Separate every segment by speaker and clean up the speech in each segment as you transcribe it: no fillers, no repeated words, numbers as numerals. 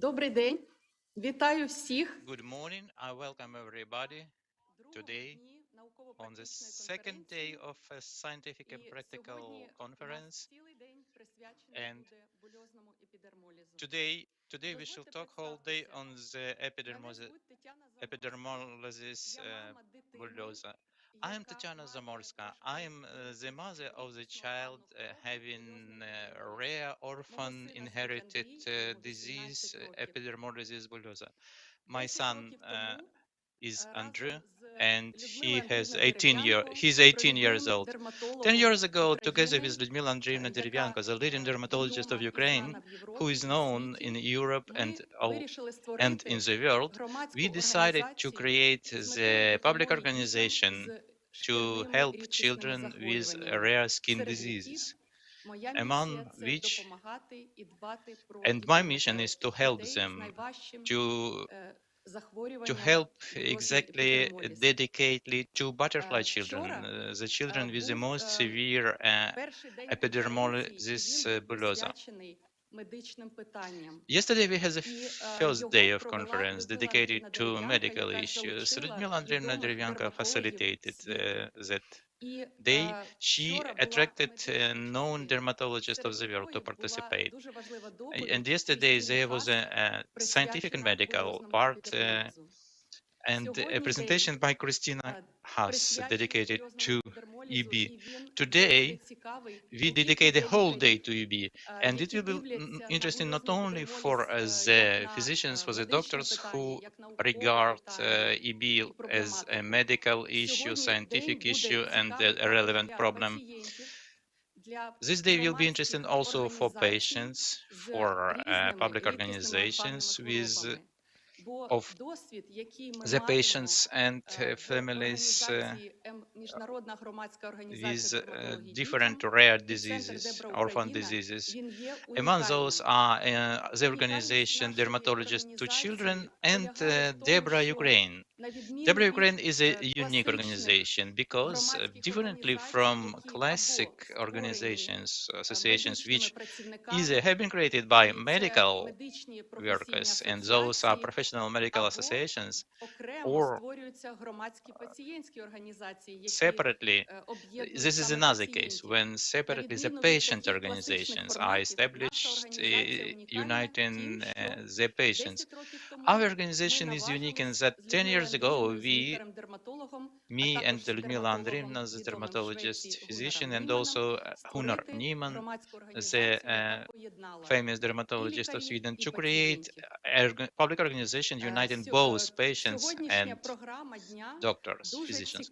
Speaker 1: Добрий день. Вітаю всіх.
Speaker 2: Good morning. I welcome everybody today on the second day of a scientific and practical conference. And today we shall talk whole day on the epidermolysis bullosa. I am Tatiana Zamorska. I am the mother of the child having rare orphan inherited disease, epidermolysis bullosa. My son is Andrew, and he's 18 years old. 10 years ago, together with Lyudmila Andreevna Derevyanko, the leading dermatologist of Ukraine, who is known in Europe and in the world, we decided to create the public organization to help children with rare skin diseases, among which, and my mission is to help them to help exactly dedicatedly to butterfly children, the children with the most severe epidermolysis bullosa. Yesterday we had the first day of conference dedicated to medical issues. Lyudmila Andreevna Derevyanko facilitated that day. She attracted known dermatologists of the world to participate. And yesterday there was a scientific and medical part and a presentation by Christina Haas dedicated to EB. Today, we dedicate a whole day to EB, and it will be interesting not only for the physicians, for the doctors who regard EB as a medical issue, scientific issue, and a relevant problem. This day will be interesting also for patients, for public organizations of the patients and families with different rare diseases, orphan diseases. Among those are the organization Dermatologists to Children and DEBRA Ukraine. DEBRA Ukraine is a unique organization because differently from classic organizations, associations, which either have been created by medical workers, and those are professional medical associations, or separately, this is another case when separately the patient organizations are established, uniting the patients. Our organization is unique in that 10 years ago, me and Lyudmila Andreevna, the dermatologist, physician, and also Hunar Niemann, the famous dermatologist of Sweden, to create a public organization uniting both patients and doctors, physicians.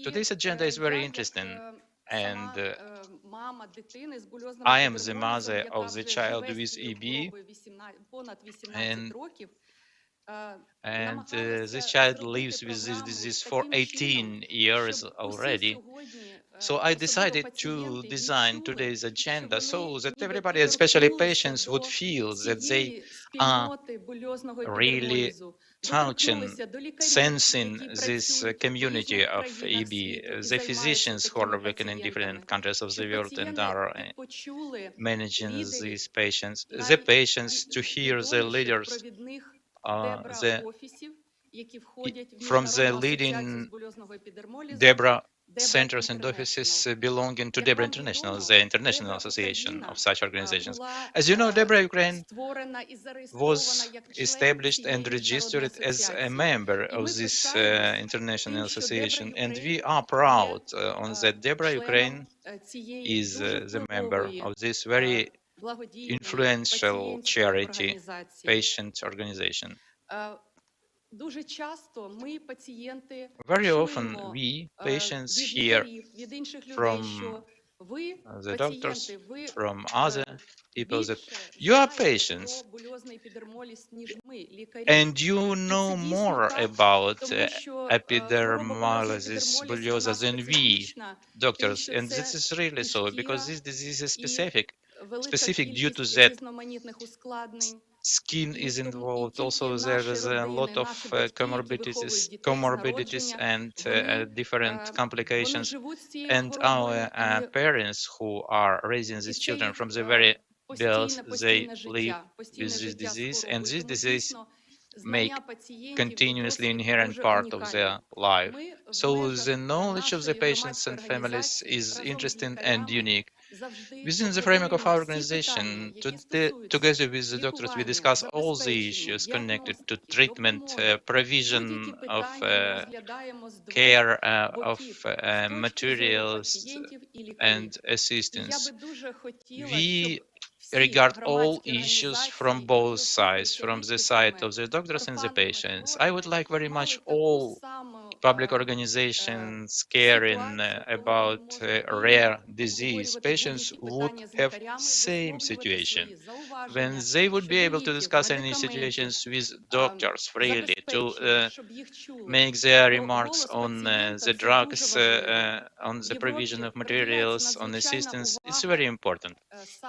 Speaker 2: Today's agenda is very interesting, and I am the mother of the child with EB, and this child lives with this disease for 18 years already. So I decided to design today's agenda so that everybody, especially patients, would feel that they are really touching, sensing this community of EB, the physicians who are working in different countries of the world and are managing these patients, the patients to hear the leaders, from the leading DEBRA centers and offices belonging to DEBRA International, the international association of such organizations. As you know, DEBRA Ukraine was established and registered as a member of this international association, and we are proud on that DEBRA Ukraine is the member of this very influential charity patient organization. Very often we patients hear from the doctors, from other people that you are patients and you know more about epidermolysis bullosa than we doctors, and this is really so because this disease is specific due to that skin is involved. Also, there is a lot of comorbidities and different complications. And our parents who are raising these children from the very because they
Speaker 1: постійне
Speaker 2: live
Speaker 1: життя,
Speaker 2: with
Speaker 1: постійне
Speaker 2: this
Speaker 1: життя з
Speaker 2: disease, and
Speaker 1: хворобою.
Speaker 2: this
Speaker 1: Тому,
Speaker 2: disease
Speaker 1: звісно, знання
Speaker 2: make
Speaker 1: пацієнтів і
Speaker 2: continuously
Speaker 1: досвід
Speaker 2: inherent
Speaker 1: дуже
Speaker 2: part of
Speaker 1: унікальний.
Speaker 2: their life.
Speaker 1: Ми в
Speaker 2: So
Speaker 1: межах
Speaker 2: the knowledge of the
Speaker 1: нашої
Speaker 2: patients
Speaker 1: громадської
Speaker 2: and families
Speaker 1: організації
Speaker 2: is
Speaker 1: разом з
Speaker 2: interesting and
Speaker 1: лікарями
Speaker 2: unique.
Speaker 1: завжди
Speaker 2: Within the framework of
Speaker 1: обговорюємо
Speaker 2: our
Speaker 1: всі питання,
Speaker 2: organization,
Speaker 1: які стосуються
Speaker 2: together with the doctors, we
Speaker 1: лікування,
Speaker 2: discuss all the
Speaker 1: забезпечення,
Speaker 2: issues connected to
Speaker 1: діагностики,
Speaker 2: treatment,
Speaker 1: допомоги. Будь-які
Speaker 2: provision of
Speaker 1: питання ми розглядаємо з двох
Speaker 2: care, of
Speaker 1: боків, з точки зору
Speaker 2: materials
Speaker 1: пацієнтів і лікарів.
Speaker 2: and
Speaker 1: І я би
Speaker 2: assistance.
Speaker 1: дуже хотіла,
Speaker 2: We
Speaker 1: щоб всі
Speaker 2: regard all
Speaker 1: громадські
Speaker 2: issues from
Speaker 1: організації, які
Speaker 2: both sides,
Speaker 1: опікуються
Speaker 2: from the side
Speaker 1: відчутками
Speaker 2: of the doctors and the
Speaker 1: орфанними
Speaker 2: patients. I would
Speaker 1: хворими,
Speaker 2: like very
Speaker 1: мали
Speaker 2: much
Speaker 1: таку
Speaker 2: all
Speaker 1: саму
Speaker 2: public organizations caring
Speaker 1: ситуацію, коли вони
Speaker 2: about
Speaker 1: можуть вільно
Speaker 2: rare disease
Speaker 1: обговорювати
Speaker 2: patients
Speaker 1: будь-які
Speaker 2: would
Speaker 1: питання з
Speaker 2: have
Speaker 1: лікарями,
Speaker 2: same
Speaker 1: висловлювати
Speaker 2: situation
Speaker 1: свої
Speaker 2: when
Speaker 1: зауваження
Speaker 2: they would be
Speaker 1: щодо
Speaker 2: able to
Speaker 1: ліків,
Speaker 2: discuss any
Speaker 1: медикаментів,
Speaker 2: situations with doctors freely, to
Speaker 1: забезпечення, щоб їх чули.
Speaker 2: make their
Speaker 1: Бо
Speaker 2: remarks
Speaker 1: голос
Speaker 2: on
Speaker 1: пацієнта –
Speaker 2: the
Speaker 1: це дуже
Speaker 2: drugs,
Speaker 1: важливо.
Speaker 2: on
Speaker 1: В
Speaker 2: the provision
Speaker 1: Європі
Speaker 2: of
Speaker 1: приділяється
Speaker 2: materials, on
Speaker 1: надзвичайна
Speaker 2: assistance. It's
Speaker 1: увага
Speaker 2: very important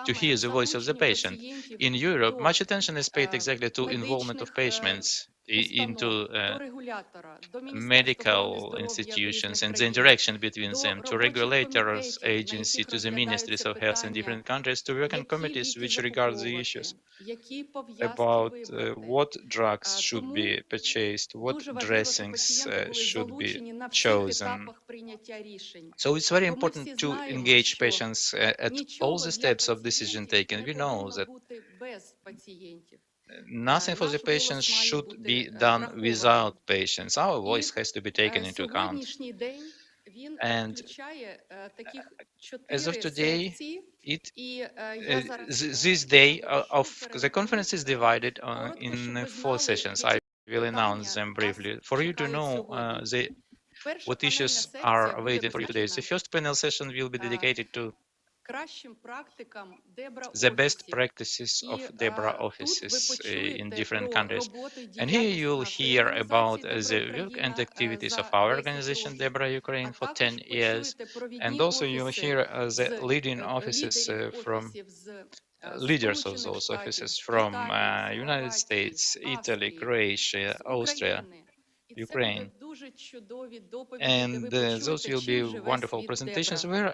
Speaker 2: to
Speaker 1: саме
Speaker 2: hear the voice of the
Speaker 1: залученню
Speaker 2: patient.
Speaker 1: пацієнтів
Speaker 2: In Europe,
Speaker 1: до
Speaker 2: much attention is paid exactly to involvement of
Speaker 1: медичних
Speaker 2: patients
Speaker 1: установ,
Speaker 2: into
Speaker 1: до регулятора, до Міністерства охорони
Speaker 2: medical
Speaker 1: здоров'я в різних
Speaker 2: institutions and the
Speaker 1: країнах,
Speaker 2: interaction between
Speaker 1: до
Speaker 2: them, to
Speaker 1: робочих
Speaker 2: regulators,
Speaker 1: комітетів, на
Speaker 2: agency,
Speaker 1: яких
Speaker 2: to the ministries
Speaker 1: розглядаються
Speaker 2: of health in
Speaker 1: питання,
Speaker 2: different countries, to work on
Speaker 1: які
Speaker 2: committees
Speaker 1: ліки
Speaker 2: which regard the
Speaker 1: закуповувати,
Speaker 2: issues
Speaker 1: які пов'язки
Speaker 2: about
Speaker 1: вибрати.
Speaker 2: what drugs should
Speaker 1: Тому
Speaker 2: be purchased, what
Speaker 1: дуже важливо, щоб
Speaker 2: dressings
Speaker 1: пацієнти були
Speaker 2: should be
Speaker 1: залучені на всіх
Speaker 2: chosen.
Speaker 1: етапах прийняття рішень.
Speaker 2: So it's very
Speaker 1: Бо ми
Speaker 2: important
Speaker 1: всі
Speaker 2: to
Speaker 1: знаємо,
Speaker 2: engage
Speaker 1: що
Speaker 2: patients at all
Speaker 1: нічого
Speaker 2: the
Speaker 1: для
Speaker 2: steps of decision
Speaker 1: пацієнтів
Speaker 2: taking.
Speaker 1: не
Speaker 2: We know
Speaker 1: повинно
Speaker 2: that
Speaker 1: бути без пацієнтів.
Speaker 2: nothing for the
Speaker 1: Наш
Speaker 2: patients
Speaker 1: голос має
Speaker 2: should
Speaker 1: бути
Speaker 2: be done
Speaker 1: врахований.
Speaker 2: without patients. Our
Speaker 1: І
Speaker 2: voice has to be taken into account.
Speaker 1: сьогоднішній день він
Speaker 2: And
Speaker 1: включає таких
Speaker 2: as of
Speaker 1: 4
Speaker 2: today,
Speaker 1: секції.
Speaker 2: it
Speaker 1: І я зараз
Speaker 2: this day
Speaker 1: оголошу,
Speaker 2: of the
Speaker 1: перерахую
Speaker 2: conference is divided
Speaker 1: коротко, щоб
Speaker 2: in
Speaker 1: ви
Speaker 2: four
Speaker 1: знали,
Speaker 2: sessions. I
Speaker 1: які
Speaker 2: will announce
Speaker 1: питання
Speaker 2: them
Speaker 1: нас
Speaker 2: briefly for you to
Speaker 1: чекають
Speaker 2: know
Speaker 1: сьогодні. Перша
Speaker 2: what
Speaker 1: панельна
Speaker 2: issues
Speaker 1: секція
Speaker 2: are
Speaker 1: буде
Speaker 2: awaiting for you today. The
Speaker 1: присвячена
Speaker 2: first panel session will be dedicated to
Speaker 1: кращим практикам
Speaker 2: the best
Speaker 1: DEBRA-офісів.
Speaker 2: practices
Speaker 1: І
Speaker 2: of DEBRA
Speaker 1: тут ви
Speaker 2: offices in
Speaker 1: почуєте
Speaker 2: different
Speaker 1: про
Speaker 2: countries.
Speaker 1: роботу і
Speaker 2: And here
Speaker 1: діяльність
Speaker 2: you'll
Speaker 1: нашої
Speaker 2: hear about
Speaker 1: організації DEBRA
Speaker 2: the work and
Speaker 1: Україна
Speaker 2: activities of
Speaker 1: за
Speaker 2: our
Speaker 1: 10
Speaker 2: organization,
Speaker 1: років.
Speaker 2: DEBRA
Speaker 1: А
Speaker 2: Ukraine, for 10
Speaker 1: також
Speaker 2: years.
Speaker 1: почуєте провідні
Speaker 2: And also you'll
Speaker 1: офіси
Speaker 2: hear the
Speaker 1: з
Speaker 2: leading offices
Speaker 1: лідерів
Speaker 2: from
Speaker 1: офісів з
Speaker 2: leaders of
Speaker 1: Сполучених
Speaker 2: those
Speaker 1: Штатів,
Speaker 2: offices
Speaker 1: з
Speaker 2: from
Speaker 1: Італії, з
Speaker 2: United
Speaker 1: Хорватії, з
Speaker 2: States, Italy,
Speaker 1: Австрії,
Speaker 2: Croatia,
Speaker 1: з
Speaker 2: Austria,
Speaker 1: України. І це буде
Speaker 2: Ukraine.
Speaker 1: дуже чудові доповіді, де ви
Speaker 2: And those
Speaker 1: почуєте,
Speaker 2: will be
Speaker 1: чим живе
Speaker 2: wonderful
Speaker 1: світ
Speaker 2: presentations
Speaker 1: DEBRA.
Speaker 2: where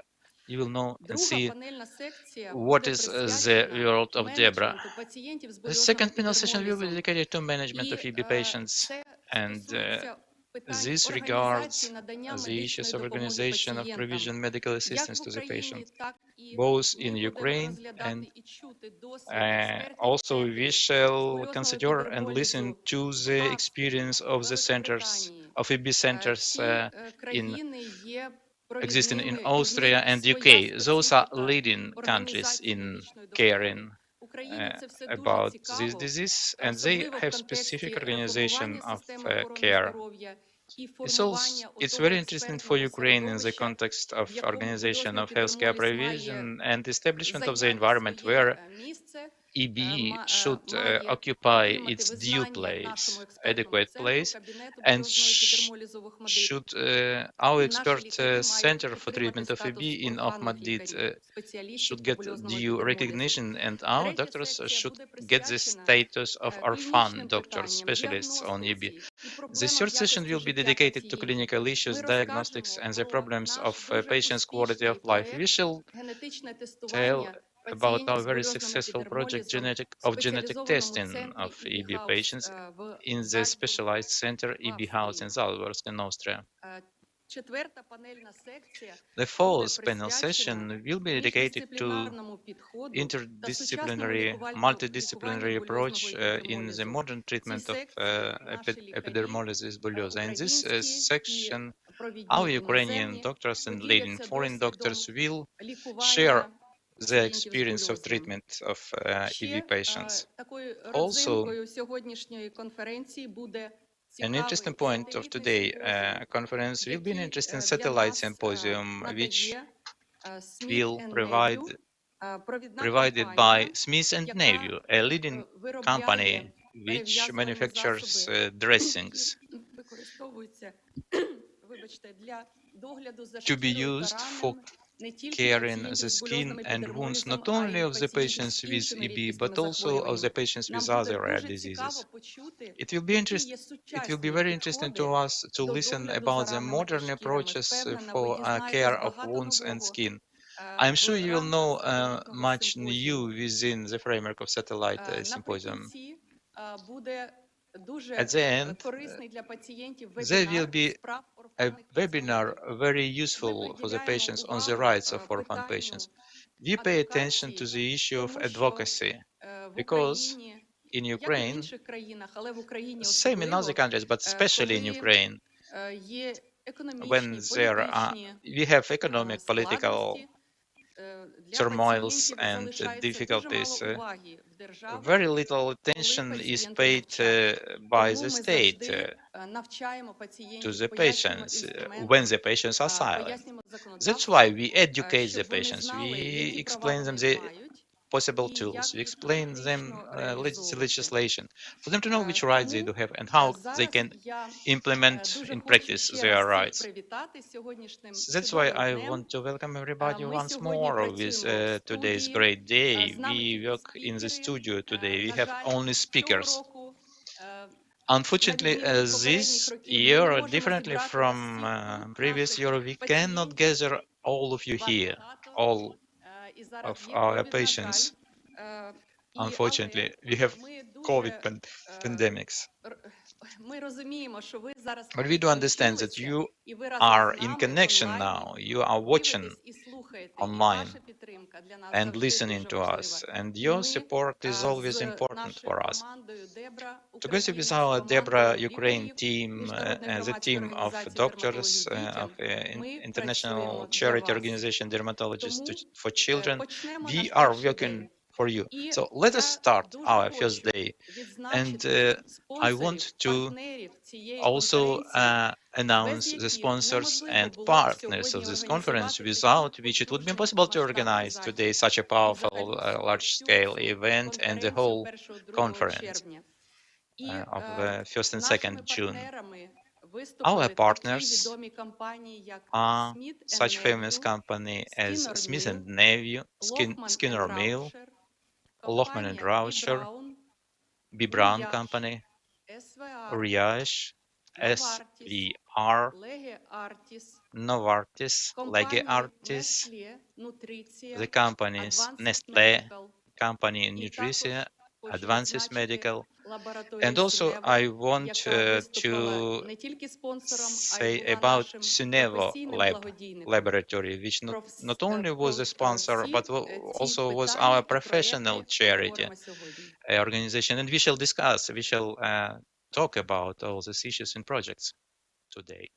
Speaker 2: you will know and
Speaker 1: Друга
Speaker 2: see
Speaker 1: панельна секція
Speaker 2: what
Speaker 1: буде
Speaker 2: is the
Speaker 1: присвячена
Speaker 2: world of DEBRA.
Speaker 1: менеджменту пацієнтів з
Speaker 2: The
Speaker 1: борозним
Speaker 2: second panel session will be
Speaker 1: епідермолізом.
Speaker 2: dedicated to management
Speaker 1: І
Speaker 2: of EB patients,
Speaker 1: це
Speaker 2: and
Speaker 1: стосується питань
Speaker 2: this
Speaker 1: організації
Speaker 2: regards
Speaker 1: надання
Speaker 2: the issues
Speaker 1: медичної
Speaker 2: of
Speaker 1: допомоги
Speaker 2: organization of
Speaker 1: пацієнтам.
Speaker 2: provision medical
Speaker 1: Як
Speaker 2: assistance
Speaker 1: в
Speaker 2: to the
Speaker 1: Україні,
Speaker 2: patient,
Speaker 1: так і
Speaker 2: both in
Speaker 1: ми будемо
Speaker 2: Ukraine, and
Speaker 1: розглядати і чути досвід експертів
Speaker 2: also we
Speaker 1: центрів з
Speaker 2: shall
Speaker 1: борозного
Speaker 2: consider and listen
Speaker 1: епідермолізу
Speaker 2: to
Speaker 1: в
Speaker 2: the
Speaker 1: Австрії,
Speaker 2: experience of the centers,
Speaker 1: Великобританії.
Speaker 2: of EB centers
Speaker 1: Ці
Speaker 2: in
Speaker 1: країни є
Speaker 2: existing in
Speaker 1: провідними, і в
Speaker 2: Austria
Speaker 1: них
Speaker 2: and
Speaker 1: своя
Speaker 2: UK. Those are
Speaker 1: специфіка
Speaker 2: leading countries
Speaker 1: організації
Speaker 2: in
Speaker 1: медичної допомоги.
Speaker 2: caring
Speaker 1: Україні це все дуже
Speaker 2: about this
Speaker 1: цікаво,
Speaker 2: disease, and they
Speaker 1: особливо в
Speaker 2: have specific
Speaker 1: контексті
Speaker 2: organization
Speaker 1: реформування
Speaker 2: of
Speaker 1: системи охорони
Speaker 2: care.
Speaker 1: здоров'я і
Speaker 2: It's also
Speaker 1: формування
Speaker 2: it's
Speaker 1: отого
Speaker 2: very interesting for
Speaker 1: експертного
Speaker 2: Ukraine in the
Speaker 1: середовища,
Speaker 2: context
Speaker 1: в
Speaker 2: of
Speaker 1: якому
Speaker 2: organization
Speaker 1: борозний
Speaker 2: of healthcare
Speaker 1: епідермоліз має
Speaker 2: provision and establishment of the
Speaker 1: зайняти
Speaker 2: environment
Speaker 1: своє
Speaker 2: where
Speaker 1: місце,
Speaker 2: EB should
Speaker 1: має
Speaker 2: occupy
Speaker 1: отримати
Speaker 2: its due
Speaker 1: визнання нашому
Speaker 2: place,
Speaker 1: експертному
Speaker 2: adequate
Speaker 1: центру
Speaker 2: place,
Speaker 1: Кабінету
Speaker 2: and
Speaker 1: борозного епідермолізу в Охмадит.
Speaker 2: should our
Speaker 1: І наші
Speaker 2: expert
Speaker 1: лікарі мають
Speaker 2: center for
Speaker 1: отримати
Speaker 2: treatment of EB
Speaker 1: статус
Speaker 2: in
Speaker 1: орфанних
Speaker 2: Ahmadid
Speaker 1: лікарів, спеціалістів
Speaker 2: should
Speaker 1: по
Speaker 2: get
Speaker 1: больозному
Speaker 2: due
Speaker 1: епідермолізу.
Speaker 2: recognition, and our
Speaker 1: Третя
Speaker 2: doctors
Speaker 1: секція
Speaker 2: should
Speaker 1: буде
Speaker 2: get the
Speaker 1: присвячена
Speaker 2: status of orphan
Speaker 1: клінічним
Speaker 2: doctors,
Speaker 1: питанням,
Speaker 2: specialists on EB.
Speaker 1: діагностиці і
Speaker 2: The
Speaker 1: проблемам
Speaker 2: third session
Speaker 1: якості
Speaker 2: will be
Speaker 1: життя
Speaker 2: dedicated to
Speaker 1: пацієнтів.
Speaker 2: clinical issues,
Speaker 1: Ми
Speaker 2: diagnostics,
Speaker 1: розкажемо
Speaker 2: and the
Speaker 1: про
Speaker 2: problems
Speaker 1: наш
Speaker 2: of
Speaker 1: дуже
Speaker 2: patients' quality of
Speaker 1: успішний
Speaker 2: life. We
Speaker 1: проект
Speaker 2: shall
Speaker 1: генетичне
Speaker 2: tell
Speaker 1: тестування
Speaker 2: about
Speaker 1: пацієнтів
Speaker 2: our
Speaker 1: з
Speaker 2: very
Speaker 1: больозним
Speaker 2: successful project
Speaker 1: епідермолізом в
Speaker 2: of genetic
Speaker 1: спеціалізованому
Speaker 2: testing
Speaker 1: центрі
Speaker 2: of
Speaker 1: EB
Speaker 2: EB
Speaker 1: House
Speaker 2: patients
Speaker 1: в
Speaker 2: in the
Speaker 1: Зальцбургу
Speaker 2: specialized center
Speaker 1: в
Speaker 2: EB House in
Speaker 1: Австрії.
Speaker 2: Salzburg in Austria.
Speaker 1: Четверта панельна секція
Speaker 2: The
Speaker 1: буде
Speaker 2: fourth panel
Speaker 1: присвячена
Speaker 2: session will be dedicated to
Speaker 1: міждисциплінарному підходу та сучасному
Speaker 2: interdisciplinary,
Speaker 1: лікуванню
Speaker 2: multidisciplinary
Speaker 1: больозного
Speaker 2: approach in the
Speaker 1: епідермолізу.
Speaker 2: modern
Speaker 1: В цій
Speaker 2: treatment of
Speaker 1: секції наші лікарі
Speaker 2: epidermolysis bullosa. In this
Speaker 1: українські і
Speaker 2: section,
Speaker 1: провідні
Speaker 2: our Ukrainian
Speaker 1: іноземні
Speaker 2: doctors and leading
Speaker 1: поділяться
Speaker 2: foreign
Speaker 1: досвідом
Speaker 2: doctors will share
Speaker 1: лікування
Speaker 2: the
Speaker 1: пацієнтів з
Speaker 2: experience of
Speaker 1: больозним.
Speaker 2: treatment of EB
Speaker 1: Ще
Speaker 2: patients.
Speaker 1: такою
Speaker 2: Also,
Speaker 1: родзинкою сьогоднішньої конференції буде
Speaker 2: an interesting
Speaker 1: цікавий
Speaker 2: point of
Speaker 1: сателітний
Speaker 2: today
Speaker 1: симпозіум,
Speaker 2: conference will be an
Speaker 1: який
Speaker 2: interesting
Speaker 1: для
Speaker 2: satellite
Speaker 1: нас
Speaker 2: symposium which
Speaker 1: надає
Speaker 2: will
Speaker 1: Smith
Speaker 2: provide
Speaker 1: провідна
Speaker 2: provided
Speaker 1: компанія,
Speaker 2: by Smith and
Speaker 1: яка
Speaker 2: Nephew, a leading company
Speaker 1: виробляє
Speaker 2: which
Speaker 1: перев'язувальні
Speaker 2: manufactures
Speaker 1: засоби,
Speaker 2: dressings
Speaker 1: які використовуються, вибачте, для догляду за
Speaker 2: to be
Speaker 1: шкірою
Speaker 2: used
Speaker 1: та
Speaker 2: for
Speaker 1: ранами не тільки
Speaker 2: caring
Speaker 1: пацієнтів
Speaker 2: the
Speaker 1: з
Speaker 2: skin
Speaker 1: больозним
Speaker 2: and wounds
Speaker 1: епідермолізом,
Speaker 2: not
Speaker 1: а
Speaker 2: only
Speaker 1: й
Speaker 2: of the
Speaker 1: пацієнтів
Speaker 2: patients
Speaker 1: з
Speaker 2: with
Speaker 1: іншими
Speaker 2: EB,
Speaker 1: рідкісними
Speaker 2: but also of
Speaker 1: захворюваннями.
Speaker 2: the patients
Speaker 1: Нам
Speaker 2: with
Speaker 1: буде
Speaker 2: other rare
Speaker 1: дуже цікаво
Speaker 2: diseases.
Speaker 1: почути,
Speaker 2: It will be
Speaker 1: які є
Speaker 2: it will be
Speaker 1: сучасні
Speaker 2: very interesting to
Speaker 1: підходи
Speaker 2: us to
Speaker 1: до
Speaker 2: listen
Speaker 1: догляду
Speaker 2: about
Speaker 1: за
Speaker 2: the
Speaker 1: ранами і
Speaker 2: modern
Speaker 1: шкірами.
Speaker 2: approaches
Speaker 1: Впевнена, ви
Speaker 2: for
Speaker 1: дізнаєтесь
Speaker 2: care of
Speaker 1: багато
Speaker 2: wounds and
Speaker 1: нового
Speaker 2: skin. I'm sure you will know
Speaker 1: всеукраїнського
Speaker 2: much
Speaker 1: симпозіуму.
Speaker 2: new within the framework of satellite symposium.
Speaker 1: Наприкінці буде
Speaker 2: At
Speaker 1: дуже
Speaker 2: the end,
Speaker 1: корисний для пацієнтів
Speaker 2: there will
Speaker 1: вебінар
Speaker 2: be
Speaker 1: з прав
Speaker 2: a
Speaker 1: орфанних
Speaker 2: webinar
Speaker 1: пацієнтів.
Speaker 2: very
Speaker 1: Ми
Speaker 2: useful for the
Speaker 1: приділяємо
Speaker 2: patients on the
Speaker 1: увагу
Speaker 2: rights of orphan patients.
Speaker 1: питанню
Speaker 2: We pay attention to
Speaker 1: адвокації,
Speaker 2: the issue of
Speaker 1: тому що
Speaker 2: advocacy
Speaker 1: в
Speaker 2: because
Speaker 1: Україні,
Speaker 2: in
Speaker 1: як і в
Speaker 2: Ukraine,
Speaker 1: інших країнах, але в Україні
Speaker 2: same in other
Speaker 1: особливо,
Speaker 2: countries, but especially in
Speaker 1: коли
Speaker 2: Ukraine,
Speaker 1: є
Speaker 2: when
Speaker 1: економічні,
Speaker 2: there are,
Speaker 1: політичні
Speaker 2: we have economic, political
Speaker 1: складності, для
Speaker 2: turmoils
Speaker 1: пацієнтів
Speaker 2: and
Speaker 1: залишається дуже мало
Speaker 2: difficulties,
Speaker 1: уваги в держави,
Speaker 2: very little
Speaker 1: коли
Speaker 2: attention is
Speaker 1: пацієнти
Speaker 2: paid
Speaker 1: мовчать.
Speaker 2: by
Speaker 1: Тому
Speaker 2: the
Speaker 1: ми
Speaker 2: state
Speaker 1: завжди навчаємо
Speaker 2: to
Speaker 1: пацієнтів,
Speaker 2: the
Speaker 1: пояснюємо
Speaker 2: patients when
Speaker 1: інструменти,
Speaker 2: the patients are silent.
Speaker 1: пояснюємо
Speaker 2: That's why
Speaker 1: законодавство,
Speaker 2: we educate the
Speaker 1: щоб вони
Speaker 2: patients.
Speaker 1: знали,
Speaker 2: We
Speaker 1: які права
Speaker 2: explain them
Speaker 1: вони
Speaker 2: the
Speaker 1: мають
Speaker 2: possible
Speaker 1: і
Speaker 2: tools.
Speaker 1: як
Speaker 2: We
Speaker 1: їх
Speaker 2: explain them
Speaker 1: практично
Speaker 2: the
Speaker 1: реалізовувати.
Speaker 2: legislation for them to know which rights they
Speaker 1: Тому
Speaker 2: do have and how they
Speaker 1: зараз
Speaker 2: can
Speaker 1: я
Speaker 2: implement
Speaker 1: дуже
Speaker 2: in
Speaker 1: хочу
Speaker 2: practice
Speaker 1: ще
Speaker 2: their
Speaker 1: раз всіх
Speaker 2: rights.
Speaker 1: привітати з сьогоднішнім
Speaker 2: So that's why
Speaker 1: чудовим
Speaker 2: I
Speaker 1: днем.
Speaker 2: want to welcome everybody
Speaker 1: Ми
Speaker 2: once
Speaker 1: сьогодні
Speaker 2: more with
Speaker 1: працюємо в
Speaker 2: today's
Speaker 1: студії.
Speaker 2: great day.
Speaker 1: З нами
Speaker 2: We
Speaker 1: тільки
Speaker 2: work in the
Speaker 1: спікери.
Speaker 2: studio today. We
Speaker 1: На
Speaker 2: have
Speaker 1: жаль,
Speaker 2: only
Speaker 1: цього
Speaker 2: speakers.
Speaker 1: року, на
Speaker 2: Unfortunately,
Speaker 1: відміну від попередніх
Speaker 2: this
Speaker 1: років, ми не
Speaker 2: year,
Speaker 1: можемо
Speaker 2: differently
Speaker 1: зібрати вас
Speaker 2: from
Speaker 1: всіх тут,
Speaker 2: previous
Speaker 1: наших
Speaker 2: year, we cannot
Speaker 1: пацієнтів.
Speaker 2: gather all of you
Speaker 1: Вас
Speaker 2: here,
Speaker 1: багато.
Speaker 2: all
Speaker 1: І зараз
Speaker 2: of
Speaker 1: є
Speaker 2: our
Speaker 1: ковід, на жаль.
Speaker 2: patients.
Speaker 1: Але
Speaker 2: Unfortunately, we have
Speaker 1: ми
Speaker 2: COVID
Speaker 1: дуже
Speaker 2: pandemics.
Speaker 1: ми розуміємо, що ви зараз
Speaker 2: But we do understand that
Speaker 1: підключилися,
Speaker 2: you
Speaker 1: і ви разом
Speaker 2: are
Speaker 1: з
Speaker 2: in
Speaker 1: нами в
Speaker 2: connection
Speaker 1: онлайні
Speaker 2: now. You are watching
Speaker 1: дивитесь і слухаєте. І
Speaker 2: online
Speaker 1: ваша підтримка для нас
Speaker 2: and
Speaker 1: завжди
Speaker 2: listening
Speaker 1: дуже
Speaker 2: to
Speaker 1: важлива.
Speaker 2: us. And
Speaker 1: І
Speaker 2: your
Speaker 1: ми
Speaker 2: support is always
Speaker 1: з
Speaker 2: important
Speaker 1: нашою
Speaker 2: for us.
Speaker 1: командою DEBRA
Speaker 2: Together with
Speaker 1: Україна, з
Speaker 2: our DEBRA
Speaker 1: командою
Speaker 2: Ukraine
Speaker 1: лікарів
Speaker 2: team,
Speaker 1: Міжнародної
Speaker 2: as a
Speaker 1: громадської
Speaker 2: team of
Speaker 1: організації
Speaker 2: doctors
Speaker 1: дерматології
Speaker 2: of
Speaker 1: дітям, ми
Speaker 2: International
Speaker 1: працюємо для
Speaker 2: Charity
Speaker 1: вас.
Speaker 2: Organization Dermatologists
Speaker 1: Тому
Speaker 2: for Children,
Speaker 1: почнемо
Speaker 2: we
Speaker 1: наш
Speaker 2: are
Speaker 1: перший
Speaker 2: working
Speaker 1: день.
Speaker 2: for you.
Speaker 1: І
Speaker 2: So let us
Speaker 1: я
Speaker 2: start
Speaker 1: дуже
Speaker 2: our first
Speaker 1: хочу
Speaker 2: day. And
Speaker 1: відзначити
Speaker 2: I
Speaker 1: спонсорів,
Speaker 2: want to
Speaker 1: партнерів цієї
Speaker 2: also
Speaker 1: конференції, без
Speaker 2: announce the
Speaker 1: яких
Speaker 2: sponsors
Speaker 1: неможливо
Speaker 2: and
Speaker 1: було б
Speaker 2: partners of
Speaker 1: сьогодні
Speaker 2: this conference,
Speaker 1: організувати такий
Speaker 2: without which it would be
Speaker 1: потужний
Speaker 2: impossible to
Speaker 1: масштабний
Speaker 2: organize today
Speaker 1: захід.
Speaker 2: such a
Speaker 1: І
Speaker 2: powerful,
Speaker 1: взагалі всю
Speaker 2: large-scale
Speaker 1: цю
Speaker 2: event and the
Speaker 1: конференцію
Speaker 2: whole
Speaker 1: 1-2
Speaker 2: conference
Speaker 1: червня. І
Speaker 2: of 1st and 2nd
Speaker 1: нашими
Speaker 2: June.
Speaker 1: партнерами
Speaker 2: Our
Speaker 1: виступили такі
Speaker 2: partners
Speaker 1: відомі компанії, як
Speaker 2: are
Speaker 1: Smith
Speaker 2: such famous
Speaker 1: Nephew,
Speaker 2: company as
Speaker 1: Skinner
Speaker 2: Smith
Speaker 1: Mill,
Speaker 2: and Nephew,
Speaker 1: Lohman
Speaker 2: Skinner Mill,
Speaker 1: Rauscher,
Speaker 2: Lohman and
Speaker 1: компанія B.
Speaker 2: Rauscher,
Speaker 1: Brown,
Speaker 2: B. Brown
Speaker 1: Uriage,
Speaker 2: Company,
Speaker 1: SVR,
Speaker 2: Uriage,
Speaker 1: Novartis,
Speaker 2: SVR,
Speaker 1: Lege Artis,
Speaker 2: Novartis, Lege
Speaker 1: компанії
Speaker 2: Artis,
Speaker 1: Nestlé, Nutricia,
Speaker 2: the companies
Speaker 1: Advances
Speaker 2: Nestle,
Speaker 1: Medical,
Speaker 2: company
Speaker 1: і
Speaker 2: Nutricia,
Speaker 1: також хочу
Speaker 2: Advances
Speaker 1: відзначити
Speaker 2: Medical.
Speaker 1: лабораторію
Speaker 2: And also
Speaker 1: Сінево,
Speaker 2: I want
Speaker 1: яка виступила
Speaker 2: to
Speaker 1: не тільки спонсором, а й
Speaker 2: say
Speaker 1: була
Speaker 2: about
Speaker 1: нашим
Speaker 2: Synevo
Speaker 1: професійним
Speaker 2: Lab
Speaker 1: благодійником.
Speaker 2: laboratory, which not only was a
Speaker 1: Про
Speaker 2: sponsor,
Speaker 1: всі
Speaker 2: but
Speaker 1: ці
Speaker 2: also was
Speaker 1: питання
Speaker 2: our
Speaker 1: і
Speaker 2: professional
Speaker 1: проекти
Speaker 2: charity
Speaker 1: поговоримо сьогодні.
Speaker 2: organization. And we shall discuss, we shall talk about all these issues and projects today.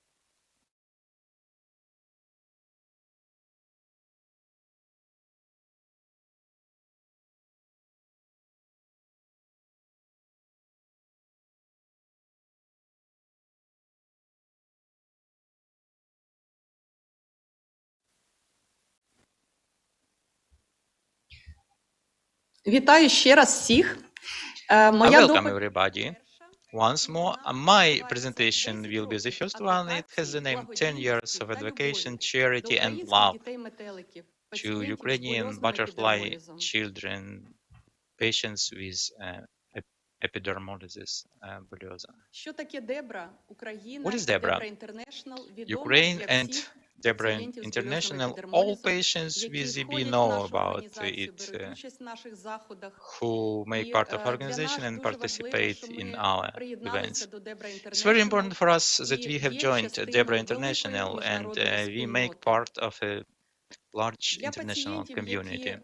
Speaker 1: Вітаю ще раз всіх.
Speaker 2: I
Speaker 1: Моя
Speaker 2: welcome
Speaker 1: доповідь
Speaker 2: everybody. Once more, my presentation will be the first one. It has the name 10 years of advocacy, charity and love to Ukrainian butterfly children, patients with epidermolysis bullosa.
Speaker 1: Що таке DEBRA Україна
Speaker 2: What is
Speaker 1: і
Speaker 2: DEBRA?
Speaker 1: DEBRA International відомо
Speaker 2: Ukraine
Speaker 1: для
Speaker 2: and
Speaker 1: всіх
Speaker 2: DEBRA
Speaker 1: пацієнтів з бульозним
Speaker 2: International, all
Speaker 1: епідермолізом,
Speaker 2: patients
Speaker 1: які
Speaker 2: with EB
Speaker 1: входять в
Speaker 2: know
Speaker 1: нашу
Speaker 2: about
Speaker 1: організацію,
Speaker 2: it,
Speaker 1: беруть участь в наших заходах.
Speaker 2: who make
Speaker 1: І
Speaker 2: part of our
Speaker 1: для
Speaker 2: organization
Speaker 1: нас
Speaker 2: and
Speaker 1: дуже важливо,
Speaker 2: participate
Speaker 1: що
Speaker 2: in
Speaker 1: ми
Speaker 2: our
Speaker 1: приєдналися
Speaker 2: events.
Speaker 1: до DEBRA
Speaker 2: It's very important
Speaker 1: International
Speaker 2: for us that
Speaker 1: і
Speaker 2: we have
Speaker 1: є
Speaker 2: joined
Speaker 1: частиною
Speaker 2: DEBRA
Speaker 1: великої
Speaker 2: International and
Speaker 1: міжнародної
Speaker 2: we make
Speaker 1: спільноти.
Speaker 2: part of a large
Speaker 1: Для
Speaker 2: international
Speaker 1: пацієнтів,
Speaker 2: community.
Speaker 1: які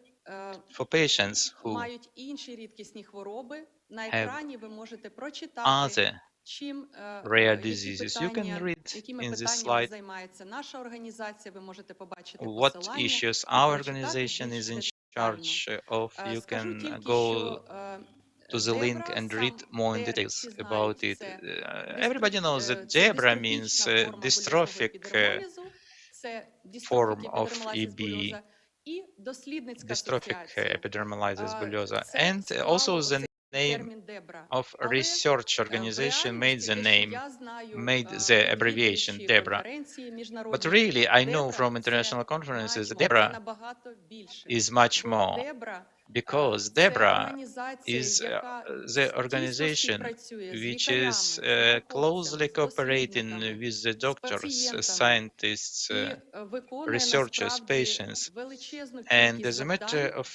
Speaker 2: For patients who
Speaker 1: мають інші рідкісні хвороби, на
Speaker 2: have
Speaker 1: екрані ви можете прочитати,
Speaker 2: other
Speaker 1: чим,
Speaker 2: rare
Speaker 1: які
Speaker 2: diseases, you can
Speaker 1: питання,
Speaker 2: read
Speaker 1: якими
Speaker 2: in this
Speaker 1: питаннями
Speaker 2: slide
Speaker 1: займається наша організація, ви можете побачити
Speaker 2: what
Speaker 1: посилання
Speaker 2: issues
Speaker 1: і
Speaker 2: our
Speaker 1: прочитати
Speaker 2: organization
Speaker 1: більш
Speaker 2: is in
Speaker 1: детально.
Speaker 2: charge of. You
Speaker 1: Скажу
Speaker 2: can
Speaker 1: тільки,
Speaker 2: go
Speaker 1: що
Speaker 2: to the link
Speaker 1: DEBRA,
Speaker 2: and
Speaker 1: сам
Speaker 2: read more in
Speaker 1: термін
Speaker 2: details
Speaker 1: всі
Speaker 2: about
Speaker 1: знають,
Speaker 2: it.
Speaker 1: це
Speaker 2: Everybody knows that
Speaker 1: це
Speaker 2: DEBRA means
Speaker 1: дистрофічна форма бульозного
Speaker 2: dystrophic
Speaker 1: епідермолізу, це
Speaker 2: form
Speaker 1: дистрофік
Speaker 2: of
Speaker 1: епідермолізис
Speaker 2: EB,
Speaker 1: бульоза і дослідницька
Speaker 2: dystrophic
Speaker 1: асоціація.
Speaker 2: epidermolysis bullosa,
Speaker 1: Це
Speaker 2: and also
Speaker 1: склало
Speaker 2: the
Speaker 1: цей
Speaker 2: name
Speaker 1: термін DEBRA.
Speaker 2: of
Speaker 1: Але
Speaker 2: research
Speaker 1: в
Speaker 2: organization made
Speaker 1: реальності
Speaker 2: the
Speaker 1: те, що
Speaker 2: name,
Speaker 1: я знаю,
Speaker 2: made the abbreviation
Speaker 1: відвідуючи
Speaker 2: DEBRA.
Speaker 1: конференції
Speaker 2: But
Speaker 1: міжнародні,
Speaker 2: really, I know
Speaker 1: DEBRA
Speaker 2: from
Speaker 1: це
Speaker 2: international conferences that
Speaker 1: це
Speaker 2: DEBRA
Speaker 1: набагато більше.
Speaker 2: is much
Speaker 1: Бо
Speaker 2: more.
Speaker 1: DEBRA
Speaker 2: because
Speaker 1: Це
Speaker 2: DEBRA
Speaker 1: організація,
Speaker 2: is
Speaker 1: яка
Speaker 2: the
Speaker 1: тісно
Speaker 2: organization
Speaker 1: співпрацює з
Speaker 2: which is
Speaker 1: лікарями, з науковцями,
Speaker 2: closely
Speaker 1: з
Speaker 2: cooperating
Speaker 1: дослідниками,
Speaker 2: with the
Speaker 1: з
Speaker 2: doctors,
Speaker 1: пацієнтами
Speaker 2: scientists,
Speaker 1: і виконує
Speaker 2: researchers,
Speaker 1: насправді
Speaker 2: patients,
Speaker 1: величезну
Speaker 2: and
Speaker 1: кількість
Speaker 2: as a matter
Speaker 1: завдань.
Speaker 2: of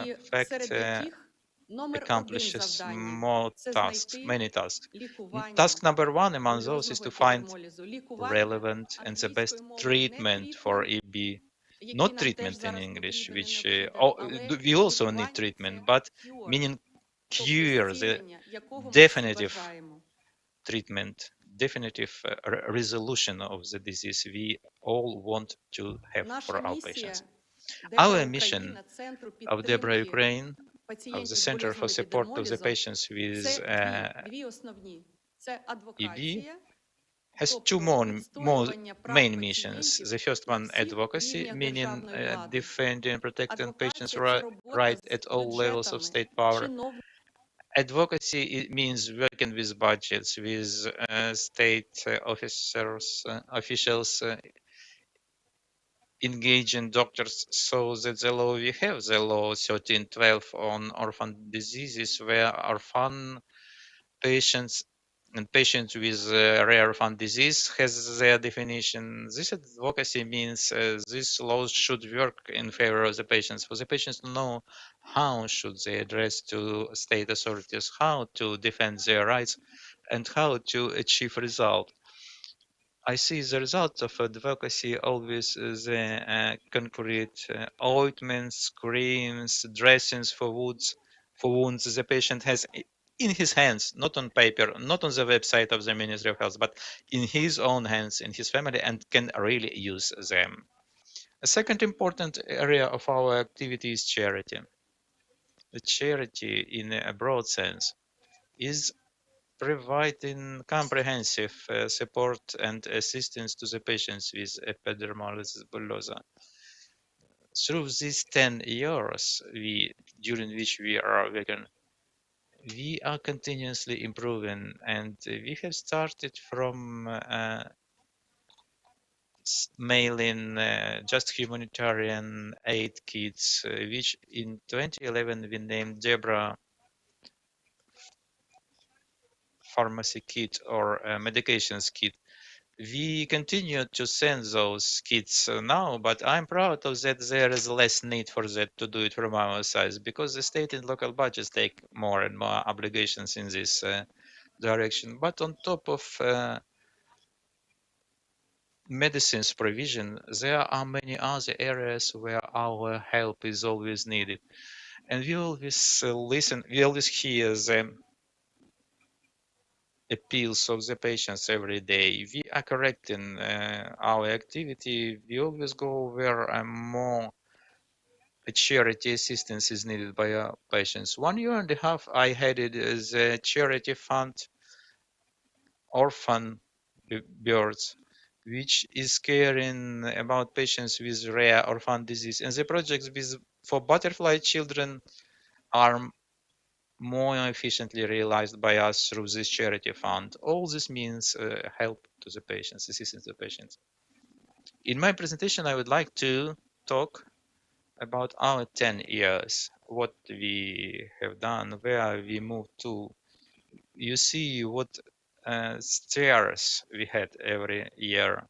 Speaker 1: І
Speaker 2: fact,
Speaker 1: серед яких номер один
Speaker 2: accomplishes
Speaker 1: завдання
Speaker 2: more
Speaker 1: це
Speaker 2: tasks,
Speaker 1: знайти
Speaker 2: many tasks.
Speaker 1: лікування
Speaker 2: Task number one among those is
Speaker 1: булезного
Speaker 2: to find
Speaker 1: епідермолізу. Лікування
Speaker 2: relevant and the best
Speaker 1: англійською мовою не
Speaker 2: treatment for
Speaker 1: трітмент,
Speaker 2: EB.
Speaker 1: який
Speaker 2: Not
Speaker 1: нам теж
Speaker 2: treatment in
Speaker 1: зараз
Speaker 2: English,
Speaker 1: потрібен і
Speaker 2: which
Speaker 1: необхіден, але
Speaker 2: we also need
Speaker 1: лікування
Speaker 2: treatment,
Speaker 1: це
Speaker 2: but
Speaker 1: cure,
Speaker 2: meaning
Speaker 1: тобто
Speaker 2: cure, the
Speaker 1: зцілення, якого ми всі
Speaker 2: definitive
Speaker 1: бажаємо.
Speaker 2: treatment, definitive resolution of the disease we all want to have
Speaker 1: Наша
Speaker 2: for our patients.
Speaker 1: місія
Speaker 2: Our
Speaker 1: DEBRA
Speaker 2: mission
Speaker 1: Україна, Центру
Speaker 2: of DEBRA
Speaker 1: підтримки
Speaker 2: Ukraine, of the
Speaker 1: пацієнтів з
Speaker 2: Center for
Speaker 1: булезним
Speaker 2: Support of the
Speaker 1: епідермолізом,
Speaker 2: Patients with
Speaker 1: це дві основні. Це
Speaker 2: EB,
Speaker 1: адвокація,
Speaker 2: has two
Speaker 1: тобто
Speaker 2: more
Speaker 1: відстоювання прав
Speaker 2: main missions.
Speaker 1: пацієнтів
Speaker 2: The first
Speaker 1: на
Speaker 2: one,
Speaker 1: всіх
Speaker 2: advocacy,
Speaker 1: рівнях
Speaker 2: meaning
Speaker 1: державної влади.
Speaker 2: defending and protecting patients'
Speaker 1: Адвокація – це робота
Speaker 2: right
Speaker 1: з
Speaker 2: at all levels of
Speaker 1: бюджетами,
Speaker 2: state power.
Speaker 1: чиновниками.
Speaker 2: Advocacy means working with budgets, with state officials, engaging doctors, so that the law we have, the law 1312 on orphan diseases, where orphan patients and patients with rare orphan disease has their definition. This advocacy means these laws should work in favor of the patients, for the patients to know how should they address to state authorities, how to defend their rights, and how to achieve result. I see the results of advocacy always the concrete ointments, creams, dressings for wounds the patient has in his hands, not on paper, not on the website of the Ministry of Health, but in his own hands, in his family, and can really use them. A second important area of our activity is charity. The charity, in a broad sense, is providing comprehensive support and assistance to the patients with epidermolysis bullosa. Through these 10 years during which we are working, we are continuously improving, and we have started from mailing just humanitarian aid kits, which in 2011 we named DEBRA pharmacy kit or medications kit. We continue to send those kits now, but I'm proud of that there is less need for that to do it from our side, because the state and local budgets take more and more obligations in this direction. But on top of medicines provision, there are many other areas where our help is always needed. And we always listen, we always hear the appeals of the patients every day. We are correcting our activity. We always go where more charity assistance is needed by our patients. 1.5 years I headed the charity fund Orphan Birds, which is caring about patients with rare orphan disease. And the projects for butterfly children are more efficiently realized by us through this charity fund. All this means help to the patients, assistance to the patients. In my presentation, I would like to talk about our 10 years, what we have done, where we moved to. You see what stairs we had every year.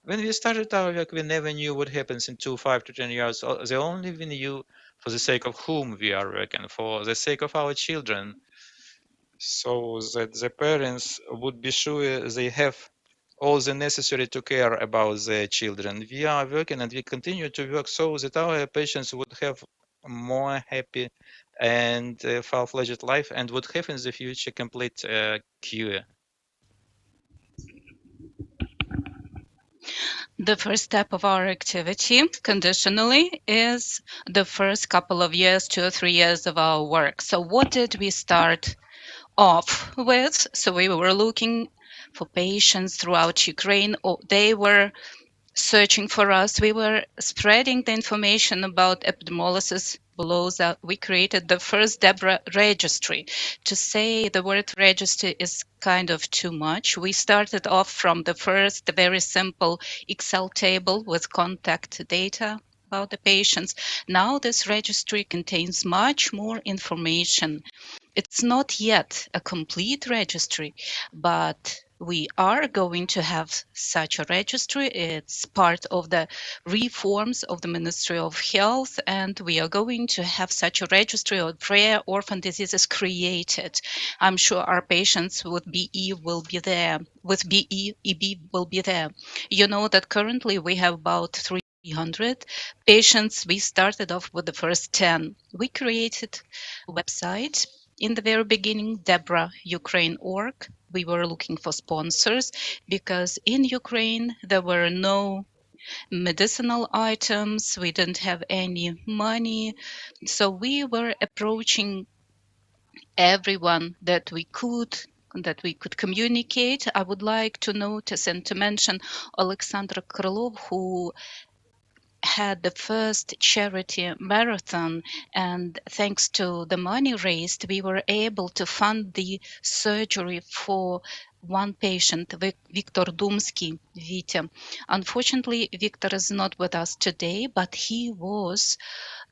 Speaker 2: When we started our work, we never knew what happens in 5 to 10 years. The only we knew for the sake of whom we are working, for the sake of our children, so that the parents would be sure they have all the necessary to care about their children. We are working and we continue to work so that our patients would have more happy and full-fledged life and would have in the future complete cure.
Speaker 3: The first step of our activity, conditionally, is the first couple of years, 2 or 3 years of our work. So what did we start off with? So we were looking for patients throughout Ukraine, or they were searching for us. We were spreading the information about epidermolysis bullosa. We created the first DEBRA registry. To say the word registry is kind of too much. We started off from the very simple Excel table with contact data. about the patients. Now this registry contains much more information. It's not yet a complete registry, but we are going to have such a registry. It's part of the reforms of the Ministry of Health, and we are going to have such a registry of rare orphan diseases created. I'm sure our patients with BE will be there, with BE, EB will be there. You know that currently we have about 300 patients. We started off with the first 10. We created a website in the very beginning, DEBRA Ukraine org. We were looking for sponsors because in Ukraine there were no medicinal items, we didn't have any money. So we were approaching everyone that we could communicate. I would like to notice and to mention Alexander Krylov, who had the first charity marathon, and thanks to the money raised, we were able to fund the surgery for one patient, Viktor Dumsky, Vita. Unfortunately, Viktor is not with us today, but he was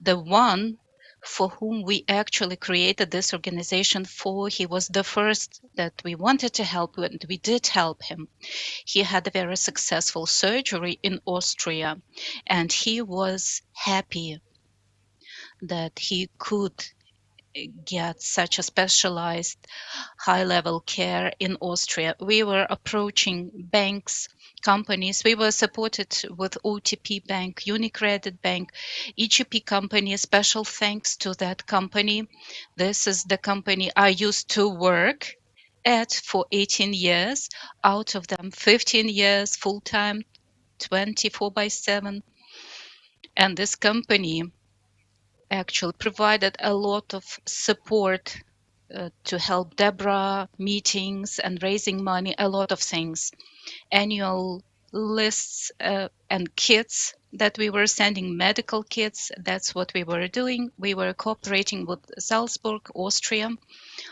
Speaker 3: the one for whom we actually created this organization for. He was the first that we wanted to help, and we did help him. He had a very successful surgery in Austria, and he was happy that he could get such a specialized high-level care in Austria. We were approaching banks, companies. We were supported with OTP Bank, UniCredit Bank, EGP company. Special thanks to that company. This is the company I used to work at for 18 years, out of them 15 years full-time, 24/7. And this company actually provided a lot of support to help DEBRA meetings and raising money, a lot of things. Annual lists and kits that we were sending, medical kits, that's what we were doing. We were cooperating with Salzburg, Austria.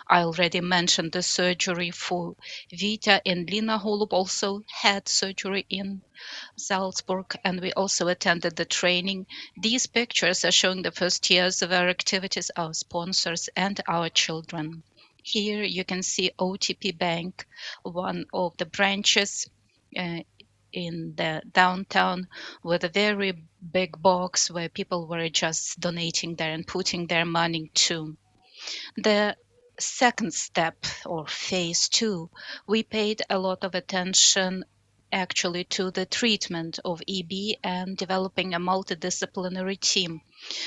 Speaker 3: I already mentioned the surgery for Vita, and Lina Holub also had surgery in Salzburg, and we also attended the training. These pictures are showing the first years of our activities, our sponsors, and our children. Here you can see OTP Bank, one of the branches in the downtown, with a very big box where people were just donating there and putting their money to. The second step, or phase 2, we paid a lot of attention actually to the treatment of EB and developing a multidisciplinary team.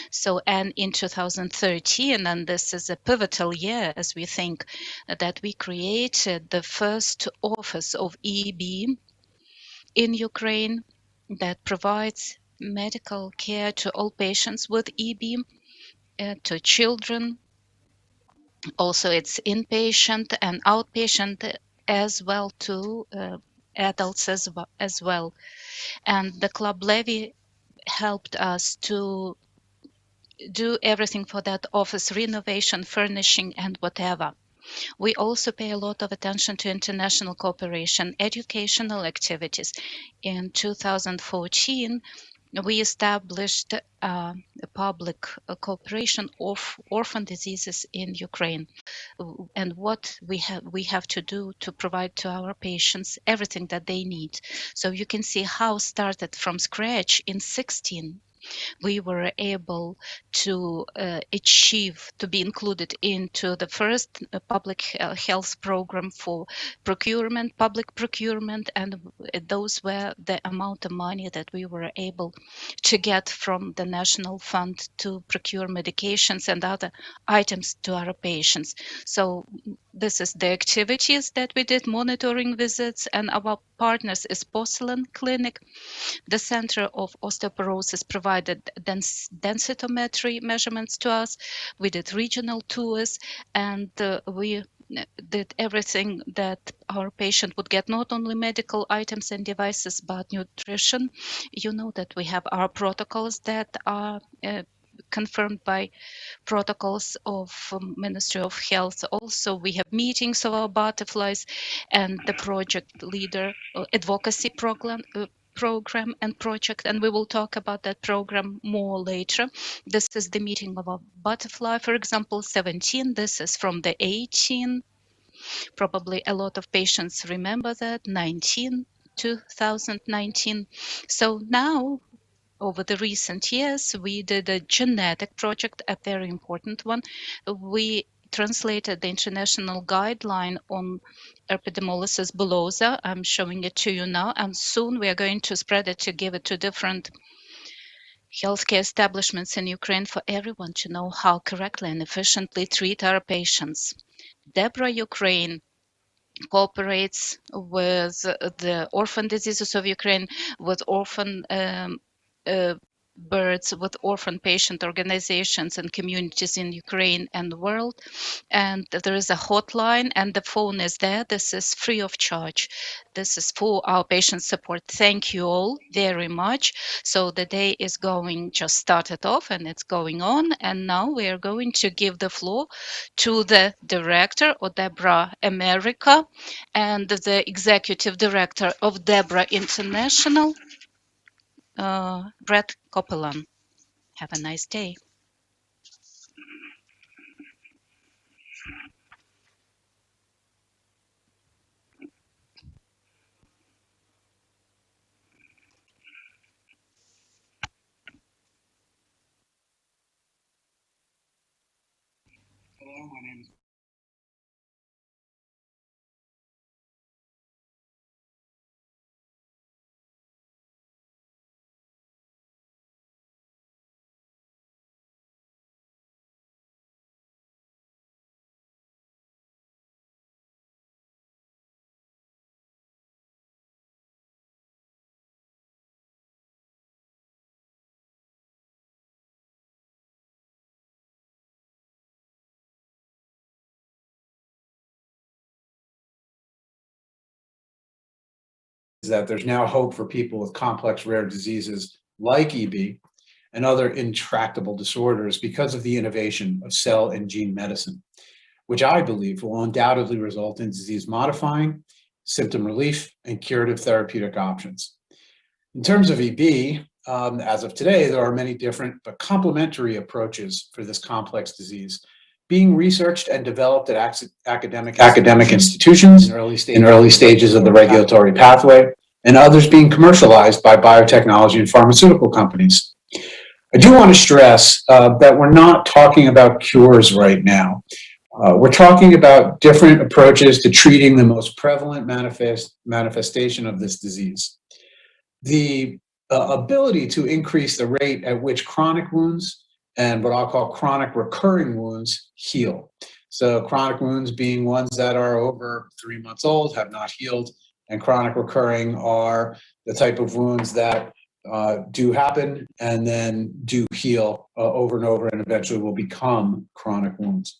Speaker 3: So, and in 2013, and this is a pivotal year as we think, that we created the first office of EB in Ukraine that provides medical care to all patients with EB, to children. Also, it's inpatient and outpatient as well to adults as well. And the Club Levy helped us to do everything for that office, renovation, furnishing, and whatever. We also pay a lot of attention to international cooperation, educational activities. In 2014, we established a public cooperation of orphan diseases in Ukraine, and what we have to do to provide to our patients everything that they need. So you can see how started from scratch in 16. We were able to achieve to be included into the first public health program for procurement, public procurement, and those were the amount of money that we were able to get from the national fund to procure medications and other items to our patients. So this is the activities that we did, monitoring visits, and our partners is Porcelain Clinic. The Center of Osteoporosis provided densitometry measurements to us. We did regional tours, and we did everything that our patient would get, not only medical items and devices, but nutrition. You know that we have our protocols that are confirmed by protocols of Ministry of Health. Also, we have meetings of our butterflies, and the project leader advocacy program and project, and we will talk about that program more later. This is the meeting of a butterfly, for example, 17. This is from the 18. Probably a lot of patients remember that, 2019. So now, over the recent years, we did a genetic project, a very important one. We translated the international guideline on epidermolysis bullosa. I'm showing it to you now, and soon we are going to spread it to give it to different healthcare establishments in Ukraine for everyone to know how correctly and efficiently treat our patients. DEBRA Ukraine cooperates with the orphan diseases of Ukraine, with orphan birds, with orphan patient organizations and communities in Ukraine and the world. And there is a hotline, and the phone is there. This is free of charge. This is for our patient support. Thank you all very much. So the day is just started off, and it's going on. And now we are going to give the floor to the director of DEBRA America and the executive director of DEBRA International, Brett Copeland. Have a nice day.
Speaker 4: Hello, my name is that there's now hope for people with complex rare diseases like EB and other intractable disorders because of the innovation of cell and gene medicine, which I believe will undoubtedly result in disease modifying, symptom relief, and curative therapeutic options. In terms of EB, as of today, there are many different but complementary approaches for this complex disease being researched and developed at academic institutions in early stages of the regulatory pathway, and others being commercialized by biotechnology and pharmaceutical companies. I do want to stress that we're not talking about cures right now. We're talking about different approaches to treating the most prevalent manifestation of this disease. The ability to increase the rate at which chronic wounds and what I'll call chronic recurring wounds heal. So chronic wounds being ones that are over 3 months old, have not healed, and chronic recurring are the type of wounds that do happen and then do heal over and over and eventually will become chronic wounds.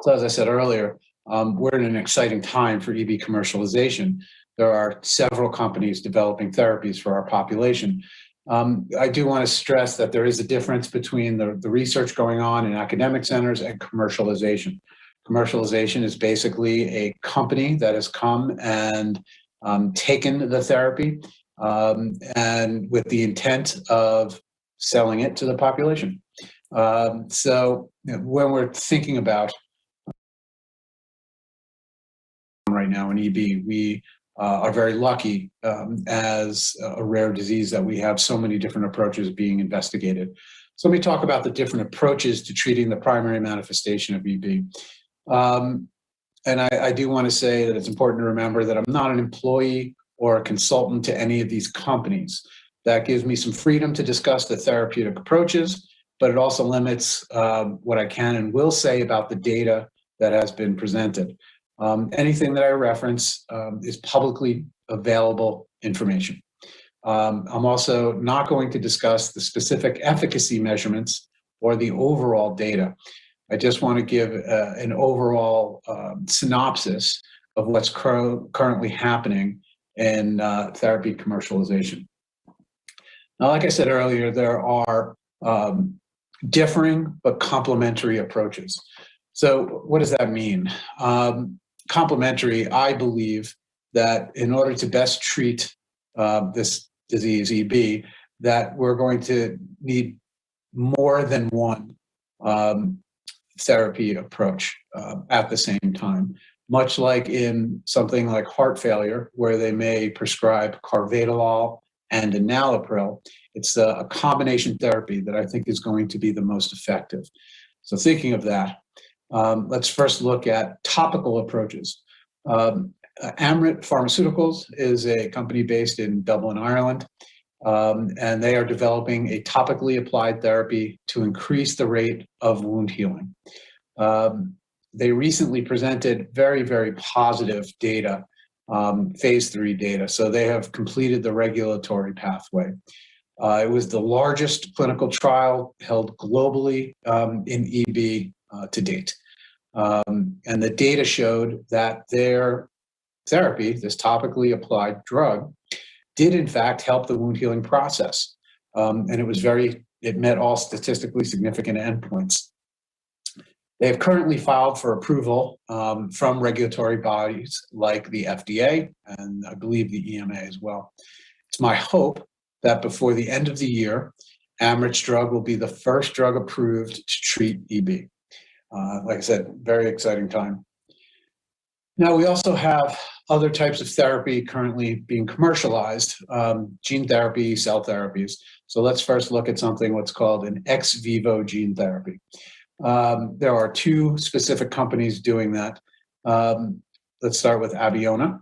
Speaker 4: So as I said earlier, we're in an exciting time for EB commercialization. There are several companies developing therapies for our population. I do want to stress that there is a difference between the research going on in academic centers and commercialization. Commercialization is basically a company that has come and taken the therapy and with the intent of selling it to the population. So when we're thinking about right now in EB, we are very lucky as a rare disease that we have so many different approaches being investigated. So let me talk about the different approaches to treating the primary manifestation of EB. And I do want to say that it's important to remember that I'm not an employee or a consultant to any of these companies. That gives me some freedom to discuss the therapeutic approaches, but it also limits what I can and will say about the data that has been presented. Anything that I reference is publicly available information. I'm also not going to discuss the specific efficacy measurements or the overall data. I just want to give an overall synopsis of what's currently happening in therapy commercialization. Now, like I said earlier, there are differing but complementary approaches. So what does that mean? Complementary, I believe that in order to best treat this disease, EB, that we're going to need more than one therapy approach at the same time. Much like in something like heart failure, where they may prescribe carvedilol and enalapril, it's a combination therapy that I think is going to be the most effective. So thinking of that, let's first look at topical approaches. Amrit Pharmaceuticals is a company based in Dublin, Ireland, and they are developing a topically applied therapy to increase the rate of wound healing. They recently presented very, very positive data, phase 3 data. So they have completed the regulatory pathway. It was the largest clinical trial held globally in EB to date. And the data showed that their therapy, this topically applied drug, did in fact help the wound healing process. And it met all statistically significant endpoints. They have currently filed for approval from regulatory bodies like the FDA and I believe the EMA as well. It's my hope that before the end of the year, Amrit's drug will be the first drug approved to treat EB. Like I said, very exciting time. Now, we also have other types of therapy currently being commercialized, gene therapy, cell therapies. So let's first look at what's called an ex vivo gene therapy. There are 2 specific companies doing that. Let's start with Abeona.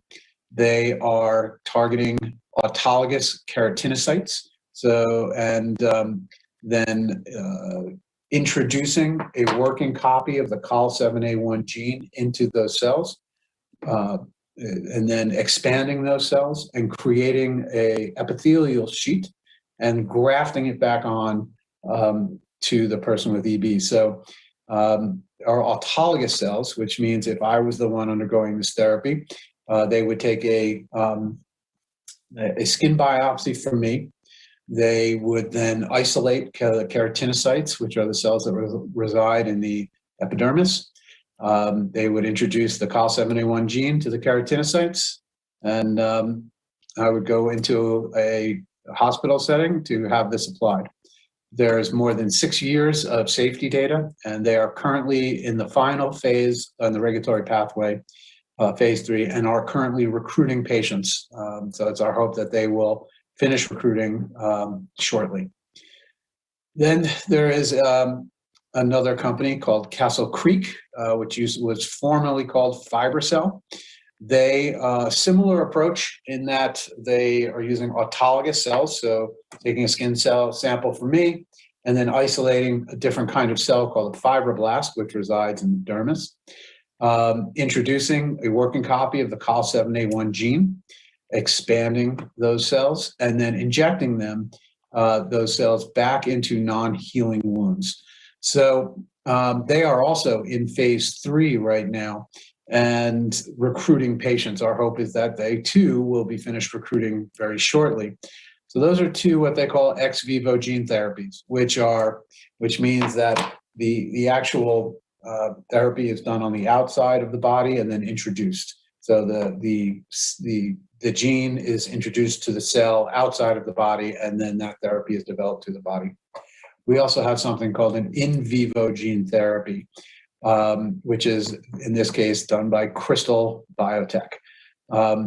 Speaker 4: They are targeting autologous keratinocytes. Then introducing a working copy of the COL7A1 gene into those cells, and then expanding those cells and creating a epithelial sheet and grafting it back on to the person with EB. So our autologous cells, which means if I was the one undergoing this therapy, they would take a skin biopsy from me. They would then isolate the keratinocytes, which are the cells that reside in the epidermis. They would introduce the COL7A1 gene to the keratinocytes, and I would go into a hospital setting to have this applied. There's more than 6 years of safety data, and they are currently in the final phase on the regulatory pathway, phase 3, and are currently recruiting patients. So it's our hope that they will finish recruiting shortly. Then there is another company called Castle Creek, which was formerly called FiberCell. They similar approach in that they are using autologous cells, so taking a skin cell sample from me and then isolating a different kind of cell called a fibroblast, which resides in the dermis, introducing a working copy of the COL7A1 gene, expanding those cells, and then injecting them, those cells back into non-healing wounds. So they are also in phase 3 right now and recruiting patients. Our hope is that they too will be finished recruiting very shortly. So those are 2 what they call ex vivo gene therapies, which means that the actual therapy is done on the outside of the body and then introduced. So the gene is introduced to the cell outside of the body, and then that therapy is developed to the body. We also have something called an in vivo gene therapy, which is, in this case, done by Crystal Biotech.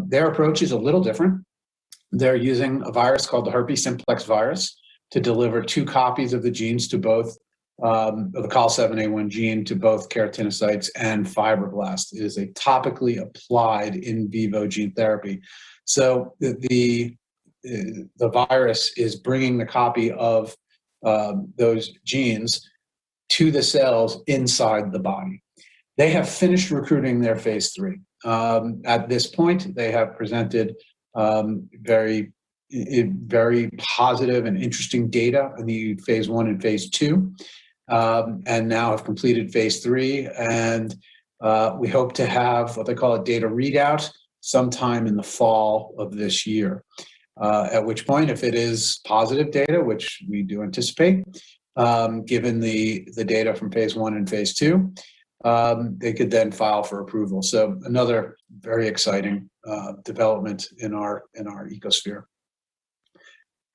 Speaker 4: Their approach is a little different. They're using a virus called the herpes simplex virus to deliver 2 copies of the genes to both, of the COL7A1 gene to both keratinocytes and fibroblasts. It is a topically applied in vivo gene therapy. So the virus is bringing the copy of those genes to the cells inside the body. They have finished recruiting their phase 3. At this point, they have presented very positive and interesting data in the phase 1 and phase 2, and now have completed phase 3. And we hope to have what they call a data readout sometime in the fall of this year. At which point, if it is positive data, which we do anticipate, given the data from phase 1 and phase 2, they could then file for approval. So another very exciting development in our ecosphere.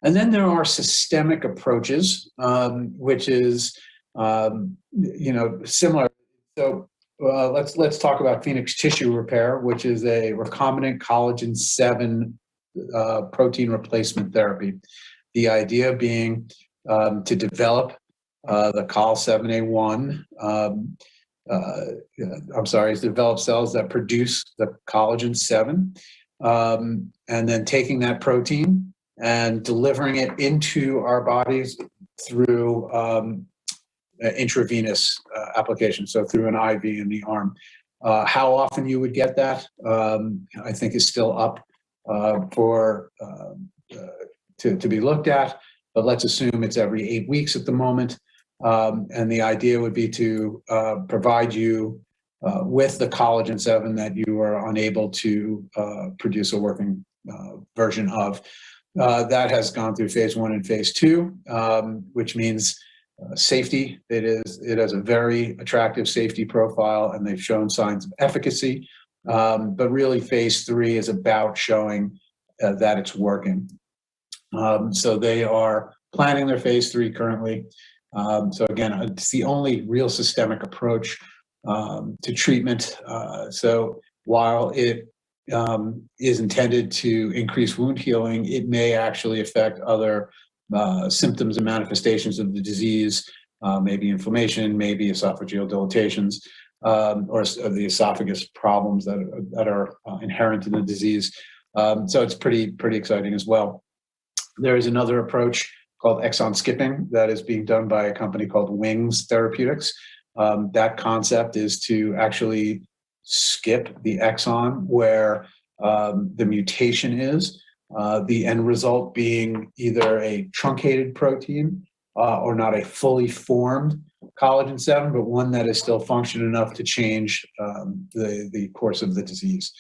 Speaker 4: And then there are systemic approaches, which is, similar. So let's talk about Phoenix tissue repair, which is a recombinant collagen 7 protein replacement therapy. The idea being to develop the Col7A1. Develop cells that produce the collagen 7, and then taking that protein and delivering it into our bodies through intravenous application, so through an IV in the arm. How often you would get that, I think, is still up to be looked at, but let's assume it's every 8 weeks at the moment. And the idea would be to provide you with the collagen 7 that you are unable to produce a working version of. That has gone through phase 1 and phase 2, which means safety. It has a very attractive safety profile, and they've shown signs of efficacy. But really, phase 3 is about showing that it's working. So they are planning their phase 3 currently. So again, it's the only real systemic approach to treatment. So while it is intended to increase wound healing, it may actually affect other symptoms and manifestations of the disease, maybe inflammation, maybe esophageal dilatations, or the esophagus problems that are inherent in the disease. So it's pretty exciting as well. There is another approach called exon skipping that is being done by a company called Wings Therapeutics. That concept is to actually skip the exon where the mutation is, the end result being either a truncated protein or not a fully formed collagen 7, but one that is still functional enough to change the course of the disease.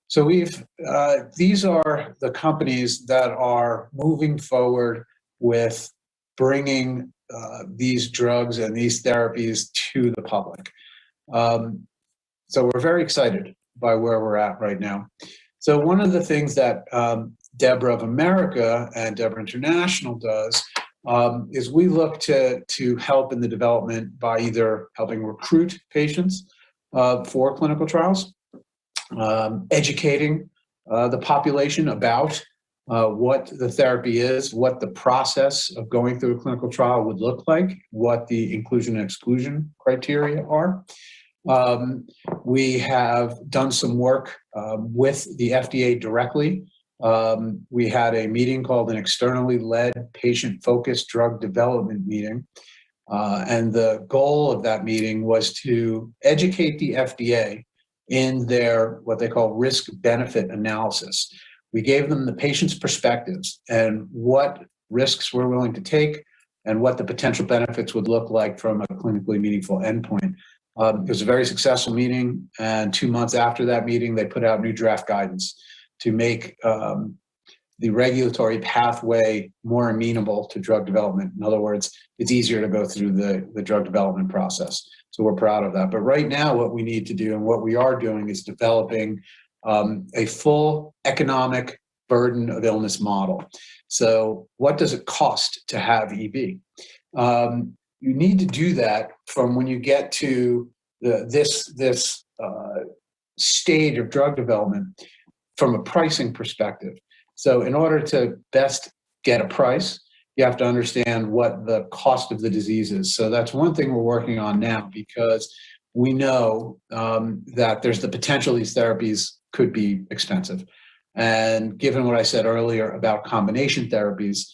Speaker 4: So these are the companies that are moving forward with bringing these drugs and these therapies to the public. So we're very excited by where we're at right now. So one of the things that DEBRA of America and DEBRA International does is we look to help in the development by either helping recruit patients for clinical trials, educating the population about what the therapy is, what the process of going through a clinical trial would look like, what the inclusion and exclusion criteria are. We have done some work with the FDA directly. We had a meeting called an externally led patient-focused drug development meeting. And the goal of that meeting was to educate the FDA in their what they call risk-benefit analysis. We gave them the patient's perspectives and what risks we're willing to take and what the potential benefits would look like from a clinically meaningful endpoint. It was a very successful meeting, and 2 months after that meeting, they put out new draft guidance to make the regulatory pathway more amenable to drug development. In other words, it's easier to go through the drug development process. So we're proud of that. But right now, what we need to do and what we are doing is developing a full economic burden of illness model. So what does it cost to have EB? You need to do that from when you get to this stage of drug development from a pricing perspective. So in order to best get a price, you have to understand what the cost of the disease is. So that's one thing we're working on now, because we know that there's the potential these therapies could be expensive. And given what I said earlier about combination therapies,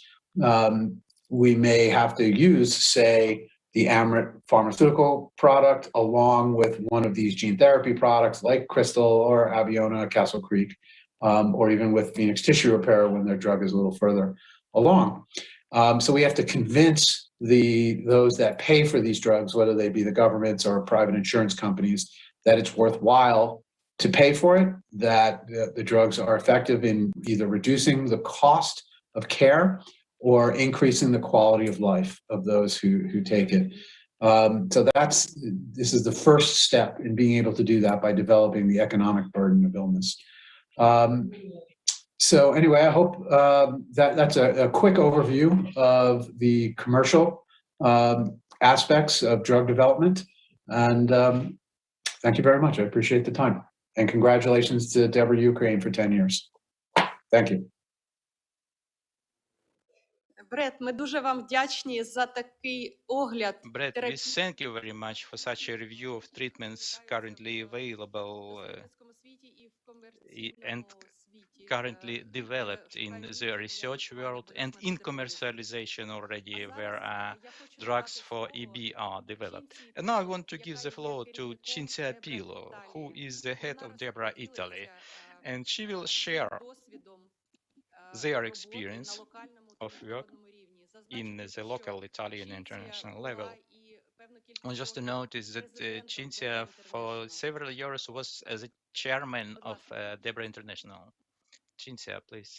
Speaker 4: we may have to use, say, the Amrit pharmaceutical product along with one of these gene therapy products like Crystal or Abeona, Castle Creek, or even with Phoenix Tissue Repair when their drug is a little further along. So we have to convince those that pay for these drugs, whether they be the governments or private insurance companies, that it's worthwhile to pay for it, that the drugs are effective in either reducing the cost of care or increasing the quality of life of those who take it. So this is the first step in being able to do that by developing the economic burden of illness. So anyway, I hope that's a quick overview of the commercial aspects of drug development. And thank you very much. I appreciate the time. And congratulations to DEBRA Ukraine for 10 years. Thank you.
Speaker 1: Бред, ми дуже вам вдячні за такий огляд.
Speaker 2: Brett, we thank you very much for such a review of treatments currently available and currently developed in the research world and in commercialization already, where drugs for EB are developed. And now I want to give the floor to Cinzia Pilo, who is the head of DEBRA Italy, and she will share their experience of work in the local Italian international level. And just to notice that Cinzia for several years was as a chairman of DEBRA International. Cinzia, please.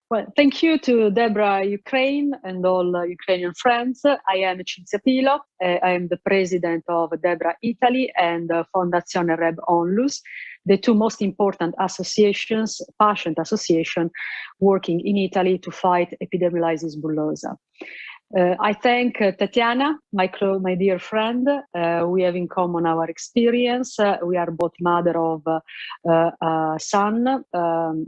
Speaker 5: Well, thank you to DEBRA Ukraine and all Ukrainian friends. I am Cinzia Pilo. I am the president of DEBRA Italy and Fondazione Reb Onlus, the two most important associations, patient association, working in Italy to fight epidermolysis bullosa. I thank Tatiana, my dear friend. We have in common our experience. We are both mother of a son,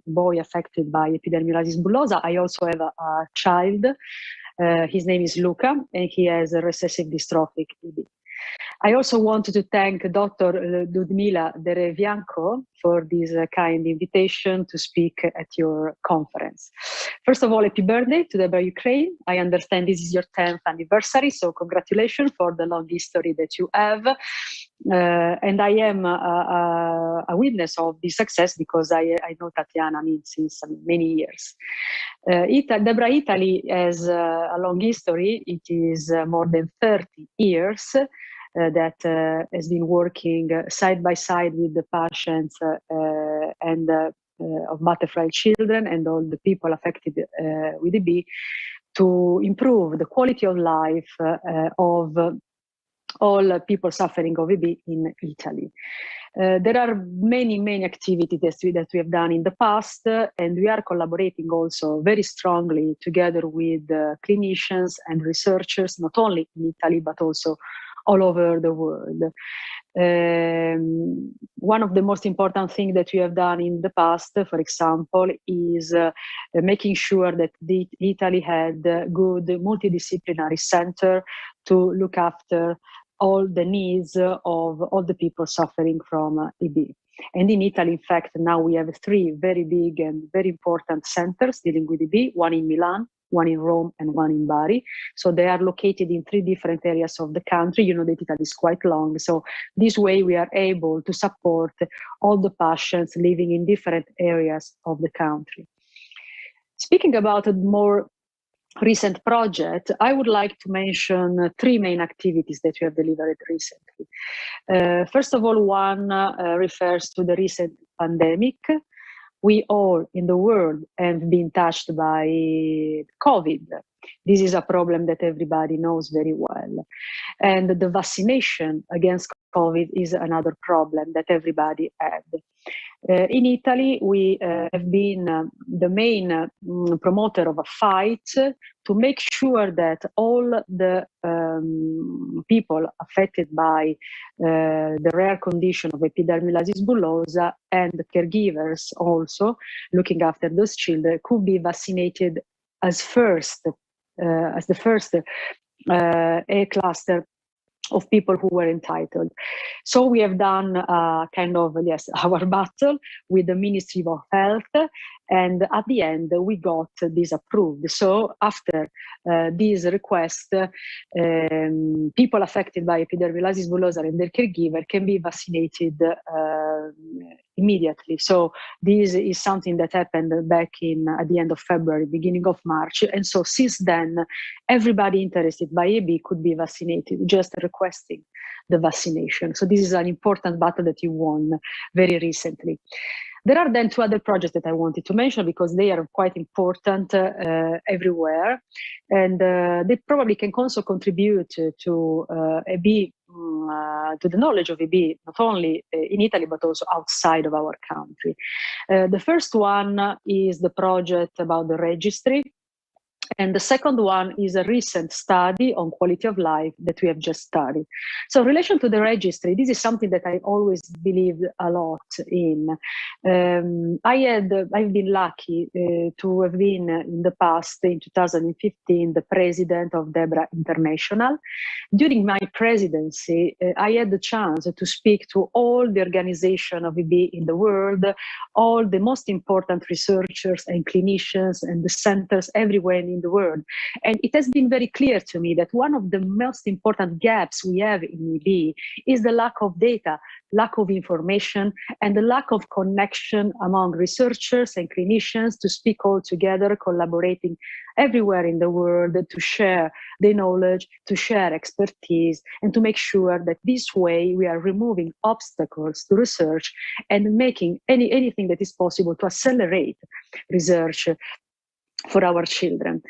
Speaker 5: boy affected by epidermolysis bullosa. I also have a child. His name is Luca, and he has a recessive dystrophic EB. I also wanted to thank Dr. Ludmila Derevianko for this kind invitation to speak at your conference. First of all, happy birthday to DEBRA Ukraine. I understand this is your 10th anniversary, so congratulations for the long history that you have. And I am a witness of this success because I know Tatiana since many years. DEBRA Italy has a long history. It is more than 30 years that has been working side by side with the patients and of butterfly children and all the people affected with EB to improve the quality of life of all people suffering of EB in Italy. There are many activities that we have done in the past, and we are collaborating also very strongly together with clinicians and researchers, not only in Italy, but also all over the world. One of the most important things that we have done in the past, for example, is making sure that Italy had a good multidisciplinary center to look after all the needs of all the people suffering from EB. And in Italy, in fact, now we have 3 very big and very important centers dealing with EB, one in Milan, one in Rome, and one in Bari. So they are located in 3 different areas of the country. You know that Italy is quite long. So this way we are able to support all the patients living in different areas of the country. Speaking about a more recent project, I would like to mention 3 main activities that we have delivered recently. First of all, one refers to the recent pandemic. We all in the world have been touched by COVID. This is a problem that everybody knows very well. And the vaccination against COVID is another problem that everybody had. In Italy, we have been the main promoter of a fight to make sure that all the people affected by the rare condition of epidermolysis bullosa and the caregivers also looking after those children could be vaccinated as the first A cluster of people who were entitled. So we have done kind of, yes, our battle with the Ministry of Health, and at the end we got this approved. So after this request, people affected by epidermolysis bullosa and their caregiver can be vaccinated immediately. So this is something that happened back at the end of February, beginning of March. And so since then, everybody interested by EB could be vaccinated, just requesting the vaccination. So this is an important battle that you won very recently. There are then two other projects that I wanted to mention because they are quite important everywhere, and they probably can also contribute to EB, to the knowledge of EB, not only in Italy but also outside of our country. The first one is the project about the registry. And the second one is a recent study on quality of life that we have just studied. So in relation to the registry, this is something that I always believed a lot in. I've been lucky to have been in the past, in 2015, the president of DEBRA International. During my presidency, I had the chance to speak to all the organizations of EB in the world, all the most important researchers and clinicians and the centers everywhere in the world. And it has been very clear to me that one of the most important gaps we have in EB is the lack of data, lack of information, and the lack of connection among researchers and clinicians to speak all together, collaborating everywhere in the world to share the knowledge, to share expertise, and to make sure that this way we are removing obstacles to research and making anything that is possible to accelerate research for our children.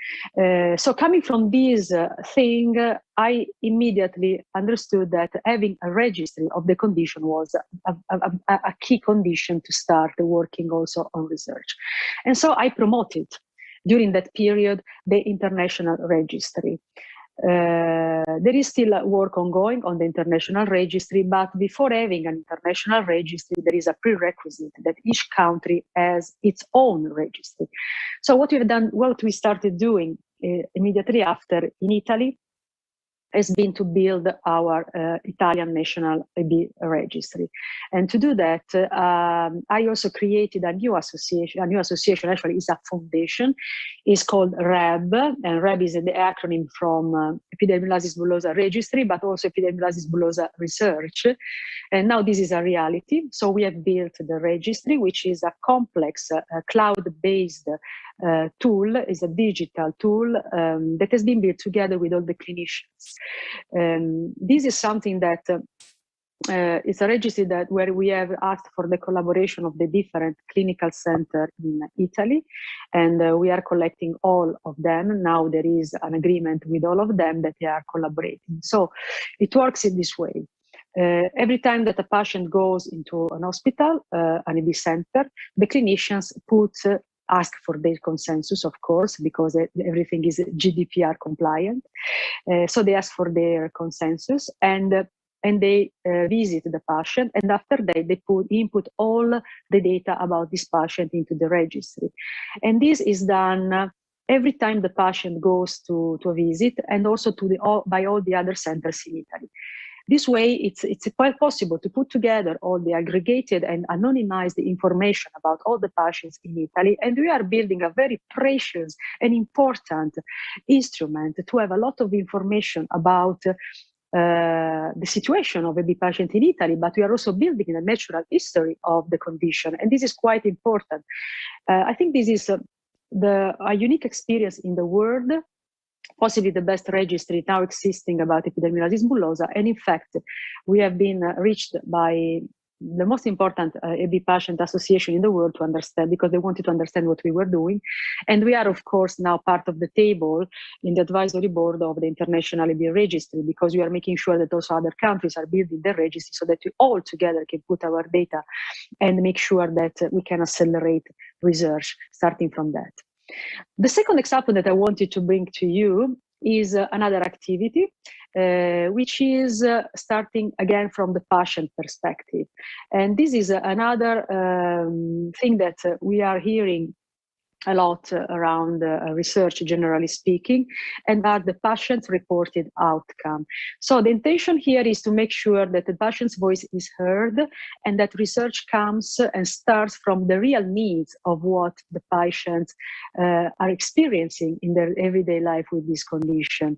Speaker 5: So coming from this thing, I immediately understood that having a registry of the condition was a key condition to start working also on research. And so I promoted during that period the international registry. There is still work ongoing on the international registry, but before having an international registry, there is a prerequisite that each country has its own registry. So what we started doing immediately after in Italy has been to build our Italian national EB registry. And to do that, I also created a new association. A new association actually is a foundation. It's called REB, and REB is the acronym from Epidermolysis Bullosa Registry, but also Epidermolysis Bullosa Research. And now this is a reality. So we have built the registry, which is a complex cloud-based tool, is a digital tool that has been built together with all the clinicians. This is something that it's a registry where we have asked for the collaboration of the different clinical centers in Italy, and we are collecting all of them. Now there is an agreement with all of them that they are collaborating. So it works in this way. Every time that a patient goes into an hospital, an EB center, the clinicians ask for their consensus, of course, because everything is GDPR compliant. So they ask for their consensus, and they visit the patient, and after that they input all the data about this patient into the registry. And this is done every time the patient goes to a visit, and also by all the other centers in Italy. This way, it's quite possible to put together all the aggregated and anonymized information about all the patients in Italy, and we are building a very precious and important instrument to have a lot of information about the situation of EB patient in Italy, but we are also building a natural history of the condition, and this is quite important. I think this is a unique experience in the world, possibly the best registry now existing about epidermolysis bullosa. And in fact, we have been reached by the most important EB patient association in the world to understand, because they wanted to understand what we were doing. And we are, of course, now part of the table in the advisory board of the International EB Registry, because we are making sure that also other countries are building their registry so that we all together can put our data and make sure that we can accelerate research starting from that. The second example that I wanted to bring to you is another activity, which is starting again from the patient perspective. And this is another thing that we are hearing a lot around research, generally speaking, and are the patient reported outcome. So the intention here is to make sure that the patient's voice is heard, and that research comes and starts from the real needs of what the patients are experiencing in their everyday life with this condition.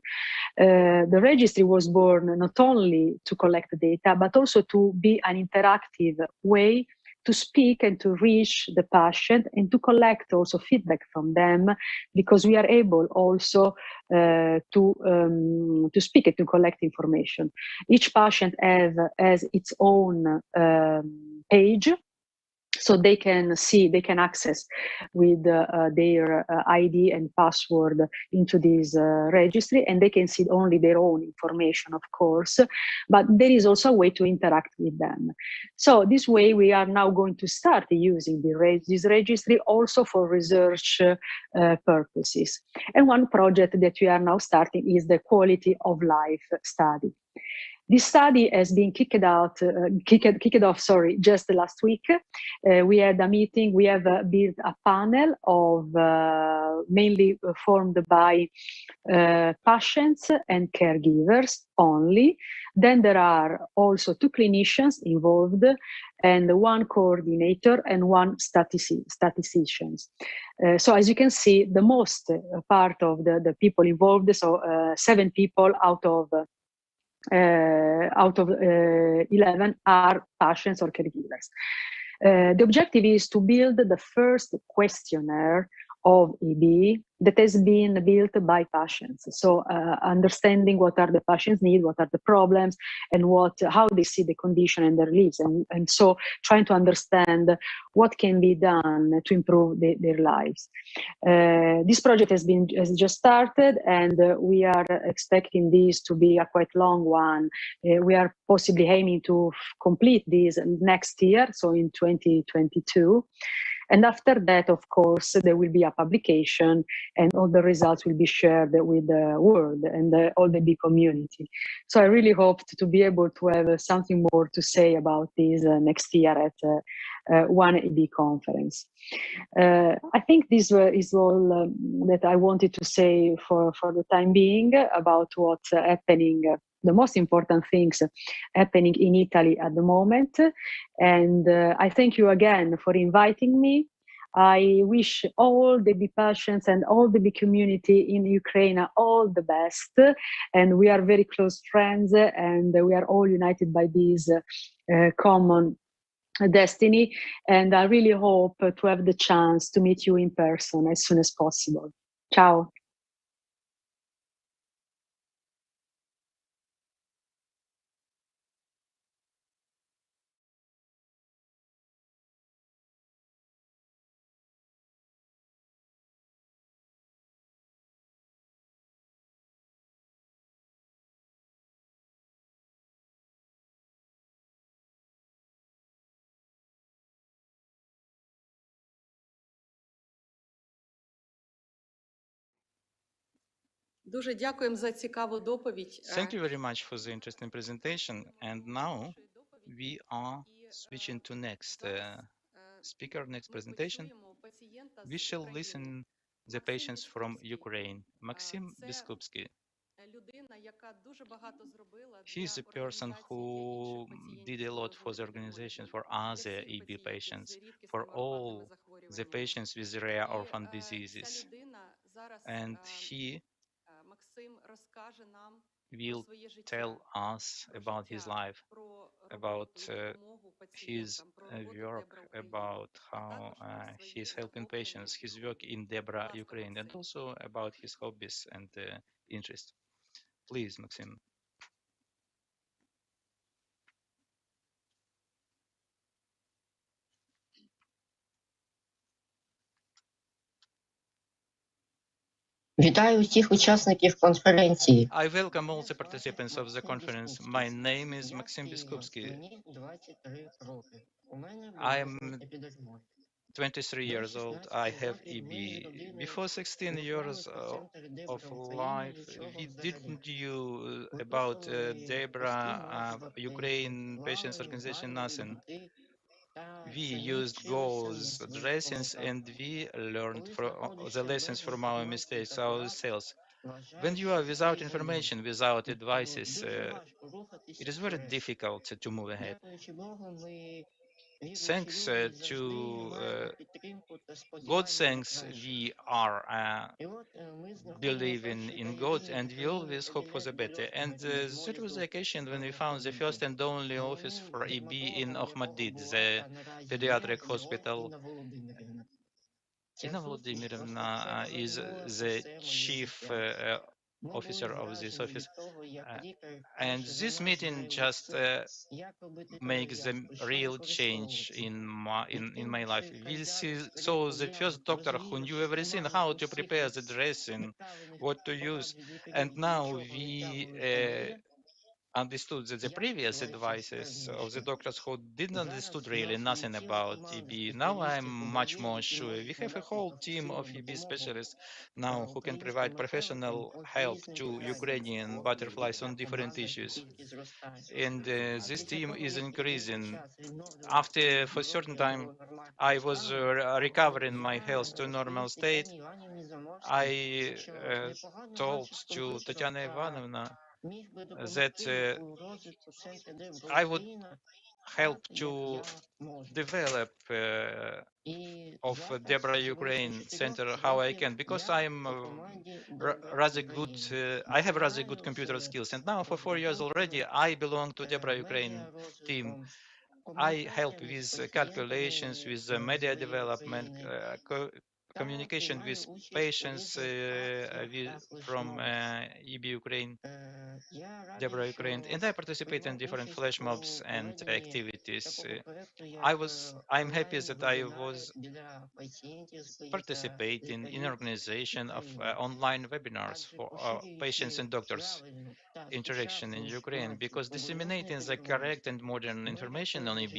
Speaker 5: The registry was born not only to collect data, but also to be an interactive way to speak and to reach the patient and to collect also feedback from them, because we are able also to speak and to collect information. Each patient has its own page So they can see, they can access with their ID and password into this registry, and they can see only their own information, of course, but there is also a way to interact with them. So this way we are now going to start using this registry also for research purposes. And one project that we are now starting is the quality of life study. This study has been kicked off, just last week. We had a meeting. We have built a panel of mainly formed by patients and caregivers only. Then there are also 2 clinicians involved and 1 coordinator and 1 statistician. So as you can see, the most part of the people involved, so 7 people out of 11 are patients or caregivers. The objective is to build the first questionnaire of EB that has been built by patients. So understanding what are the patients' needs, what are the problems, and how they see the condition and their lives. And so trying to understand what can be done to improve their lives. This project has just started, and we are expecting this to be a quite long one. We are possibly aiming to complete this next year, so in 2022. And after that, of course, there will be a publication and all the results will be shared with the world and all the big community. So I really hope to be able to have something more to say about this next year at one EB conference. I think this is all that I wanted to say for the time being about what's happening, the most important things happening in Italy at the moment. And I thank you again for inviting me. I wish all the big patients and all the big community in Ukraine all the best. And we are very close friends, and we are all united by this common destiny. And I really hope to have the chance to meet you in person as soon as possible. Ciao.
Speaker 1: Дуже дякуємо за цікаву доповідь.
Speaker 2: Thank you very much for the interesting presentation. And now we are switching to next speaker, next presentation. We shall listen the patients from Ukraine. Maxim Biskupsky. He is a person who did a lot for the organization, for other EB patients, for all the patients with rare orphan diseases. And he will tell us about his life, about his work, about how he's helping patients, his work in DEBRA Ukraine, and also about his hobbies and interests. Please, Maxim.
Speaker 6: Вітаю усіх учасників конференції.
Speaker 2: I welcome all the participants of the conference. My name is Maxim Biskupsky.
Speaker 6: Мені 23 роки. У мене
Speaker 2: I
Speaker 6: був
Speaker 2: am
Speaker 6: епідермоїд.
Speaker 2: 23 years old. I have EB. Before 16 years of life, we didn't knew about DEBRA, Ukraine Patients Organization, nothing. We used goals, dressings, and we learned the lessons from our mistakes ourselves. When you are without information, without advices, it is very difficult to move ahead. Thanks to God, thanks, we are believing in God, and we always hope for the better. And that was the occasion when we found the first and only office for EB in Ohmadid, the pediatric hospital. Inna Volodymyrovna is the chief officer of this
Speaker 6: вражений
Speaker 2: office.
Speaker 6: від того, як
Speaker 2: Uh,
Speaker 6: лікар
Speaker 2: and
Speaker 6: перший
Speaker 2: this
Speaker 6: за нас
Speaker 2: meeting
Speaker 6: говорив,
Speaker 2: just
Speaker 6: це якоби
Speaker 2: makes
Speaker 6: титуляріат,
Speaker 2: a
Speaker 6: що
Speaker 2: real change
Speaker 6: використовується.
Speaker 2: in my life. We see,
Speaker 6: При
Speaker 2: so the
Speaker 6: появі
Speaker 2: first doctor who knew everything, how to prepare the dressing, what to use, and now we understood that the previous advices of the doctors who didn't understood really nothing about EB. Now I'm much more sure. We have a whole team of EB specialists now who can provide professional help to Ukrainian butterflies on different issues. And this team is increasing. After, for a certain time, I was recovering my health to normal state. I told to Tatiana Ivanovna that I would help to develop of DEBRA Ukraine Center how I can, because I'm rather good, I have rather good computer skills, and now for 4 years already I belong to DEBRA Ukraine team. I help with calculations, with media development, communication with patients from EB Ukraine, DEBRA Ukraine, and I participate in different flash mobs and activities. I'm happy that I was participating in organization of online webinars for patients and doctors interaction in Ukraine, because disseminating the correct and modern information on EB,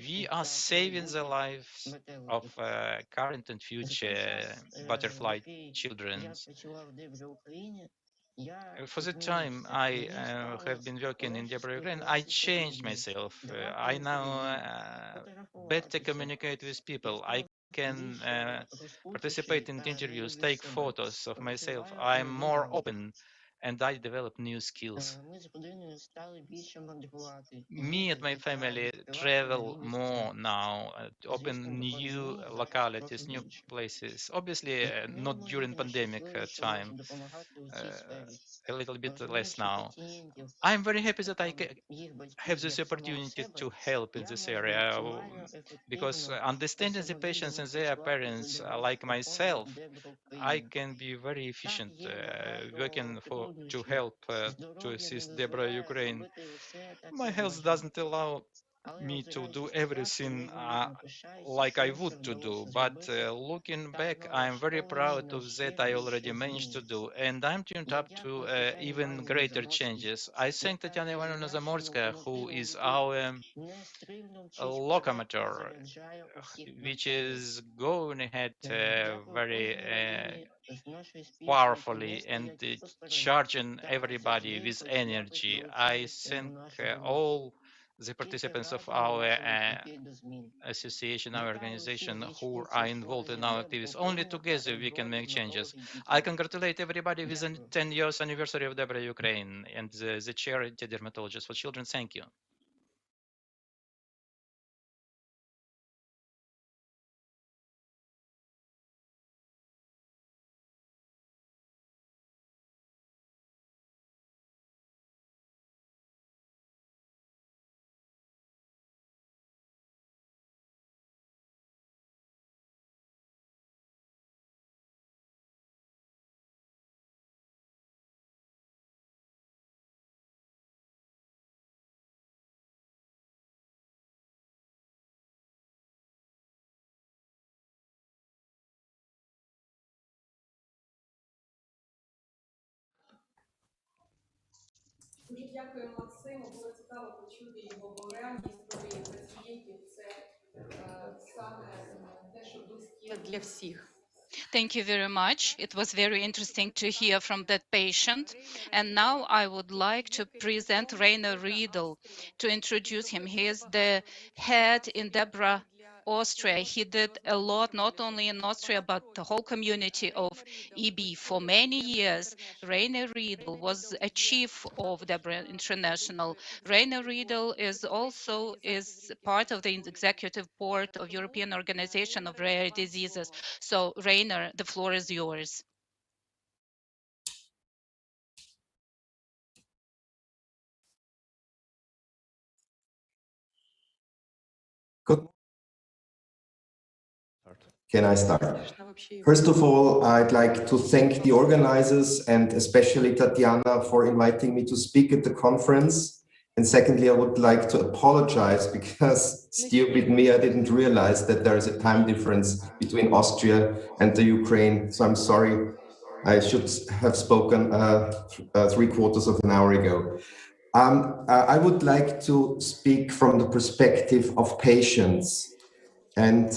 Speaker 2: we are saving the lives of current and future butterfly children. For the time I have been working in DEBRA Ukraine, I changed myself. I now better communicate with people. I can participate in interviews, take photos of myself. I'm more open and I develop new skills. Me and my family travel more now, open new localities, new places. Obviously, not during pandemic time, a little bit less now. I'm very happy that I have this opportunity to help in this area, because understanding the patients and their parents, like myself, I can be very efficient working to help to assist DEBRA Ukraine. My health doesn't allow me to do everything like I would to do, but looking back, I'm very proud of that I already managed to do, and I'm tuned up to even greater changes. I thank Tatiana Ivanovna Zamorskaya, who is our locomotor, which is going ahead very powerfully and charging everybody with energy. I thank all the participants of our association, our organization, who are involved in our activities. Only together we can make changes. I congratulate everybody with the 10 years anniversary of DEBRA Ukraine and the charity Dermatologists for Children. Thank you.
Speaker 1: Дуже дякую Максиму. Було цікаво почути його окремі історії пацієнтів. Це саме те, що близьке для всіх.
Speaker 3: Thank you very much. It was very interesting to hear from that patient. And now I would like to present Rainer Riedel to introduce him. He is the head in DEBRA Austria. He did a lot, not only in Austria, but the whole community of EB. For many years, Rainer Riedel was a chief of DEBRA International. Rainer Riedel is also part of the executive board of European Organization of Rare Diseases. So, Rainer, the floor is yours.
Speaker 7: Good. Can I start? First of all, I'd like to thank the organizers and especially Tatiana for inviting me to speak at the conference. And secondly, I would like to apologize because, stupid me, I didn't realize that there is a time difference between Austria and the Ukraine. So I'm sorry, I should have spoken 3/4 of an hour ago. I would like to speak from the perspective of patients, and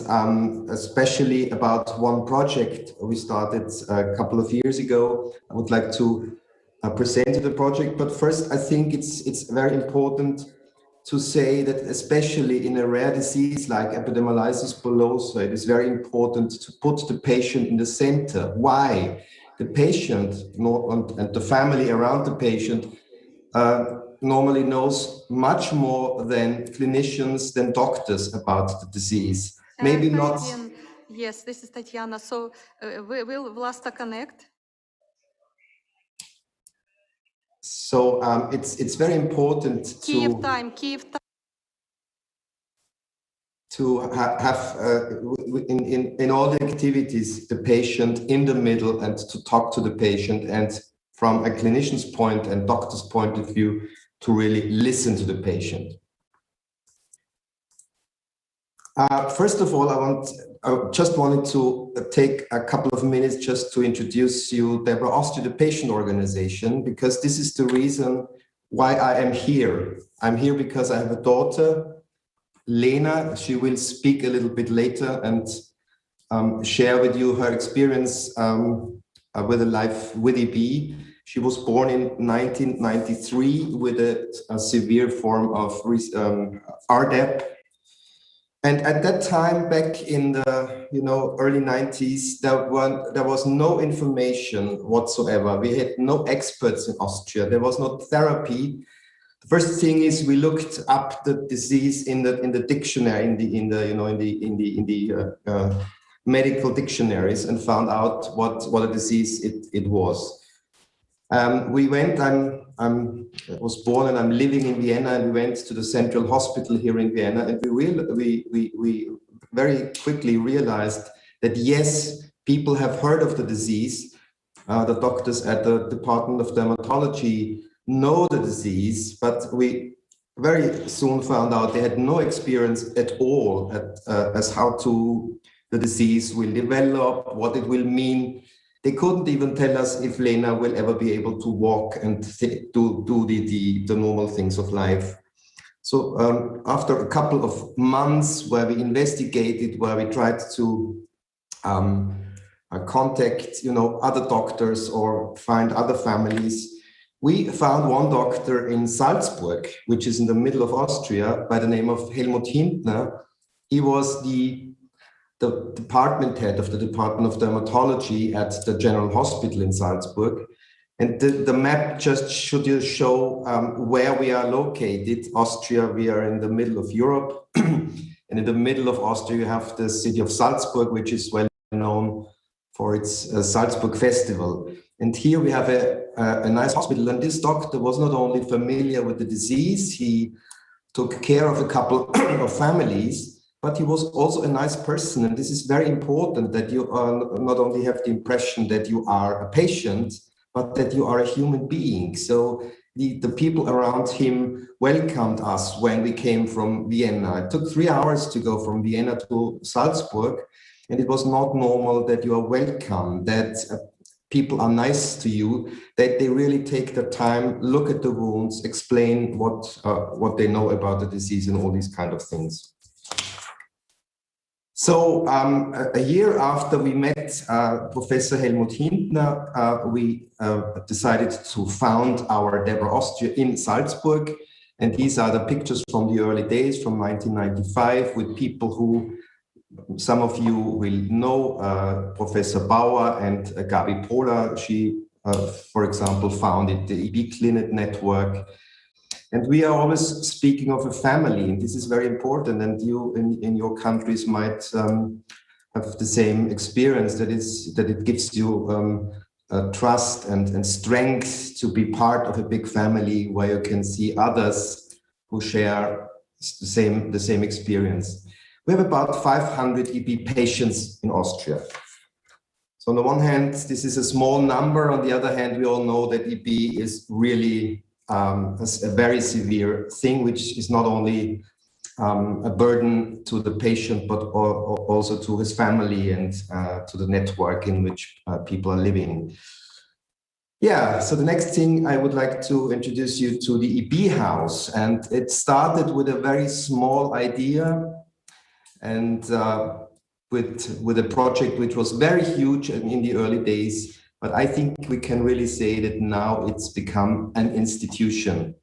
Speaker 7: especially about one project we started a couple of years ago. I would like to present the project, but first I think it's very important to say that especially in a rare disease like epidermolysis bullosa, it is very important to put the patient in the center. Why? The patient and the family around the patient normally knows much more than clinicians, than doctors about the disease. Maybe not.
Speaker 8: Yes, this is Tatiana. So will Vlasta connect?
Speaker 7: So it's very important
Speaker 8: Kyiv time.
Speaker 7: To have in all the activities the patient in the middle and to talk to the patient, and from a clinician's point and doctor's point of view to really listen to the patient. First of all, I just wanted to take a couple of minutes just to introduce you DEBRA Austria, the patient organization, because this is the reason why I am here. I'm here because I have a daughter, Lena. She will speak a little bit later and share with you her experience with a life with EB. She was born in 1993 with a severe form of RDEB. And at that time, back in the early 90s, there was no information whatsoever. We had no experts in Austria. There was no therapy. The first thing is we looked up the disease in the dictionary, in the medical dictionaries, and found out what a disease it was. We went. I was born and I'm living in Vienna, and we went to the central hospital here in Vienna, and we very quickly realized that yes, people have heard of the disease. The doctors at the Department of Dermatology know the disease, but we very soon found out they had no experience at all as how the disease will develop, what it will mean. They couldn't even tell us if Lena will ever be able to walk and do the normal things of life. So after a couple of months where we investigated, where we tried to contact other doctors or find other families, we found one doctor in Salzburg, which is in the middle of Austria, by the name of Helmut Hintner. He was the department head of the Department of Dermatology at the General Hospital in Salzburg. And the map just should show where we are located. Austria, we are in the middle of Europe. And in the middle of Austria, you have the city of Salzburg, which is well known for its Salzburg Festival. And here we have a nice hospital. And this doctor was not only familiar with the disease, he took care of a couple of families, but he was also a nice person. And this is very important, that you not only have the impression that you are a patient, but that you are a human being. So the people around him welcomed us when we came from Vienna. It took 3 hours to go from Vienna to Salzburg, and it was not normal that you are welcome, that people are nice to you, that they really take the time, look at the wounds, explain what they know about the disease and all these kind of things. So a year after we met Professor Helmut Hintner, we decided to found our DEBRA Austria in Salzburg. And these are the pictures from the early days, from 1995, with people who, some of you will know, Professor Bauer and Gabi Pola. She, for example, founded the EB Clinic network. And we are always speaking of a family, and this is very important. And you in your countries might have the same experience, that it gives you trust and strength to be part of a big family where you can see others who share the same experience. We have about 500 EB patients in Austria. So on the one hand, this is a small number. On the other hand, we all know that EB is really a very severe thing, which is not only a burden to the patient, but also to his family and to the network in which people are living. Yeah, so the next thing I would like to introduce you to the EB house. And it started with a very small idea and with a project which was very huge in the early days. But I think we can really say that now it's become an institution.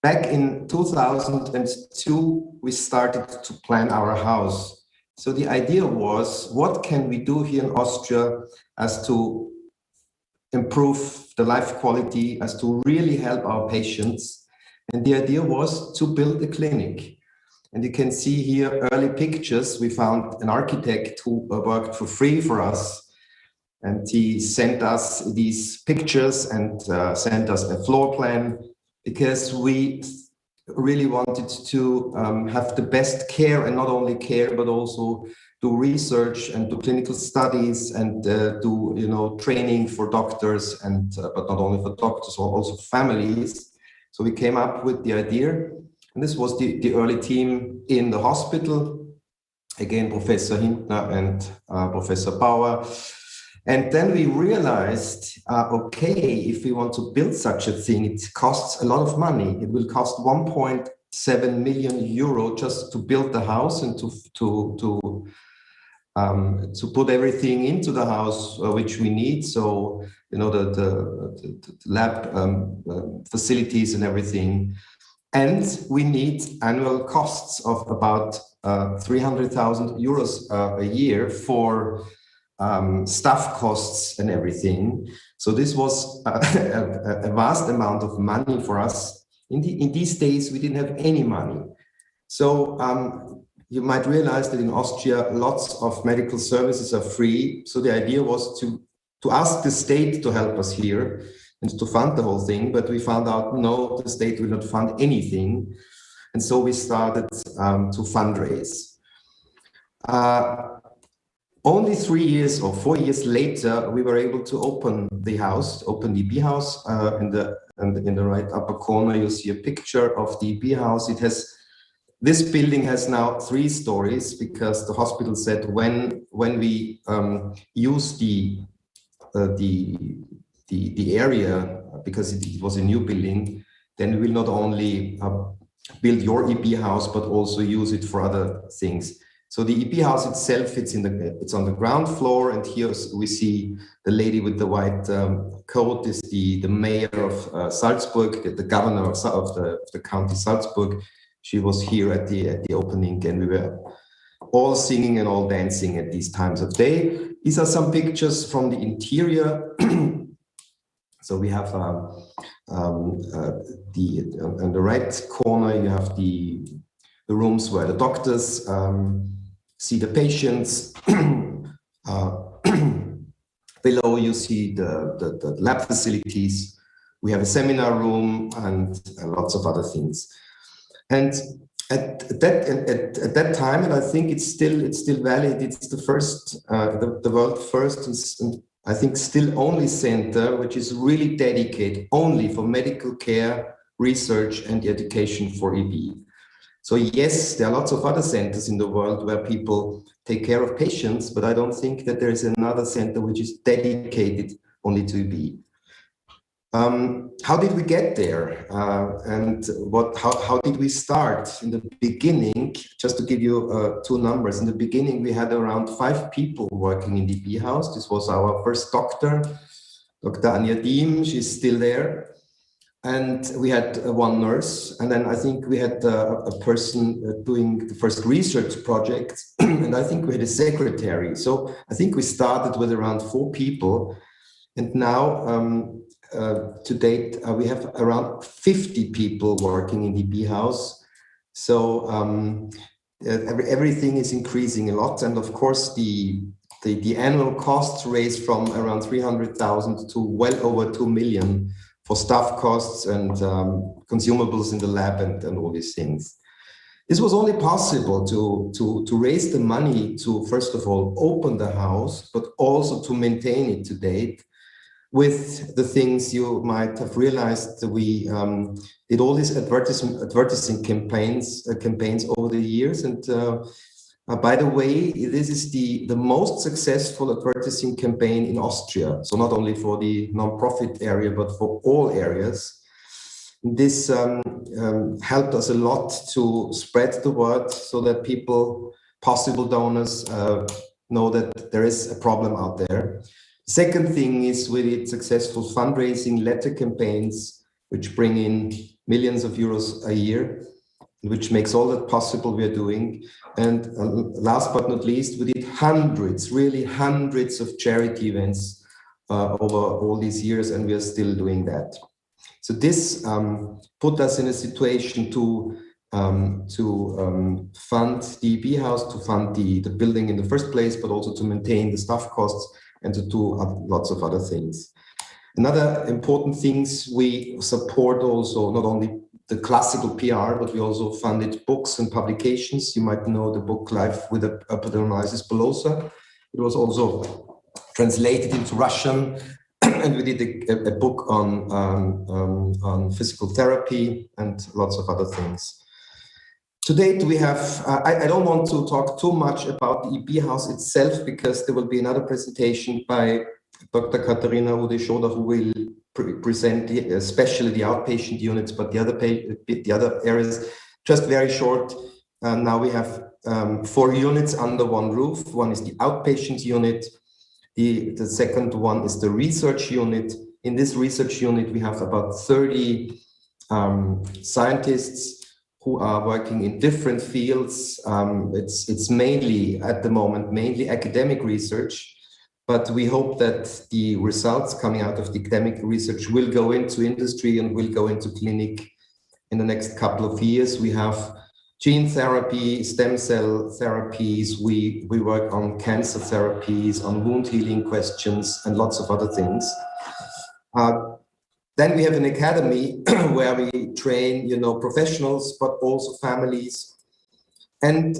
Speaker 7: Back in 2002, we started to plan our house. So the idea was, what can we do here in Austria as to improve the life quality, as to really help our patients? And the idea was to build a clinic. And you can see here early pictures. We found an architect who worked for free for us. And he sent us these pictures and sent us a floor plan, because we really wanted to have the best care, and not only care, but also do research and do clinical studies and do training for doctors, and but not only for doctors, also families. So we came up with the idea, and this was the early team in the hospital. Again, Professor Hintner and Professor Bauer. And then we realized, okay, if we want to build such a thing, it costs a lot of money. It will cost 1.7 million euro just to build the house and to put everything into the house which we need. So, the lab facilities and everything. And we need annual costs of about 300,000 euros a year for staff costs and everything. So this was a vast amount of money for us. In these days, we didn't have any money. So you might realize that in Austria, lots of medical services are free. So the idea was to ask the state to help us here and to fund the whole thing. But we found out, no, the state will not fund anything. And so we started to fundraise. Only 3 years or 4 years later, we were able to open the house, open the EB house. In the right upper corner, you'll see a picture of the EB house. This building has now 3 stories, because the hospital said when we use the area, because it was a new building, then we will not only build your EB house, but also use it for other things. So the EB house itself, it's on the ground floor, and here we see the lady with the white coat is the mayor of Salzburg, the governor of the county Salzburg. She was here at the opening, and we were all singing and all dancing at these times of day. These are some pictures from the interior. So we have on the right corner, you have the rooms where the doctors see the patients. Below you see the lab facilities. We have a seminar room and lots of other things. And at that time, and I think it's still valid, it's the first, the world first, and I think still only center which is really dedicated only for medical care, research, and education for EB. So yes, there are lots of other centers in the world where people take care of patients, but I don't think that there is another center which is dedicated only to EB. How did we get there? And how did we start? In the beginning, just to give you 2 numbers, in the beginning we had around 5 people working in the EB house. This was our first doctor, Dr. Anja Diem, she's still there. And we had 1 nurse, and then I think we had a person doing the first research project, and I think we had a secretary. So I think we started with around 4 people, and now to date we have around 50 people working in the EB house. So everything is increasing a lot, and of course the annual costs raise from around 300,000 to well over 2 million. For staff costs and consumables in the lab and all these things. This was only possible to raise the money to, first of all, open the house, but also to maintain it to date with the things you might have realized. We did all these advertising campaigns over the years. And by the way, this is the most successful advertising campaign in Austria. So not only for the non-profit area, but for all areas. This helped us a lot to spread the word so that people, possible donors, know that there is a problem out there. Second thing is we did successful fundraising letter campaigns, which bring in millions of euros a year, which makes all that possible we are doing. And last but not least, we did really hundreds of charity events over all these years, and we are still doing that. So this put us in a situation to fund the EB house, to fund the building in the first place, but also to maintain the staff costs and to do lots of other things. Another important things, we support also not only the classical PR, but we also funded books and publications. You might know the book Life with Epidermolysis Bullosa. It was also translated into Russian, and we did a book on physical therapy and lots of other things. To date, we have, I don't want to talk too much about the EB house itself, because there will be another presentation by Dr. Katarina Ude-Schoder, who will present especially the outpatient units, but the other areas. Just very short, now we have 4 units under one roof. One is the outpatient unit. The second one is the research unit. In this research unit, we have about 30 scientists who are working in different fields. It's mainly, at the moment, mainly academic research, but we hope that the results coming out of the academic research will go into industry and will go into clinic in the next couple of years. We have gene therapy, stem cell therapies, we work on cancer therapies, on wound healing questions, and lots of other things. Then we have an academy where we train, professionals, but also families. And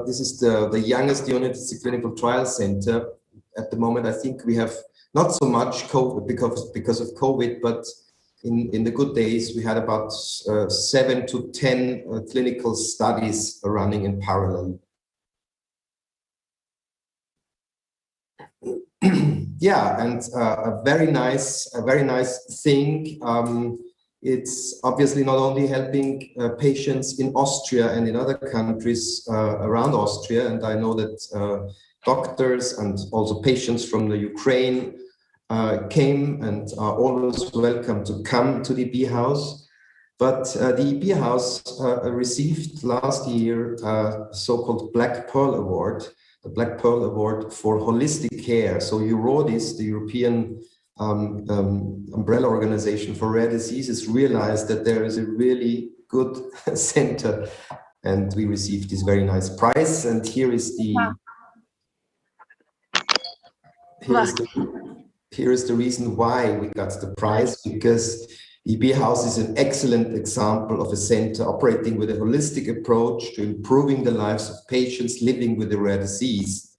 Speaker 7: this is the youngest unit, it's the clinical trial center. At the moment, I think we have not so much COVID because of COVID, but in the good days, we had about 7 to 10 clinical studies running in parallel. Yeah, and a very nice thing. It's obviously not only helping patients in Austria and in other countries around Austria, and I know that doctors and also patients from the Ukraine came and are always welcome to come to the EB house. But the EB house received last year a so-called Black Pearl Award, the Black Pearl Award for holistic care. So EURODIS, the European umbrella organization for rare diseases, realized that there is a really good center, and we received this very nice prize. And here is the here is the reason why we got the prize, because EB House is an excellent example of a center operating with a holistic approach to improving the lives of patients living with a rare disease.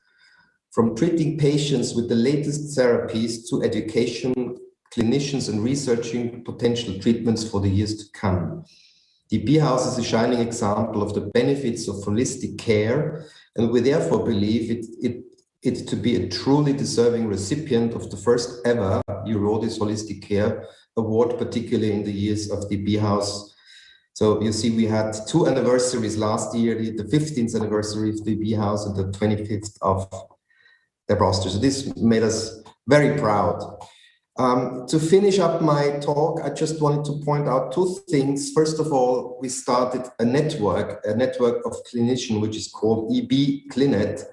Speaker 7: From treating patients with the latest therapies to education, clinicians and researching potential treatments for the years to come. The EB House is a shining example of the benefits of holistic care, and we therefore believe it to be a truly deserving recipient of the first ever EURODIS Holistic Care Award, particularly in the years of the EB House. So you see, we had 2 anniversaries last year, the 15th anniversary of the EB House and the 25th of DEBRA Austria. So this made us very proud. To finish up my talk, I just wanted to point out 2 things. First of all, we started a network of clinicians, which is called EB Clinet.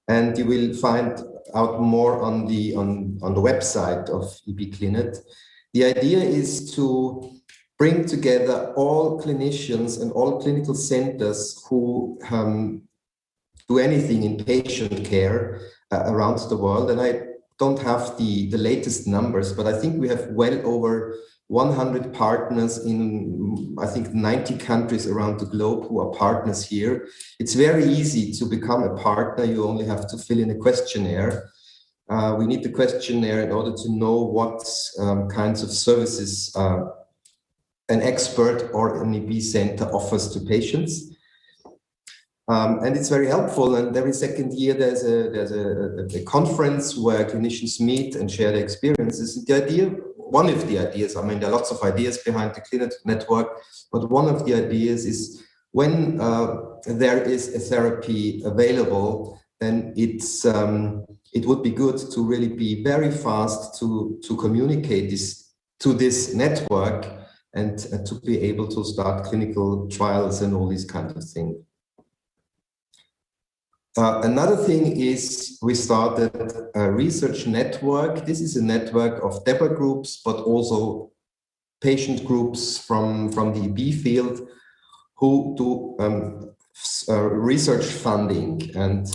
Speaker 7: And you will find out more on the website of EB Clinet. The idea is to bring together all clinicians and all clinical centers who do anything in patient care around the world. And I don't have the latest numbers, but I think we have well over 100 partners in, I think, 90 countries around the globe who are partners here. It's very easy to become a partner. You only have to fill in a questionnaire. We need the questionnaire in order to know what kinds of services an expert or an EB center offers to patients. And it's very helpful. And every second year, there's a conference where clinicians meet and share their experiences. The idea, one of the ideas, I mean, there are lots of ideas behind the clinic network, but one of the ideas is when there is a therapy available, then it would be good to really be very fast to communicate this to this network and to be able to start clinical trials and all these kinds of things. Another thing is we started a research network. This is a network of DEBRA groups, but also patient groups from the EB field who do research funding. And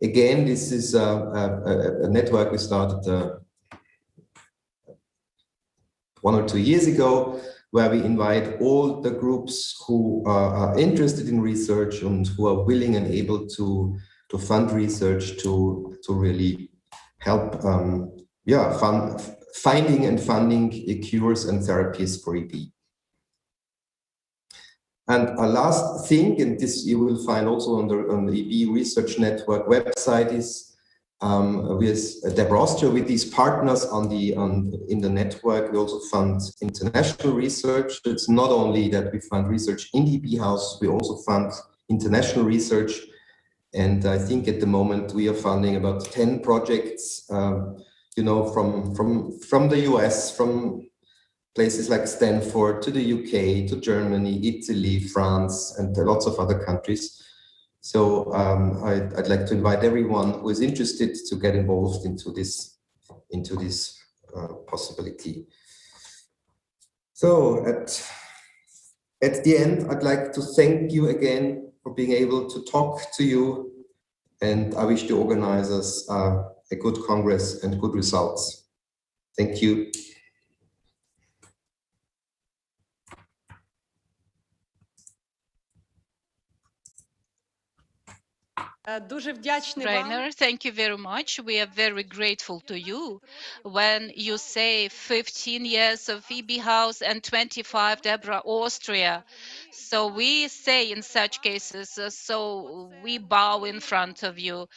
Speaker 7: again, this is a network we started 1 or 2 years ago, where we invite all the groups who are interested in research and who are willing and able to fund research to really help finding and funding cures and therapies for EB. And a last thing, and this you will find also on the EB Research Network website, is with DEBRA Austria, with these partners in the network, we also fund international research. It's not only that we fund research in the EB house, we also fund international research. And I think at the moment we are funding about 10 projects, you know, from the US, from places like Stanford to the UK, to Germany, Italy, France, and lots of other countries. So I'd like to invite everyone who is interested to get involved into this possibility. So at the end, I'd like to thank you again for being able to talk to you, and I wish the organizers a good Congress and good results. Thank you.
Speaker 3: Rainer, thank you very much. We are very grateful to you. When you say 15 years of EB House and 25 DEBRA Austria, so we say in such cases, so we bow in front of you.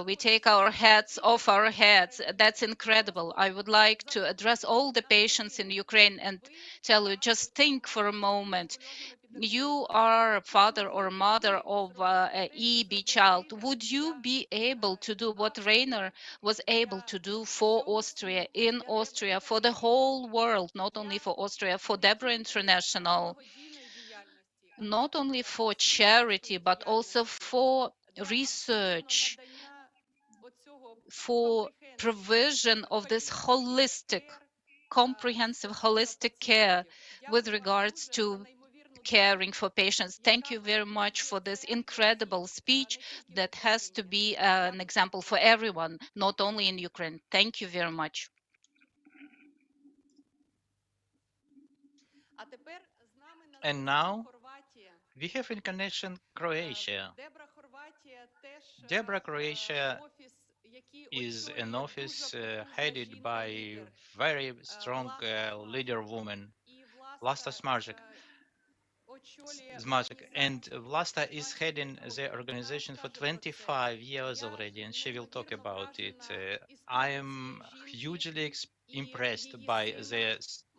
Speaker 3: We take our hats off our heads. That's incredible. I would like to address all the patients in Ukraine and tell you, just think for a moment. You are a father or mother of an EB child. Would you be able to do what Rainer was able to do for Austria, in Austria, for the whole world, not only for Austria, for DEBRA International, not only for charity, but also for research, for provision of this holistic, comprehensive holistic care with regards to caring for patients. Thank you very much for this incredible speech that has to be an example for everyone, not only in Ukraine. Thank you very much.
Speaker 2: And now we have in connection Croatia. DEBRA Croatia is an office headed by very strong leader woman, Vlasta Smarzek. And Vlasta is heading the organization for 25 years already, and she will talk about it. I am hugely impressed by the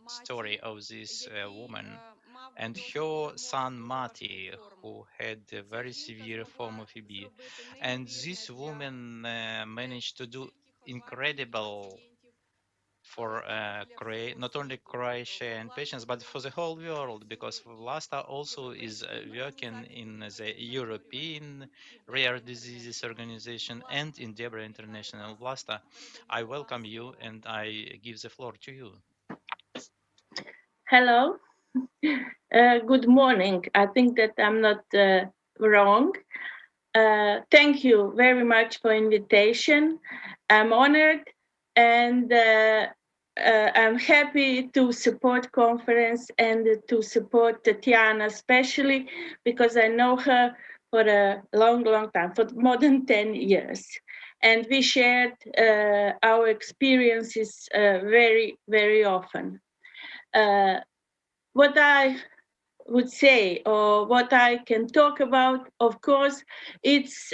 Speaker 2: story of this woman and her son Mati, who had a very severe form of EB. And this woman managed to do incredible for not only Croatian patients, but for the whole world, because Vlasta also is working in the European Rare Diseases Organization and in DEBRA International. Vlasta, I welcome you and I give the floor to you.
Speaker 9: Hello. Good morning. I think that I'm not wrong. Thank you very much for invitation. I'm honored, and I'm happy to support conference and to support Tatiana, especially because I know her for a long, long time, for more than 10 years. And we shared our experiences very, very often. What I would say, or what I can talk about, of course, it's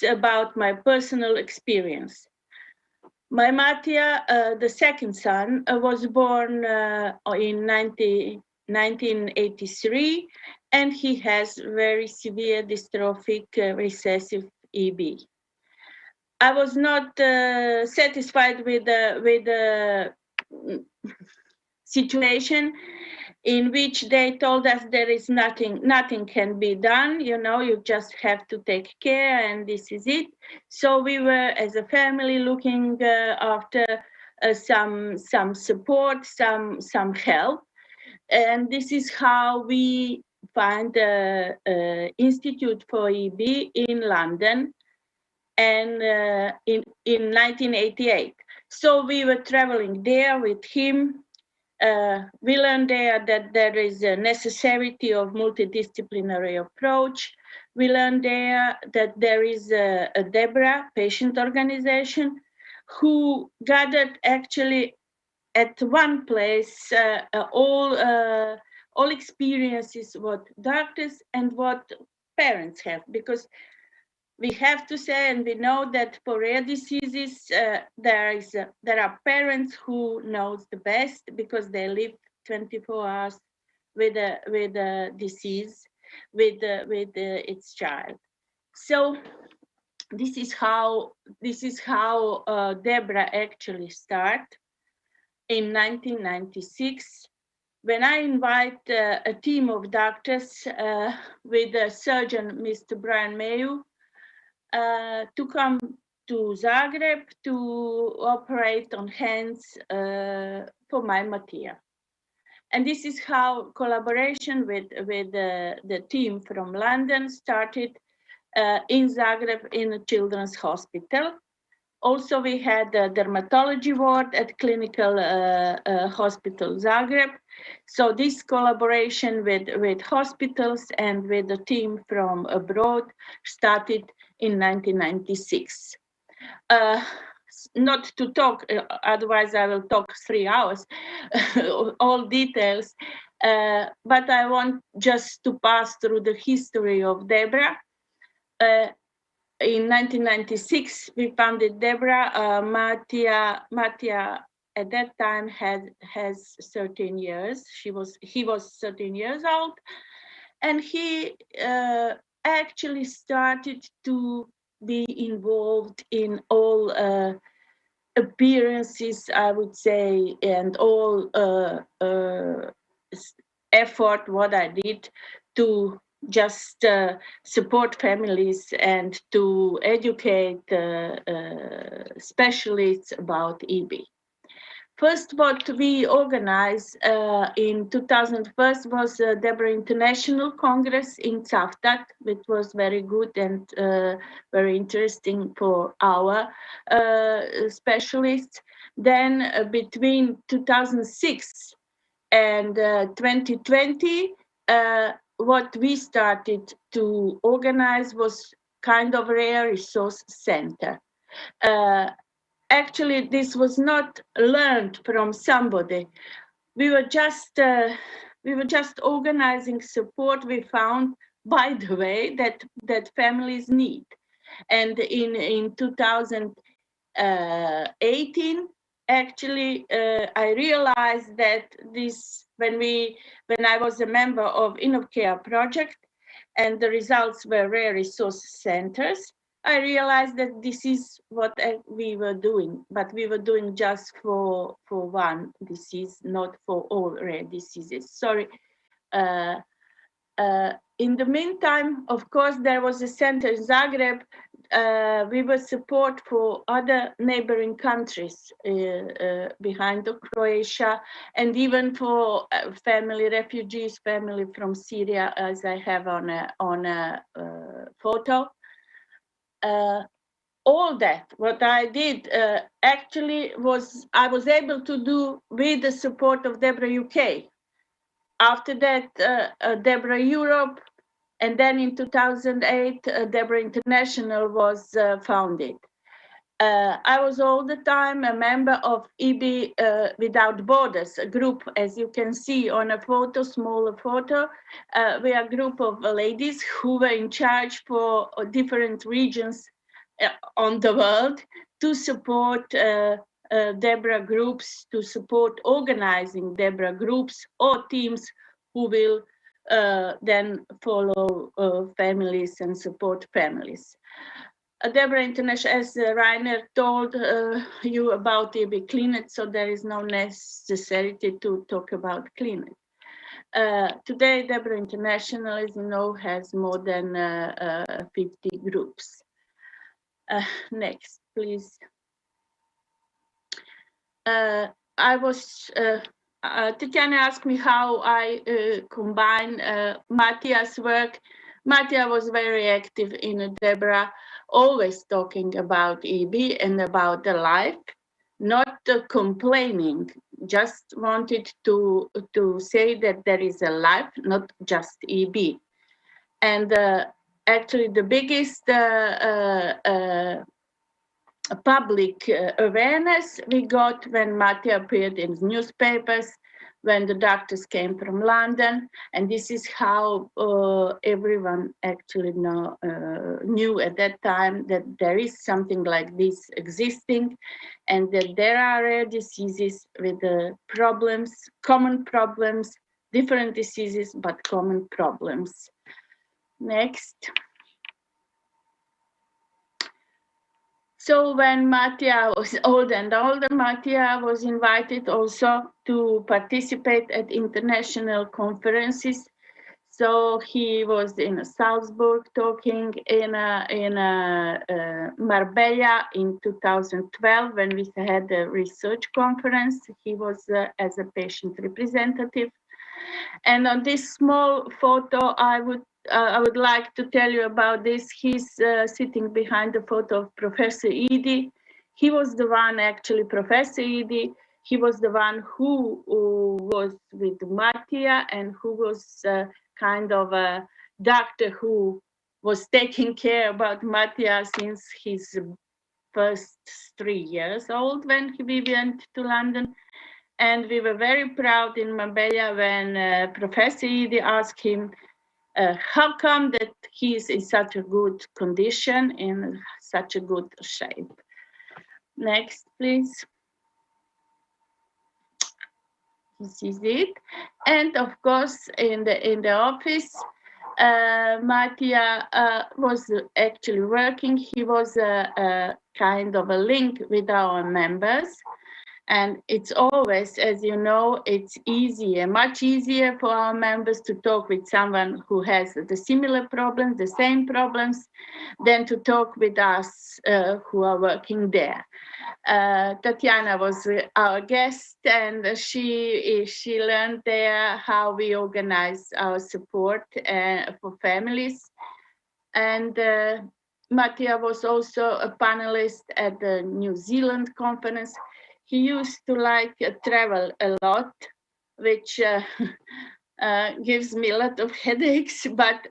Speaker 9: about my personal experience. My Mattia, the second son, was born in 1983, and he has very severe dystrophic recessive EB. I was not satisfied with the situation in which they told us there is nothing can be done, you just have to take care and this is it. So we were as a family looking after some support, some help, and this is how we find the Institute for EB in London, and in 1988. So we were traveling there with him. We learned there that there is a necessity of multidisciplinary approach. We learned there that there is a DEBRA patient organization who gathered actually at one place all experiences what doctors and what parents have, because we have to say, and we know that for rare diseases, there are parents who knows the best because they live 24 hours with a disease, with its child. So this is how DEBRA actually start in 1996. When I invite a team of doctors with a surgeon, Mr. Brian Mayu, to come to Zagreb to operate on hands for my Mattia. And this is how collaboration with the team from London started in Zagreb in a children's hospital. Also, we had a dermatology ward at Clinical Hospital Zagreb. So this collaboration with hospitals and with the team from abroad started in 1996. Not to talk, otherwise I will talk 3 hours, all details, but I want just to pass through the history of DEBRA. In 1996, we founded DEBRA. Mattia at that time has 13 years. He was 13 years old, and he actually started to be involved in all appearances, I would say, and all effort what I did to just support families and to educate specialists about EB. First, what we organized in 2001 was the DEBRA International Congress in Cavtat, which was very good and very interesting for our specialists. Then between 2006 and 2020, what we started to organize was kind of rare resource center. Actually, this was not learned from somebody. We were just organizing support we found, by the way, that families need. And in 2018, actually, I realized that when I was a member of InnoCare project, and the results were rare resource centers, I realized that this is what we were doing, but we were doing just for one disease, not for all rare diseases. Sorry. In the meantime, of course, there was a center in Zagreb. We were support for other neighboring countries behind Croatia, and even for refugees, family from Syria, as I have on a photo. all that, what I did actually was I was able to do with the support of DEBRA UK. After that, DEBRA Europe, and then in 2008, DEBRA International was founded. I was all the time a member of EB Without Borders, a group, as you can see on a photo, smaller photo. We are a group of ladies who were in charge for different regions on the world to support DEBRA groups, to support organizing DEBRA groups or teams who will then follow families and support families. DEBRA International, as Rainer told you about EB Clinic, so there is no necessity to talk about Clinic. Today, DEBRA International, as you know, has more than 50 groups. Next, please. I was, Tatiana asked me how I combine Matthias' work. Matthias was very active in DEBRA, always talking about EB and about the life, not complaining, just wanted to say that there is a life, not just EB. And actually the biggest public awareness we got when Mattia appeared in newspapers, when the doctors came from London, and this is how everyone actually knew at that time that there is something like this existing, and that there are rare diseases with problems, common problems, different diseases, but common problems. Next. So when Mattia was older and older, Mattia was invited also to participate at international conferences. So he was in Salzburg talking, in Marbella in 2012 when we had a research conference. He was as a patient representative. And on this small photo, I would like to tell you about this. He's sitting behind the photo of Professor Edie. He was the one, actually, Professor Edie. He was the one who was with Mattia and who was kind of a doctor who was taking care about Mattia since his first 3 years old when we went to London. And we were very proud in Marbella when Professor Edie asked him, how come that he is in such a good condition, in such a good shape? Next, please. This is it. And of course, in the office, Mattia was actually working. He was a kind of a link with our members. And it's always, as you know, it's easier, much easier for our members to talk with someone who has the similar problems, the same problems, than to talk with us who are working there. Tatiana was our guest, and she learned there how we organize our support for families. And Mattia was also a panelist at the New Zealand conference. He used to like travel a lot, which gives me a lot of headaches, but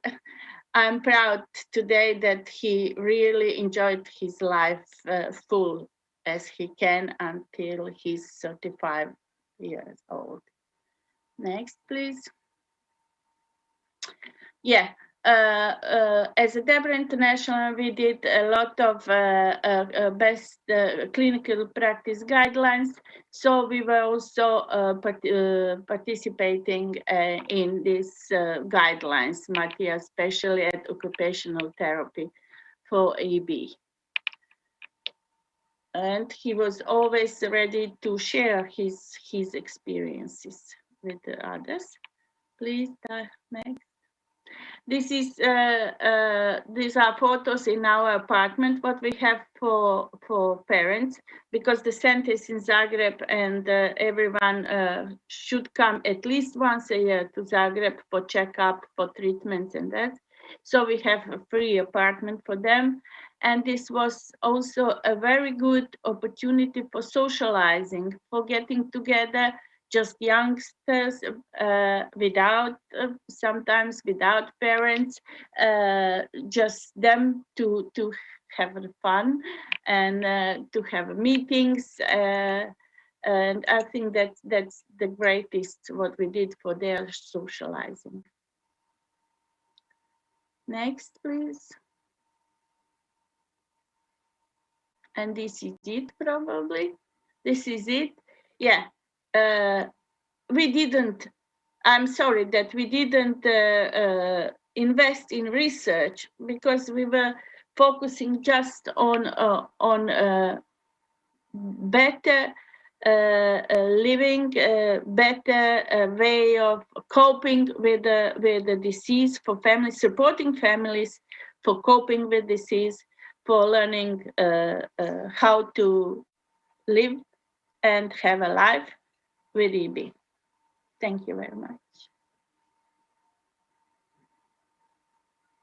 Speaker 9: I'm proud today that he really enjoyed his life full as he can until he's 35 years old. Next, please. Yeah. As a DEBRA International, we did a lot of best clinical practice guidelines. So we were also participating in these guidelines, Mattia, especially at occupational therapy for EB. And he was always ready to share his experiences with the others. Please, next. This is these are photos in our apartment, what we have for parents, because the center is in Zagreb, and everyone should come at least once a year to Zagreb for checkup, for treatments and that. So we have a free apartment for them. And this was also a very good opportunity for socializing, for getting together just youngsters without sometimes without parents, just them to have fun and to have meetings. And I think that's the greatest what we did for their socializing. Next, please. And this is it, probably. This is it. Yeah. We didn't, I'm sorry that we didn't invest in research because we were focusing just on better living, better way of coping with the disease for families, supporting families for coping with disease, for learning how to live and have a life with EB. Thank you very much.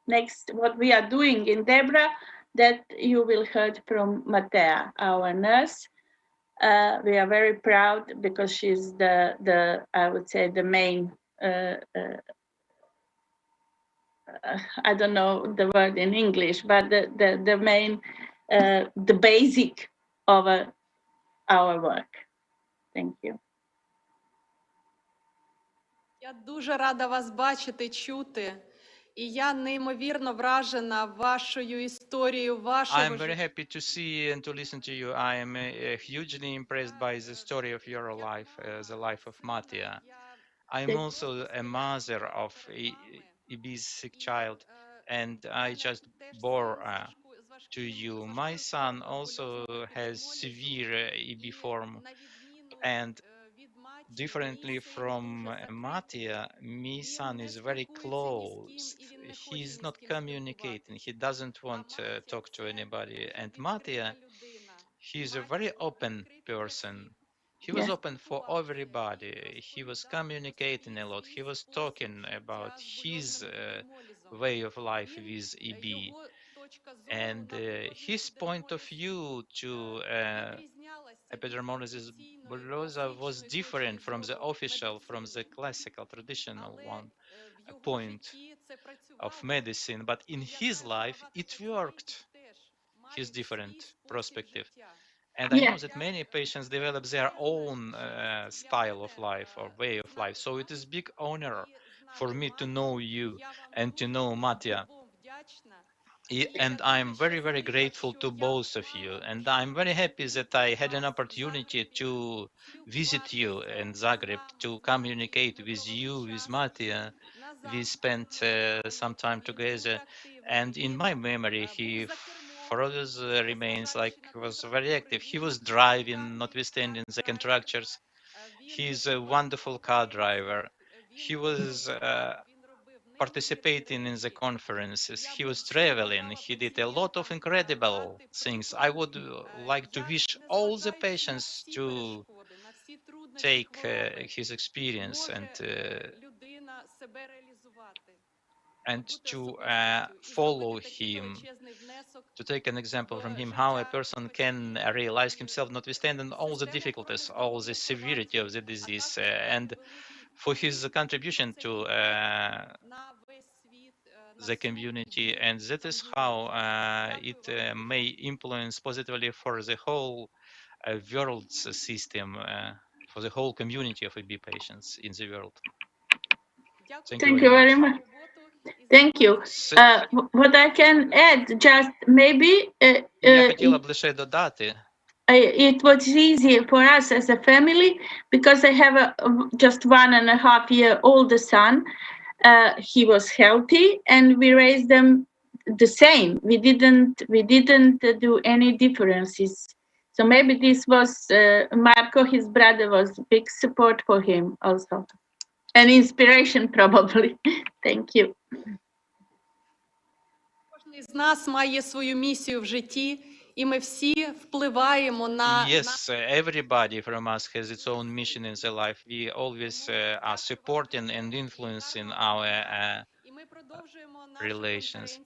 Speaker 9: Next, what we are doing in DEBRA, that you will heard from Matea, our nurse. We are very proud because she's the I would say the main I don't know the word in English, but the main the basic of our work. Thank you.
Speaker 1: Я дуже рада вас бачити, чути. І я неймовірно вражена вашою історією, вашого
Speaker 2: I'm very
Speaker 1: життя.
Speaker 2: happy to see and to listen to you. I am hugely impressed by the story of your life, the life of Matia. I'm also a mother of EB's sick child, and I just bore to you. My son also has severe EB form, and differently from Matia, my son is very closed. He's not communicating. He doesn't want to talk to anybody. And Matia, he's a very open person. He was open for everybody. He was communicating a lot. He was talking about his way of life with EB. And his point of view to epidermolysis bullosa was different from the official, from the classical, traditional one point of medicine. But in his life, it worked, his different perspective. And I know that many patients develop their own style of life or way of life. So it is big honor for me to know you and to know Matya. And I'm very, very grateful to both of you. And I'm very happy that I had an opportunity to visit you in Zagreb, to communicate with you, with Matija. We spent some time together. And in my memory, he further remains like was very active. He was driving, notwithstanding the contractures. He's a wonderful car driver. He was participating in the conferences. He was traveling. He did a lot of incredible things. I would like to wish all the patients to take his experience and to follow him, to take an example from him, how a person can realize himself notwithstanding all the difficulties, all the severity of the disease, and for his contribution to the community. And that is how it may influence positively for the whole world's system, for the whole community of EB patients in the world. Thank you very much.
Speaker 9: Thank you. What I can add, just maybe
Speaker 2: Я хотіла б лише додати.
Speaker 9: It was easy for us as a family because I have a just 1.5-year-old son. He was healthy, and we raised them the same. We didn't do any differences. So maybe this was Marco, his brother, was big support for him also, an inspiration probably. Thank you.
Speaker 1: Кожен з нас має свою місію в житті, і ми всі впливаємо на...
Speaker 2: Yes, everybody from us has its own mission in their life. We always are supporting and influencing our relations.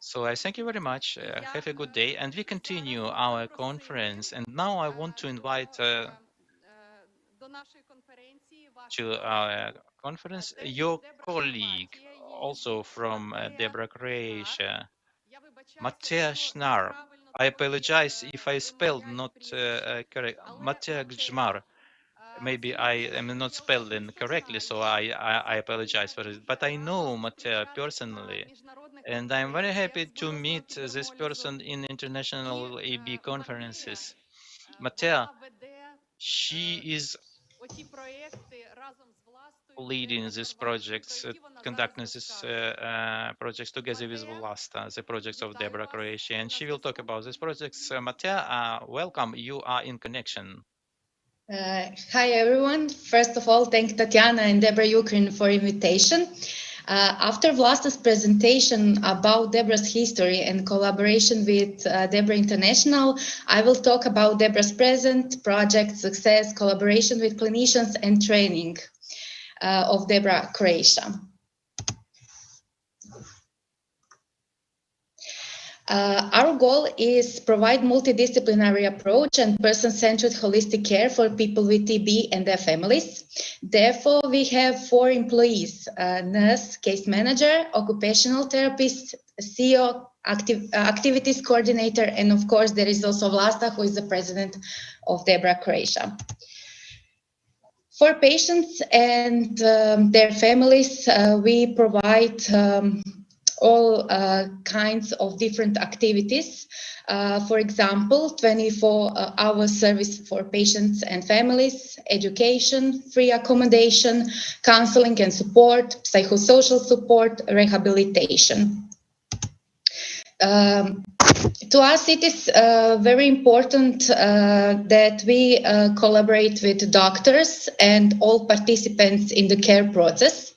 Speaker 2: So I thank you very much. Have a good day, and we continue our conference. And now I want to invite to our conference your colleague, also from DEBRA Croatia, Matej Žmar. I apologize if I spelled not correct. Matej Žmar. Maybe I am not spelling correctly, so I apologize for it. But I know Matej personally, and I'm very happy to meet this person in international AB conferences. Matej, she is leading these projects, conducting these projects together with Vlasta, the projects of DEBRA Croatia, and she will talk about these projects. Matej, welcome. You are in connection.
Speaker 10: Hi everyone. First of all, thank Tatiana and DEBRA Ukraine for invitation. After Vlasta's presentation about DEBRA's history and collaboration with DEBRA International, I will talk about DEBRA's present project success, collaboration with clinicians and training of DEBRA Croatia. Our goal is provide multidisciplinary approach and person-centered holistic care for people with TB and their families. Therefore, we have 4 employees, nurse, case manager, occupational therapist, CEO, activities coordinator, and of course, there is also Vlasta, who is the president of DEBRA Croatia. For patients and their families, we provide all kinds of different activities. For example, 24-hour service for patients and families, education, free accommodation, counseling and support, psychosocial support, rehabilitation. To us, it is very important that we collaborate with doctors and all participants in the care process.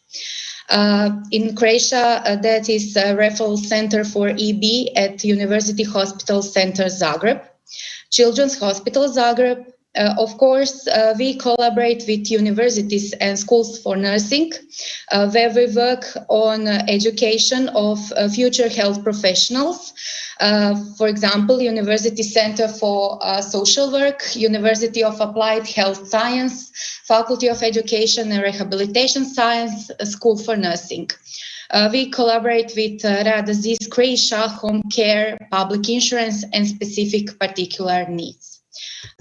Speaker 10: In Croatia, that is a referral center for EB at University Hospital Center Zagreb, Children's Hospital Zagreb. Of course, we collaborate with universities and schools for nursing, where we work on education of future health professionals. For example, University Center for Social Work, University of Applied Health Science, Faculty of Education and Rehabilitation Science, School for Nursing. We collaborate with Rada ZIS Croatia, home care, public insurance, and specific particular needs.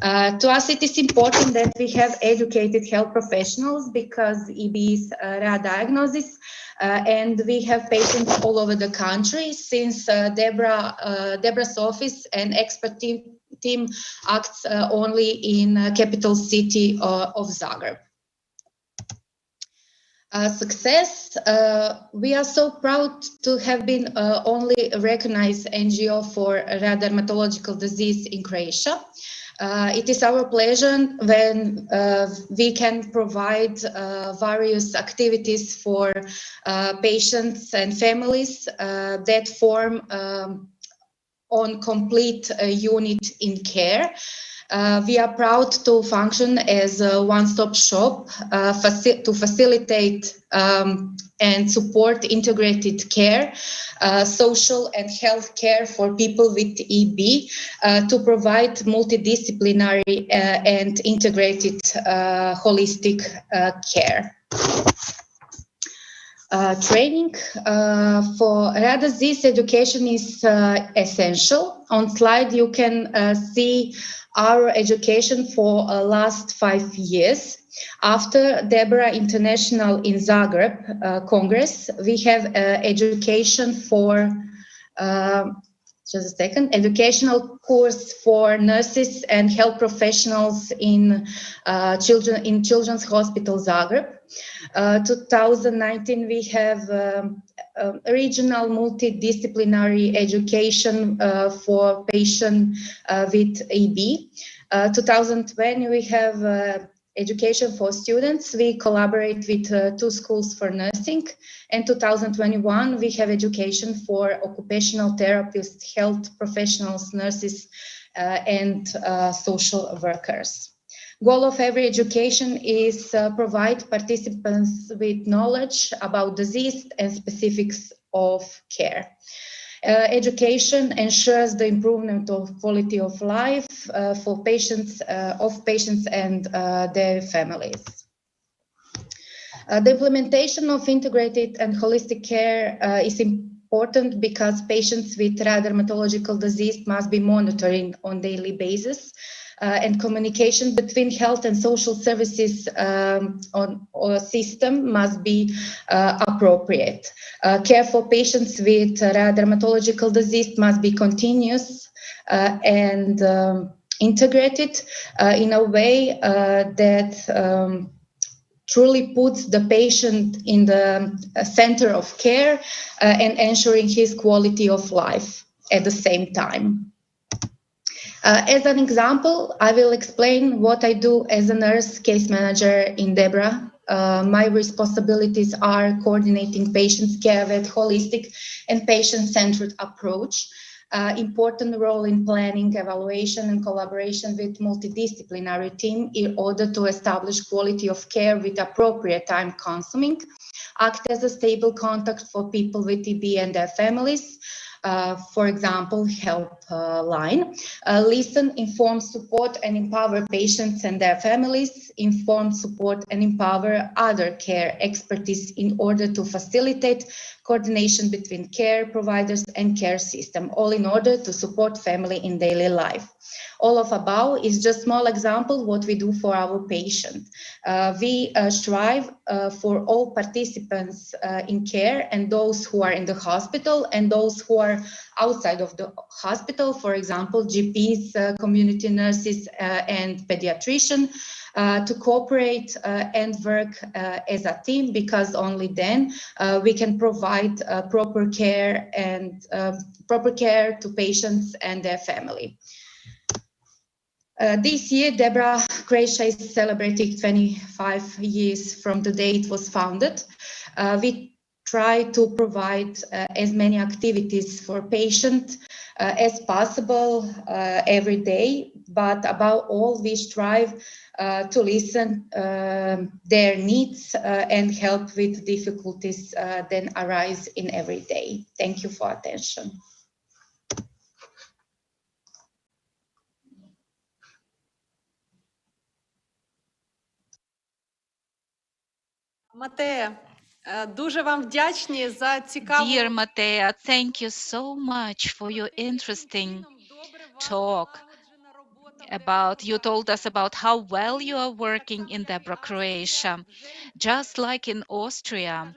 Speaker 10: To us, it is important that we have educated health professionals because EB is a rare diagnosis, and we have patients all over the country since DEBRA's office and expert team acts only in capital city of Zagreb. Success, we are so proud to have been only recognized NGO for rare dermatological disease in Croatia. It is our pleasure when we can provide various activities for patients and families that form on complete unit in care. We are proud to function as a one-stop shop to facilitate and support integrated care, social and health care for people with EB, to provide multidisciplinary and integrated holistic care. Training for rare disease education is essential. On slide you can see our education for last 5 years. After DEBRA International in Zagreb Congress, we have education for just a second, educational course for nurses and health professionals in Children's Hospital Zagreb. 2019 we have regional multidisciplinary education for patients with EB. 2020 we have education for students. We collaborate with 2 schools for nursing. In 2021 we have education for occupational therapists, health professionals, nurses, and social workers. Goal of every education is provide participants with knowledge about disease and specifics of care. Education ensures the improvement of quality of life for patients and their families. The implementation of integrated and holistic care is important because patients with rare dermatological disease must be monitored on daily basis, and communication between health and social services on a system must be appropriate. Care for patients with rare dermatological disease must be continuous and integrated in a way that truly puts the patient in the center of care and ensuring his quality of life at the same time. As an example, I will explain what I do as a nurse case manager in DEBRA. My responsibilities are coordinating patient care with holistic and patient-centered approach, important role in planning, evaluation, and collaboration with multidisciplinary team in order to establish quality of care with appropriate time consuming, act as a stable contact for people with TB and their families, for example, helpline, listen, inform, support, and empower patients and their families, inform, support, and empower other care expertise in order to facilitate coordination between care providers and care system, all in order to support family in daily life. All of above is just small example what we do for our patient. We strive for all participants in care and those who are in the hospital and those who are outside of the hospital, for example, GPs, community nurses, and pediatrician, to cooperate and work as a team, because only then we can provide proper care to patients and their family. This year, DEBRA Croatia is celebrating 25 years from the day it was founded. We try to provide as many activities for patients as possible every day, but above all, we strive to listen their needs and help with difficulties that arise in every day. Thank you for attention.
Speaker 8: Матея, дуже вам вдячні за цікаву.
Speaker 3: Dear Matea, thank you so much for your interesting talk you told us about how well you are working in DEBRA Croatia. Just like in Austria,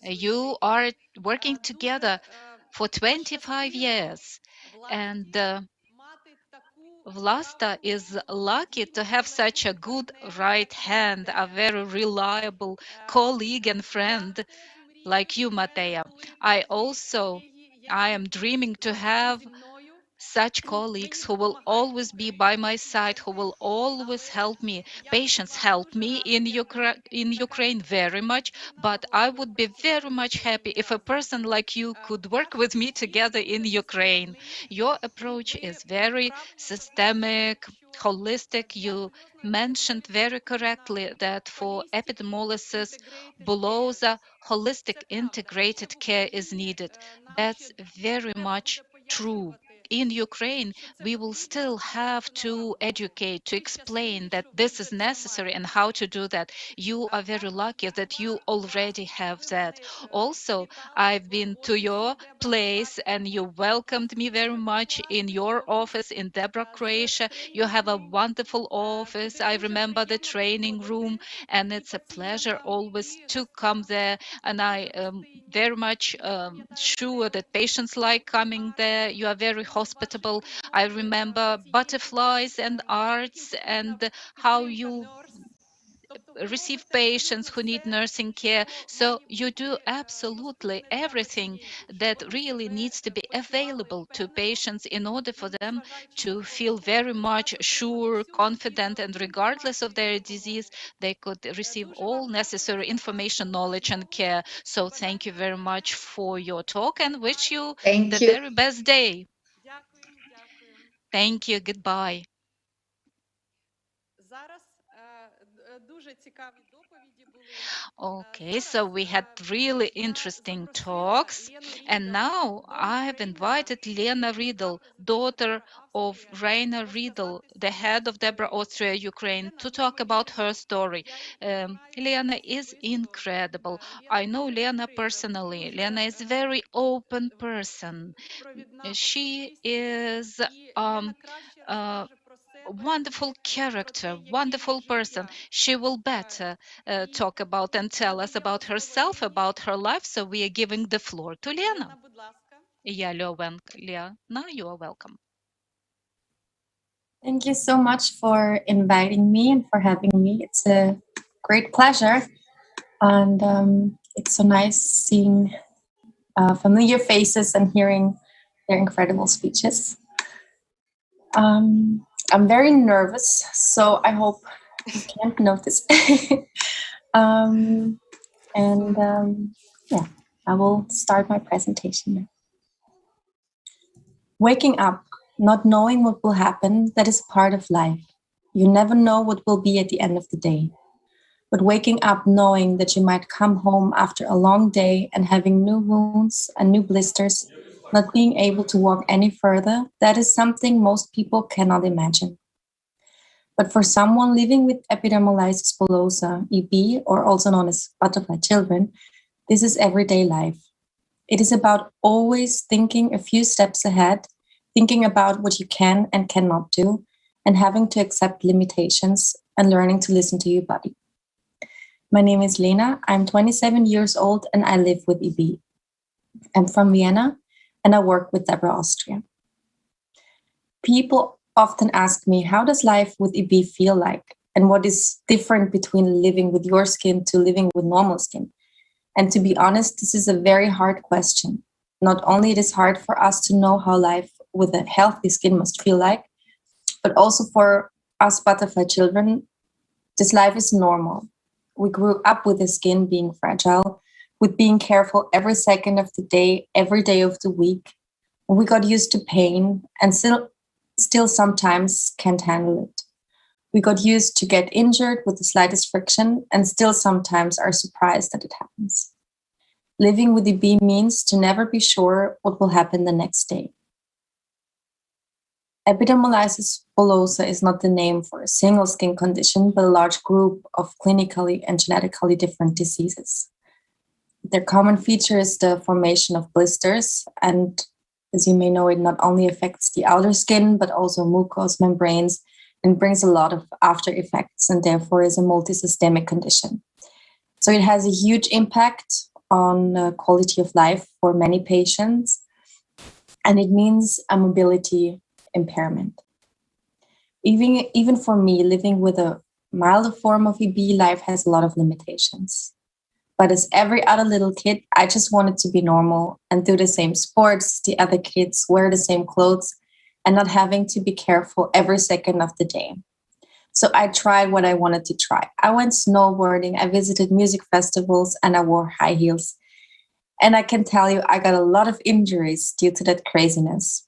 Speaker 3: you are working together for 25 years, and Vlasta is lucky to have such a good right hand, a very reliable colleague and friend like you, Matea. I am dreaming to have such colleagues who will always be by my side, who will always help me. Patients help me in Ukraine very much, but I would be very much happy if a person like you could work with me together in Ukraine. Your approach is very systemic, holistic. You mentioned very correctly that for epidemiologists, bulosa, holistic integrated care is needed. That's very much true. In Ukraine, we will still have to educate, to explain that this is necessary and how to do that. You are very lucky that you already have that. Also, I've been to your place and you welcomed me very much in your office in DEBRA Croatia. You have a wonderful office. I remember the training room, and it's a pleasure always to come there. And I am very much sure that patients like coming there. You are very hospitable. I remember butterflies and arts and how you receive patients who need nursing care. So you do absolutely everything that really needs to be available to patients in order for them to feel very much sure, confident, and regardless of their disease, they could receive all necessary information, knowledge, and care. So thank you very much for your talk and wish you the very best day. Thank you. Goodbye. Okay, so we had really interesting talks, and now I've invited Lena Riedel, daughter of Rainer Riedel, the head of DEBRA Austria Ukraine, to talk about her story. Lena is incredible. I know Lena personally. Lena is a very open person. She is wonderful character, wonderful person. She will better talk about and tell us about herself, about her life. So we are giving the floor to Lena. Yeah, Lena, you are welcome.
Speaker 11: Thank you so much for inviting me and for having me. It's a great pleasure. And it's so nice seeing familiar faces and hearing their incredible speeches. I'm very nervous, so I hope you can't notice. Yeah, I will start my presentation now. Waking up, not knowing what will happen, that is part of life. You never know what will be at the end of the day. But waking up knowing that you might come home after a long day and having new wounds and new blisters, not being able to walk any further, that is something most people cannot imagine. But for someone living with epidermolysis bullosa, EB, or also known as butterfly children, this is everyday life. It is about always thinking a few steps ahead, thinking about what you can and cannot do, and having to accept limitations and learning to listen to your body. My name is Lena. I'm 27 years old and I live with EB. I'm from Vienna and I work with DEBRA Austria. People often ask me, how does life with EB feel like? And what is different between living with your skin to living with normal skin? And to be honest, this is a very hard question. Not only it is hard for us to know how life with a healthy skin must feel like, but also for us butterfly children, this life is normal. We grew up with the skin being fragile, with being careful every second of the day, every day of the week. We got used to pain and still sometimes can't handle it. We got used to get injured with the slightest friction and still sometimes are surprised that it happens. Living with EB means to never be sure what will happen the next day. Epidermolysis bullosa is not the name for a single skin condition, but a large group of clinically and genetically different diseases. Their common feature is the formation of blisters, and as you may know, it not only affects the outer skin, but also mucous membranes and brings a lot of after effects and therefore is a multisystemic condition. So it has a huge impact on quality of life for many patients, and it means a mobility impairment. Even for me, living with a milder form of EB, life has a lot of limitations. But as every other little kid, I just wanted to be normal and do the same sports, the other kids, wear the same clothes, and not having to be careful every second of the day. So I tried what I wanted to try. I went snowboarding, I visited music festivals, and I wore high heels. And I can tell you, I got a lot of injuries due to that craziness.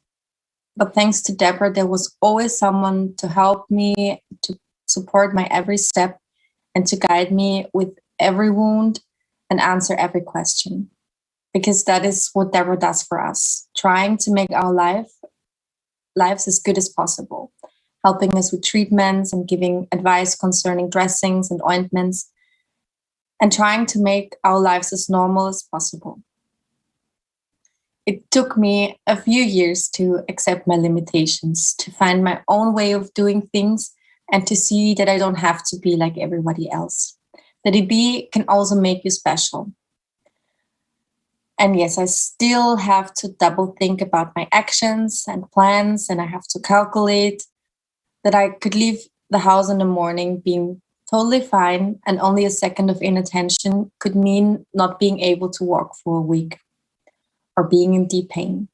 Speaker 11: But thanks to DEBRA, there was always someone to help me, to support my every step, and to guide me with every wound and answer every question. Because that is what DEBRA does for us, trying to make our lives as good as possible, helping us with treatments and giving advice concerning dressings and ointments, and trying to make our lives as normal as possible. It took me a few years to accept my limitations, to find my own way of doing things, and to see that I don't have to be like everybody else. That EB can also make you special. And yes, I still have to double think about my actions and plans, and I have to calculate that I could leave the house in the morning being totally fine, and only a second of inattention could mean not being able to walk for a week or being in deep pain.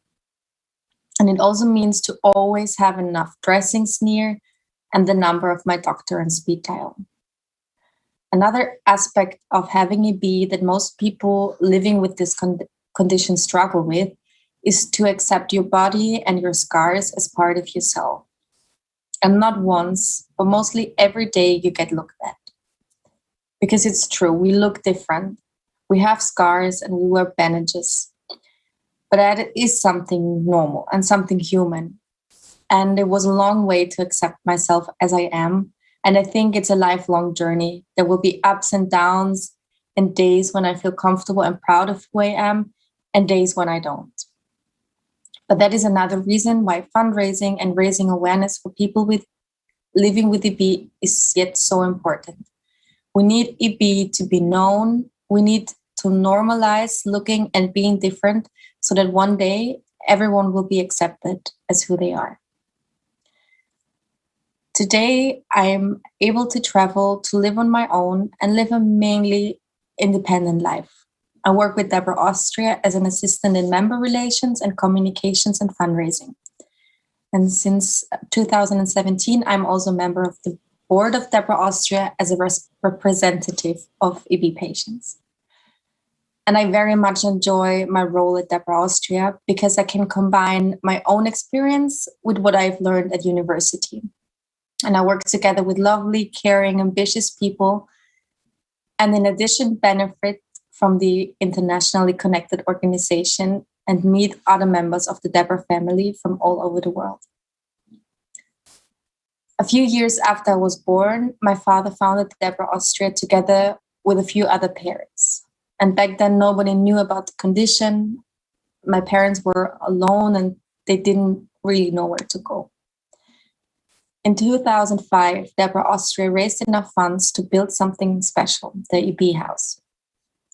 Speaker 11: And it also means to always have enough dressings near and the number of my doctor and speed dial. Another aspect of having EB that most people living with this condition struggle with is to accept your body and your scars as part of yourself. And not once, but mostly every day you get looked at. because it's true, we look different. We have scars and we wear bandages. But that is something normal and something human. And it was a long way to accept myself as I am. And I think it's a lifelong journey. There will be ups and downs and days when I feel comfortable and proud of who I am and days when I don't. But that is another reason why fundraising and raising awareness for people living with EB is yet so important. We need EB to be known. We need to normalize looking and being different so that one day everyone will be accepted as who they are. Today, I am able to travel, to live on my own and live a mainly independent life. I work with DEBRA Austria as an assistant in member relations and communications and fundraising. And since 2017, I'm also a member of the board of DEBRA Austria as a representative of EB patients. And I very much enjoy my role at DEBRA Austria because I can combine my own experience with what I've learned at university. And I work together with lovely, caring, ambitious people, and in addition, benefit from the internationally connected organization and meet other members of the DEBRA family from all over the world. A few years after I was born, my father founded DEBRA Austria together with a few other parents. And back then, nobody knew about the condition. My parents were alone and they didn't really know where to go. In 2005, DEBRA Austria raised enough funds to build something special, the EB House,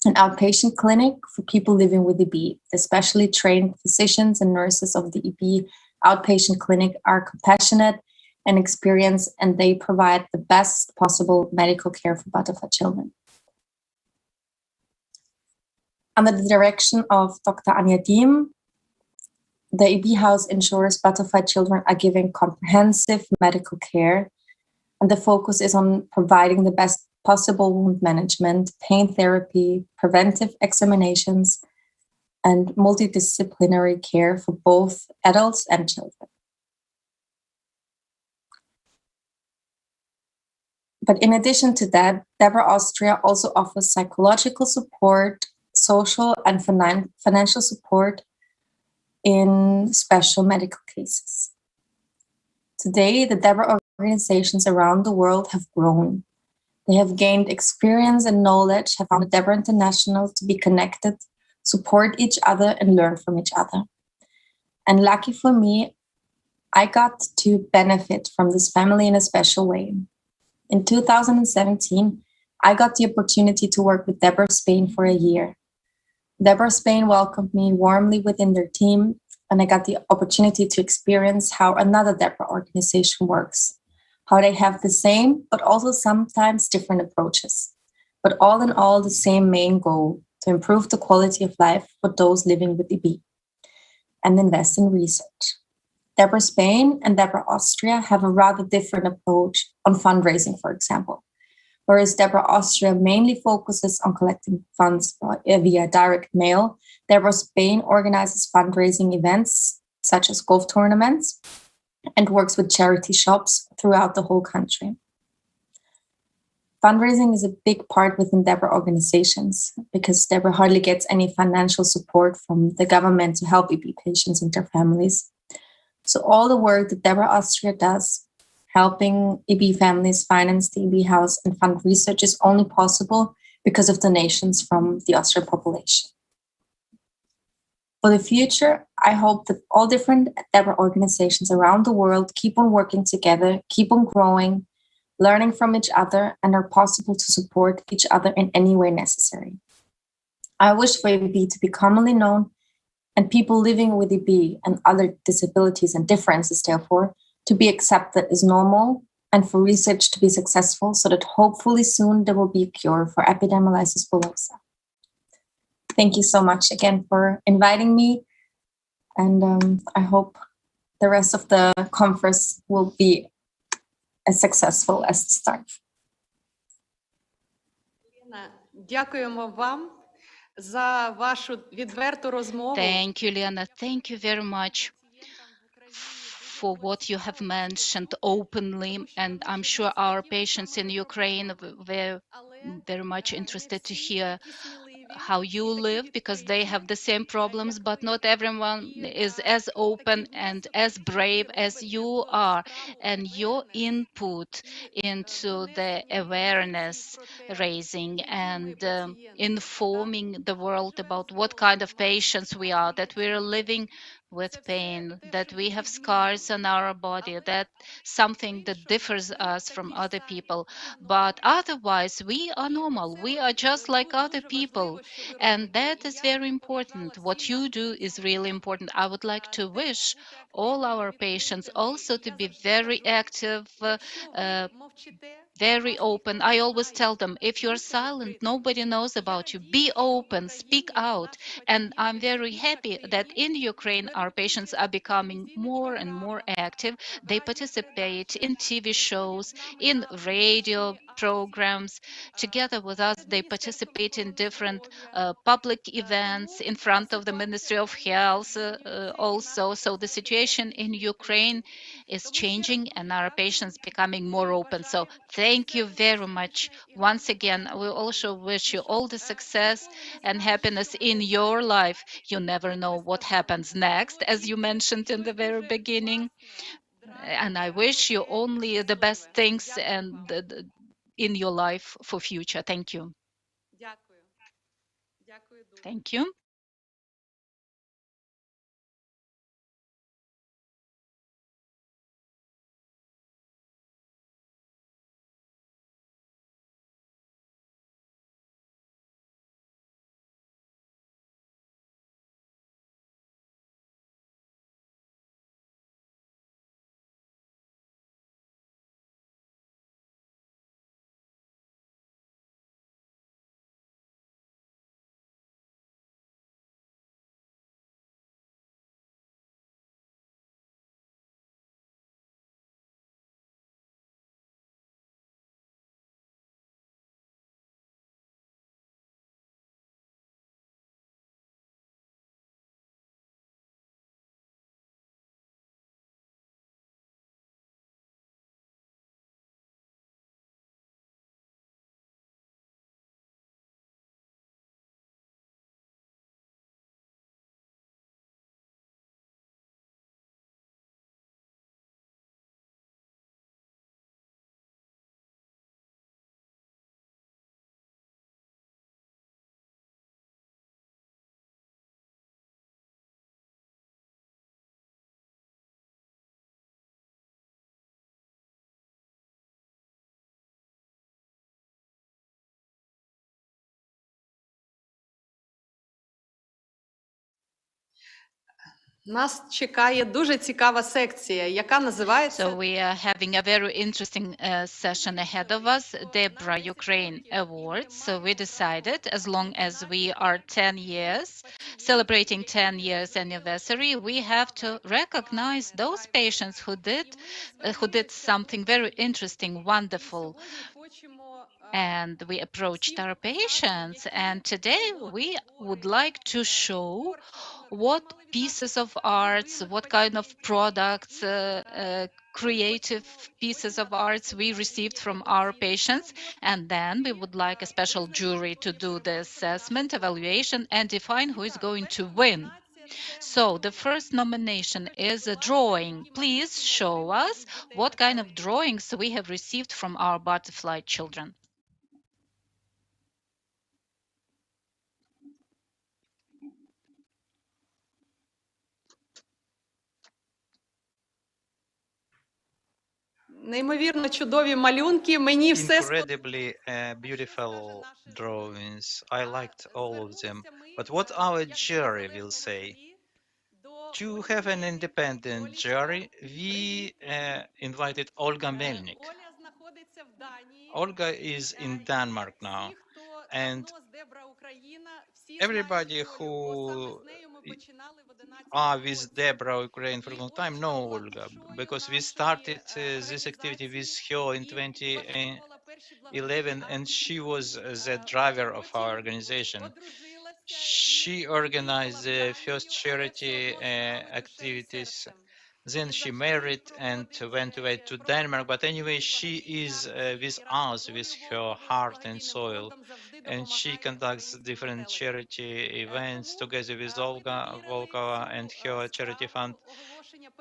Speaker 11: an outpatient clinic for people living with EB. The specially trained physicians and nurses of the EB outpatient clinic are compassionate and experienced, and they provide the best possible medical care for butterfly children. Under the direction of Dr. Anja Diem, the EB House ensures butterfly children are given comprehensive medical care, and the focus is on providing the best possible wound management, pain therapy, preventive examinations, and multidisciplinary care for both adults and children. But in addition to that, DEBRA Austria also offers psychological support, social and financial support in special medical cases. Today, the DEBRA organizations around the world have grown. They have gained experience and knowledge, have found DEBRA International to be connected, support each other, and learn from each other. And lucky for me, I got to benefit from this family in a special way. In 2017, I got the opportunity to work with DEBRA Spain for a year. DEBRA Spain welcomed me warmly within their team, and I got the opportunity to experience how another DEBRA organization works, how they have the same, but also sometimes different approaches, but all in all, the same main goal, to improve the quality of life for those living with EB and invest in research. DEBRA Spain and DEBRA Austria have a rather different approach on fundraising, for example. Whereas DEBRA Austria mainly focuses on collecting funds via direct mail, DEBRA Spain organizes fundraising events such as golf tournaments and works with charity shops throughout the whole country. Fundraising is a big part within DEBRA organizations because DEBRA hardly gets any financial support from the government to help EB patients and their families. So all the work that DEBRA Austria does, helping EB families finance the EB House and fund research, is only possible because of donations from the Austrian population. For the future, I hope that all different DEBRA organizations around the world keep on working together, keep on growing, learning from each other, and are possible to support each other in any way necessary. I wish for EB to be commonly known and people living with EB and other disabilities and differences, therefore, to be accepted as normal, and for research to be successful so that hopefully soon there will be a cure for epidermolysis bullosa. Thank you so much again for inviting me, and I hope the rest of the conference will be as successful as the start.
Speaker 1: Дякуємо вам за вашу відверту розмову.
Speaker 3: Thank you, Lena. Thank you very much for what you have mentioned openly, and I'm sure our patients in Ukraine were very much interested to hear how you live, because they have the same problems, but not everyone is as open and as brave as you are. And your input into the awareness raising and informing the world about what kind of patients we are, that we're living with pain, that we have scars on our body, that something that differs us from other people. But otherwise, we are normal. We are just like other people. And that is very important. What you do is really important. I would like to wish all our patients also to be very active, very open. I always tell them, if you're silent, nobody knows about you. Be open, speak out. And I'm very happy that in Ukraine, our patients are becoming more and more active. They participate in TV shows, in radio programs. Together with us, they participate in different public events in front of the Ministry of Health also. So the situation in Ukraine is changing and our patients becoming more open. So thank you very much. Once again, we also wish you all the success and happiness in your life. You never know what happens next, as you mentioned in the very beginning. And I wish you only the best things and in your life for future. Thank you. Thank you.
Speaker 1: Нас чекає дуже цікава секція, яка називається
Speaker 3: So we are having a very interesting session ahead of us, DEBRA Ukraine Awards. So we decided, as long as we are 10 years, celebrating 10 years anniversary, we have to recognize those patients who did something very interesting, wonderful. And we approached our patients, and today we would like to show what pieces of arts, what kind of products, creative pieces of arts we received from our patients. And then we would like a special jury to do the assessment, evaluation, and define who is going to win. So the first nomination is a drawing. Please show us what kind of drawings we have received from our butterfly children.
Speaker 1: неймовірно чудові малюнки. Мені все
Speaker 2: Incredibly beautiful drawings. I liked all of them. But what our jury will say? To have an independent jury, we invited Olga Melnik. Olga is in Denmark now, and everybody who are with DEBRA Ukraine for a long time know Olga, because we started this activity with her in 2011, and she was the driver of our organization. She organized the first charity activities Then she married and went away to Denmark. But anyway, she is with us, with her heart and soul. And she conducts different charity events together with Olga Volkova and her charity fund.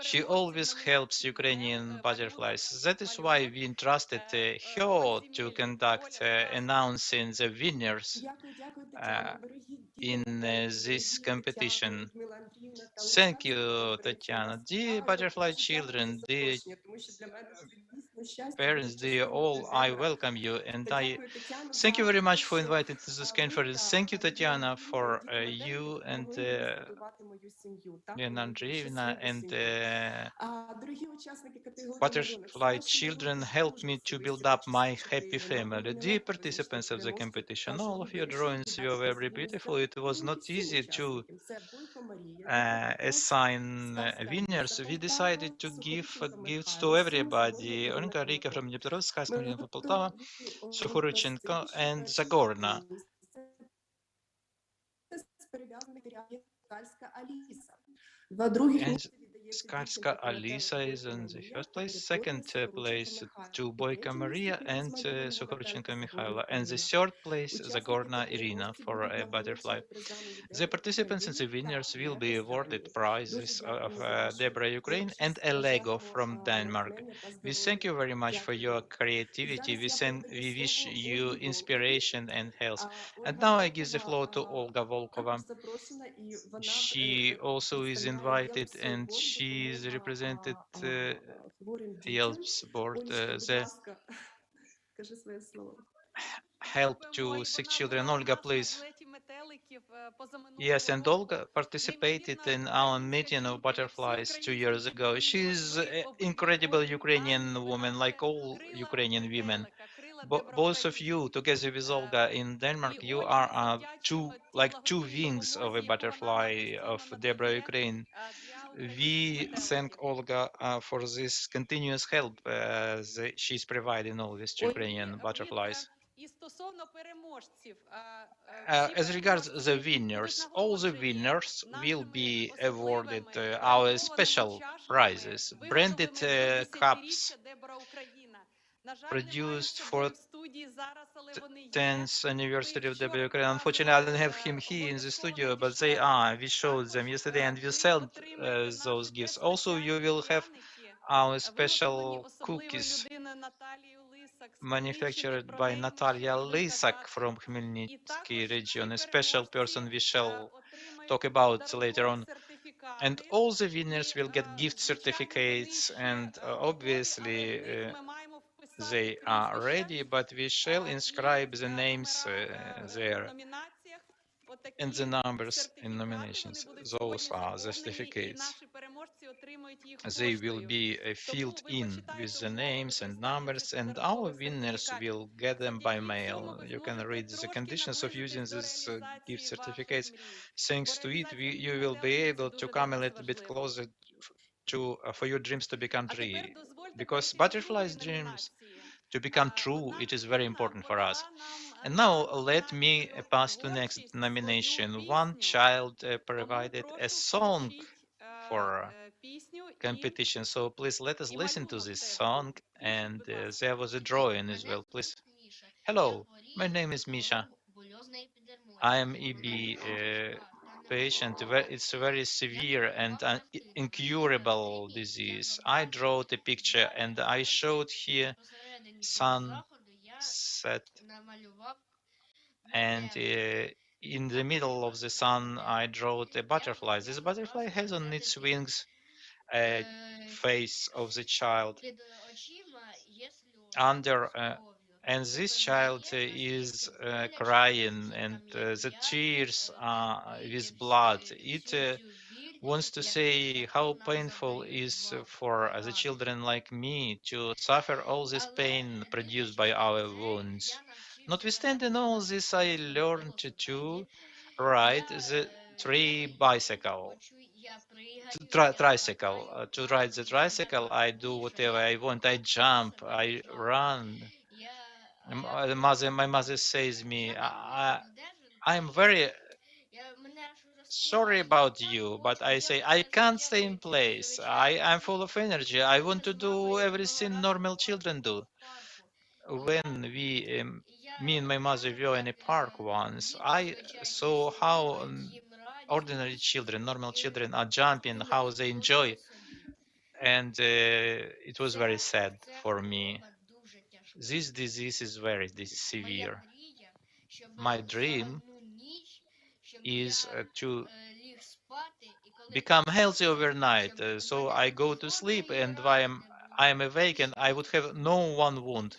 Speaker 2: She always helps Ukrainian butterflies. That is why we entrusted her to conduct announcing the winners in this competition. Thank you, Tatiana. Dear butterfly children, dear parents, dear all, I welcome you and I thank you very much for inviting to this conference. Thank you, Tatiana, for you and Lena Andreevna and butterfly children helped me to build up my happy family. Dear participants of the competition, all of your drawings were very beautiful. It was not easy to assign winners. We decided to give gifts to everybody. Olga Rika from Dnipropetrovsk, Marina from Poltava, Sukhorchenko, and Zagorna. And Skalska Alisa is in the first place, second place to Boyka Maria and Sukhorchenko Mikhaila, and the third place Zagorna Irina for a butterfly. The participants and the winners will be awarded prizes of DEBRA Ukraine and a Lego from Denmark. We thank you very much for your creativity. We wish you inspiration and health. And now I give the floor to Olga Volkova. She also is invited and she is represented Yelp's board. The help to sick children. Olga, please. Yes, and Olga participated in our meeting of butterflies 2 years ago. She's an incredible Ukrainian woman, like all Ukrainian women. Both of you, together with Olga in Denmark, you are two wings of a butterfly of DEBRA Ukraine. We thank Olga for this continuous help she's providing always to Ukrainian butterflies. As regards the winners, all the winners will be awarded our special prizes, branded cups produced for 10th anniversary of DEBRA Ukraine. Unfortunately, I don't have him here in the studio, but they are. We showed them yesterday and we sent those gifts. Also, you will have our special cookies manufactured by Natalia Lysak from Khmelnytsky region, a special person we shall talk about later on. And all the winners will get gift certificates and obviously they are ready, but we shall inscribe the names there and the numbers in nominations. Those are the certificates. They will be filled in with the names and numbers, and our winners will get them by mail. You can read the conditions of using these gift certificates. Thanks to it, you will be able to come a little bit closer to for your dreams to become true. Because butterflies' dreams to become true, it is very important for us. And now let me pass to next nomination. One child provided a song for competition. So please let us listen to this song. And there was a drawing as well. Please. Hello, my name is Misha. I am EB patient. It's a very severe and incurable disease. I drew the picture and I showed here sunset and in the middle of the sun I drew a butterfly. This butterfly has on its wings a face of the child under and this child is crying and the tears are with blood. It wants to say how painful is for the children like me to suffer all this pain produced by our wounds. Notwithstanding all this, I learned to ride the tricycle. To ride the tricycle, I do whatever I want. I jump, I run. My mother says me, I'm very sorry about you, but I say I can't stay in place. I'm full of energy. I want to do everything normal children do. When me and my mother were in a park once, I saw how ordinary children, normal children are jumping, how they enjoy. And it was very sad for me. This disease is very severe. My dream is to become healthy overnight. So I go to sleep, and while I am awake, and I would have no one wound.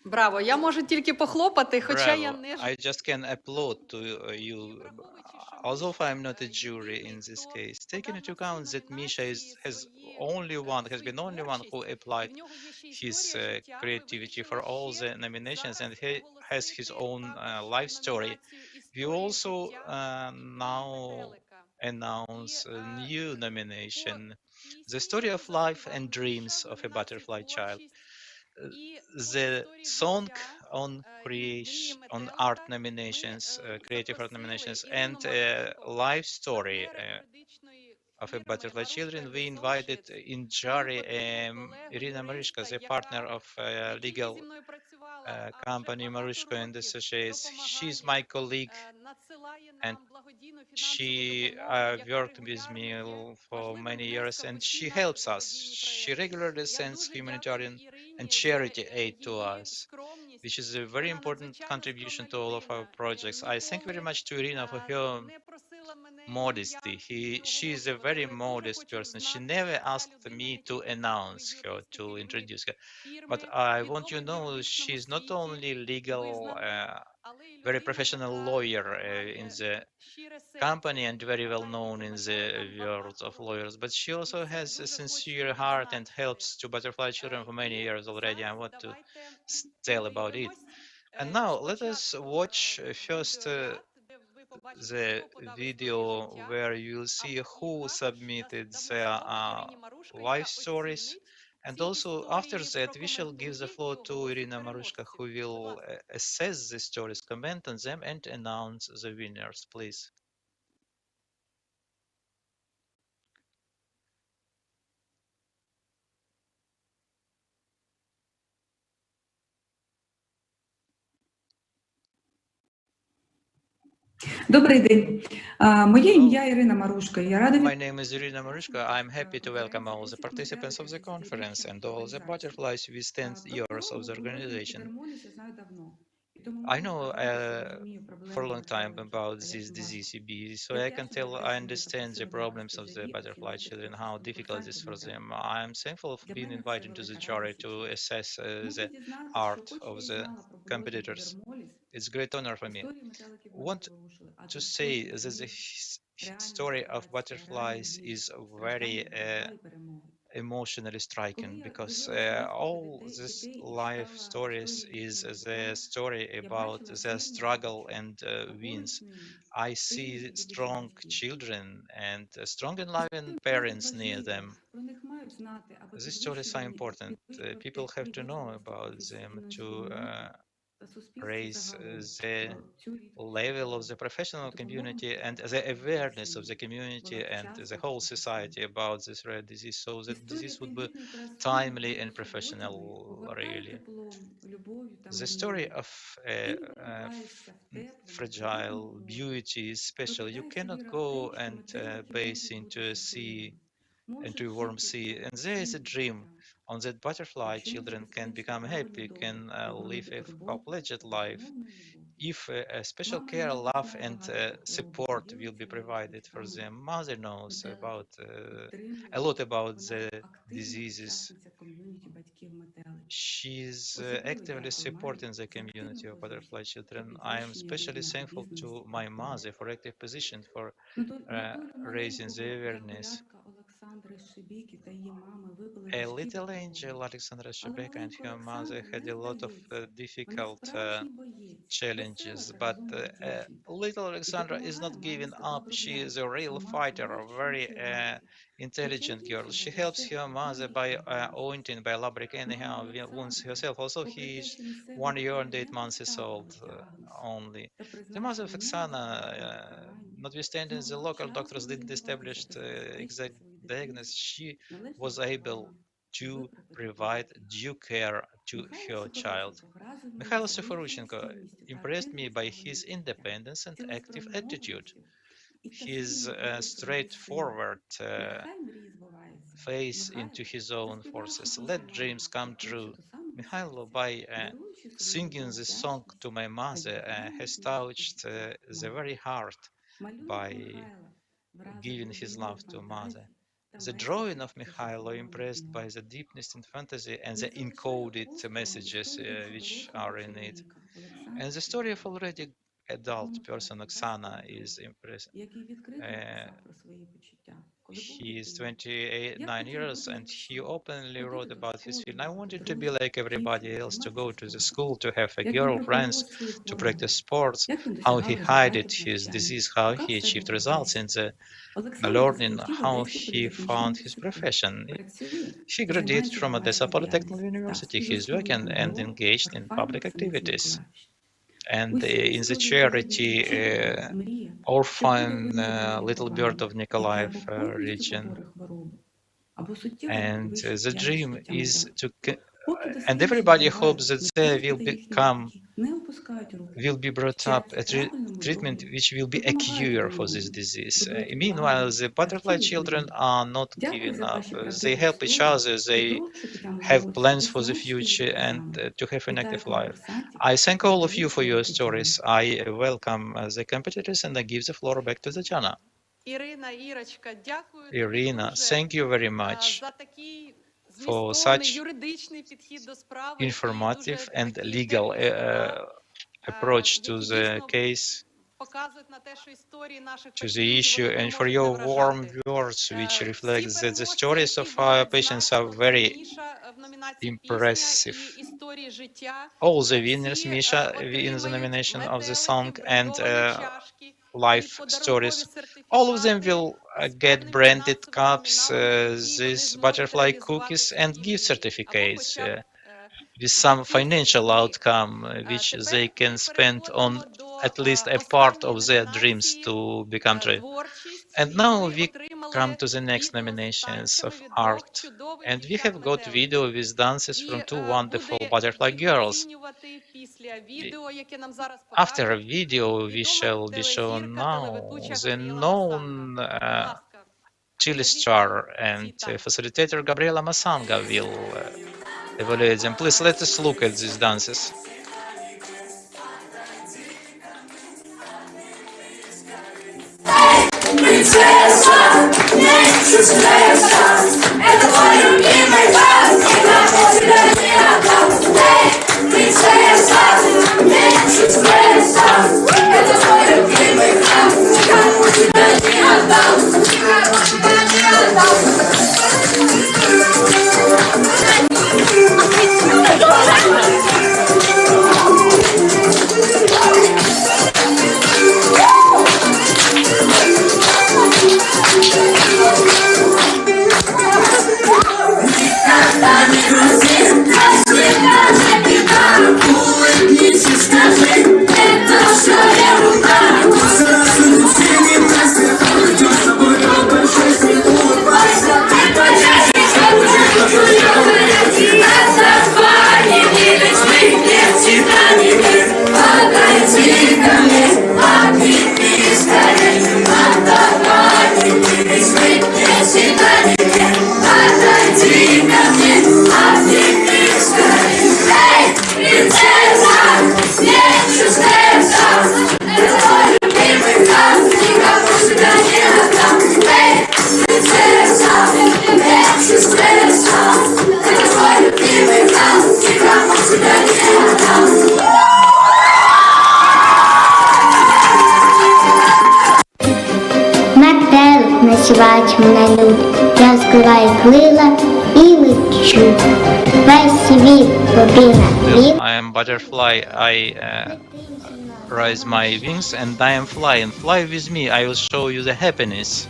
Speaker 8: Браво! Я можу тільки похлопати, хоча я
Speaker 2: Bravo.
Speaker 8: не
Speaker 2: I just can applaud to you, although I'm not a jury in this case. Taking into account that Misha has been only one who applied his creativity for all the nominations, and he has his own life story. We also now announce a new nomination, The Story of Life and Dreams of a Butterfly Child. The song on creation, on art nominations, creative art nominations, and life story of a Butterfly Children, we invited in jury Irina Marushko, the partner of legal company Marushko and Associates. She's my colleague, and she worked with me for many years, and she helps us. She regularly sends humanitarian and charity aid to us, which is a very important contribution to all of our projects. I thank very much to Irina for her modesty. She is a very modest person. She never asked me to announce her, to introduce her. But I want you to know she's not only legal, very professional lawyer in the company and very well known in the world of lawyers, but she also has a sincere heart and helps to Butterfly Children for many years already. I want to tell about it. And now let us watch first the video where you'll see who submitted their life stories. And also after that, we shall give the floor to Irina Marushka, who will assess the stories, comment on them, and announce the winners, please.
Speaker 12: Добрий день. Моє ім'я Ірина Марушка. Я рада
Speaker 2: My name is Irina Marushka. I'm happy to welcome all the participants of the conference and all the butterflies with 10 years of the organization. I know for a long time about this disease EB, so I understand the problems of the butterfly children, how difficult it is for them. I'm thankful for being invited to the jury to assess the art of the competitors. It's a great honor for me. Want to say that the story of butterflies is very emotionally striking, because all these life stories is the story about their struggle and wins. I see strong children and strong and loving parents near them. These stories are important. People have to know about them to raise the level of the professional community and the awareness of the community and the whole society about this rare disease, so that disease would be timely and professional, really. The story of fragile beauty is special. You cannot go and bathe into a sea, into a warm sea, and there is a dream on that butterfly children can become happy, can live a full-fledged life if a special care, love, and support will be provided for them. Mother knows about a lot about the diseases. She's actively supporting the community of butterfly children. I am especially thankful to my mother for active position for raising the awareness. A little angel, Alexandra Shebeka, and her mother had a lot of difficult challenges, but little Alexandra is not giving up. She is a real fighter, a very intelligent girl. She helps her mother by ointing, by lubricating her wounds herself. Also, he is 1 year and 8 months old only. The mother of Oksana, notwithstanding the local doctors didn't establish exact diagnosis, she was able to provide due care to her child. Mikhail Seforushenko impressed me by his independence and active attitude. His straightforward face into his own forces. Let dreams come true. Mikhailo, by singing this song to my mother, has touched the very heart by giving his love to mother. The drawing of Mikhailo impressed by the deepness in fantasy and the encoded messages which are in it. And the story of already adult person Oksana is impressive. He is 29 years and he openly wrote about his feeling. I wanted to be like everybody else, to go to the school, to have a girlfriends, to practice sports, how he hid his disease, how he achieved results in the learning, how he found his profession. He graduated from Odessa Polytechnic University. He is working and engaged in public activities. and in the charity Orphan Little Bird of Nikolaev region. And the dream is to, and everybody hopes that there will be brought up a treatment which will be a cure for this disease. Meanwhile, the butterfly children are not giving up. They help each other. They have plans for the future and to have an active life. I thank all of you for your stories. I welcome the competitors and I give the floor back to Tatjana. Irina, thank you very much for such informative and legal approach to the case, to the issue, and for your warm words, which reflect that the stories of our patients are very impressive. All the winners, Misha, in the nomination of the song and life stories, all of them will get branded cups, these butterfly cookies, and gift certificates with some financial outcome which they can spend on at least a part of their dreams to become true. And now we come to the next nominations of art. And we have got video with dances from two wonderful butterfly girls. After a video, we shall be shown now the known Chile star and facilitator Gabriela Masanga will evaluate them. Please let us look at these dances.
Speaker 13: Насівають мене люди, я збираю крила і лечу. Весь світ тобі навів.
Speaker 2: I am butterfly, I raise my wings and I am flying. Fly with me, I will show you the happiness.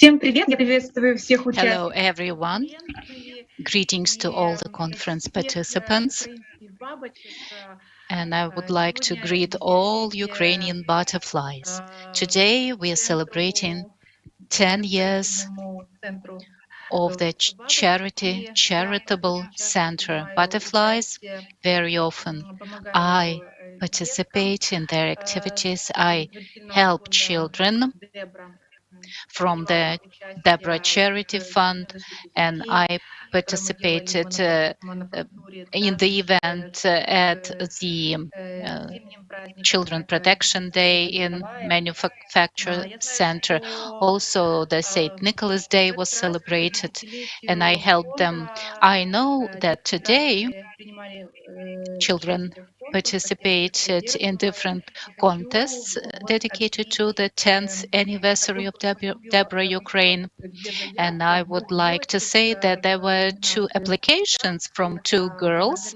Speaker 3: Hello, everyone. Greetings to all the conference participants. And I would like to greet all Ukrainian butterflies. Today, we are celebrating 10 years of the charitable center Butterflies. Very often, I participate in their activities. I help children from the DEBRA Charity Fund, and I participated in the event at the Children Protection Day in Manufacture Center. Also, the St. Nicholas Day was celebrated, and I helped them. I know that today children participated in different contests dedicated to the 10th anniversary of DEBRA Ukraine. And I would like to say that there were 2 applications from 2 girls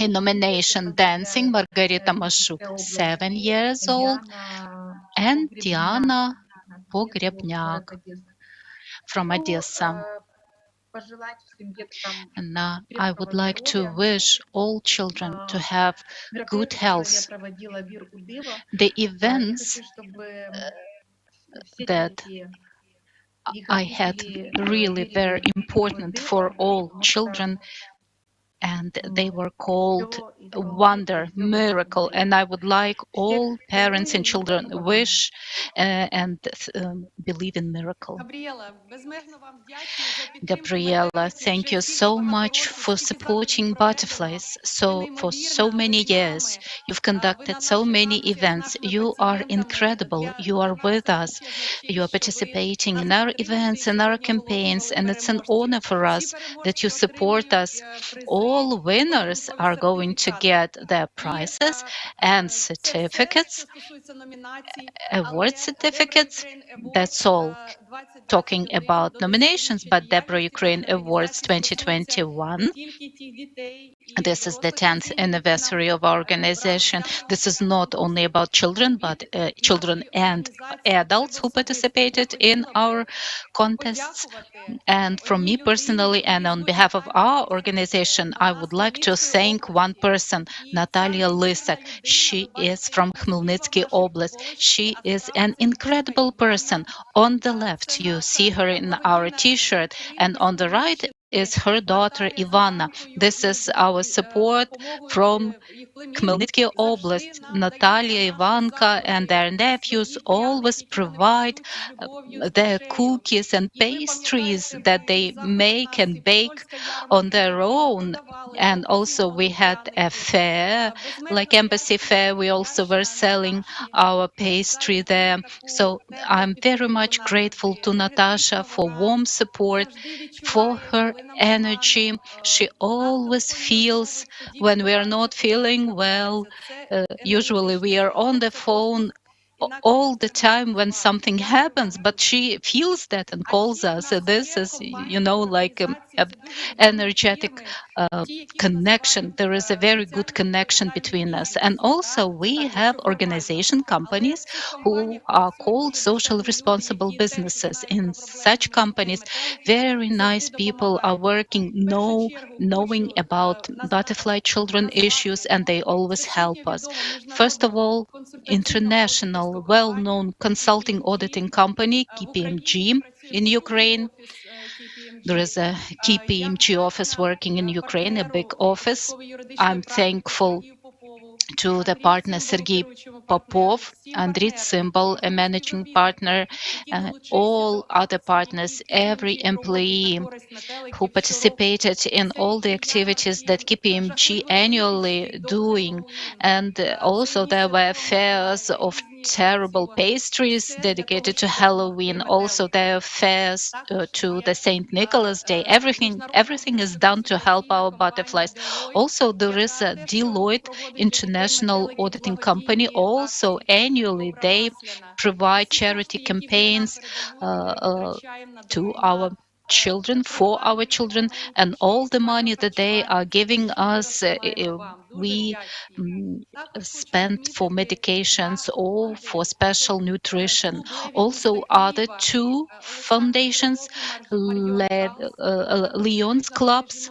Speaker 3: in nomination Dancing Margarita Mashuk, 7 years old, and Diana Pogrebnyak from Odessa. And I would like to wish all children to have good health. The events that I had really very important for all children, and they were called Wonder, Miracle. And I would like all parents and children wish and believe in miracle. Gabriela, thank you so much for supporting butterflies. So for so many years, you've conducted so many events. You are incredible. You are with us. You are participating in our events and our campaigns, and it's an honor for us that you support us. All winners are going to get their prizes and certificates, award certificates. That's all. Talking about nominations, but DEBRA Ukraine Awards 2021. This is the 10th anniversary of our organization. This is not only about children, but children and adults who participated in our contests. And from me personally, and on behalf of our organization, I would like to thank one person, Natalia Lysak. She is from Khmelnytsky Oblast. She is an incredible person. On the left, you see her in our T-shirt, and on the right is her daughter Ivana. This is our support from Khmelnytsky Oblast. Natalia, Ivanka, and their nephews always provide their cookies and pastries that they make and bake on their own. And also we had a fair, like Embassy Fair. We also were selling our pastry there. So I'm very much grateful to Natasha for warm support, for her energy. She always feels when we are not feeling well. Usually we are on the phone all the time when something happens, but she feels that and calls us. This is, like a energetic connection. There is a very good connection between us. And also we have organization companies who are called social responsible businesses. In such companies, very nice people are working, knowing about butterfly children issues, and they always help us. First of all, international well-known consulting auditing company, KPMG in Ukraine. There is a KPMG office working in Ukraine, a big office. I'm thankful to the partner Sergei Popov, Andriy Tsimbal, a managing partner, all other partners, every employee who participated in all the activities that KPMG annually doing. And also there were fairs of terrible pastries dedicated to Halloween. Also there are fairs to the St. Nicholas Day. Everything is done to help our butterflies. Also there is a Deloitte international auditing company. Also annually they provide charity campaigns to our children, for our children, and all the money that they are giving us, we spent for medications or for special nutrition. Also, other two foundations, Lyons clubs,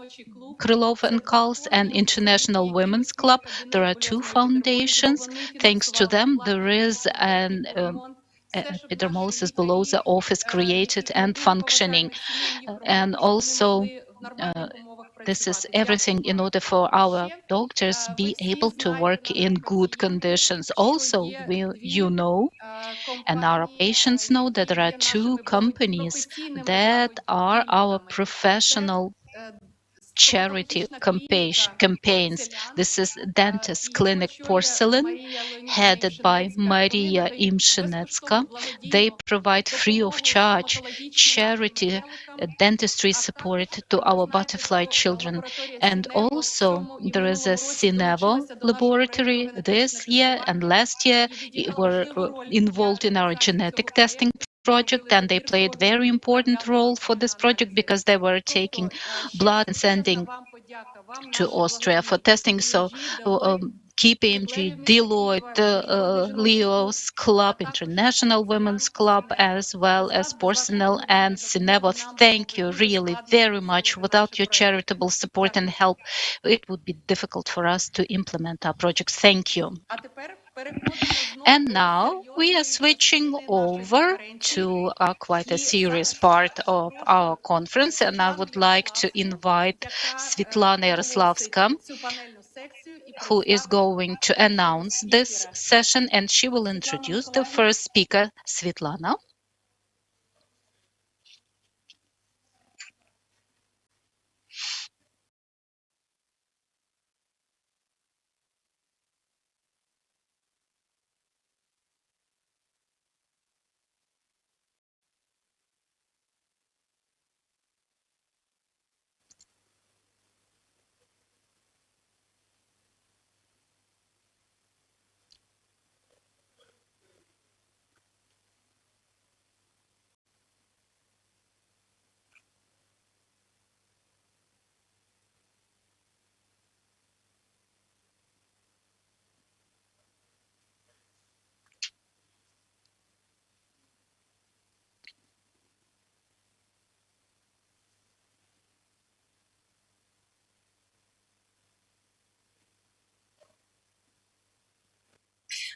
Speaker 3: Krylov and Kals, and International Women's Club. There are two foundations. Thanks to them, there is an epidermolysis bullosa office created and functioning. And also, this is everything in order for our doctors be able to work in good conditions. Also, you know, and our patients know that there are two companies that are our professional charity campaigns. This is Dentist Clinic Porcelain, headed by Maria Imshinetska. They provide free of charge charity dentistry support to our butterfly children. And also there is a Cinevo laboratory this year and last year were involved in our genetic testing project, and they played very important role for this project because they were taking blood and sending to Austria for testing. So KPMG, Deloitte, Leo's Club, International Women's Club, as well as Porcelain and Cinevo. Thank you really very much. Without your charitable support and help, it would be difficult for us to implement our projects. Thank you. And now we are switching over to quite a serious part of our conference, and I would like to invite Svetlana Yaroslavska, who is going to announce this session, and she will introduce the first speaker, Svetlana.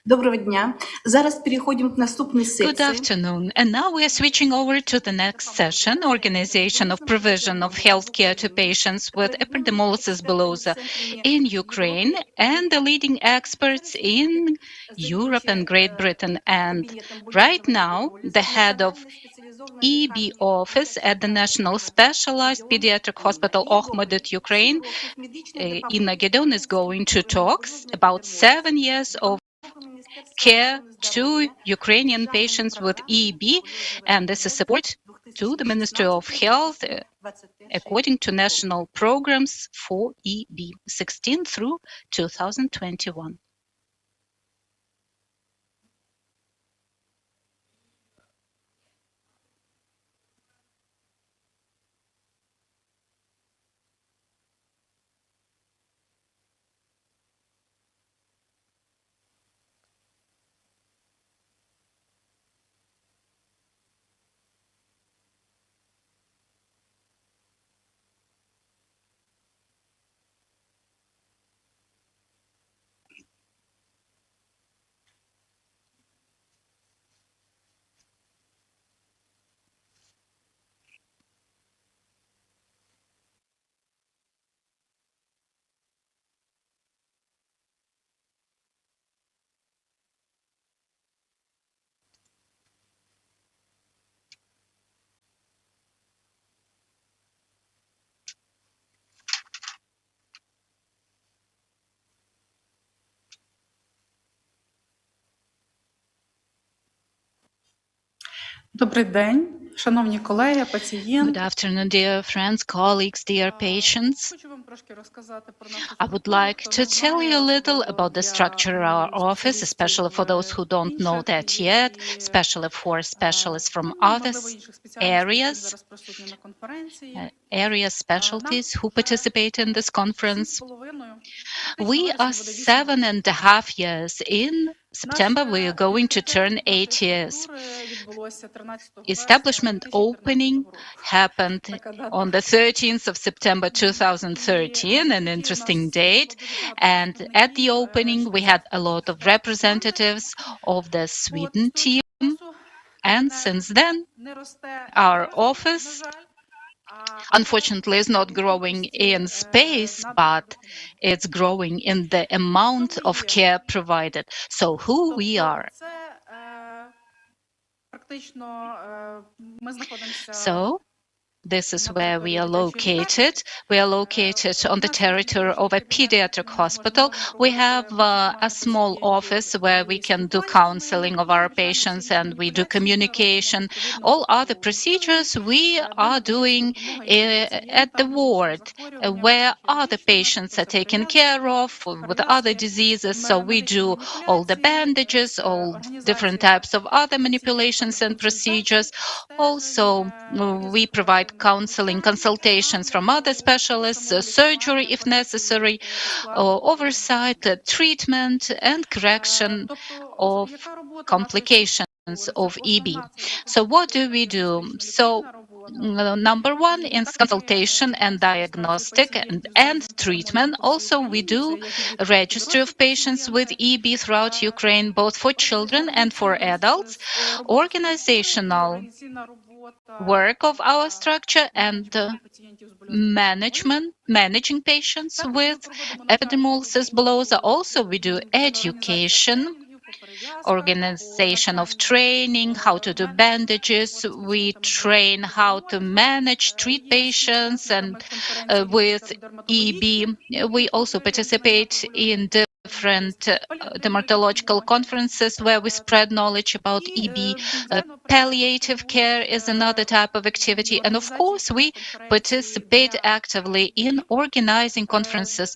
Speaker 14: Доброго дня. Зараз переходим к наступной секции.
Speaker 3: Good afternoon. And now we are switching over to the next session, Organization of Provision of Healthcare to Patients with Epidermolysis Bullosa in Ukraine, and the leading experts in Europe and Great Britain. And right now, the head of EB office at the National Specialized Pediatric Hospital Ohmedit, Ukraine, Inna Gedon, is going to talk about 7 years of care to Ukrainian patients with EB, and this is support to the Ministry of Health according to national programs for EB 16 through 2021.
Speaker 12: Добрий день, шановні колеги, пацієнти.
Speaker 3: Good afternoon, dear friends, colleagues, dear patients.
Speaker 12: Хочу вам
Speaker 3: I would like to tell you a little about the structure of our office, especially for those who don't know that yet, especially for specialists from other areas, area specialties who participate in this conference. We are 7.5 years in. September, we are going to turn 8 years. Establishment opening happened on the 13th of September 2013, an interesting date. And at the opening, we had a lot of representatives of the Sweden team. And since then, our office, unfortunately, is not growing in space, but it's growing in the amount of care provided. So who we are? So this is where we are located. We are located on the territory of a pediatric hospital. We have a small office where we can do counseling of our patients and we do communication. All other procedures we are doing at the ward where other patients are taken care of with other diseases. So we do all the bandages, all different types of other manipulations and procedures. Also, we provide counseling consultations from other specialists, surgery if necessary, oversight, treatment and correction of complications of EB. So what do we do? So number one is consultation and diagnostic and treatment. Also, we do a registry of patients with EB throughout Ukraine, both for children and for adults. Organizational work of our structure and managing patients with epidermolysis bullosa. Also, we do education, organization of training, how to do bandages. We train how to manage, treat patients and with EB. We also participate in different dermatological conferences where we spread knowledge about EB. Palliative care is another type of activity. And of course, we participate actively in organizing conferences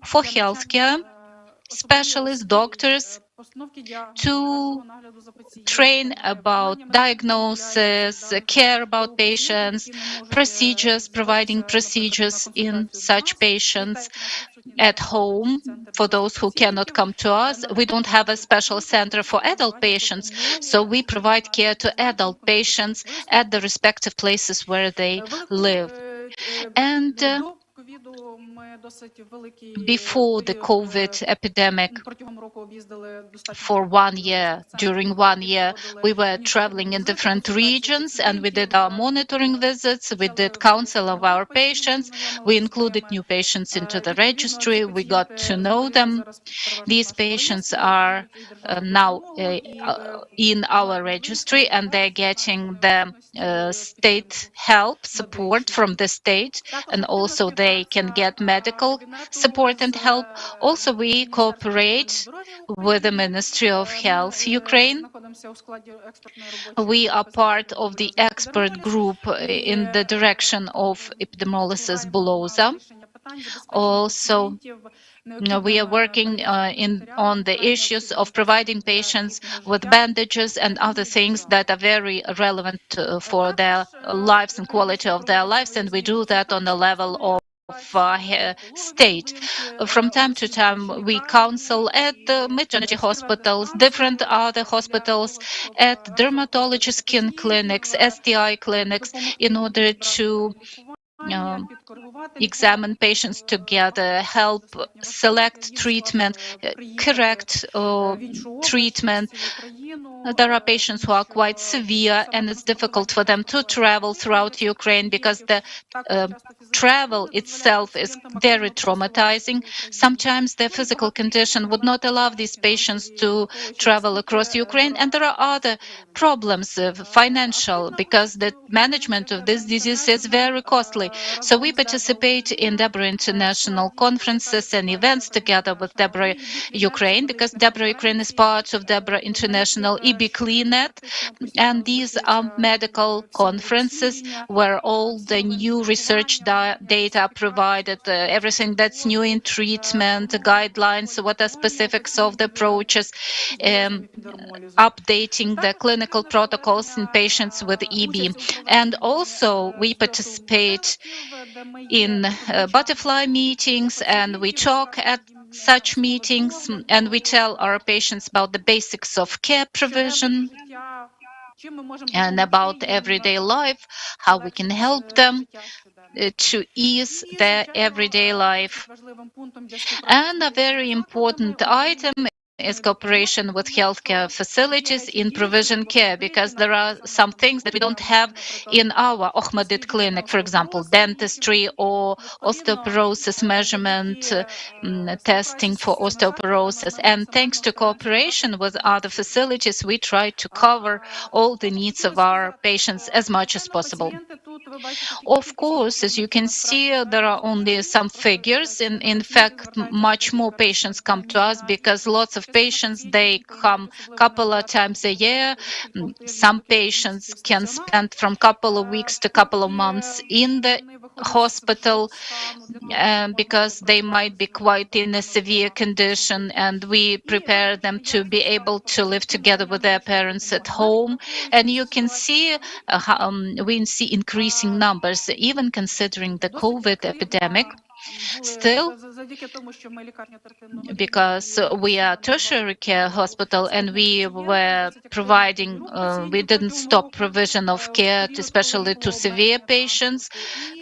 Speaker 3: for healthcare specialists, doctors, to train about diagnosis, care about patients, procedures, providing procedures in such patients at home. For those who cannot come to us, we don't have a special center for adult patients, so we provide care to adult patients at the respective places where they live. And before the COVID epidemic, for 1 year, during 1 year, we were traveling in different regions and we did our monitoring visits, we did counsel of our patients, we included new patients into the registry, we got to know them. These patients are now in our registry and they're getting the state help, support from the state, and also they can get medical support and help. Also, we cooperate with the Ministry of Health Ukraine. We are part of the expert group in the direction of epidermolysis bullosa. Also, we are working on the issues of providing patients with bandages and other things that are very relevant for their lives and quality of their lives, and we do that on the level of state. From time to time, we counsel at the maternity hospitals, different other hospitals, at dermatology skin clinics, STI clinics, in order to examine patients together, help select treatment, correct treatment. There are patients who are quite severe and it's difficult for them to travel throughout Ukraine because the travel itself is very traumatizing. Sometimes their physical condition would not allow these patients to travel across Ukraine. And there are other problems, financial, because the management of this disease is very costly. So we participate in DEBRA international conferences and events together with DEBRA Ukraine, because DEBRA Ukraine is part of DEBRA International International EBCLINET, and these are medical conferences where all the new research data provided, everything that's new in treatment, guidelines, what are specifics of the approaches, updating the clinical protocols in patients with EB. And also we participate in butterfly meetings, and we talk at such meetings, and we tell our patients about the basics of care provision and about everyday life, how we can help them to ease their everyday life. And a very important item is cooperation with healthcare facilities in provision care, because there are some things that we don't have in our Ohmedit clinic, for example, dentistry or osteoporosis measurement, testing for osteoporosis. And thanks to cooperation with other facilities, we try to cover all the needs of our patients as much as possible. Of course, as you can see, there are only some figures. In fact, much more patients come to us because lots of patients, they come a couple of times a year. Some patients can spend from couple of weeks to couple of months in the hospital because they might be quite in a severe condition, and we prepare them to be able to live together with their parents at home. And you can see we see increasing numbers, even considering the COVID epidemic. Still, because we are tertiary care hospital and we were providing, we didn't stop provision of care, especially to severe patients,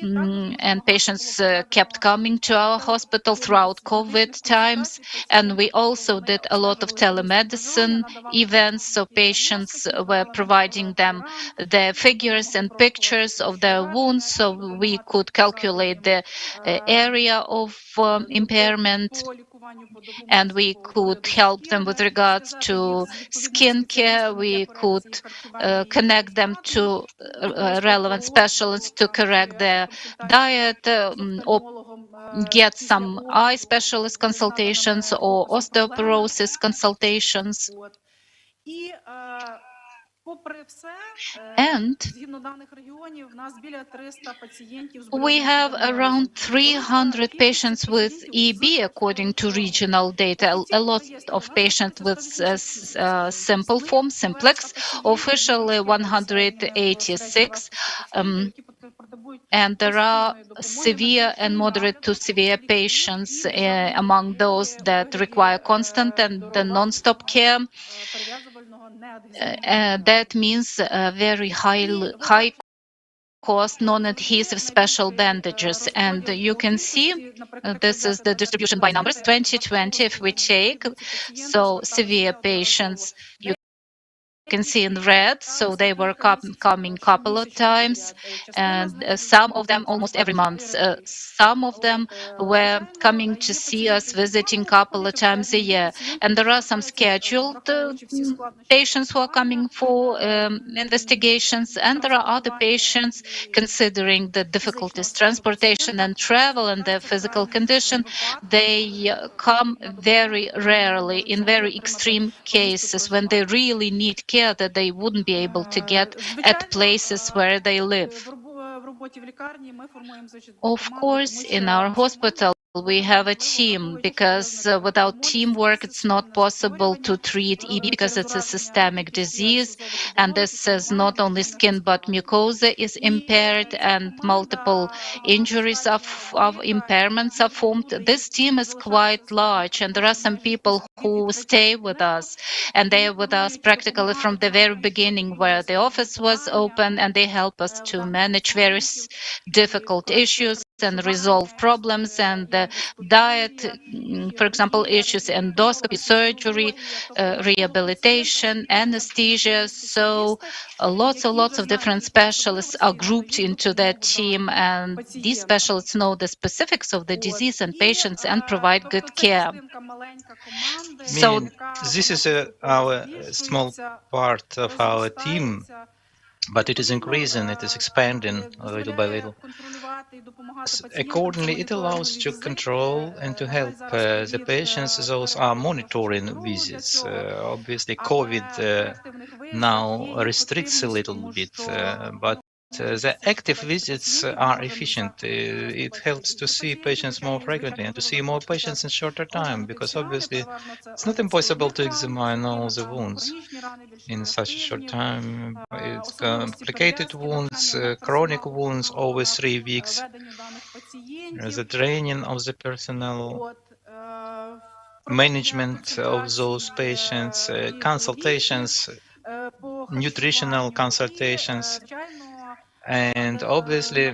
Speaker 3: and patients kept coming to our hospital throughout COVID times. And we also did a lot of telemedicine events, so patients were providing them the figures and pictures of their wounds, so we could calculate the area of impairment, and we could help them with regards to skin care. We could connect them to relevant specialists to correct their diet, or get some eye specialist consultations or osteoporosis consultations. And we have around 300 patients with EB according to regional data, a lot of patients with simple form, simplex, officially 186, and there are severe and moderate to severe patients among those that require constant and the non-stop care. That means very high cost non-adhesive special bandages. And you can see this is the distribution by numbers. 2020, if we take, so severe patients, you can see in red, so they were coming couple of times, and some of them almost every month. Some of them were coming to see us, visiting couple of times a year. And there are some scheduled patients who are coming for investigations, and there are other patients, considering the difficulties, transportation and travel and their physical condition, they come very rarely, in very extreme cases, when they really need care that they wouldn't be able to get at places where they live. Of course, in our hospital, we have a team, because without teamwork, it's not possible to treat EB, because it's a systemic disease. And this is not only skin, but mucosa is impaired, and multiple injuries of impairments are formed. This team is quite large, and there are some people who stay with us, and they are with us practically from the very beginning, where the office was open, and they help us to manage various difficult issues and resolve problems, and the diet, for example, issues, endoscopy, surgery, rehabilitation, anesthesia. So lots of different specialists are grouped into that team, and these specialists know the specifics of the disease and patients and provide good care.
Speaker 2: So this is our small part of our team, but it is increasing, it is expanding little by little. Accordingly, it allows to control and to help the patients. Those are monitoring visits. Obviously, COVID now restricts a little bit, but the active visits are efficient. It helps to see patients more frequently and to see more patients in shorter time, because obviously it's not impossible to examine all the wounds in such a short time. It's complicated wounds, chronic wounds over 3 weeks. The training of the personnel, management of those patients, consultations, nutritional consultations, and obviously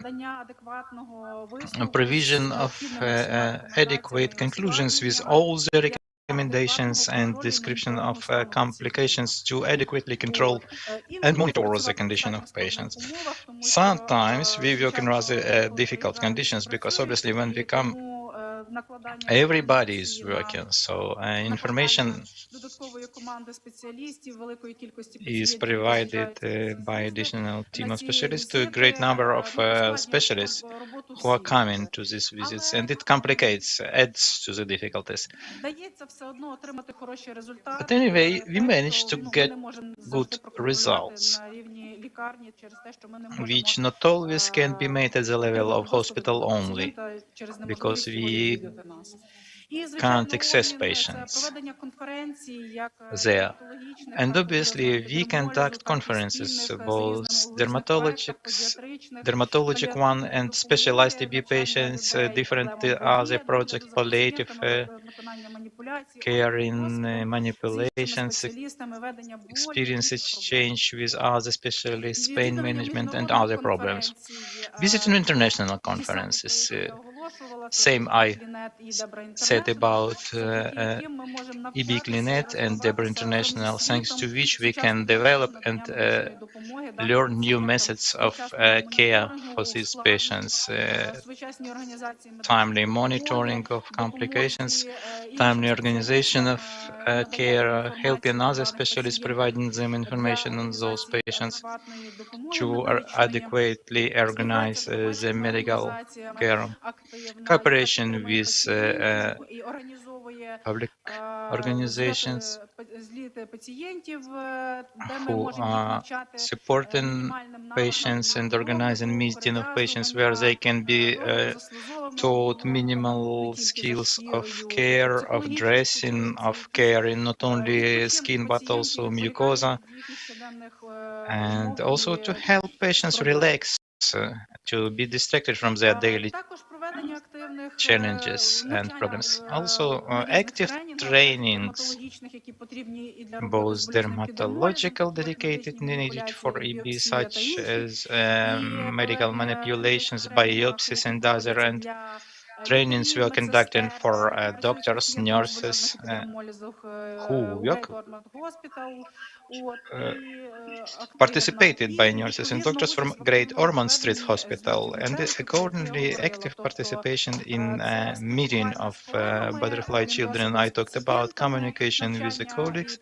Speaker 2: provision of adequate conclusions with all the recommendations and description of complications to adequately control and monitor the condition of patients. Sometimes we work in rather difficult conditions, because obviously when we come, everybody is working, so information is provided by additional team of specialists to a great number of specialists who are coming to these visits, and it complicates, adds to the difficulties. But anyway, we managed to get good results, which not always can be made at the level of hospital only, because we can't access patients there. And obviously, we conduct conferences, both dermatologic one and specialized TB patients, different other projects, palliative care in manipulations, experience exchange with other specialists, pain management, and other problems. Visiting international conferences, same I said about UKRAINIAN and DEBRA International, thanks to which we can develop and learn new methods of care for these patients, timely monitoring of complications, timely organization of care, helping other specialists, providing them information on those patients to adequately organize the medical care, cooperation with public organizations who are supporting patients and organizing meeting of patients where they can be taught minimal skills of care, of dressing, of caring not only skin but also mucosa, and also to help patients relax, to be distracted from their daily challenges and problems. Also, active trainings, both dermatological dedicated needed for EB, such as medical manipulations, biopsies, and other, and trainings were conducted for doctors, nurses who work participated by nurses and doctors from Great Ormond Street Hospital, and accordingly active participation in meeting of Butterfly Children. I talked about communication with the colleagues,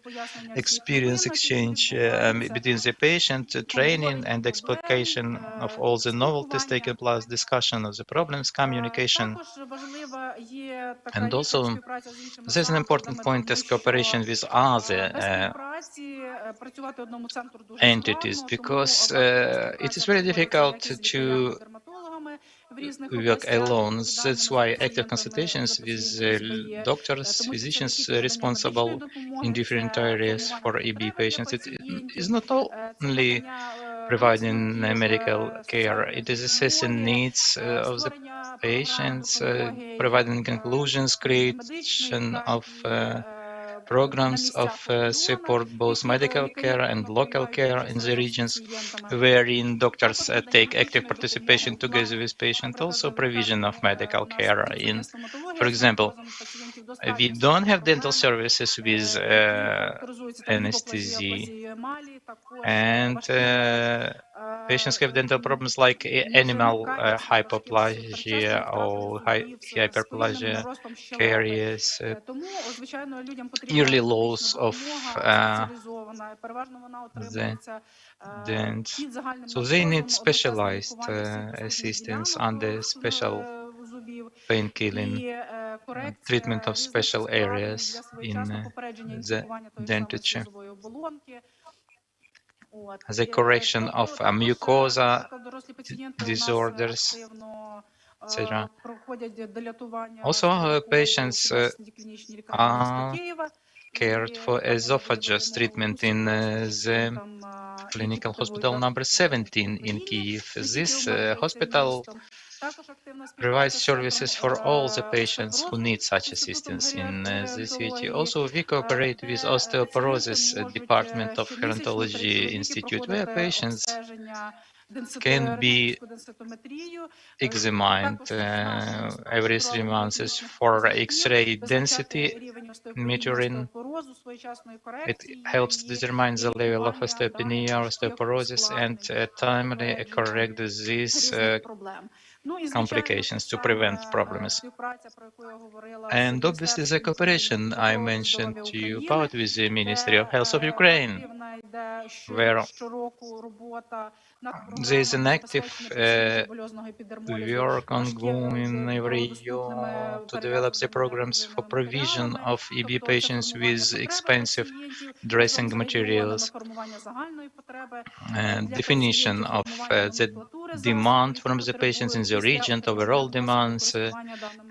Speaker 2: experience exchange between the patient, training and explication of all the novelties taking place, discussion of the problems, communication. And also, there's an important point as cooperation with other entities, because it is very difficult to work alone. That's why active consultations with doctors, physicians responsible in different areas for EB patients. It is not only providing medical care, it is assessing needs of the patients, providing conclusions, creation of programs of support both medical care and local care in the regions wherein doctors take active participation together with patients. Also provision of medical care in, for example, we don't have dental services with anesthesia, and Patients have dental problems like animal hypoplasia or hyperplasia, caries, early loss of the dents. So they need specialized assistance under special pain killing treatment of special areas in the dentistry. The correction of mucosa disorders, etc. Also, patients are cared for esophagus treatment in the clinical hospital number 17 in Kyiv. This hospital provides services for all the patients who need such assistance in the city. Also, we cooperate with osteoporosis department of Gerontology Institute, where patients can be examined every 3 months for X-ray density measuring. It helps determine the level of osteopenia or osteoporosis and timely correct these complications to prevent problems. And obviously the cooperation I mentioned to you about with the Ministry of Health of Ukraine, where there is an active work ongoing every year to develop the programs for provision of EB patients with expensive dressing materials, and definition of the demand from the patients in the region, overall demands,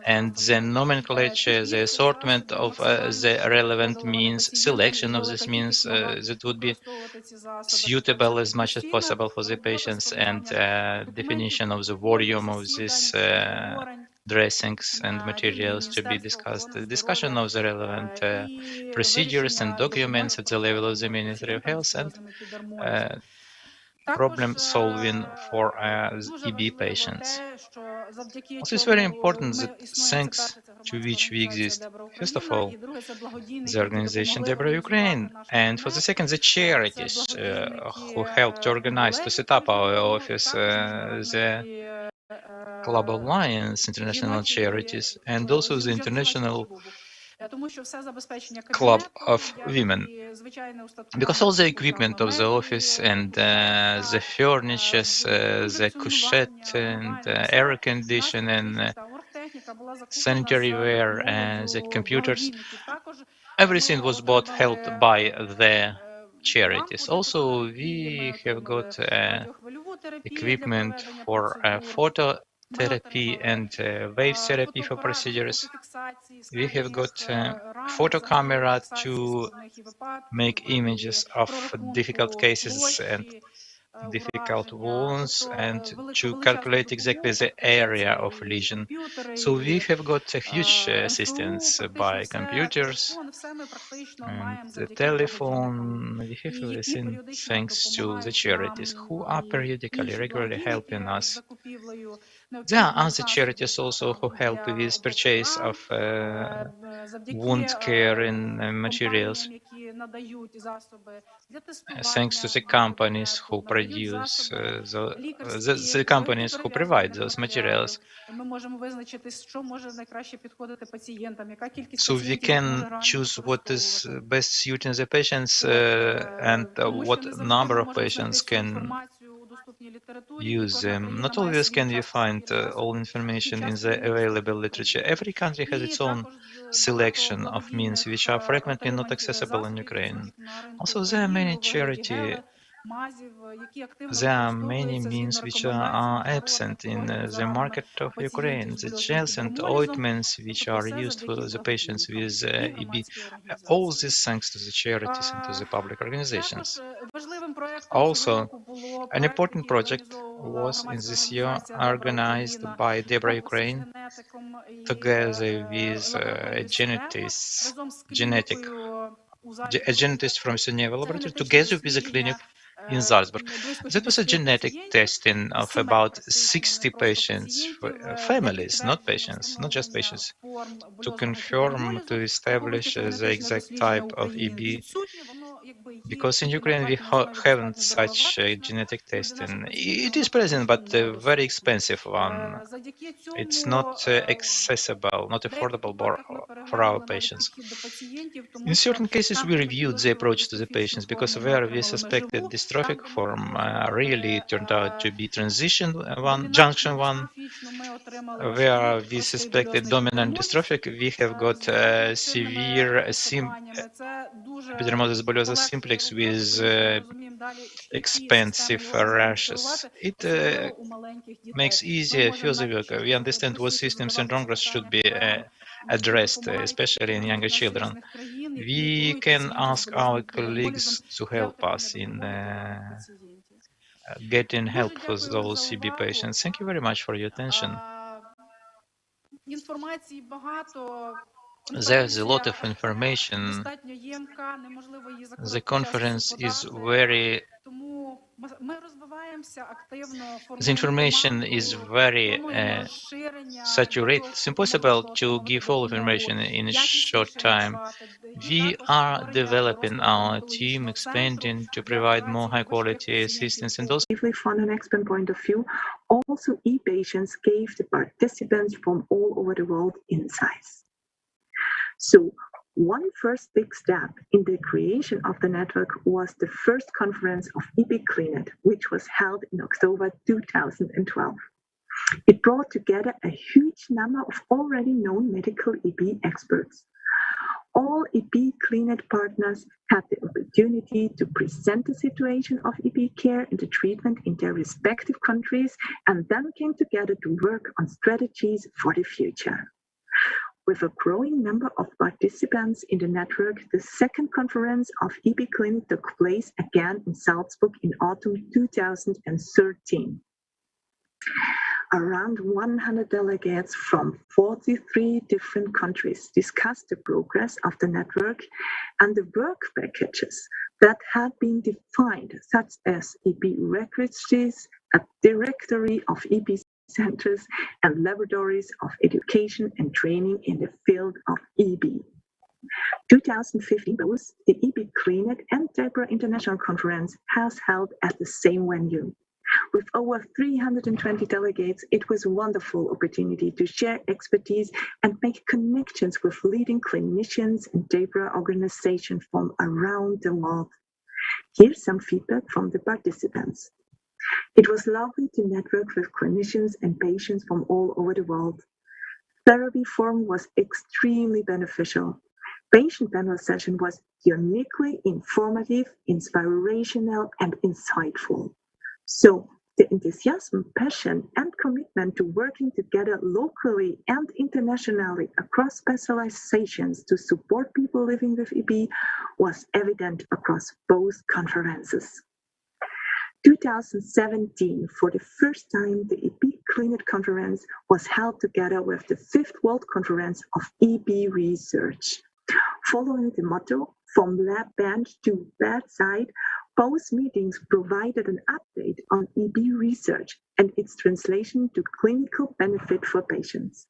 Speaker 2: and the nomenclature, the assortment of the relevant means, selection of these means that would be suitable as much as possible for the patients, and definition of the volume of these dressings and materials to be discussed. The discussion of the relevant procedures and documents at the level of the Ministry of Health, and problem solving for EB patients. Also, it's very important that thanks to which we exist. First of all, the organization DEBRA Ukraine, and for the second, the charities who helped to organize, to set up our office, the Club Alliance, international charities, and also the International Club of Women. Because all the equipment of the office and the furnitures, the couchette and air condition and sanitary ware and the computers, everything was bought, helped by the charities. Also, we have got equipment for phototherapy and wave therapy for procedures. We have got photo camera to make images of difficult cases and difficult wounds, and to calculate exactly the area of lesion. So we have got a huge assistance by computers and the telephone. We have everything thanks to the charities who are periodically, regularly helping us. There are other charities also who help with purchase of wound care and materials. Thanks to the companies who produce, the companies who provide those materials. So we can choose what is best suiting the patients and what number of patients can use them. Not always can you find all information in the available literature. Every country has its own selection of means which are frequently not accessible in Ukraine. Also, there are many means which are absent in the market of Ukraine. The gels and ointments which are used for the patients with EB, all this thanks to the charities and to the public organizations. Also, an important project was in this year organized by DEBRA Ukraine together with a genetist from Geneva laboratory, together with a clinic in Salzburg. That was a genetic testing of about 60 patients, families, not patients, not just patients, to confirm, to establish the exact type of EB because in Ukraine we haven't such genetic testing. It is present, but a very expensive one. It's not accessible, not affordable for our patients. In certain cases, we reviewed the approach to the patients because where we suspected dystrophic form really turned out to be junction one. Where we suspected dominant dystrophic, we have got severe epidermolysis bullosa simplex with expensive rashes. It makes easier further work. We understand what systems and syndromes should be addressed, especially in younger children. We can ask our colleagues to help us in getting help for those CB patients. Thank you very much for your attention. There's a lot of information. The conference is very... The information is very saturated. It's impossible to give all information in a short time. We are developing our team, expanding to provide more high-quality assistance, and also
Speaker 15: from an expert point of view, also e-patients gave the participants from all over the world insights. So one first big step in the creation of the network was the first conference of UKRAINIAN, which was held in October 2012. It brought together a huge number of already known medical EP experts. All UKRAINIAN partners had the opportunity to present the situation of EP care and the treatment in their respective countries, and then came together to work on strategies for the future. With a growing number of participants in the network, the second conference of UKRAINIAN took place again in Salzburg in autumn 2013. Around 100 delegates from 43 different countries discussed the progress of the network and the work packages that had been defined, such as EP registries, a directory of EP centers, and laboratories of education and training in the field of EB. 2015, both the UKRAINIAN and DEBRA International Conference has held at the same venue. With over 320 delegates, it was a wonderful opportunity to share expertise and make connections with leading clinicians and DEBRA organizations from around the world. Here's some feedback from the participants. It was lovely to network with clinicians and patients from all over the world. Therapy forum was extremely beneficial. Patient panel session was uniquely informative, inspirational, and insightful. So the enthusiasm, passion, and commitment to working together locally and internationally across specializations to support people living with EP was evident across both conferences. 2017, for the first time, the UKRAINIAN conference was held together with the 5th World Conference of EP Research. Following the motto, from lab bench to bedside, both meetings provided an update on EB research and its translation to clinical benefit for patients.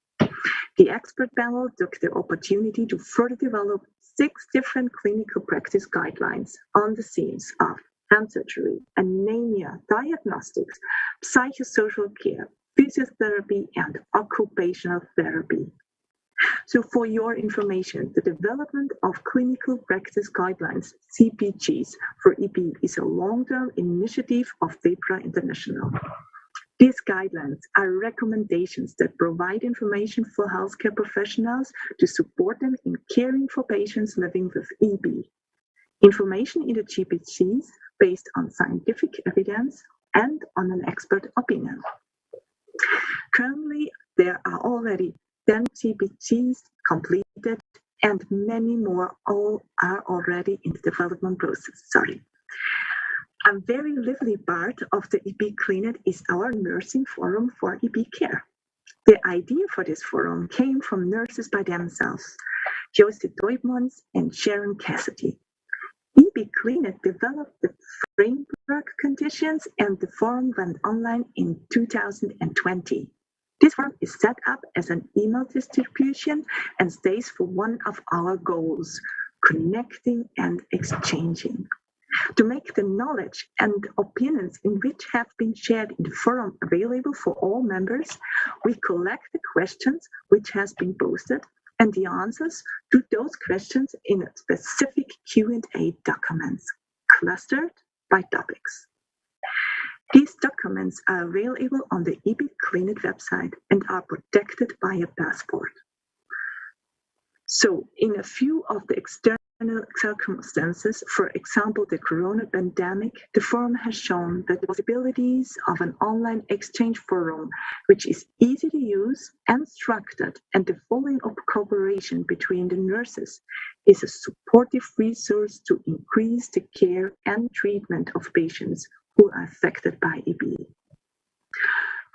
Speaker 15: The expert panel took the opportunity to further develop 6 different clinical practice guidelines on the themes of hand surgery, anemia, diagnostics, psychosocial care, physiotherapy, and occupational therapy. So for your information, the development of clinical practice guidelines, CPGs, for EP is a long-term initiative of DEBRA International. These guidelines are recommendations that provide information for healthcare professionals to support them in caring for patients living with EB. Information in the CPGs based on scientific evidence and on an expert opinion. Currently, there are already 10 CPGs completed and many more all are already in the development process. A very lively part of the UKRAINIAN is our nursing forum for EP care. The idea for this forum came from nurses by themselves, Josie Deubmans and Sharon Cassidy. UKRAINIAN developed the framework conditions and the forum went online in 2020. This forum is set up as an email distribution and stays for one of our goals, connecting and exchanging. To make the knowledge and opinions in which have been shared in the forum available for all members, we collect the questions which has been posted and the answers to those questions in a specific Q&A documents, clustered by topics. These documents are available on the EB-Klinet website and are protected by a passport. So, in a few of the external circumstances, for example, the corona pandemic, the forum has shown that the possibilities of an online exchange forum, which is easy to use and structured, and the following up cooperation between the nurses is a supportive resource to increase the care and treatment of patients who are affected by EB.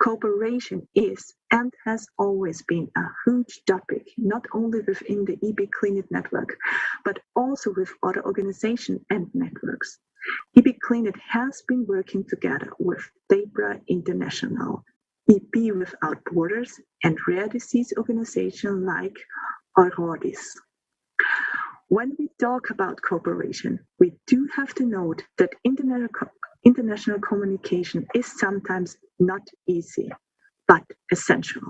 Speaker 15: Cooperation is and has always been a huge topic, not only within the EB-Klinet network, but also with other organizations and networks. EB-Klinet has been working together with DEBRA International, EP Without Borders, and rare disease organizations like UKRAINIAN. When we talk about cooperation, we do have to note that international communication is sometimes not easy, but essential.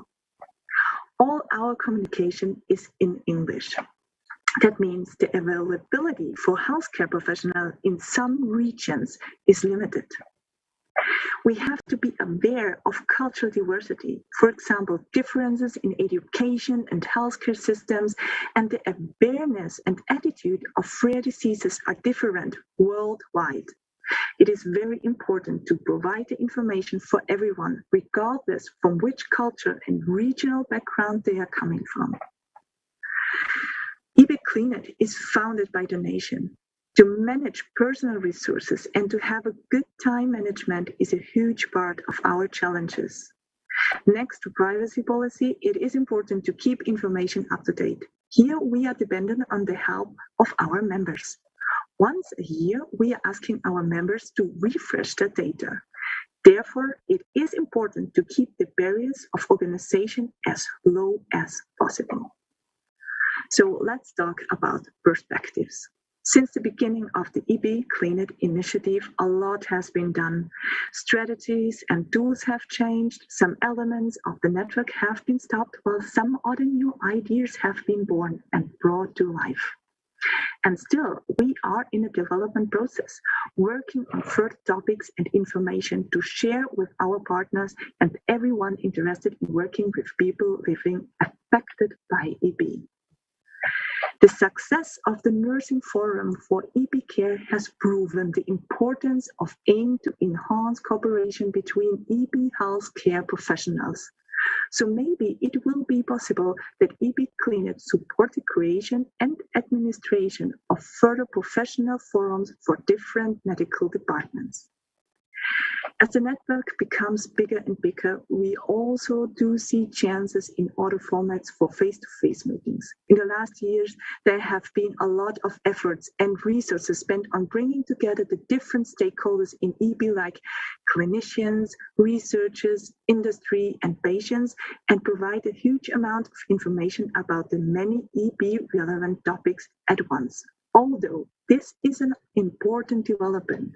Speaker 15: All our communication is in English. That means the availability for healthcare professionals in some regions is limited. We have to be aware of cultural diversity, for example, differences in education and healthcare systems, and the awareness and attitude of rare diseases are different worldwide. It is very important to provide the information for everyone, regardless from which culture and regional background they are coming from. EB-Klinet is founded by donation. To manage personal resources and to have a good time management is a huge part of our challenges. Next to privacy policy, it is important to keep information up to date. Here we are dependent on the help of our members. Once a year, we are asking our members to refresh their data. Therefore, it is important to keep the barriers of organization as low as possible. So let's talk about perspectives. Since the beginning of the EB-Klinet initiative, a lot has been done. Strategies and tools have changed, some elements of the network have been stopped, while some other new ideas have been born and brought to life. And still, we are in a development process, working on further topics and information to share with our partners and everyone interested in working with people living affected by EB. The success of the Nursing Forum for EB Care has proven the importance of aim to enhance cooperation between EB healthcare professionals. So maybe it will be possible that EB-Klinet support the creation and administration of further professional forums for different medical departments. As the network becomes bigger and bigger, we also do see chances in other formats for face-to-face meetings. In the last years, there have been a lot of efforts and resources spent on bringing together the different stakeholders in EB, like clinicians, researchers, industry, and patients, and provide a huge amount of information about the many EB-relevant topics at once. Although this is an important development,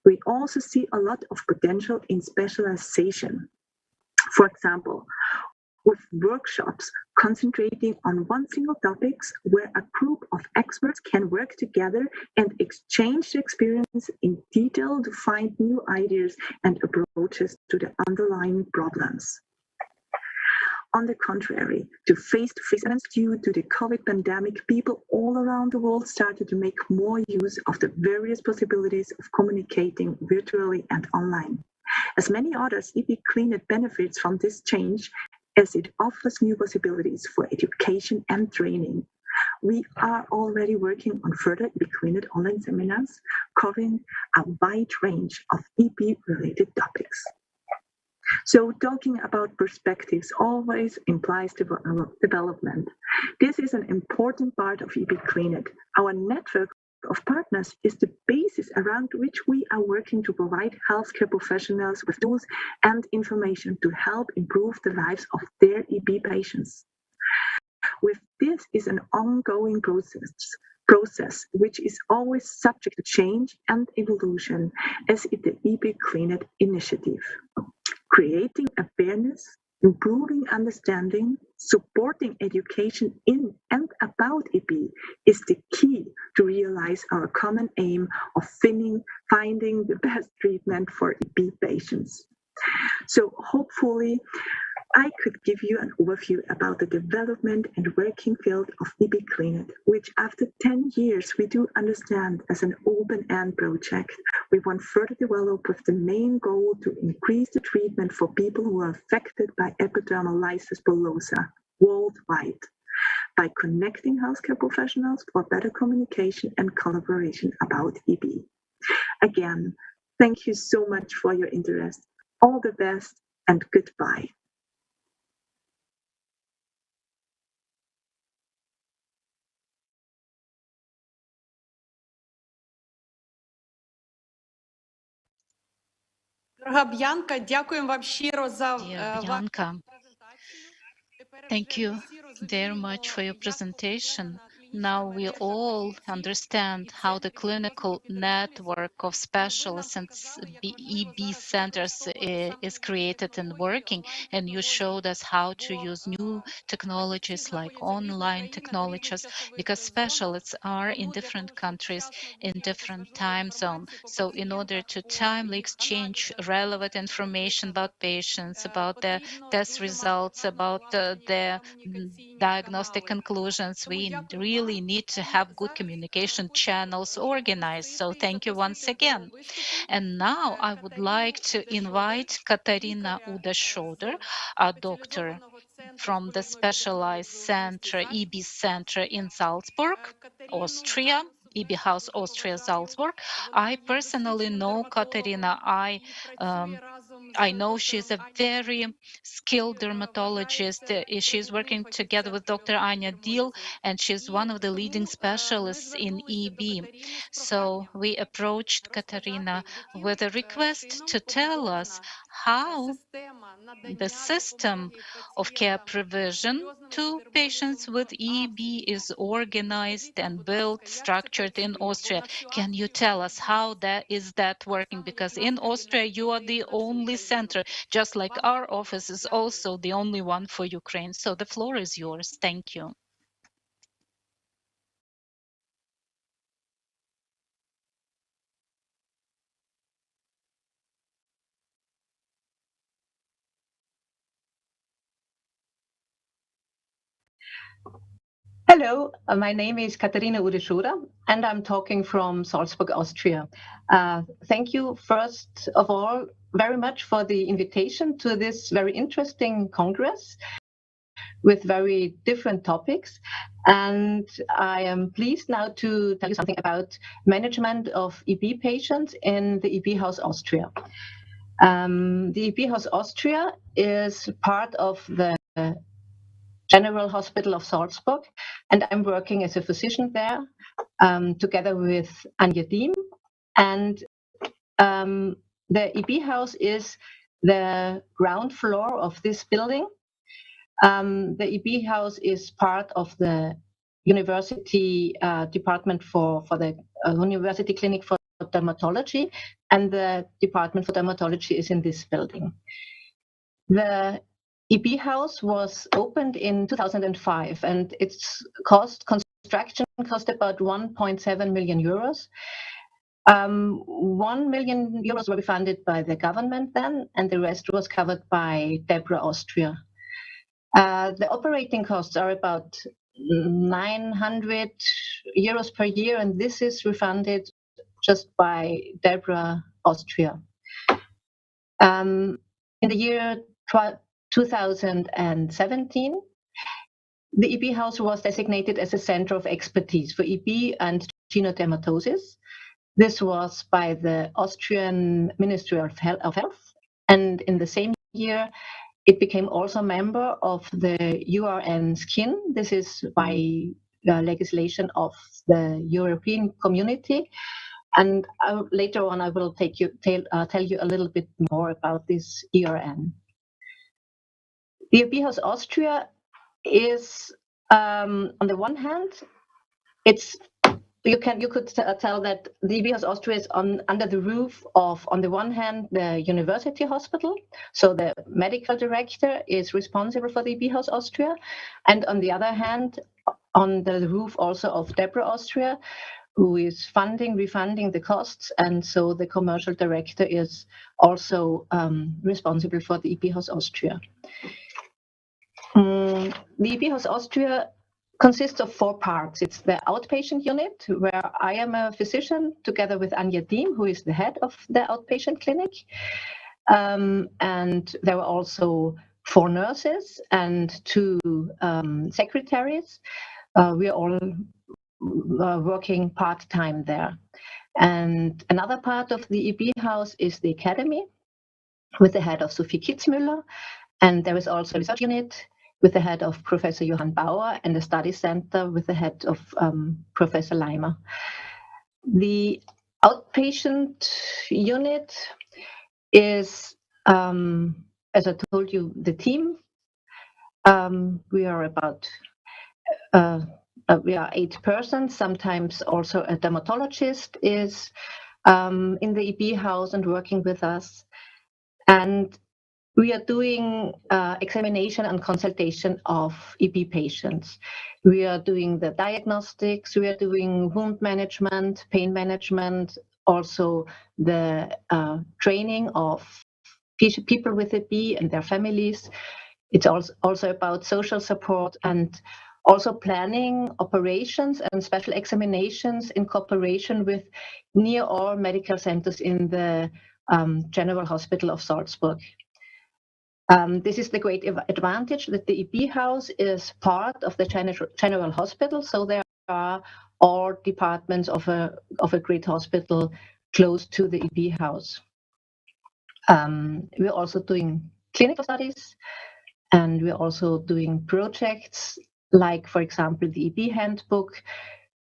Speaker 15: we also see a lot of potential in specialization. For example, with workshops concentrating on one single topic where a group of experts can work together and exchange experience in detail to find new ideas and approaches to the underlying problems. On the contrary, to face-to-face events due to the COVID pandemic, people all around the world started to make more use of the various possibilities of communicating virtually and online. As many others, EB-Klinet benefits from this change as it offers new possibilities for education and training. We are already working on further EB-Klinet online seminars covering a wide range of EB-related topics. So talking about perspectives always implies development. This is an important part of EB-Klinet. Our network of partners is the basis around which we are working to provide healthcare professionals with tools and information to help improve the lives of their EB patients. With this is an ongoing process. process, which is always subject to change and evolution, as is the EB Clean It initiative. Creating awareness, improving understanding, supporting education in and about EB is the key to realize our common aim of finding the best treatment for EB patients. So hopefully, I could give you an overview about the development and working field of EB Clean It, which after 10 years we do understand as an open-end project. We want further develop with the main goal to increase the treatment for people who are affected by epidermolysis bullosa worldwide by connecting healthcare professionals for better communication and collaboration about EB. Again, thank you so much for your interest. All the best and goodbye.
Speaker 1: Дорога Б'янка, дякуємо вам щиро за
Speaker 3: Dear Bianca, thank you very much for your presentation. Now we all understand how the clinical network of specialists and EB centers is created and working, and you showed us how to use new technologies like online technologies, because specialists are in different countries, in different time zones. So in order to timely exchange relevant information about patients, about their test results, about their diagnostic conclusions, we really need to have good communication channels organized. So thank you once again. And now I would like to invite Katarina Udashoder, a doctor from the specialized center, EB center in Salzburg, Austria, EB House Austria, Salzburg. I personally know Katarina. I know she's a very skilled dermatologist. She's working together with Dr. Anya Dil, and she's one of the leading specialists in EB. So we approached Katarina with a request to tell us how the system of care provision to patients with EB is organized and built, structured in Austria. Can you tell us how that is working? Because in Austria, you are the only center, just like our office is also the only one for Ukraine. So the floor is yours. Thank you.
Speaker 16: Hello, my name is Katarina Udeschuder, and I'm talking from Salzburg, Austria. Thank you, first of all, very much for the invitation to this very interesting congress with very different topics. And I am pleased now to tell you something about management of EB patients in the EB House Austria. The EB House Austria is part of the General Hospital of Salzburg, and I'm working as a physician there together with Anja Diem. And the EB House is the ground floor of this building. The EB House is part of the university department for the University Clinic for Dermatology, and the Department for Dermatology is in this building. The EB House was opened in 2005, and its construction cost about 1.7 million euros. 1 million euros were funded by the government then, and the rest was covered by DEBRA Austria. The operating costs are about 900 euros per year, and this is refunded just by DEBRA Austria. In the year 2017, the EB House was designated as a center of expertise for EB and genodermatosis. This was by the Austrian Ministry of Health, and in the same year, it became also a member of the URN skin. This is by legislation of the European Community. And later on, I will tell you a little bit more about this ERN. The EB House Austria is, on the one hand, it's you could tell that the EB House Austria is under the roof of, on the one hand, the university hospital. So the medical director is responsible for the EB House Austria, and on the other hand, on the roof also of DEBRA Austria, who is refunding the costs, and so the commercial director is also responsible for the EB House Austria. The EB House Austria consists of 4 parts. It's the outpatient unit, where I am a physician together with Anja Diem, who is the head of the outpatient clinic. And there were also 4 nurses and 2 secretaries. We are all working part-time there. And another part of the EB House is the academy, with the head of Sophie Kitzmüller. And there is also a research unit with the head of Professor Johann Bauer, and a study center with the head of Professor Leimer. The outpatient unit is, as I told you, the team. We are about we are 8 persons. Sometimes also a dermatologist is in the EB House and working with us. And we are doing examination and consultation of EB patients. We are doing the diagnostics, we are doing wound management, pain management, also the training of people with EB and their families. It's also about social support and also planning operations and special examinations in cooperation with near all medical centers in the General Hospital of Salzburg. This is the great advantage that the EB House is part of the General Hospital, so there are all departments of a great hospital close to the EB House. We're also doing clinical studies, and we're also doing projects like, for example, the EB handbook.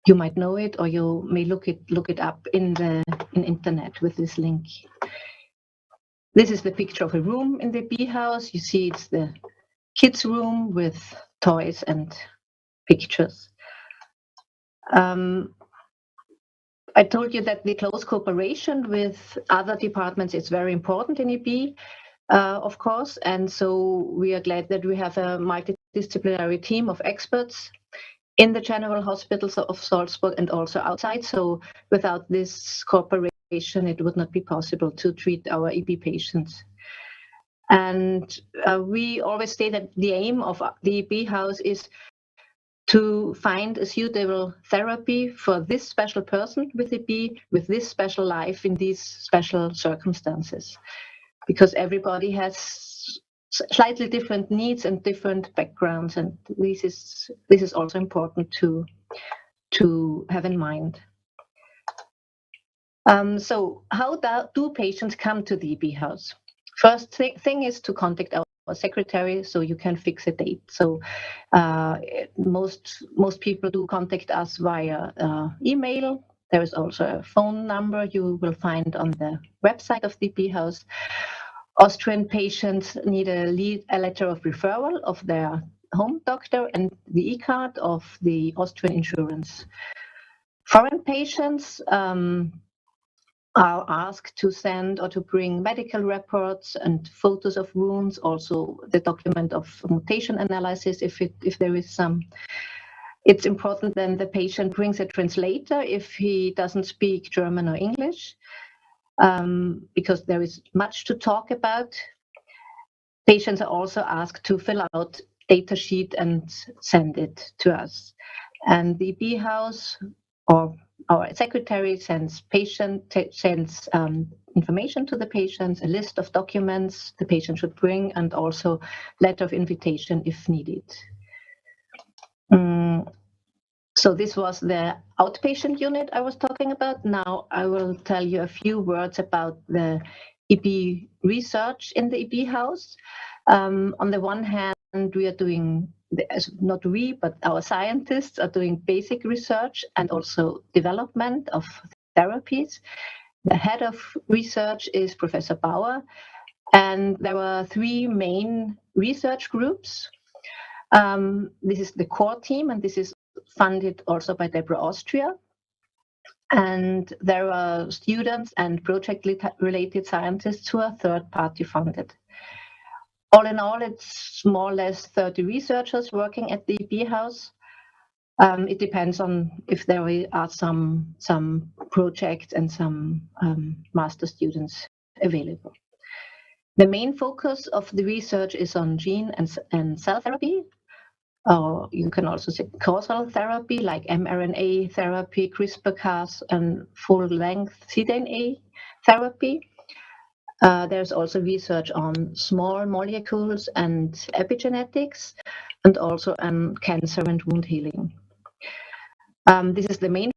Speaker 16: You might know it, or you may look it up in internet with this link. This is the picture of a room in the EB House. You see it's the kids' room with toys and pictures. I told you that the close cooperation with other departments is very important in EB, of course, and so we are glad that we have a multidisciplinary team of experts in the General Hospitals of Salzburg and also outside. So without this cooperation, it would not be possible to treat our EB patients. And we always say that the aim of the EB House is to find a suitable therapy for this special person with EB, with this special life in these special circumstances, because everybody has slightly different needs and different backgrounds, and this is also important to have in mind. So how do patients come to the EB House? First thing is to contact our secretary, so you can fix a date. So most people do contact us via email. There is also a phone number you will find on the website of the EB House. Austrian patients need a letter of referral of their home doctor and the e-card of the Austrian insurance. Foreign patients are asked to send or to bring medical reports and photos of wounds, also the document of mutation analysis if there is some. It's important then the patient brings a translator if he doesn't speak German or English, because there is much to talk about. Patients are also asked to fill out data sheet and send it to us. And the EB House or our secretary sends information to the patients, a list of documents the patient should bring, and also letter of invitation if needed. So this was the outpatient unit I was talking about. Now I will tell you a few words about the EB research in the EB House. On the one hand, we are doing, not we, but our scientists are doing basic research and also development of therapies. The head of research is Professor Bauer, and there were 3 main research groups. This is the core team, and this is funded also by DEBRA Austria. And there are students and project-related scientists who are third-party funded. All in all, it's more or less 30 researchers working at the EP House. It depends on if there are some projects and some master students available. The main focus of the research is on gene and cell therapy. Or you can also say causal therapy like mRNA therapy, CRISPR-Cas, and full-length cDNA therapy. There's also research on small molecules and epigenetics, and also on cancer and wound healing. This is the main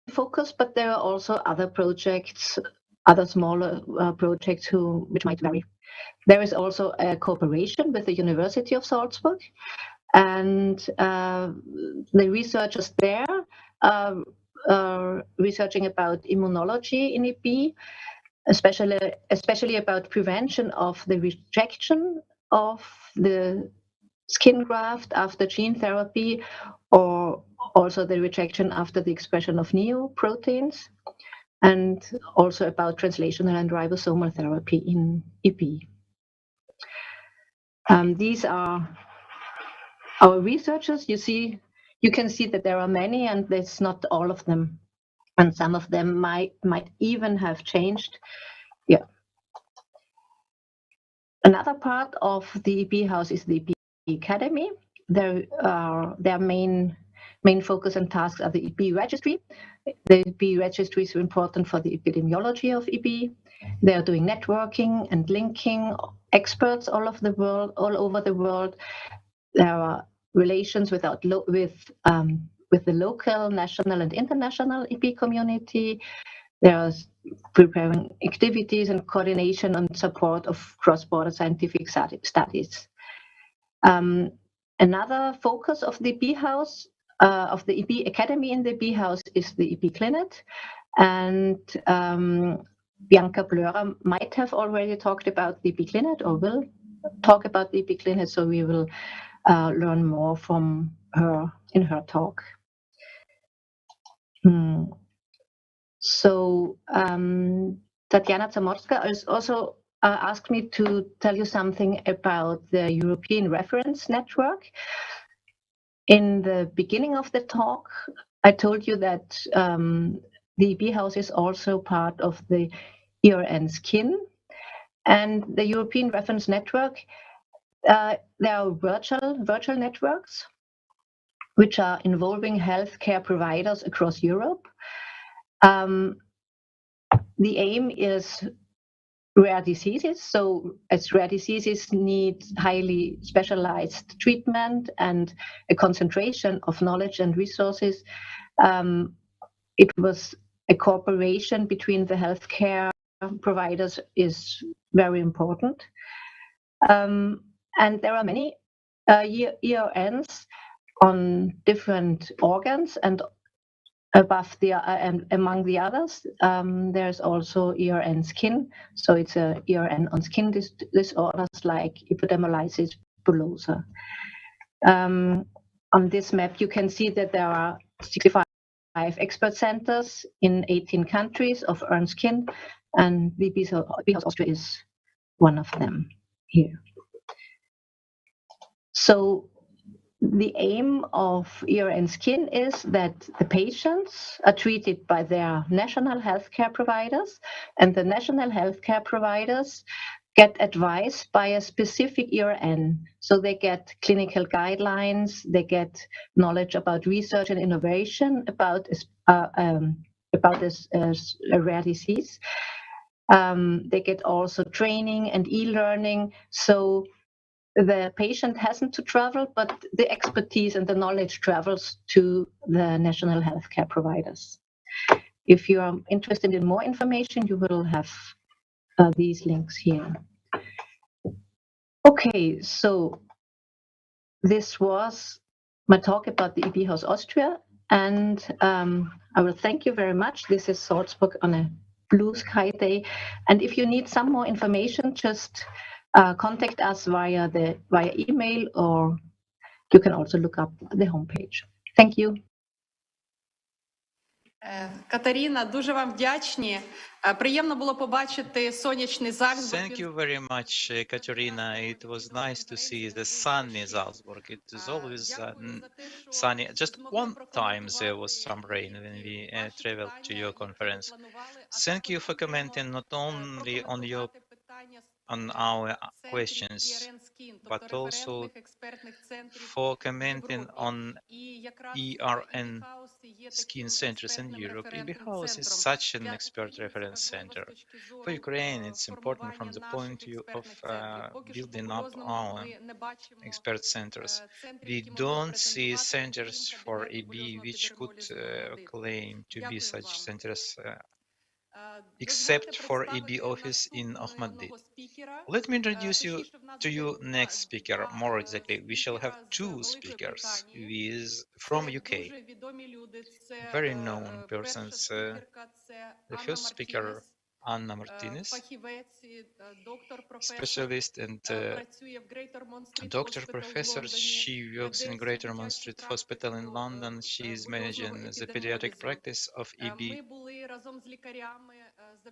Speaker 16: focus, but there are also other projects, other smaller projects which might vary. There is also a cooperation with the University of Salzburg, and the researchers there are researching about immunology in EP, especially about prevention of the rejection of the skin graft after gene therapy, or also the rejection after the expression of new proteins, and also about translational and ribosomal therapy in EP. These are our researchers. You can see that there are many, and it's not all of them, and some of them might even have changed. Yeah. Another part of the EP House is the EP Academy. Their main focus and tasks are the EP registry. The EP registry is important for the epidemiology of EP. They are doing networking and linking experts all over the world. There are relations with the local, national, and international EP community. There are preparing activities and coordination and support of cross-border scientific studies. Another focus of the EP House, of the EP Academy in the EP House, is the EP Clinic. And Bianca Blörer might have already talked about the EP Clinic, or will talk about the EP Clinic, so we will learn more from her in her talk. So Tatiana Zamorska also asked me to tell you something about the European Reference Network. In the beginning of the talk, I told you that the EP House is also part of the ERN Skin, and the European Reference Network. There are virtual networks which are involving healthcare providers across Europe. The aim is rare diseases. So as rare diseases need highly specialized treatment and a concentration of knowledge and resources, it was a cooperation between the healthcare providers is very important. And there are many ERNs on different organs, and among the others, there's also ERN skin. So it's a ERN on skin disorders like epidermolysis bullosa. On this map, you can see that there are 65 expert centers in 18 countries of ERN skin, and the EP House Austria is one of them here. So the aim of ERN Skin is that the patients are treated by their national healthcare providers, and the national healthcare providers get advice by a specific ERN. So they get clinical guidelines, they get knowledge about research and innovation about this rare disease. They get also training and e-learning. So the patient hasn't to travel, but the expertise and the knowledge travels to the national healthcare providers. If you are interested in more information, you will have these links here. Okay, so this was my talk about the EP House Austria, and I will thank you very much. This is Salzburg on a blue sky day, and if you need some more information, just contact us via email, or you can also look up the homepage. Thank you.
Speaker 1: Катерина, дуже вам вдячні. Приємно було побачити сонячний Зальцбург.
Speaker 2: Thank you very much, Katerina. It was nice to see the sunny Salzburg. It is always sunny. Just one time there was some rain when we traveled to your conference. Thank you for commenting not only on our questions, but also for commenting on ERN skin centers in Europe. EB House is such an expert reference center. For Ukraine, it's important from the point of view of building up our expert centers. We don't see centers for EB which could claim to be such centers except for EB office in Ahmadi. Let me introduce you to your next speaker. More exactly, we shall have two speakers from UK, very known persons. The first speaker, Anna Martinez, specialist and doctor professor. She works in Greater Ormond Street Hospital in London. She is managing the pediatric practice of EB.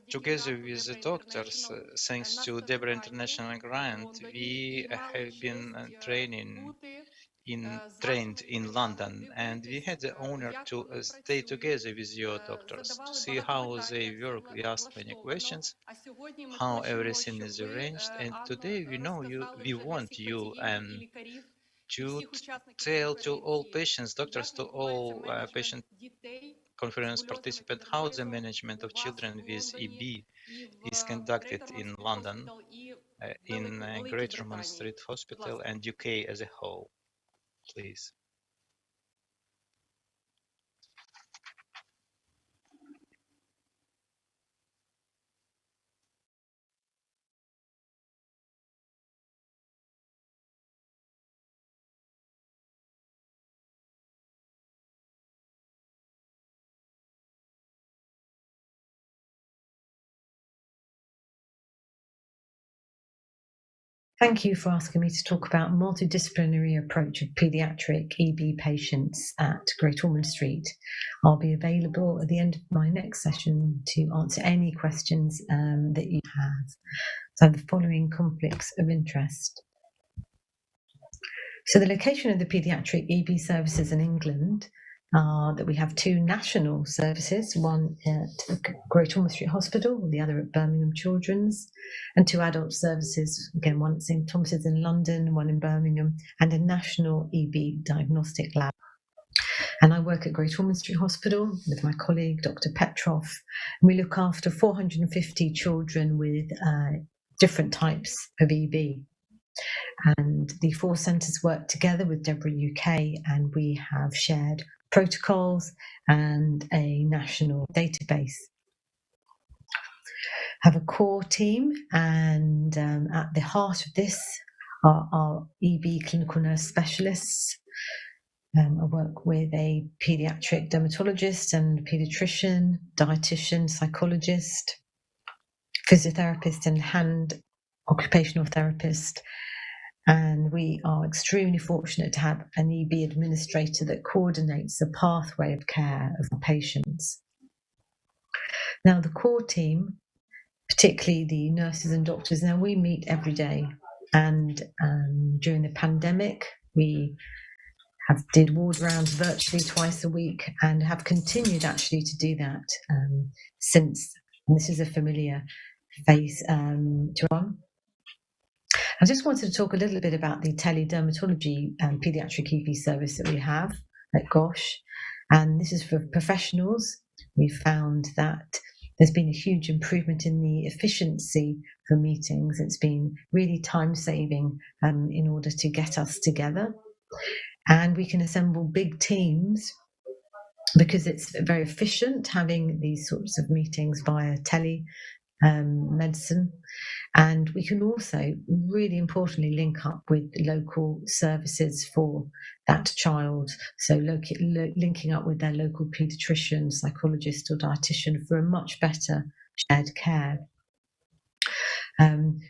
Speaker 2: Together with the doctors, thanks to DEBRA International Grant, we have been trained in London, and we had the honor to stay together with your doctors to see how they work. We asked many questions, how everything is arranged, and today we know you. We want you and to tell to all patients, doctors, to all patient conference participants how the management of children with EB is conducted in London, in Greater Ormond Street Hospital and UK as a whole. Please.
Speaker 17: Thank you for asking me to talk about multidisciplinary approach of paediatric EB patients at Great Ormond Street. I'll be available at the end of my next session to answer any questions that you have. So the following conflicts of interest. So the location of the paediatric EB services in England are that we have two national services, one at Great Ormond Street Hospital, the other at Birmingham Children's, and two adult services, again, one at St Thomas's in London, one in Birmingham, and a national EB diagnostic lab. And I work at Great Ormond Street Hospital with my colleague, Dr. Petrov. We look after 450 children with different types of EB. And the four centres work together with DEBRA UK, and we have shared protocols and a national database. Have a core team, and at the heart of this are our EB clinical nurse specialists. I work with a pediatric dermatologist and pediatrician, dietitian, psychologist, physiotherapist and hand occupational therapist. And we are extremely fortunate to have an EB administrator that coordinates the pathway of care of the patients. Now, the core team, particularly the nurses and doctors, now we meet every day. And during the pandemic, we did ward rounds virtually twice a week and have continued actually to do that since. And this is a familiar face to one. I just wanted to talk a little bit about the teledermatology paediatric EB service that we have at GOSH, and this is for professionals. We found that there's been a huge improvement in the efficiency for meetings. It's been really time-saving in order to get us together, and we can assemble big teams because it's very efficient having these sorts of meetings via medicine. And we can also, really importantly, link up with local services for that child. So linking up with their local paediatrician, psychologist or dietitian for a much better shared care.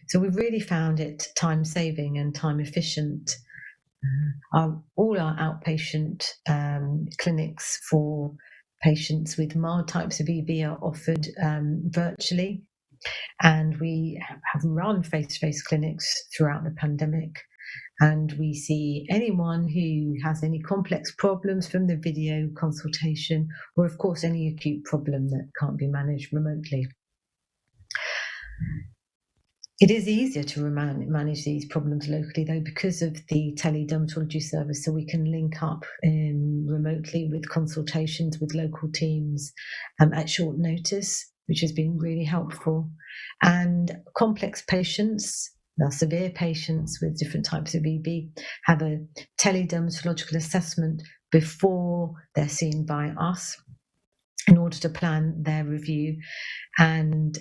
Speaker 17: So we've really found it time saving and time efficient. All our outpatient clinics for patients with mild types of EB are offered virtually, and we have run face-to-face clinics throughout the pandemic, and we see anyone who has any complex problems from the video consultation, or of course any acute problem that can't be managed remotely. It is easier to manage these problems locally, though, because of the teledermatology service, so we can link up remotely with consultations with local teams at short notice, which has been really helpful. And complex patients, severe patients with different types of EB, have a teledermatological assessment before they're seen by us in order to plan their review. And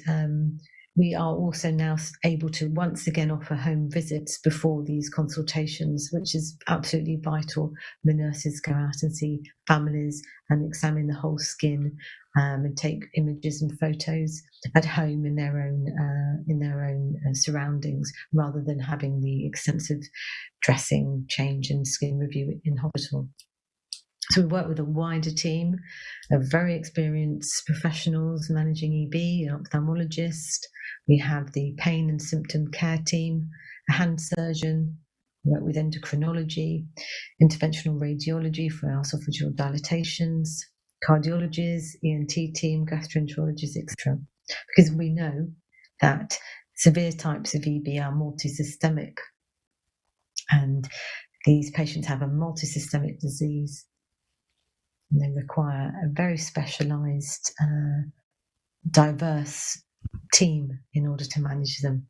Speaker 17: we are also now able to once again offer home visits before these consultations, which is absolutely vital. The nurses go out and see families and examine the whole skin and take images and photos at home in their own surroundings, rather than having the extensive dressing, change and skin review in hospital. So we work with a wider team of very experienced professionals managing EB, an ophthalmologist. We have the pain and symptom care team, a hand surgeon. We work with endocrinology, interventional radiology for esophageal dilatations, cardiologists, ENT team, gastroenterologists, etc. Because we know that severe types of EB are multisystemic, and these patients have a multisystemic disease. And they require a very specialised, diverse team in order to manage them.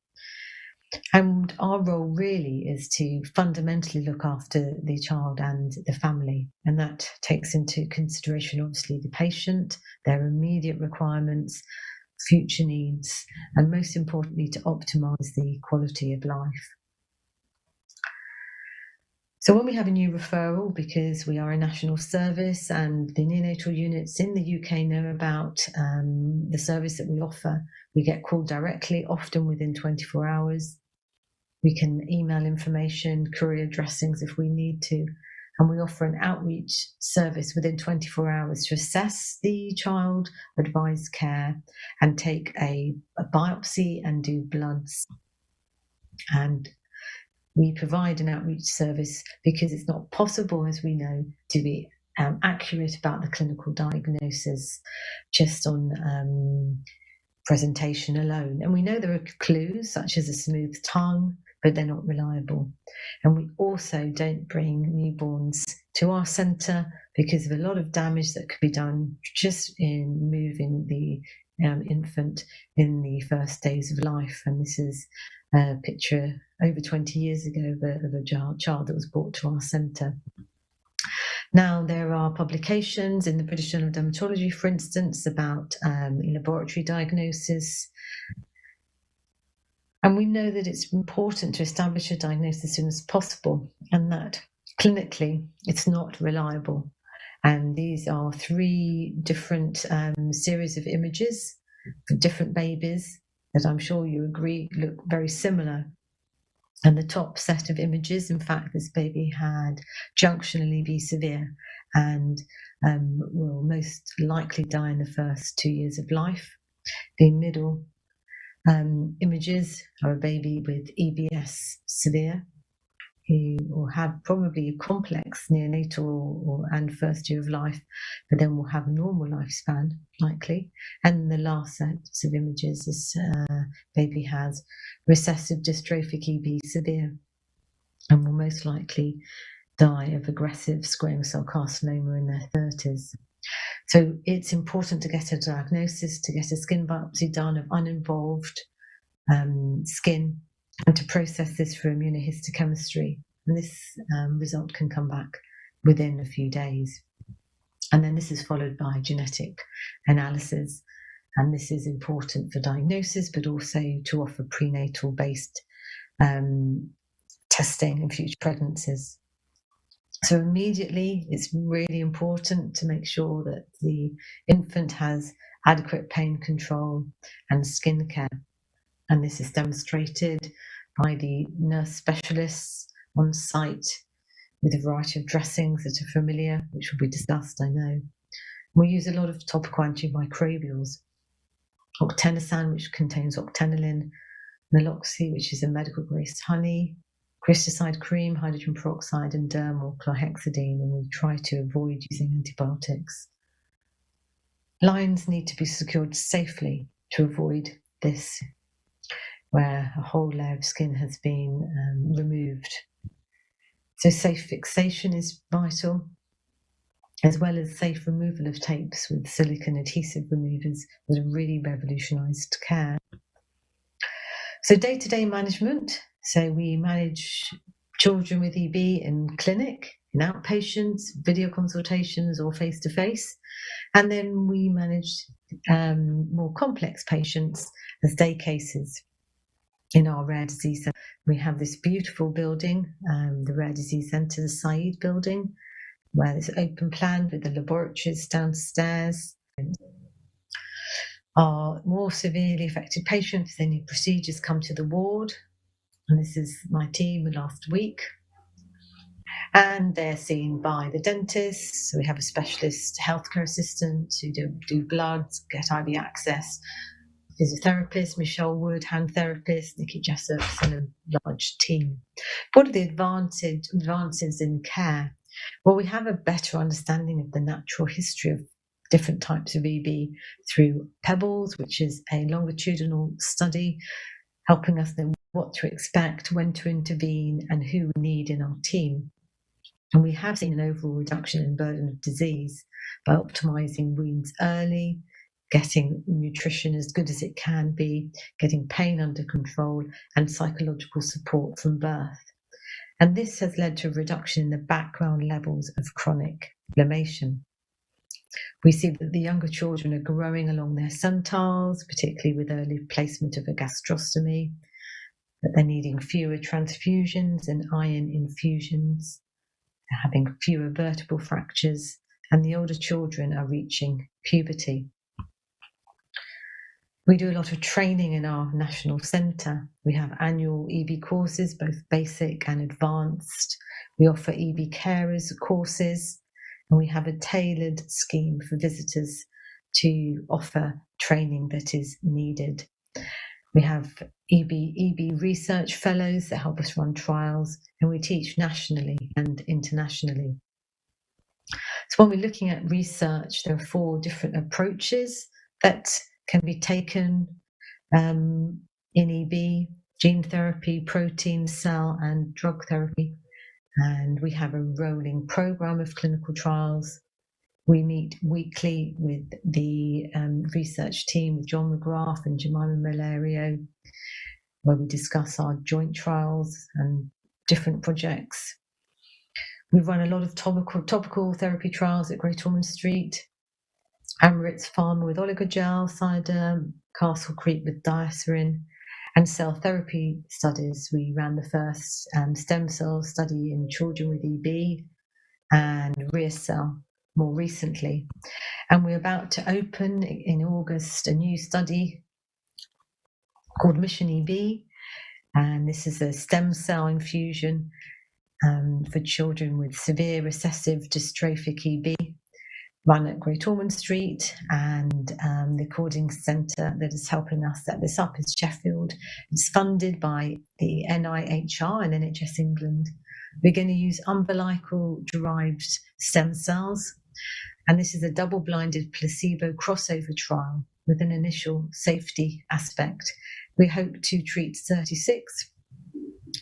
Speaker 17: And our role really is to fundamentally look after the child and the family. And that takes into consideration, obviously, the patient, their immediate requirements, future needs, and most importantly, to optimise the quality of life. So when we have a new referral, because we are a national service and the neonatal units in the UK know about the service that we offer, we get called directly, often within 24 hours. We can email information, courier dressings if we need to, and we offer an outreach service within 24 hours to assess the child, advise care, and take a biopsy and do bloods. And we provide an outreach service because it's not possible, as we know, to be accurate about the clinical diagnosis just on presentation alone. And we know there are clues such as a smooth tongue, but they're not reliable. And we also don't bring newborns to our centre because of a lot of damage that could be done just in moving the infant in the first days of life. And this is a picture over 20 years ago of a child that was brought to our centre. Now, there are publications in the British Journal of Dermatology, for instance, about laboratory diagnosis. And we know that it's important to establish a diagnosis as soon as possible, and that clinically it's not reliable. And these are 3 different series of images for different babies that I'm sure you agree look very similar. And the top set of images, in fact, this baby had junctional EB severe and will most likely die in the first 2 years of life. The middle images are a baby with EBS severe, who will have probably a complex neonatal and first year of life, but then will have a normal lifespan, likely. And the last set of images, this baby has recessive dystrophic EB severe and will most likely die of aggressive squamous cell carcinoma in their 30s. So it's important to get a diagnosis, to get a skin biopsy done of uninvolved skin, and to process this for immunohistochemistry. And this result can come back within a few days. And then this is followed by genetic analysis. And this is important for diagnosis, but also to offer prenatal-based testing in future pregnancies. So immediately, it's really important to make sure that the infant has adequate pain control and skin care. And this is demonstrated by the nurse specialists on site with a variety of dressings that are familiar, which will be discussed, I know. We use a lot of topical antimicrobials. Octenosan, which contains octenolin, naloxone, which is a medical grade honey, crystalline cream, hydrogen peroxide, and dermal chlorhexidine, and we try to avoid using antibiotics. Lines need to be secured safely to avoid this, where a whole layer of skin has been removed. So safe fixation is vital, as well as safe removal of tapes with silicone adhesive removers that have really revolutionised care. So day-to-day management, so we manage children with EB in clinic, in outpatients, video consultations or face-to-face, and then we manage more complex patients as day cases in our rare disease centre. We have this beautiful building, the Rare Disease Centre, the Said building, where there's open plan with the laboratories downstairs. Our more severely affected patients, if they need procedures, come to the ward. And this is my team last week. And they're seen by the dentist. So we have a specialist healthcare assistant who do bloods, get IV access, physiotherapist, Michelle Wood, hand therapist, Nikki Jessup, and a large team. What are the advances in care? Well, we have a better understanding of the natural history of different types of EB through Pebbles, which is a longitudinal study helping us know what to expect, when to intervene, and who we need in our team. And we have seen an overall reduction in burden of disease by optimizing wounds early, getting nutrition as good as it can be, getting pain under control, and psychological support from birth. And this has led to a reduction in the background levels of chronic inflammation. We see that the younger children are growing along their centiles, particularly with early placement of a gastrostomy, that they're needing fewer transfusions and iron infusions, they're having fewer vertebral fractures, and the older children are reaching puberty. We do a lot of training in our national centre. We have annual EB courses, both basic and advanced. We offer EB carers courses, and we have a tailored scheme for visitors to offer training that is needed. We have EB research fellows that help us run trials, and we teach nationally and internationally. So when we're looking at research, there are 4 different approaches that can be taken in EB: gene therapy, protein, cell, and drug therapy. And we have a rolling program of clinical trials. We meet weekly with the research team, with John McGrath and Jemima Malario, where we discuss our joint trials and different projects. We run a lot of topical therapy trials at Great Ormond Street, Amaritz Pharma with Oligogel, Cyderm, Castle Creek with Diacerin, and cell therapy studies. We ran the first stem cell study in children with EB and Reacell more recently. And we're about to open in August a new study called Mission EB. And this is a stem cell infusion for children with severe recessive dystrophic EB, run at Great Ormond Street, and the Recording Centre that is helping us set this up is Sheffield. It's funded by the NIHR and NHS England. We're going to use umbilical-derived stem cells, and this is a double-blinded placebo crossover trial with an initial safety aspect. We hope to treat 36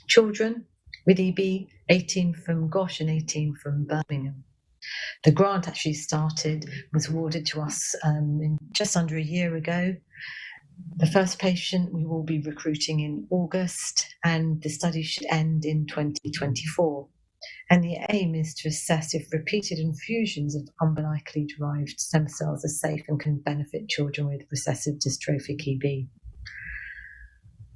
Speaker 17: children with EB, 18 from Gosh and 18 from Birmingham. The grant actually was awarded to us just under a year ago. The first patient we will be recruiting in August, and the study should end in 2024. And the aim is to assess if repeated infusions of umbilically derived stem cells are safe and can benefit children with recessive dystrophic EB.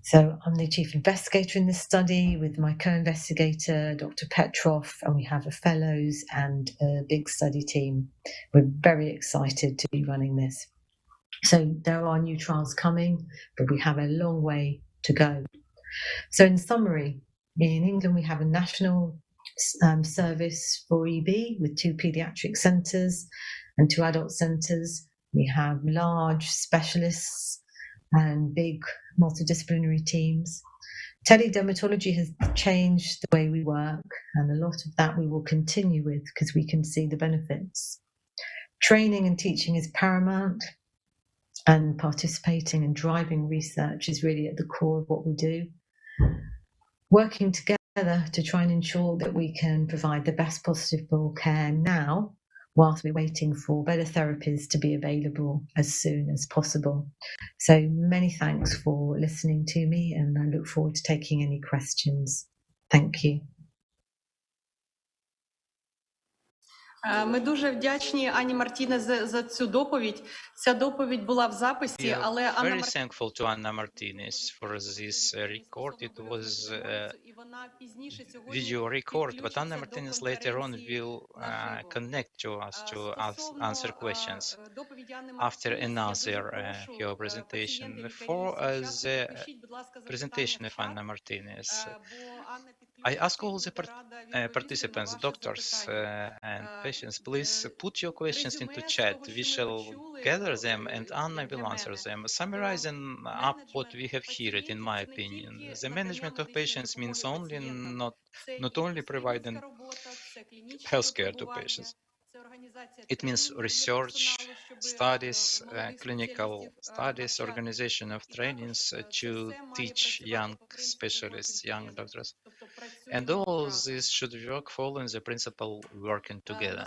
Speaker 17: So I'm the chief investigator in this study with my co-investigator, Dr. Petrov, and we have a fellows and a big study team. We're very excited to be running this. So there are new trials coming, but we have a long way to go. So in summary, in England, we have a national service for EB with 2 paediatric centres, and to adult centres. We have large specialists and big multidisciplinary teams. Teledermatology has changed the way we work, and a lot of that we will continue with because we can see the benefits. Training and teaching is paramount, and participating and driving research is really at the core of what we do. Working together to try and ensure that we can provide the best possible care now, whilst we're waiting for better therapies to be available as soon as possible. So many thanks for listening to me, and I look forward to taking any questions. Thank you.
Speaker 14: Ми дуже вдячні Ані Мартінес за цю доповідь. Ця доповідь була в записі, але
Speaker 2: Anna very thankful to Anna Martinez for this record. It was video record, but Anna Martinez later on will connect to us to answer questions after another her presentation. For the presentation of Anna Martinez, I ask all the participants, doctors and patients, please put your questions into chat. We shall gather them and Anna will answer them. Summarizing up what we have heard, in my opinion, the management of patients means not only providing healthcare to patients. It means research, studies, clinical studies, organization of trainings to teach young specialists, young doctors. And all this should work following the principle working together.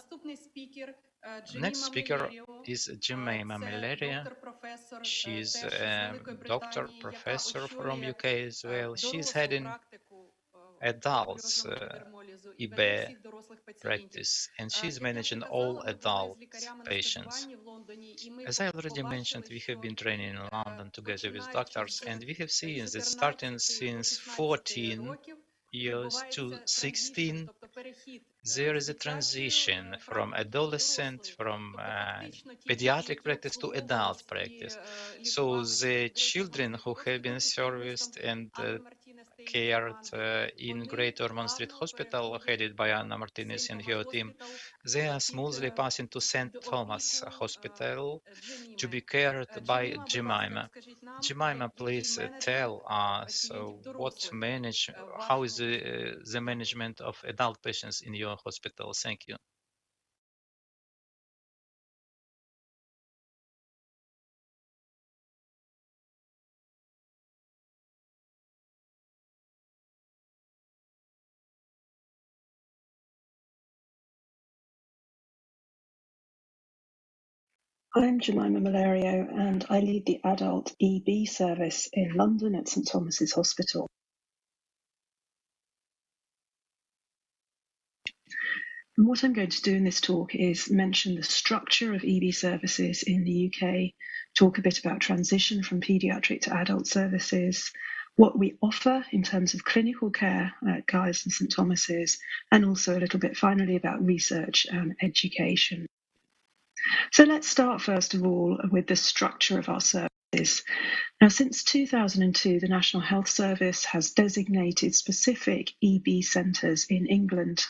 Speaker 2: Next speaker is Jemima Malaria. She's a doctor, professor from UK as well. She's heading adults EB practice, and she's managing all adult patients. As I already mentioned, we have been training in London together with doctors, and we have seen that starting since 14 years to 16, there is a transition from adolescent, from pediatric practice to adult practice. So the children who have been serviced and cared in Great Ormond Street Hospital, headed by Anna Martinez and her team, they are smoothly passing to St. Thomas Hospital to be cared by Jemima. Jemima, please tell us how is the management of adult patients in your hospital? Thank you.
Speaker 15: I'm Jemima Malario, and I lead the adult EB service in London at St Thomas's Hospital. And what I'm going to do in this talk is mention the structure of EB services in the UK, talk a bit about transition from paediatric to adult services, what we offer in terms of clinical care at Guy's and St Thomas's, and also a little bit finally about research and education. So let's start first of all with the structure of our services. Now, since 2002, the National Health Service has designated specific EB centres in England.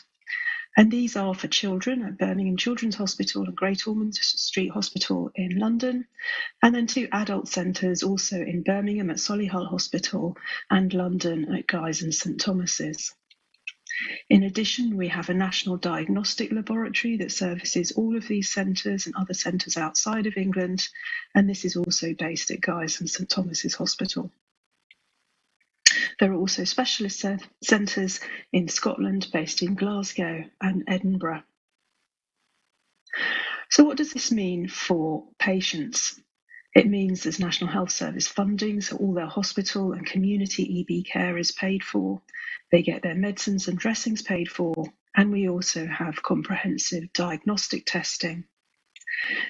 Speaker 15: And these are for children at Birmingham Children's Hospital and Great Ormond Street Hospital in London, and then 2 adult centres also in Birmingham at Solihull Hospital and London at Guy's and St Thomas's. In addition, we have a national diagnostic laboratory that services all of these centres and other centres outside of England, and this is also based at Guy's and St Thomas's Hospital. There are also specialist centres in Scotland based in Glasgow and Edinburgh. So what does this mean for patients? It means there's National Health Service funding, so all their hospital and community EB care is paid for. They get their medicines and dressings paid for, and we also have comprehensive diagnostic testing.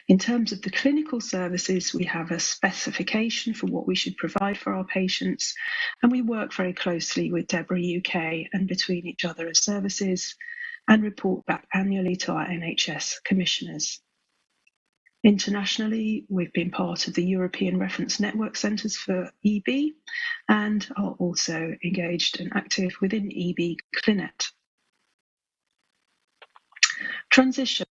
Speaker 15: In terms of the clinical services, we have a specification for what we should provide for our patients, and we work very closely with DEBRA UK and between each other as services, and report back annually to our NHS commissioners. Internationally, we've been part of the European Reference Network Centres for EB and are also engaged and active within EB Clinet. Transition.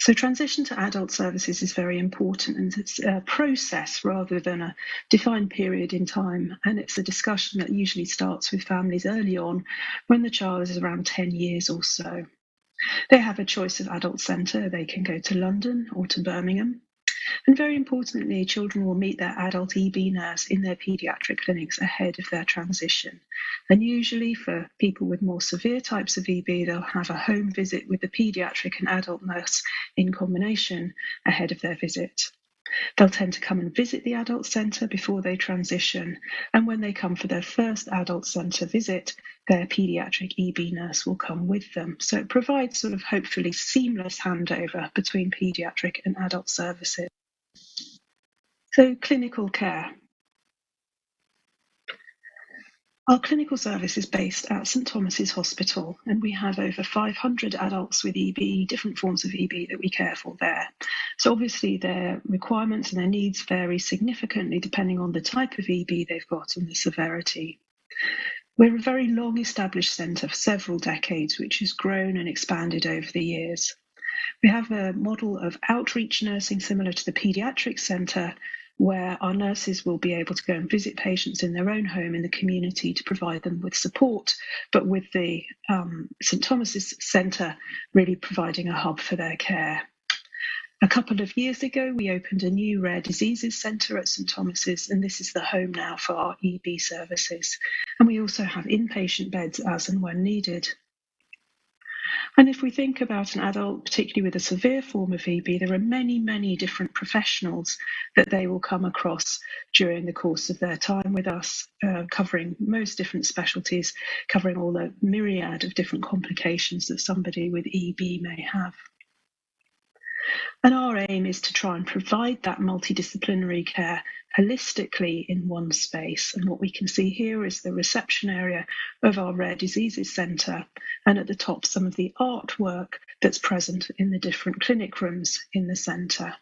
Speaker 18: So transition to adult services is very important, and it's a process rather than a defined period in time. And it's a discussion that usually starts with families early on when the child is around 10 years or so. They have a choice of adult centre. They can go to London or to Birmingham. And very importantly, children will meet their adult EB nurse in their paediatric clinics ahead of their transition. And usually for people with more severe types of EB, they'll have a home visit with the paediatric and adult nurse in combination ahead of their visit. They'll tend to come and visit the adult centre before they transition. And when they come for their first adult centre visit, their paediatric EB nurse will come with them. So it provides sort of hopefully seamless handover between paediatric and adult services. So clinical care. Our clinical service is based at St Thomas's Hospital, and we have over 500 adults with EB, different forms of EB that we care for there. So obviously their requirements and their needs vary significantly depending on the type of EB they've got and the severity. We're a very long established centre for several decades, which has grown and expanded over the years. We have a model of outreach nursing similar to the paediatric centre, where our nurses will be able to go and visit patients in their own home in the community to provide them with support, but with the St Thomas's Centre really providing a hub for their care. A couple of years ago, we opened a new rare diseases centre at St Thomas's, and this is the home now for our EB services. And we also have inpatient beds as and when needed. And if we think about an adult, particularly with a severe form of EB, there are many, many different professionals that they will come across during the course of their time with us, covering most different specialties, covering all the myriad of different complications that somebody with EB may have. And our aim is to try and provide that multidisciplinary care holistically in one space. And what we can see here is the reception area of our Rare Diseases Centre, and at the top some of the artwork that's present in the different clinic rooms in the centre.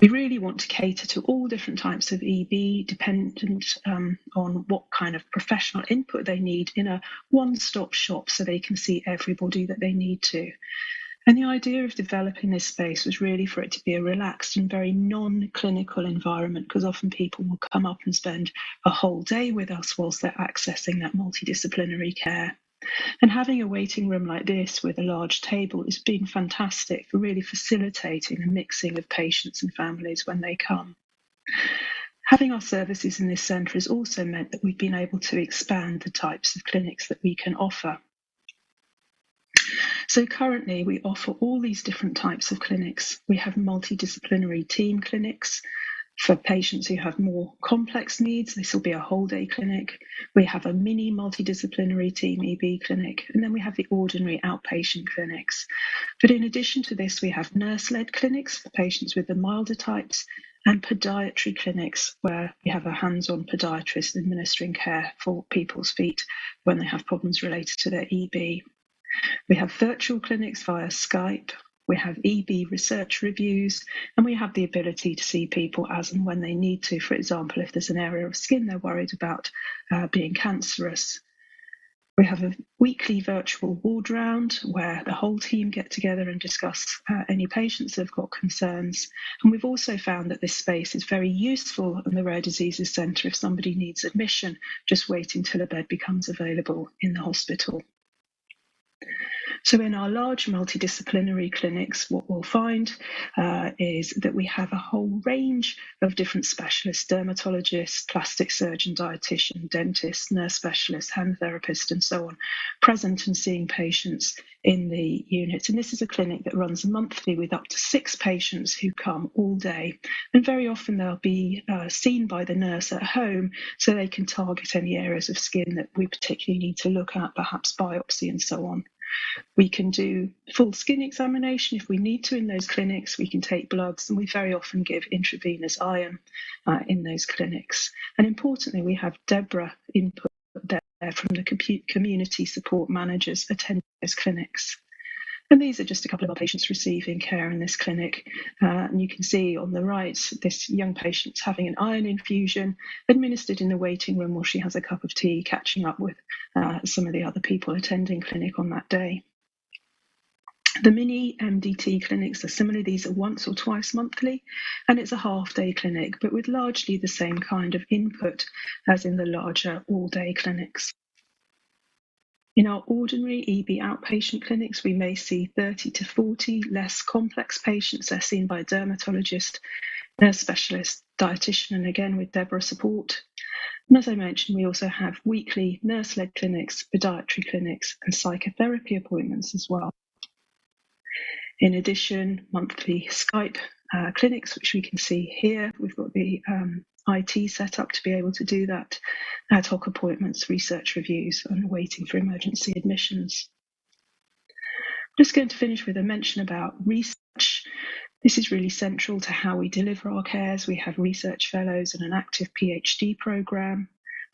Speaker 18: We really want to cater to all different types of EB, dependent on what kind of professional input they need in a one-stop shop so they can see everybody that they need to. And the idea of developing this space was really for it to be a relaxed and very non-clinical environment, because often people will come up and spend a whole day with us whilst they're accessing that multidisciplinary care. And having a waiting room like this with a large table has been fantastic for really facilitating the mixing of patients and families when they come. Having our services in this centre has also meant that we've been able to expand the types of clinics that we can offer. So currently we offer all these different types of clinics. We have multidisciplinary team clinics for patients who have more complex needs. This will be a whole day clinic. We have a mini multidisciplinary team EB clinic, and then we have the ordinary outpatient clinics. But in addition to this, we have nurse-led clinics for patients with the milder types, and podiatry clinics where we have a hands-on podiatrist administering care for people's feet when they have problems related to their EB. We have virtual clinics via Skype, we have EB research reviews, and we have the ability to see people as and when they need to. For example, if there's an area of skin they're worried about being cancerous. We have a weekly virtual ward round where the whole team get together and discuss any patients that have got concerns. And we've also found that this space is very useful in the Rare Diseases Centre if somebody needs admission, just waiting till a bed becomes available in the hospital. So in our large multidisciplinary clinics, what we'll find is that we have a whole range of different specialists: dermatologists, plastic surgeon, dietitian, dentist, nurse specialist, hand therapist, and so on, present and seeing patients in the unit. And this is a clinic that runs monthly with up to 6 patients who come all day. And very often they'll be seen by the nurse at home so they can target any areas of skin that we particularly need to look at, perhaps biopsy and so on. We can do full skin examination if we need to in those clinics. We can take bloods, and we very often give intravenous iron in those clinics. And importantly, we have DEBRA input there from the community support managers attending those clinics. And these are just a couple of our patients receiving care in this clinic. And you can see on the right, this young patient's having an iron infusion administered in the waiting room while she has a cup of tea, catching up with some of the other people attending clinic on that day. The mini MDT clinics are similar. These are once or twice monthly, and it's a half-day clinic, but with largely the same kind of input as in the larger all-day clinics. In our ordinary EB outpatient clinics, we may see 30 to 40 less complex patients. They're seen by a dermatologist, nurse specialist, dietitian, and again with DEBRA support. And as I mentioned, we also have weekly nurse-led clinics, podiatry clinics, and psychotherapy appointments as well. In addition, monthly Skype clinics, which we can see here. We've got the IT set up to be able to do that, ad hoc appointments, research reviews, and waiting for emergency admissions. I'm just going to finish with a mention about research. This is really central to how we deliver our cares. We have research fellows and an active PhD program.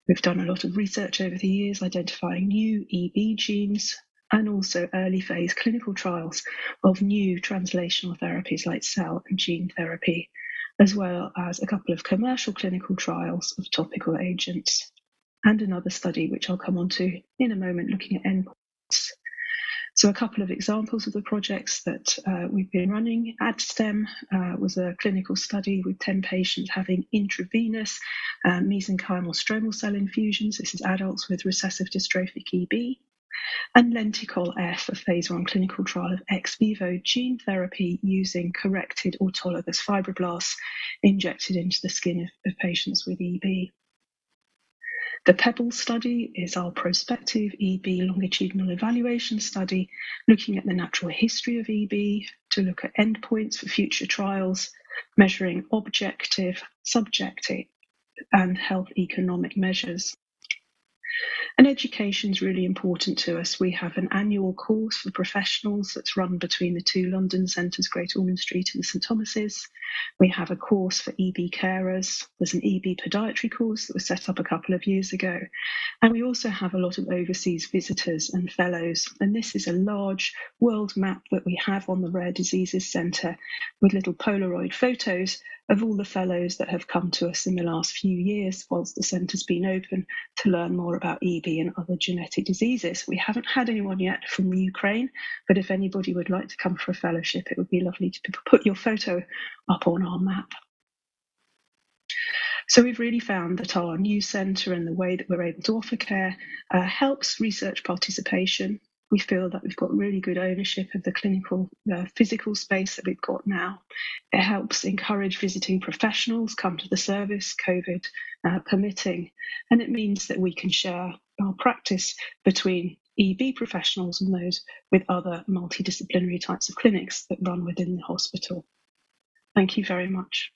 Speaker 18: We've done a lot of research over the years, identifying new EB genes, and also early phase clinical trials of new translational therapies like cell and gene therapy, as well as a couple of commercial clinical trials of topical agents, and another study, which I'll come on to in a moment, looking at endpoints. So a couple of examples of the projects that we've been running. AdStem was a clinical study with 10 patients having intravenous mesenchymal stromal cell infusions. This is adults with recessive dystrophic EB. And Lenticol F, a phase 1 clinical trial of ex vivo gene therapy using corrected autologous fibroblasts injected into the skin of patients with EB. The PEBBLE study is our prospective EB longitudinal evaluation study, looking at the natural history of EB to look at endpoints for future trials, measuring objective, subjective, and health economic measures. And education is really important to us. We have an annual course for professionals that's run between the two London centres, Great Ormond Street and St Thomas's. We have a course for EB carers. There's an EB podiatry course that was set up a couple of years ago. And we also have a lot of overseas visitors and fellows. And this is a large world map that we have on the Rare Diseases Centre with little Polaroid photos of all the fellows that have come to us in the last few years whilst the centre's been open to learn more about EB and other genetic diseases. We haven't had anyone yet from Ukraine, but if anybody would like to come for a fellowship, it would be lovely to put your photo up on our map. So we've really found that our new centre and the way that we're able to offer care helps research participation. We feel that we've got really good ownership of the clinical physical space that we've got now. It helps encourage visiting professionals come to the service, COVID permitting, and it means that we can share our practice between EB professionals and those with other multidisciplinary types of clinics that run within the hospital. Thank you very much.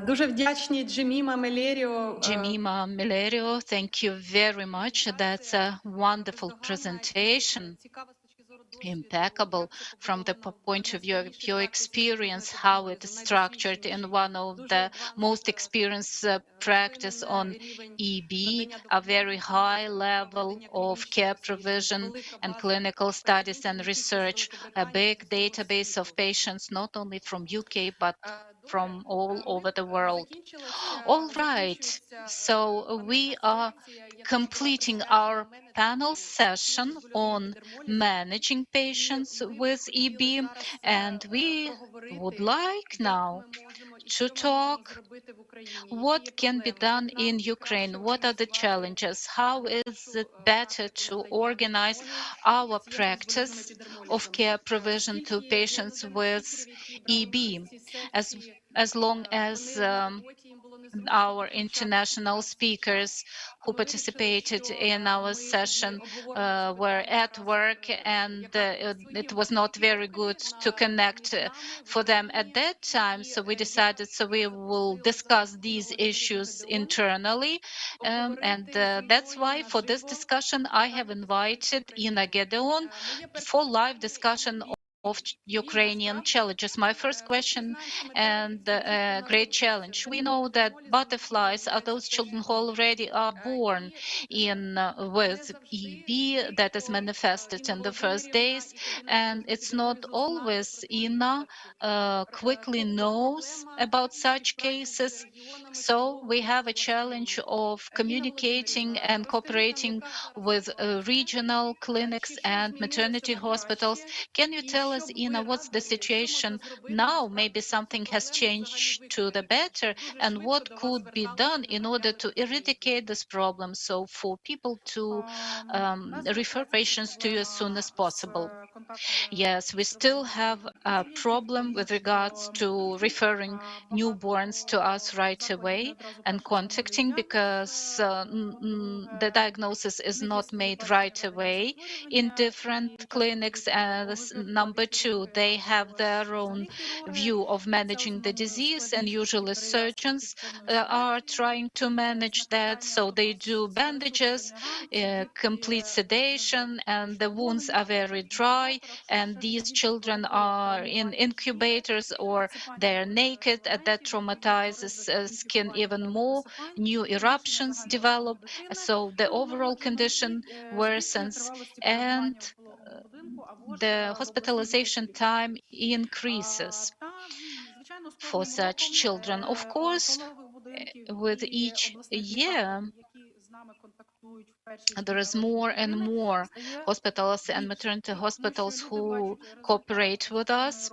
Speaker 14: Дуже вдячні Джеміма Мелеріо.
Speaker 3: Jemima Milerio, thank you very much. That's a wonderful presentation. Impeccable from the point of view of your experience, how it is structured in one of the most experienced practice on EB, a very high level of care provision and clinical studies and research, a big database of patients, not only from UK, but from all over the world. All right, so we are completing our panel session on managing patients with EB, and we would like now to talk what can be done in Ukraine, what are the challenges, how is it better to organize our practice of care provision to patients with EB, as long as our international speakers who participated in our session were at work, and it was not very good to connect for them at that time. So we decided, so we will discuss these issues internally. And that's why for this discussion, I have invited Ina Gedeon for live discussion of Ukrainian challenges. My first question and great challenge. We know that butterflies are those children who already are born in with EB that is manifested in the first days, and it's not always Inna quickly knows about such cases. So we have a challenge of communicating and cooperating with regional clinics and maternity hospitals. Can you tell us, Ina, what's the situation now? Maybe something has changed to the better, and what could be done in order to eradicate this problem, so for people to refer patients to you as soon as possible? Yes, we still have a problem with regards to referring newborns to us right away and contacting, because the diagnosis is not made right away in different clinics. And number two, they have their own view of managing the disease, and usually surgeons are trying to manage that. So they do bandages, complete sedation, and the wounds are very dry, and these children are in incubators or they're naked, and that traumatizes skin even more. New eruptions develop, so the overall condition worsens, and the hospitalization time increases for such children. Of course, with each year, there is more and more hospitals and maternity hospitals who cooperate with us,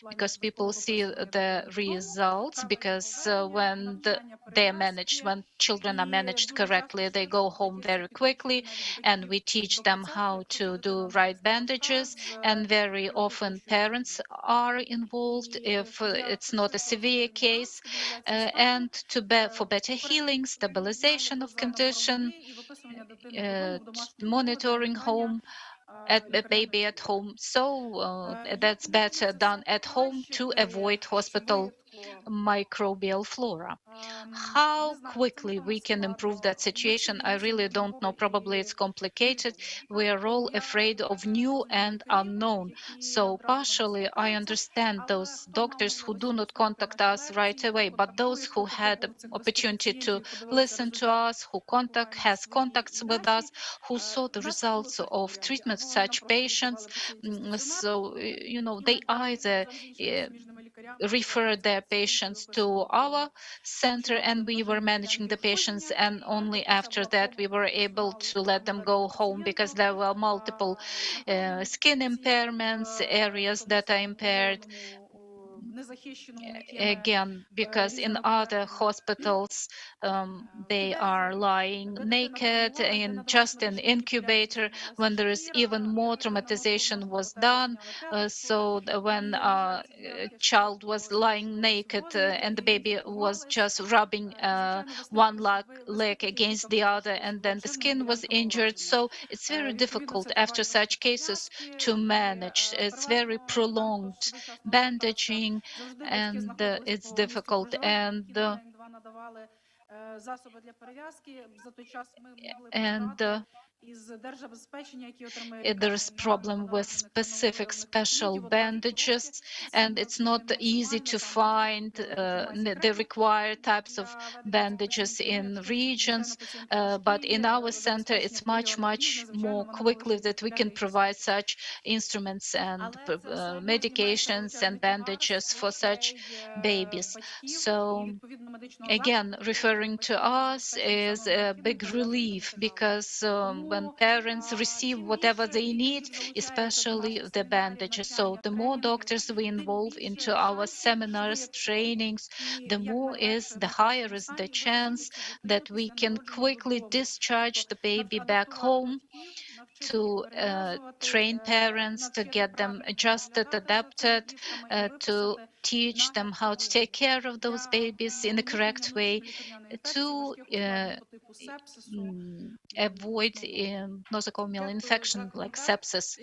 Speaker 3: because people see the results, because they are managed, when children are managed correctly, they go home very quickly, and we teach them how to do right bandages, and very often parents are involved if it's not a severe case, and for better healing, stabilization of condition, monitoring home at a baby at home. So that's better done at home to avoid hospital microbial flora. How quickly we can improve that situation, I really don't know. Probably it's complicated. We are all afraid of new and unknown. So partially I understand those doctors who do not contact us right away, but those who had the opportunity to listen to us, who has contacts with us, who saw the results of treatment of such patients, so they either refer their patients to our center, and we were managing the patients, and only after that we were able to let them go home, because there were multiple skin impairments, areas that are impaired. Again, because in other hospitals they are lying naked in just an incubator, when there is even more traumatization was done. So when a child was lying naked and the baby was just rubbing one leg against the other, and then the skin was injured. So it's very difficult after such cases to manage. It's very prolonged bandaging, and it's difficult. And there is problem with specific special bandages, and it's not easy to find the required types of bandages in regions, but in our center it's much more quickly that we can provide such instruments and medications and bandages for such babies. So again, referring to us is a big relief, because when parents receive whatever they need, especially the bandages, so the more doctors we involve into our seminars, trainings, the higher is the chance that we can quickly discharge the baby back home, to train parents, to get them adjusted, adapted, to teach them how to take care of those babies in the correct way, to avoid nosocomial infection like sepsis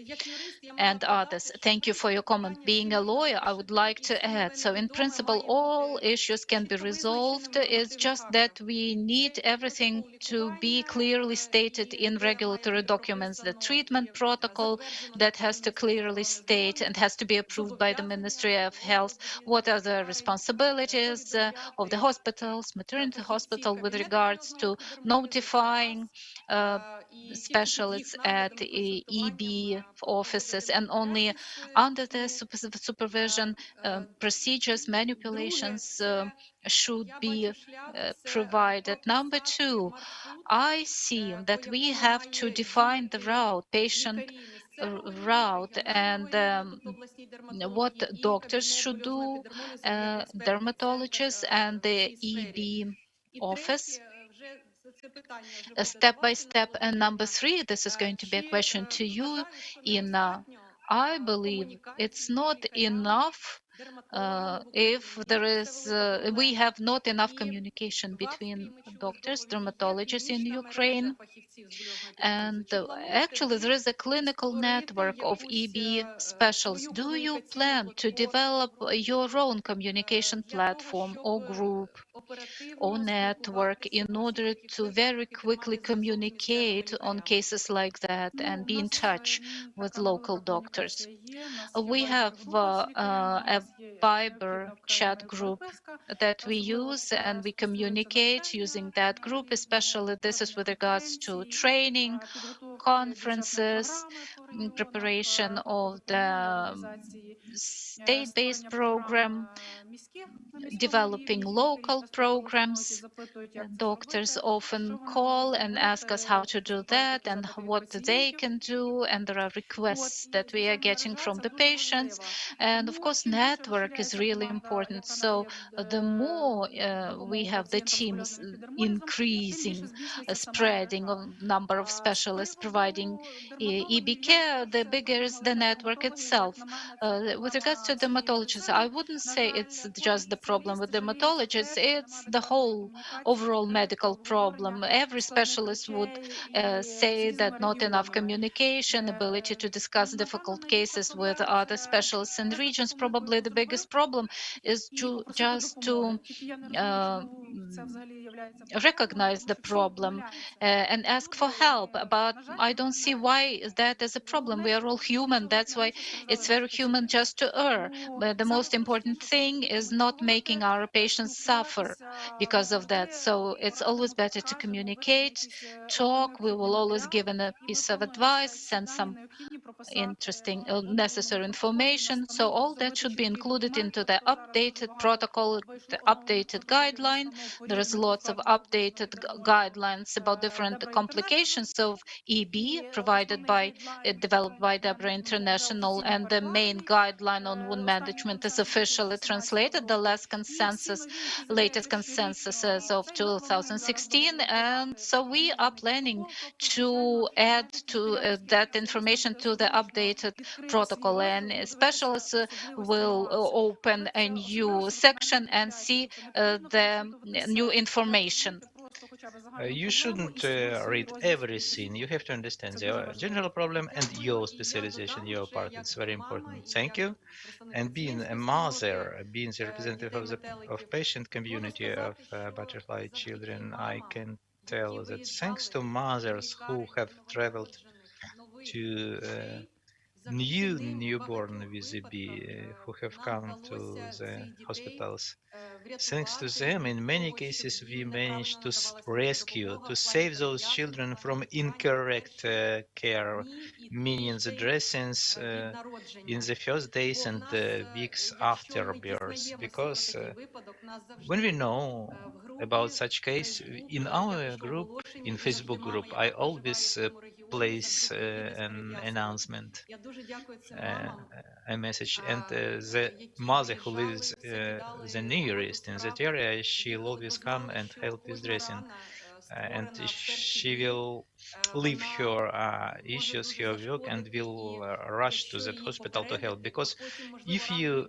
Speaker 3: and others. Thank you for your comment. Being a lawyer, I would like to add, so in principle, all issues can be resolved. It's just that we need everything to be clearly stated in regulatory documents. The treatment protocol that has to clearly state and has to be approved by the Ministry of Health what are the responsibilities of the hospitals, maternity hospital, with regards to notifying specialists at EB offices, and only under the supervision procedures, manipulations should be provided. Number two, I see that we have to define the route, patient route, and what doctors should do, dermatologists and the EB office, step by step. And number three, this is going to be a question to you, Inna. I believe it's not enough if there is, we have not enough communication between doctors, dermatologists in Ukraine. And actually, there is a clinical network of EB specialists. Do you plan to develop your own communication platform or group or network in order to very quickly communicate on cases like that and be in touch with local doctors? We have a Viber chat group that we use, and we communicate using that group. Especially this is with regards to training, conferences, preparation of the state-based program, developing local programs. Doctors often call and ask us how to do that and what they can do, and there are requests that we are getting from the patients. And of course, network is really important. So the more we have the teams increasing, spreading of number of specialists providing EB care, the bigger is the network itself. With regards to dermatologists, I wouldn't say it's just the problem with dermatologists, it's the whole overall medical problem. Every specialist would say that not enough communication, ability to discuss difficult cases with other specialists and regions. Probably the biggest problem is just to recognize the problem and ask for help. But I don't see why that is a problem. We are all human. That's why it's very human just to err. But the most important thing is not making our patients suffer because of that. So it's always better to communicate, talk. We will always give a piece of advice, send some interesting necessary information. So all that should be included into the updated protocol, the updated guideline. There is lots of updated guidelines about different complications of EB provided by developed by DEBRA International, and the main guideline on wound management is officially translated, the latest consensus as of 2016. And so we are planning to add to that information to the updated protocol, and specialists will open a new section and see the new information.
Speaker 2: You shouldn't read everything. You have to understand the general problem and your specialization, your part. It's very important. Thank you. And being a mother, being the representative of the patient community of butterfly children, I can tell that thanks to mothers who have traveled to newborn with EB, who have come to the hospitals. Thanks to them, in many cases, we managed to rescue, to save those children from incorrect care, meaning the dressings in the first days and weeks after birth. Because when we know about such case, in our group, in Facebook group, I always place an announcement, a message, and the mother who lives the nearest in that area, she'll always come and help with dressing, and she will leave her issues, her work, and will rush to that hospital to help. Because if you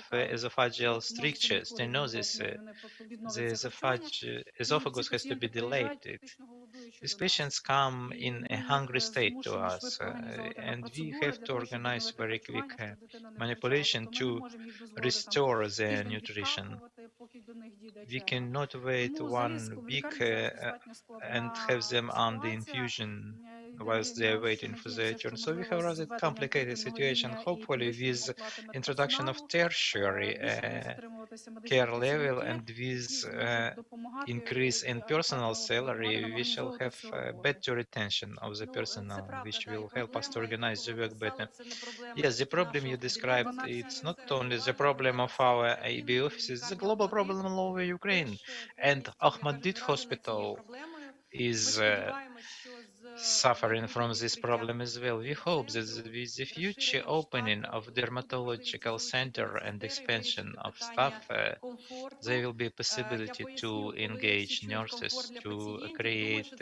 Speaker 2: esophageal strictures. They know this. The esophagus has to be dilated. These patients come in a hungry state to us, and we have to organize very quick manipulation to restore their nutrition. We cannot wait 1 week and have them on the infusion whilst they are waiting for their turn. So we have a rather complicated situation. Hopefully, with introduction of tertiary care level and with increase in personal salary, we shall have better retention of the personnel, which will help us to organize the work better. Yes, the problem you described, it's not only the problem of our AB offices, it's a global problem all over Ukraine. And Ahmadid Hospital is suffering from this problem as well. We hope that with the future opening of dermatological center and expansion of staff, there will be a possibility to engage nurses to create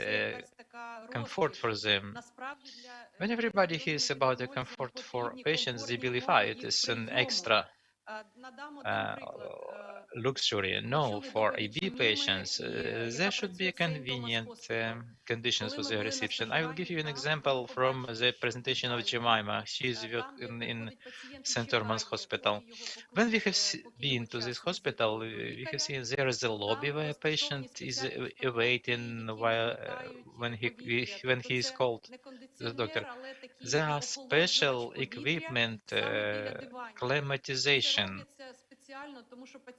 Speaker 2: comfort for them. When everybody hears about the comfort for patients, they believe it is an extra luxury. No, for AB patients, there should be convenient conditions for their reception. I will give you an example from the presentation of Jemima. She is working in St. Ormond's Hospital. When we have been to this hospital, we have seen there is a lobby where a patient is awaiting while when he is called to the doctor. There are special equipment, climatization,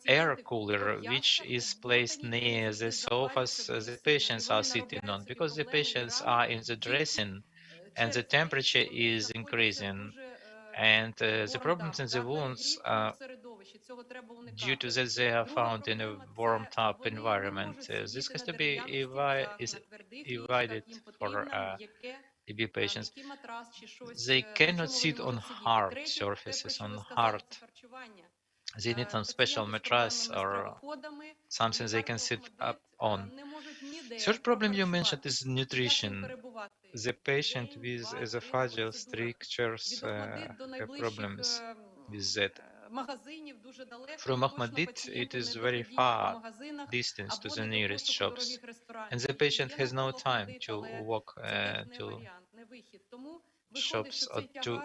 Speaker 2: air cooler, which is placed near the sofas the patients are sitting on, because the patients are in the dressing and the temperature is increasing. And the problems in the wounds are due to that they are found in a warmed up environment. This has to be avoided for TB patients. They cannot sit on hard surfaces, on hard. They need some special mattress or something they can sit up on. Third problem you mentioned is nutrition. The patient with esophageal strictures have problems with that. From Ahmadid, it is very far distance to the nearest shops, and the patient has no time to walk to shops or to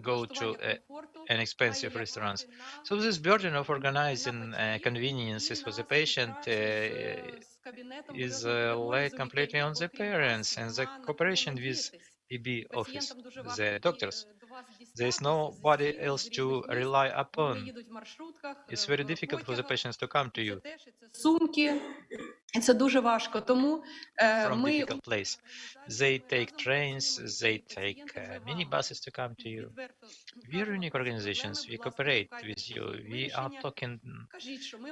Speaker 2: go to an expensive restaurants. So this burden of organizing conveniences for the patient is laid completely on the parents and the cooperation with EB office, the doctors. There is nobody else to rely upon. It's very difficult for the patients to come to you.
Speaker 14: Сумки. І це дуже важко. Тому
Speaker 2: From
Speaker 14: ми
Speaker 2: difficult place. They take trains, they take minibuses to come to you. We are unique organizations. We cooperate with you. We are talking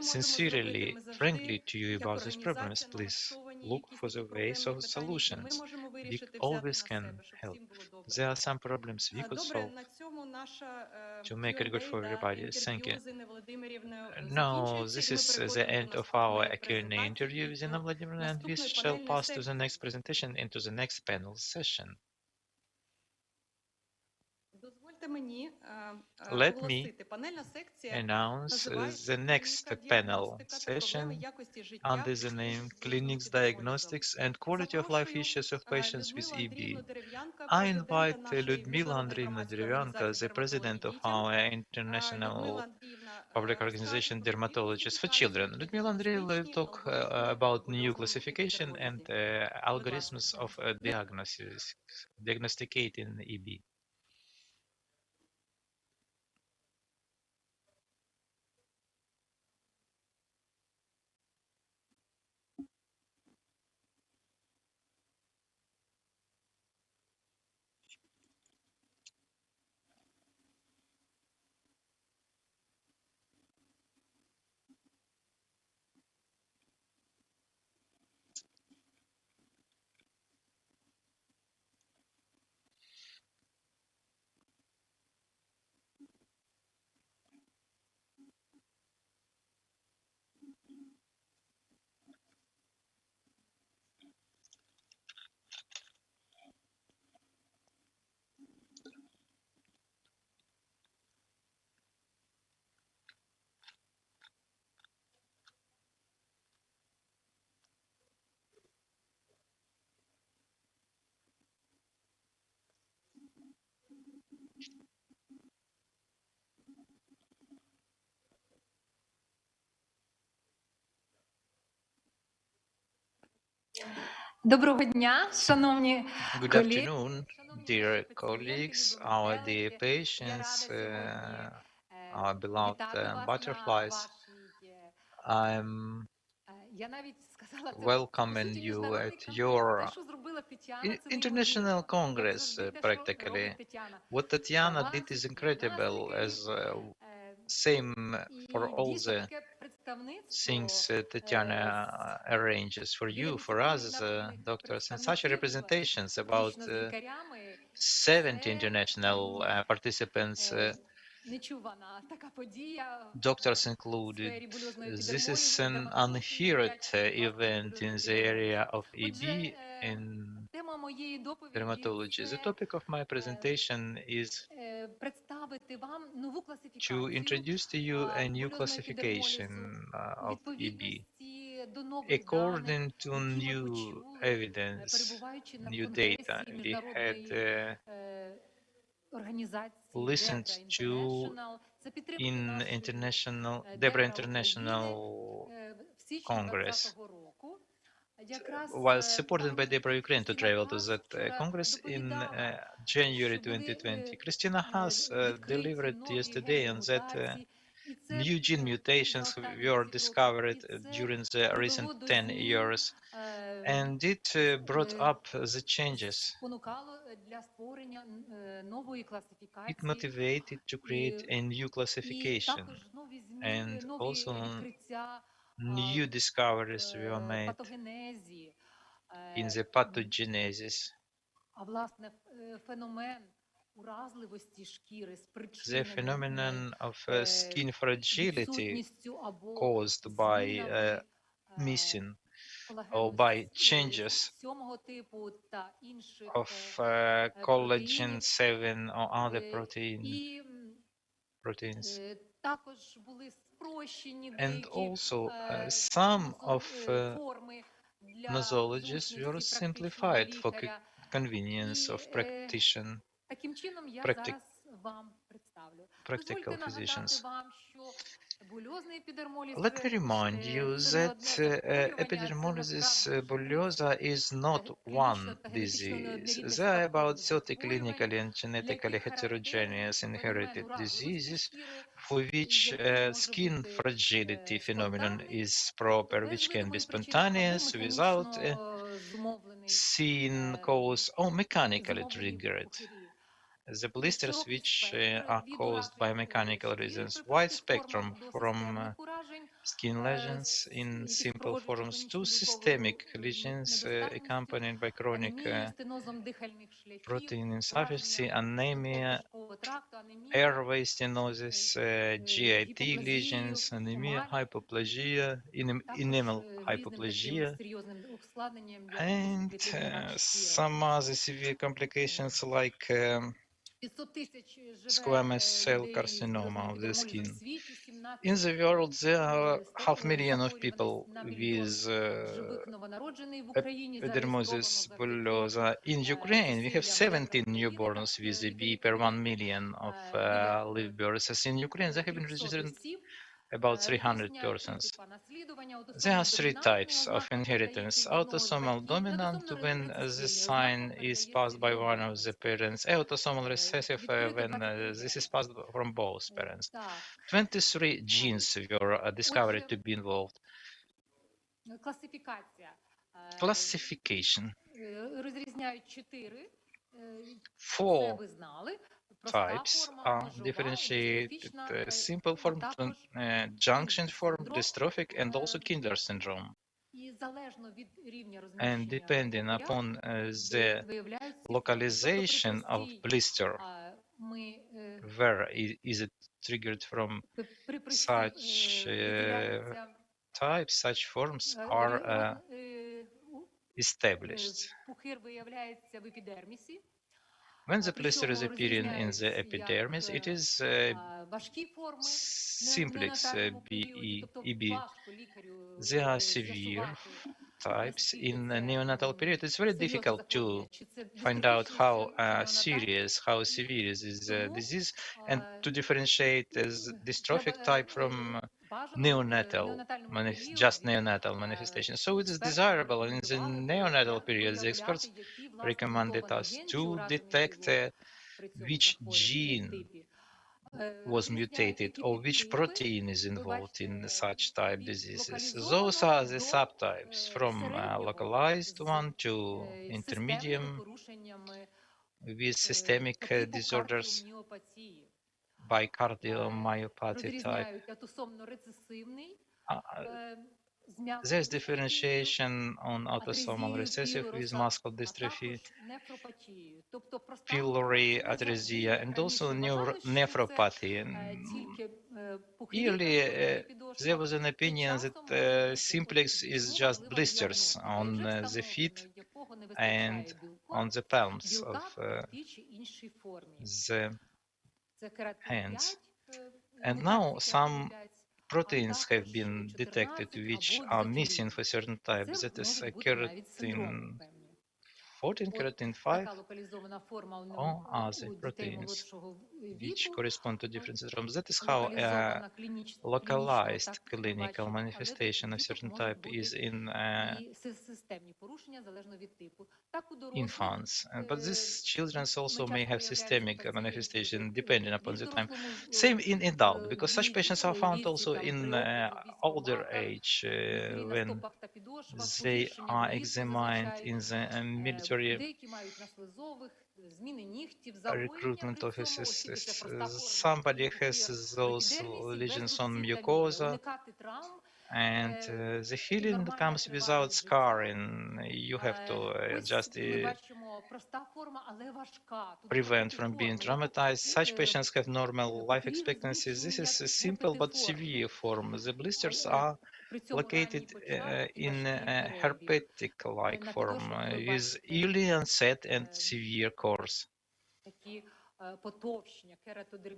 Speaker 2: sincerely, frankly to you about these problems. Please look for the ways of solutions. We always can help. There are some problems we could solve to make it good for everybody. Thank you. No, this is the end of our Q&A interview with Zina Vladimirovna, and we shall pass to the next presentation and to the next panel session. Let me announce the next panel session under the name Clinics, Diagnostics and Quality of Life Issues of Patients with EB. I invite Lyudmila Andreevna Derevyanka, the president of our international public organization Dermatologists for Children. Lyudmila Andreevna will talk about new classification and algorithms of diagnosticating EB.
Speaker 14: Доброго дня, шановні
Speaker 2: Good
Speaker 14: колеги.
Speaker 2: afternoon, dear colleagues, our dear patients, our beloved butterflies. I'm welcoming you at your international congress, practically. What Tatiana did is incredible, as same for all the things Tatiana arranges for you, for us as doctors, and such representations about 70 international participants, doctors included. This is an unheard event in the area of EB in dermatology. The topic of my presentation is to introduce to you a new classification of EB. According to new evidence, new data, we had listened to in international DEBRA International Congress, was supported by DEBRA Ukraine to travel to that Congress in January 2020. Christina Haas delivered yesterday on that new gene mutations were discovered during the recent 10 years, and it brought up the changes. It motivated to create a new classification, and also new discoveries were made in the pathogenesis. The phenomenon of skin fragility caused by missing or by changes of collagen 7 or other proteins. And also some of nosologies were simplified for convenience of practical physicians. Let me remind you that epidermolysis bullosa is not one disease. There are about 30 clinically and genetically heterogeneous inherited diseases for which skin fragility phenomenon is proper, which can be spontaneous without seen cause or mechanically triggered. The blisters which are caused by mechanical reasons, wide spectrum from skin lesions in simple forms to systemic lesions accompanied by chronic protein insufficiency, anemia, airway stenosis, GIT lesions, anemia, hypoplasia, enamel hypoplasia, and some other severe complications like squamous cell carcinoma of the skin. In the world, there are 500,000 of people with epidermolysis bullosa. In Ukraine, we have 17 newborns with EB per 1 million of live births. In Ukraine, there have been registered about 300 persons. There are three types of inheritance: autosomal dominant, when this sign is passed by one of the parents; autosomal recessive, when this is passed from both parents. 23 genes were discovered to be involved. Classification. 4 types are differentiated: simple form, junction form, dystrophic, and also Kinder syndrome. And depending upon the localization of blister, where is it triggered from, such types, such forms are established. When the blister is appearing in the epidermis, it is simplex EB. They are severe types. In the neonatal period, it's very difficult to find out how serious, how severe is this disease, and to differentiate as dystrophic type from neonatal, just neonatal manifestation. So it's desirable. In the neonatal period, the experts recommended us to detect which gene was mutated or which protein is involved in such type diseases. Those are the subtypes from localized one to intermediate with systemic disorders by cardiomyopathy type. There's differentiation on autosomal recessive with muscle dystrophy, pylori atresia, and also nephropathy. Earlier, there was an opinion that simplex is just blisters on the feet and on the palms of the hands. And now some proteins have been detected which are missing for certain types. That is keratin 14, keratin 5, or other proteins which correspond to different syndromes. That is how localized clinical manifestation of certain type is in infants. But these children also may have systemic manifestation depending upon the time. Same in adult, because such patients are found also in older age when they are examined in the military recruitment offices. Somebody has those lesions on mucosa, and the healing comes without scarring. You have to just prevent from being traumatized. Such patients have normal life expectancies. This is a simple but severe form. The blisters are located in a herpetic-like form with early onset and severe course.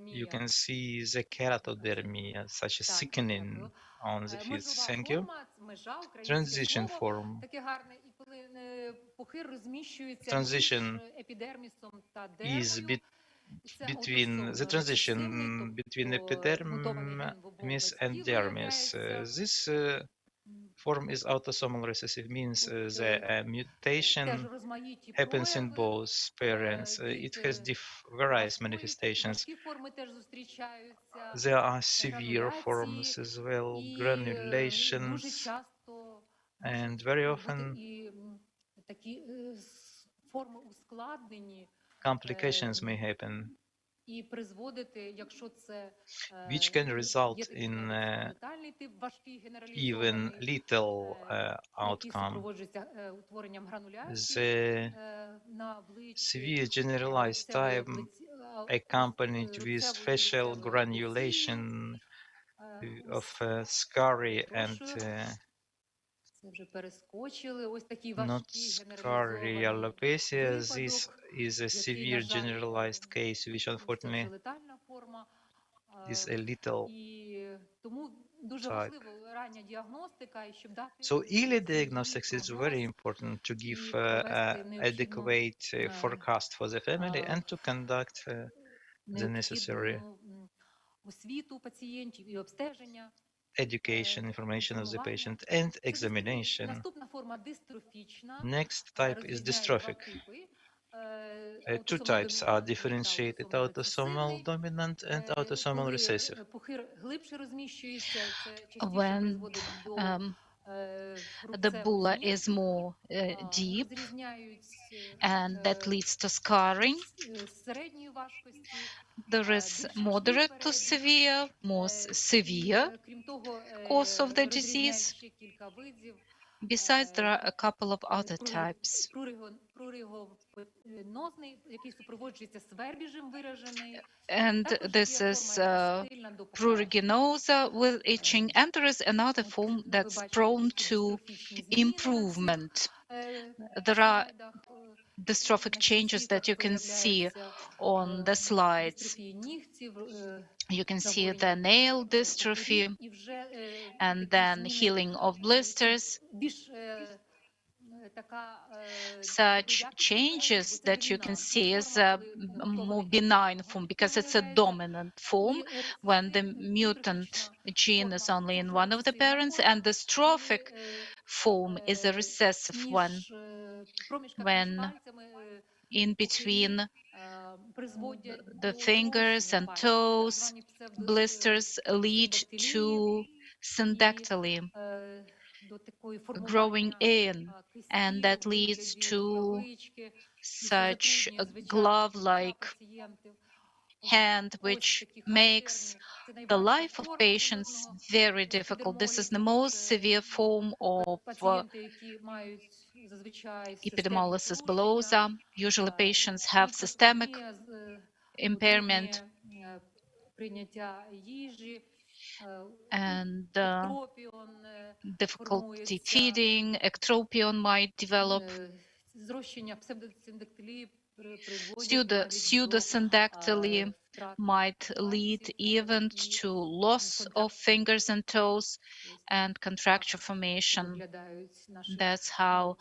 Speaker 2: You can see the keratodermia, such a thickening on the feet. Thank you. Transition form. Transition is between the transition between epidermis and dermis. This form is autosomal recessive, means the mutation happens in both parents. It has various manifestations. There are severe forms as well, granulations, and very often complications may happen, which can result in even lethal outcome. The severe generalized type accompanied with facial granulation of scurry and not scurry alopecia. This is a severe generalized case, which unfortunately is a lethal type. So early diagnostics is very important to give adequate forecast for the family and to conduct the necessary education, information of the patient, and examination. Next type is dystrophic. Two types are differentiated: autosomal dominant and autosomal recessive.
Speaker 3: When the bulla is more deep, and that leads to scarring. There is moderate to severe, more severe course of the disease. Besides, there are a couple of other types. And this is pruriginosa with itching, and there is another form that's prone to improvement. There are dystrophic changes that you can see on the slides. You can see the nail dystrophy and then healing of blisters. Such changes that you can see is a more benign form because it's a dominant form when the mutant gene is only in one of the parents, and the strophic form is a recessive one when in between the fingers and toes blisters lead to syndactyly growing in, and that leads to such a glove-like hand, which makes the life of patients very difficult. This is the most severe form of epidermolysis bullosa. Usually patients have systemic impairment and difficulty feeding, ectropion might develop. Pseudosyndactyly might lead even to loss of fingers and toes and contracture formation. That's how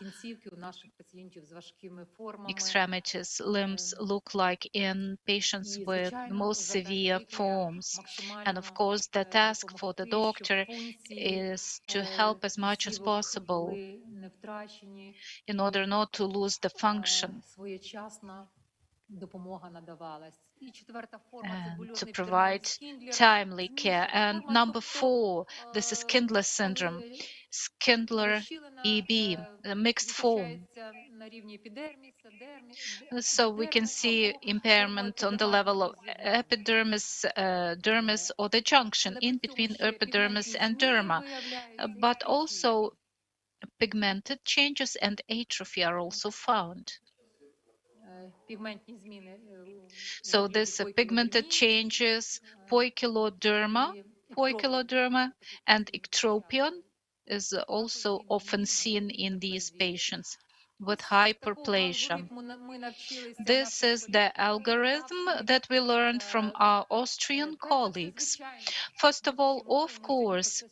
Speaker 3: extremities, limbs look like in patients with the most severe forms. And of course, the task for the doctor is to help as much as possible in order not to lose the function and to provide timely care. And number 4, this is Kindler syndrome, Kindler EB, a mixed form. So we can see impairment on the level of epidermis, dermis, or the junction in between epidermis and derma, but also pigmented changes and atrophy are also found. So this pigmented changes, poikiloderma, and ectropion is also often seen in these patients with hyperplasia. This is the algorithm that we learned from our Austrian colleagues. First of all, of course,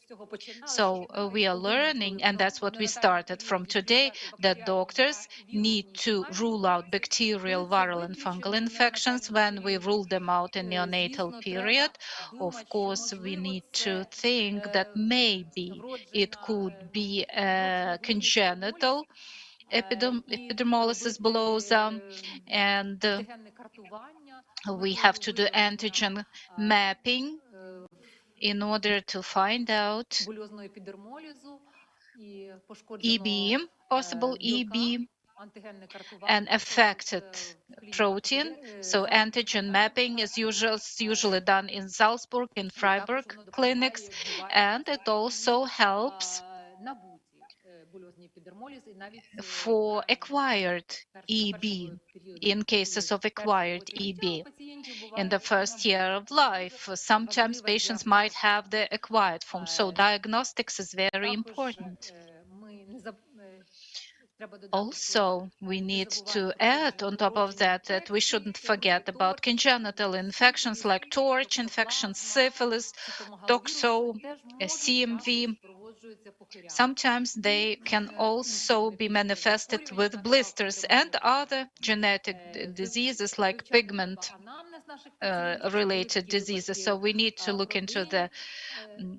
Speaker 3: so we are learning, and that's what we started from today, that doctors need to rule out bacterial, viral, and fungal infections when we rule them out in neonatal period. Of course, we need to think that maybe it could be congenital epidermolysis bullosa, and we have to do antigen mapping in order to find out EB, possible EB, and affected protein. So antigen mapping is usually done in Salzburg, in Freiburg clinics, and it also helps for acquired EB, in cases of acquired EB. In the first year of life, sometimes patients might have the acquired form, so diagnostics is very important. Also, we need to add on top of that we shouldn't forget about congenital infections like torch infection, syphilis, toxo, CMV. Sometimes they can also be manifested with blisters and other genetic diseases like pigment related diseases. So we need to look into the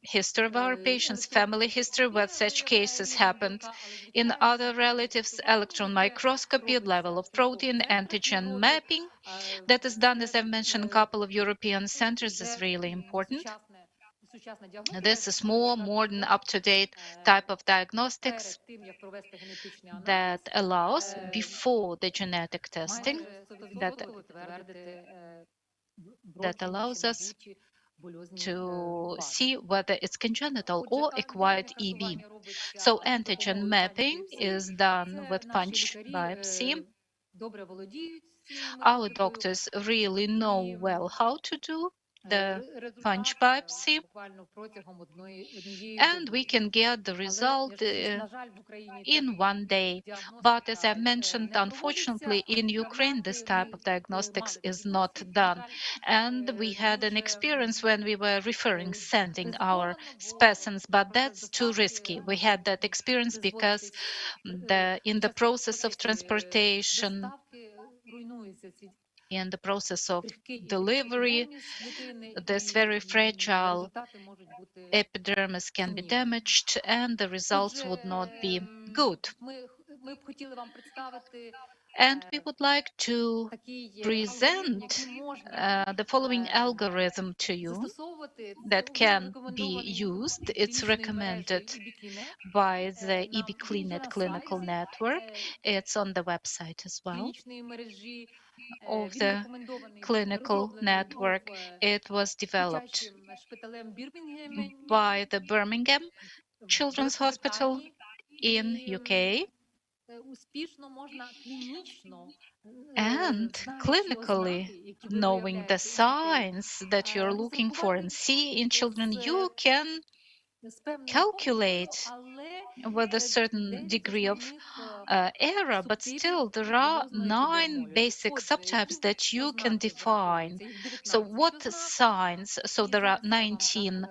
Speaker 3: history of our patients, family history, where such cases happened. In other relatives, electron microscopy, level of protein, antigen mapping that is done, as I've mentioned, a couple of European centers is really important. This is more modern, up-to-date type of diagnostics that allows, before the genetic testing, that allows us to see whether it's congenital or acquired EB. So antigen mapping is done with punch biopsy. Our doctors really know well how to do the funge biopsy, and we can get the result in one day. But as I mentioned, unfortunately, in Ukraine, this type of diagnostics is not done. And we had an experience when we were sending our specimens, but that's too risky. We had that experience because in the process of transportation, in the process of delivery, this very fragile epidermis can be damaged and the results would not be good. And we would like to present the following algorithm to you that can be used. It's recommended by the EB-Clinet Clinical Network. It's on the website as well of the clinical network. It was developed by the Birmingham Children's Hospital in UK. And clinically, knowing the signs that you're looking for and see in children, you can calculate with a certain degree of error, but still there are 9 basic subtypes that you can define. So what signs? So there are 19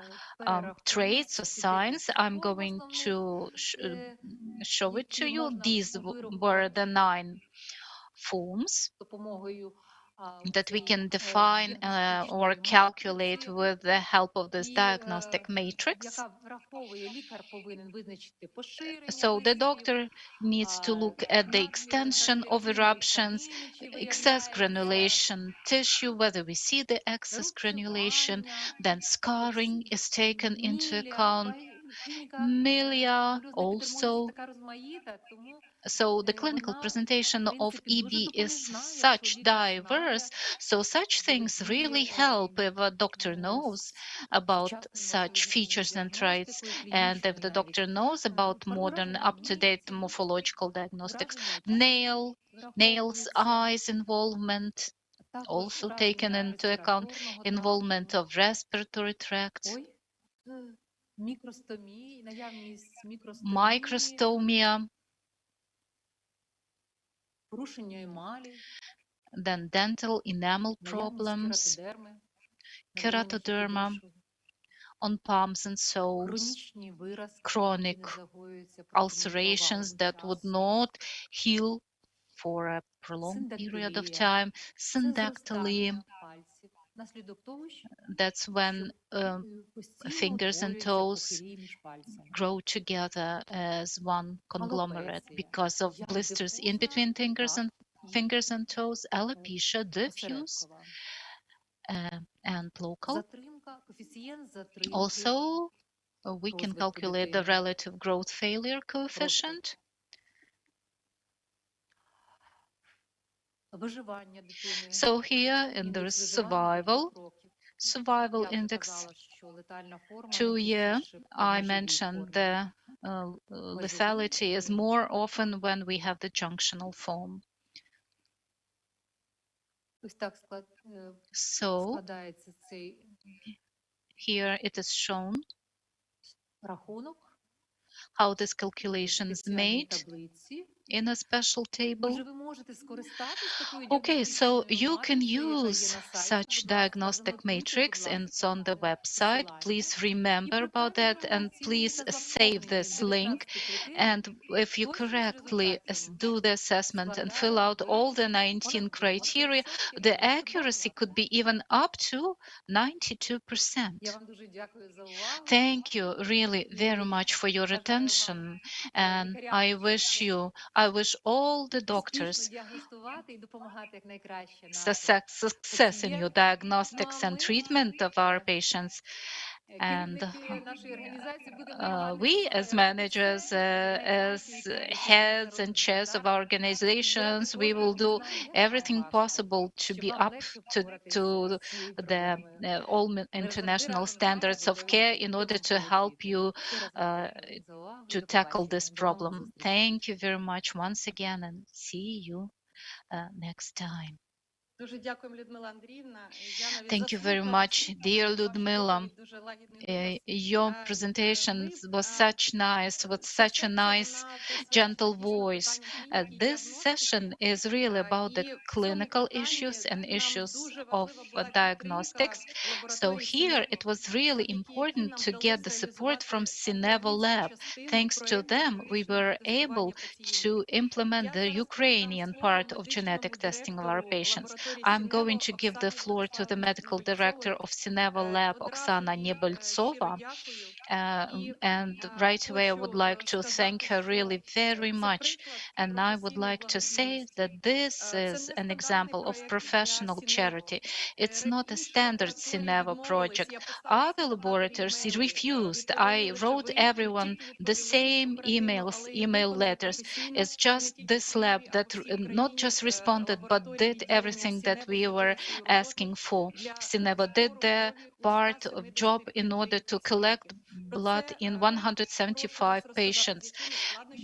Speaker 3: traits or signs. I'm going to show it to you. These were the 9 forms that we can define or calculate with the help of this diagnostic matrix. So the doctor needs to look at the extension of eruptions, excess granulation tissue, whether we see the excess granulation, then scarring is taken into account, milia also. So the clinical presentation of EB is such diverse, so such things really help if a doctor knows about such features and traits, and if the doctor knows about modern up-to-date morphological diagnostics. Nails, eyes involvement, also taken into account, involvement of respiratory tract, microstomia, then dental enamel problems, keratoderma on palms and soles, chronic ulcerations that would not heal for a prolonged period of time, syndactyly, that's when fingers and toes grow together as one conglomerate because of blisters in between fingers and toes, alopecia, diffuse and local. Also, we can calculate the relative growth failure coefficient. So here, and there is survival index 2-year. I mentioned the lethality is more often when we have the junctional form. So here it is shown how this calculation is made in a special table. Okay, so you can use such diagnostic matrix and it's on the website. Please remember about that and please save this link. And if you correctly do the assessment and fill out all the 19 criteria, the accuracy could be even up to 92%. Thank you really very much for your attention, and I wish all the doctors success in your diagnostics and treatment of our patients. And we as managers, as heads and chairs of our organizations, we will do everything possible to be up to the all international standards of care in order to help you to tackle this problem. Thank you very much once again and see you next time. Thank you very much, dear Ludmila. Your presentation was such nice, with such a nice, gentle voice. This session is really about the clinical issues and issues of diagnostics. So here it was really important to get the support from Cinevo Lab. Thanks to them, we were able to implement the Ukrainian part of genetic testing of our patients. I'm going to give the floor to the medical director of Cinevo Lab, Oksana Nebeltsova. And right away, I would like to thank her really very much. And I would like to say that this is an example of professional charity. It's not a standard Cinevo project. Other laboratories refused. I wrote everyone the same email letters. It's just this lab that not just responded, but did everything that we were asking for. Cinevo did their part of job in order to collect blood in 175 patients.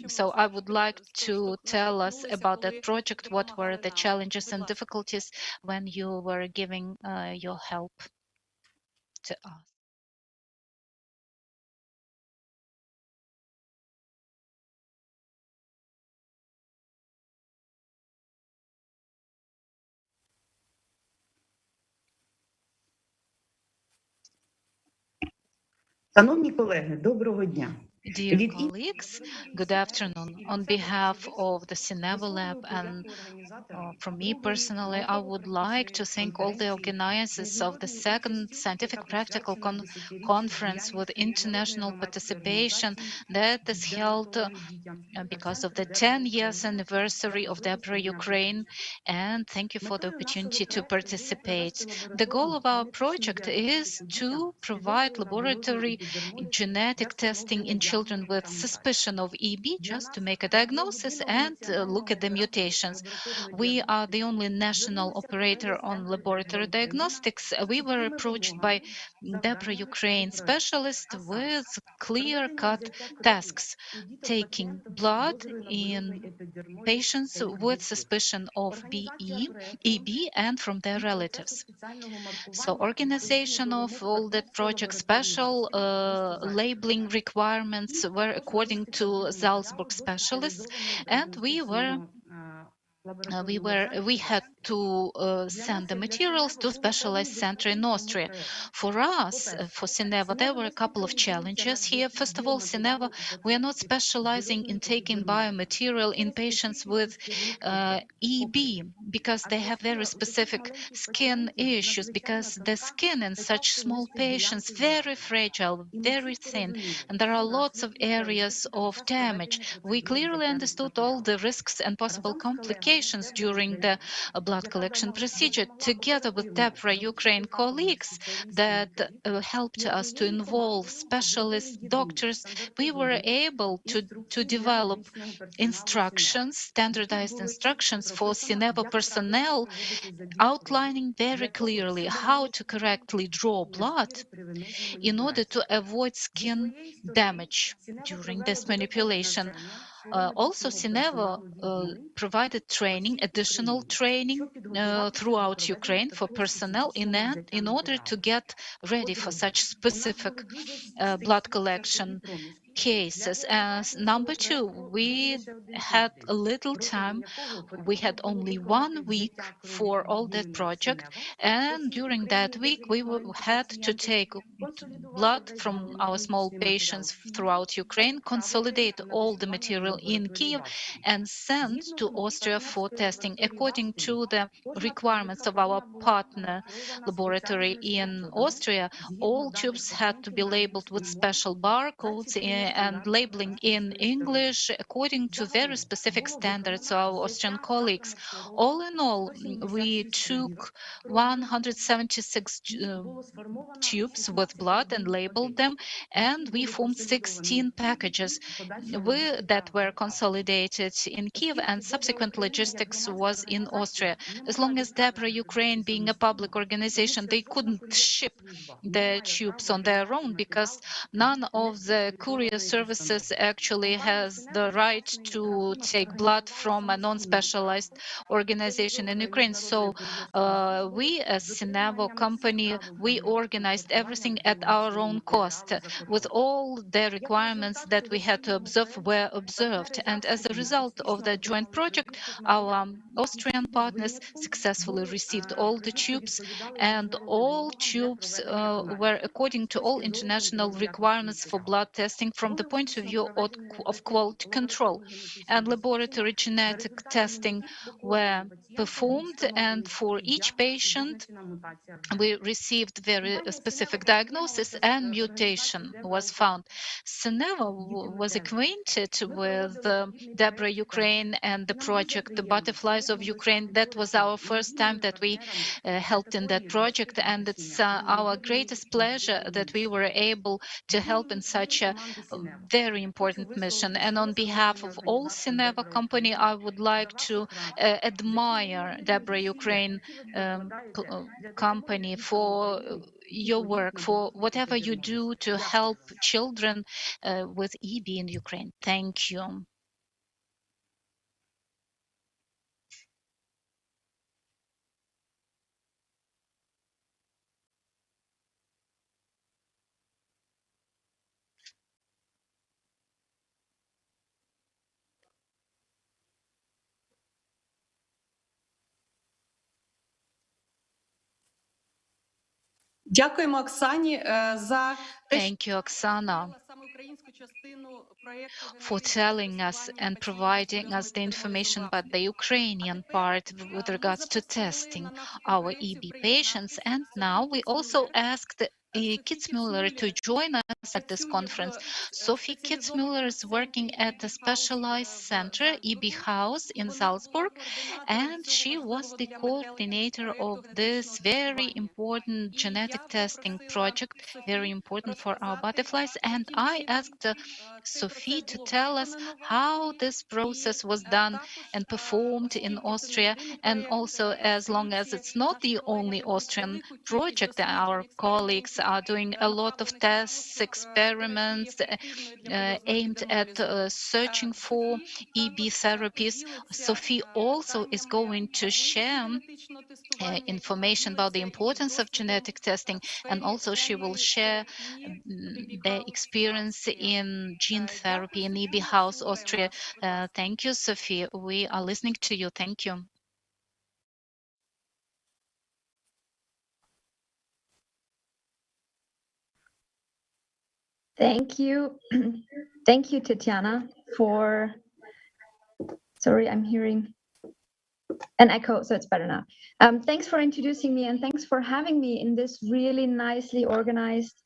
Speaker 3: So I would like to tell us about that project. What were the challenges and difficulties when you were giving your help to us?
Speaker 19: Шановні колеги, доброго дня.
Speaker 3: Dear colleagues, good afternoon. On behalf of the Cinevo Lab and from me personally, I would like to thank all the organizers of the second scientific practical conference with international participation that is held because of the 10 years anniversary of DEBRA Ukraine, and thank you for the opportunity to participate. The goal of our project is to provide laboratory genetic testing in children with suspicion of EB, just to make a diagnosis and look at the mutations. We are the only national operator on laboratory diagnostics. We were approached by DEBRA Ukraine specialists with clear-cut tasks, taking blood in patients with suspicion of EB and from their relatives. So organization of all that project, special labeling requirements were according to Salzburg specialists, and we had to send the materials to specialized center in Austria. For us, for Cinevo, there were a couple of challenges here. First of all, Cinevo, we are not specializing in taking biomaterial in patients with EB because they have very specific skin issues, because the skin in such small patients very fragile, very thin, and there are lots of areas of damage. We clearly understood all the risks and possible complications during the blood collection procedure. Together with DEBRA Ukraine colleagues that helped us to involve specialist doctors, we were able to develop instructions, standardized instructions for Cinevo personnel, outlining very clearly how to correctly draw blood in order to avoid skin damage during this manipulation. Also, Cinevo provided training, additional training throughout Ukraine for personnel in order to get ready for such specific blood collection cases. As number two, we had a little time. We had only 1 week for all that project, and during that week we had to take blood from our small patients throughout Ukraine, consolidate all the material in Kiev, and send to Austria for testing according to the requirements of our partner laboratory in Austria. All tubes had to be labeled with special barcodes and labeling in English according to very specific standards of our Austrian colleagues. All in all, we took 176 tubes with blood and labeled them, and we formed 16 packages that were consolidated in Kiev, and subsequent logistics was in Austria. As long as DEBRA Ukraine, being a public organization, they couldn't ship the tubes on their own because none of the courier services actually has the right to take blood from a non-specialized organization in Ukraine. So we as Sinevo company, we organized everything at our own cost with all the requirements that we had to observe were observed. And as a result of the joint project, our Austrian partners successfully received all the tubes, and all tubes were according to all international requirements for blood testing from the point of view of quality control. And laboratory genetic testing were performed, and for each patient we received very specific diagnosis and mutation was found. Sinevo was acquainted with DEBRA Ukraine and the project The Butterflies of Ukraine. That was our first time that we helped in that project, and it's our greatest pleasure that we were able to help in such a very important mission. And on behalf of all Sinevo company, I would like to admire DEBRA Ukraine company for your work, for whatever you do to help children with EB in Ukraine. Thank you.
Speaker 14: Дякуємо Оксані за те, що
Speaker 3: Thank you, Oksana,
Speaker 14: саме українську частину проєкту
Speaker 3: for telling us and providing us the information about the Ukrainian part with regards to testing our EB patients. And now we also asked Kitzmüller to join us at this conference. Sophie Kitzmüller is working at a specialized center, EB House in Salzburg, and she was the coordinator of this very important genetic testing project, very important for our butterflies. And I asked Sophie to tell us how this process was done and performed in Austria, and also, as long as it's not the only Austrian project, our colleagues are doing a lot of tests, experiments aimed at searching for EB therapies. Sophie also is going to share information about the importance of genetic testing, and also she will share the experience in gene therapy in EB House, Austria. Thank you, Sophie. We are listening to you. Thank you.
Speaker 20: Thank you. Thank you, Tatiana, for... Sorry, I'm hearing an echo, so it's better now. Thanks for introducing me, and thanks for having me in this really nicely organized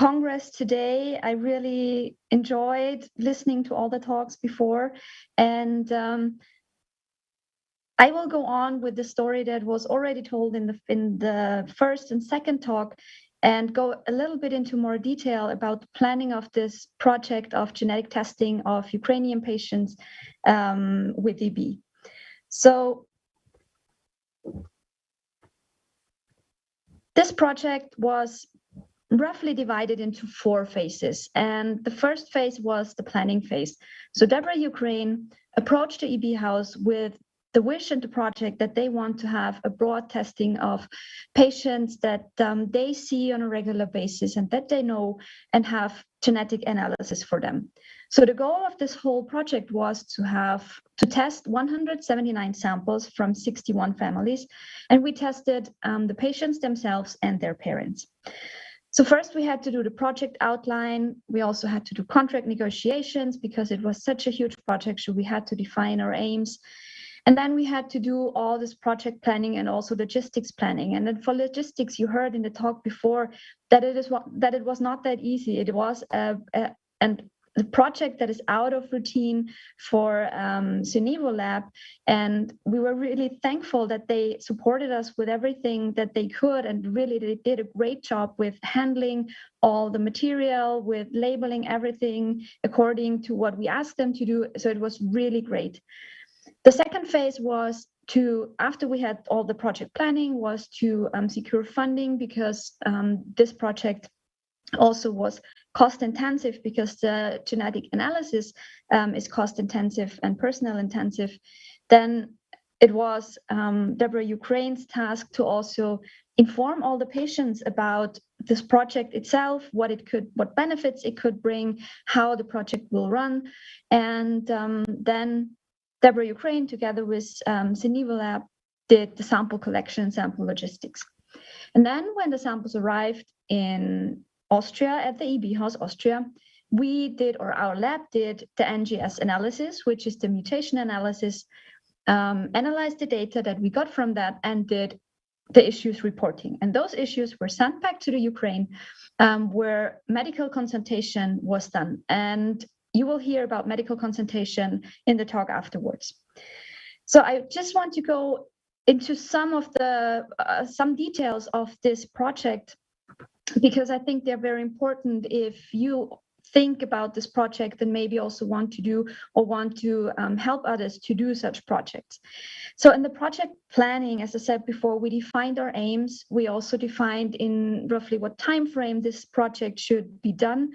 Speaker 20: Congress today. I really enjoyed listening to all the talks before, and I will go on with the story that was already told in the first and second talk, and go a little bit into more detail about the planning of this project of genetic testing of Ukrainian patients with EB. So this project was roughly divided into 4 phases, and the first phase was the planning phase. So DEBRA Ukraine approached the EB House with the wish and the project that they want to have a broad testing of patients that they see on a regular basis and that they know, and have genetic analysis for them. So the goal of this whole project was to test 179 samples from 61 families, and we tested the patients themselves and their parents. So first we had to do the project outline. We also had to do contract negotiations because it was such a huge project, so we had to define our aims. And then we had to do all this project planning and also logistics planning. And then for logistics, you heard in the talk before that it was not that easy. It was a project that is out of routine for Sinevo Lab, and we were really thankful that they supported us with everything that they could, and really they did a great job with handling all the material, with labeling everything according to what we asked them to do. So it was really great. The second phase was after we had all the project planning, was to secure funding, because this project also was cost intensive because the genetic analysis is cost intensive and personnel intensive, then it was DEBRA Ukraine's task to also inform all the patients about this project itself, what benefits it could bring, how the project will run. And then DEBRA Ukraine, together with Geneva Lab, did the sample collection, sample logistics. And then when the samples arrived in Austria at the EB House, Austria, our lab did the NGS analysis, which is the mutation analysis, analyzed the data that we got from that and did the issues reporting. And those issues were sent back to the Ukraine, where medical consultation was done. And you will hear about medical consultation in the talk afterwards. So I just want to go into some of the some details of this project, because I think they're very important if you think about this project and maybe also want to help others to do such projects. So in the project planning, as I said before, we defined our aims. We also defined in roughly what time frame this project should be done.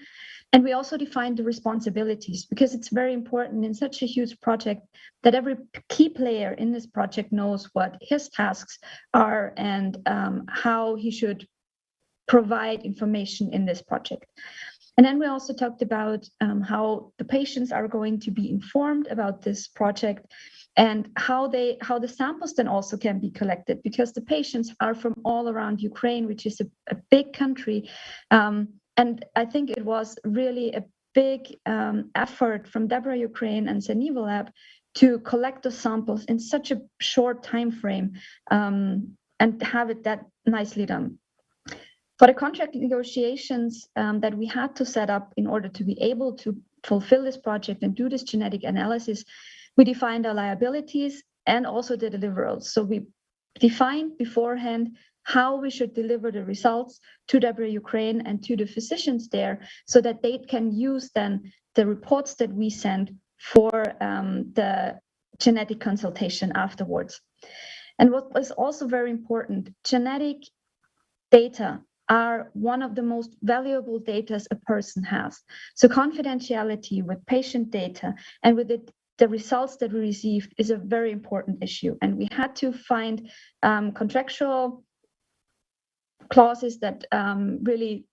Speaker 20: And we also defined the responsibilities, because it's very important in such a huge project that every key player in this project knows what his tasks are and how he should provide information in this project. And then we also talked about how the patients are going to be informed about this project and how the samples then also can be collected, because the patients are from all around Ukraine, which is a big country. And I think it was really a big effort from DEBRA Ukraine and Geneva Lab to collect the samples in such a short time frame and have it that nicely done. For the contract negotiations that we had to set up in order to be able to fulfill this project and do this genetic analysis, we defined our liabilities and also the deliverables. So we defined beforehand how we should deliver the results to DEBRA Ukraine and to the physicians there, so that they can use then the reports that we send for the genetic consultation afterwards. And what was also very important, genetic data are one of the most valuable data a person has. So confidentiality with patient data and with the results that we received is a very important issue. And we had to find contractual clauses that really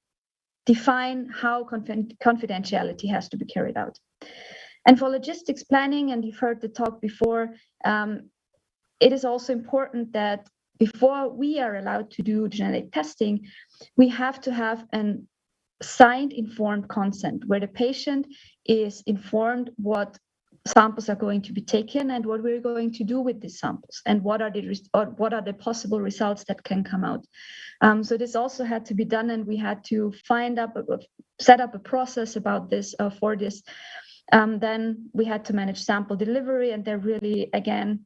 Speaker 20: define how confidentiality has to be carried out. And for logistics planning, and you've heard the talk before, it is also important that before we are allowed to do genetic testing, we have to have an signed informed consent where the patient is informed what samples are going to be taken and what we're going to do with these samples and what are the possible results that can come out. So this also had to be done, and we had to set up a process about this for this. Then we had to manage sample delivery, and there really, again,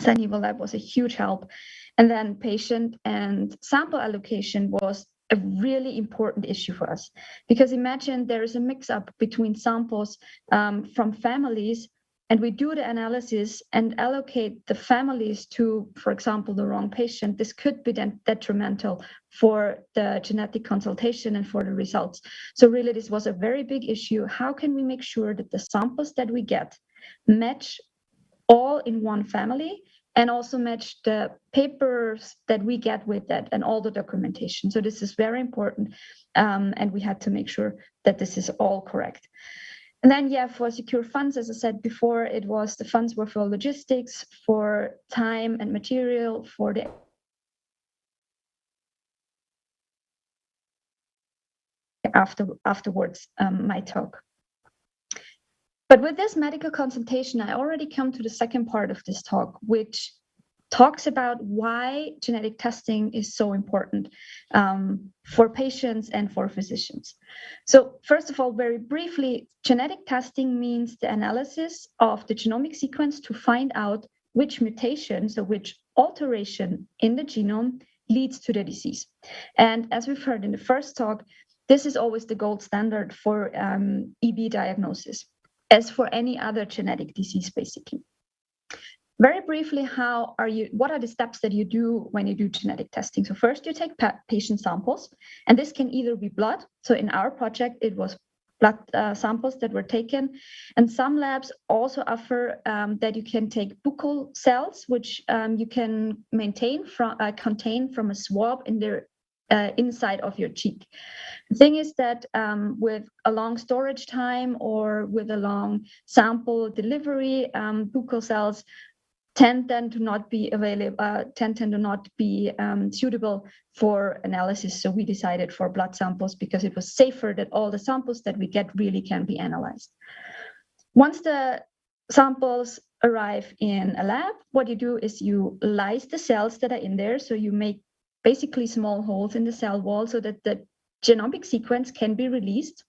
Speaker 20: Geneva Lab was a huge help. And then patient and sample allocation was a really important issue for us, because imagine there is a mix-up between samples from families, and we do the analysis and allocate the families to, for example, the wrong patient. This could be then detrimental for the genetic consultation and for the results. So really, this was a very big issue. How can we make sure that the samples that we get match all in one family and also match the papers that we get with that and all the documentation? So this is very important, and we had to make sure that this is all correct. And then, yeah, for secure funds, as I said before, the funds were for logistics, for time and material, for the afterwards my talk. But with this medical consultation, I already come to the second part of this talk, which talks about why genetic testing is so important for patients and for physicians. So first of all, very briefly, genetic testing means the analysis of the genomic sequence to find out which mutation, so which alteration in the genome leads to the disease. And as we've heard in the first talk, this is always the gold standard for EB diagnosis, as for any other genetic disease, basically. Very briefly, what are the steps that you do when you do genetic testing? So first you take patient samples, and this can either be blood. So in our project, it was blood samples that were taken. And some labs also offer that you can take buccal cells, which you can contain from a swab in the inside of your cheek. The thing is that with a long storage time or with a long sample delivery, buccal cells tend to not be suitable for analysis. So we decided for blood samples because it was safer that all the samples that we get really can be analyzed. Once the samples arrive in a lab, what you do is you lyse the cells that are in there. So you make basically small holes in the cell wall so that the genomic sequence can be released.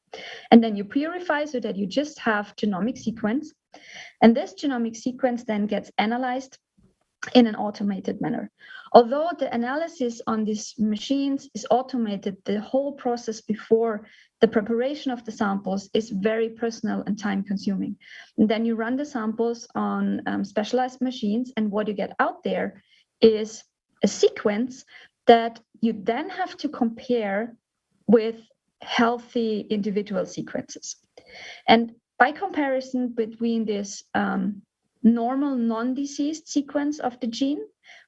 Speaker 20: And then you purify so that you just have genomic sequence. And this genomic sequence then gets analyzed in an automated manner. Although the analysis on these machines is automated, the whole process before the preparation of the samples is very personal and time consuming. And then you run the samples on specialized machines, and what you get out there is a sequence that you then have to compare with healthy individual sequences. And by comparison between this normal non-diseased sequence of the gene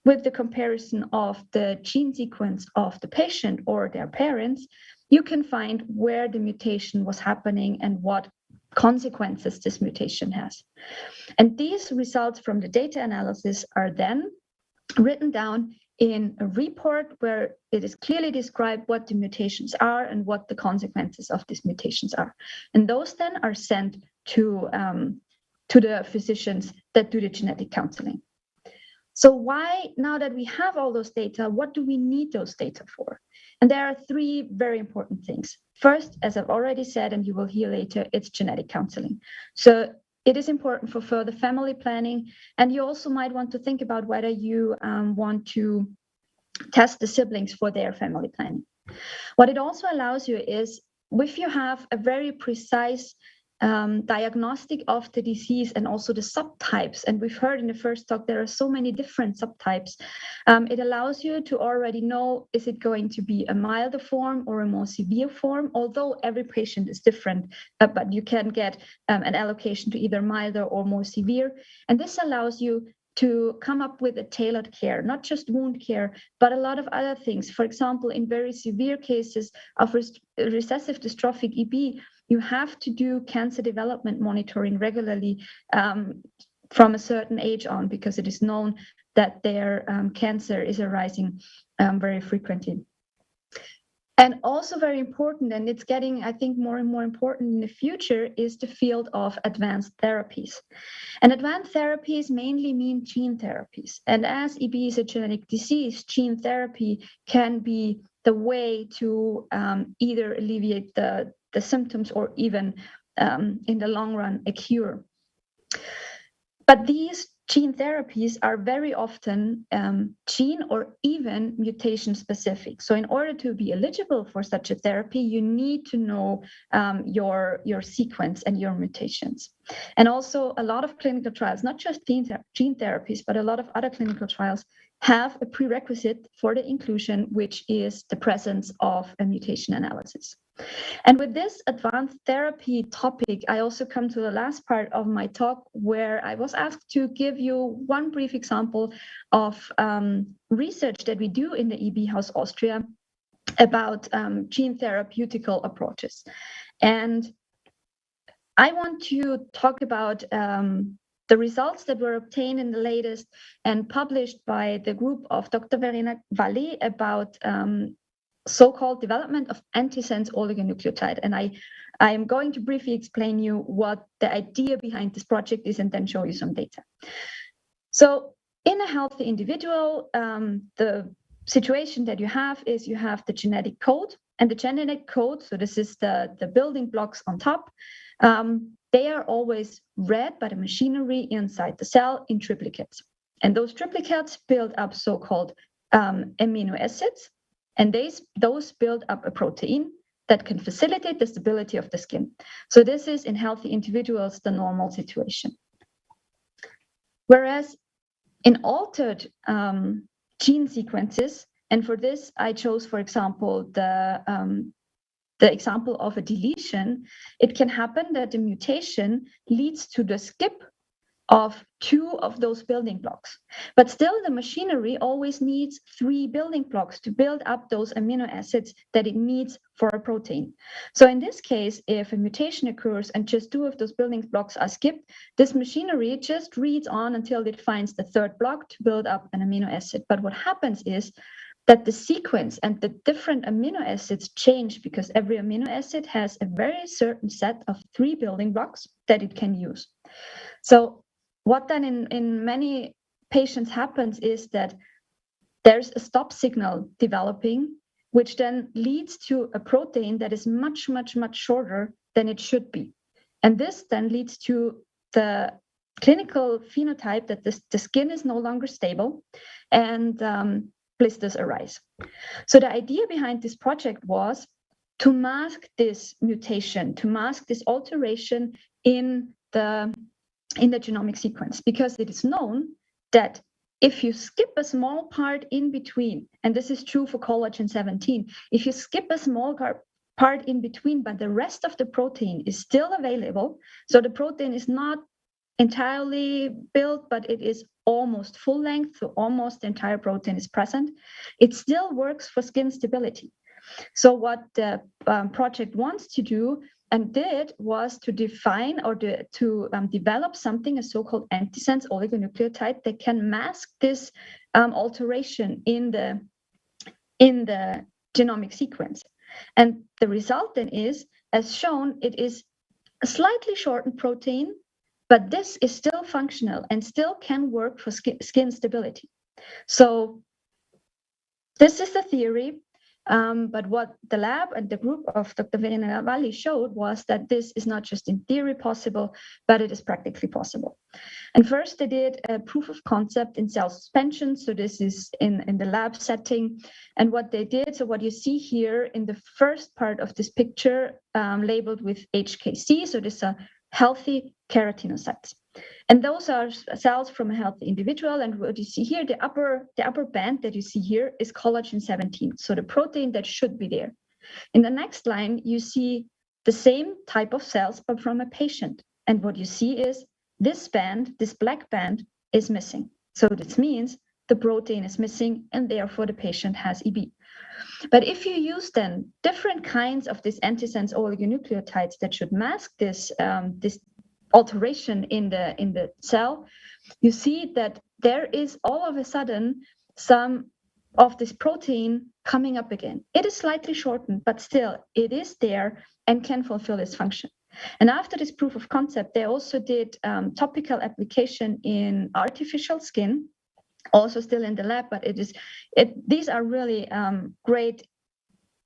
Speaker 20: with the comparison of the gene sequence of the patient or their parents, you can find where the mutation was happening and what consequences this mutation has. And these results from the data analysis are then written down in a report where it is clearly described what the mutations are and what the consequences of these mutations are. And those then are sent to the physicians that do the genetic counseling. So why, now that we have all those data, what do we need those data for? And there are three very important things. First, as I've already said, and you will hear later, it's genetic counseling. So it is important for further family planning. And you also might want to think about whether you want to test the siblings for their family planning. What it also allows you is, if you have a very precise diagnostic of the disease and also the subtypes, and we've heard in the first talk there are so many different subtypes, it allows you to already know, is it going to be a milder form or a more severe form, although every patient is different, but you can get an allocation to either milder or more severe. And this allows you to come up with a tailored care, not just wound care, but a lot of other things. For example, in very severe cases of recessive dystrophic EB, you have to do cancer development monitoring regularly from a certain age on, because it is known that their cancer is arising very frequently. And also very important, and it's getting, I think, more and more important in the future, is the field of advanced therapies. And advanced therapies mainly mean gene therapies. And as EB is a genetic disease, gene therapy can be the way to either alleviate the symptoms or even in the long run, a cure. But these gene therapies are very often gene or even mutation specific. So in order to be eligible for such a therapy, you need to know your sequence and your mutations. And also a lot of clinical trials, not just gene therapies, but a lot of other clinical trials have a prerequisite for the inclusion, which is the presence of a mutation analysis. And with this advanced therapy topic, I also come to the last part of my talk, where I was asked to give you one brief example of research that we do in the EB House Austria about gene therapeutical approaches. And I want to talk about the results that were obtained in the latest and published by the group of Dr. Verena Valli about so-called development of antisense oligonucleotide. And I am going to briefly explain you what the idea behind this project is and then show you some data. So in a healthy individual, the situation that you have is you have the genetic code, and the genetic code, so this is the building blocks on top, they are always read by the machinery inside the cell in triplicates. And those triplicates build up so-called amino acids, and those build up a protein that can facilitate the stability of the skin. So this is, in healthy individuals, the normal situation. Whereas in altered gene sequences, and for this I chose, for example, the example of a deletion, it can happen that the mutation leads to the skip of 2 of those building blocks. But still, the machinery always needs 3 building blocks to build up those amino acids that it needs for a protein. So in this case, if a mutation occurs and just 2 of those building blocks are skipped, this machinery just reads on until it finds the 3rd block to build up an amino acid. But what happens is that the sequence and the different amino acids change because every amino acid has a very certain set of 3 building blocks that it can use. So what then in many patients happens is that there's a stop signal developing, which then leads to a protein that is much, much, much shorter than it should be. And this then leads to the clinical phenotype that the skin is no longer stable and blisters arise. So the idea behind this project was to mask this mutation, to mask this alteration in the genomic sequence, because it is known that if you skip a small part in between, and this is true for collagen 17, if you skip a small part in between, but the rest of the protein is still available, so the protein is not entirely built, but it is almost full length, so almost the entire protein is present, it still works for skin stability. So what the project wants to do and did was to define or to develop something, a so-called antisense oligonucleotide that can mask this alteration in the genomic sequence. And the result then is, as shown, it is a slightly shortened protein, but this is still functional and still can work for skin stability. So this is the theory. But what the lab and the group of Dr. Verena Valli showed was that this is not just in theory possible, but it is practically possible. And first they did a proof of concept in cell suspension. So this is in the lab setting. And what they did, so what you see here in the first part of this picture labeled with HKC, so these are healthy keratinocytes. And those are cells from a healthy individual. And what you see here, the upper band that you see here is collagen 17, so the protein that should be there. In the next line, you see the same type of cells, but from a patient. And what you see is this band, this black band, is missing. So this means the protein is missing, and therefore the patient has EB. But if you use then different kinds of these antisense oligonucleotides that should mask this alteration in the cell, you see that there is all of a sudden some of this protein coming up again. It is slightly shortened, but still it is there and can fulfill its function. And after this proof of concept, they also did topical application in artificial skin, also still in the lab, but these are really great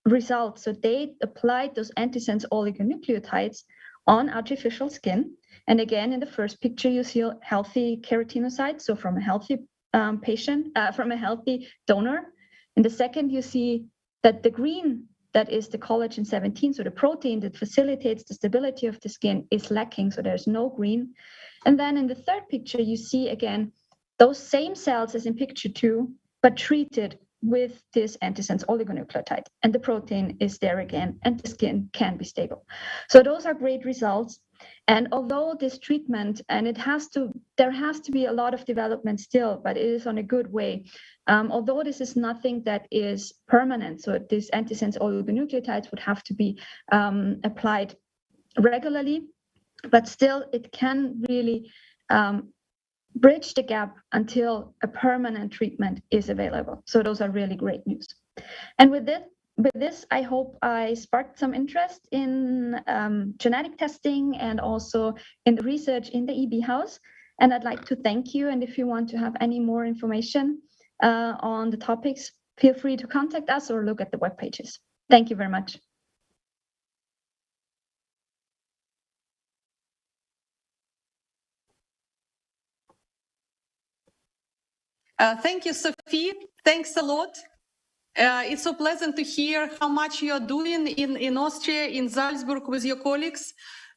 Speaker 20: results. So they applied those antisense oligonucleotides on artificial skin. And again, in the first picture, you see healthy keratinocytes, so from a healthy patient, from a healthy donor. In the second, you see that the green, that is the collagen 17, so the protein that facilitates the stability of the skin, is lacking, so there's no green. And then in the third picture, you see again those same cells as in picture 2, but treated with this antisense oligonucleotide, and the protein is there again, and the skin can be stable. So those are great results. And although this treatment, and there has to be a lot of development still, but it is on a good way. Although this is nothing that is permanent, so these antisense oligonucleotides would have to be applied regularly, but still it can really bridge the gap until a permanent treatment is available. So those are really great news. And with this, I hope I sparked some interest in genetic testing and also in the research in the EB House. And I'd like to thank you. And if you want to have any more information on the topics, feel free to contact us or look at the web pages. Thank you very much.
Speaker 14: Thank you, Sophie. Thanks a lot. It's so pleasant to hear how much you're doing in Austria, in Salzburg with your colleagues.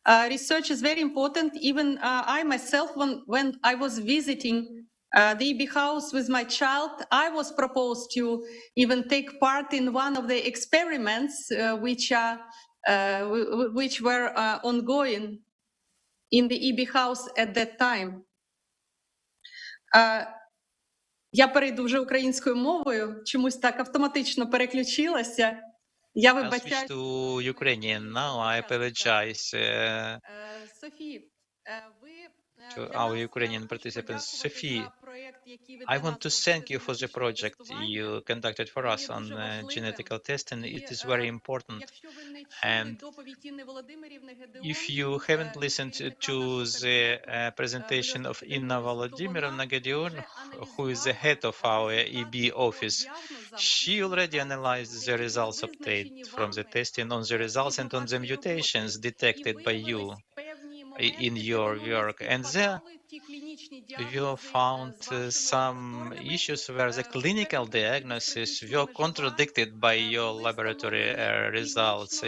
Speaker 14: Research is very important. Even I myself, when I was visiting the EB house with my child, I was proposed to even take part in one of the experiments which were ongoing in the EB house at that time. Я перейду вже українською мовою, чомусь так автоматично переключилася. Я
Speaker 2: I'll switch
Speaker 14: вибачаю.
Speaker 2: to Ukrainian now. I apologize
Speaker 14: Софі, ви
Speaker 2: to our Ukrainian participants. Sophie, I want to thank you for the project you conducted for us on genetical testing. It is very important. And if you haven't listened to the presentation of Inna Volodymyrovna Gedion, who is the head of our EB office, she already analyzed the results obtained from the testing on the results and on the mutations detected by you in your work. And there you found some issues where the clinical diagnosis were contradicted by your laboratory results.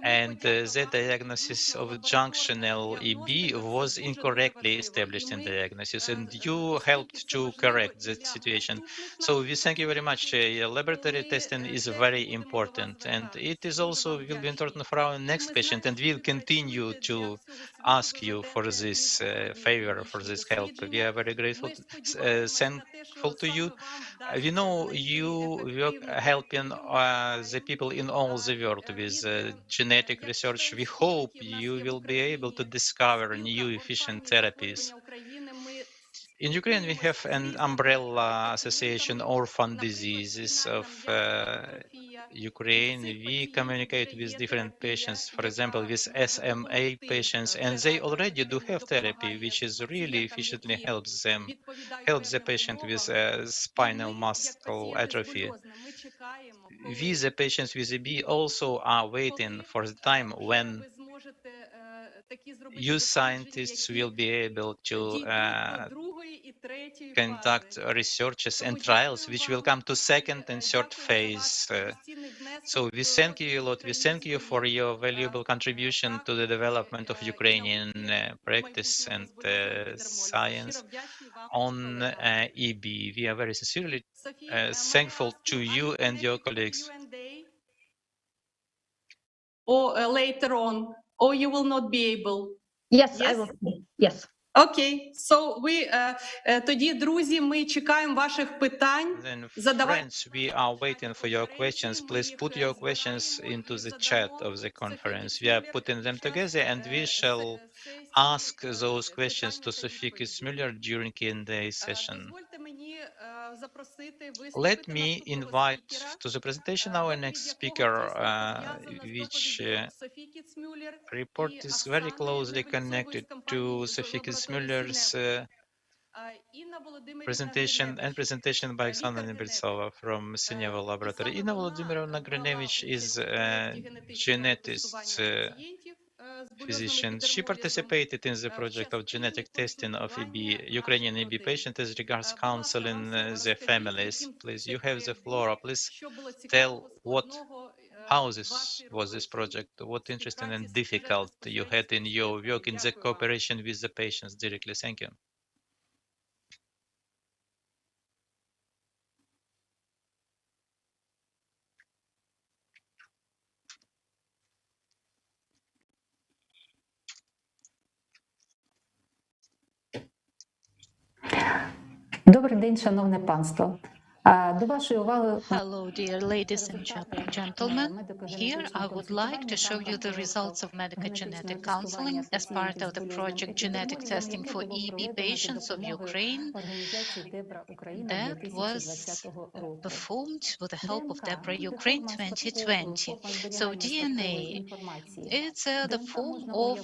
Speaker 2: And the diagnosis of junctional EB was incorrectly established in the diagnosis, and you helped to correct that situation. So we thank you very much. Laboratory testing is very important, and it is also will be important for our next patient, and we'll continue to ask you for this favor, for this help. We are very grateful, thankful to you. We know you work helping the people in all the world with genetic research. We hope you will be able to discover new efficient therapies. In Ukraine, we have an umbrella association, Orphan Diseases of Ukraine. We communicate with different patients, for example, with SMA patients, and they already do have therapy, which is really efficiently helps the patient with spinal muscle atrophy. We, the patients with EB, also are waiting for the time when you scientists will be able to conduct researches and trials, which will come to second and third phase. So we thank you a lot. We thank you for your valuable contribution to the development of Ukrainian practice and science on EB. We are very sincerely thankful to you and your colleagues.
Speaker 14: Or later on, or you will not be able.
Speaker 20: Yes, I will. Yes.
Speaker 14: Окей, so тоді, друзі, ми чекаємо ваших питань.
Speaker 2: Then, friends, we are waiting for your questions. Please put your questions into the chat of the conference. We are putting them together, and we shall ask those questions to Sophie Kitzmüller during Q&A session. Let me invite to the presentation our next speaker, which report is very closely connected to Sophie Kitzmüller's presentation by Oksana Nebritsova from Sinevo Laboratory. Inna Volodymyrovna Grinevich is a geneticist, physician. She participated in the project of genetic testing of EB, Ukrainian EB patients as regards counseling their families. Please, you have the floor. Please tell how this was this project, what interesting and difficult you had in your work in the cooperation with the patients directly. Thank you.
Speaker 21: Добрий день, шановне панство. До вашої уваги.
Speaker 3: Hello, dear ladies and gentlemen. Here I would like to show you the results of medical genetic counseling as part of the project Genetic Testing for EB Patients of Ukraine that was performed with the help of DEBRA Ukraine 2020. So DNA, it's the form of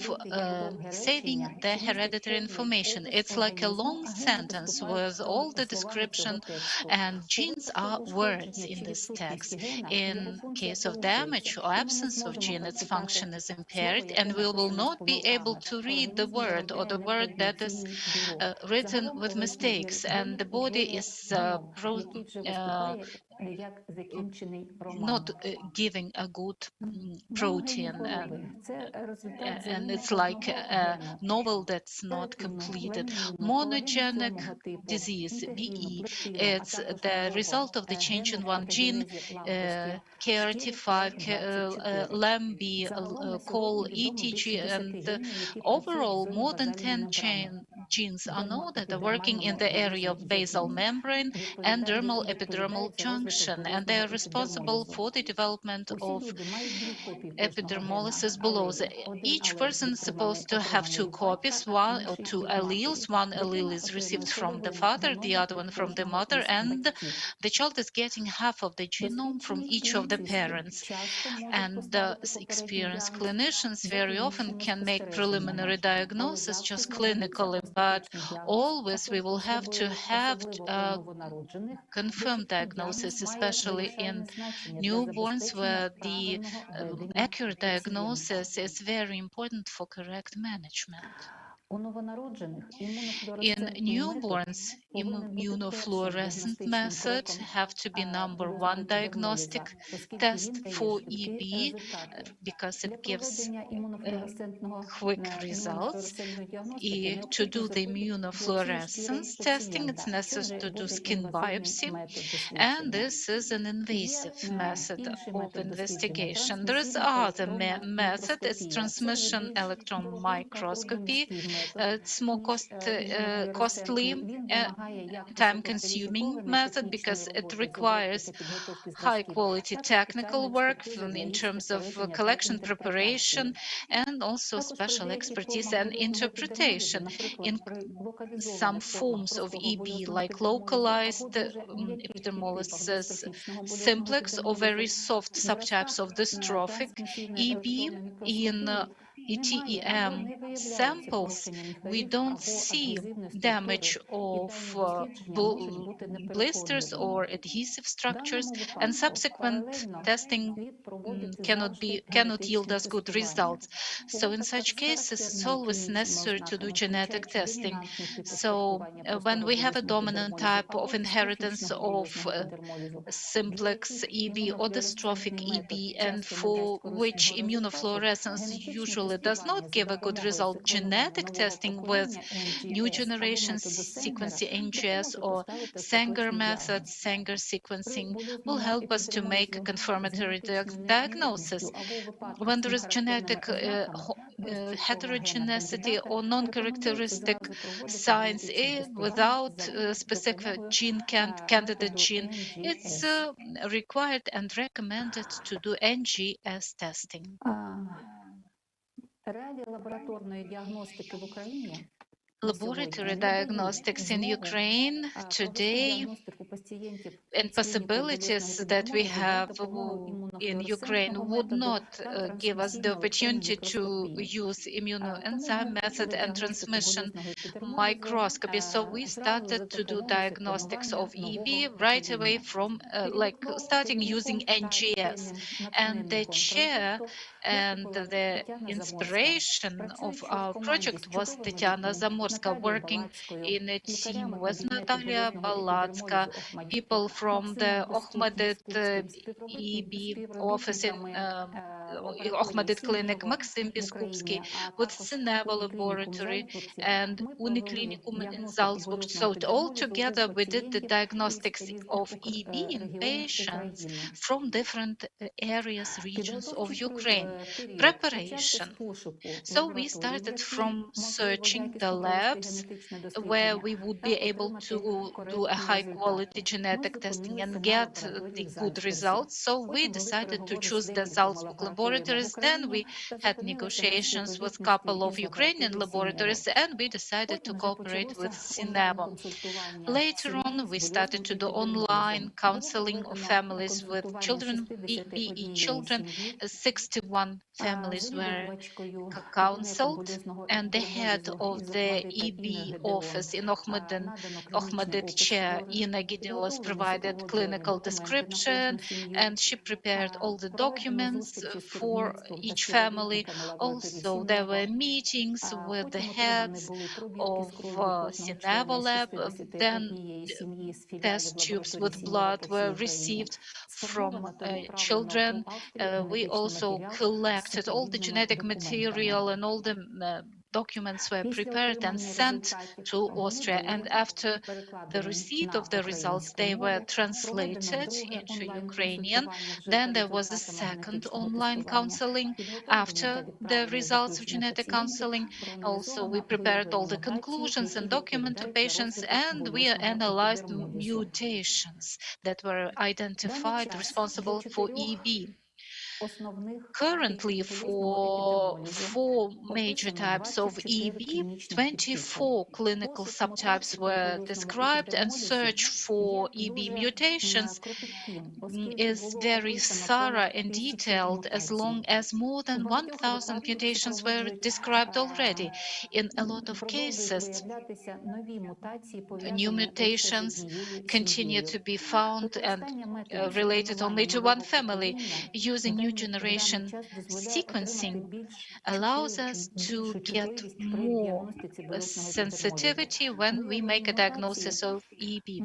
Speaker 3: saving the hereditary information. It's like a long sentence with all the description, and genes are words in this text. In case of damage or absence of gene, its function is impaired, and we will not be able to read the word or the word that is written with mistakes, and the body is not giving a good protein, and it's like a novel that's not completed. Monogenic disease, BE, it's the result of the change in one gene, KRT5, LAMB, COL, ETG, and overall more than 10 genes are known that are working in the area of basal membrane and dermal epidermal junction, and they are responsible for the development of epidermolysis bullosa. Each person is supposed to have two copies, one or two alleles. One allele is received from the father, the other one from the mother, and the child is getting half of the genome from each of the parents. And experienced clinicians very often can make preliminary diagnosis just clinically, but always we will have to have confirmed diagnosis, especially in newborns, where the accurate diagnosis is very important for correct management. In newborns, immunofluorescent method have to be number one diagnostic test for EB because it gives quick results. To do the immunofluorescence testing, it's necessary to do skin biopsy, and this is an invasive method of investigation. There is other method, it's transmission electron microscopy. It's more costly, time-consuming method because it requires high-quality technical work in terms of collection preparation and also special expertise and interpretation. In some forms of EB, like localized epidermolysis simplex or very soft subtypes of dystrophic EB, in ETEM samples, we don't see damage of blisters or adhesive structures, and subsequent testing cannot yield us good results. So in such cases, it's always necessary to do genetic testing. So when we have a dominant type of inheritance of simplex EB or dystrophic EB, and for which immunofluorescence usually does not give a good result, genetic testing with new generation sequencing NGS or Sanger method, Sanger sequencing, will help us to make a confirmatory diagnosis. When there is genetic heterogeneity or non-characteristic signs without specific candidate gene, it's required and recommended to do NGS testing. Laboratory diagnostics in Ukraine today and possibilities that we have in Ukraine would not give us the opportunity to use immunoenzyme method and transmission microscopy. So we started to do diagnostics of EB right away from starting using NGS. And the chair and the inspiration of our project was Tatiana Zamorska, working in a team with Natalia Balatska, people from the Ohmedit EB office in Ohmedit Clinic, Maxim Biskupski, with Sineva Laboratory and Uniklinicum in Salzburg. So all together we did the diagnostics of EB in patients from different areas, regions of Ukraine. Preparation. So we started from searching the labs where we would be able to do a high quality genetic testing and get the good results. So we decided to choose the Salzburg laboratories. Then we had negotiations with a couple of Ukrainian laboratories, and we decided to cooperate with Sinevo. Later on, we started to do online counseling of families with children, BE children. 61 families were counseled, and the head of the EB office in Ohmedikche, Ina Gideos provided clinical description, and she prepared all the documents for each family. Also, there were meetings with the heads of Sinevo lab. Then test tubes with blood were received from children. We also collected all the genetic material, and all the documents were prepared and sent to Austria. And after the receipt of the results, they were translated into Ukrainian. Then there was a second online counseling after the results of genetic counseling. Also, we prepared all the conclusions and document to patients, and we analyzed mutations that were identified responsible for EB. Currently, for 4 major types of EB, 24 clinical subtypes were described, and search for EB mutations is very thorough and detailed, as long as more than 1,000 mutations were described already. In a lot of cases, new mutations continue to be found and related only to one family. Using new generation sequencing allows us to get more sensitivity when we make a diagnosis of EB.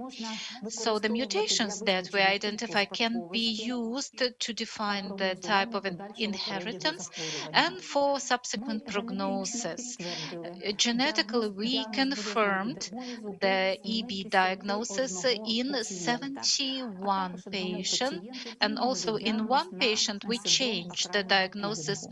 Speaker 3: So the mutations that we identify can be used to define the type of inheritance and for subsequent prognosis. Genetically, we confirmed the EB diagnosis in 71 patients, and also in one patient we changed the diagnosis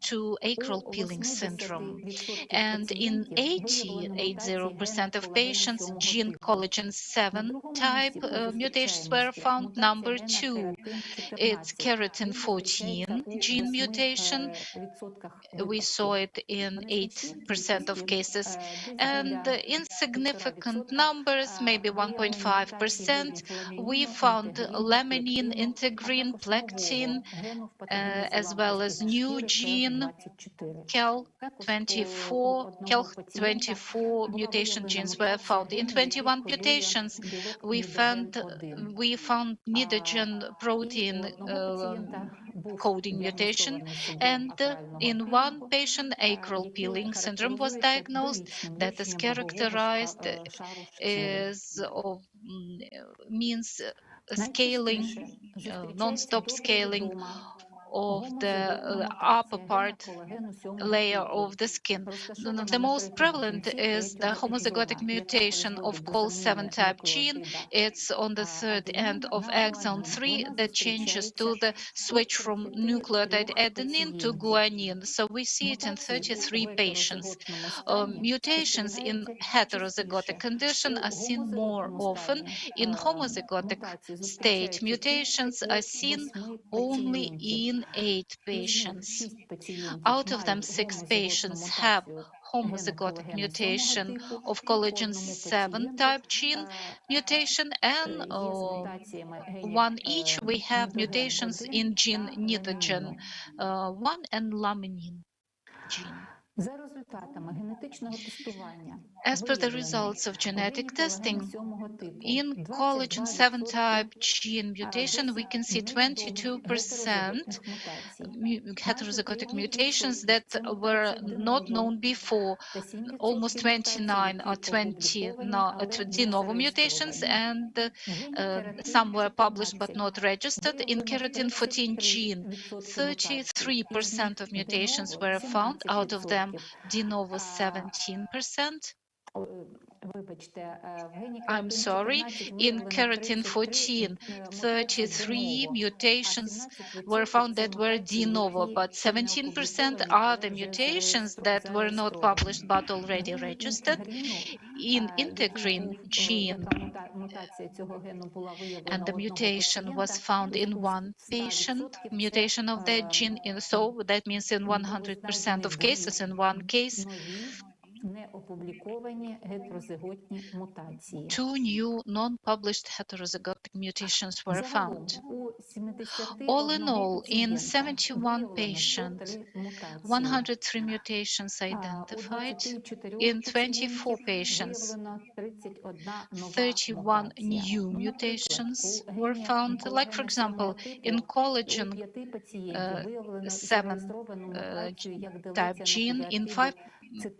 Speaker 3: to acral peeling syndrome. And in 80% of patients, gene collagen 7 type mutations were found. Number 2, it's keratin 14 gene mutation. We saw it in 8% of cases, and in significant numbers, maybe 1.5%, we found laminin, integrin, plectin, as well as new gene KEL24 mutation genes were found. In 21 mutations, we found nidogen protein coding mutation, and in one patient, acral peeling syndrome was diagnosed, that is characterized as of means scaling, non-stop scaling of the upper part layer of the skin. The most prevalent is the homozygotic mutation of COL7 type gene. It's on the third end of exon 3 that changes to the switch from nucleotide adenine to guanine. So we see it in 33 patients. Mutations in heterozygotic condition are seen more often. In homozygotic state, mutations are seen only in 8 patients. Out of them, 6 patients have homozygotic mutation of collagen 7 type gene mutation, and 1 each we have mutations in gene nidogen 1 and laminin gene. As per the results of genetic testing, in collagen 7 type gene mutation, we can see 22% heterozygotic mutations that were not known before, almost 29 or 20 novel mutations, and some were published but not registered. In keratin 14 gene, 33% of mutations were found, out of them de novo 17%. I'm sorry, in keratin 14, 33 mutations were found that were de novo, but 17% are the mutations that were not published but already registered. In integrin gene, and the mutation was found in 1 patient, mutation of that gene, so that means in 100% of cases, in 1 case, 2 new non-published heterozygotic mutations were found. All in all, in 71 patients, 103 mutations identified. In 24 patients, 31 new mutations were found. Like, for example, in collagen 7 type gene, in 5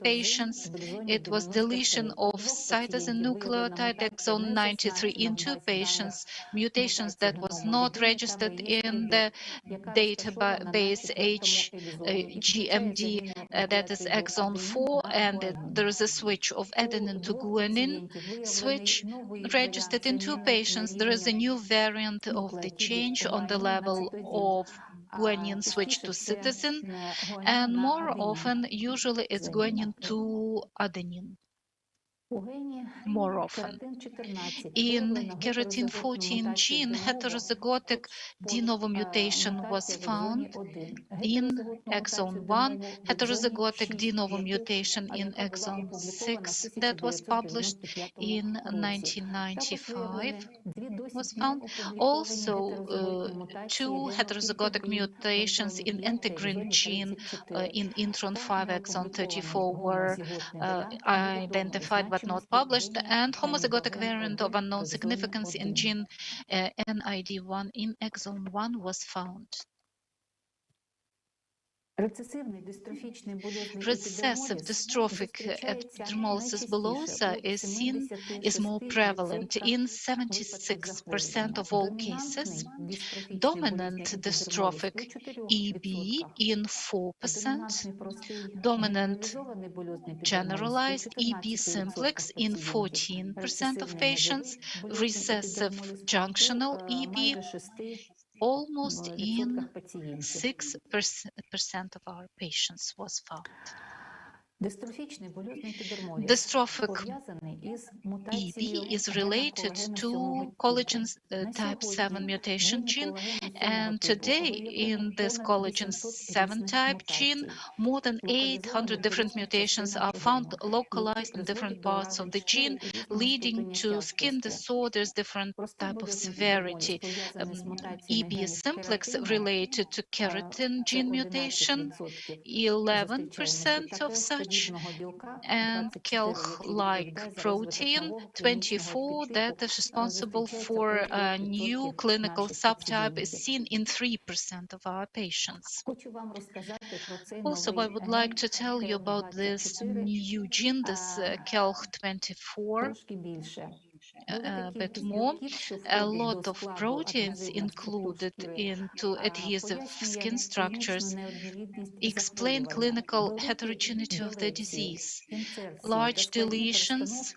Speaker 3: patients, it was deletion of cytosine nucleotide exon 93. In 2 patients, mutations that was not registered in the database HGMD, that is exon 4, and there is a switch of adenine to guanine switch registered in 2 patients. There is a new variant of the change on the level of guanine switch to cytosine, and more often, usually it's guanine to adenine. More often. In keratin 14 gene, heterozygotic de novo mutation was found in exon 1, heterozygotic de novo mutation in exon 6 that was published in 1995 was found. Also, 2 heterozygotic mutations in integrin gene in intron 5 exon 34 were identified but not published, and homozygotic variant of unknown significance in gene NID1 in exon 1 was found. Recessive dystrophic epidermolysis bullosa is more prevalent in 76% of all cases. Dominant dystrophic EB in 4%. Dominant generalized EB simplex in 14% of patients. Recessive junctional EB almost in 6% of our patients was found. Dystrophic EB is related to collagen type 7 mutation gene, and today in this collagen 7 type gene, more than 800 different mutations are found localized in different parts of the gene, leading to skin disorders, different type of severity. EB simplex related to keratin gene mutation, 11% of such, and kelch-like protein 24 that is responsible for a new clinical subtype is seen in 3% of our patients. Also, I would like to tell you about this new gene, this kelch-24, a bit more. A lot of proteins included into adhesive skin structures explain clinical heterogeneity of the disease. Large deletions,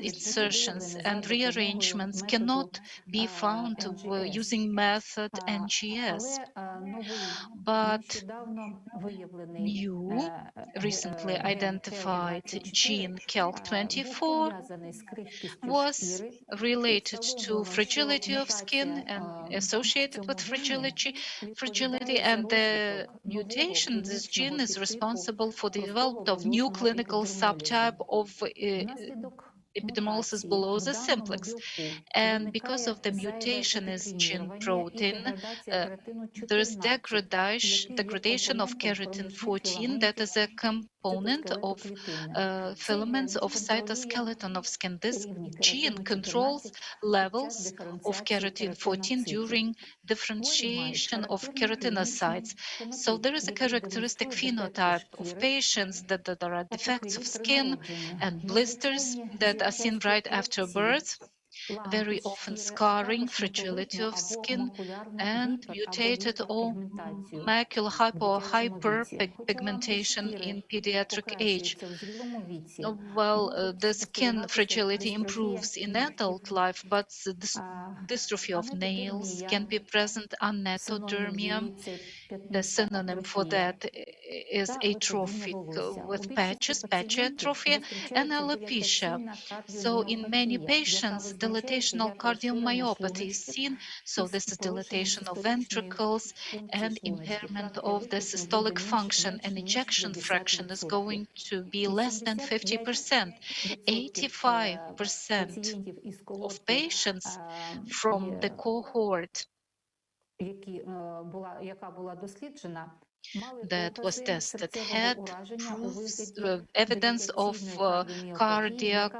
Speaker 3: insertions, and rearrangements cannot be found using method NGS, but new, recently identified gene kelch-24 was related to fragility of skin and associated with fragility, and the mutation, this gene is responsible for the development of new clinical subtype of epidermolysis bullosa simplex. And because of the mutation is gene protein, there is degradation of keratin 14, that is a component of filaments of cytoskeleton of skin. This gene controls levels of keratin 14 during differentiation of keratinocytes. So there is a characteristic phenotype of patients that there are defects of skin and blisters that are seen right after birth, very often scarring, fragility of skin, and mutated or macular hyperpigmentation in pediatric age. Well, the skin fragility improves in adult life, but the dystrophy of nails can be present, anatodermia. The synonym for that is atrophic with patches, patchy atrophy, and alopecia. So in many patients, dilatational cardiomyopathy is seen. So this is dilatation of ventricles and impairment of the systolic function, and ejection fraction is going to be less than 50%. 85% of patients from the cohort
Speaker 21: яка була досліджена,
Speaker 3: that was tested had proofs, evidence of cardiac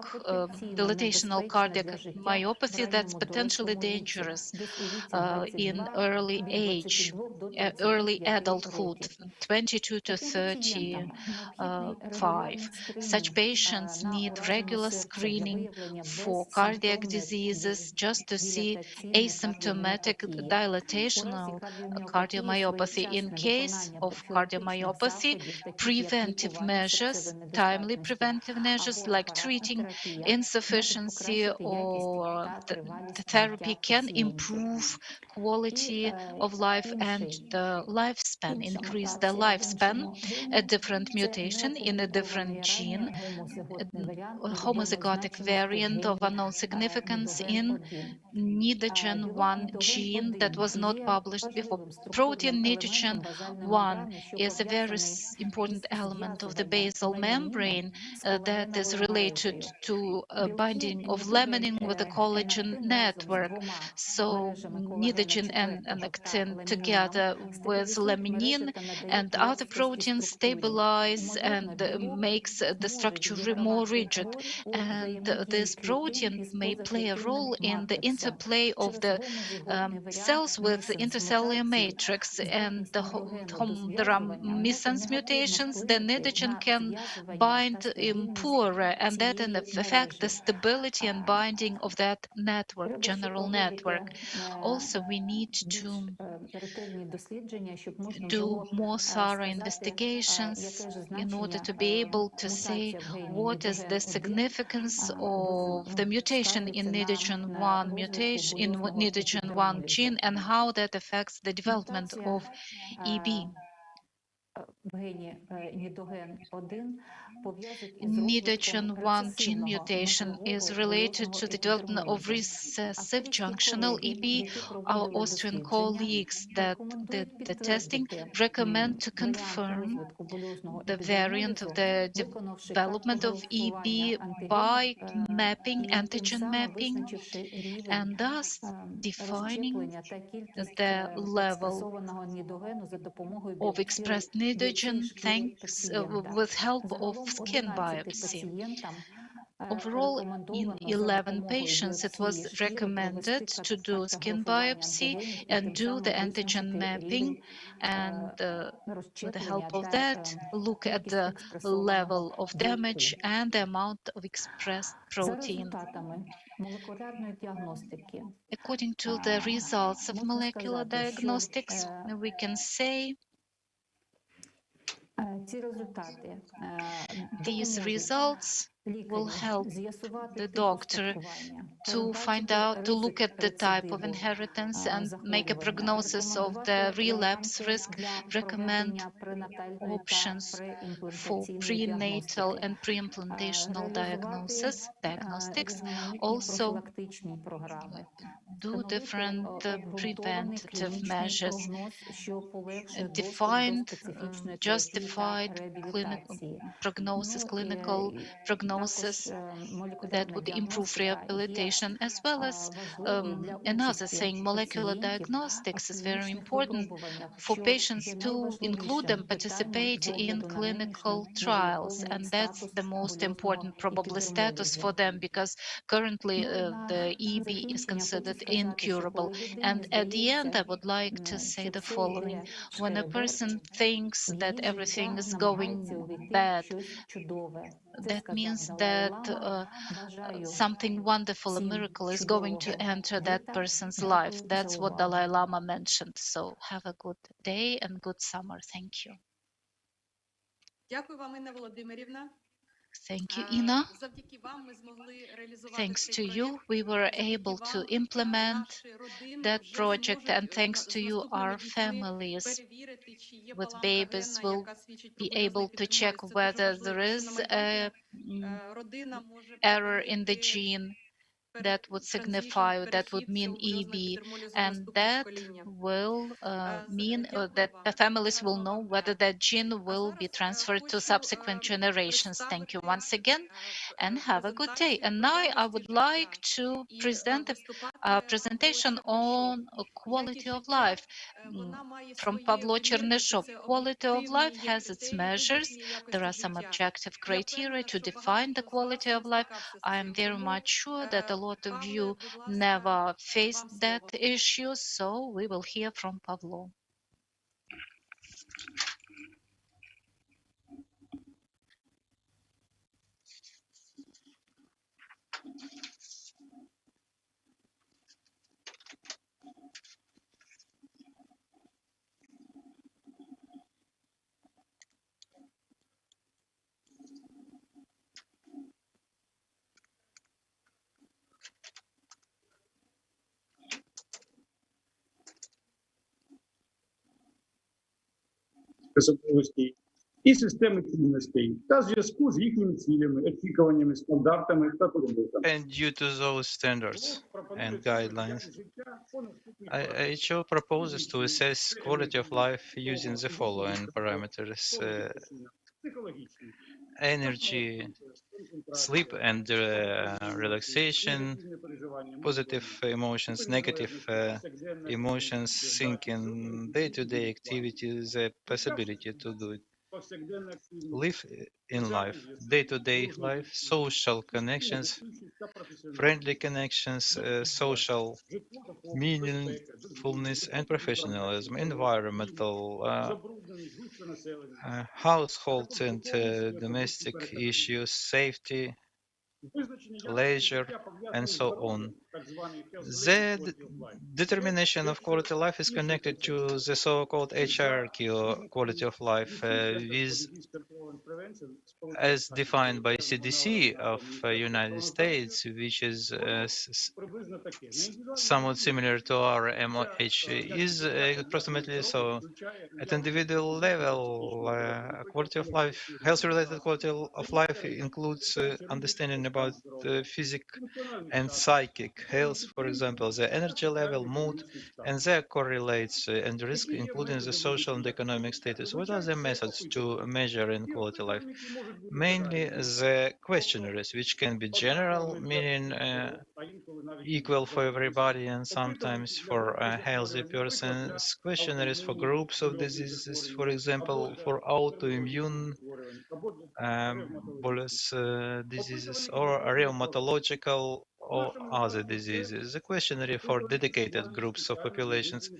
Speaker 3: dilatational cardiac myopathy that's potentially dangerous in early age, early adulthood, 22 to 35. Such patients need regular screening for cardiac diseases just to see asymptomatic dilatational cardiomyopathy. In case of cardiomyopathy, preventive measures, timely preventive measures like treating insufficiency or the therapy can improve quality of life and the lifespan, increase the lifespan. A different mutation in a different gene, a homozygotic variant of unknown significance in nidogene 1 gene that was not published before. Protein nidogene 1 is a very important element of the basal membrane that is related to binding of laminin with the collagen network. So nidogene and actin together with laminin and other proteins stabilize and makes the structure more rigid. And this protein may play a role in the interplay of the cells with the intercellular matrix. And there are missense mutations. The nidogene can bind poorer, and that affect the stability and binding of that network, general network. Also, we need to do more thorough investigations in order to be able to say what is the significance of the mutation in nidogene 1 mutation in nidogene 1 gene and how that affects the development of EB. Nidogene 1 gene mutation is related to the development of recessive junctional EB. Our Austrian colleagues that did the testing recommend to confirm the variant of the development of EB by mapping, antigen mapping, and thus defining the level of expressed nidogene with help of skin biopsy. Overall, in 11 patients, it was recommended to do skin biopsy and do the antigen mapping, and with the help of that, look at the level of damage and the amount of expressed protein. According to the results of molecular diagnostics, we can say these results will help the doctor to find out, to look at the type of inheritance and make a prognosis of the relapse risk, recommend options for prenatal and pre-implantational diagnostics, also do different preventative measures, defined, justified clinical prognosis that would improve rehabilitation, as well as another thing, molecular diagnostics is very important for patients to include them, participate in clinical trials, and that's the most important probably status for them, because currently the EB is considered incurable. And at the end, I would like to say the following: when a person thinks that everything is going bad, that means that something wonderful, a miracle, is going to enter that person's life. That's what Dalai Lama mentioned. So have a good day and good summer. Thank you.
Speaker 1: Дякую вам, Інна Володимирівна.
Speaker 3: Thank you, Ina.
Speaker 1: Завдяки вам ми змогли реалізувати
Speaker 3: Thanks
Speaker 1: цей
Speaker 3: to
Speaker 1: проєкт.
Speaker 3: you, we were able to implement that project, and thanks to you, our families with babies will be able to check whether there is an error in the gene that would signify, that would mean EB, and that will mean that the families will know whether that gene will be transferred to subsequent generations. Thank you once again, and have a good day. And now I would like to present a presentation on quality of life from Pavlo Chernyshev. Quality of life has its measures. There are some objective criteria to define the quality of life. I am very much sure that a lot of you never faced that issue, so we will hear from Pavlo.
Speaker 4: Особливостей і системи цінностей та зв'язку з їхніми цілями, очікуваннями, стандартами та турботами.
Speaker 2: And due to those standards and guidelines, IHO proposes to assess quality of life using the following parameters: energy, sleep and relaxation, positive emotions, negative emotions, thinking, day-to-day activities, the possibility to do it, live in life, day-to-day life, social connections, friendly connections, social meaningfulness and professionalism, environmental, household and domestic issues, safety, leisure, and so on. The determination of quality of life is connected to the so-called hierarchy or quality of life, as defined by CDC of United States, which is somewhat similar to our MOH, is approximately so. At individual level, quality of life, health-related quality of life includes understanding about physical and psychic health, for example, the energy level, mood, and their correlates and risk, including the social and economic status. What are the methods to measure in quality of life? Mainly the questionnaires, which can be general, meaning equal for everybody and sometimes for healthy persons, questionnaires for groups of diseases, for example, for autoimmune diseases or rheumatological or other diseases, a questionnaire for dedicated groups of populations.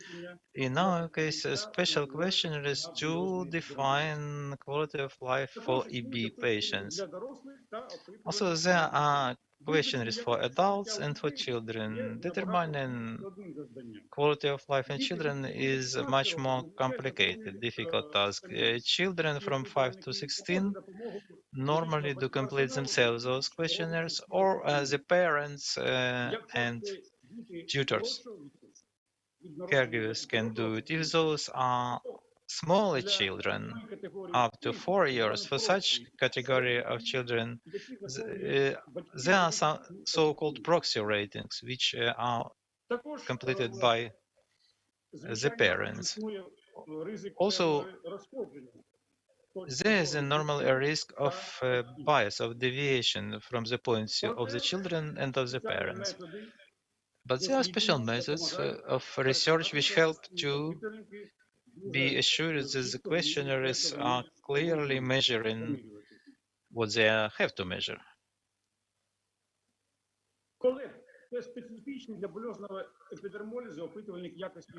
Speaker 2: In our case, a special questionnaires to define quality of life for EB patients. Also, there are questionnaires for adults and for children. Determining quality of life in children is a much more complicated, difficult task. Children from 5 to 16 normally do complete themselves those questionnaires, or the parents and tutors, caregivers can do it. If those are smaller children, up to 4 years, for such category of children, there are some so-called proxy ratings, which are completed by the parents. Also, there is a normal risk of bias, of deviation from the points of the children and of the parents. But there are special methods of research which help to be assured that the questionnaires are clearly measuring what they have to measure.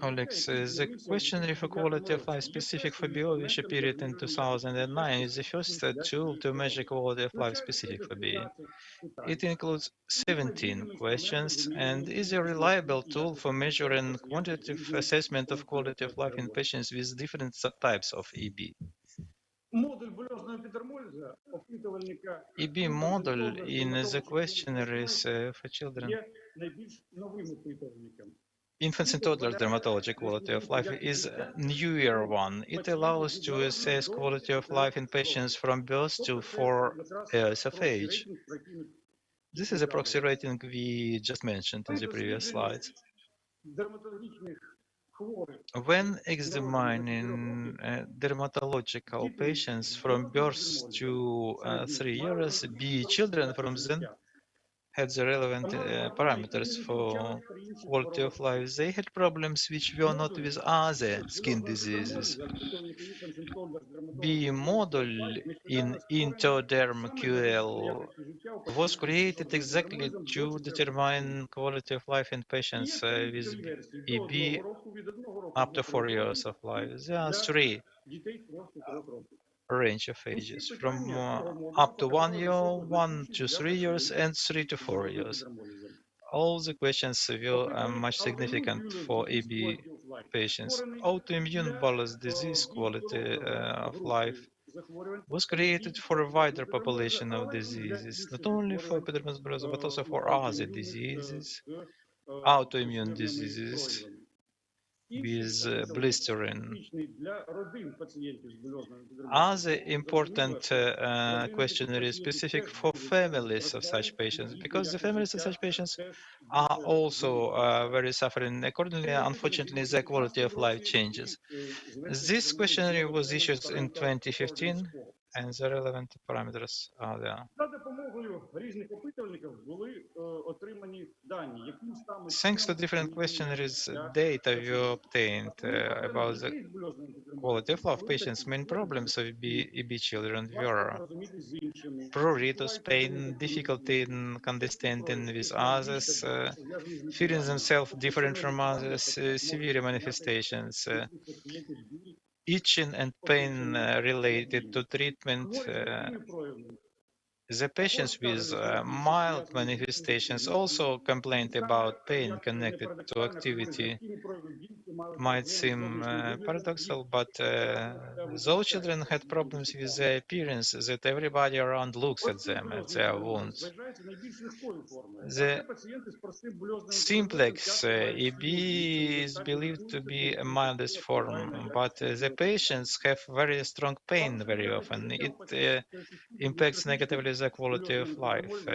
Speaker 2: Alex, the questionnaire for quality of life specific for BO, which appeared in 2009, is the first tool to measure quality of life specific for BE. It includes 17 questions and is a reliable tool for measuring quantitative assessment of quality of life in patients with different subtypes of EB. EB model in the questionnaires for children. Infants and toddlers dermatology quality of life is a newer one. It allows to assess quality of life in patients from birth to 4 years of age. This is a proxy rating we just mentioned in the previous slides. When examining dermatological patients from birth to 3 years, be children from them had the relevant parameters for quality of life. They had problems which were not with other skin diseases. The model in Interdisciplinary was created exactly to determine quality of life in patients with EB up to 4 years of life. There are three range of ages, from up to 1 year, 1 to 3 years, and 3 to 4 years. All the questions were much significant for EB patients. Autoimmune bowel disease quality of life was created for a wider population of diseases, not only for epidermal bullosa, but also for other diseases, autoimmune diseases with blistering. Other important questionnaire is specific for families of such patients, because the families of such patients are also very suffering. Accordingly, unfortunately, their quality of life changes. This questionnaire was issued in 2015, and the relevant parameters are there. Thanks to different questionnaires, data were obtained about the quality of life patients. Main problems of EB children were pruritus, pain, difficulty in understanding with others, feeling themselves different from others, severe manifestations, itching and pain related to treatment. The patients with mild manifestations also complained about pain connected to activity. Might seem paradoxal, but those children had problems with their appearance, that everybody around looks at them, at their wounds. The simplex EB is believed to be a mildest form, but the patients have very strong pain very often. It impacts negatively the quality of life.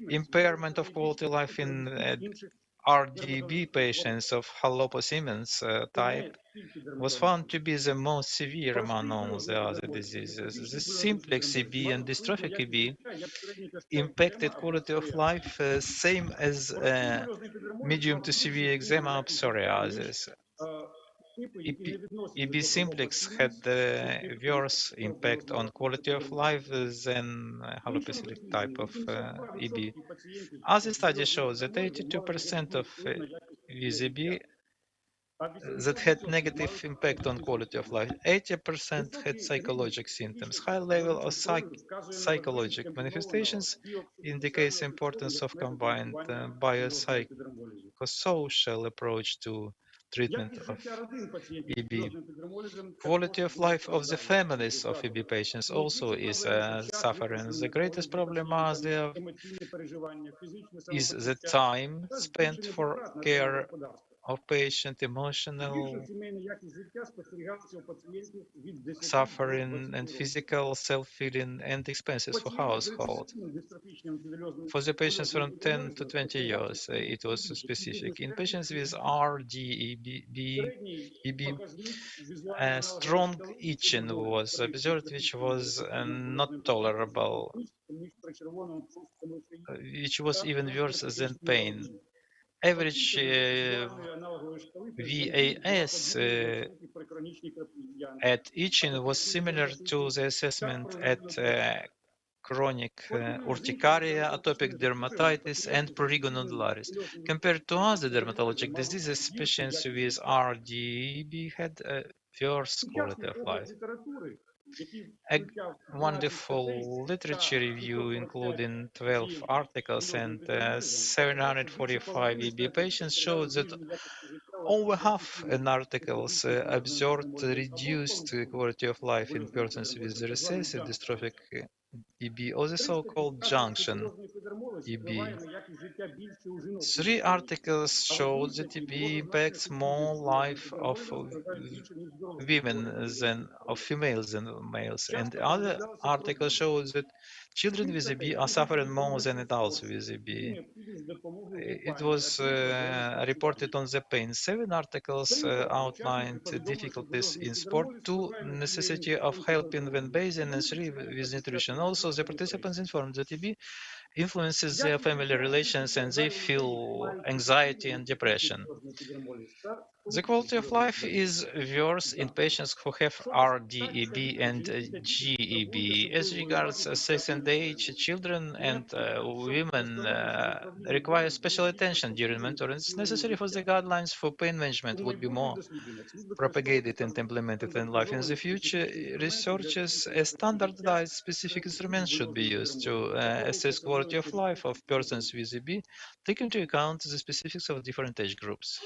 Speaker 2: Impairment of quality of life in RDB patients of Halopo-Siemens type was found to be the most severe among all the other diseases. The simplex EB and dystrophic EB impacted quality of life same as medium to severe eczema of psoriasis. EB simplex had the worse impact on quality of life than haloperidol type of EB. Other studies show that 82% of with EB that had negative impact on quality of life. 80% had psychological symptoms. High level of psychological manifestations indicates importance of combined biopsychosocial approach to treatment of EB. Quality of life of the families of EB patients also is suffering. The greatest problem is the time spent for care of patient, emotional suffering and physical self-feeling, and expenses for household. For the patients from 10 to 20 years, it was specific. In patients with RDEB, strong itching was observed, which was not tolerable, which was even worse than pain. Average VAS at itching was similar to the assessment at chronic urticaria, atopic dermatitis, and prurigo nodularis. Compared to other dermatologic diseases, patients with RDEB had a worse quality of life. A wonderful literature review, including 12 articles and 745 EB patients, showed that over half an articles observed reduced quality of life in persons with recessive dystrophic EB, or the so-called junction EB. 3 articles showed that EB impacts more life of women than of females than males, and other articles showed that children with EB are suffering more than adults with EB. It was reported on the pain. 7 articles outlined difficulties in sport, 2 necessity of helping when bathing, and 3 with nutrition. Also, the participants informed that EB influences their family relations and they feel anxiety and depression. The quality of life is worse in patients who have RDEB and GEB. As regards sex and age, children and women require special attention during mentoring. It's necessary for the guidelines for pain management would be more propagated and implemented in life. In the future, researchers standardized specific instruments should be used to assess quality of life of persons with EB, taking into account the specifics of different age groups.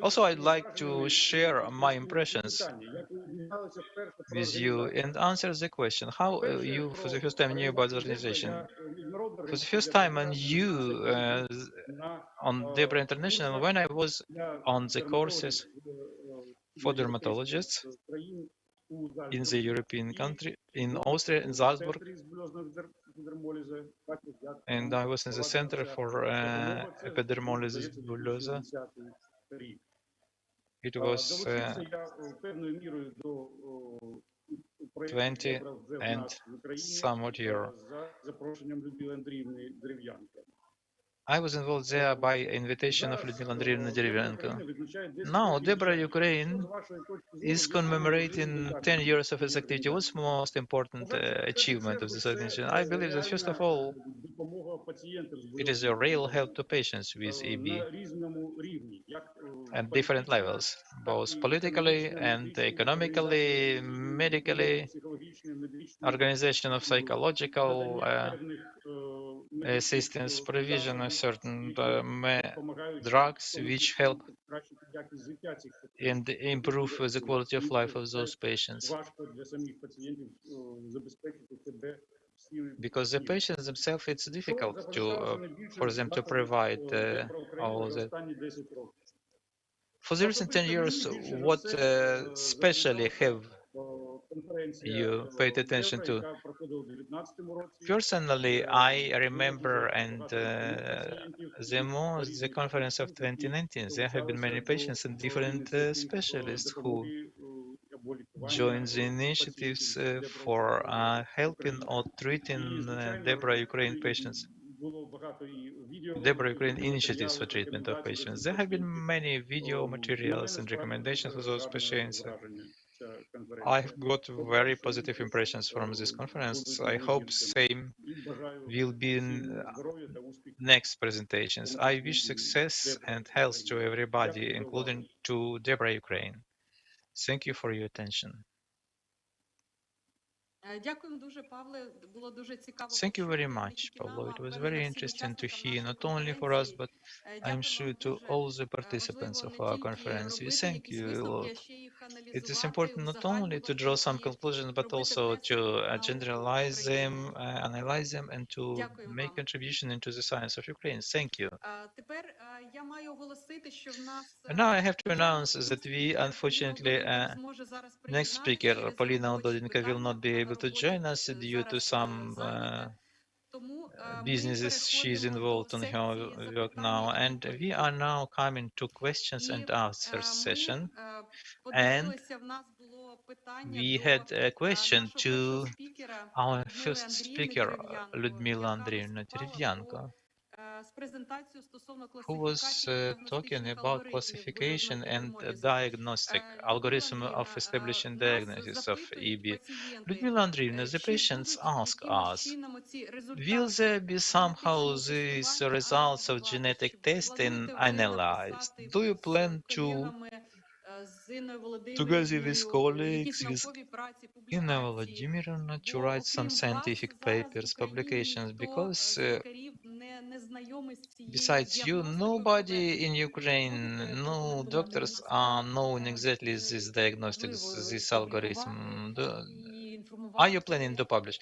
Speaker 2: Also, I'd like to share my impressions with you and answer the question how you for the first time knew about the organization. For the first time I knew on DEBRA International when I was on the courses for dermatologists in the European country, in Austria, in Salzburg, and I was in the Center for Epidermolysis bullosa. It was 20 and somewhat year. I was involved there by invitation of Lyudmila Andreevna Derevyanko. Now, DEBRA Ukraine is commemorating 10 years of its activity. What's the most important achievement of this organization? I believe that, first of all, it is a real help to patients with EB at different levels, both politically and economically, medically, organization of psychological assistance, provision of certain drugs which help and improve the quality of life of those patients. Because the patients themselves, it's difficult to for them to provide all that. For the recent 10 years, what specially have you paid attention to? Personally, I remember and the conference of 2019, there have been many patients and different specialists who joined the initiatives for helping or treating DEBRA Ukraine patients. DEBRA Ukraine initiatives for treatment of patients. There have been many video materials and recommendations for those patients. I've got very positive impressions from this conference. I hope same will be in next presentations. I wish success and health to everybody, including to DEBRA Ukraine. Thank you for your attention. Thank you very much, Pavlo. It was very interesting to hear, not only for us, but I'm sure to all the participants of our conference. We thank you. It is important not only to draw some conclusions, but also to generalize them, analyze them, and to make contribution into the science of Ukraine. Thank you. And now I have to announce that we, unfortunately, next speaker, Polina Ododinka, will not be able to join us due to some businesses she's involved in her work now. And we are now coming to questions and answers session. And we had a question to our first speaker, Lyudmila Andreevna Derevyanko, who was talking about classification and diagnostic algorithm of establishing diagnosis of EB. Lyudmila Andreevna, the patients ask us, will there be somehow these results of genetic testing analyzed? Do you plan to, together with colleagues, with Inna Volodymyrovna, to write some scientific papers, publications? Because besides you, nobody in Ukraine, no doctors are knowing exactly this diagnostics, this algorithm. Are you planning to publish?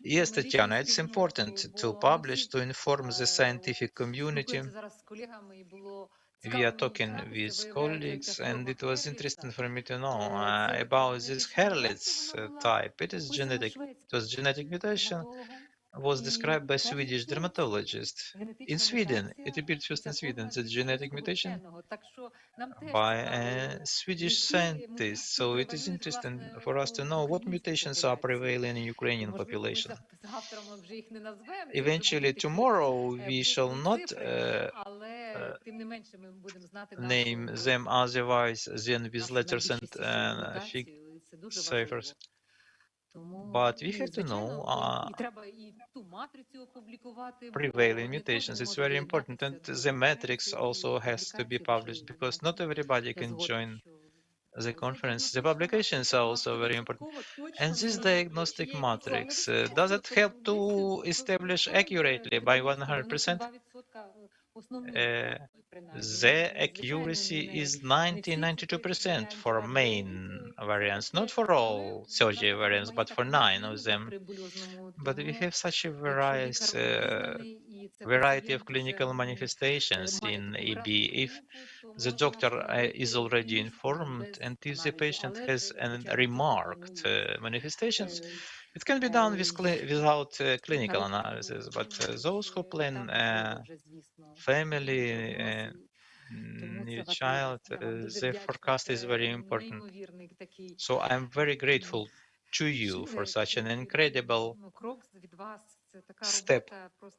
Speaker 2: Yes, Tatiana, it's important to publish, to inform the scientific community. We are talking with colleagues, and it was interesting for me to know about this Herlitz type. It is genetic. It was genetic mutation. was described by Swedish dermatologist in Sweden. It appeared first in Sweden, the genetic mutation by a Swedish scientist. So it is interesting for us to know what mutations are prevailing in Ukrainian population. Eventually, tomorrow we shall not name them otherwise than with letters and ciphers. But we have to know prevailing mutations. It's very important, and the matrix also has to be published because not everybody can join the conference. The publications are also very important. And this diagnostic matrix, does it help to establish accurately by 100%? The accuracy is 90-92% for main variants, not for all surgery variants, but for 9 of them. But we have such a variety of clinical manifestations in EB. If the doctor is already informed and if the patient has remarked manifestations, it can be done without clinical analysis. But those who plan family, new child, their forecast is very important. So I'm very grateful to you for such an incredible step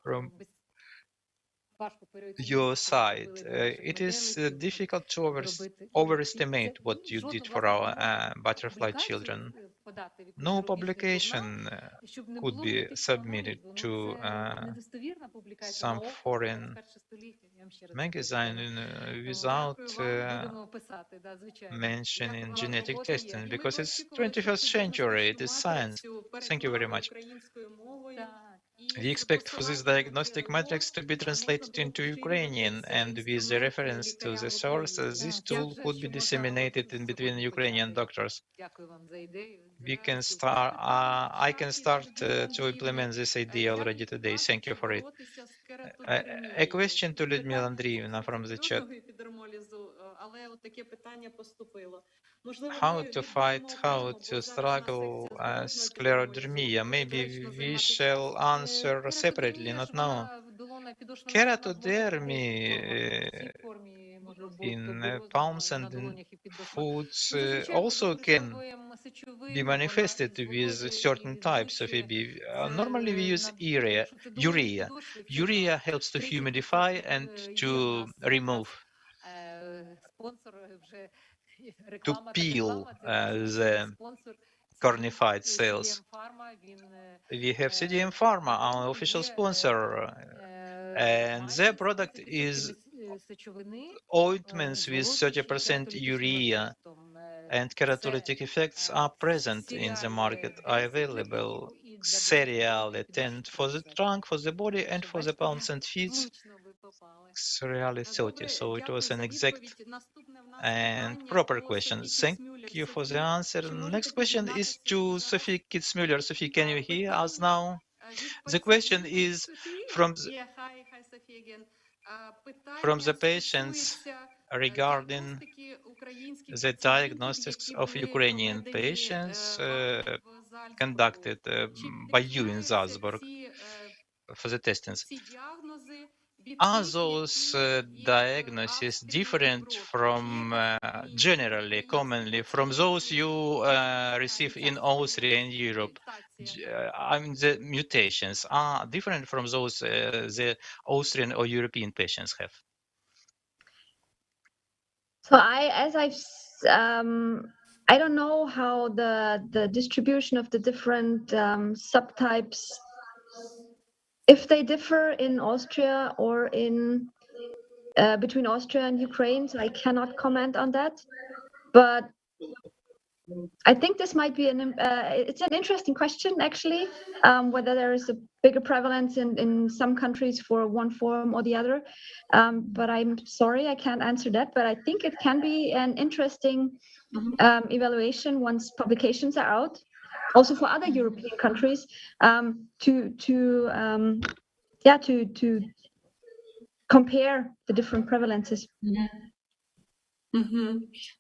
Speaker 2: from your side. It is difficult to overestimate what you did for our butterfly children. No publication could be submitted to some foreign magazine without mentioning genetic testing, because it's 21st century, it is science. Thank you very much. We expect for this diagnostic matrix to be translated into Ukrainian, and with the reference to the source, this tool could be disseminated in between Ukrainian doctors. We can start. I can start to implement this idea already today. Thank you for it. A question to Людмила Andrievna from the chat. How to fight, how to struggle sclerodermia? Maybe we shall answer separately, not now. Keratodermy in palms and in foots also can be manifested with certain types of EB. Normally we use urea. Urea helps to humidify and to remove, to peel the cornified cells. We have CDM Pharma, our official sponsor, and their product is ointments with 30% urea, and keratolytic effects are present in the market, are available serially 10 for the trunk, for the body, and for the palms and feet, serially 30. So it was an exact and proper question. Thank you for the answer. Next question is to Sophie Kitzmüller. Sophie, can you hear us now? The question is from the patients regarding the diagnostics of Ukrainian patients conducted by you in Salzburg for the testings. Are those diagnoses different from generally, commonly, from those you receive in Austria and Europe? I mean, the mutations are different from those the Austrian or European patients have?
Speaker 20: So I don't know how the distribution of the different subtypes, if they differ in Austria or in between Austria and Ukraine, so I cannot comment on that. But I think this might be it's an interesting question, actually, whether there is a bigger prevalence in some countries for one form or the other. But I'm sorry, I can't answer that. But I think it can be an interesting evaluation once publications are out, also for other European countries, to compare the different prevalences.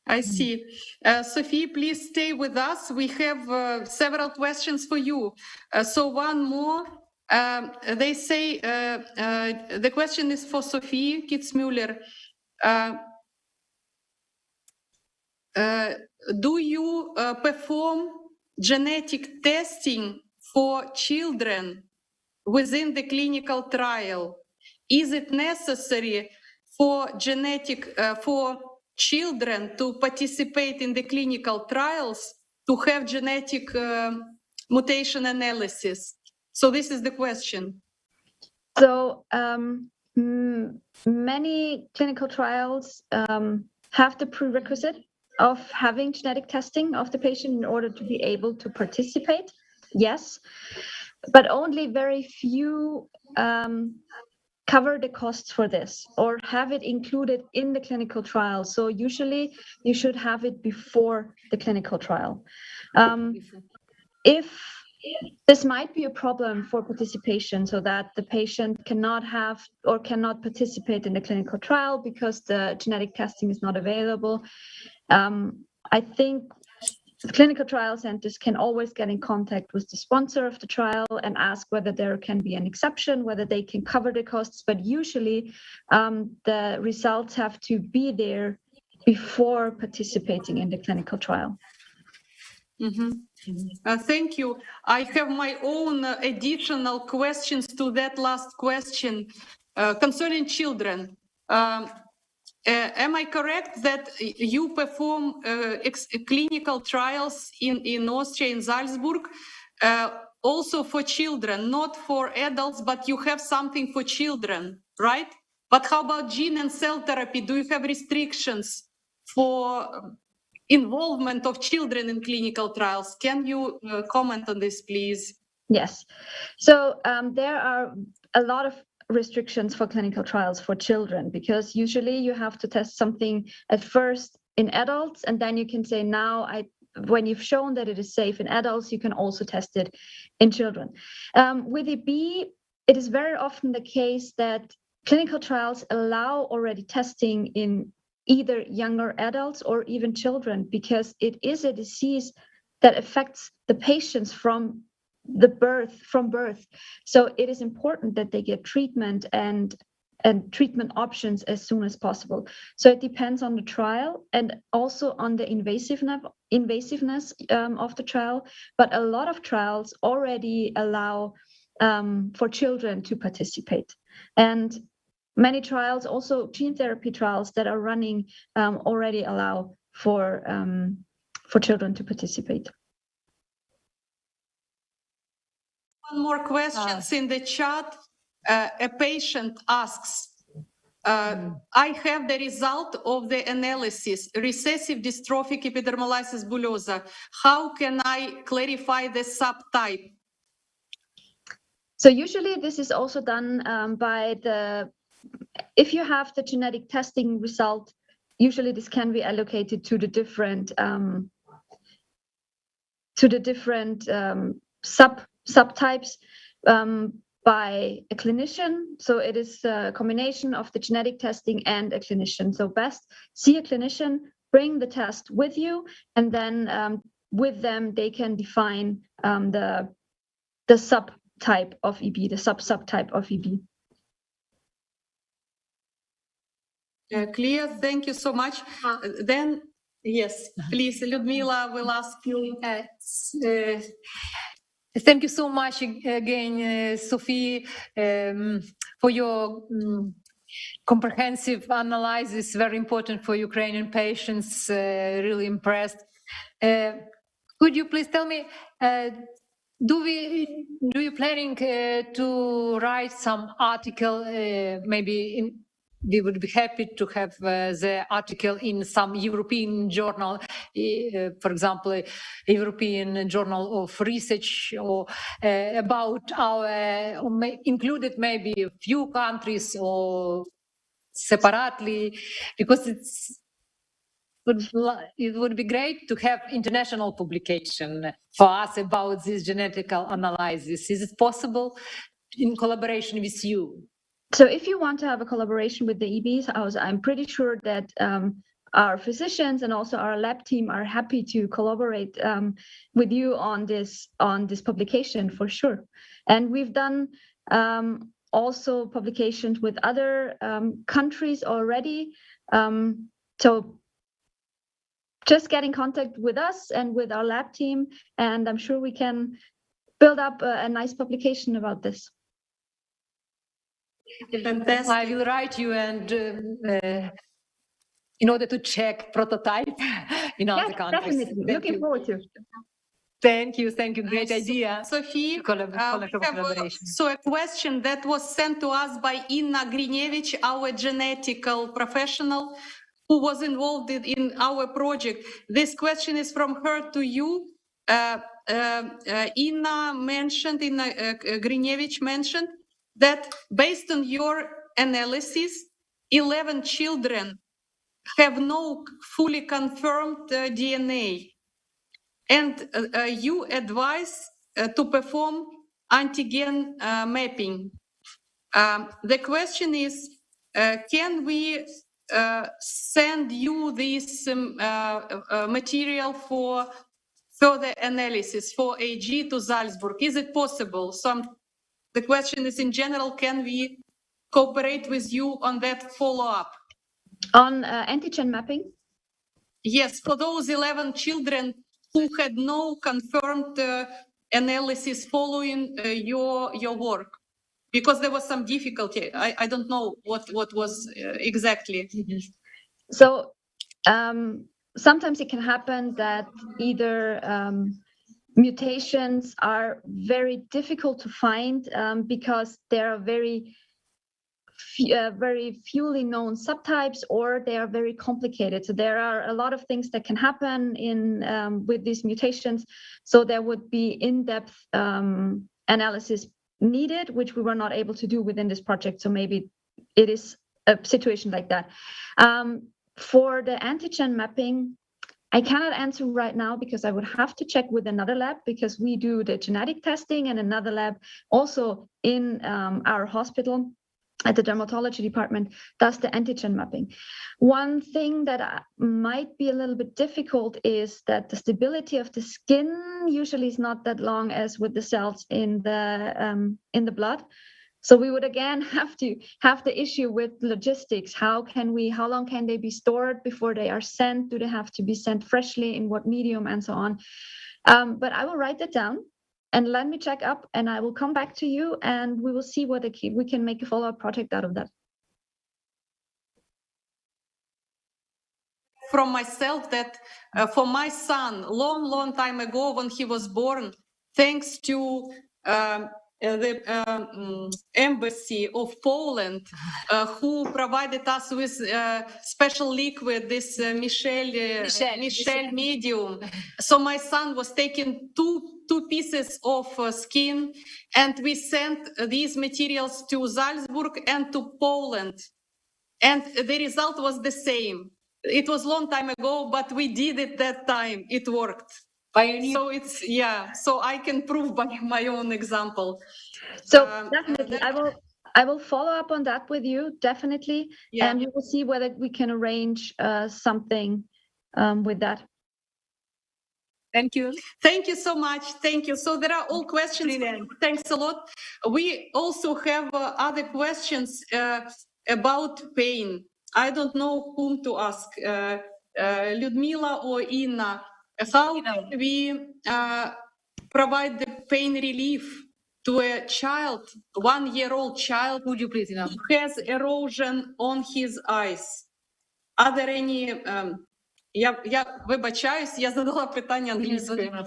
Speaker 14: I see. Sophie, please stay with us. We have several questions for you. So one more They say the question is for Sophie Kitzmüller. Do you perform genetic testing for children within the clinical trial? Is it necessary for for children to participate in the clinical trials to have genetic mutation analysis? So this is the question.
Speaker 20: So many clinical trials have the prerequisite of having genetic testing of the patient in order to be able to participate. Yes, but only very few cover the costs for this or have it included in the clinical trial. So usually you should have it before the clinical trial. If this might be a problem for participation, so that the patient cannot have or cannot participate in the clinical trial because the genetic testing is not available. I think the clinical trial centers can always get in contact with the sponsor of the trial and ask whether there can be an exception, whether they can cover the costs. But usually the results have to be there before participating in the clinical trial.
Speaker 14: Mm-hmm. Thank you. I have my own additional questions to that last question concerning children. Am I correct that you perform clinical trials in Austria, in Salzburg, also for children, not for adults, but you have something for children, right? But how about gene and cell therapy? Do you have restrictions for involvement of children in clinical trials? Can you comment on this, please?
Speaker 20: Yes. So there are a lot of restrictions for clinical trials for children, because usually you have to test something at first in adults, and then you can say, now when you've shown that it is safe in adults, you can also test it in children. With EB, it is very often the case that clinical trials allow already testing in either younger adults or even children, because it is a disease that affects the patients from birth. So it is important that they get treatment and treatment options as soon as possible. So it depends on the trial and also on the invasiveness of the trial. But a lot of trials already allow for children to participate. And many trials, also gene therapy trials that are running, already allow for children to participate.
Speaker 14: One more questions in the chat. A patient asks, I have the result of the analysis, recessive dystrophic epidermolysis bullosa. How can I clarify the subtype?
Speaker 20: So usually this is also done if you have the genetic testing result, usually this can be allocated to the different subtypes by a clinician. So it is a combination of the genetic testing and a clinician. So best see a clinician, bring the test with you, and then with them they can define the subtype of EB, the subtype of EB.
Speaker 14: Clear. Thank you so much. Then, yes, please, Ludmila will ask you.
Speaker 5: Thank you so much again, Sophie, for your comprehensive analysis. Very important for Ukrainian patients. Really impressed. Could you please tell me, do you planning to write some article? Maybe we would be happy to have the article in some European journal, for example, European Journal of Research, or about our, included maybe a few countries or separately, because it would be great to have international publication for us about this genetical analysis. Is it possible in collaboration with you?
Speaker 20: So if you want to have a collaboration with the EB's house, I'm pretty sure that our physicians and also our lab team are happy to collaborate with you on this publication for sure. And we've done also publications with other countries already. So just get in contact with us and with our lab team, and I'm sure we can build up a nice publication about this.
Speaker 14: Fantastic.
Speaker 5: I will write you and in order to check prototype in other countries.
Speaker 20: Definitely. Looking forward to.
Speaker 5: Thank you. Great idea.
Speaker 14: Sophie,
Speaker 5: collaboration.
Speaker 14: So a question that was sent to us by Inna Grinevich, our genetical professional, who was involved in our project. This question is from her to you. Inna Grinevich mentioned that based on your analysis, 11 children have no fully confirmed DNA. And you advise to perform antigen mapping. The question is, can we send you this material for further analysis for AG to Salzburg? Is it possible? The question is, in general, can we cooperate with you on that follow-up?
Speaker 20: On antigen mapping?
Speaker 14: Yes, for those 11 children who had no confirmed analysis following your work, because there was some difficulty. I don't know what was exactly.
Speaker 20: So sometimes it can happen that either mutations are very difficult to find because there are very fewly known subtypes, or they are very complicated. So there are a lot of things that can happen with these mutations. So there would be in-depth analysis needed, which we were not able to do within this project. So maybe it is a situation like that. For the antigen mapping, I cannot answer right now because I would have to check with another lab, because we do the genetic testing, and another lab also in our hospital at the dermatology department does the antigen mapping. One thing that might be a little bit difficult is that the stability of the skin usually is not that long as with the cells in the blood. So we would again have to have the issue with logistics. How long can they be stored before they are sent? Do they have to be sent freshly? In what medium, and so on? But I will write that down and let me check up, and I will come back to you, and we will see what we can make a follow-up project out of that.
Speaker 14: From myself, that for my son, long time ago when he was born, thanks to the embassy of Poland, who provided us with special liquid, this Michelle medium. So my son was taking two pieces of skin, and we sent these materials to Salzburg and to Poland. And the result was the same. It was a long time ago, but we did it that time. It worked. So so I can prove by my own example.
Speaker 20: So definitely, I will follow up on that with you, definitely.
Speaker 14: Yeah.
Speaker 20: And we will see whether we can arrange something with that.
Speaker 5: Thank you.
Speaker 14: Thank you so much. Thank you. So there are all questions. Thanks a lot. We also have other questions about pain. I don't know whom to ask, Lyudmila or Inna. How can we provide the pain relief to a child, 1-year-old child, who has erosion on his eyes? Are there any... Я вибачаюсь, я задала питання англійською.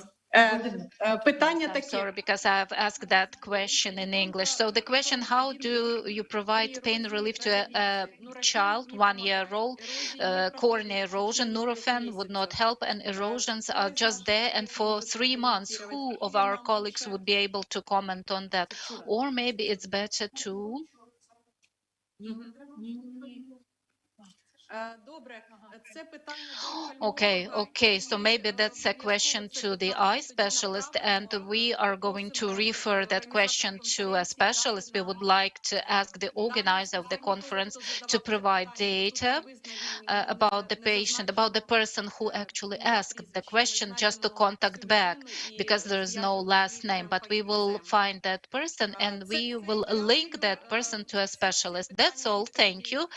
Speaker 14: Питання таке.
Speaker 3: Sorry, because I've asked that question in English. So the question, how do you provide pain relief to a child, 1-year-old? Cornea erosion, Nurofen would not help, and erosions are just there. And for 3 months, who of our colleagues would be able to comment on that? Or maybe it's better to... Okay, so maybe that's a question to the eye specialist, and we are going to refer that question to a specialist. We would like to ask the organizer of the conference to provide data about the patient, about the person who actually asked the question, just to contact back, because there is no last name, but we will find that person and we will link that person to a specialist. That's all. Thank you.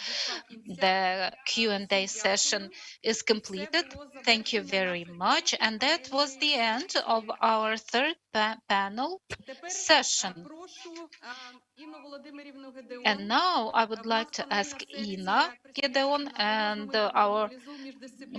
Speaker 3: The Q&A session is completed. Thank you very much. And that was the end of our third panel session. And now I would like to ask Ina Gedeon, and our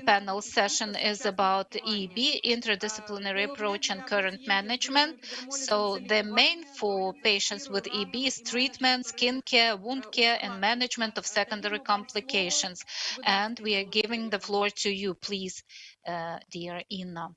Speaker 3: panel session is about EB, interdisciplinary approach and current management. So the main for patients with EB is treatment, skin care, wound care, and management of secondary complications. And we are giving the floor to you, please, dear Ina.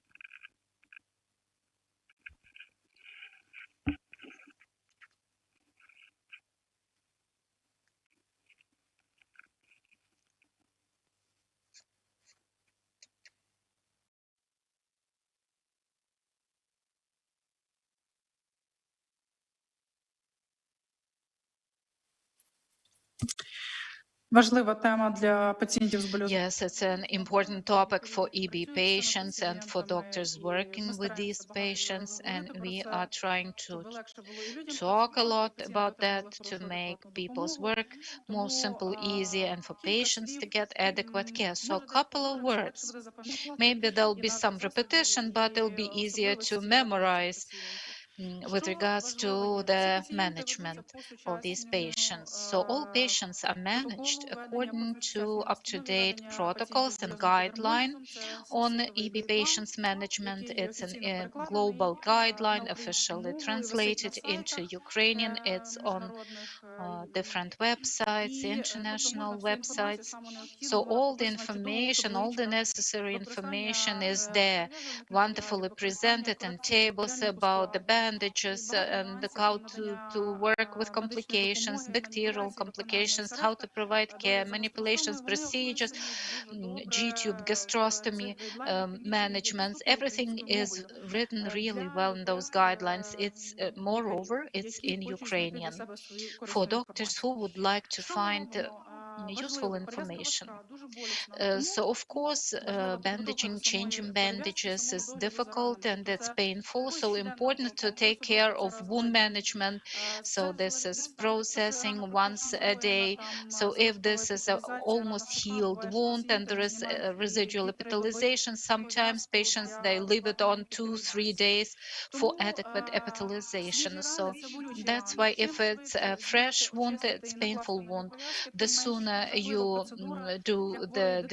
Speaker 3: Yes, it's an important topic for EB patients and for doctors working with these patients, and we are trying to talk a lot about that to make people's work more simple, easy, and for patients to get adequate care. So a couple of words. Maybe there'll be some repetition, but it'll be easier to memorize with regards to the management of these patients. So all patients are managed according to up-to-date protocols and guidelines on EB patients management. It's a global guideline officially translated into Ukrainian. It's on different websites, international websites. So all the information, all the necessary information is there, wonderfully presented, and tables about the bandages and how to work with complications, bacterial complications, how to provide care, manipulations, procedures, G-tube gastrostomy managements. Everything is written really well in those guidelines. It's moreover, it's in Ukrainian for doctors who would like to find useful information. So of course, bandaging, changing bandages is difficult and it's painful. So important to take care of wound management. So this is processing once a day. So if this is a almost healed wound and there is a residual epithelialization, sometimes patients, they leave it on 2-3 days for adequate epithelialization. So that's why if it's a fresh wound, it's painful wound, the sooner you do the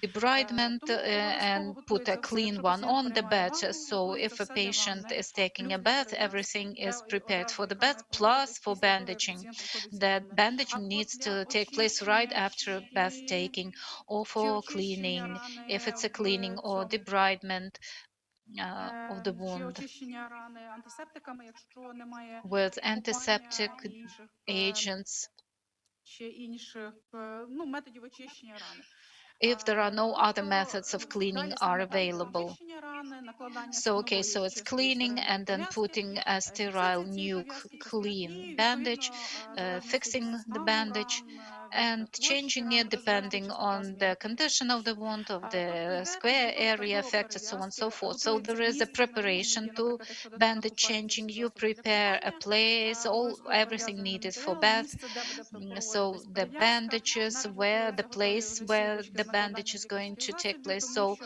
Speaker 3: debridement and put a clean one on, the better. So if a patient is taking a bath, everything is prepared for the bath, plus for bandaging. That bandaging needs to take place right after bath taking, or for cleaning, if it's a cleaning or debridement of the wound with antiseptic agents if there are no other methods of cleaning are available. So, okay, so it's cleaning and then putting a sterile new clean bandage, fixing the bandage and changing it depending on the condition of the wound, of the square area affected, so on and so forth. So there is a preparation to bandage changing. You prepare a place, everything needed for bath. So the bandages, where the place where the bandage is going to take place. So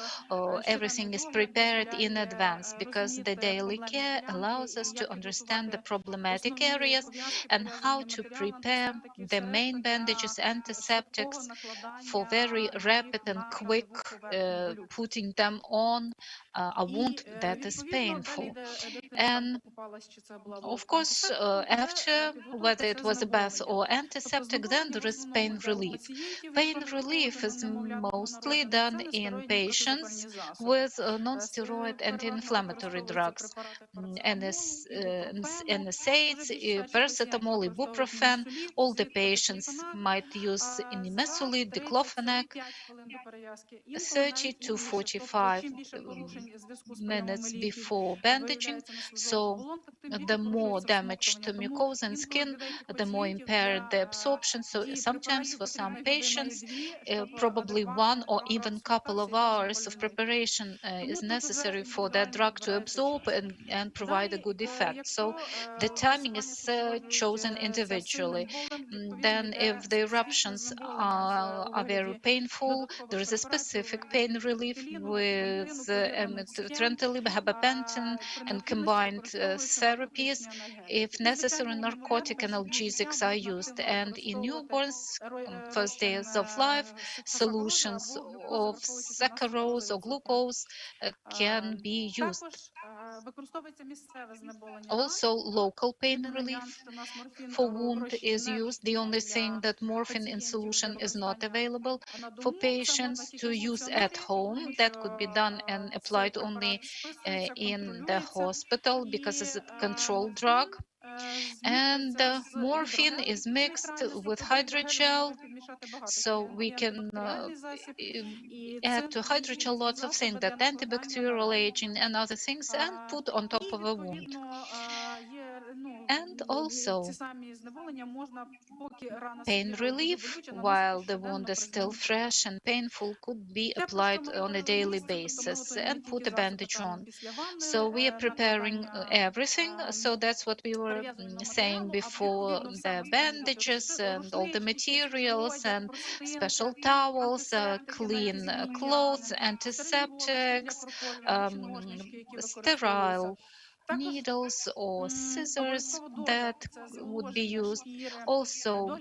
Speaker 3: everything is prepared in advance because the daily care allows us to understand the problematic areas and how to prepare the main bandages, antiseptics for very rapid and quick putting them on a wound that is painful. And of course, after, whether it was a bath or antiseptic, then there is pain relief. Pain relief is mostly done in patients with non-steroid anti-inflammatory drugs, NSAIDs, paracetamol, ibuprofen. All the patients might use nimesulide, diclofenac, 30 to 45 minutes before bandaging. So the more damage to mucosa and skin, the more impaired the absorption. So sometimes for some patients, probably 1 or even couple of hours of preparation is necessary for that drug to absorb and provide a good effect. So the timing is chosen individually. Then if the eruptions are very painful, there is a specific pain relief with amitriptyline, gabapentin, and combined therapies. If necessary, narcotic analgesics are used. And in newborns, first days of life, solutions of saccharose or glucose can be used. Also, local pain relief for wound is used. The only thing that morphine in solution is not available for patients to use at home. That could be done and applied only in the hospital because it's a controlled drug. And morphine is mixed with hydrogel, so we can add to hydrogel lots of things, that antibacterial agent and other things, and put on top of a wound. And also pain relief, while the wound is still fresh and painful, could be applied on a daily basis and put a bandage on. So we are preparing everything. So that's what we were saying before, the bandages and all the materials and special towels, clean clothes, antiseptics, sterile needles or scissors that would be used. Also,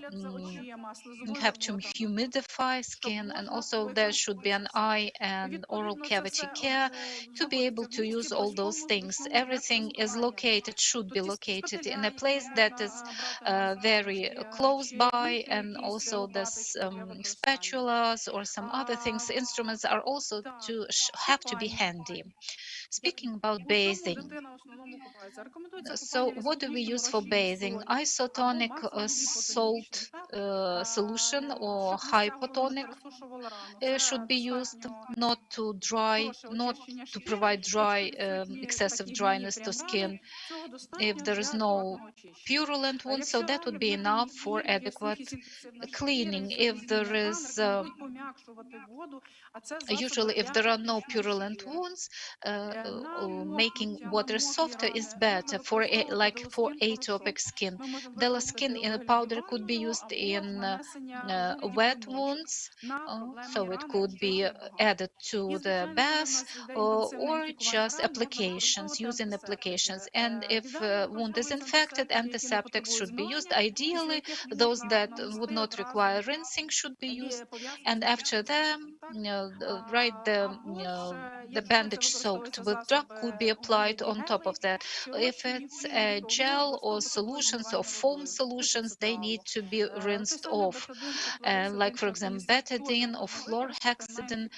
Speaker 3: you have to humidify skin, and also there should be an eye and oral cavity care to be able to use all those things. Everything is located, should be located in a place that is very close by, and also the spatulas or some other things, instruments are also have to be handy. Speaking about bathing, so what do we use for bathing? Isotonic salt solution or hypotonic should be used, not to dry, not to provide dry, excessive dryness to skin. If there is no purulent wound, so that would be enough for adequate cleaning. If there is usually, if there are no purulent wounds, making water softer is better for like for atopic skin. The skin in a powder could be used in wet wounds, so it could be added to the bath, or just applications, using applications. And if wound is infected, antiseptics should be used. Ideally, those that would not require rinsing should be used. And after them, the bandage soaked with drug could be applied on top of that. If it's a gel or solutions or foam solutions, they need to be rinsed off. Like, for example, betadine or fluorhexidine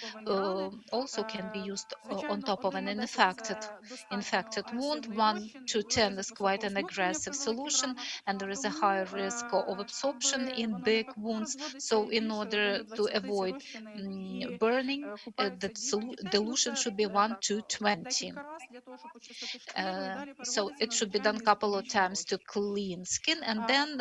Speaker 3: also can be used on top of an infected wound. 1 to 10 is quite an aggressive solution, and there is a higher risk of absorption in big wounds. So in order to avoid burning, the dilution should be 1 to 20. So it should be done a couple of times to clean skin, and then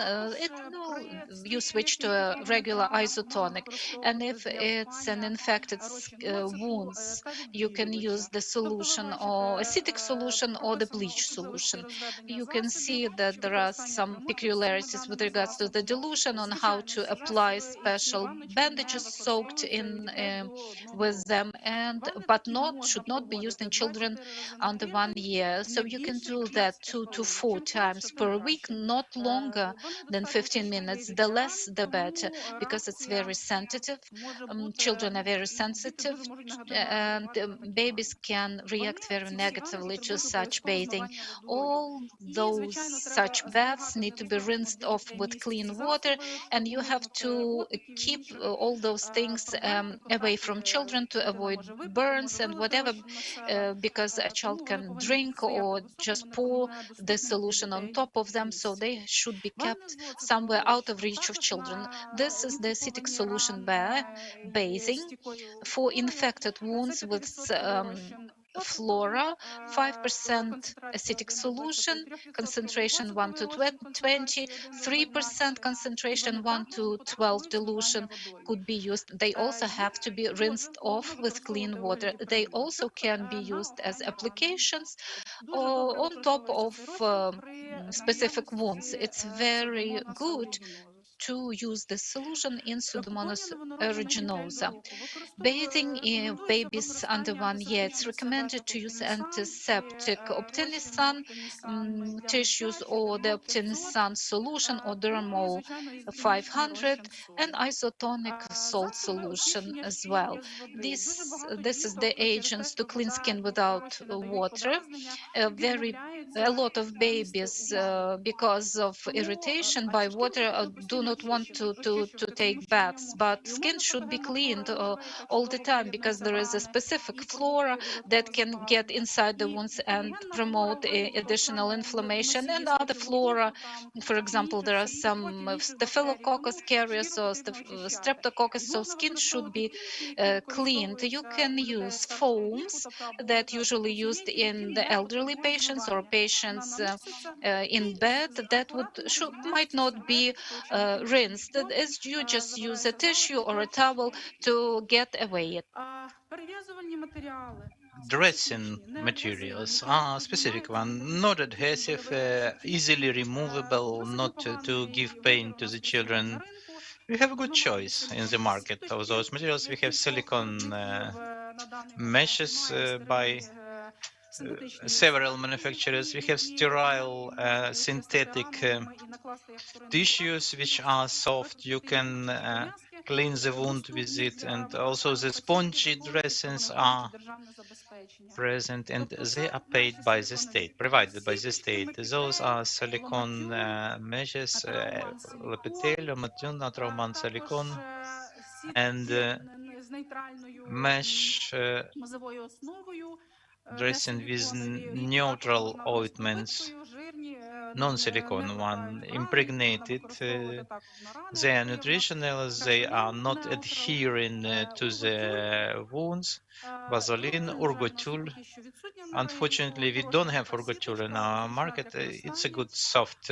Speaker 3: you switch to a regular isotonic. And if it's an infected wounds, you can use the solution or acidic solution or the bleach solution. You can see that there are some peculiarities with regards to the dilution on how to apply special bandages soaked in with them, but should not be used in children under 1 year. So you can do that 2 to 4 times per week, not longer than 15 minutes. The less, the better, because it's very sensitive. Children are very sensitive, and babies can react very negatively to such bathing. All those such baths need to be rinsed off with clean water, and you have to keep all those things away from children to avoid burns and whatever, because a child can drink or just pour the solution on top of them, so they should be kept somewhere out of reach of children. This is the acidic solution bathing for infected wounds with flora, 5% acidic solution, concentration 1 to 20, 3% concentration 1 to 12 dilution could be used. They also have to be rinsed off with clean water. They also can be used as applications or on top of specific wounds. It's very good to use the solution in Pseudomonas aeruginosa. Bathing in babies under 1 year, it's recommended to use antiseptic Optinisan tissues or the Optinisan solution or Dermol 500 and isotonic salt solution as well. This is the agents to clean skin without water. A lot of babies, because of irritation by water, do not want to take baths, but skin should be cleaned all the time, because there is a specific flora that can get inside the wounds and promote additional inflammation, and other flora. For example, there are some staphylococcus carriers or streptococcus, so skin should be cleaned. You can use foams that usually used in the elderly patients or patients in bed that might not be rinsed, as you just use a tissue or a towel to get away it.
Speaker 2: Dressing materials are specific one, not adhesive, easily removable, not to give pain to the children. We have a good choice in the market of those materials. We have silicone meshes by several manufacturers. We have sterile synthetic tissues which are soft. You can clean the wound with it, and also the spongy dressings are present, and they are paid by the state, provided by the state. Those are silicone meshes, epithelium, Trauman silicone, and mesh dressing with neutral ointments, non-silicone one, impregnated. They are nutritional, they are not adhering to the wounds. Vaseline, Urgotul. Unfortunately, we don't have Urgotul in our market. It's a good soft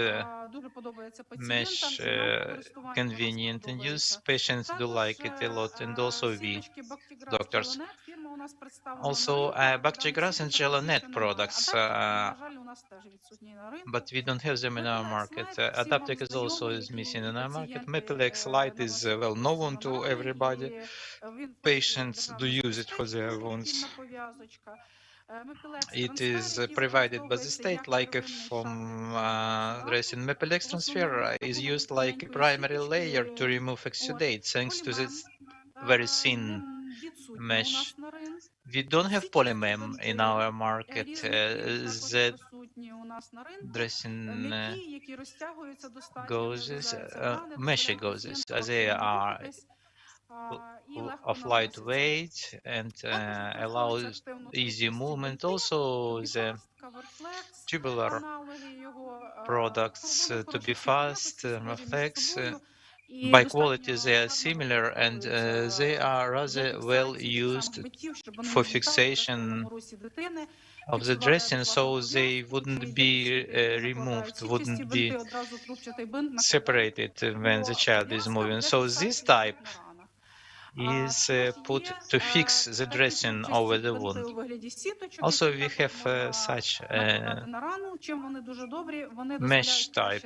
Speaker 2: mesh, convenient in use. Patients do like it a lot, and also we, doctors. Also, Bactigras and Gelanet products, but we don't have them in our market. Adaptec is also missing in our market. Mepilex Light is well known to everybody. Patients do use it for their wounds. It is provided by the state, like from dressing. Mepilex transfer is used like a primary layer to remove exudate, thanks to this very thin mesh. We don't have polymem in our market. The dressing gauzes, mesh gauzes, they are of lightweight and allows easy movement. Also, the tubular products to be fast, reflex. By quality, they are similar, and they are rather well used for fixation of the dressing, so they wouldn't be removed, wouldn't be separated when the child is moving. So this type is put to fix the dressing over the wound. Also, we have such mesh type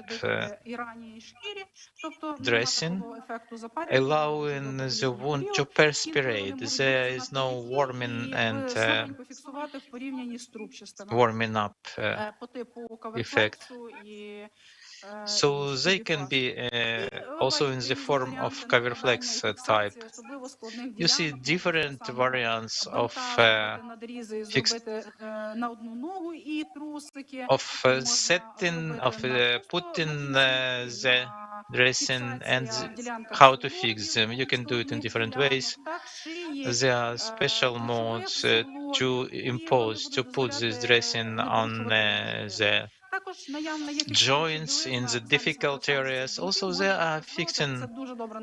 Speaker 2: dressing, allowing the wound to perspirate. There is no warming and warming up effect. So they can be also in the form of coverflex type. You see different variants of setting, of putting the dressing and how to fix them. You can do it in different ways. There are special modes to impose, to put this dressing on the joints in the difficult areas. Also, there are fixing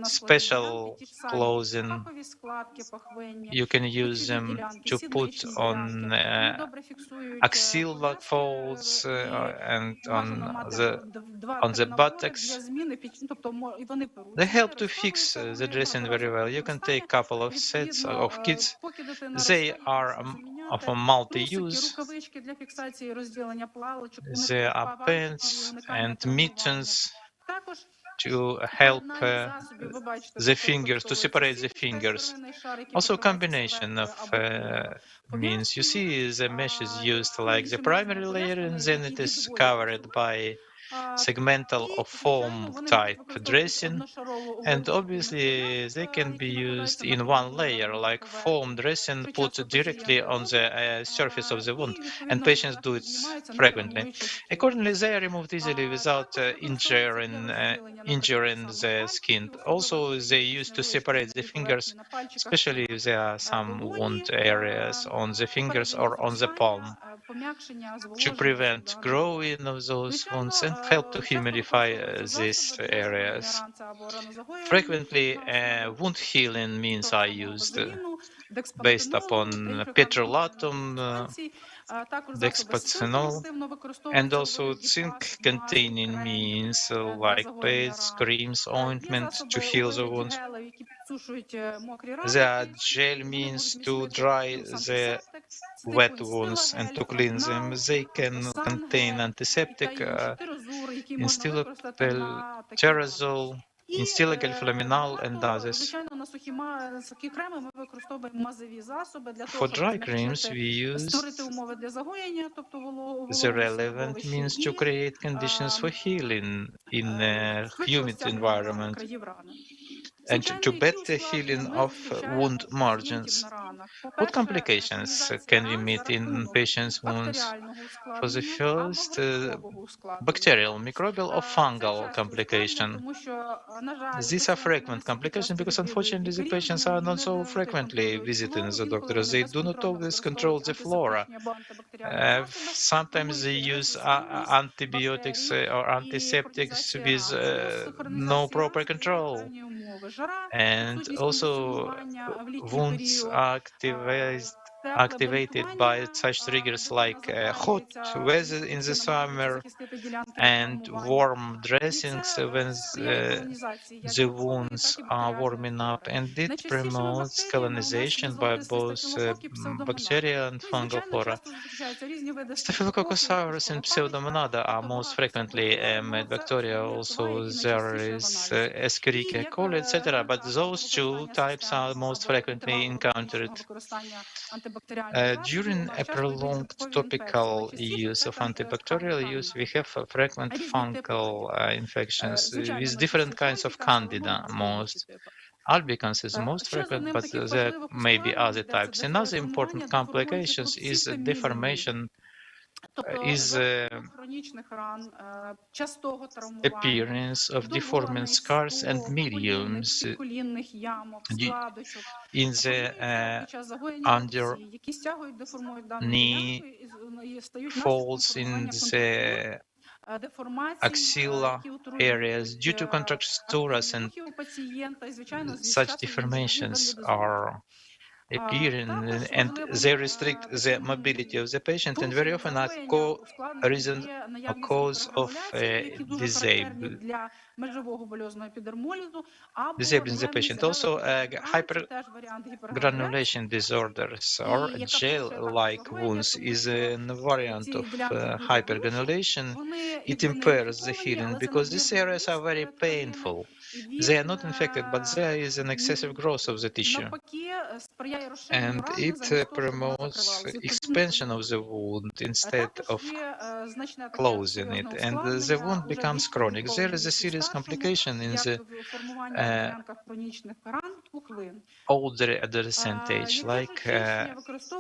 Speaker 2: special clothing. You can use them to put on axillary folds and on the buttocks. They help to fix the dressing very well. You can take a couple of sets of kits. They are of a multi-use. There are pants and mittens to help the fingers, to separate the fingers. Also, combination of means. You see, the mesh is used like the primary layer, and then it is covered by segmental or foam type dressing. And obviously, they can be used in one layer, like foam dressing put directly on the surface of the wound, and patients do it frequently. Accordingly, they are removed easily without injuring the skin. Also, they used to separate the fingers, especially if there are some wound areas on the fingers or on the palm, to prevent growing of those wounds and help to humidify these areas. Frequently, wound healing means are used based upon petrolatum, dexpacinol, and also zinc-containing means like pads, creams, ointment to heal the wounds. There are gel means to dry the wet wounds and to clean them. They can contain antiseptic, instillopelterazole, instilloglyflaminal, and others. For dry creams, we use the relevant means to create conditions for healing in a humid environment and to better healing of wound margins. What complications can we meet in patients' wounds? For the first, bacterial, microbial, or fungal complication. These are frequent complications because unfortunately the patients are not so frequently visiting the doctors. They do not always control the flora. Sometimes they use antibiotics or antiseptics with no proper control. And also wounds are activated by such triggers like hot weather in the summer and warm dressings when the wounds are warming up, and it promotes colonization by both bacterial and fungal flora. Staphylococcus aureus and Pseudomonada are most frequently met bacteria. Also, there is Escherichia coli, etc. But those two types are most frequently encountered. During a prolonged topical use of antibacterial use, we have frequent fungal infections with different kinds of candida most. Albicans is most frequent, but there may be other types. Another important complications is deformation, appearance of deforming scars and mediums in the under knee folds in the axilla areas due to contracturas, and such deformations are appearing, and they restrict the mobility of the patient, and very often are reason or cause of disabling the patient. Also, hypergranulation disorders or gel-like wounds is a variant of hypergranulation. It impairs the healing because these areas are very painful. They are not infected, but there is an excessive growth of the tissue. And it promotes expansion of the wound instead of closing it, and the wound becomes chronic. There is a serious complication in the older adolescent age, like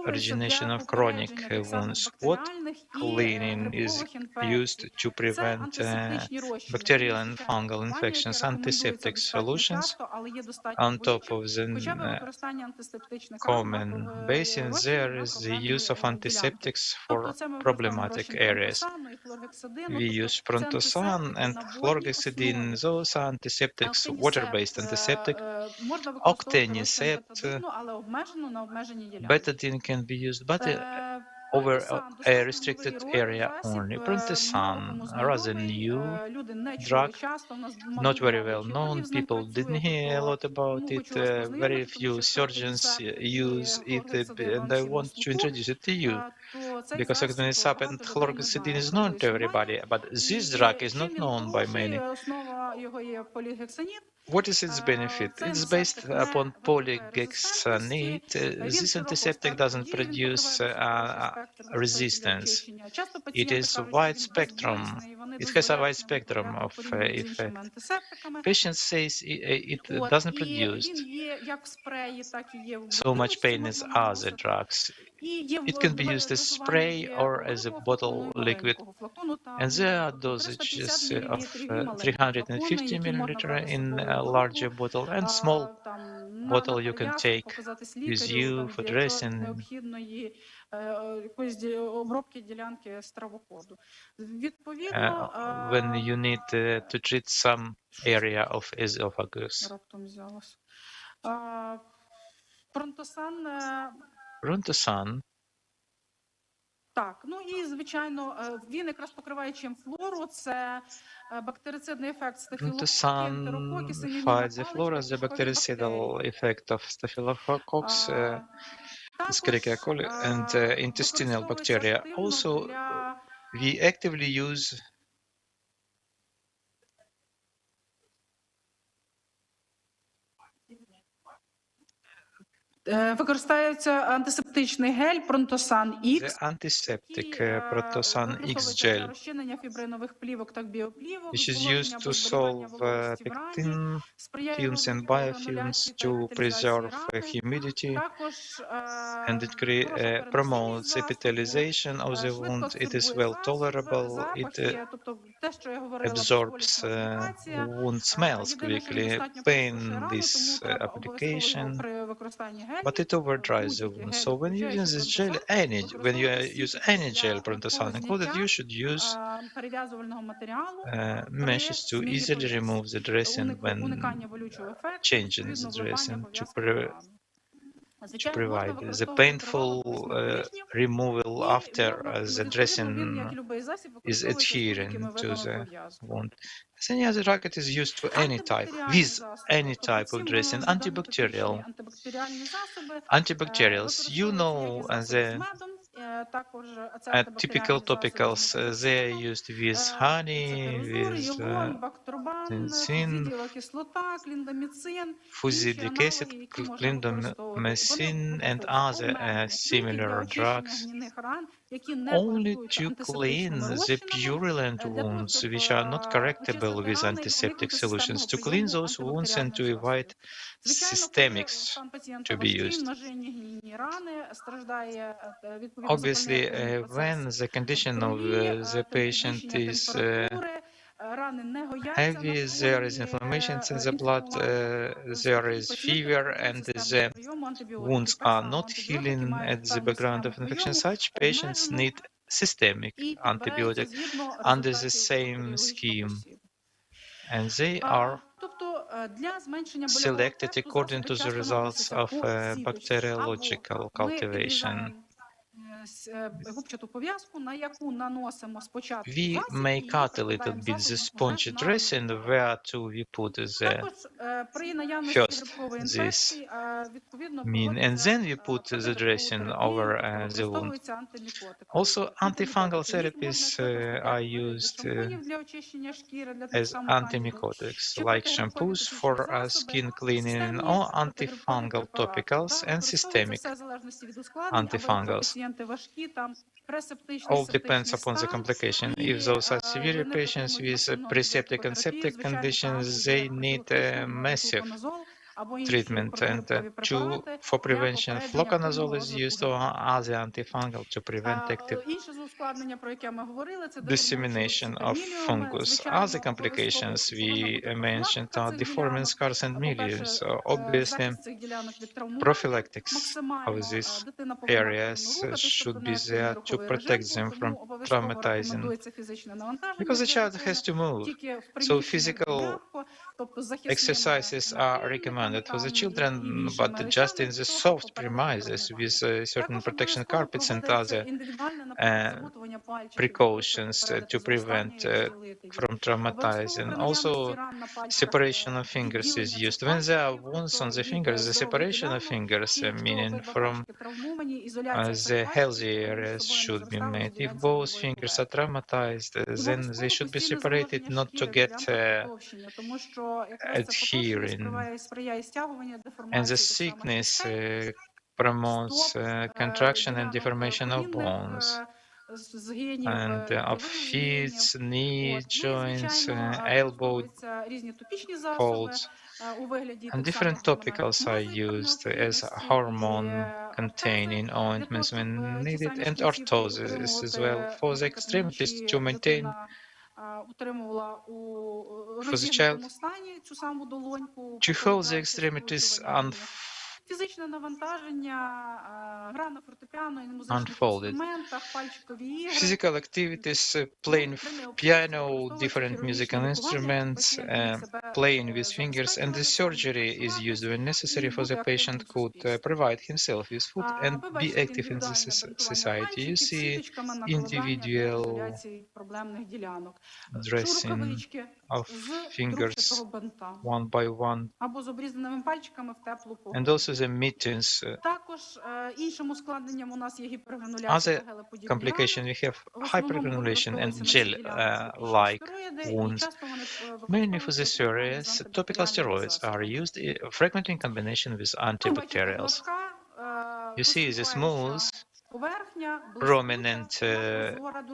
Speaker 2: origination of chronic wounds. What cleaning is used to prevent bacterial and fungal infections? Antiseptic solutions on top of the common basins. There is the use of antiseptics for problematic areas. We use Prontosan and Chlorhexidine. Those are antiseptics, water-based antiseptic. Octenisept, betadine can be used, but over a restricted area only. Prontosan, a rather new drug, not very well known. People didn't hear a lot about it. Very few surgeons use it, and I want to introduce it to you. Because octenisept and chlorhexidine is known to everybody, but this drug is not known by many. What is its benefit? It's based upon polygexanate. This antiseptic doesn't produce resistance. It is wide spectrum. It has a wide spectrum of effect. Patients say it doesn't produce so much pain as other drugs. It can be used as spray or as a bottle liquid, and there are dosages of 350 milliliter in a larger bottle, and small bottle you can take with you for dressing. When you need to treat some area of esophagus. Prontosan.
Speaker 14: Так, ну і звичайно, він якраз покриває чим флору, це бактерицидний ефект стафілококки, ентерококи, синівнівна
Speaker 2: Flora, the bactericidal effect of Staphylococcus, Escherichia coli, and intestinal bacteria. Also, we actively use
Speaker 14: використовується антисептичний гель Prontosan X.
Speaker 2: the antiseptic Prontosan X gel,
Speaker 14: розчинення фібринових плівок та біоплівок,
Speaker 2: which is used to solve pectin films and biofilms to preserve humidity, and it promotes epithelialization of the wound. It is well tolerable. It absorbs wound smells quickly, painless application, but it overdries the wound. So when using this gel, when you use any gel, Prontosan included, you should use meshes to easily remove the dressing when changing the dressing to provide the painful removal after the dressing is adhering to the wound. As any other drug, it is used to any type, with any type of dressing. Antibacterials, you know, the typical topicals, they are used with honey, with benzene, fusidic acid, clindamycin, and other similar drugs, only to clean the purulent wounds which are not correctable with antiseptic solutions, to clean those wounds and to avoid systemics to be used. Obviously, when the condition of the patient is heavy, there is inflammation in the blood, there is fever, and the wounds are not healing at the background of infection. Such patients need systemic antibiotic under the same scheme, and they are selected according to the results of bacteriological cultivation. We may cut a little bit the spongy dressing where to we put the first this mean, and then we put the dressing over the wound. Also, antifungal therapies are used as antimycotics, like shampoos for skin cleaning, or antifungal topicals and systemic antifungals. All depends upon the complication. If those are severe patients with preseptic and septic conditions, they need massive treatment, and for prevention, fluconazole is used or other antifungal to prevent active dissemination of fungus. Other complications we mentioned are deforming scars and mildews. Obviously, prophylactics of these areas should be there to protect them from traumatizing, because the child has to move. So physical exercises are recommended for the children, but just in the soft premises with certain protection carpets and other precautions to prevent from traumatizing. Also, separation of fingers is used. When there are wounds on the fingers, the separation of fingers, meaning from the healthy areas, should be made. If both fingers are traumatized, then they should be separated not to get adhering. And the sickness promotes contraction and deformation of bones, and of feet, knee joints, elbow folds. And different topicals are used as hormone-containing ointments when needed, and orthoses as well for the extremities to maintain for the child to hold the extremities
Speaker 14: Фізичне навантаження, гра на фортепіано, музичних
Speaker 2: unfolded.
Speaker 14: інструментах, пальчикові ігри.
Speaker 2: Physical activities, playing piano, different musical instruments, playing with fingers, and the surgery is used when necessary for the patient could provide himself with food and be active in the society. You see individual dressing of fingers one by one,
Speaker 14: Або з обрізаними пальчиками в теплу погоду.
Speaker 2: and also the mittens.
Speaker 14: Також іншим ускладненням у нас є гіпергрануляція
Speaker 2: Other
Speaker 14: та гелеподібні
Speaker 2: complication, we have hypergranulation and gel-like wounds. Mainly for these areas, topical steroids are used frequently in combination with antibacterials. You see the smooth, prominent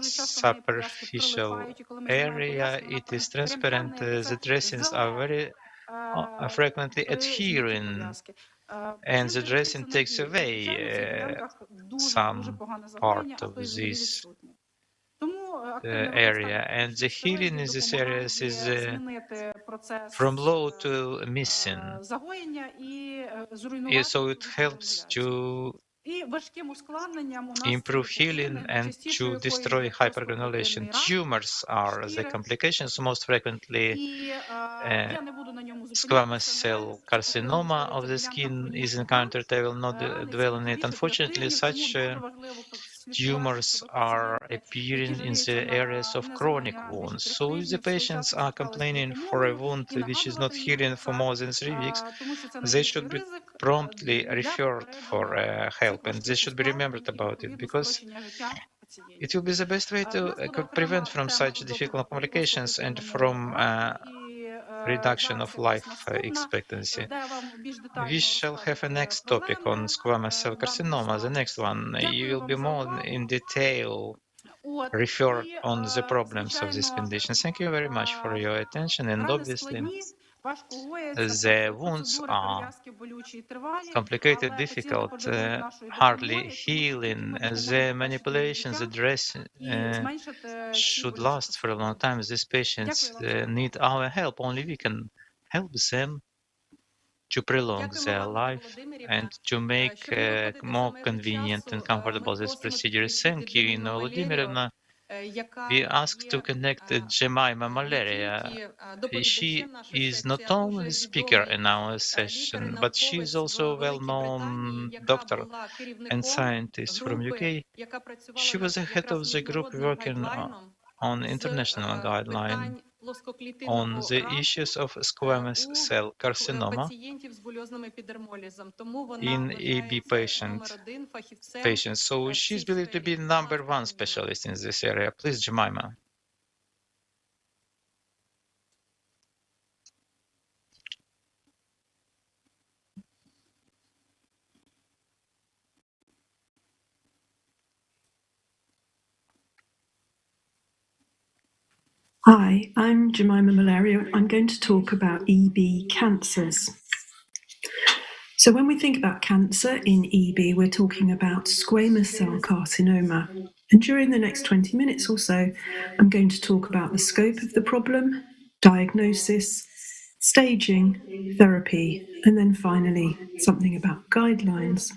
Speaker 2: superficial area. It is transparent. The dressings are very frequently adhering, and the dressing takes away some part of this area, and the healing in this area is from low to missing. So it helps to improve healing and to destroy hypergranulation. Tumors are the complications, most frequently squamous cell carcinoma of the skin is encountered. I will not dwell on it. Unfortunately, such tumors are appearing in the areas of chronic wounds. So if the patients are complaining for a wound which is not healing for more than 3 weeks, they should be promptly referred for help, and they should be remembered about it, because it will be the best way to prevent from such difficult complications and from reduction of life expectancy. We shall have a next topic on squamous cell carcinoma, the next one. You will be more in detail referred on the problems of this condition. Thank you very much for your attention, and obviously the wounds are complicated, difficult, hardly healing. The manipulations, the dress should last for a long time. These patients need our help. Only we can help them to prolong their life and to make more convenient and comfortable this procedure. Thank you, Inna Volodymyrovna. we asked to connect Jemima Malaria. She is not only speaker in our session, but she is also a well-known doctor and scientist from UK. She was the head of the group working on international guideline on the issues of squamous cell carcinoma in EB patients. So she's believed to be #1 specialist in this area. Please, Jemima.
Speaker 18: Hi, I'm Jemima Malaria. I'm going to talk about EB cancers. So when we think about cancer in EB, we're talking about squamous cell carcinoma. And during the next 20 minutes or so, I'm going to talk about the scope of the problem, diagnosis, staging, therapy, and then finally something about guidelines.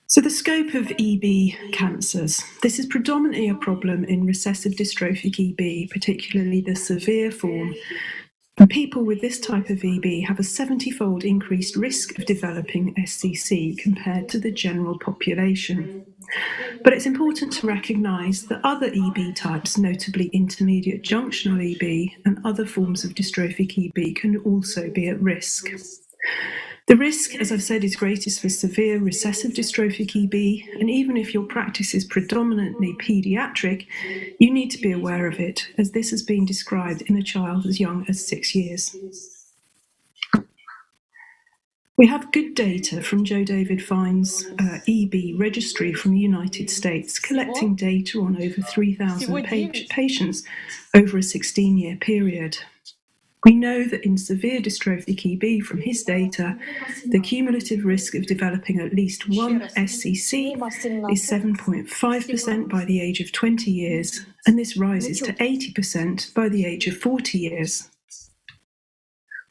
Speaker 18: So the scope of EB cancers. This is predominantly a problem in recessive dystrophic EB, particularly the severe form. And people with this type of EB have a 70-fold increased risk of developing SCC compared to the general population. But it's important to recognise that other EB types, notably intermediate junctional EB and other forms of dystrophic EB, can also be at risk. The risk, as I've said, is greatest for severe recessive dystrophic EB, and even if your practice is predominantly paediatric, you need to be aware of it, as this has been described in a child as young as 6 years. We have good data from Joe David Fine's EB registry from the United States, collecting data on over 3,000 patients over a 16-year period. We know that in severe dystrophic EB, from his data, the cumulative risk of developing at least one SCC is 7.5% by the age of 20 years, and this rises to 80% by the age of 40 years.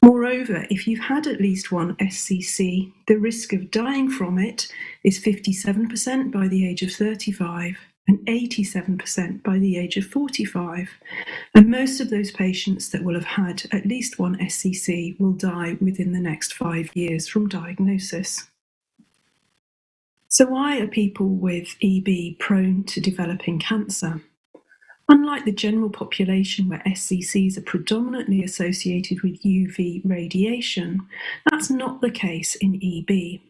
Speaker 18: Moreover, if you've had at least one SCC, the risk of dying from it is 57% by the age of 35 and 87% by the age of 45. And most of those patients that will have had at least one SCC will die within the next 5 years from diagnosis. So why are people with EB prone to developing cancer? Unlike the general population where SCCs are predominantly associated with UV radiation, that's not the case in EB.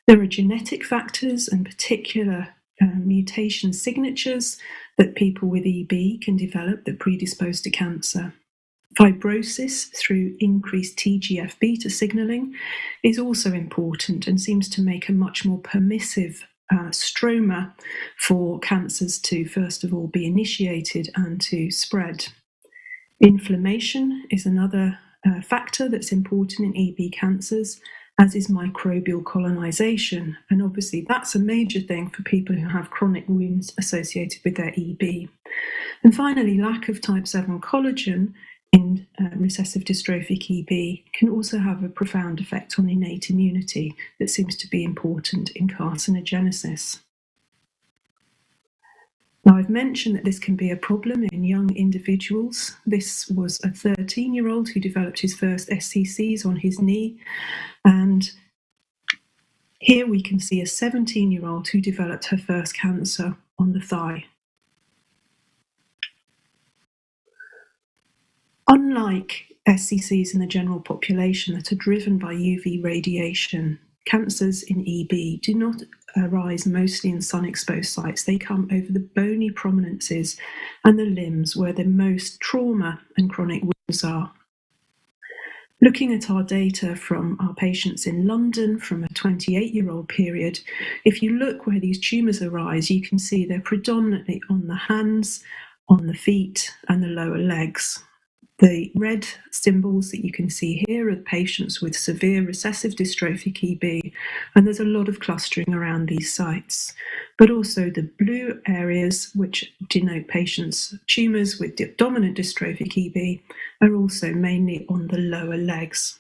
Speaker 18: There are genetic factors and particular mutation signatures that people with EB can develop that predispose to cancer. Fibrosis through increased TGF-beta signaling is also important and seems to make a much more permissive stroma for cancers to, first of all, be initiated and to spread. Inflammation is another factor that's important in EB cancers, as is microbial colonization. And obviously that's a major thing for people who have chronic wounds associated with their EB. And finally, lack of type 7 collagen in recessive dystrophic EB can also have a profound effect on innate immunity that seems to be important in carcinogenesis. Now, I've mentioned that this can be a problem in young individuals. This was a 13-year-old who developed his first SCCs on his knee, and here we can see a 17-year-old who developed her first cancer on the thigh. Unlike SCCs in the general population that are driven by UV radiation, cancers in EB do not arise mostly in sun-exposed sites. They come over the bony prominences and the limbs where the most trauma and chronic wounds are. Looking at our data from our patients in London from a 28-year-old period, if you look where these tumours arise, you can see they're predominantly on the hands, on the feet, and the lower legs. The red symbols that you can see here are patients with severe recessive dystrophic EB, and there's a lot of clustering around these sites. But also the blue areas, which denote patients' tumours with dominant dystrophic EB, are also mainly on the lower legs.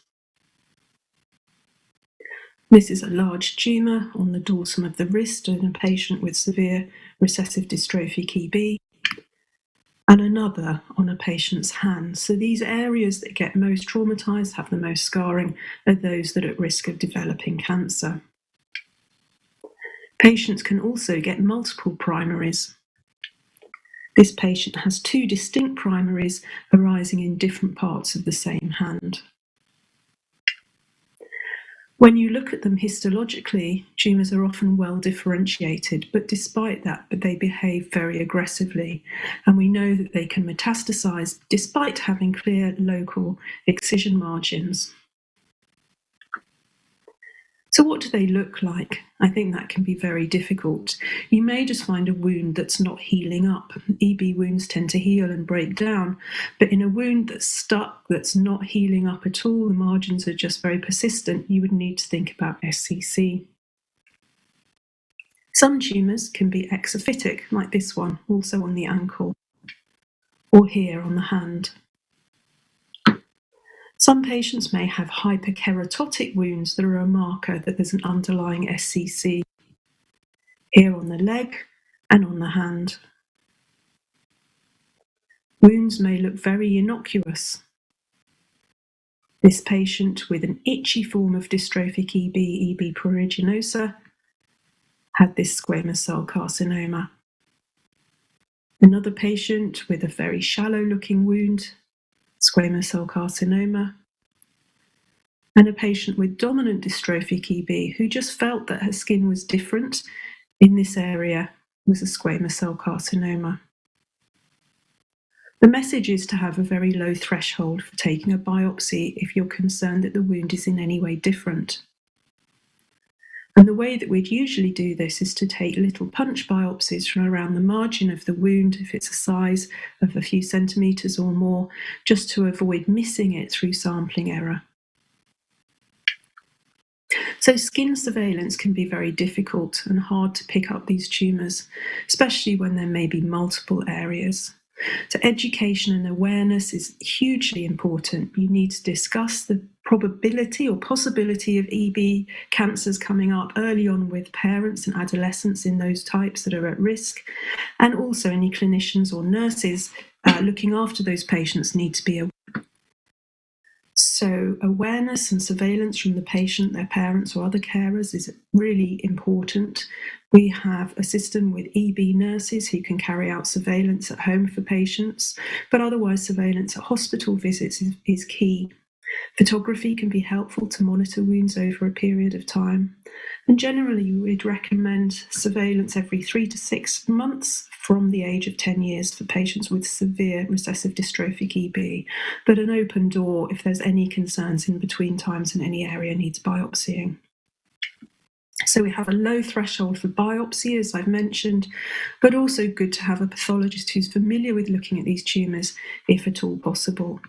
Speaker 18: This is a large tumour on the dorsum of the wrist in a patient with severe recessive dystrophic EB, and another on a patient's hand. So these areas that get most traumatized, have the most scarring, are those that are at risk of developing cancer. Patients can also get multiple primaries. This patient has 2 distinct primaries arising in different parts of the same hand. When you look at them histologically, tumours are often well differentiated, but despite that, they behave very aggressively. And we know that they can metastasise despite having clear local excision margins. So what do they look like? I think that can be very difficult. You may just find a wound that's not healing up. EB wounds tend to heal and break down, but in a wound that's stuck, that's not healing up at all, the margins are just very persistent, you would need to think about SCC. Some tumours can be exophytic, like this one, also on the ankle, or here on the hand. Some patients may have hyperkeratotic wounds that are a marker that there's an underlying SCC, here on the leg and on the hand. Wounds may look very innocuous. This patient with an itchy form of dystrophic EB pruriginosa, had this squamous cell carcinoma. Another patient with a very shallow looking wound, squamous cell carcinoma. And a patient with dominant dystrophic EB who just felt that her skin was different in this area, was a squamous cell carcinoma. The message is to have a very low threshold for taking a biopsy if you're concerned that the wound is in any way different. And the way that we'd usually do this is to take little punch biopsies from around the margin of the wound, if it's a size of a few centimetres or more, just to avoid missing it through sampling error. So skin surveillance can be very difficult and hard to pick up these tumours, especially when there may be multiple areas. So education and awareness is hugely important. You need to discuss the probability or possibility of EB cancers coming up early on with parents and adolescents in those types that are at risk. And also any clinicians or nurses looking after those patients need to be aware. So awareness and surveillance from the patient, their parents or other carers is really important. We have a system with EB nurses who can carry out surveillance at home for patients, but otherwise surveillance at hospital visits is key. Photography can be helpful to monitor wounds over a period of time. And generally, we'd recommend surveillance every 3 to 6 months from the age of 10 years for patients with severe recessive dystrophic EB, but an open door if there's any concerns in between times and any area needs biopsying. So we have a low threshold for biopsy, as I've mentioned, but also good to have a pathologist who's familiar with looking at these tumours, if at all possible.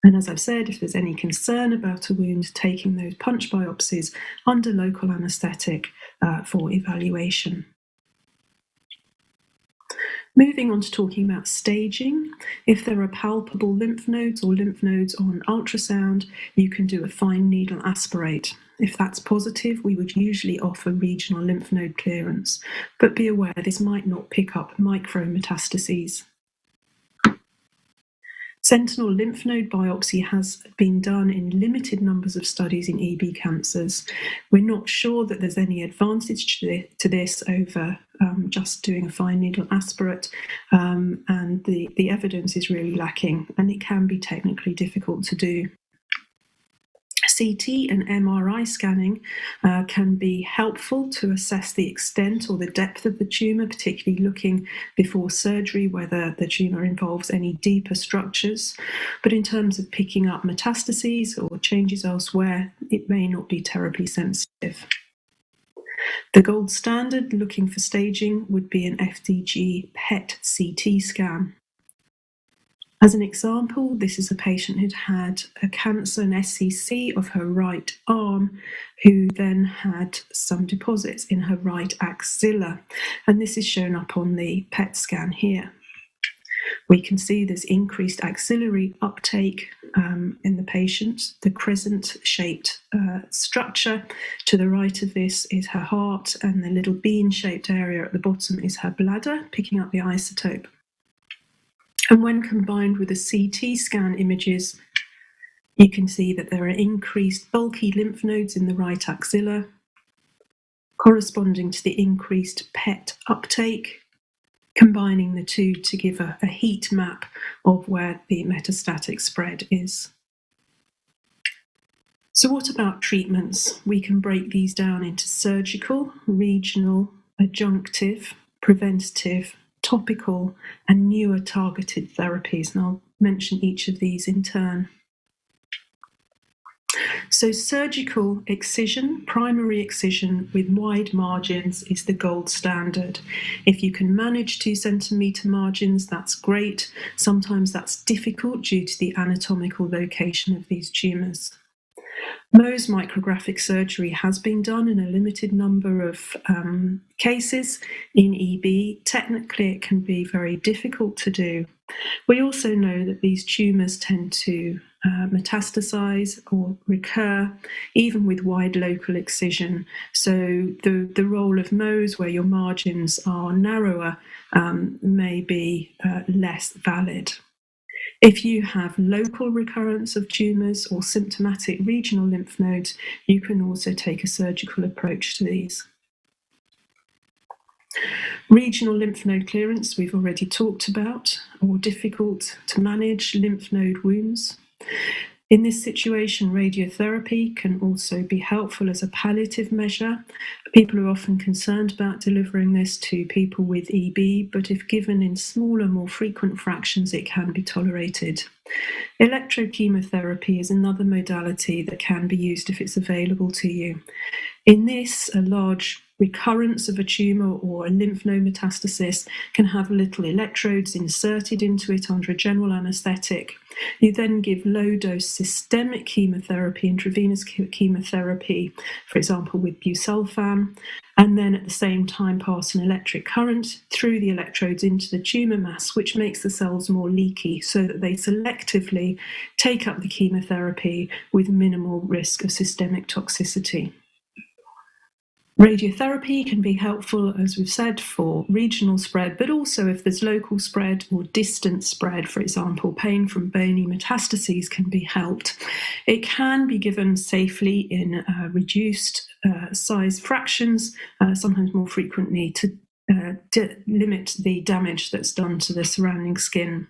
Speaker 18: And as I've said, if there's any concern about a wound, taking those punch biopsies under local anaesthetic for evaluation. Moving on to talking about staging, if there are palpable lymph nodes or lymph nodes on ultrasound, you can do a fine needle aspirate. If that's positive, we would usually offer regional lymph node clearance, but be aware this might not pick up micrometastases. Sentinel lymph node biopsy has been done in limited numbers of studies in EB cancers. We're not sure that there's any advantage to this over just doing a fine needle aspirate, and the evidence is really lacking, and it can be technically difficult to do. CT and MRI scanning can be helpful to assess the extent or the depth of the tumour, particularly looking before surgery whether the tumour involves any deeper structures. But in terms of picking up metastases or changes elsewhere, it may not be terribly sensitive. The gold standard looking for staging would be an FDG PET CT scan. As an example, this is a patient who'd had a cancer, an SCC of her right arm, who then had some deposits in her right axilla. And this is shown up on the PET scan here. We can see there's increased axillary uptake in the patient. The crescent-shaped structure to the right of this is her heart, and the little bean-shaped area at the bottom is her bladder, picking up the isotope. And when combined with the CT scan images, you can see that there are increased bulky lymph nodes in the right axilla, corresponding to the increased PET uptake, combining the two to give a heat map of where the metastatic spread is. So what about treatments? We can break these down into surgical, regional, adjunctive, preventative, topical, and newer targeted therapies, and I'll mention each of these in turn. So surgical excision, primary excision with wide margins is the gold standard. If you can manage 2 centimetre margins, that's great. Sometimes that's difficult due to the anatomical location of these tumours. Mohs micrographic surgery has been done in a limited number of cases in EB. Technically, it can be very difficult to do. We also know that these tumours tend to metastasize or recur, even with wide local excision. So the role of Mohs, where your margins are narrower, may be less valid. If you have local recurrence of tumours or symptomatic regional lymph nodes, you can also take a surgical approach to these. Regional lymph node clearance we've already talked about, or difficult to manage lymph node wounds. In this situation, radiotherapy can also be helpful as a palliative measure. People are often concerned about delivering this to people with EB, but if given in smaller, more frequent fractions, it can be tolerated. Electrochemotherapy is another modality that can be used if it's available to you. In this, a large recurrence of a tumour or a lymph node metastasis can have little electrodes inserted into it under a general anaesthetic. You then give low-dose systemic chemotherapy, intravenous chemotherapy, for example with busulfan, and then at the same time pass an electric current through the electrodes into the tumour mass, which makes the cells more leaky so that they selectively take up the chemotherapy with minimal risk of systemic toxicity. Radiotherapy can be helpful, as we've said, for regional spread, but also if there's local spread or distant spread, for example, pain from bony metastases can be helped. It can be given safely in reduced size fractions, sometimes more frequently, to limit the damage that's done to the surrounding skin.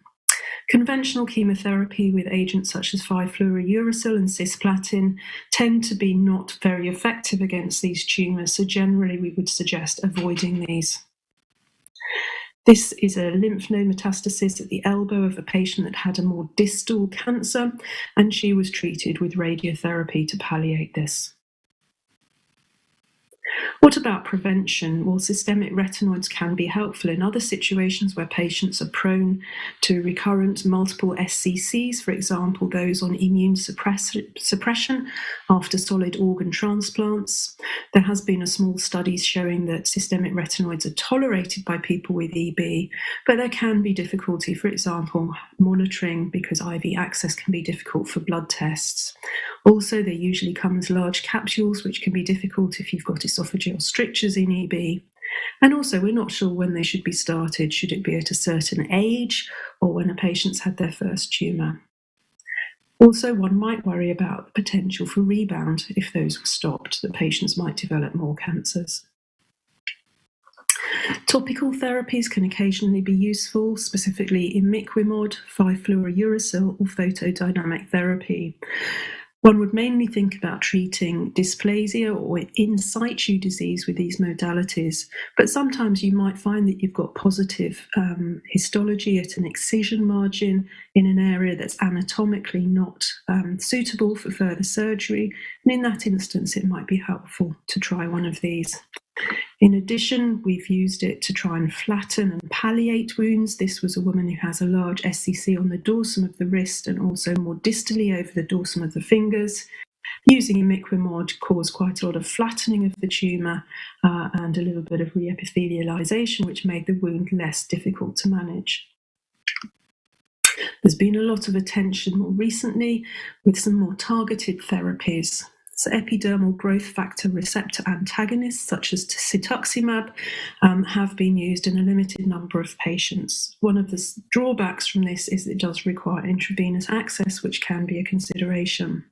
Speaker 18: Conventional chemotherapy with agents such as 5-fluorouracil and cisplatin tend to be not very effective against these tumours, so generally we would suggest avoiding these. This is a lymph node metastasis at the elbow of a patient that had a more distal cancer, and she was treated with radiotherapy to palliate this. What about prevention? Well, systemic retinoids can be helpful in other situations where patients are prone to recurrent multiple SCCs, for example, those on immune suppression after solid organ transplants. There has been a small study showing that systemic retinoids are tolerated by people with EB, but there can be difficulty, for example, monitoring because IV access can be difficult for blood tests. Also, they usually come as large capsules, which can be difficult if you've got esophageal strictures in EB. And also, we're not sure when they should be started. Should it be at a certain age or when a patient's had their first tumour? Also, one might worry about the potential for rebound. If those were stopped, that patients might develop more cancers. Topical therapies can occasionally be useful, specifically imiquimod, 5-fluorouracil, or photodynamic therapy. One would mainly think about treating dysplasia or in situ disease with these modalities, but sometimes you might find that you've got positive histology at an excision margin in an area that's anatomically not suitable for further surgery, and in that instance it might be helpful to try one of these. In addition, we've used it to try and flatten and palliate wounds. This was a woman who has a large SCC on the dorsum of the wrist and also more distally over the dorsum of the fingers. Using imiquimod caused quite a lot of flattening of the tumour and a little bit of reepithelialization, which made the wound less difficult to manage. There's been a lot of attention more recently with some more targeted therapies. So epidermal growth factor receptor antagonists, such as cetuximab, have been used in a limited number of patients. One of the drawbacks from this is it does require intravenous access, which can be a consideration.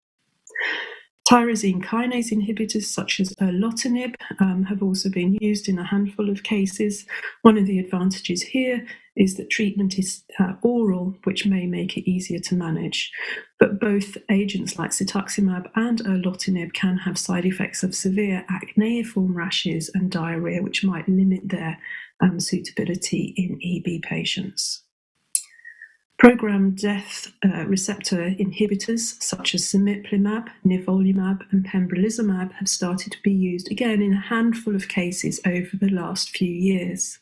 Speaker 18: Tyrosine kinase inhibitors such as erlotinib have also been used in a handful of cases. One of the advantages here is that treatment is oral, which may make it easier to manage. But both agents like cetuximab and erlotinib can have side effects of severe acneiform rashes and diarrhea, which might limit their suitability in EB patients. Programmed death receptor inhibitors such as cemiplimab, nivolumab, and pembrolizumab have started to be used again in a handful of cases over the last few years.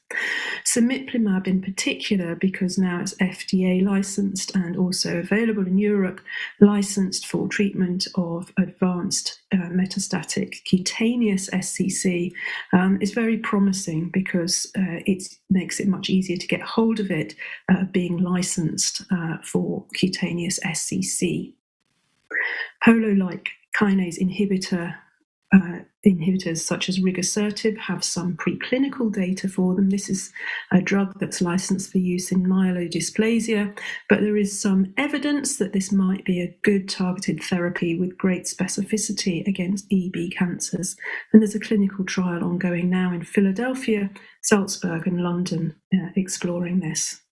Speaker 18: Cemiplimab in particular, because now it's FDA licensed and also available in Europe, licensed for treatment of advanced metastatic cutaneous SCC, is very promising because it makes it much easier to get hold of it, being licensed for cutaneous SCC. Polo-like kinase inhibitors such as rigosertib have some preclinical data for them. This is a drug that's licensed for use in myelodysplasia, but there is some evidence that this might be a good targeted therapy with great specificity against EB cancers. And there's a clinical trial ongoing now in Philadelphia, Salzburg, and London exploring this.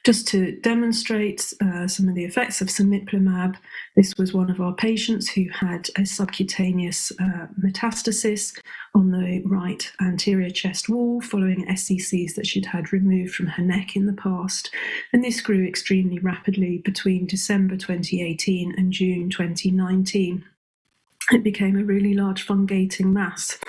Speaker 18: Just to demonstrate some of the effects of cemiplimab, this was one of our patients who had a subcutaneous metastasis on the right anterior chest wall following SCCs that she'd had removed from her neck in the past. And this grew extremely rapidly between December 2018 and June 2019. It became a really large fungating mass.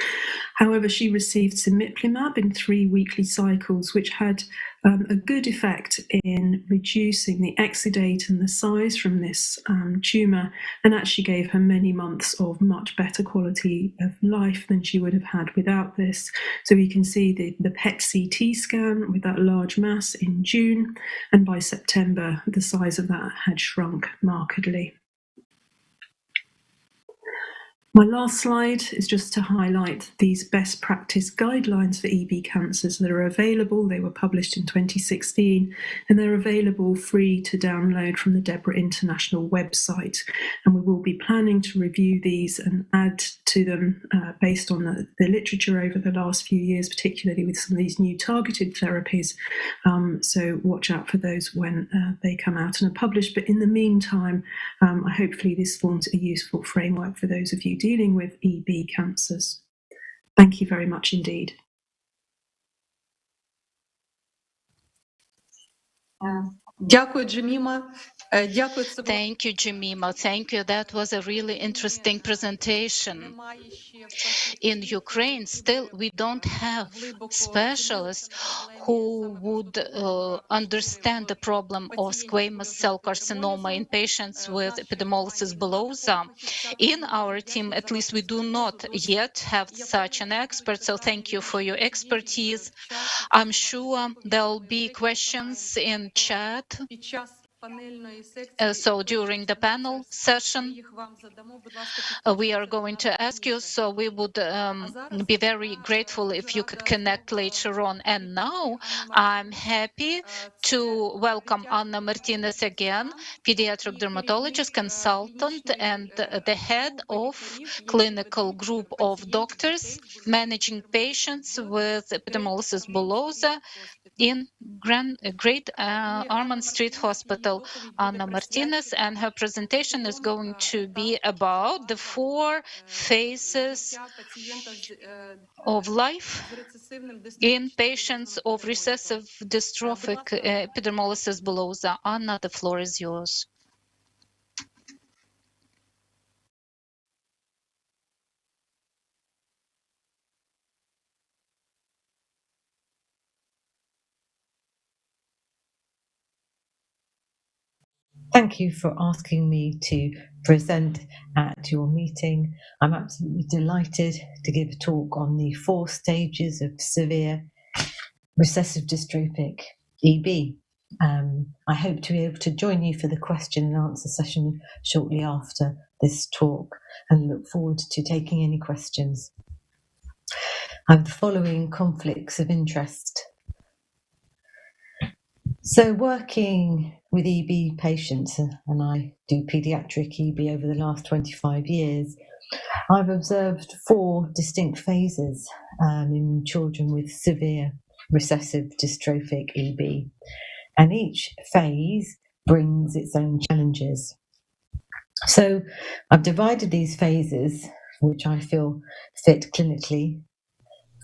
Speaker 18: However, she received cemiplimab in 3 weekly cycles, which had a good effect in reducing the exudate and the size from this tumour, and actually gave her many months of much better quality of life than she would have had without this. So you can see the PET-CT scan with that large mass in June, and by September, the size of that had shrunk markedly. My last slide is just to highlight these best practice guidelines for EB cancers that are available. They were published in 2016, and they're available free to download from the DEBRA International website. And we will be planning to review these and add to them based on the literature over the last few years, particularly with some of these new targeted therapies. So watch out for those when they come out and are published. But in the meantime, hopefully this forms a useful framework for those of you dealing with EB cancers. Thank you very much indeed.
Speaker 3: Thank you, Jemima. Thank you. That was a really interesting presentation. In Ukraine, still, we don't have specialists who would understand the problem of squamous cell carcinoma in patients with epidermolysis bullosa. In our team, at least, we do not yet have such an expert, so thank you for your expertise. I'm sure there'll be questions in chat. So during the panel session, we are going to ask you, so we would be very grateful if you could connect later on. And now I'm happy to welcome Anna Martinez again, pediatric dermatologist, consultant, and the head of clinical group of doctors managing patients with epidermolysis bullosa in Great Ormond Street Hospital. Anna Martinez, and her presentation is going to be about the 4 phases of life in patients of recessive dystrophic epidermolysis bullosa. Anna, the floor is yours.
Speaker 17: Thank you for asking me to present at your meeting. I'm absolutely delighted to give a talk on the 4 stages of severe recessive dystrophic EB. I hope to be able to join you for the question and answer session shortly after this talk, and look forward to taking any questions. I have the following conflicts of interest. So working with EB patients, and I do paediatric EB over the last 25 years, I've observed 4 distinct phases in children with severe recessive dystrophic EB, and each phase brings its own challenges. So I've divided these phases, which I feel fit clinically,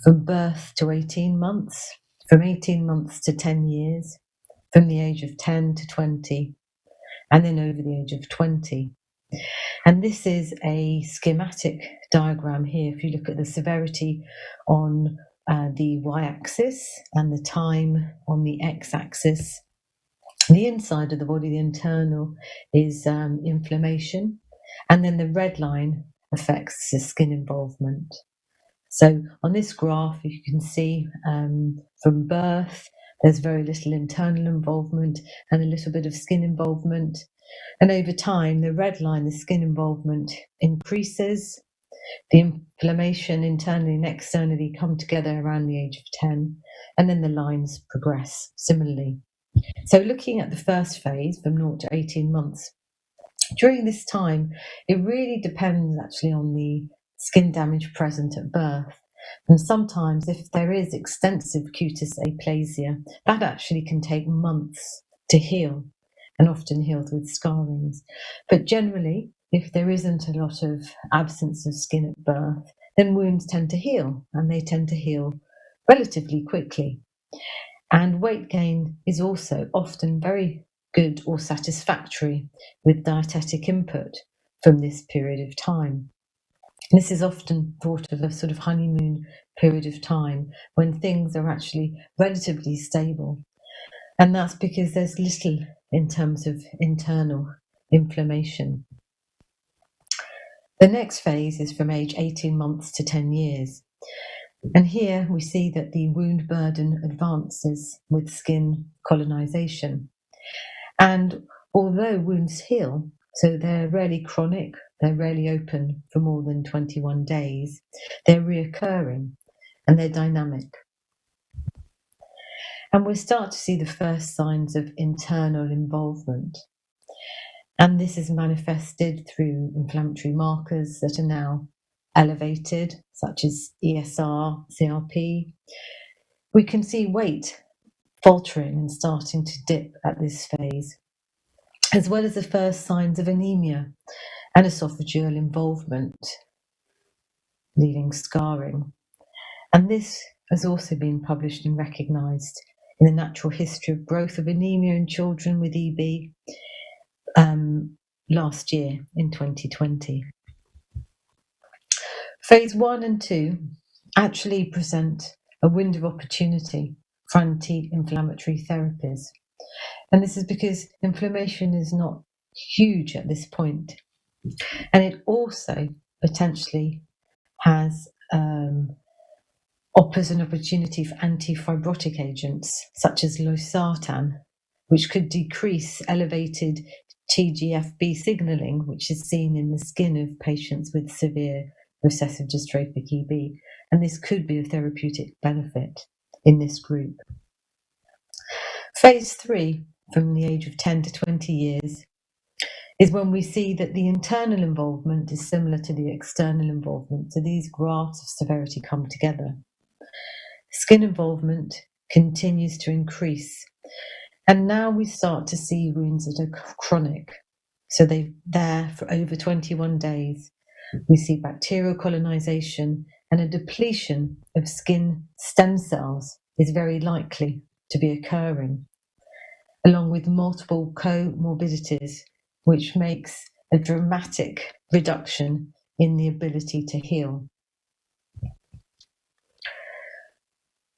Speaker 17: from birth to 18 months, from 18 months to 10 years, from the age of 10 to 20, and then over the age of 20. And this is a schematic diagram here. If you look at the severity on the y-axis and the time on the x-axis, the inside of the body, the internal, is inflammation, and then the red line affects the skin involvement. So on this graph, you can see from birth, there's very little internal involvement and a little bit of skin involvement. And over time, the red line, the skin involvement, increases. The inflammation internally and externally come together around the age of 10, and then the lines progress similarly. So looking at the first phase from 0 to 18 months, during this time, it really depends actually on the skin damage present at birth. And sometimes if there is extensive cutis aplasia, that actually can take months to heal, and often heals with scarrings. But generally, if there isn't a lot of absence of skin at birth, then wounds tend to heal, and they tend to heal relatively quickly. And weight gain is also often very good or satisfactory with dietetic input from this period of time. This is often thought of a sort of honeymoon period of time when things are actually relatively stable. And that's because there's little in terms of internal inflammation. The next phase is from age 18 months to 10 years. And here we see that the wound burden advances with skin colonization. And although wounds heal, so they're rarely chronic, they're rarely open for more than 21 days, they're reoccurring and they're dynamic. And we'll start to see the first signs of internal involvement. And this is manifested through inflammatory markers that are now elevated, such as ESR, CRP. We can see weight faltering and starting to dip at this phase, as well as the first signs of anemia and esophageal involvement, leaving scarring. And this has also been published and recognised in the Natural History of Growth of Anemia in Children with EB last year in 2020. Phase 1 and 2 actually present a window of opportunity for anti-inflammatory therapies. And this is because inflammation is not huge at this point. And it also potentially has offers an opportunity for anti-fibrotic agents, such as losartan, which could decrease elevated TGF-B signaling, which is seen in the skin of patients with severe recessive dystrophic EB. And this could be a therapeutic benefit in this group. Phase 3, from the age of 10 to 20 years, is when we see that the internal involvement is similar to the external involvement. So these graphs of severity come together. Skin involvement continues to increase. And now we start to see wounds that are chronic. So they're there for over 21 days. We see bacterial colonization, and a depletion of skin stem cells is very likely to be occurring, along with multiple comorbidities, which makes a dramatic reduction in the ability to heal.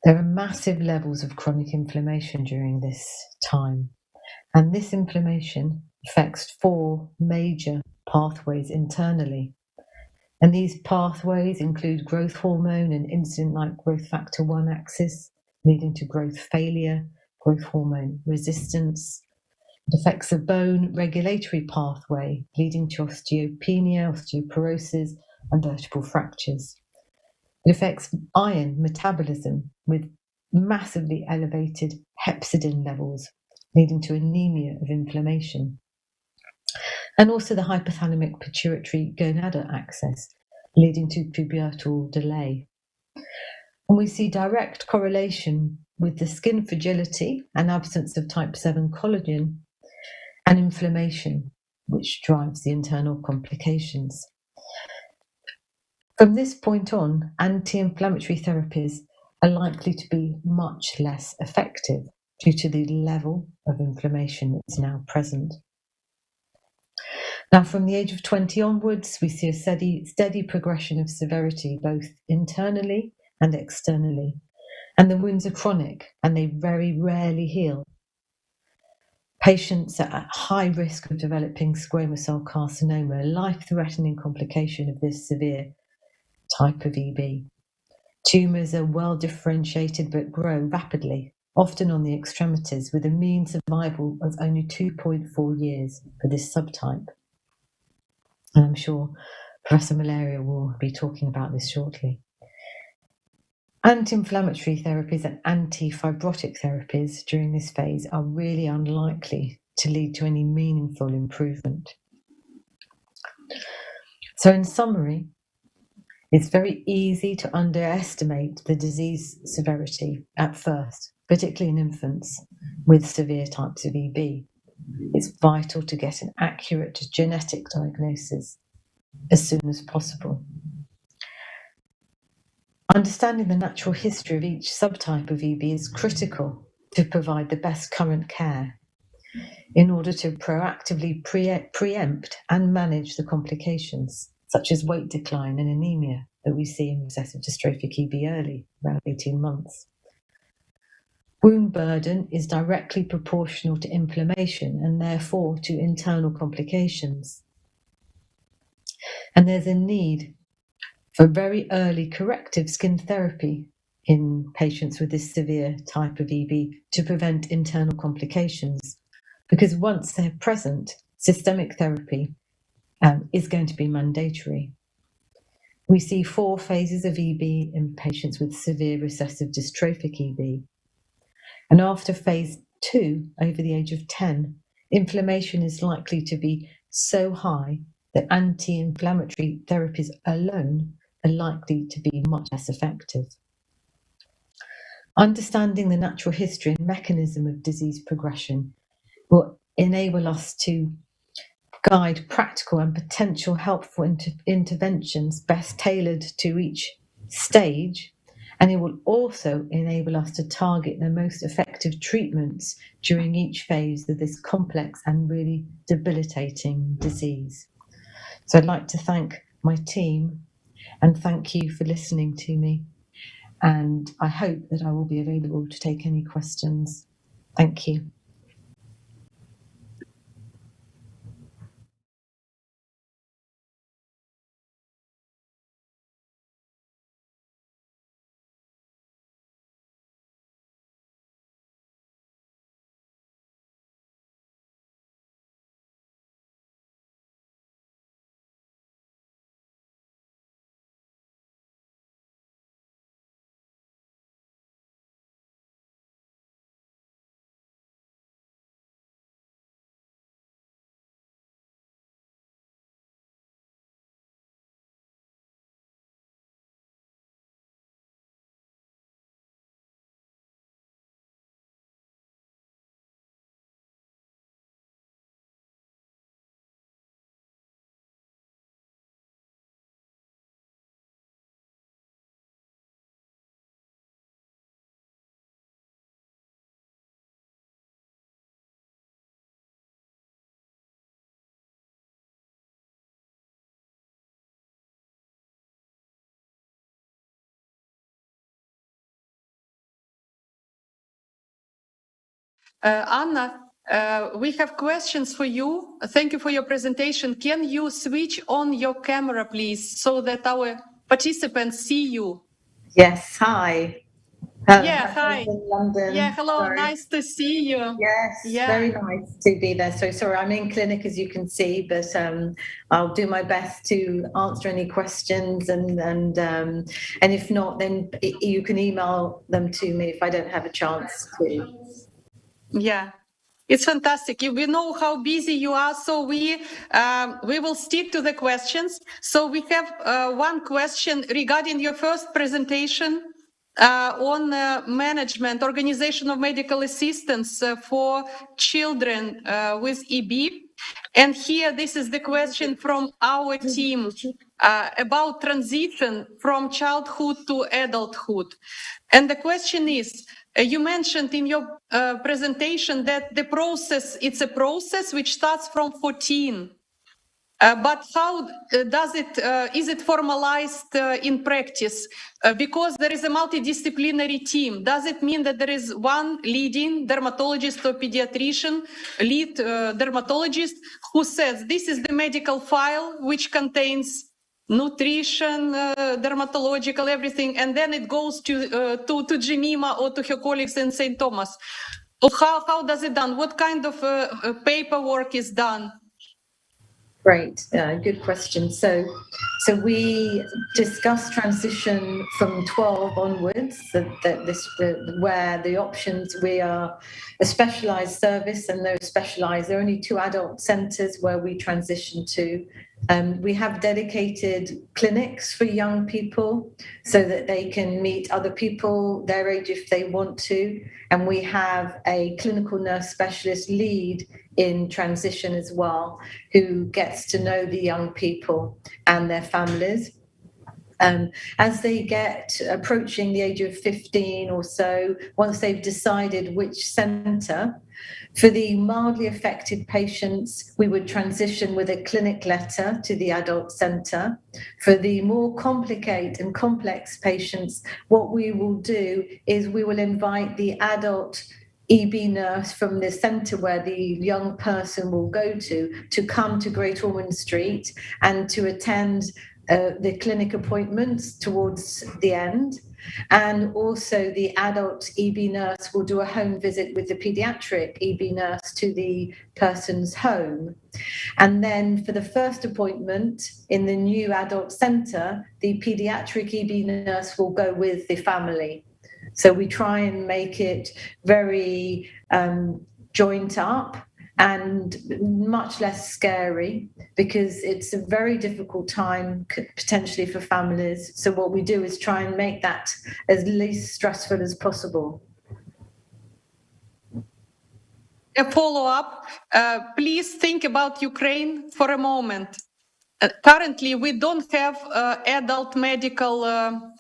Speaker 17: There are massive levels of chronic inflammation during this time, and this inflammation affects 4 major pathways internally. And these pathways include growth hormone and insulin-like growth factor 1 axis, leading to growth failure, growth hormone resistance. It affects the bone regulatory pathway, leading to osteopenia, osteoporosis, and vertebral fractures. It affects iron metabolism with massively elevated hepcidin levels, leading to anemia of inflammation. And also the hypothalamic pituitary gonadal axis, leading to pubertal delay. And we see direct correlation with the skin fragility and absence of type 7 collagen and inflammation, which drives the internal complications. From this point on, anti-inflammatory therapies are likely to be much less effective due to the level of inflammation that's now present. Now, from the age of 20 onwards, we see a steady progression of severity, both internally and externally. And the wounds are chronic and they very rarely heal. Patients are at high risk of developing squamous cell carcinoma, a life-threatening complication of this severe type of EB. Tumours are well differentiated but grow rapidly, often on the extremities, with a mean survival of only 2.4 years for this subtype. And I'm sure Professor Malaria will be talking about this shortly. Anti-inflammatory therapies and anti-fibrotic therapies during this phase are really unlikely to lead to any meaningful improvement. So in summary, it's very easy to underestimate the disease severity at first, particularly in infants with severe types of EB. It's vital to get an accurate genetic diagnosis as soon as possible. Understanding the natural history of each subtype of EB is critical to provide the best current care in order to proactively preempt and manage the complications, such as weight decline and anemia that we see in recessive dystrophic EB early, around 18 months. Wound burden is directly proportional to inflammation and therefore to internal complications. And there's a need for very early corrective skin therapy in patients with this severe type of EB to prevent internal complications, because once they're present, systemic therapy is going to be mandatory. We see 4 phases of EB in patients with severe recessive dystrophic EB. And after phase 2, over the age of 10, inflammation is likely to be so high that anti-inflammatory therapies alone are likely to be much less effective. Understanding the natural history and mechanism of disease progression will enable us to guide practical and potential helpful interventions best tailored to each stage, and it will also enable us to target the most effective treatments during each phase of this complex and really debilitating disease. So I'd like to thank my team and thank you for listening to me, and I hope that I will be available to take any questions. Thank you.
Speaker 14: Anna, we have questions for you. Thank you for your presentation. Can you switch on your camera, please, so that our participants see you?
Speaker 6: Yes, hi.
Speaker 14: Yeah, hi.
Speaker 17: In London.
Speaker 14: Yeah, hello,
Speaker 17: Sorry.
Speaker 14: nice to see you.
Speaker 17: Yes,
Speaker 14: Yeah.
Speaker 17: very nice to be there. So sorry, I'm in clinic, as you can see, but I'll do my best to answer any questions, and if not, then you can email them to me if I don't have a chance to.
Speaker 14: Yeah. It's fantastic. We know how busy you are, so we will stick to the questions. So we have one question regarding your first presentation on management, organization of medical assistance for children with EB. And here, this is the question from our team about transition from childhood to adulthood. And the question is, you mentioned in your presentation that the process, it's a process which starts from 14. But how does it, is it formalized in practice? Because there is a multidisciplinary team. Does it mean that there is one leading dermatologist or pediatrician, lead dermatologist, who says, this is the medical file which contains nutrition, dermatological, everything, and then it goes to Jemima or to her colleagues in St. Thomas? Or how does it done? What kind of paperwork is done?
Speaker 17: Great, good question. So we discussed transition from 12 onwards, where the options, we are a specialised service, and those specialised, there are only 2 adult centres where we transition to. We have dedicated clinics for young people so that they can meet other people their age if they want to. And we have a clinical nurse specialist lead in transition as well, who gets to know the young people and their families. As they get approaching the age of 15 or so, once they've decided which centre, for the mildly affected patients, we would transition with a clinic letter to the adult centre. For the more complicated and complex patients, what we will do is we will invite the adult EB nurse from the centre where the young person will go to come to Great Ormond Street and to attend the clinic appointments towards the end. And also the adult EB nurse will do a home visit with the pediatric EB nurse to the person's home. And then for the first appointment in the new adult centre, the pediatric EB nurse will go with the family. So we try and make it very joint up and much less scary, because it's a very difficult time potentially for families. So what we do is try and make that as least stressful as possible.
Speaker 14: A follow-up, please think about Ukraine for a moment. Currently, we don't have adult medical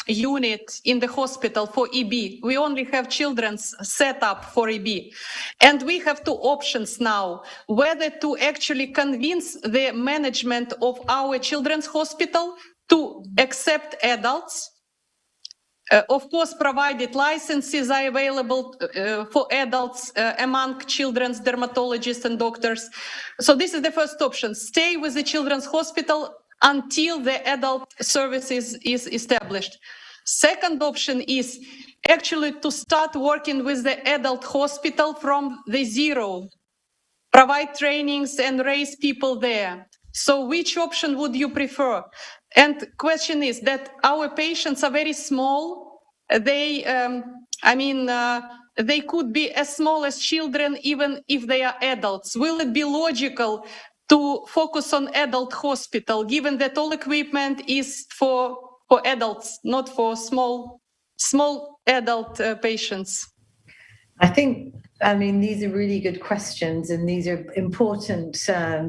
Speaker 14: unit in the hospital for EB. We only have children's set up for EB. And we have 2 options now, whether to actually convince the management of our children's hospital to accept adults. Of course, provided licenses are available for adults among children's dermatologists and doctors. So this is the first option. Stay with the children's hospital until the adult services is established. Second option is actually to start working with the adult hospital from the zero, provide trainings and raise people there. So which option would you prefer? And question is that our patients are very small. They, they could be as small as children, even if they are adults. Will it be logical to focus on adult hospital, given that all equipment is for adults, not for small adult patients?
Speaker 17: I think, these are really good questions, and these are important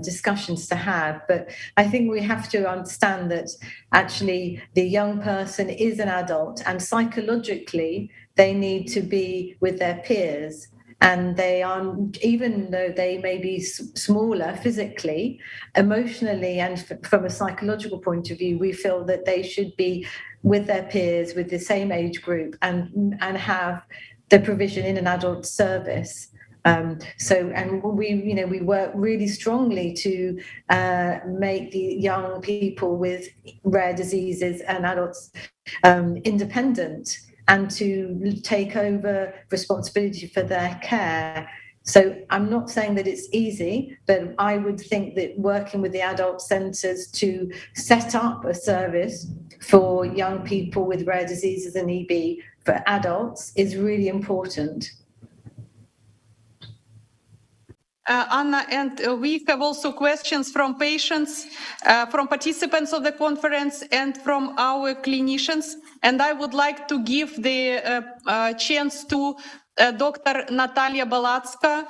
Speaker 17: discussions to have. But I think we have to understand that actually the young person is an adult, and psychologically they need to be with their peers. And they are, even though they may be smaller physically, emotionally, and from a psychological point of view, we feel that they should be with their peers, with the same age group, and have the provision in an adult service. And we work really strongly to make the young people with rare diseases and adults independent. and to take over responsibility for their care. So I'm not saying that it's easy, but I would think that working with the adult centres to set up a service for young people with rare diseases and EB for adults is really important.
Speaker 14: Anna, and we have also questions from patients, from participants of the conference, and from our clinicians. And I would like to give the chance to Dr. Natalia Balatska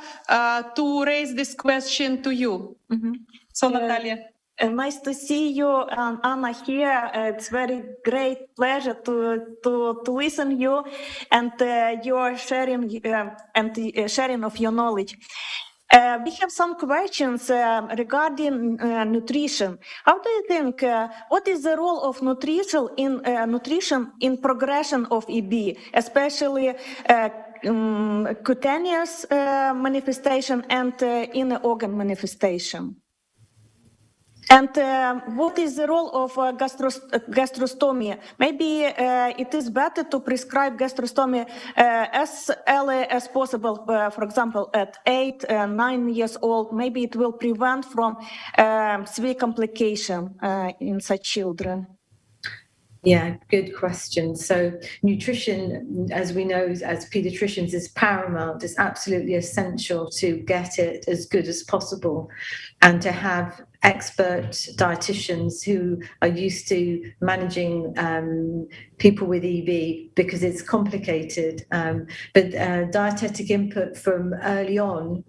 Speaker 14: to raise this question to you. So, Natalia.
Speaker 6: Nice to see you, Anna, here. It's very great pleasure to listen you and your sharing sharing of your knowledge. We have some questions regarding nutrition. How do you think, what is the role of nutrition in progression of EB, especially cutaneous manifestation and inner organ manifestation? And what is the role of gastrostomy? Maybe it is better to prescribe gastrostomy as early as possible, for example, at 8, 9 years old. Maybe it will prevent from severe complication in such children.
Speaker 17: Yeah, good question. So nutrition, as we know, as pediatricians, is paramount. It's absolutely essential to get it as good as possible and to have expert dietitians who are used to managing people with EB, because it's complicated. But dietetic input from early on,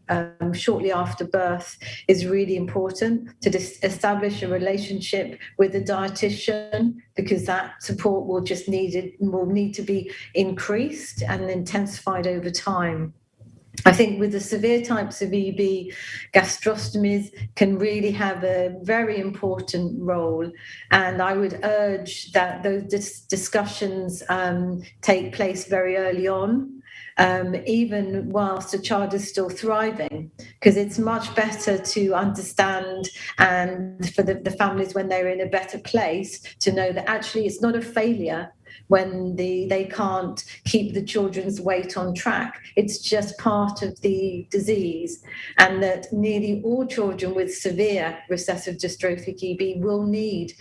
Speaker 17: shortly after birth, is really important to establish a relationship with a dietitian, because that support will need to be increased and intensified over time. I think with the severe types of EB, gastrostomies can really have a very important role. And I would urge that those discussions take place very early on, even whilst a child is still thriving, because it's much better to understand, and for the families when they're in a better place, to know that actually it's not a failure when they can't keep the children's weight on track. It's just part of the disease, and that nearly all children with severe recessive dystrophic EB will need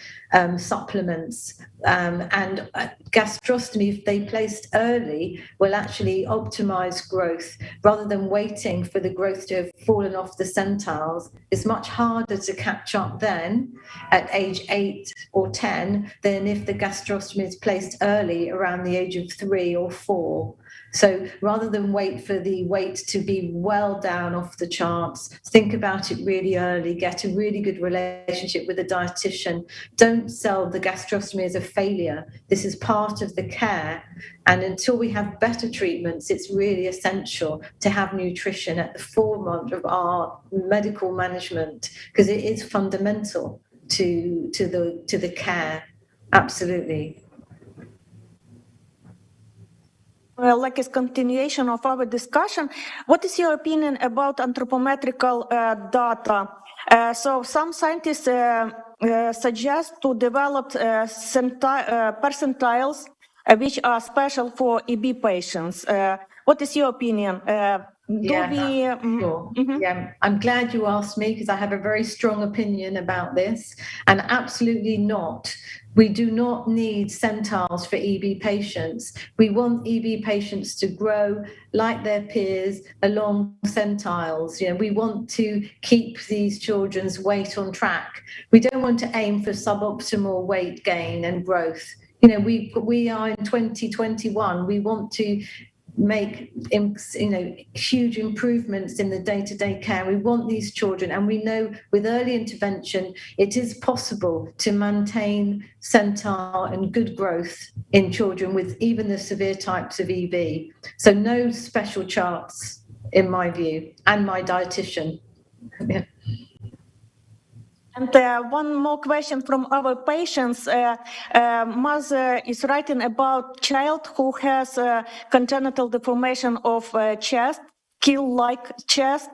Speaker 17: supplements. And gastrostomy, if they placed early, will actually optimize growth rather than waiting for the growth to have fallen off the centiles. It's much harder to catch up then at age 8 or 10 than if the gastrostomy is placed early around the age of 3 or 4. So rather than wait for the weight to be well down off the charts, think about it really early, get a really good relationship with a dietitian. Don't sell the gastrostomy as a failure. This is part of the care. And until we have better treatments, it's really essential to have nutrition at the forefront of our medical management, because it is fundamental to the care. Absolutely.
Speaker 6: Well, like a continuation of our discussion, what is your opinion about anthropometrical data? So some scientists suggest to develop percentiles which are special for EB patients. What is your opinion?
Speaker 17: Sure. Yeah, I'm glad you asked me, because I have a very strong opinion about this. And absolutely not. We do not need centiles for EB patients. We want EB patients to grow like their peers along centiles. You know, we want to keep these children's weight on track. We don't want to aim for suboptimal weight gain and growth. You know, we are in 2021. We want to make huge improvements in the day-to-day care. We want these children, and we know with early intervention it is possible to maintain centile and good growth in children with even the severe types of EB. So no special charts in my view, and my dietitian. Yeah.
Speaker 6: And one more question from our patients. Mother is writing about child who has congenital deformation of chest keel-like chest.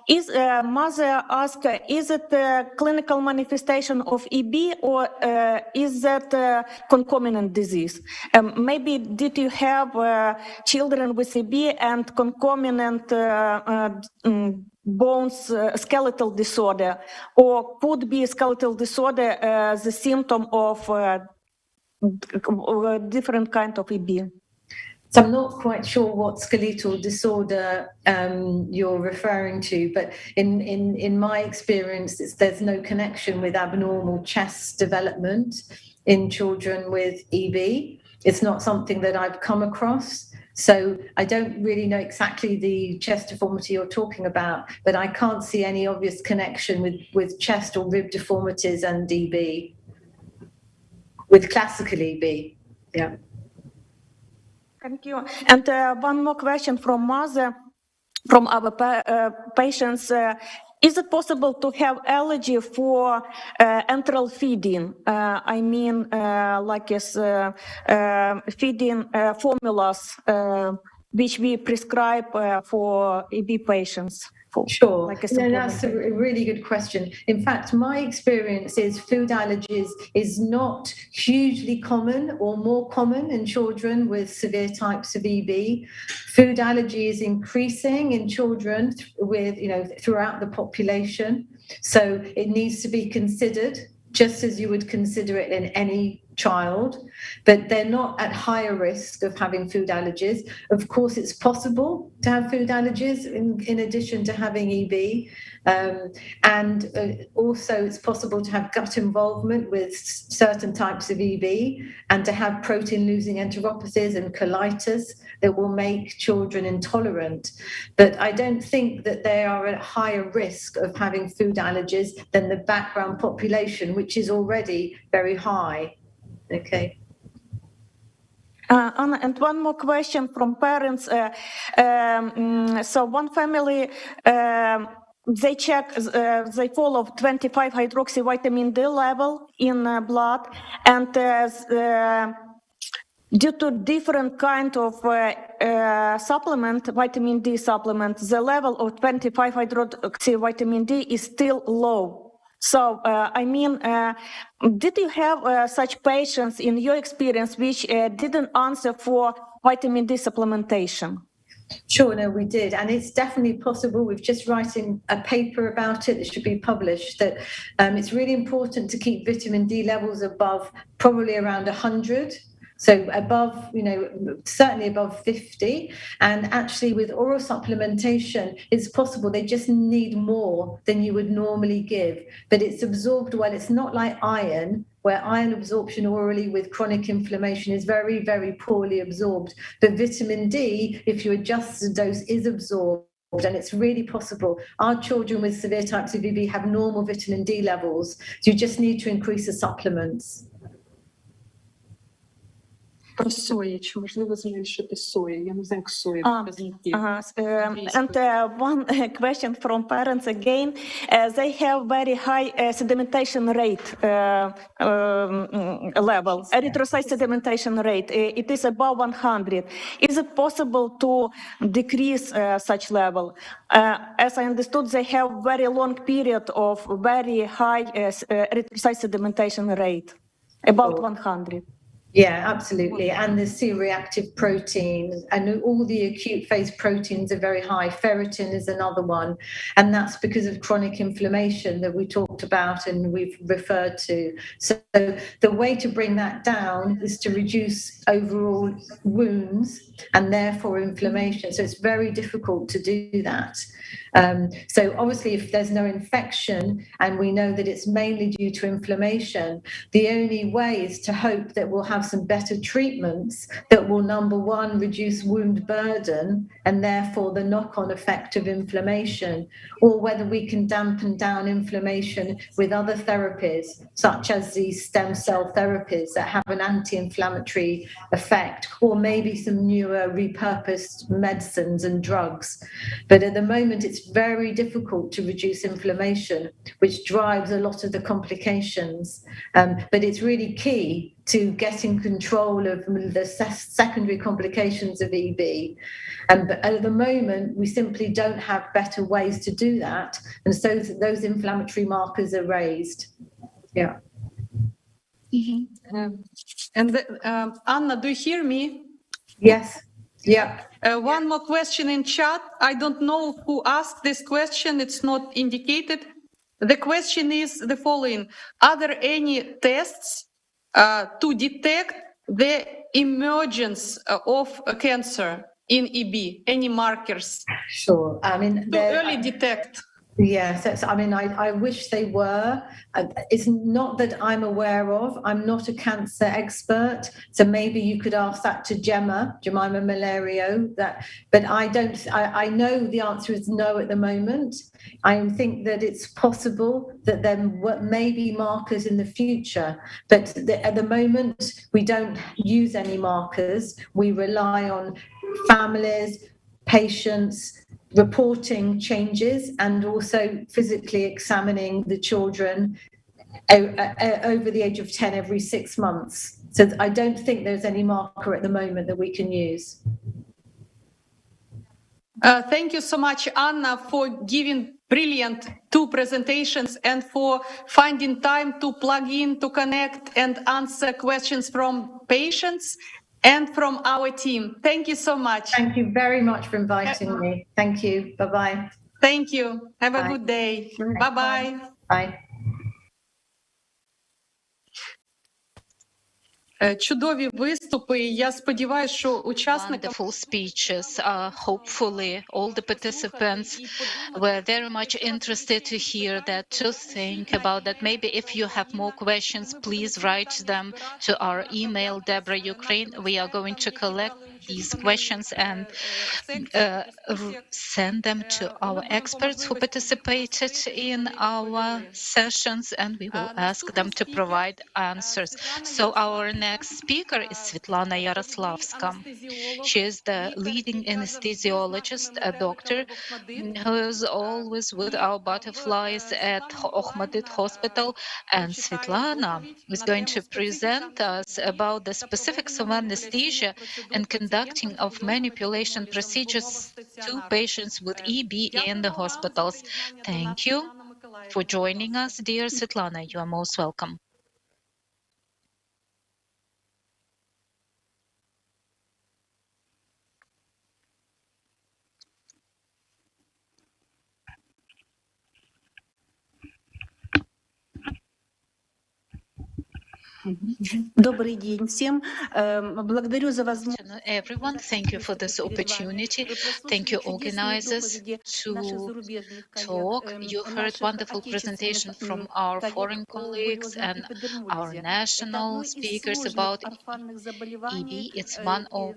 Speaker 6: Is mother asked, is it a clinical manifestation of EB or is that a concomitant disease? Maybe did you have children with EB and concomitant bones skeletal disorder, or could be skeletal disorder the symptom of different kind of EB?
Speaker 17: So I'm not quite sure what skeletal disorder you're referring to, but in my experience, there's no connection with abnormal chest development in children with EB. It's not something that I've come across. So I don't really know exactly the chest deformity you're talking about, but I can't see any obvious connection with chest or rib deformities and EB, with classical EB. Yeah.
Speaker 6: Thank you. And one more question from mother, from our patients. Is it possible to have allergy for enteral feeding? I mean, like feeding formulas, which we prescribe for EB patients.
Speaker 17: Sure.
Speaker 6: Like
Speaker 17: That's a really good question. In fact, my experience is food allergies is not hugely common or more common in children with severe types of EB. Food allergy is increasing in children with, throughout the population. So it needs to be considered just as you would consider it in any child, but they're not at higher risk of having food allergies. Of course, it's possible to have food allergies in addition to having EB. And also it's possible to have gut involvement with certain types of EB and to have protein-losing enteropathies and colitis that will make children intolerant. But I don't think that they are at higher risk of having food allergies than the background population, which is already very high. Okay.
Speaker 6: Anna, and one more question from parents. So one family, they check, they follow 25 hydroxy vitamin D level in blood, and due to different kind of supplement, vitamin D supplement, the level of 25 hydroxy vitamin D is still low. So, I mean, did you have such patients in your experience which didn't answer for vitamin D supplementation?
Speaker 17: Sure, no, we did. And it's definitely possible. We're just writing a paper about it that should be published, that it's really important to keep vitamin D levels above, probably around 100. So above, certainly above 50. And actually with oral supplementation, it's possible they just need more than you would normally give. But it's absorbed well. It's not like iron, where iron absorption orally with chronic inflammation is very, very poorly absorbed. But vitamin D, if you adjust the dose, is absorbed. And it's really possible. Our children with severe types of EB have normal vitamin D levels. So you just need to increase the supplements.
Speaker 14: Про сої, чи можливо зменшити сої? Я не знаю, як сої показники.
Speaker 6: And one question from parents again. They have very high sedimentation rate level, erythrocyte sedimentation rate. It is above 100. Is it possible to decrease such level? As I understood, they have very long period of very high erythrocyte sedimentation rate, about 100.
Speaker 17: Yeah, absolutely. And the C-reactive protein and all the acute phase proteins are very high. Ferritin is another one. And that's because of chronic inflammation that we talked about and we've referred to. So the way to bring that down is to reduce overall wounds and therefore inflammation. So it's very difficult to do that. So obviously, if there's no infection and we know that it's mainly due to inflammation, the only way is to hope that we'll have some better treatments that will, number one, reduce wound burden and therefore the knock-on effect of inflammation, or whether we can dampen down inflammation with other therapies, such as these stem cell therapies that have an anti-inflammatory effect, or maybe some newer repurposed medicines and drugs. But at the moment, it's very difficult to reduce inflammation, which drives a lot of the complications. But it's really key to getting control of the secondary complications of EB. But at the moment, we simply don't have better ways to do that. And so those inflammatory markers are raised. Yeah.
Speaker 14: Anna, do you hear me?
Speaker 17: Yes. Yeah.
Speaker 14: One more question in chat. I don't know who asked this question. It's not indicated. The question is the following. Are there any tests to detect the emergence of cancer in EB? Any markers?
Speaker 17: Sure. I mean,
Speaker 14: to early detect.
Speaker 17: Yes, I mean, I wish they were. It's not that I'm aware of. I'm not a cancer expert, so maybe you could ask that to Jemima Malario. But I don't. I know the answer is no at the moment. I think that it's possible that there may be markers in the future, but at the moment we don't use any markers. We rely on families, patients reporting changes and also physically examining the children over the age of 10 every 6 months. So I don't think there's any marker at the moment that we can use.
Speaker 14: Thank you so much, Anna, for giving brilliant 2 presentations and for finding time to plug in, to connect and answer questions from patients and from our team. Thank you so much.
Speaker 17: Thank you very much for inviting me. Thank you. Bye-bye.
Speaker 14: Thank you. Have a good day. Bye-bye.
Speaker 17: Bye.
Speaker 14: Чудові виступи. Я сподіваюся, що учасникам
Speaker 3: wonderful speeches. Hopefully, all the participants were very much interested to hear that, to think about that. Maybe if you have more questions, please write them to our email, DEBRA Ukraine. We are going to collect these questions and send them to our experts who participated in our sessions, and we will ask them to provide answers. So our next speaker is Svetlana Yaroslavska. She is the leading anesthesiologist, a doctor who is always with our butterflies at Okhmadit Hospital. And Svetlana is going to present us about the specifics of anesthesia and conducting of manipulation procedures to patients with EB in the hospitals. Thank you for joining us, dear Svetlana. You are most welcome.
Speaker 7: Добрый день всем. Благодарю за возможность.
Speaker 3: Everyone, thank you for this opportunity. Thank you, organizers, to talk. You heard wonderful presentation from our foreign colleagues and our national speakers about EB. It's one of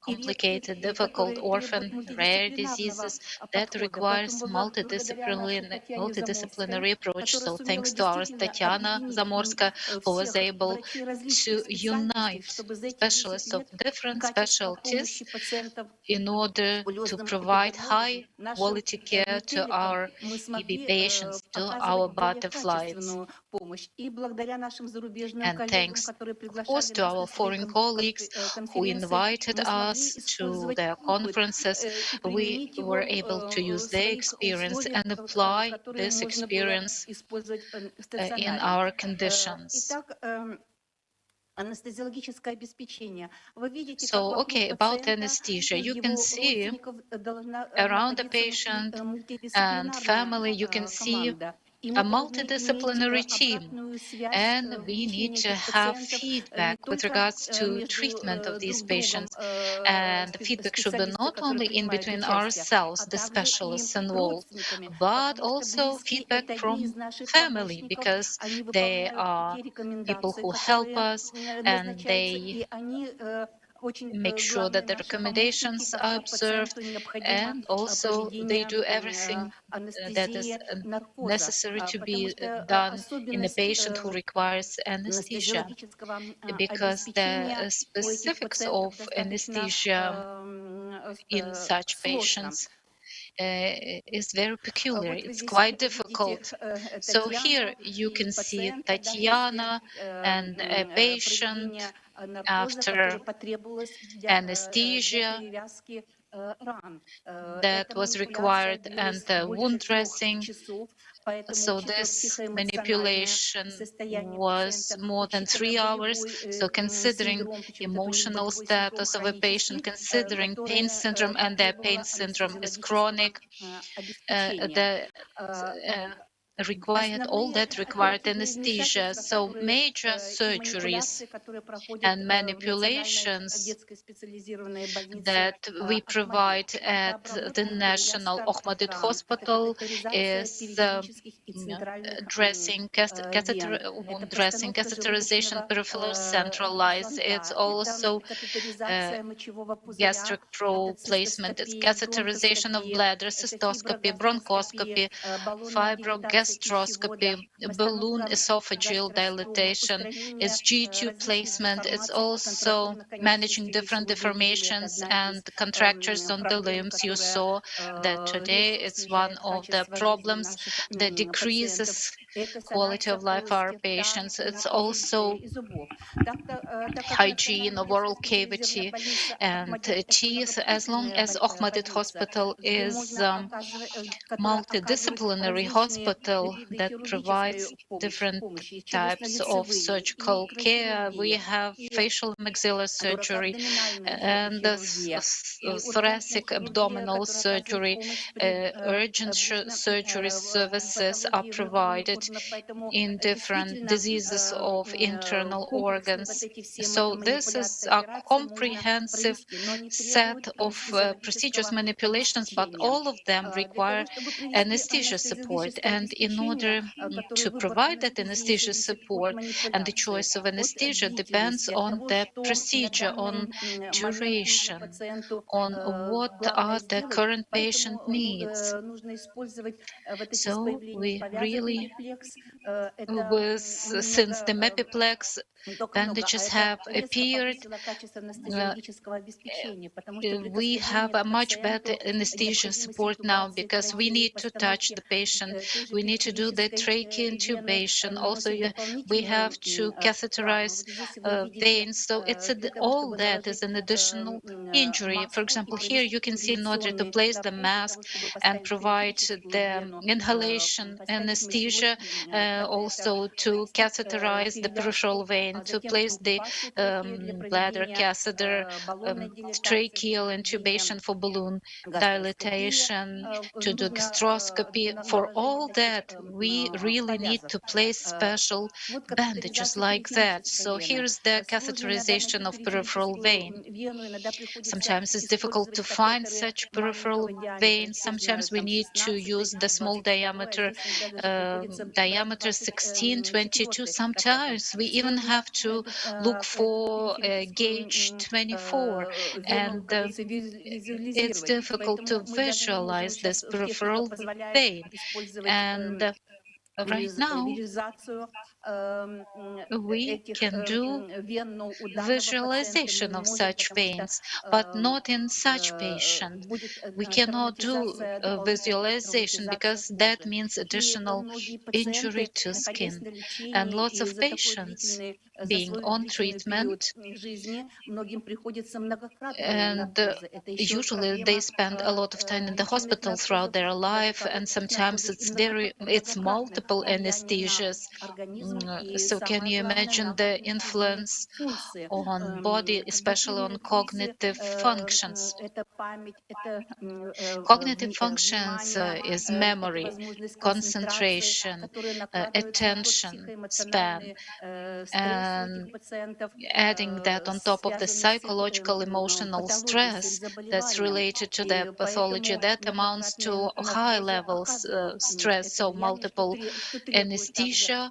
Speaker 3: complicated, difficult, orphan, rare diseases that requires multidisciplinary approach. So thanks to our Tatiana Zamorska, who was able to unite specialists of different specialties in order to provide high quality care to our EB patients, to our butterflies. And thanks, of course, to our foreign colleagues who invited us to their conferences, we were able to use their experience and apply this experience in our conditions. So, okay, about anesthesia, you can see around the patient and family, you can see a multidisciplinary team, and we need to have feedback with regards to treatment of these patients. And the feedback should be not only in between ourselves, the specialists involved, but also feedback from family, because they are people who help us and they make sure that the recommendations are observed, and also they do everything that is necessary to be done in a patient who requires anesthesia, because the specifics of anesthesia in such patients is very peculiar. It's quite difficult. So here you can see Tatiana and a patient after anesthesia that was required and wound dressing. So this manipulation was more than 3 hours. So considering emotional status of a patient, considering pain syndrome, and their pain syndrome is chronic, the required all that required anesthesia. So major surgeries and manipulations that we provide at the National Ohmedit Hospital is dressing, catheter, wound dressing, catheterization, peripheral centralized. It's also gastric probe placement, it's catheterization of bladder, cystoscopy, bronchoscopy, fibrogastroscopy, balloon esophageal dilatation, it's G-tube placement. It's also managing different deformations and contractures on the limbs. You saw that today it's one of the problems that decreases quality of life for our patients. It's also hygiene of oral cavity and teeth. As long as Ohmedit Hospital is multidisciplinary hospital that provides different types of surgical care. We have facial maxillar surgery and thoracic abdominal surgery, urgent surgery services are provided in different diseases of internal organs. So this is a comprehensive set of procedures, manipulations, but all of them require anesthesia support. And in order to provide that anesthesia support, and the choice of anesthesia depends on the procedure, on duration, on what are the current patient needs. So we really, since the Mepiplex bandages have appeared, we have a much better anesthesia support now because we need to touch the patient, we need to do the trachea intubation, also we have to catheterize veins, so it's all that is an additional injury. For example, here you can see in order to place the mask and provide the inhalation anesthesia, also to catheterize the peripheral vein, to place the bladder catheter, tracheal intubation for balloon dilatation, to do gastroscopy. For all that, we really need to place special bandages like that. So here's the catheterization of peripheral vein. Sometimes it's difficult to find such peripheral veins. Sometimes we need to use the small diameter, diameter 16, 22. Sometimes we even have to look for gauge 24, and it's difficult to visualize this peripheral vein. And right now, we can do visualization of such veins, but not in such patient. We cannot do a visualization because that means additional injury to skin. And lots of patients being on treatment, and usually they spend a lot of time in the hospital throughout their life, and sometimes it's multiple anesthesias. So can you imagine the influence on body, especially on cognitive functions? Cognitive functions is memory, concentration, attention span, and adding that on top of the psychological emotional stress that's related to the pathology, that amounts to high levels stress. So multiple anesthesia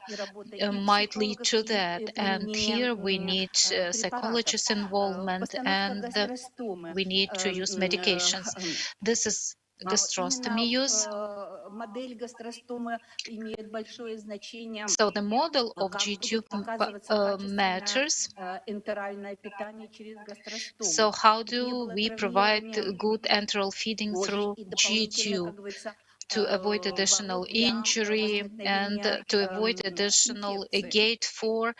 Speaker 3: might lead to that, and here we need psychologist involvement, and we need to use medications. This is gastrostomy use. So the model of G-tube matters. So how do we provide good enteral feeding through G-tube to avoid additional injury and to avoid additional gate for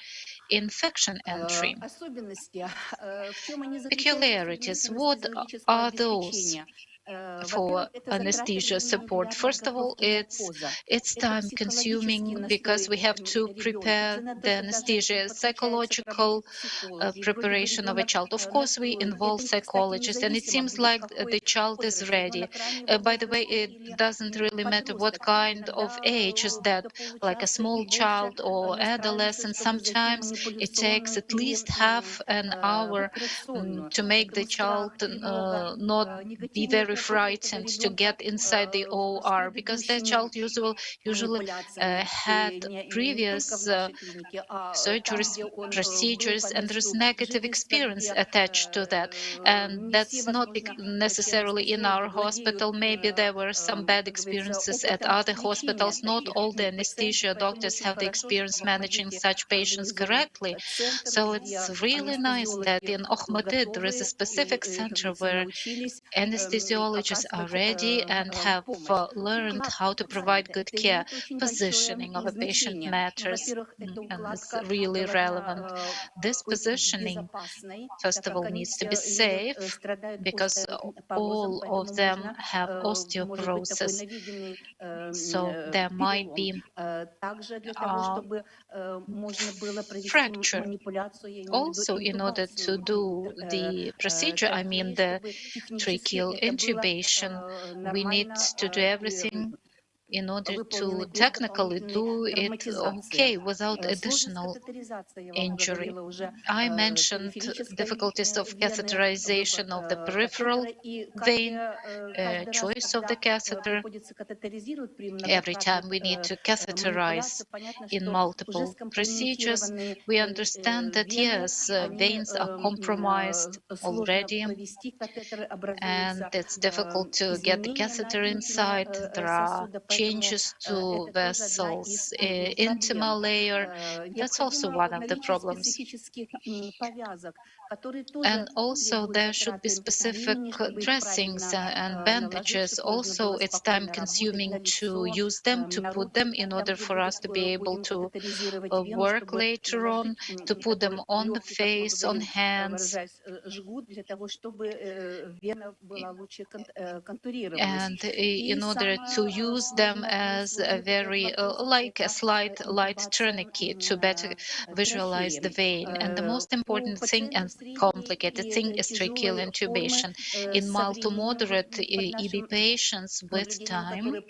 Speaker 3: infection entry? Peculiarities, what are those for anesthesia support? First of all, it's time consuming because we have to prepare the anesthesia. Psychological preparation of a child, of course we involve psychologists, and it seems like the child is ready. By the way, it doesn't really matter what kind of age is that, like a small child or adolescent. Sometimes it takes at least half an hour to make the child not be very frightened to get inside the OR, because the child usually had previous surgeries, procedures, and there's negative experience attached to that. And that's not necessarily in our hospital. Maybe there were some bad experiences at other hospitals. Not all the anesthesia doctors have the experience managing such patients correctly. So it's really nice that in Okhmedid there is a specific center where anesthesiologists are ready and have learned how to provide good care. Positioning of a patient matters, and it's really relevant. This positioning, first of all, needs to be safe, because all of them have osteoporosis. So there might be fracture. Also, in order to do the procedure, I mean the tracheal intubation, we need to do everything in order to technically do it okay without additional injury. I mentioned difficulties of catheterization of the peripheral vein, choice of the catheter. Every time we need to catheterize in multiple procedures, we understand that yes, veins are compromised already, and it's difficult to get the catheter inside. There are changes to vessels intima layer. That's also one of the problems. And also there should be specific dressings and bandages. Also, it's time consuming to use them, to put them, in order for us to be able to work later on, to put them on the face, on hands. And in order to use them as a very like a light tourniquet to better visualize the vein. And the most important thing and complicated thing is tracheal intubation. In mild to moderate EB patients, with time,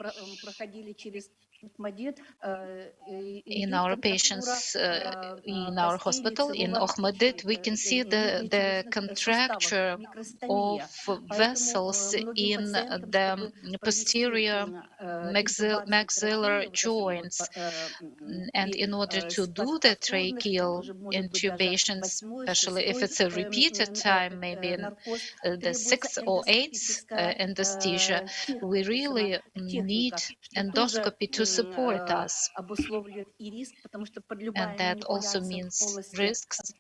Speaker 3: in our patients in our hospital in Okhmedid, we can see the contracture of vessels in the posterior maxillar joints. And in order to do the tracheal intubation, especially if it's a repeated time, maybe in the 6th or 8th anesthesia, we really need endoscopy to support us. And that also means risks,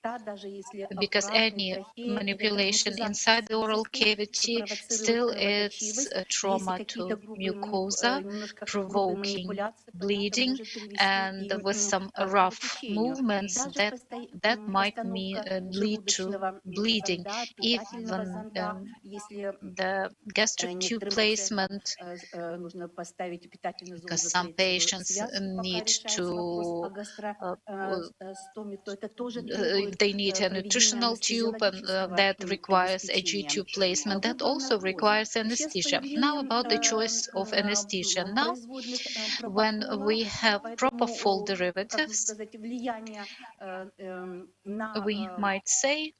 Speaker 3: because any manipulation inside the oral cavity still it's a trauma to mucosa, provoking bleeding, and with some rough movements that might lead to bleeding. Even the gastric tube placement, because some patients need to they need a nutritional tube, and that requires a G-tube placement. That also requires anesthesia. Now about the choice of anesthesia. Now, when we have propofol derivatives, we might say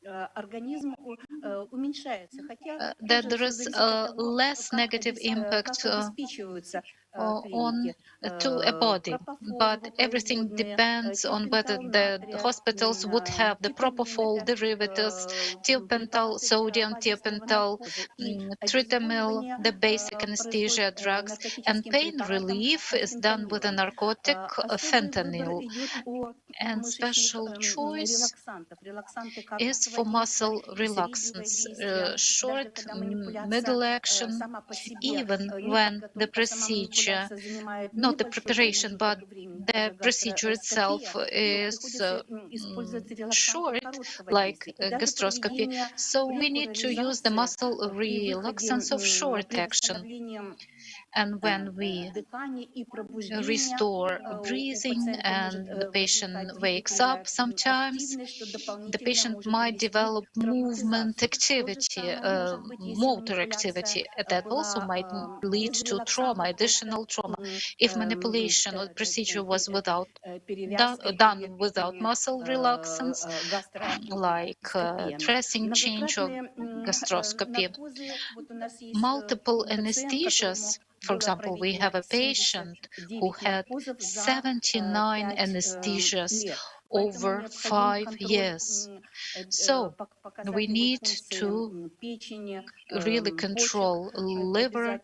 Speaker 3: that there is a less negative impact on to a body, but everything depends on whether the hospitals would have the propofol derivatives, thiopental, sodium thiopental, tritamil, the basic anesthesia drugs, and pain relief is done with a narcotic, fentanyl. And special choice is for muscle relaxants, short, middle action, even when the procedure, not the preparation, but the procedure itself is short, like gastroscopy. So we need to use the muscle relaxants of short action. And when we restore breathing and the patient wakes up, sometimes the patient might develop movement activity, motor activity. That also might lead to trauma, additional trauma. If manipulation or procedure was done without muscle relaxants, like dressing change or gastroscopy. Multiple anesthesias. For example, we have a patient who had 79 anesthesias over 5 years. So we need to really control liver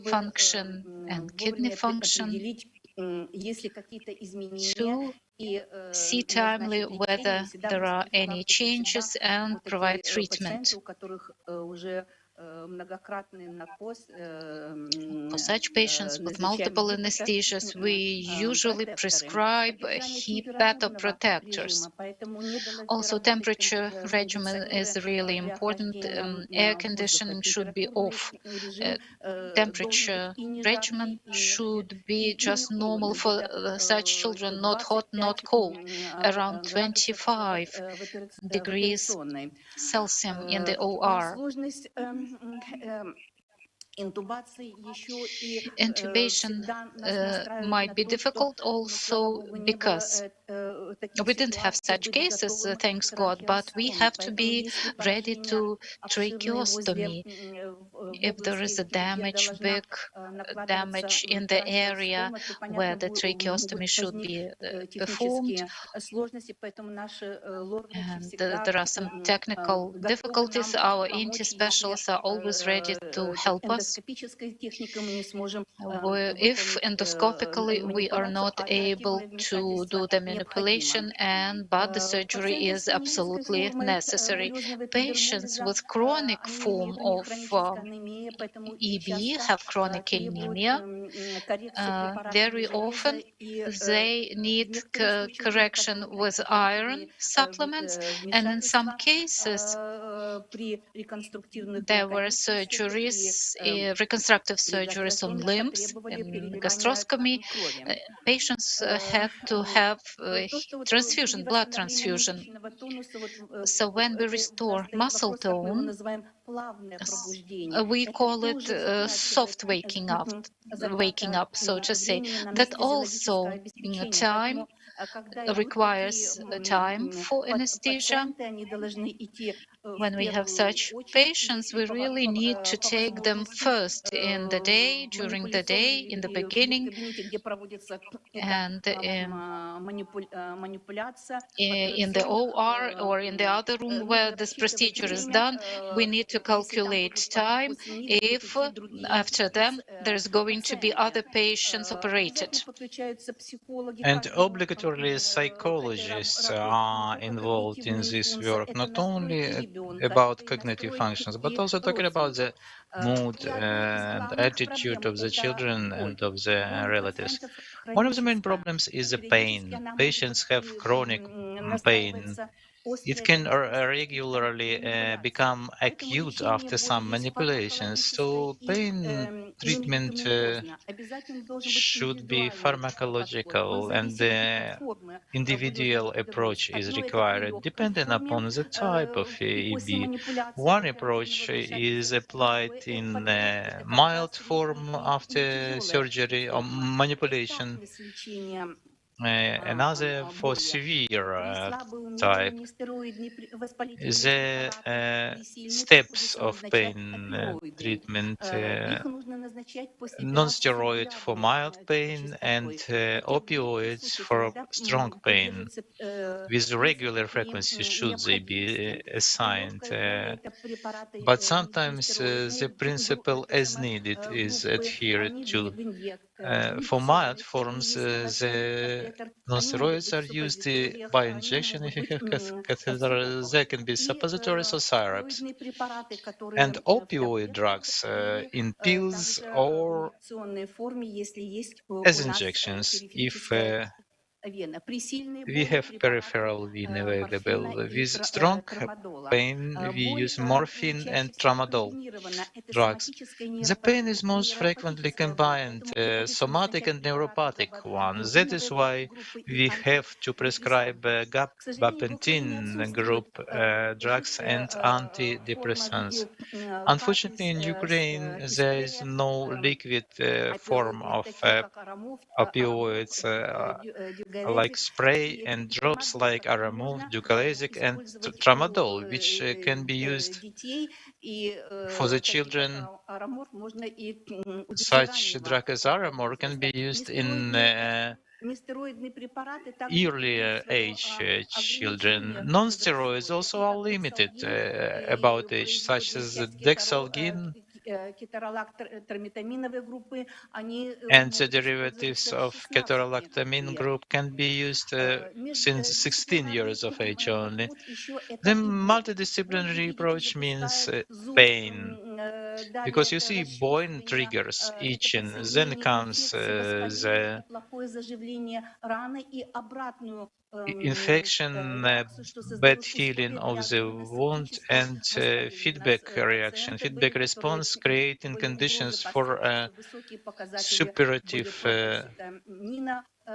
Speaker 3: function and kidney function to see timely whether there are any changes and provide treatment. For such patients with multiple anesthesias, we usually prescribe hepatoprotectors. Also, temperature regimen is really important. Air conditioning should be off. Temperature regimen should be just normal for such children, not hot, not cold, around 25 degrees Celsius in the OR. Intubation might be difficult also because we didn't have such cases, thanks God, but we have to be ready to tracheostomy if there is a damage, big damage in the area where the tracheostomy should be performed. And there are some technical difficulties. Our ENT specialists are always ready to help us. If endoscopically we are not able to do the manipulation, but the surgery is absolutely necessary. Patients with chronic form of EB have chronic anemia. Very often they need correction with iron supplements, and in some cases there were surgeries, reconstructive surgeries on limbs, gastroscopy. Patients had to have transfusion, blood transfusion. So when we restore muscle tone, we call it soft waking up, so to say. That also time requires time for anesthesia. When we have such patients, we really need to take them first in the day, during the day, in the beginning, and in the OR or in the other room where this procedure is done, we need to calculate time if after them there's going to be other patients operated.
Speaker 2: And obligatorily psychologists are involved in this work, not only about cognitive functions, but also talking about the mood and attitude of the children and of the relatives. One of the main problems is the pain. Patients have chronic pain. It can regularly become acute after some manipulations. So pain treatment should be pharmacological, and the individual approach is required depending upon the type of EB. One approach is applied in a mild form after surgery or manipulation, Another for severe type. The steps of pain treatment, non-steroid for mild pain and opioids for strong pain. With regular frequency should they be assigned, but sometimes the principle as needed is adhered to. For mild forms, the non-steroids are used by injection if you have catheter. They can be suppositories or syrups. And opioid drugs in pills or as injections if we have peripheral vein available. With strong pain, we use morphine and tramadol drugs. The pain is most frequently combined somatic and neuropathic ones. That is why we have to prescribe gabapentin group drugs and antidepressants. Unfortunately, in Ukraine, there is no liquid form of opioids like spray and drops like Aramov, Ducalasic, and Tramadol, which can be used for the children. Such drug as Aramor can be used in earlier age children. Non-steroids also are limited about age, such as Dexalgin and the derivatives of ketorolactamine group can be used since 16 years of age only. The multidisciplinary approach means pain, because you see bone triggers itching, then comes the infection, bad healing of the wound, and feedback reaction, feedback response, creating conditions for suppurative,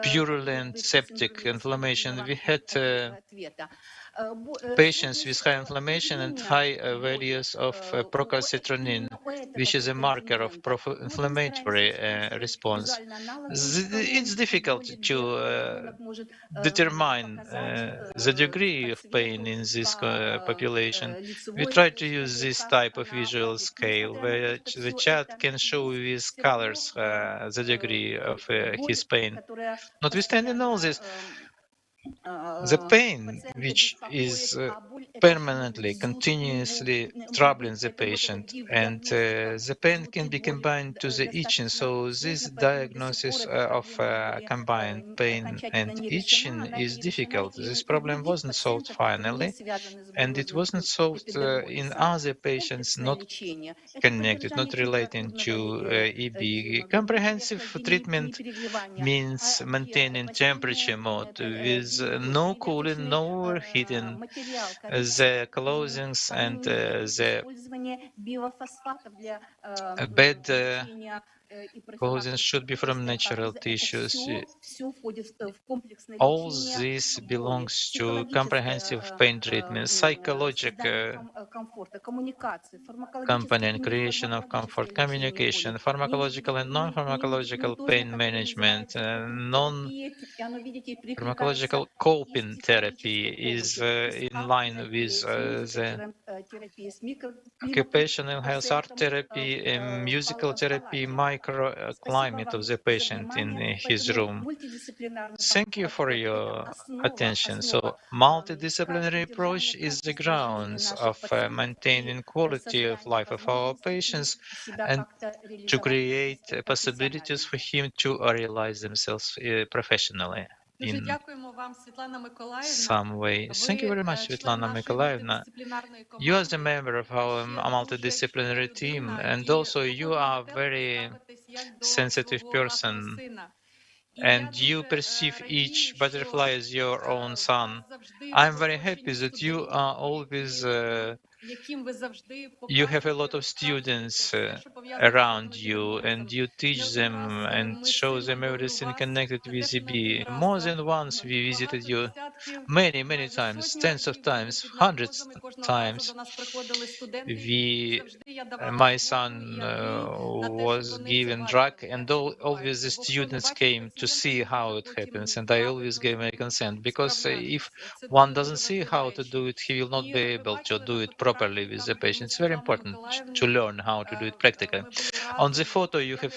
Speaker 2: purulent septic inflammation. We had patients with high inflammation and high values of procalcitonin, which is a marker of pro-inflammatory response. It's difficult to determine the degree of pain in this population. We try to use this type of visual scale where the child can show with colors the degree of his pain. Notwithstanding all this, the pain, which is permanently, continuously troubling the patient, and the pain can be combined to the itching. So this diagnosis of combined pain and itching is difficult. This problem wasn't solved finally, and it wasn't solved in other patients not connected, not relating to EB. Comprehensive treatment means maintaining temperature mode with no cooling, no overheating, the clothings and the bed clothing should be from natural tissues. All this belongs to comprehensive pain treatment, psychological component, creation of comfort, communication, pharmacological and non-pharmacological pain management, non-pharmacological coping therapy is in line with the occupational health, art therapy, musical therapy, microclimate of the patient in his room. Thank you for your attention. So, multidisciplinary approach is the grounds of maintaining quality of life of our patients and to create possibilities for him to realize themselves professionally in some way. Thank you very much, Svetlana Nikolaevna. You are the member of our multidisciplinary team, and also you are a very sensitive person, and you perceive each butterfly as your own son. I'm very happy that you are always you have a lot of students around you, and you teach them and show them everything connected with EB. More than once we visited you, many times, tens of times, hundreds times. My son was given drug, and always the students came to see how it happens, and I always gave my consent, because if one doesn't see how to do it, he will not be able to do it properly with the patient. It's very important to learn how to do it practically. On the photo you have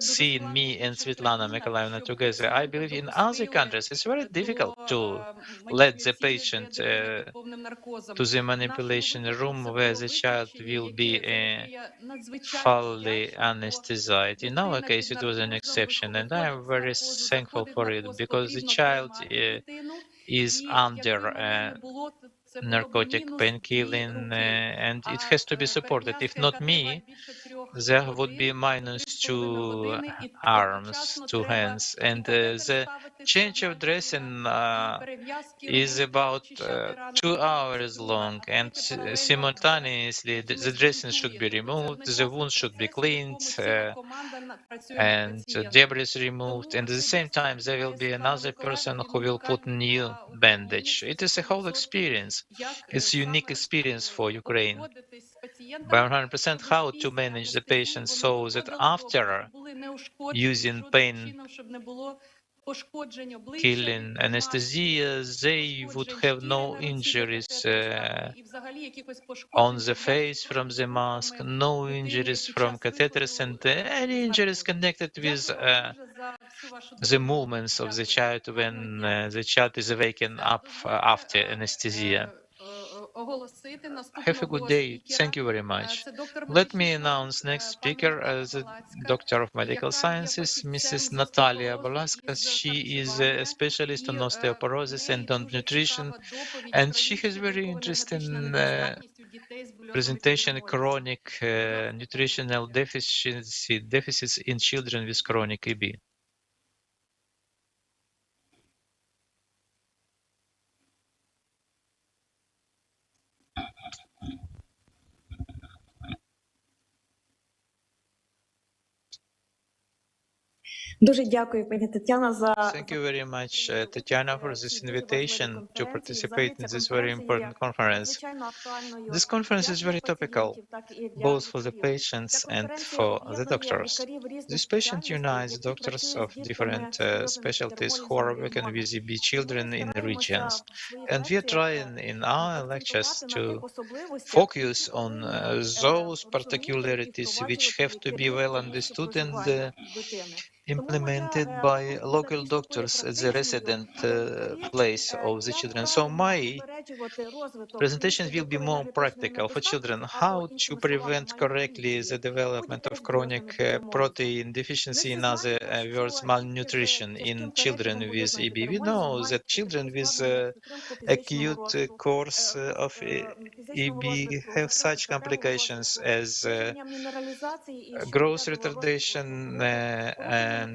Speaker 2: seen me and Svetlana Mikolaevna together. I believe in other countries it's very difficult to let the patient to the manipulation room where the child will be fully anesthetized. In our case, it was an exception, and I am very thankful for it, because the child is under narcotic painkilling, and it has to be supported. If not me, there would be -2 arms, 2 hands, and the change of dressing is about 2 hours long, and simultaneously the dressing should be removed, the wound should be cleaned, and debris removed, and at the same time there will be another person who will put new bandage. It is a whole experience. It's a unique experience for Ukraine. By 100% how to manage the patient so that after using pain killing anesthesia, they would have no injuries on the face from the mask, no injuries from catheters, and any injuries connected with the movements of the child when the child is waking up after anesthesia. Have a good day. Thank you very much. Let me announce next speaker, the Doctor of Medical Sciences, Mrs. Natalia Bolaskas. She is a specialist on osteoporosis and on nutrition, and she has very interesting presentation, chronic nutritional deficits in children with chronic EB.
Speaker 6: Дуже дякую, пані Тетяна, за
Speaker 2: Thank you very much, Tatiana, for this invitation to participate in this very important conference. This conference is very topical, both for the patients and for the doctors. This patient unites doctors of different specialties who are working with EB children in the regions. And we are trying in our lectures to focus on those particularities which have to be well understood and implemented by local doctors at the resident place of the children. So my presentation will be more practical for children, how to prevent correctly the development of chronic protein deficiency, in other words, malnutrition in children with EB. We know that children with acute course of EB have such complications as growth retardation and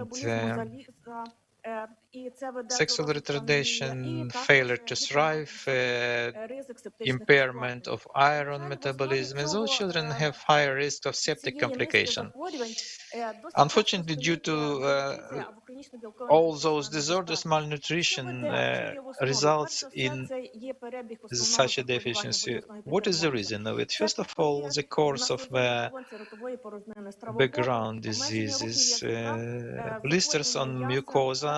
Speaker 2: sexual retardation, failure to thrive, impairment of iron metabolism, and those children have higher risk of septic complication. Unfortunately, due to all those disorders, malnutrition results in such a deficiency. What is the reason of it? First of all, the course of background diseases, blisters on mucosa,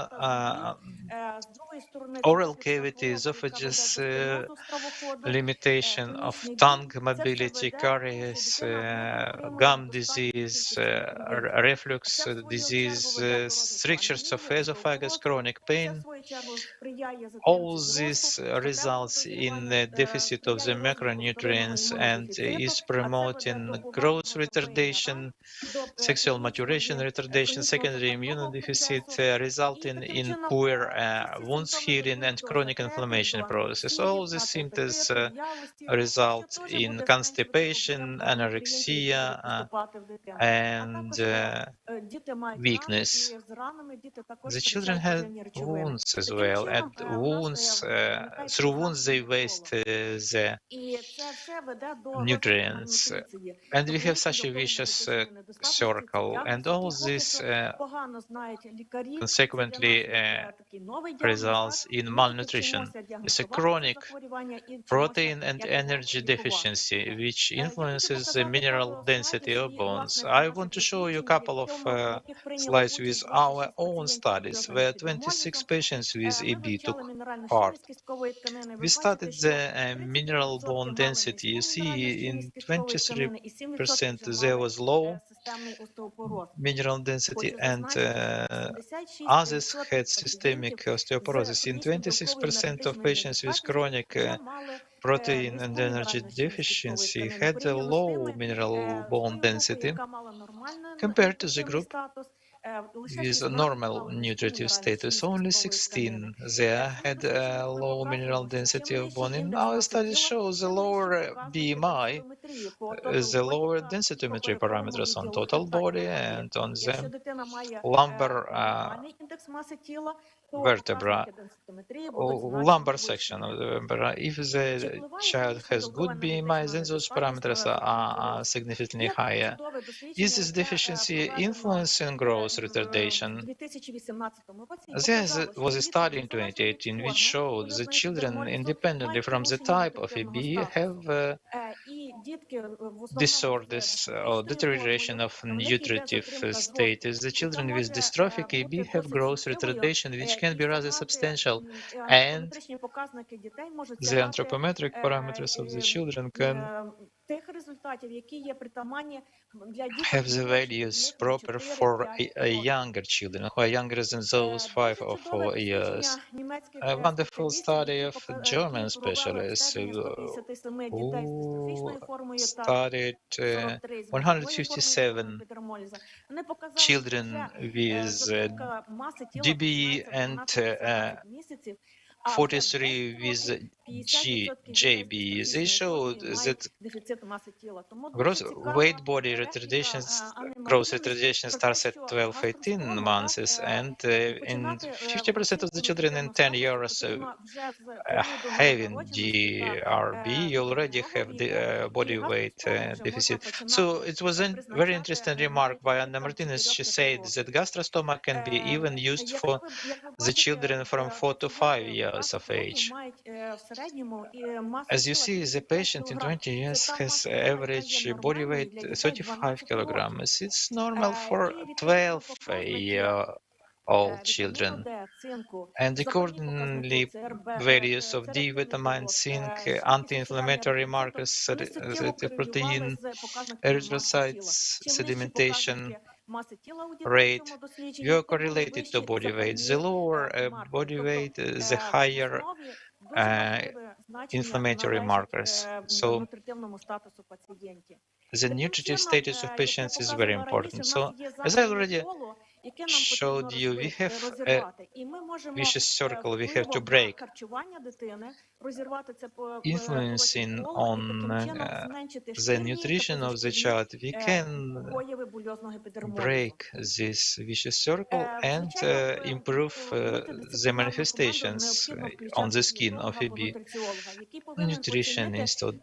Speaker 2: oral cavity, esophagus, limitation of tongue mobility, caries, gum disease, reflux disease, strictures of esophagus, chronic pain. All this results in the deficit of the macronutrients and is promoting growth retardation, sexual maturation retardation, secondary immunodeficit, resulting in poor wounds healing and chronic inflammation process. All these symptoms result in constipation, anorexia, and weakness. The children have wounds wounds as well, and wounds through wounds they waste the nutrients, and we have such a vicious circle, and all this consequently results in malnutrition. It's a chronic protein and energy deficiency, which influences the mineral density of bones. I want to show you a couple of slides with our own studies, where 26 patients with EB took part. We studied the mineral bone density. You see, in 23% there was low mineral density, and others had systemic osteoporosis. In 26% of patients with chronic protein and energy deficiency had a low mineral bone density compared to the group with a normal nutritive status. Only 16 there had a low mineral density of bone. In our study shows the lower BMI, the lower densitometry parameters on total body and on the lumbar vertebra, lumbar section of the vertebra. If the child has good BMI, then those parameters are significantly higher. Is this deficiency influencing growth retardation? There was a study in 2018 which showed that children, independently from the type of EB, have disorders or deterioration of nutritive status. The children with dystrophic EB have growth retardation, which can be rather substantial, and the anthropometric parameters of the children can have the values proper for a younger children who are younger than those 5 or 4 years. A wonderful study of German specialists who studied 157 children with DB and 43 with JB. They showed that growth body retardations, growth retardation starts at 12-18 months, and in 50% of the children in 10 years having DRB, you already have the body weight deficit. So it was a very interesting remark by Anna Martinez. She said that gastrostoma can be even used for the children from 4 to 5 years of age. As you see, the patient in 20 years has average body weight 35 kilograms. It's normal for 12-year-old children. And accordingly, values of D vitamin, zinc, anti-inflammatory markers, reactive protein, erythrocytes, sedimentation rate were correlated to body weight. The lower body weight, the higher inflammatory markers. So the nutritive status of patients is very important. So as I already showed you, we have a vicious circle we have to break, influencing on the nutrition of the child. We can break this vicious circle and improve the manifestations on the skin of EB. Nutritionist or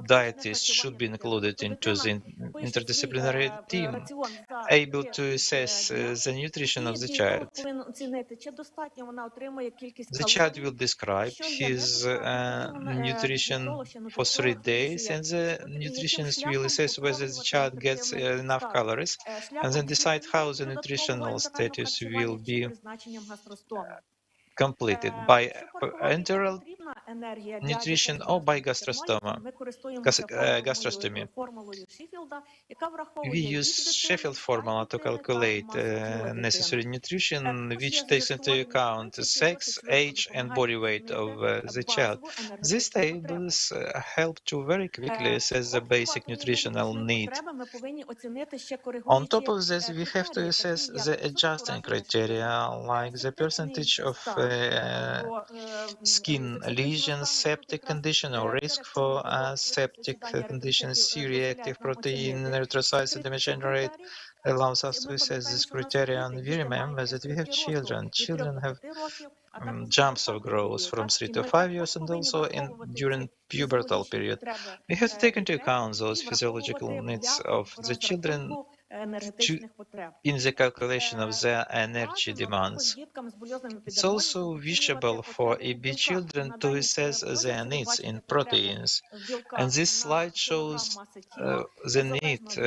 Speaker 2: dietist should be included into the interdisciplinary team, able to assess the nutrition of the child. The child will describe his nutrition for 3 days, and the nutritionist will assess whether the child gets enough calories, and then decide how the nutritional status will be completed by enteral nutrition or by gastrostomy. We use Sheffield formula to calculate necessary nutrition, which takes into account sex, age, and body weight of the child. These tables help to very quickly assess the basic nutritional need. On top of this, we have to assess the adjusting criteria, like the percentage of skin lesions, septic condition, or risk for septic conditions, C-reactive protein, erythrocyte sedimentation rate allows us to assess this criteria. And we remember that we have children. Children have jumps of growth from 3 to 5 years, and also during pubertal period. We have to take into account those physiological needs of the children in the calculation of their energy demands. It's also wishable for EB children to assess their needs in proteins, and this slide shows the need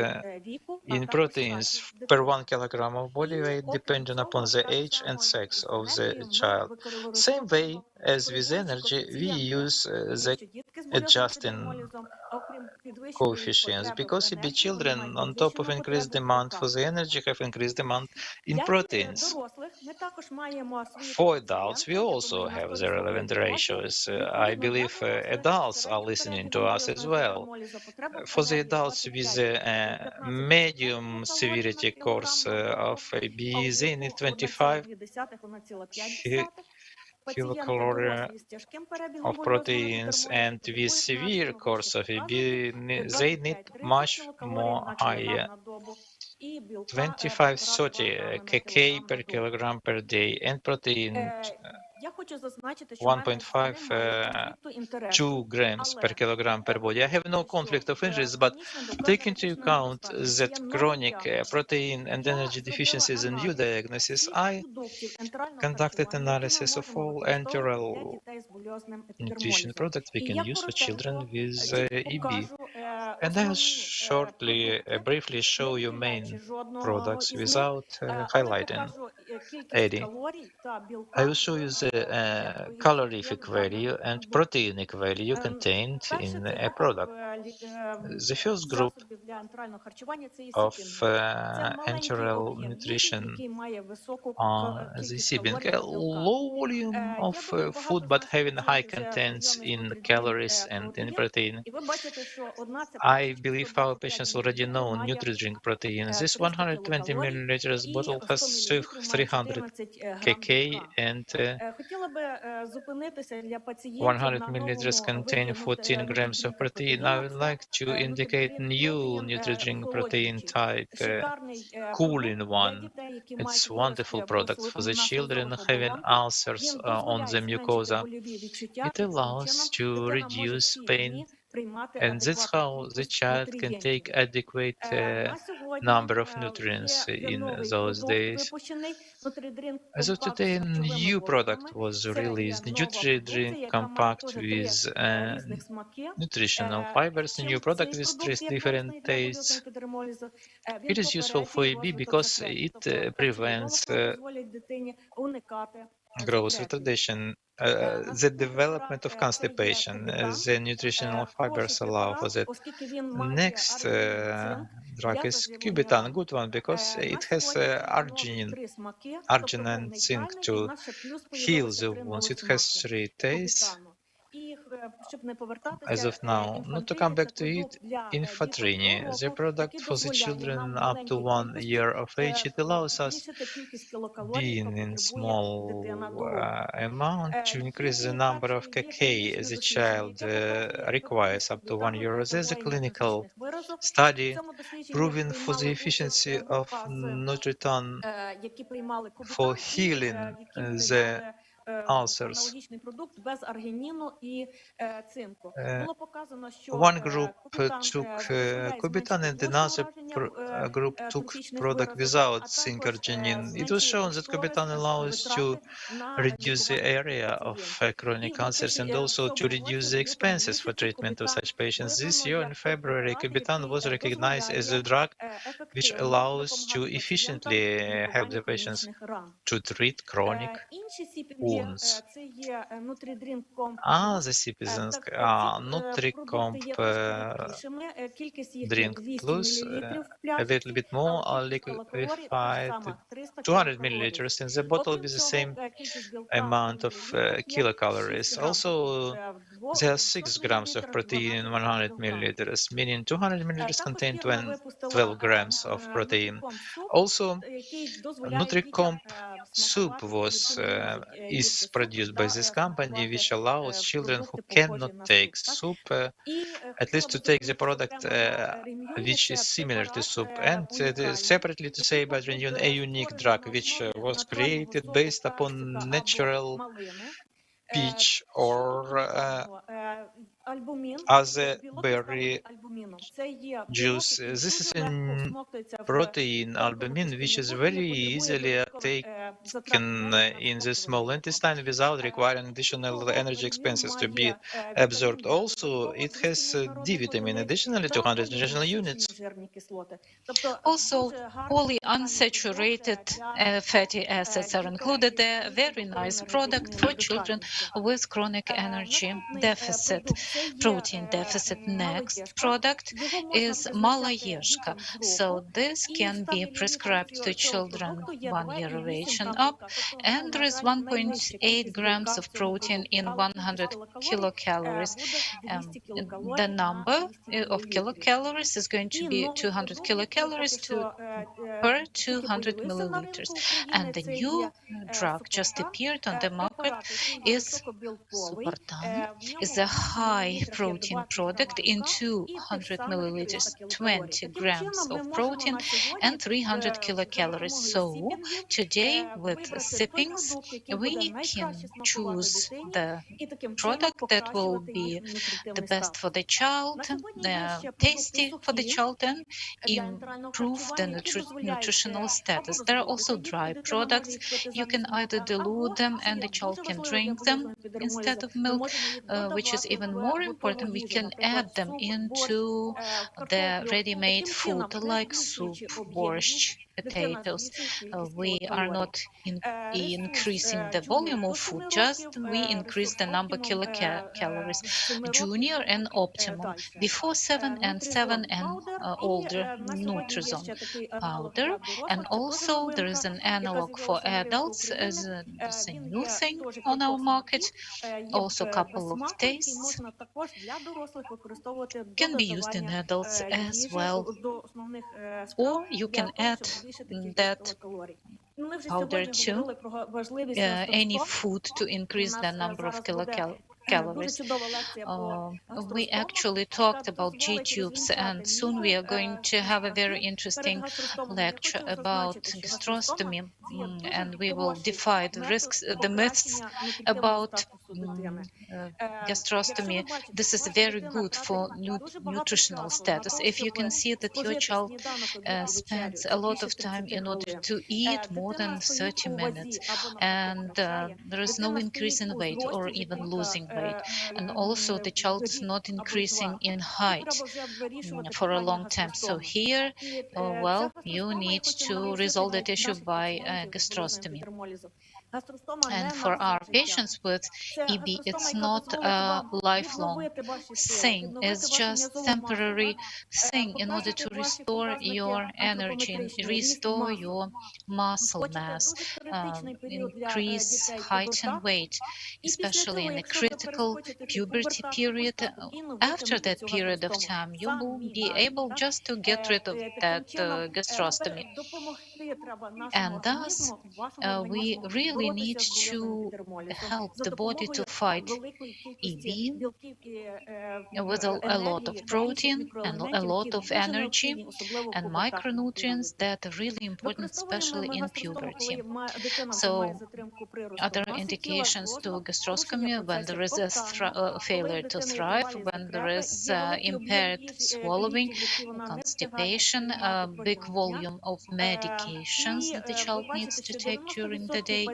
Speaker 2: in proteins per 1 kilogram of body weight depending upon the age and sex of the child. Same way as with energy, we use the adjusting coefficients because EB children, on top of increased demand for the energy, have increased demand in proteins. For adults, we also have the relevant ratios. I believe adults are listening to us as well. For the adults with a medium severity course of AB, they need 25 kilocalorie of proteins, and with severe course of AB, they need much more higher, 25-30 kk per kilogram per day, and protein 1.5 2 grams per kilogram per body. I have no conflict of interest, but take into account that chronic protein and energy deficiency is a new diagnosis. I conducted analysis of all enteral nutrition products we can use for children with EB. And I'll shortly, briefly show you main products without highlighting any. I will show you the calorific value and proteinic value contained in a product. The first group of enteral nutrition are the siblings, a low volume of food but having high contents in calories and in protein. I believe our patients already know NutriDrink protein. This 120 milliliters bottle has 300 kk and 100 milliliters contain 14 grams of protein. I would like to indicate new NutriDrink protein type, cooling one. It's wonderful product for the children having ulcers on the mucosa. It allows to reduce pain, and that's how the child can take adequate number of nutrients in those days. As of today, a new product was released, NutriDrink Compact with nutritional fibers. A new product with 3 different tastes. It is useful for EB because it prevents growth retardation, the development of constipation. The nutritional fibers allow for that. Next drug is cubitan, good one because it has arginine and zinc to heal the wounds. It has 3 tastes. As of now, not to come back to it, Infantrini, the product for the children up to 1 year of age, it allows us, being in small amount, to increase the number of kk the child requires up to 1 year. There's a clinical study proving for the efficiency of Nutriton for healing the ulcers. One group took cubitan and another group took product without zinc arginine. It was shown that cubitan allows to reduce the area of chronic ulcers and also to reduce the expenses for treatment of such patients. This year in February, cubitan was recognized as a drug which allows to efficiently help the patients to treat chronic wounds. The citizens NutriComp Drink Plus, a little bit more liquefied, 200 milliliters in the bottle with the same amount of kilocalories. Also, there are 6 grams of protein in 100 milliliters, meaning 200 milliliters contain 12 grams of protein. Also, NutriComp soup was is produced by this company, which allows children who cannot take soup at least to take the product which is similar to soup. And separately to say about Reunion, a unique drug which was created based upon natural peach or other berry juice. This is a protein, albumin, which is very easily taken in the small intestine without requiring additional energy expenses to be absorbed. Also, it has D vitamin, additionally 200 nutritional units.
Speaker 3: Also, polyunsaturated fatty acids are included there. A very nice product for children with chronic energy deficit, protein deficit. Next product is Malayeshka. So this can be prescribed to children 1 year of age and up, and there is 1.8 grams of protein in 100 kilocalories. The number of kilocalories is going to be 200 kilocalories per 200 milliliters. And the new drug just appeared on the market is Subartan, is a high protein product in 200 milliliters, 20 grams of protein and 300 kilocalories. So today with sippings, we can choose the product that will be the best for the child, tasty for the child, and improve the nutritional status. There are also dry products. You can either dilute them and the child can drink them instead of milk, which is even more important. We can add them into the ready-made food like soup, borscht, potatoes. We are not increasing the volume of food, just we increase the number of kilocalories. Junior and optimum, before 7 and 7 and older, Nutrizone powder. And also there is an analog for adults as a new thing on our market. Also a couple of tastes can be used in adults as well, or you can add that powder to any food to increase the number of kilocalories. We actually talked about G-tubes, and soon we are going to have a very interesting lecture about gastrostomy, and we will defy the risks, the myths about gastrostomy. This is very good for nutritional status. If you can see that your child spends a lot of time in order to eat more than 30 minutes, and there is no increase in weight or even losing weight, and also the child is not increasing in height for a long time. So here, well, you need to resolve that issue by gastrostomy. And for our patients with EB, it's not a lifelong thing. It's just temporary thing in order to restore your energy, restore your muscle mass, increase height and weight, especially in a critical puberty period. After that period of time, you will be able just to get rid of that gastrostomy. And thus, we really need to help the body to fight EB with a lot of protein and a lot of energy and micronutrients that are really important, especially in puberty. So other indications to gastroscopy when there is a failure to thrive, when there is impaired swallowing, constipation, a big volume of medications that the child needs to take during the day,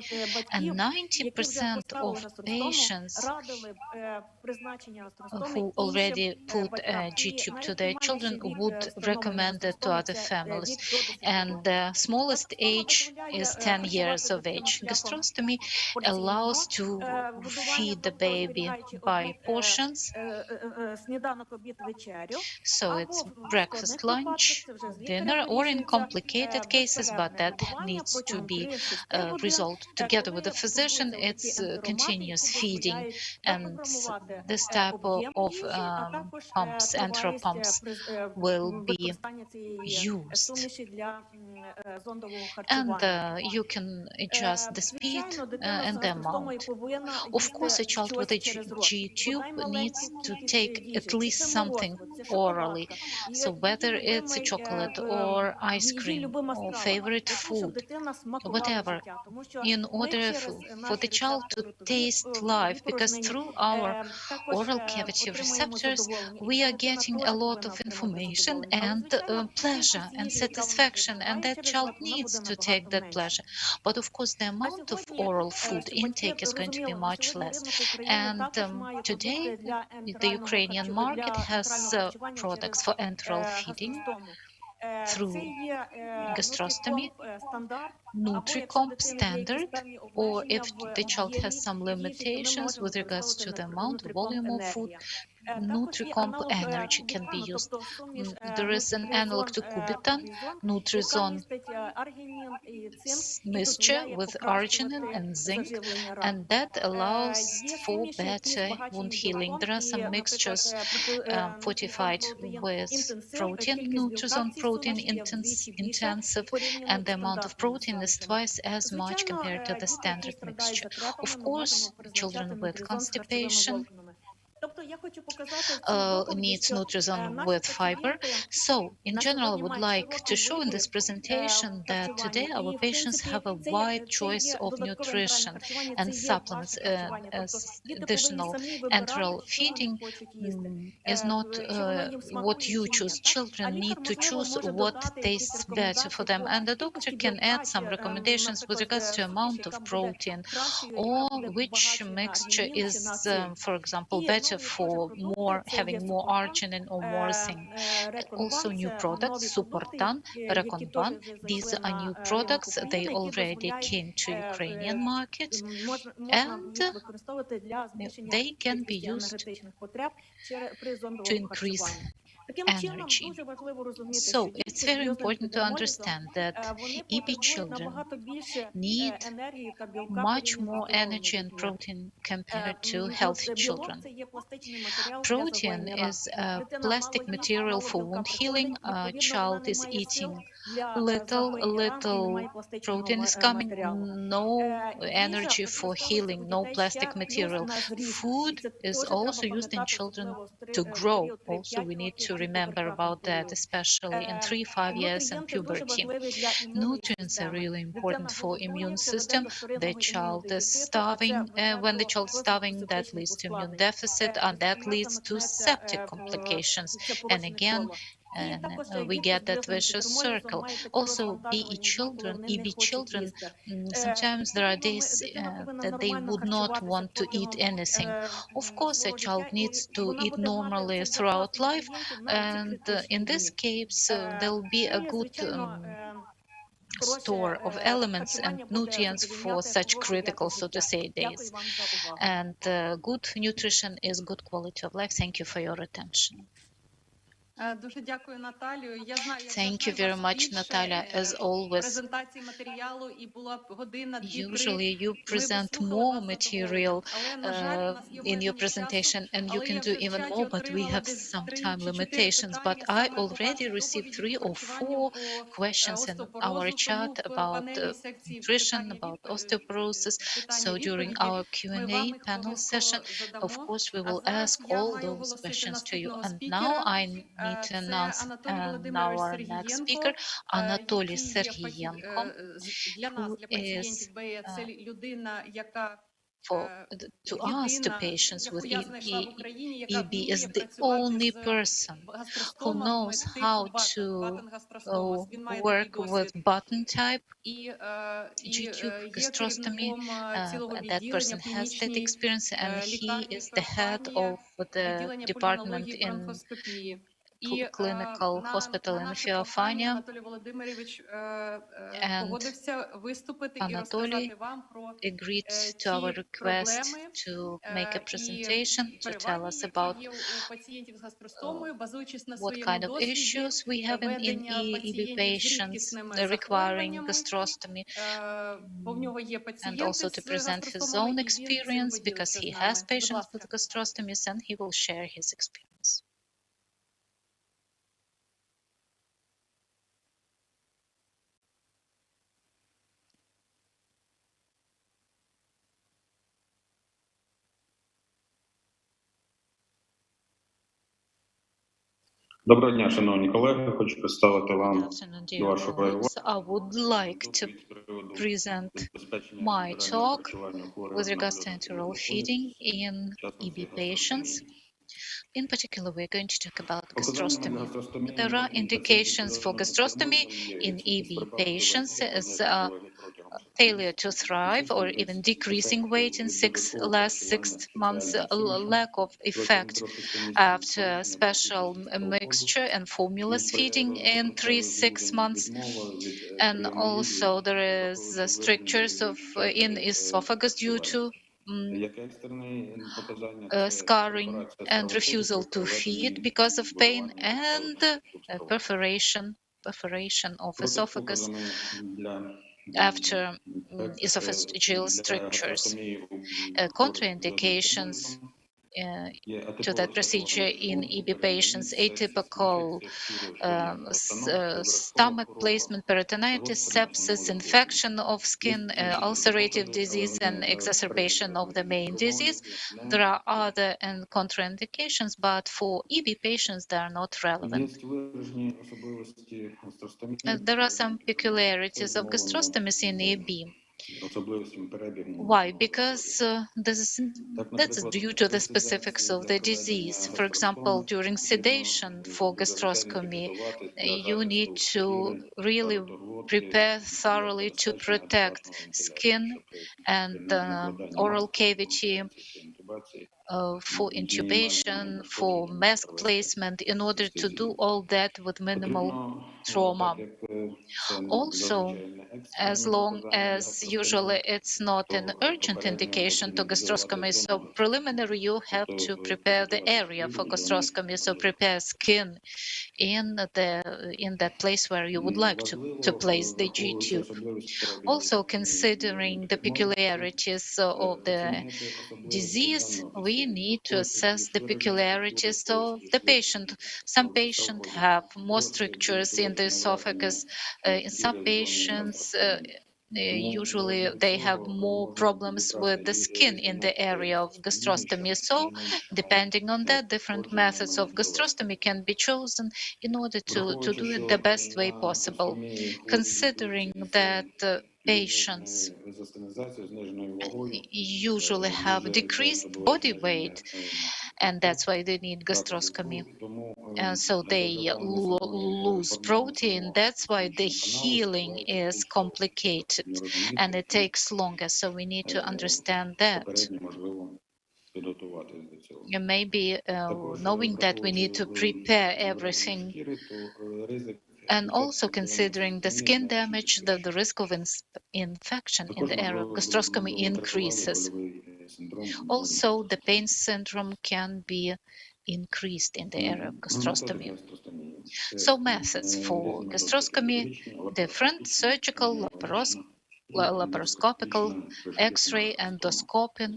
Speaker 3: and 90% of patients who already put a G-tube to their children would recommend it to other families. And the smallest age is 10 years of age. Gastrostomy allows to feed the baby by portions. So it's breakfast, lunch, dinner, or in complicated cases, but that needs to be resolved together with the physician. It's continuous feeding, and this type of pumps, enteral pumps, will be used, and you can adjust the speed and the amount. Of course, a child with a G tube needs to take at least something orally, so whether it's a chocolate or ice cream or favorite food, whatever, in order for the child to taste life, because through our oral cavity receptors we are getting a lot of information and pleasure and satisfaction, and that child needs to take that pleasure. But of course the amount of oral food intake is going to be much less, and today the Ukrainian market has products for enteral feeding through gastrostomy, NutriComp standard, or if the child has some limitations with regards to the amount, volume of food, NutriComp Energy can be used. There is an analog to Kubitan, Nutrizone mixture with arginine and zinc, and that allows for better wound healing. There are some mixtures fortified with protein, Nutrizone protein intensive, and the amount of protein is twice as much compared to the standard mixture. Of course, children with constipation needs Nutrizone with fiber. So in general, I would like to show in this presentation that today our patients have a wide choice of nutrition and supplements. As additional enteral feeding is not what you choose. Children need to choose what tastes better for them, and the doctor can add some recommendations with regards to amount of protein or which mixture is, for example, better for having more arginine or more zinc. Also new products, Suportan, Paraconban. These are new products. They already came to Ukrainian market, and they can be used to increase energy. So it's very important to understand that EB children need much more energy and protein compared to healthy children. Protein is a plastic material for wound healing. A child is eating little protein is coming, no energy for healing, no plastic material. Food is also used in children to grow. Also, we need to remember about that, especially in 3-5 years and puberty. Nutrients are really important for immune system. The child is starving. When the child is starving, that leads to immune deficit, and that leads to septic complications. And again, we get that vicious circle. Also, EB children, sometimes there are days that they would not want to eat anything. Of course, a child needs to eat normally throughout life, and in this case, there will be a good store of elements and nutrients for such critical, so to say, days. And good nutrition is good quality of life. Thank you for your attention.
Speaker 14: Дуже дякую, Наталію. Я знаю, як
Speaker 3: Thank you very much, Natalia. As always,
Speaker 14: презентації матеріалу і була б година, 2-3.
Speaker 3: Usually you present more material in your presentation, and you can do even more, but we have some time limitations. But I already received 3 or 4 questions in our chat about nutrition, about osteoporosis. So during our Q&A panel session, of course, we will ask all those questions to you. And now I need to announce our next speaker, Anatoly Serhiyenko, who is to us, to patients with EB, is the only person who knows how to work with button type G-tube gastrostomy. That person has that experience, and he is the head of the department in clinical hospital in
Speaker 14: наше прохання
Speaker 3: Feofania,
Speaker 14: Анатолій Володимирович
Speaker 3: and
Speaker 14: погодився виступити і
Speaker 3: Anatoly
Speaker 14: розказати вам про
Speaker 3: agreed to our
Speaker 14: ті
Speaker 3: request
Speaker 14: проблеми
Speaker 3: to make a
Speaker 14: і
Speaker 3: presentation to tell
Speaker 14: переваги,
Speaker 3: us
Speaker 14: які
Speaker 3: about
Speaker 14: є у пацієнтів з гастростомою, базуючись на
Speaker 3: what
Speaker 14: своєму
Speaker 3: kind of
Speaker 14: досвіді
Speaker 3: issues we have in
Speaker 14: ведення
Speaker 3: EB
Speaker 14: пацієнтів з
Speaker 3: patients
Speaker 14: рідкісними
Speaker 3: requiring
Speaker 14: захворюваннями.
Speaker 3: gastrostomy,
Speaker 14: Бо в нього є
Speaker 3: and
Speaker 14: пацієнти
Speaker 3: also to
Speaker 14: з
Speaker 3: present his
Speaker 14: гастростомами,
Speaker 3: own
Speaker 14: і він цим
Speaker 3: experience because
Speaker 14: поділиться
Speaker 3: he
Speaker 14: з
Speaker 3: has
Speaker 14: нами. Будь
Speaker 3: patients
Speaker 14: ласка.
Speaker 3: with gastrostomies and he will share his experience.
Speaker 9: Доброго дня, шановні колеги. Хочу представити
Speaker 3: Good
Speaker 9: вам
Speaker 3: afternoon,
Speaker 9: і
Speaker 3: dear
Speaker 9: вашу
Speaker 3: colleagues. I would like to present my talk with regards to enteral feeding in EB patients. In particular, we're going to talk about gastrostomy. There are indications for gastrostomy in EB patients as failure to thrive or even decreasing weight in last 6 months, lack of effect after special mixture and formulas feeding in 3-6 months. And also there is strictures of in esophagus due to scarring and refusal to feed because of pain and perforation of esophagus after esophageal strictures. Contraindications to that procedure in EB patients: atypical stomach placement, peritonitis, sepsis, infection of skin, ulcerative disease, and exacerbation of the main disease. There are other and contraindications, but for EB patients, they are not relevant. There are some peculiarities of gastrostomies in EB. Why? Because that's due to the specifics of the disease. For example, during sedation for gastroscopy, you need to really prepare thoroughly to protect skin and oral cavity for intubation, for mask placement, in order to do all that with minimal trauma. Also, as long as usually it's not an urgent indication to gastroscopy, so preliminary you have to prepare the area for gastroscopy, so prepare skin in that place where you would like to place the G tube. Also, considering the peculiarities of the disease, we need to assess the peculiarities of the patient. Some patients have more strictures in the esophagus. In some patients, usually they have more problems with the skin in the area of gastrostomy. So, depending on that, different methods of gastrostomy can be chosen in order to do it the best way possible. Considering that patients usually have decreased body weight, and that's why they need gastroscopy. So they lose protein. That's why the healing is complicated and it takes longer. So we need to understand that. Maybe knowing that we need to prepare everything, and also considering the skin damage, the risk of infection in the area of gastroscopy increases. Also, the pain syndrome can be increased in the area of gastrostomy. So methods for gastroscopy: different: surgical, laparoscopical, X-ray, endoscopic,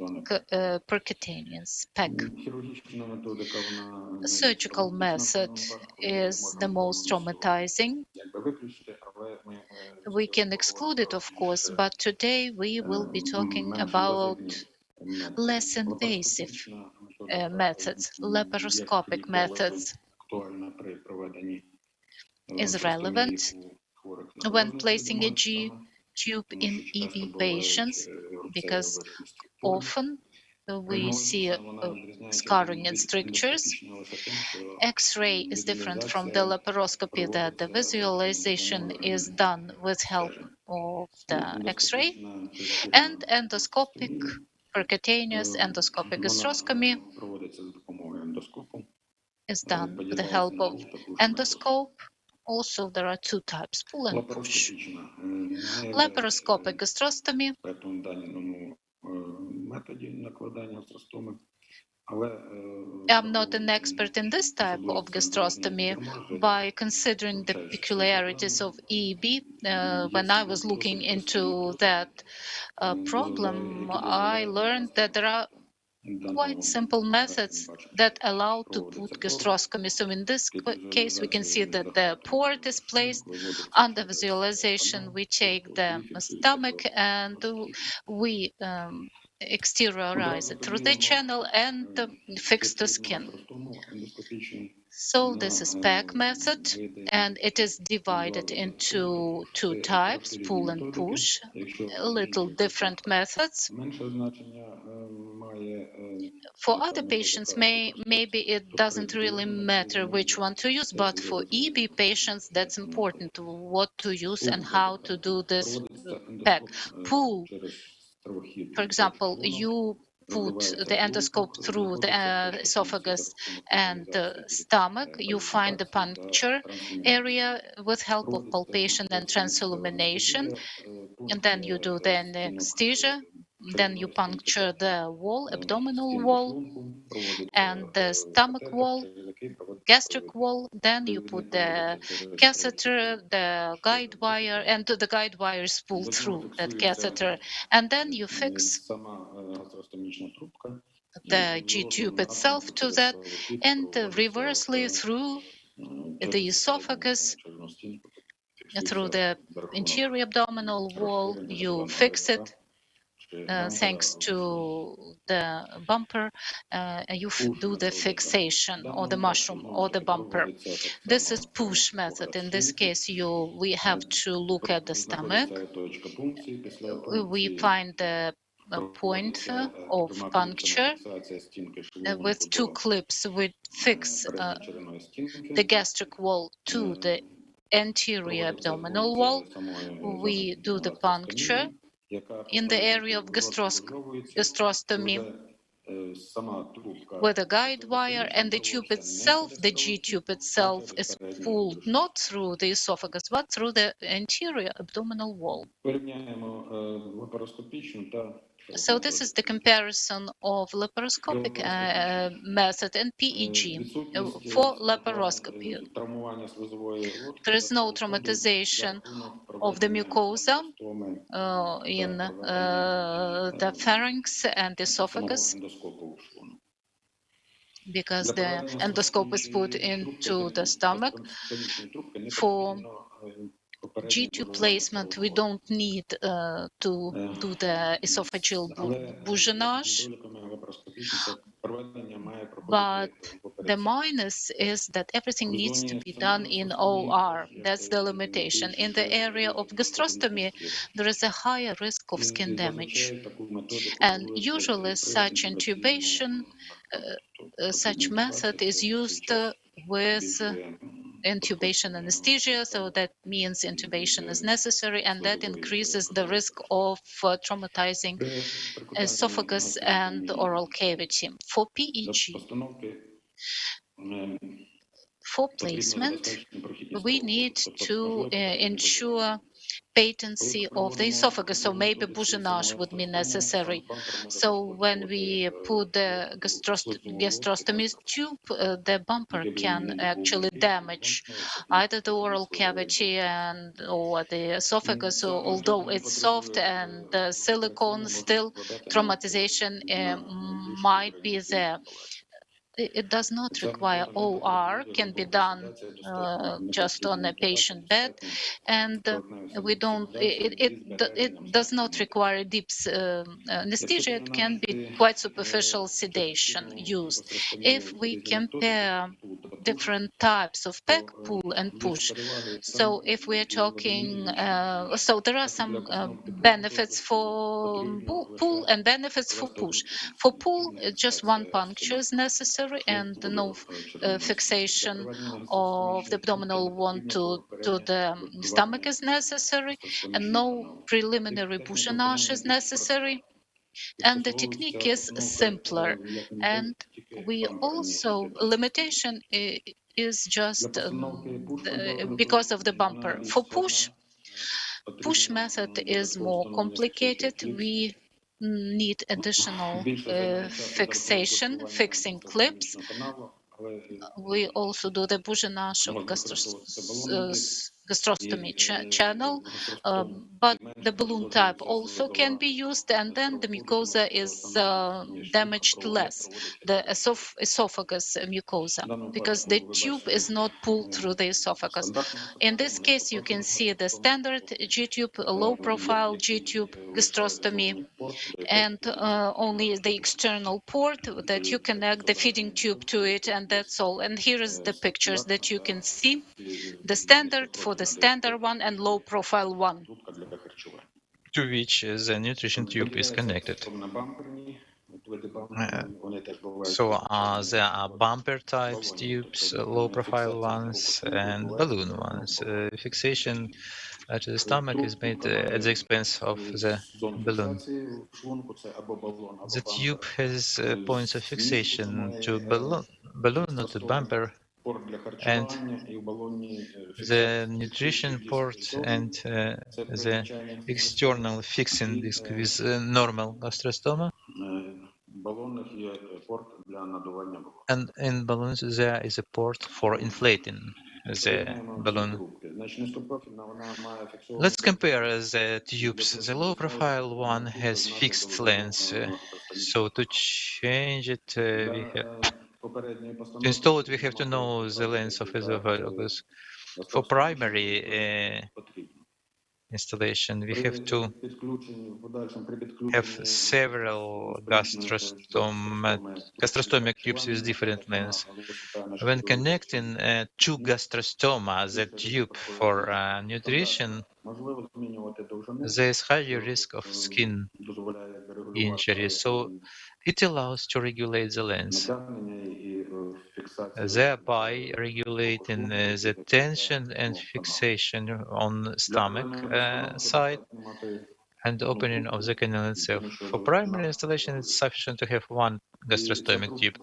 Speaker 3: percutaneous, PEC. Surgical method is the most traumatizing. We can exclude it, of course, but today we will be talking about less invasive methods. Laparoscopic methods is relevant when placing a G tube in EB patients because often we see scarring and strictures. X-ray is different from the laparoscopy, that the visualization is done with help of the X-ray, and endoscopic, percutaneous endoscopic gastroscopy is done with the help of endoscope. Also, there are two types, pull and push. Laparoscopic gastrostomy. I'm not an expert in this type of gastrostomy. By considering the peculiarities of EEB, when I was looking into that problem, I learned that there are quite simple methods that allow to put gastroscopy. So in this case, we can see that the port is placed under visualization. We take the stomach and we exteriorize it through the channel and fix the skin. So this is PEG method, and it is divided into two types, pull and push, little different methods. For other patients, maybe it doesn't really matter which one to use, but for EB patients, that's important, what to use and how to do this PEG. Pull, for example, you put the endoscope through the esophagus and the stomach, you find the puncture area with help of palpation and transillumination, and then you do the anesthesia, then you puncture the wall, abdominal wall, and the stomach wall, gastric wall, then you put the catheter, the guide wire, and the guide wire is pulled through that catheter, and then you fix the G-tube itself to that, and reversely through the esophagus, through the interior abdominal wall, you fix it. Thanks to the bumper, you do the fixation or the mushroom or the bumper. This is push method. In this case, we have to look at the stomach. We find the point of puncture. With two clips, we fix the gastric wall to the anterior abdominal wall. We do the puncture in the area of gastrostomy with a guide wire, and the tube itself, the G-tube itself, is pulled not through the esophagus, but through the anterior abdominal wall. So this is the comparison of laparoscopic method and PEG for laparoscopy. There is no traumatization of the mucosa in the pharynx and esophagus, because the endoscope is put into the stomach. For G-tube placement, we don't need to do the esophageal bouchonage, but the minus is that everything needs to be done in OR. That's the limitation. In the area of gastrostomy, there is a higher risk of skin damage. And usually such intubation, such method is used with intubation anesthesia, so that means intubation is necessary, and that increases the risk of traumatizing esophagus and oral cavity. For PEG, for placement, we need to ensure patency of the esophagus, so maybe bouchonage would be necessary. So when we put the gastrostomy tube, the bumper can actually damage either the oral cavity or the esophagus, although it's soft and the silicone, still traumatization might be there. It does not require OR, can be done just on a patient bed, and we don't. It does not require deep anesthesia. It can be quite superficial sedation used. If we compare different types of PEG, pull and push. So if we're talking, so there are some benefits for pull and benefits for push. For pull, just one puncture is necessary and no fixation of the abdominal wall to the stomach is necessary, and no preliminary bouchonage is necessary. And the technique is simpler. And we also, limitation is just because of the bumper. For push method is more complicated. We need additional fixing clips. We also do the Bougenage of gastrostomy channel, but the balloon type also can be used, and then the mucosa is damaged less, the esophagus mucosa, because the tube is not pulled through the esophagus. In this case, you can see the standard G-tube, low profile G-tube gastrostomy, and only the external port that you connect the feeding tube to it, and that's all. And here is the pictures that you can see, the standard for the standard one and low profile one,
Speaker 2: to which the nutrition tube is connected. So there are bumper types tubes, low profile ones, and balloon ones. Fixation to the stomach is made at the expense of the balloon. The tube has points of fixation to balloon or to bumper, and the nutrition port and the external fixing disc with normal gastrostoma. And in balloons there is a port for inflating the balloon. Let's compare the tubes. The low profile one has fixed length, so to change it, to install it, we have to know the length of esophagus. For primary installation, we have to have several gastrostomic tubes with different lengths. When connecting two gastrostoma, the tube for nutrition, there is higher risk of skin injury, so it allows to regulate the length, thereby regulating the tension and fixation on stomach side and opening of the canal itself. For primary installation, it's sufficient to have one gastrostomic tube.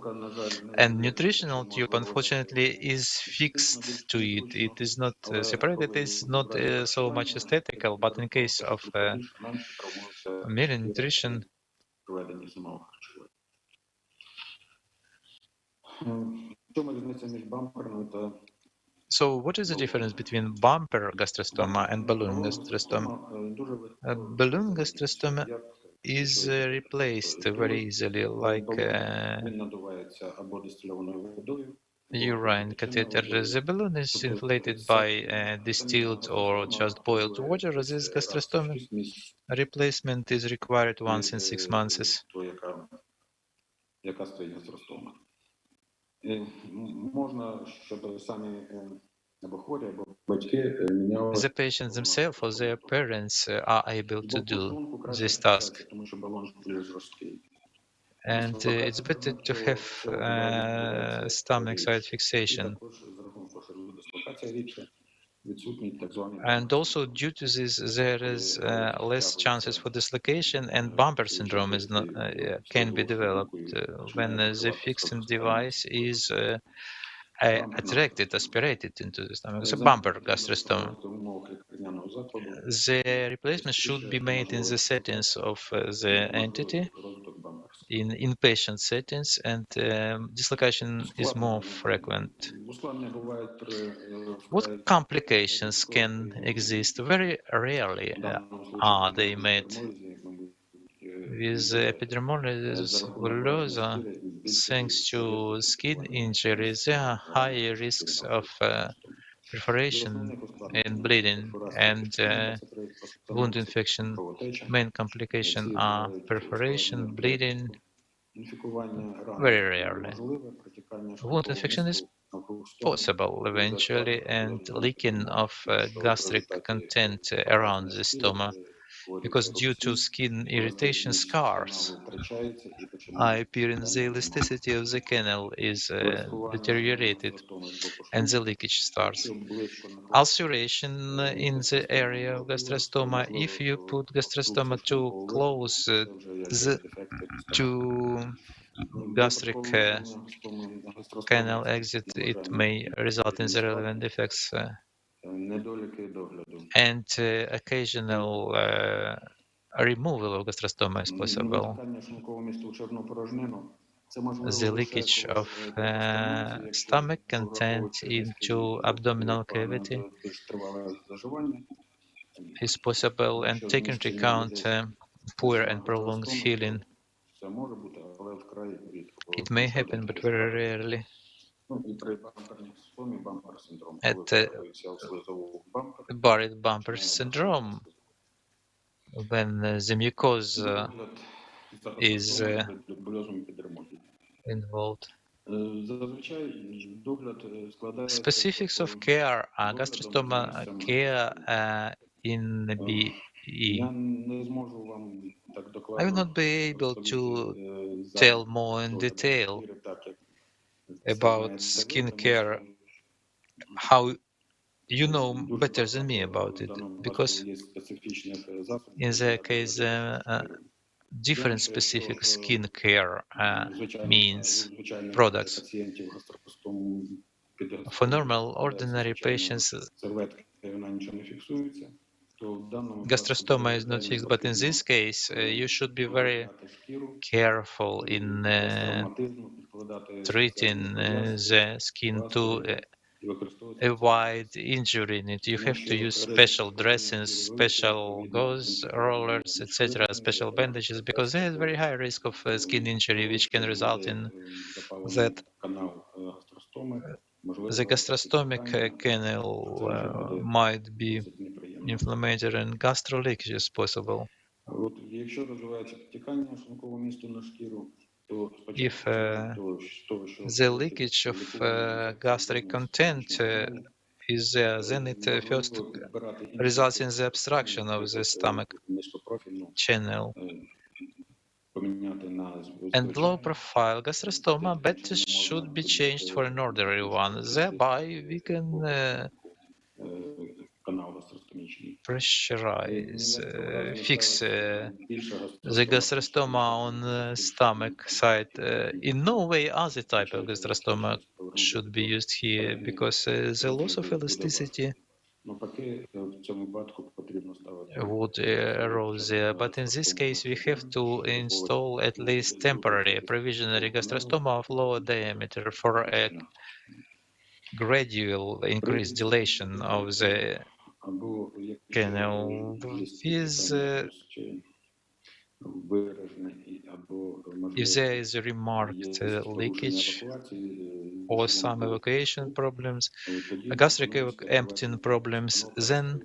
Speaker 2: And nutritional tube, unfortunately, is fixed to it. It is not separated. It's not so much aesthetical, but in case of nutrition, so what is the difference between bumper gastrostoma and balloon gastrostoma? Balloon gastrostoma is replaced very easily, like urine catheter. The balloon is inflated by distilled or just boiled water. This gastrostomy replacement is required once in 6 months. The patients themselves or their parents are able to do this task. And it's better to have stomach side fixation. And also due to this, there is less chances for dislocation, and bumper syndrome is not, can be developed when the fixing device is aspirated into the stomach. It's a bumper gastrostoma. The replacement should be made in the settings of the entity, in inpatient settings, and dislocation is more frequent. What complications can exist? Very rarely are they met. With epidermolysis bullosa, thanks to skin injuries, there are high risks of perforation and bleeding, and wound infection. Main complications are perforation, bleeding, very rarely. Wound infection is possible eventually, and leaking of gastric content around the stoma because due to skin irritation, scars appear in the elasticity of the canal is deteriorated and the leakage starts. Ulceration in the area of gastrostoma. If you put gastrostoma too close to gastric canal exit, it may result in the relevant defects and occasional removal of gastrostoma is possible. The leakage of stomach content into abdominal cavity is possible, and take into account poor and prolonged healing. It may happen, but very rarely. At buried bumper syndrome, when the mucosa is involved. Specifics of care, gastrostoma care in BE. I will not be able to tell more in detail about skin care, how you know better than me about it, because in the case different specific skin care means products. For normal, ordinary patients, gastrostoma is not fixed, but in this case, you should be very careful in treating the skin to avoid injury in it. You have to use special dressings, special gauze rollers, etc., special bandages, because there is very high risk of skin injury, which can result in that the gastrostomic canal might be inflammatory and gastro leakage is possible. If the leakage of gastric content is there, then it first results in the obstruction of the stomach channel. And low profile gastrostoma, but should be changed for an ordinary one. Thereby, we can pressurize, fix the gastrostoma on the stomach side. In no way other type of gastrostoma should be used here, because the loss of elasticity would erode there. But in this case, we have to install at least temporary provisionary gastrostoma of lower diameter for a gradual increased dilation of the canal with if there is a remarked leakage or some evacuation problems, gastric emptying problems, then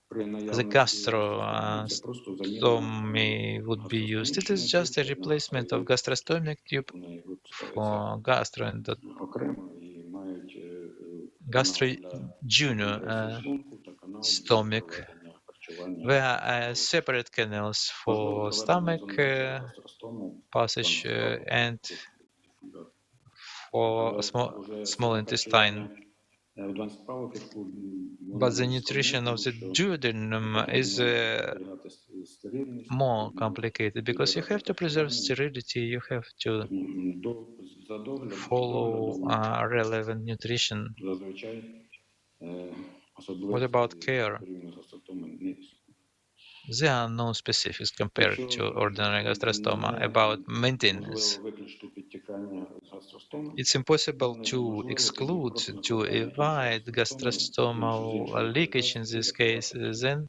Speaker 2: the gastrostomy would be used. It is just a replacement of gastrostomic tube for gastro stomach. There are separate canals for stomach passage and for small intestine. But the nutrition of the duodenum is more complicated, because you have to preserve sterility, you have to follow relevant nutrition. What about care? There are no specifics compared to ordinary gastrostoma about maintenance. It's impossible to exclude, to avoid gastrostomal leakage in this case. Then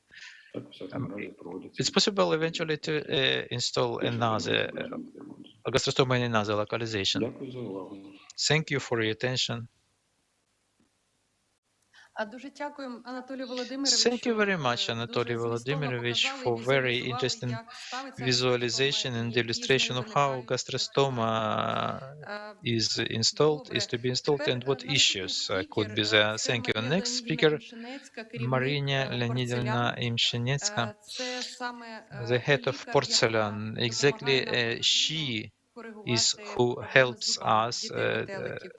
Speaker 2: it's possible eventually to install another gastrostoma in another localization. Thank you for your attention.
Speaker 8: Дуже дякуємо, Анатолій
Speaker 2: Thank
Speaker 8: Володимировичу.
Speaker 2: you very much, Anatoly
Speaker 8: Дуже змістовно
Speaker 2: Volodymyrovich,
Speaker 8: показали і
Speaker 2: for very
Speaker 8: візуалізували,
Speaker 2: interesting
Speaker 8: як ставиться
Speaker 2: visualization
Speaker 8: гастростома,
Speaker 2: and
Speaker 8: і які з нею
Speaker 2: illustration of how
Speaker 8: виникають
Speaker 2: gastrostoma is to be installed and what
Speaker 8: Наступний
Speaker 2: issues could
Speaker 8: спікер
Speaker 2: be there.
Speaker 8: це
Speaker 2: Thank you.
Speaker 8: Марія
Speaker 2: Next
Speaker 8: Леонідівна
Speaker 2: speaker,
Speaker 8: Імшинецька, керівник
Speaker 2: Marina Leonidovna
Speaker 8: порцелян.
Speaker 2: Imshenetska,
Speaker 8: Це саме
Speaker 2: the
Speaker 8: і
Speaker 2: head of
Speaker 8: лікар,
Speaker 2: porcelain.
Speaker 8: яка
Speaker 2: Exactly,
Speaker 8: допомагає нам
Speaker 2: she is
Speaker 8: коригувати
Speaker 2: who
Speaker 8: проблеми з
Speaker 2: helps
Speaker 8: зубами
Speaker 2: us
Speaker 8: дітей-метеликів.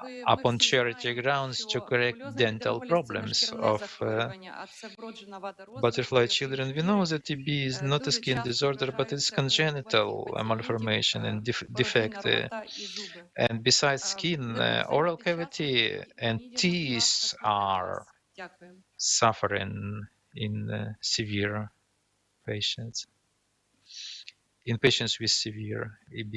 Speaker 8: Ми
Speaker 2: upon
Speaker 8: всі
Speaker 2: charity
Speaker 8: знаємо,
Speaker 2: grounds to
Speaker 8: що
Speaker 2: correct
Speaker 8: бульозний
Speaker 2: dental
Speaker 8: епідермоліз – це не
Speaker 2: problems
Speaker 8: шкірне
Speaker 2: of
Speaker 8: захворювання, а це вроджена вада розвитку,
Speaker 2: butterfly
Speaker 8: який
Speaker 2: children.
Speaker 8: в
Speaker 2: We know
Speaker 8: шкірі
Speaker 2: that TB is not a
Speaker 8: дуже
Speaker 2: skin
Speaker 8: часто
Speaker 2: disorder, but it's
Speaker 8: виражається у
Speaker 2: congenital
Speaker 8: важких пацієнтів
Speaker 2: malformation and defect.
Speaker 8: порожнина рота і зуби.
Speaker 2: And besides skin, oral cavity and teeth are
Speaker 8: Дякую.
Speaker 2: suffering in severe patients, in patients with severe EB.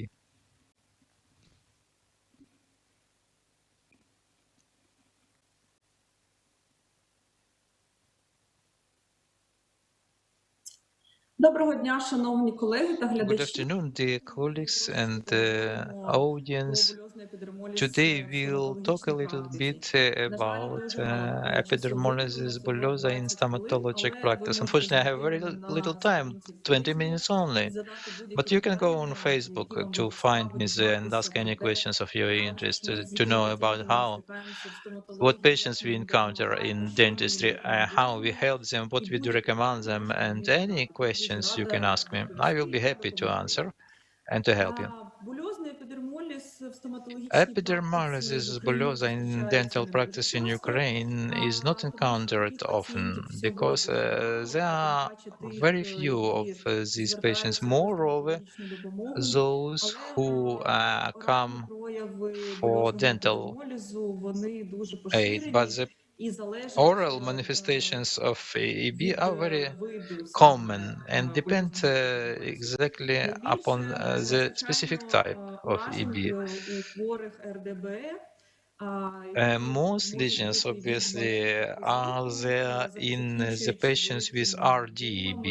Speaker 10: Доброго дня, шановні колеги та
Speaker 2: Good
Speaker 10: глядачі.
Speaker 2: afternoon, dear colleagues and audience. Today we'll talk a little bit about epidermolysis bullosa in stomatologic practice. Unfortunately, I have very little time, 20 minutes only. But you can go on Facebook to find me there and ask any questions of your interest to know about what patients we encounter in dentistry, how we help them, what we do recommend them, and any questions you can ask me. I will be happy to answer and to help you. Epidermolysis bullosa in dental practice in Ukraine is not encountered often because there are very few of these patients. Moreover, those who come for dental aid, but the oral manifestations of EB are very common and depend exactly upon the specific type of EB. Most lesions, obviously, are there in the patients with RDEB.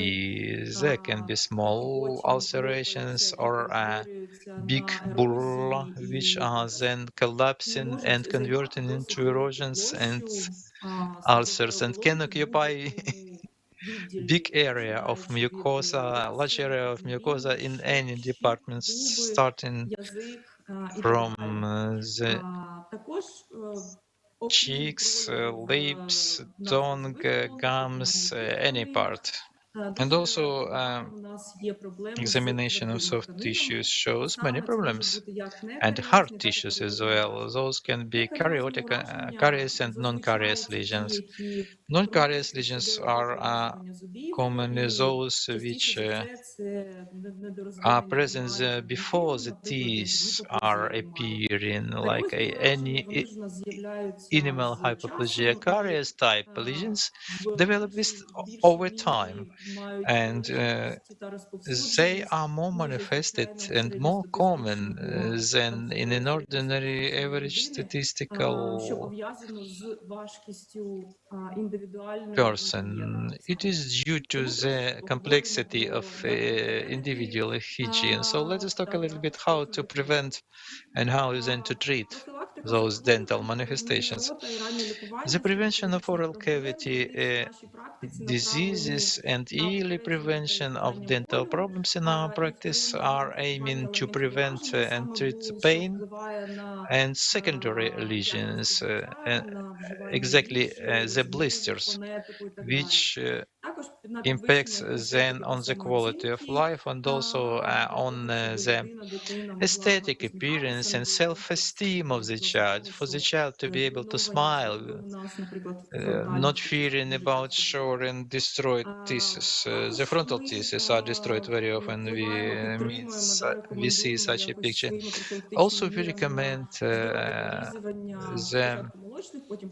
Speaker 2: There can be small ulcerations or big bulla, which are then collapsing and converting into erosions and ulcers and can occupy big area of mucosa, large area of mucosa in any department, starting from the cheeks, lips, tongue, gums, any part. And also examination of soft tissues shows many problems. And hard tissues as well. Those can be karyotic, carious and non-carious lesions. Non-carious lesions are commonly those which are present before the teeth are appearing, like any enamel hypoplasia. Carious type lesions develop over time, and they are more manifested and more common than in an ordinary average statistical person. It is due to the complexity of individual hygiene. So let us talk a little bit how to prevent and how then to treat those dental manifestations. The prevention of oral cavity diseases and early prevention of dental problems in our practice are aiming to prevent and treat pain and secondary lesions, exactly the blisters, which impacts then on the quality of life and also on the aesthetic appearance and self-esteem of the child, for the child to be able to smile, not fearing about showing destroyed teeth. The frontal teeth are destroyed very often. We see such a picture. Also, we recommend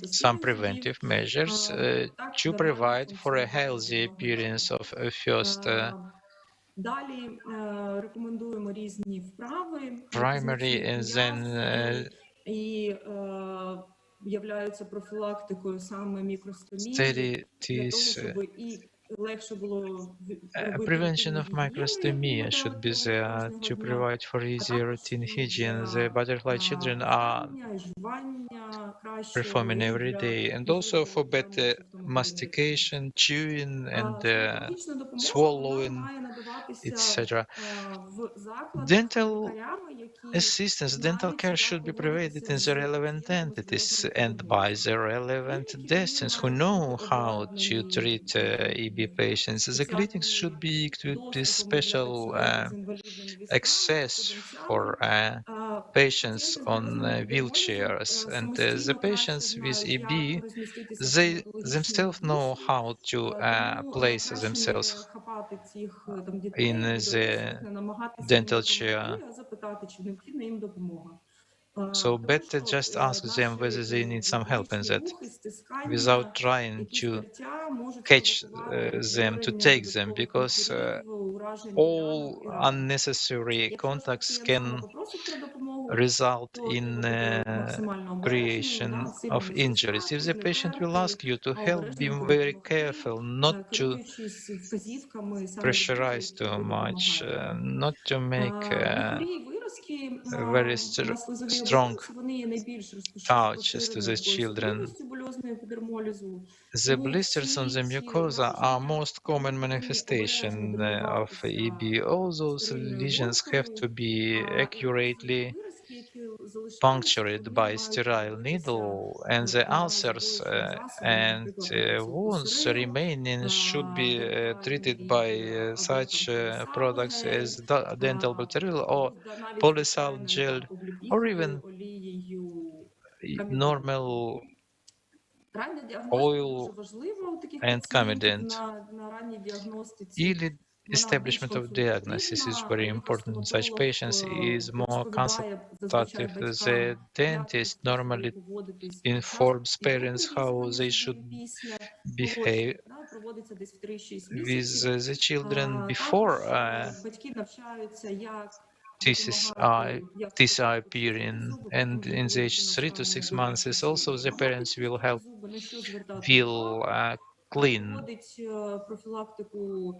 Speaker 2: some preventive measures to provide for a healthy appearance of a first primary and then steady teeth Prevention of microstomia should be there to provide for easier routine hygiene. The butterfly children are performing every day, and also for better mastication, chewing, and swallowing, etc. Dental assistance, dental care should be provided in the relevant entities and by the relevant dentists who know how to treat EB patients. The clinics should be equipped with special access for patients on wheelchairs, and the patients with EB, they themselves know how to place themselves in the dental chair. So better just ask them whether they need some help in that, without trying to catch them, to take them, because all unnecessary contacts can result in creation of injuries. If the patient will ask you to help, be very careful not to pressurize too much, not to make very strong touches to the children. The blisters on the mucosa are most common manifestation of EB. All those lesions have to be accurately punctured by sterile needle, and the ulcers and wounds remaining should be treated by such products as dental material or polysal gel, or even normal oil and Comedent. Early establishment of diagnosis is very important in such patients. Is more consultative. The dentist normally informs parents how they should behave with the children before teeth are appearing, and in the age 3 to 6 months is also the parents will clean,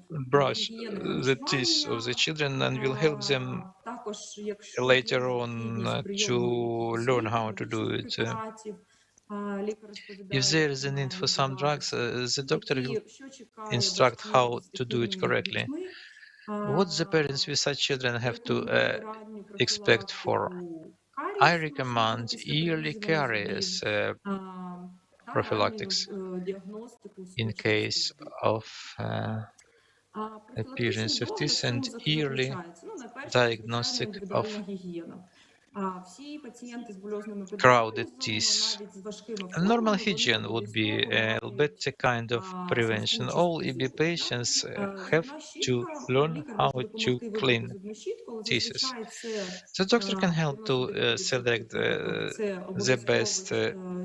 Speaker 2: brush the teeth of the children, and will help them later on to learn how to do it. If there is a need for some drugs, the doctor will instruct how to do it correctly. What the parents with such children have to expect for? I recommend yearly caries prophylactics in case of appearance of teeth, and yearly diagnostic of crowded teeth. A normal hygiene would be a better kind of prevention. All EB patients have to learn how to clean teeth. The doctor can help to select the best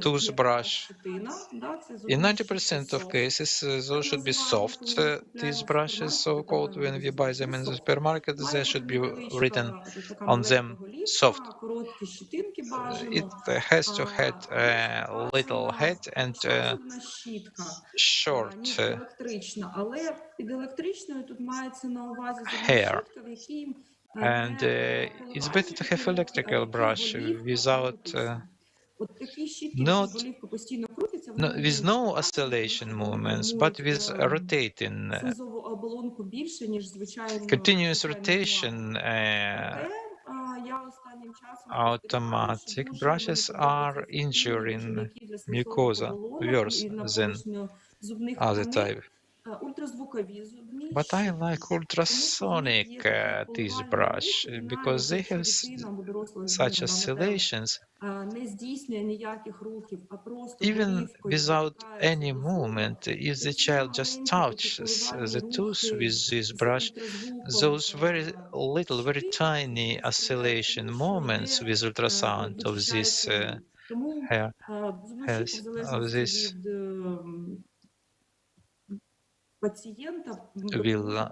Speaker 2: toothbrush. In 90% of cases, those should be soft teeth brushes, so-called. When we buy them in the supermarket, there should be written on them soft. It has to have a little head and short hair. And it's better to have electrical brush without with no oscillation movements, but with rotating continuous rotation. Automatic brushes are injuring mucosa worse than other type. But I like ultrasonic teeth brush because they have such oscillations. Even without any movement, if the child just touches the tooth with this brush, those very little, very tiny oscillation moments with ultrasound of this hair, of this will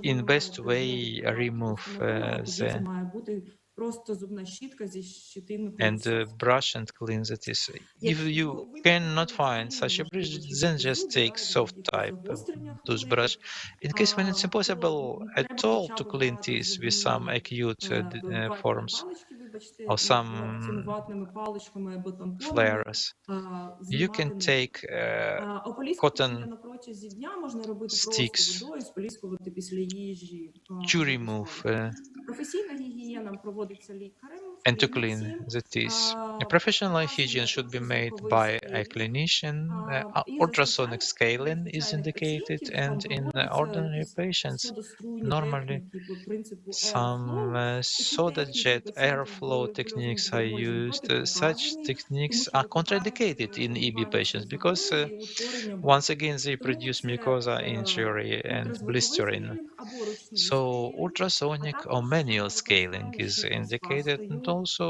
Speaker 2: in best way remove the
Speaker 10: просто зубна щітка зі щітиною
Speaker 2: and
Speaker 10: пилосос.
Speaker 2: brush and clean the teeth. If you cannot find such a brush, then just take soft type of toothbrush. In case when it's impossible at all to clean teeth with some acute forms
Speaker 10: Палички, вибачте,
Speaker 2: or
Speaker 10: цими
Speaker 2: some
Speaker 10: ватними паличками або тампонами
Speaker 2: flares, you can
Speaker 10: знімати нитки.
Speaker 2: take
Speaker 10: Ополіскування
Speaker 2: cotton
Speaker 10: на протязі дня можна робити просто
Speaker 2: sticks
Speaker 10: водою, споліскувати після їжі
Speaker 2: to
Speaker 10: або
Speaker 2: remove
Speaker 10: туалету. Професійна гігієна проводиться лікарем в
Speaker 2: and to
Speaker 10: клініці.
Speaker 2: clean the teeth. A professional hygiene should be made by a clinician.
Speaker 10: І за
Speaker 2: Ultrasonic scaling is
Speaker 10: звичайних
Speaker 2: indicated,
Speaker 10: пацієнтів
Speaker 2: and
Speaker 10: там
Speaker 2: in
Speaker 10: проводяться
Speaker 2: ordinary
Speaker 10: якісь
Speaker 2: patients,
Speaker 10: содоструйні
Speaker 2: normally
Speaker 10: техніки по принципу
Speaker 2: some
Speaker 10: airflow. Такі
Speaker 2: soda
Speaker 10: техніки
Speaker 2: jet
Speaker 10: пацієнтів з
Speaker 2: airflow techniques are
Speaker 10: бульозно-дерматольним
Speaker 2: used. Such
Speaker 10: протипоказані, тому
Speaker 2: techniques
Speaker 10: що
Speaker 2: are contraindicated in EB
Speaker 10: запалюються
Speaker 2: patients because
Speaker 10: загрози і утворення
Speaker 2: once
Speaker 10: болю.
Speaker 2: again they
Speaker 10: Тому
Speaker 2: produce
Speaker 10: це
Speaker 2: mucosa injury and
Speaker 10: ультразвуковий
Speaker 2: blistering.
Speaker 10: скейлінг або ручний
Speaker 2: So
Speaker 10: скейлінг, а
Speaker 2: ultrasonic or
Speaker 10: також
Speaker 2: manual scaling
Speaker 10: використання
Speaker 2: is
Speaker 10: щіток з
Speaker 2: indicated, and
Speaker 10: пастою
Speaker 2: also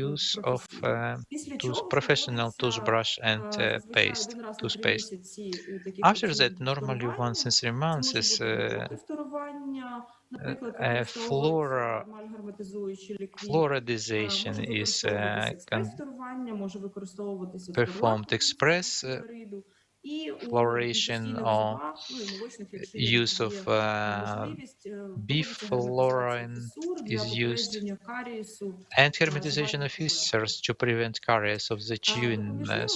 Speaker 2: use of
Speaker 10: професійно. Після чого
Speaker 2: professional
Speaker 10: проводиться
Speaker 2: toothbrush and
Speaker 10: зазвичай
Speaker 2: paste,
Speaker 10: один раз на 3
Speaker 2: toothpaste.
Speaker 10: місяці у таких
Speaker 2: After that,
Speaker 10: пацієнтів
Speaker 2: normally once in 3
Speaker 10: вторування. Це
Speaker 2: months
Speaker 10: може
Speaker 2: is
Speaker 10: бути глибоке вторування, наприклад,
Speaker 2: a
Speaker 10: використовуються амальгаматизуючі ліки,
Speaker 2: fluoridization
Speaker 10: може
Speaker 2: is
Speaker 10: використовуватися експрес-вторування, може використовуватися
Speaker 2: performed
Speaker 10: фторлак
Speaker 2: express
Speaker 10: флюориду. І у
Speaker 2: fluoration
Speaker 10: постійних
Speaker 2: or
Speaker 10: зубах, ну і молочних, якщо є
Speaker 2: use of
Speaker 10: можливість, проводиться герметизація
Speaker 2: bifluorine
Speaker 10: фісур
Speaker 2: is
Speaker 10: для
Speaker 2: used,
Speaker 10: попередження карієсу
Speaker 2: and hermetization
Speaker 10: жувальних
Speaker 2: of
Speaker 10: поверхень.
Speaker 2: fissures to prevent caries of the chewing
Speaker 10: Допоміжними методами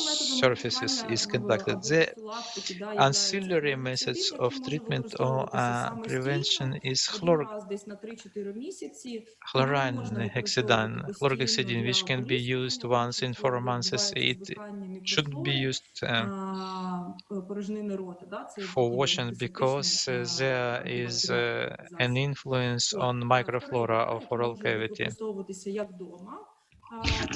Speaker 2: surfaces is
Speaker 10: лікування
Speaker 2: conducted.
Speaker 10: або
Speaker 2: The
Speaker 10: профілактики являється
Speaker 2: ancillary methods
Speaker 10: флуороксидин,
Speaker 2: of
Speaker 10: який може
Speaker 2: treatment or
Speaker 10: використовуватися самостійно
Speaker 2: prevention is
Speaker 10: один раз десь на 3-4 місяці. Його не можна
Speaker 2: chlorine
Speaker 10: використовувати
Speaker 2: hexadan,
Speaker 10: постійно
Speaker 2: fluorohexidine,
Speaker 10: для
Speaker 2: which can be used
Speaker 10: ополіскування, тому
Speaker 2: once
Speaker 10: що
Speaker 2: in
Speaker 10: це
Speaker 2: 4 months.
Speaker 10: відбувається
Speaker 2: It
Speaker 10: звикання
Speaker 2: should be
Speaker 10: мікрофлори
Speaker 2: used
Speaker 10: порожнини рота. Да? Це
Speaker 2: for
Speaker 10: таке
Speaker 2: washing
Speaker 10: антисептичне
Speaker 2: because there is
Speaker 10: антибактеріальний
Speaker 2: an
Speaker 10: засіб.
Speaker 2: influence on
Speaker 10: Фторид,
Speaker 2: microflora
Speaker 10: да,
Speaker 2: of
Speaker 10: який
Speaker 2: oral
Speaker 10: може
Speaker 2: cavity.
Speaker 10: використовуватися як вдома,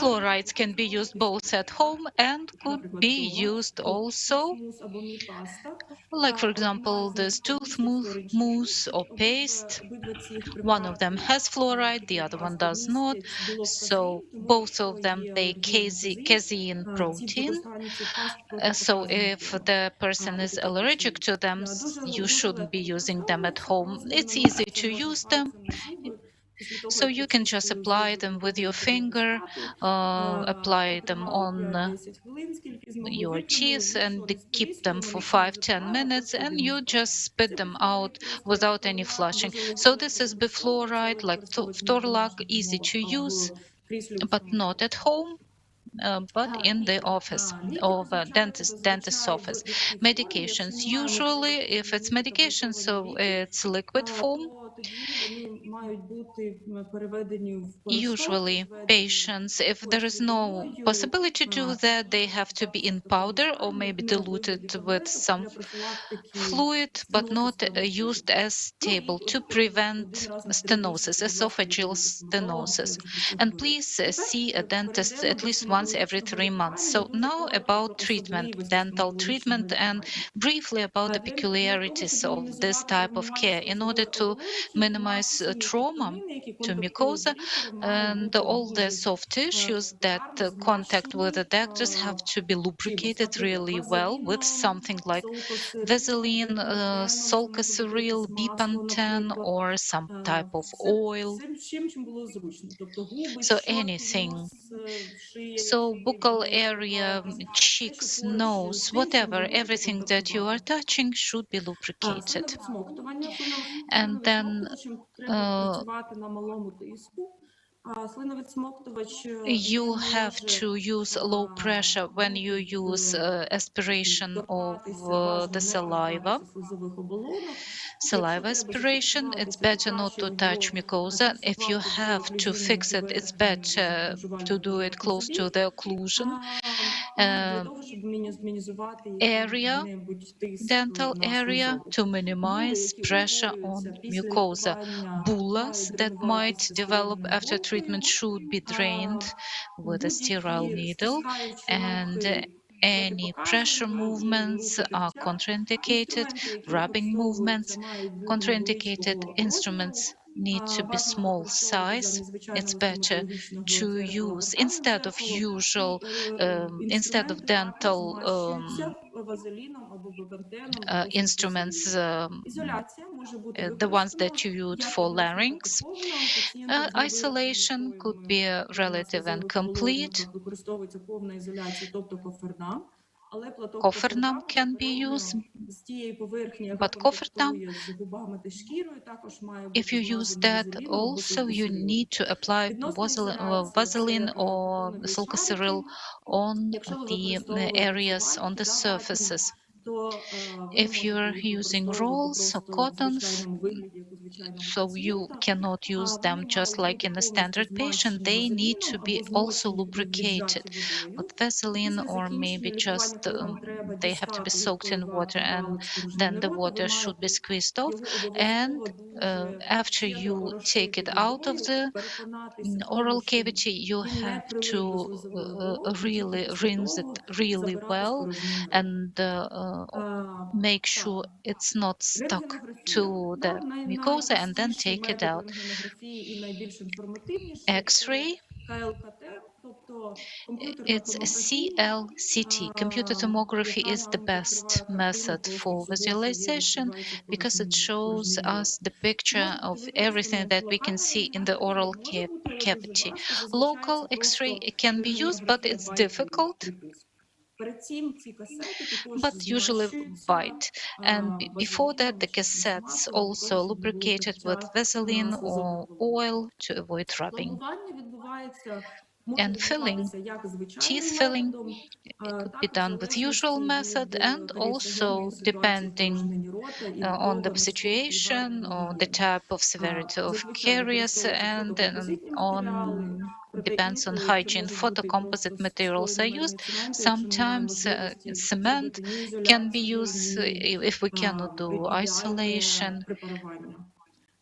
Speaker 3: Fluorides can be used both at home and could
Speaker 10: наприклад,
Speaker 3: be
Speaker 10: вдома,
Speaker 3: used
Speaker 10: от
Speaker 3: also,
Speaker 10: тooth або міпаста.
Speaker 3: like for example
Speaker 10: Одна з
Speaker 3: this
Speaker 10: них
Speaker 3: tooth
Speaker 10: більших, інших
Speaker 3: mousse
Speaker 10: менших.
Speaker 3: or paste.
Speaker 10: Обидва цих
Speaker 3: One of them
Speaker 10: препарати,
Speaker 3: has fluoride, the
Speaker 10: такі
Speaker 3: other one
Speaker 10: пасти
Speaker 3: does not.
Speaker 10: містять білок
Speaker 3: So
Speaker 10: казеїн, тому
Speaker 3: both
Speaker 10: якщо
Speaker 3: of them
Speaker 10: є
Speaker 3: they
Speaker 10: алергія на казеїн,
Speaker 3: casein
Speaker 10: ці
Speaker 3: protein.
Speaker 10: використання цих паст
Speaker 3: So
Speaker 10: протипоказані
Speaker 3: if
Speaker 10: вдома
Speaker 3: the person
Speaker 10: у
Speaker 3: is
Speaker 10: таких
Speaker 3: allergic to
Speaker 10: пацієнтів.
Speaker 3: them,
Speaker 10: Дуже
Speaker 3: you shouldn't be
Speaker 10: легко
Speaker 3: using them at
Speaker 10: використовуються,
Speaker 3: home.
Speaker 10: просто
Speaker 3: It's easy
Speaker 10: наноситься
Speaker 3: to
Speaker 10: можна
Speaker 3: use them.
Speaker 10: пальцем на зуби. Після того,
Speaker 3: So
Speaker 10: як
Speaker 3: you can just
Speaker 10: почистили
Speaker 3: apply
Speaker 10: зуби,
Speaker 3: them with your
Speaker 10: проводиться
Speaker 3: finger,
Speaker 10: дегустату,
Speaker 3: apply them
Speaker 10: потримали
Speaker 3: on
Speaker 10: 5-10 хвилин, скільки змогли,
Speaker 3: your
Speaker 10: витримали,
Speaker 3: teeth and
Speaker 10: нічого не
Speaker 3: keep them
Speaker 10: споліскуємо,
Speaker 3: for
Speaker 10: нічого не
Speaker 3: 5-10
Speaker 10: запиваємо,
Speaker 3: minutes
Speaker 10: просто
Speaker 3: and you
Speaker 10: дегустат.
Speaker 3: just spit
Speaker 10: Це
Speaker 3: them
Speaker 10: бифлорид
Speaker 3: out
Speaker 10: просто як
Speaker 3: without any
Speaker 10: фторлак,
Speaker 3: flushing.
Speaker 10: дуже
Speaker 3: So
Speaker 10: легко
Speaker 3: this is
Speaker 10: використовується, але
Speaker 3: bifluoride, like
Speaker 10: використовувати можна в
Speaker 3: Ftorlac,
Speaker 10: домашніх
Speaker 3: easy
Speaker 10: умовах
Speaker 3: to
Speaker 10: або
Speaker 3: use,
Speaker 10: в кріслі у
Speaker 3: but not at home. But in the office
Speaker 10: Ліки
Speaker 3: of a
Speaker 10: призначаються
Speaker 3: dentist's
Speaker 10: зазвичай
Speaker 3: office.
Speaker 10: в рідкій формі. Якщо
Speaker 3: Medications,
Speaker 10: немає
Speaker 3: usually
Speaker 10: можливості
Speaker 3: if it's
Speaker 10: замінити
Speaker 3: medication,
Speaker 10: таблетовані
Speaker 3: so
Speaker 10: ліки,
Speaker 3: it's liquid form.
Speaker 10: то тоді вони мають бути переведені в порошок,
Speaker 3: Usually
Speaker 10: розведені
Speaker 3: patients, if there is
Speaker 10: якоюсь
Speaker 3: no
Speaker 10: водою,
Speaker 3: possibility to do that, they have to be in powder or
Speaker 10: використання
Speaker 3: maybe
Speaker 10: не у
Speaker 3: diluted
Speaker 10: вигляді
Speaker 3: with
Speaker 10: таблеток
Speaker 3: some
Speaker 10: для профілактики
Speaker 3: fluid, but not
Speaker 10: стенозу
Speaker 3: used as
Speaker 10: Ну і
Speaker 3: stable to
Speaker 10: один
Speaker 3: prevent
Speaker 10: раз на 3
Speaker 3: stenosis,
Speaker 10: місяці, будь ласка,
Speaker 3: esophageal
Speaker 10: відвідуйте стоматолога
Speaker 3: stenosis.
Speaker 10: для захистних
Speaker 3: And
Speaker 10: хвороб.
Speaker 3: please
Speaker 10: Тепер
Speaker 3: see a dentist
Speaker 10: перейдемо
Speaker 3: at
Speaker 10: до
Speaker 3: least once every
Speaker 10: стоматологічного
Speaker 3: 3 months.
Speaker 10: лікування.
Speaker 3: So
Speaker 10: Дуже
Speaker 3: now
Speaker 10: коротко
Speaker 3: about
Speaker 10: про
Speaker 3: treatment,
Speaker 10: особливості
Speaker 3: dental
Speaker 10: стоматологічного
Speaker 3: treatment, and
Speaker 10: лікування.
Speaker 3: briefly about the
Speaker 10: Для того,
Speaker 3: peculiarities
Speaker 10: щоб
Speaker 3: of this
Speaker 10: мінімізувати
Speaker 3: type of
Speaker 10: травмування
Speaker 3: care in order
Speaker 10: слизової
Speaker 3: to
Speaker 10: оболонки, у
Speaker 3: minimize
Speaker 10: нас всі м'які
Speaker 3: trauma
Speaker 10: тканини, які
Speaker 3: to
Speaker 10: контактують з
Speaker 3: mucosa,
Speaker 10: лікарем, мають
Speaker 3: and
Speaker 10: бути
Speaker 3: all the
Speaker 10: дуже
Speaker 3: soft tissues that
Speaker 10: гарно
Speaker 3: contact with the
Speaker 10: змащені
Speaker 3: doctors have to be
Speaker 10: чимось,
Speaker 3: lubricated
Speaker 10: наприклад,
Speaker 3: really well with
Speaker 10: вазеліном,
Speaker 3: something like
Speaker 10: солкосерилом,
Speaker 3: Vaseline,
Speaker 10: деколофеном, це може бути
Speaker 3: Solcaceril,
Speaker 10: якесь масло,
Speaker 3: Bepanthen,
Speaker 10: наприклад.
Speaker 3: or some type of oil.
Speaker 10: Всім, чим було зручно. Тобто губи,
Speaker 3: So
Speaker 10: щоки,
Speaker 3: anything.
Speaker 10: нос, шия,
Speaker 3: So
Speaker 10: якщо є
Speaker 3: buccal
Speaker 10: відбувається,
Speaker 3: area,
Speaker 10: все, що
Speaker 3: cheeks,
Speaker 10: поруч
Speaker 3: nose,
Speaker 10: з тим, чим
Speaker 3: whatever,
Speaker 10: ви будете
Speaker 3: everything that you are
Speaker 10: контактувати.
Speaker 3: touching should be lubricated.
Speaker 10: Слиновидсмоктування.
Speaker 3: And then
Speaker 10: Слиновидсмоктувачем треба працювати на малому тиску. Слиновидсмоктувач
Speaker 3: you
Speaker 10: не
Speaker 3: have
Speaker 10: може
Speaker 3: to use low pressure when you use aspiration of the saliva.
Speaker 10: слизових оболонок.
Speaker 3: Saliva aspiration, it's better not to touch mucosa. If you have to fix it, it's better to do it close to the occlusion
Speaker 10: Для того, щоб мінімізувати
Speaker 3: area,
Speaker 10: який-небудь тиск
Speaker 3: dental
Speaker 10: на
Speaker 3: area,
Speaker 10: слизову.
Speaker 3: to
Speaker 10: Були,
Speaker 3: minimize
Speaker 10: які
Speaker 3: pressure on
Speaker 10: утворюються після
Speaker 3: mucosa.
Speaker 10: лікування,
Speaker 3: Bullets
Speaker 10: мають
Speaker 3: that might
Speaker 10: дренуватися
Speaker 3: develop
Speaker 10: стерильною
Speaker 3: after treatment
Speaker 10: голкою.
Speaker 3: should be drained with a sterile
Speaker 10: Будь-які
Speaker 3: needle,
Speaker 10: стискаючі
Speaker 3: and
Speaker 10: рухи
Speaker 3: any pressure movements are contraindicated,
Speaker 10: інструменти, які
Speaker 3: rubbing movements,
Speaker 10: використовуються, мають бути
Speaker 3: contraindicated
Speaker 10: невеличкого
Speaker 3: instruments
Speaker 10: розміру.
Speaker 3: need to be small size. It's better to use instead of usual, instead of dental instruments, the ones that you use for larynx. Isolation could be relative and complete.
Speaker 10: Використовується повна ізоляція, тобто кофердам. Але платок
Speaker 3: Coffernam can be
Speaker 10: потрібно
Speaker 3: used,
Speaker 10: з тієї поверхні, яка
Speaker 3: but Coffernam,
Speaker 10: контактує з губами та шкірою, також має
Speaker 3: if
Speaker 10: бути
Speaker 3: you use
Speaker 10: змазаний
Speaker 3: that,
Speaker 10: вазеліном або
Speaker 3: also you
Speaker 10: силкосерилом.
Speaker 3: need to apply
Speaker 10: Відносна ізоляція – це
Speaker 3: Vaseline or
Speaker 10: силиконові
Speaker 3: Silcoceril
Speaker 10: шарики.
Speaker 3: on
Speaker 10: Якщо ви
Speaker 3: the
Speaker 10: використовуєте
Speaker 3: areas, on
Speaker 10: ватні,
Speaker 3: the
Speaker 10: ватні,
Speaker 3: surfaces.
Speaker 10: то ви
Speaker 3: If you're
Speaker 10: можете їх
Speaker 3: using
Speaker 10: використовувати
Speaker 3: rolls or
Speaker 10: просто в
Speaker 3: cottons,
Speaker 10: звичайному вигляді, як у звичайного
Speaker 3: so you
Speaker 10: пацієнта.
Speaker 3: cannot use them
Speaker 10: Вони
Speaker 3: just
Speaker 10: мають
Speaker 3: like
Speaker 10: бути
Speaker 3: in a
Speaker 10: повністю
Speaker 3: standard patient.
Speaker 10: змащені
Speaker 3: They need to
Speaker 10: вазеліном
Speaker 3: be
Speaker 10: або
Speaker 3: also
Speaker 10: змочені у
Speaker 3: lubricated
Speaker 10: віджаті водою.
Speaker 3: with Vaseline,
Speaker 10: Після
Speaker 3: or
Speaker 10: закінчення
Speaker 3: maybe
Speaker 10: лікування,
Speaker 3: just
Speaker 10: коли вам треба
Speaker 3: they have to be
Speaker 10: дістати
Speaker 3: soaked in water,
Speaker 10: ватний
Speaker 3: and
Speaker 10: валик з порожнини
Speaker 3: then the
Speaker 10: рота, ви
Speaker 3: water should be
Speaker 10: маєте
Speaker 3: squeezed off.
Speaker 10: його
Speaker 3: And
Speaker 10: обов'язково дуже
Speaker 3: after
Speaker 10: щедро
Speaker 3: you take
Speaker 10: орошити
Speaker 3: it out of
Speaker 10: водою,
Speaker 3: the
Speaker 10: переконатися в тому,
Speaker 3: oral
Speaker 10: що
Speaker 3: cavity, you
Speaker 10: він не
Speaker 3: have
Speaker 10: прилип до
Speaker 3: to
Speaker 10: слизової оболонки, тільки
Speaker 3: really
Speaker 10: після
Speaker 3: rinse
Speaker 10: того
Speaker 3: it really
Speaker 10: забирати з
Speaker 3: well
Speaker 10: порожнини рота.
Speaker 3: and make sure it's not stuck to the mucosa, and then
Speaker 10: Найпростіший
Speaker 3: take it
Speaker 10: метод
Speaker 3: out.
Speaker 10: рентгенографії і найбільш інформативніший –
Speaker 3: X-ray,
Speaker 10: це КЛКТ, тобто комп'ютерна
Speaker 3: it's
Speaker 10: томографія,
Speaker 3: CLCT. Computer tomography
Speaker 10: яка
Speaker 3: is the
Speaker 10: нам
Speaker 3: best
Speaker 10: відкриває картину
Speaker 3: method
Speaker 10: того,
Speaker 3: for
Speaker 10: що довше є,
Speaker 3: visualization
Speaker 10: відкривається в
Speaker 3: because it shows
Speaker 10: порожнині рота.
Speaker 3: us the picture
Speaker 10: Може
Speaker 3: of
Speaker 10: бути
Speaker 3: everything
Speaker 10: використано
Speaker 3: that we can
Speaker 10: локальна
Speaker 3: see in the
Speaker 10: рентгенографія,
Speaker 3: oral
Speaker 10: може бути, але дуже
Speaker 3: cavity.
Speaker 10: важко. Зазвичай
Speaker 3: Local
Speaker 10: це
Speaker 3: X-ray
Speaker 10: просто
Speaker 3: can be used, but
Speaker 10: рентгенографія
Speaker 3: it's
Speaker 10: байтового
Speaker 3: difficult,
Speaker 10: припуску. Перед цим ці касети також
Speaker 3: but usually
Speaker 10: змащуються
Speaker 3: white. And before that,
Speaker 10: вазеліном
Speaker 3: the
Speaker 10: чи іншимось
Speaker 3: cassettes
Speaker 10: маслом для того,
Speaker 3: also
Speaker 10: щоб не було
Speaker 3: lubricated with
Speaker 10: тертя
Speaker 3: Vaseline
Speaker 10: слизової
Speaker 3: or
Speaker 10: оболонки.
Speaker 3: oil to avoid rubbing.
Speaker 10: Пломбування може
Speaker 3: And filling,
Speaker 10: відбуватися як
Speaker 3: teeth
Speaker 10: звичайним
Speaker 3: filling,
Speaker 10: методом,
Speaker 3: it could be
Speaker 10: так і в
Speaker 3: done with usual
Speaker 10: залежності
Speaker 3: method,
Speaker 10: від
Speaker 3: and
Speaker 10: карієсогенної
Speaker 3: also
Speaker 10: ситуації в
Speaker 3: depending
Speaker 10: порожнині рота і від
Speaker 3: on
Speaker 10: того,
Speaker 3: the
Speaker 10: наскільки
Speaker 3: situation
Speaker 10: узагальнена
Speaker 3: or the
Speaker 10: гігієна.
Speaker 3: type of severity of
Speaker 10: Зазвичай
Speaker 3: caries,
Speaker 10: використовуються
Speaker 3: and then
Speaker 10: фотокомпозитні матеріали,
Speaker 3: on
Speaker 10: проте
Speaker 3: depends on
Speaker 10: інколи це
Speaker 3: hygiene.
Speaker 10: можуть бути
Speaker 3: Photocomposite
Speaker 10: просто
Speaker 3: materials are used.
Speaker 10: склополімерні цементи, якщо ми не маємо
Speaker 3: Sometimes
Speaker 10: можливості
Speaker 3: cement
Speaker 10: зробити ні
Speaker 3: can be
Speaker 10: ізоляцію,
Speaker 3: used
Speaker 10: ні
Speaker 3: if we cannot do
Speaker 10: ідеальне
Speaker 3: isolation.
Speaker 10: препарування.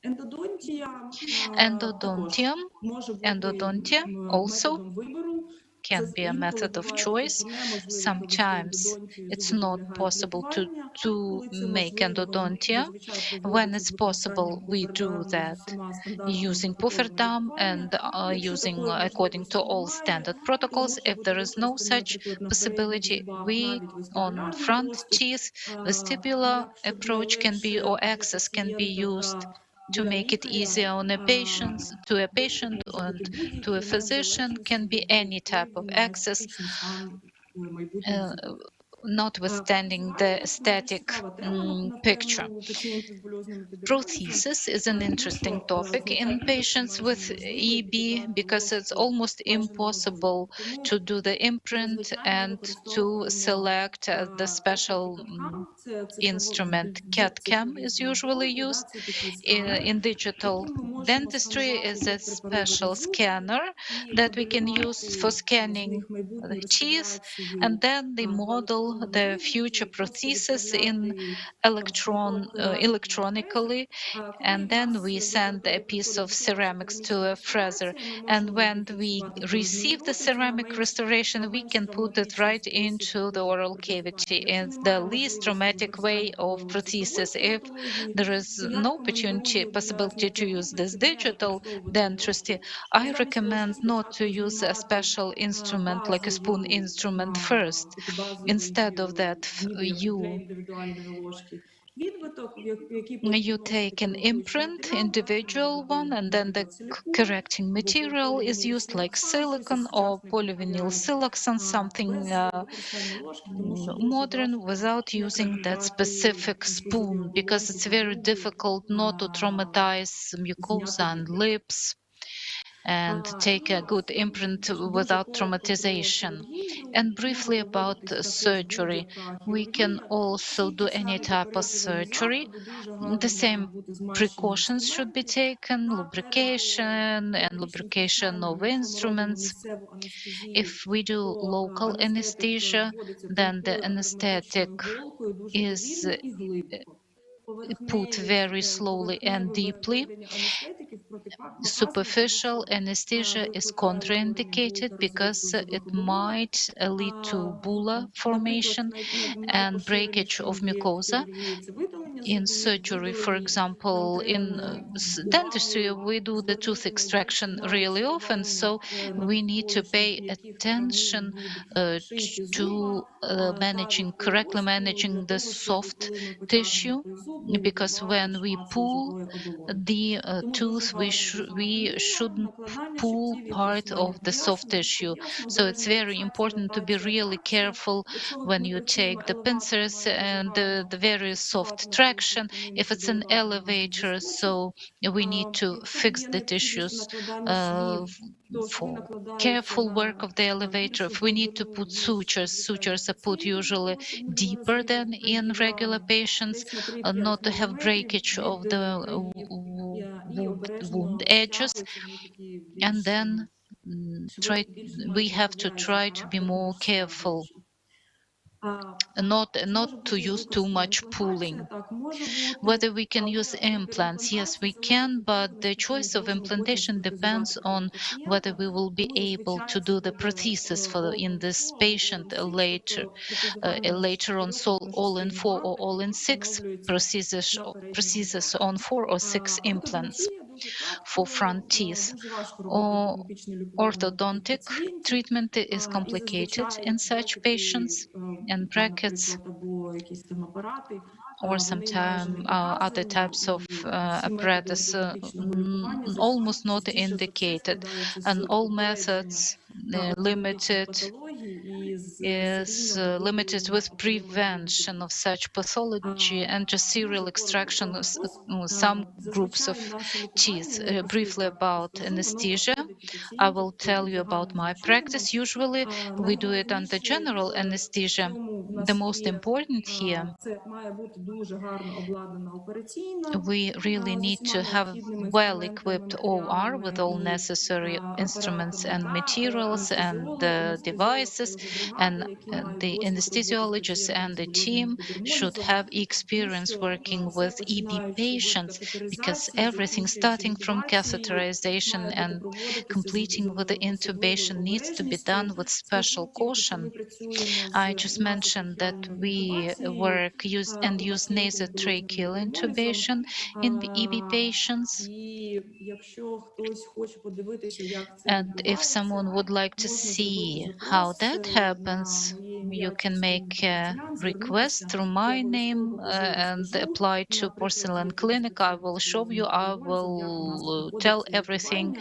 Speaker 10: Ендодонтія також
Speaker 3: Endodontium,
Speaker 10: може бути
Speaker 3: endodontia also
Speaker 10: методом вибору.
Speaker 3: can be a
Speaker 10: Інколи
Speaker 3: method of
Speaker 10: буває таке,
Speaker 3: choice.
Speaker 10: що неможливо провести
Speaker 3: Sometimes
Speaker 10: ендодонтію,
Speaker 3: it's
Speaker 10: зуби
Speaker 3: not
Speaker 10: підлягають
Speaker 3: possible
Speaker 10: лікуванню.
Speaker 3: to
Speaker 10: Коли це
Speaker 3: make
Speaker 10: можливо,
Speaker 3: endodontia.
Speaker 10: зазвичай
Speaker 3: When
Speaker 10: проводиться з
Speaker 3: it's
Speaker 10: використанням
Speaker 3: possible, we do
Speaker 10: кофердаму з
Speaker 3: that
Speaker 10: усіма стандартними
Speaker 3: using
Speaker 10: протоколами
Speaker 3: pufferdam
Speaker 10: лікування.
Speaker 3: and
Speaker 10: Якщо
Speaker 3: using
Speaker 10: такої
Speaker 3: according to
Speaker 10: можливості
Speaker 3: all
Speaker 10: немає,
Speaker 3: standard
Speaker 10: то
Speaker 3: protocols.
Speaker 10: може
Speaker 3: If
Speaker 10: бути
Speaker 3: there is no
Speaker 10: використаний,
Speaker 3: such
Speaker 10: наприклад, на передніх
Speaker 3: possibility,
Speaker 10: зубах
Speaker 3: we
Speaker 10: навіть
Speaker 3: on
Speaker 10: вестибулярний
Speaker 3: front
Speaker 10: доступ,
Speaker 3: teeth, vestibular
Speaker 10: як щоб
Speaker 3: approach can be,
Speaker 10: найлегше
Speaker 3: or
Speaker 10: для
Speaker 3: access can be
Speaker 10: пацієнта
Speaker 3: used
Speaker 10: та
Speaker 3: to
Speaker 10: для
Speaker 3: make it
Speaker 10: лікаря.
Speaker 3: easier on a patient, to a
Speaker 10: Доступ
Speaker 3: patient
Speaker 10: може
Speaker 3: and
Speaker 10: бути
Speaker 3: to a
Speaker 10: будь-який, не в
Speaker 3: physician, can
Speaker 10: залежності
Speaker 3: be
Speaker 10: від того,
Speaker 3: any type of
Speaker 10: впливу на
Speaker 3: access,
Speaker 10: естетичний стан майбутніх зубів.
Speaker 3: notwithstanding the
Speaker 10: Протезування – найбільш
Speaker 3: aesthetic
Speaker 10: цікава тема,
Speaker 3: picture.
Speaker 10: напевно, у пацієнтів з буліозним епідермалізом,
Speaker 3: Prosthesis is an
Speaker 10: тому
Speaker 3: interesting
Speaker 10: що
Speaker 3: topic in
Speaker 10: зняття пігменту
Speaker 3: patients
Speaker 10: майже
Speaker 3: with
Speaker 10: неможливо і
Speaker 3: EB
Speaker 10: підібрати
Speaker 3: because it's
Speaker 10: ложку
Speaker 3: almost
Speaker 10: майже неможливо.
Speaker 3: impossible
Speaker 10: Тому
Speaker 3: to do the imprint
Speaker 10: зазвичай ми
Speaker 3: and to
Speaker 10: використовуємо
Speaker 3: select the special
Speaker 10: техніки CAD-CAM, це
Speaker 3: instrument. CAD-CAM is usually
Speaker 10: цифровізовані
Speaker 3: used.
Speaker 10: такі такі сканери,
Speaker 3: In digital
Speaker 10: яким ми можемо
Speaker 3: dentistry
Speaker 10: сканувати
Speaker 3: is a
Speaker 10: як препаровувати
Speaker 3: special
Speaker 10: зуб
Speaker 3: scanner
Speaker 10: і
Speaker 3: that we can use for
Speaker 10: моделювати з
Speaker 3: scanning
Speaker 10: них майбутню
Speaker 3: the teeth,
Speaker 10: реставрацію
Speaker 3: and then they model
Speaker 10: додаткового
Speaker 3: the future
Speaker 10: вигляді, просто
Speaker 3: prosthesis in
Speaker 10: відправляти там шматок
Speaker 3: electronically,
Speaker 10: коли
Speaker 3: and
Speaker 10: в
Speaker 3: then
Speaker 10: нас
Speaker 3: we
Speaker 10: до
Speaker 3: send a
Speaker 10: території
Speaker 3: piece of
Speaker 10: приходить
Speaker 3: ceramics to
Speaker 10: керамічна
Speaker 3: a frazzer,
Speaker 10: реставрація, ми
Speaker 3: and
Speaker 10: можемо
Speaker 3: when we
Speaker 10: зафіксувати порожнину
Speaker 3: receive the
Speaker 10: рота. Це
Speaker 3: ceramic restoration, we can put it
Speaker 10: травматичний
Speaker 3: right
Speaker 10: спосіб
Speaker 3: into the oral cavity.
Speaker 10: протезування. Якщо
Speaker 3: It's the
Speaker 10: немає
Speaker 3: least
Speaker 10: можливості
Speaker 3: traumatic way
Speaker 10: використання
Speaker 3: of
Speaker 10: паперово-цифрової
Speaker 3: prosthesis. If
Speaker 10: стоматології,
Speaker 3: there is
Speaker 10: то я
Speaker 3: no
Speaker 10: рекомендую для
Speaker 3: possibility to
Speaker 10: зняття
Speaker 3: use this
Speaker 10: пігментів не
Speaker 3: digital
Speaker 10: використовувати
Speaker 3: dentistry,
Speaker 10: ложку, а
Speaker 3: I
Speaker 10: замість ложки
Speaker 3: recommend not to
Speaker 10: спочатку
Speaker 3: use a
Speaker 10: знімати
Speaker 3: special instrument like a spoon
Speaker 10: базову,
Speaker 3: instrument first.
Speaker 10: такий
Speaker 3: Instead
Speaker 10: базовий,
Speaker 3: of that,
Speaker 10: ніби як для
Speaker 3: you
Speaker 10: індивідуальної ложки, відбиток, який потім
Speaker 3: you
Speaker 10: вноситься
Speaker 3: take an
Speaker 10: коригуючий
Speaker 3: imprint,
Speaker 10: матеріал, це може
Speaker 3: individual
Speaker 10: бути,
Speaker 3: one, and
Speaker 10: наприклад,
Speaker 3: then the
Speaker 10: силікон
Speaker 3: correcting
Speaker 10: або
Speaker 3: material is used like
Speaker 10: поліамід-силіксан, щось із
Speaker 3: silicone or
Speaker 10: сучасних
Speaker 3: polyvinyl
Speaker 10: матеріалів,
Speaker 3: siloxane, something
Speaker 10: без використання ложки, тому що дуже
Speaker 3: modern
Speaker 10: важко
Speaker 3: without
Speaker 10: не
Speaker 3: using that
Speaker 10: травмувати
Speaker 3: specific
Speaker 10: слизові
Speaker 3: spoon because
Speaker 10: оболонки
Speaker 3: it's
Speaker 10: та
Speaker 3: very
Speaker 10: зуби,
Speaker 3: difficult not to traumatize mucosa
Speaker 10: зняти
Speaker 3: and
Speaker 10: відбиток.
Speaker 3: lips and take a good imprint
Speaker 10: Дуже
Speaker 3: without
Speaker 10: коротко про
Speaker 3: traumatization.
Speaker 10: хірургію.
Speaker 3: And
Speaker 10: Може
Speaker 3: briefly about
Speaker 10: проводитись також
Speaker 3: surgery.
Speaker 10: будь-яка
Speaker 3: We can
Speaker 10: хірургія.
Speaker 3: also
Speaker 10: Всі
Speaker 3: do
Speaker 10: ті
Speaker 3: any
Speaker 10: самі
Speaker 3: type of
Speaker 10: попереджувальні
Speaker 3: surgery.
Speaker 10: заходи, дуже
Speaker 3: The
Speaker 10: гарно
Speaker 3: same
Speaker 10: мають бути змащені
Speaker 3: precautions should be
Speaker 10: інструменти.
Speaker 3: taken,
Speaker 10: Наперед
Speaker 3: lubrication and
Speaker 10: хірургічним
Speaker 3: lubrication
Speaker 10: втручанням,
Speaker 3: of
Speaker 10: якщо ми робимо
Speaker 3: instruments.
Speaker 10: місцеву анестезію,
Speaker 3: If we do
Speaker 10: то
Speaker 3: local
Speaker 10: анестетик
Speaker 3: anesthesia,
Speaker 10: вводиться
Speaker 3: then the
Speaker 10: тонкою
Speaker 3: anesthetic
Speaker 10: аневматичною голкою дуже
Speaker 3: is
Speaker 10: повільно і глибоко.
Speaker 3: put very slowly and deeply. Superficial anesthesia is contraindicated because it might lead to bulla formation and breakage of mucosa. In surgery, for example, in dentistry, we do the tooth extraction really often, so we need to pay attention to correctly managing the soft tissue, because when we pull the tooth, we shouldn't pull part of the soft tissue. So it's very important to be really careful when you take the pincers and the very soft traction. If it's an elevator, so we need to fix the tissues for careful work of the elevator. If we need to put sutures are put usually deeper than in regular patients, not to have breakage of the wound edges. And then we have to try to be more careful, not to use too much pulling. Whether we can use implants, yes, we can, but the choice of implantation depends on whether we will be able to do the prosthesis in this patient later on, so all in 4 or all in 6 prosthesis on 4 or 6 implants for front teeth. Or orthodontic treatment is complicated in such patients, and brackets or sometimes other types of apparatus almost not indicated, and all methods limited with prevention of such pathology and just serial extraction of some groups of teeth. Briefly about anesthesia, I will tell you about my practice. Usually we do it under general anesthesia. The most important here, we really need to have well-equipped OR with all necessary instruments and materials and devices, and the anesthesiologist and the team should have experience working with EB patients, because everything starting from catheterization and completing with the intubation needs to be done with special caution. I just mentioned that we use nasotracheal intubation in the EB patients. And if someone would like to see how that happens, you can make a request through my name and apply to Porcelain Clinic. I will show you, I will tell everything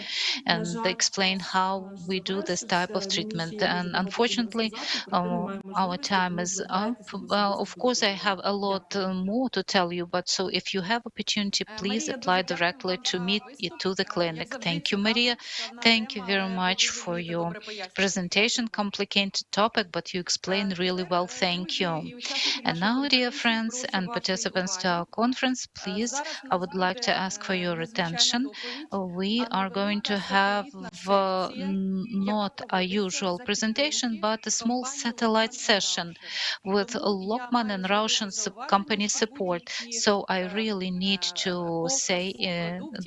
Speaker 3: and explain how we do this type of treatment. And unfortunately, our time is up. Well, of course, I have a lot more to tell you, but so if you have opportunity, please apply directly to me to the clinic. Thank you, Maria. Thank you very much for your presentation. Complicated topic, but you explained really well. Thank you. And now, dear friends and participants to our conference, please, I would like to ask for your attention. We are going to have not a usual presentation, but a small satellite session with Lokman and Rauschen's company support. So I really need to say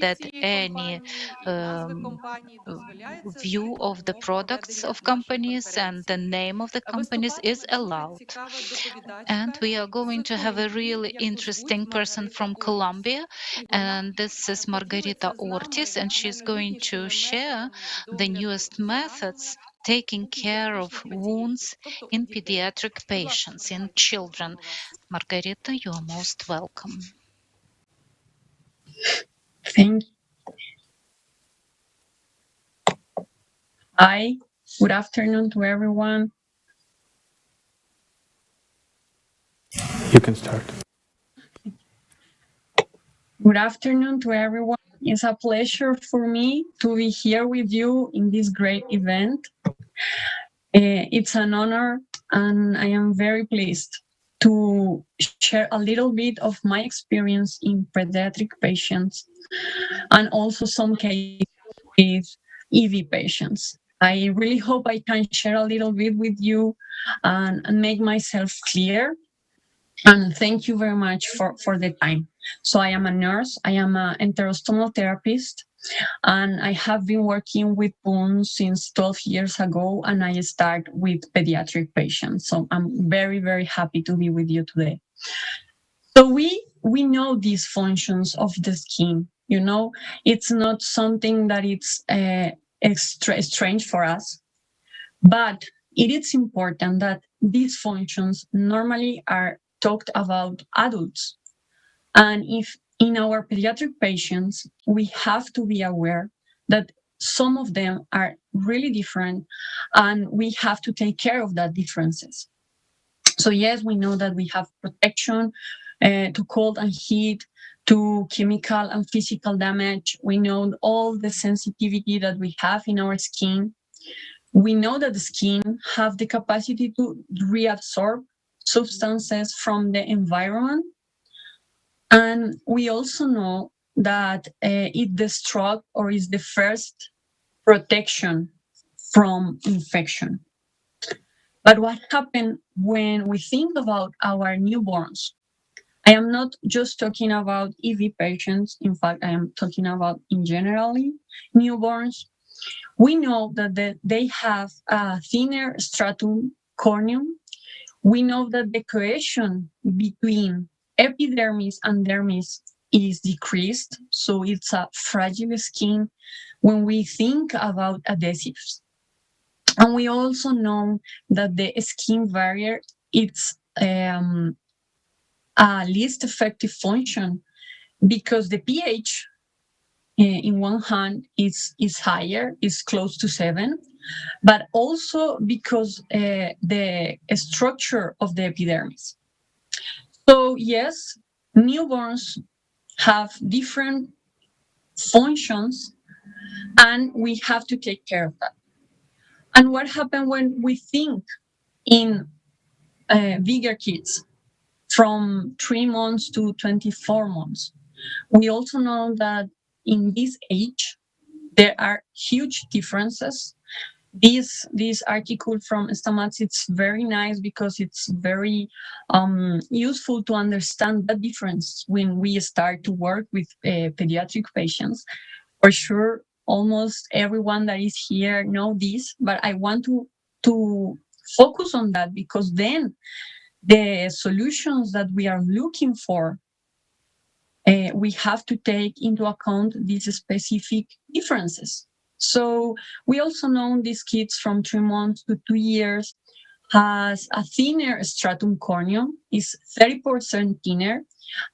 Speaker 3: that any view of the products of companies and the name of the companies is allowed. And we are going to have a really interesting person from Colombia, and this is Margarita Ortiz, and she's going to share the newest methods taking care of wounds in pediatric patients, in children. Margarita, you are most welcome.
Speaker 11: Thank you. Hi, good afternoon to everyone.
Speaker 22: You can start.
Speaker 11: Good afternoon to everyone. It's a pleasure for me to be here with you in this great event. It's an honor, and I am very pleased to share a little bit of my experience in pediatric patients and also some cases with EV patients. I really hope I can share a little bit with you and make myself clear. And thank you very much for the time. So I am a nurse, I am an enterostomal therapist, and I have been working with wounds since 12 years ago, and I start with pediatric patients. So I'm very, very happy to be with you today. So we know these functions of the skin. You know, it's not something that it's extra strange for us, but it is important that these functions normally are talked about adults. And if in our pediatric patients, we have to be aware that some of them are really different and we have to take care of that differences. So yes, we know that we have protection to cold and heat, to chemical and physical damage. We know all the sensitivity that we have in our skin. We know that the skin have the capacity to reabsorb substances from the environment. And we also know that it destructs or is the first protection from infection. But what happens when we think about our newborns? I am not just talking about EV patients. In fact, I am talking about in generally newborns. We know that they have a thinner stratum corneum. We know that the cohesion between epidermis and dermis is decreased, so it's a fragile skin when we think about adhesives. And we also know that the skin barrier it's a least effective function because the pH in one hand is higher, is close to 7, but also because the structure of the epidermis. So yes, newborns have different functions and we have to take care of that. And what happens when we think in bigger kids from 3 months to 24 months? We also know that in this age, there are huge differences. This article from Stamats, it's very nice because it's very useful to understand the difference when we start to work with pediatric patients. For sure, almost everyone that is here know this, but I want to focus on that because then the solutions that we are looking for, we have to take into account these specific differences. So we also know these kids from 3 months to 2 years has a thinner stratum corneum, is 30% thinner,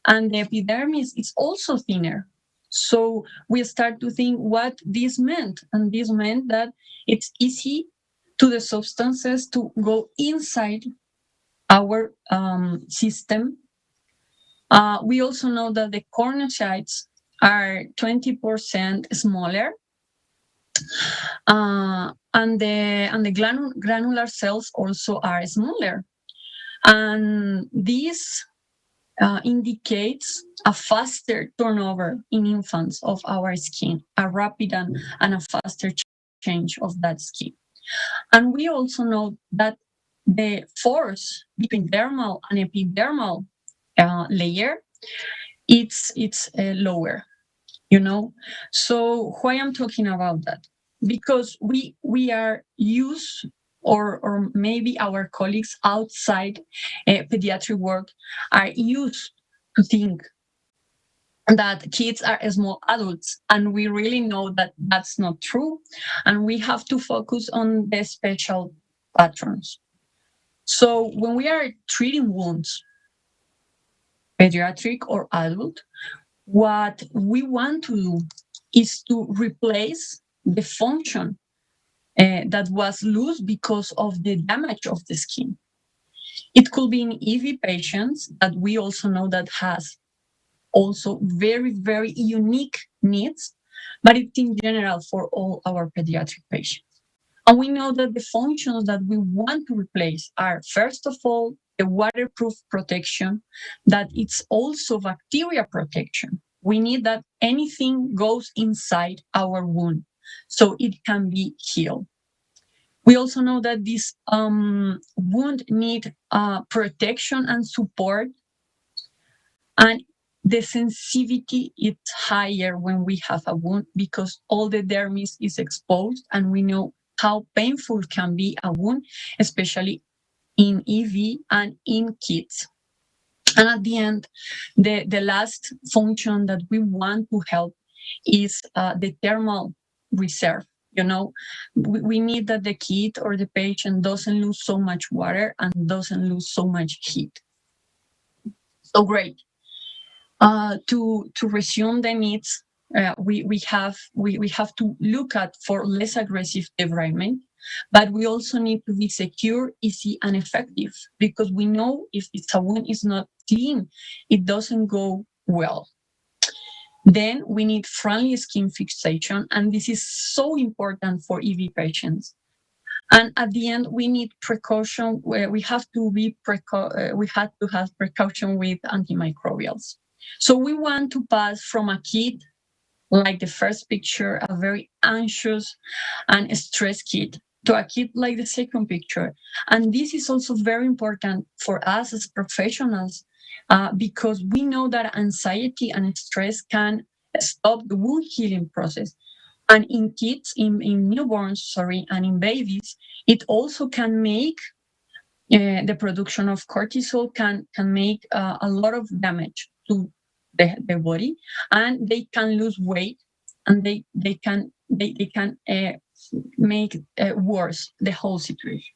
Speaker 11: and the epidermis is also thinner. So we start to think what this meant, and this meant that it's easy to the substances to go inside our system. We also know that the corneocytes are 20% smaller, and the granular cells also are smaller. And this indicates a faster turnover in infants of our skin, a rapid and a faster change of that skin. And we also know that the force between dermal and epidermal layer, it's lower, you know. So why I'm talking about that? Because we are used, or maybe our colleagues outside pediatric work are used to think that kids are small adults, and we really know that that's not true, and we have to focus on the special patterns. So when we are treating wounds, pediatric or adult, what we want to do is to replace the function that was lost because of the damage of the skin. It could be in EV patients that we also know that has also very, very unique needs, but it's in general for all our pediatric patients. And we know that the functions that we want to replace are, first of all, the waterproof protection, that it's also bacteria protection. We need that anything goes inside our wound so it can be healed. We also know that this wound need protection and support, and the sensitivity is higher when we have a wound because all the dermis is exposed, and we know how painful can be a wound, especially in EV and in kids. And at the end, the last function that we want to help is the thermal reserve. You know, we need that the kid or the patient doesn't lose so much water and doesn't lose so much heat. So great. To resume the needs, we have to look at for less aggressive debridement, but we also need to be secure, easy, and effective, because we know if a wound is not clean, it doesn't go well. Then we need friendly skin fixation, and this is so important for EV patients. And at the end, we need precaution. We have to have precaution with antimicrobials. So we want to pass from a kid, like the first picture, a very anxious and stressed kid, to a kid like the second picture. And this is also very important for us as professionals, because we know that anxiety and stress can stop the wound healing process. And in kids, in newborns, and in babies, it also can make the production of cortisol can make a lot of damage to the body, and they can lose weight, and they can make worse the whole situation.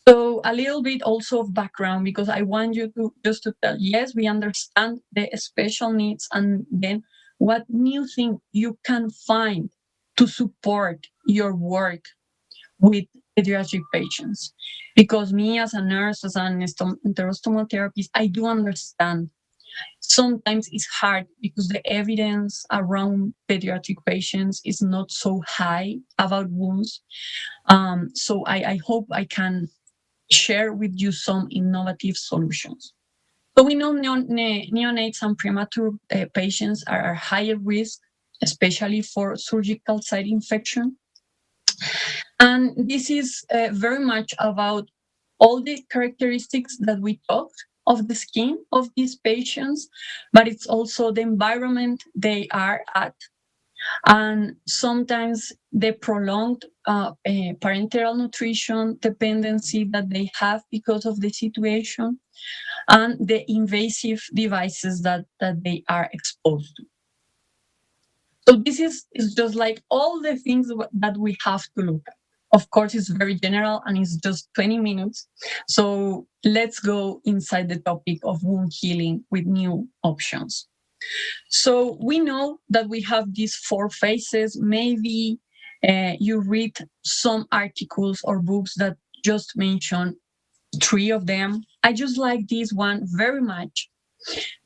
Speaker 11: So a little bit also of background, because I want you to just to tell, yes, we understand the special needs, and then what new thing you can find to support your work with pediatric patients. Because me as a nurse, as an enterostomal therapist, I do understand sometimes it's hard because the evidence around pediatric patients is not so high about wounds. So I hope I can share with you some innovative solutions. So we know neonates and premature patients are higher risk, especially for surgical site infection. And this is very much about all the characteristics that we talked of the skin of these patients, but it's also the environment they are at. And sometimes the prolonged parenteral nutrition dependency that they have because of the situation, and the invasive devices that they are exposed to. So this is just like all the things that we have to look at. Of course, it's very general and it's just 20 minutes. So let's go inside the topic of wound healing with new options. So we know that we have these 4 phases. Maybe you read some articles or books that just mention 3 of them. I just like this one very much,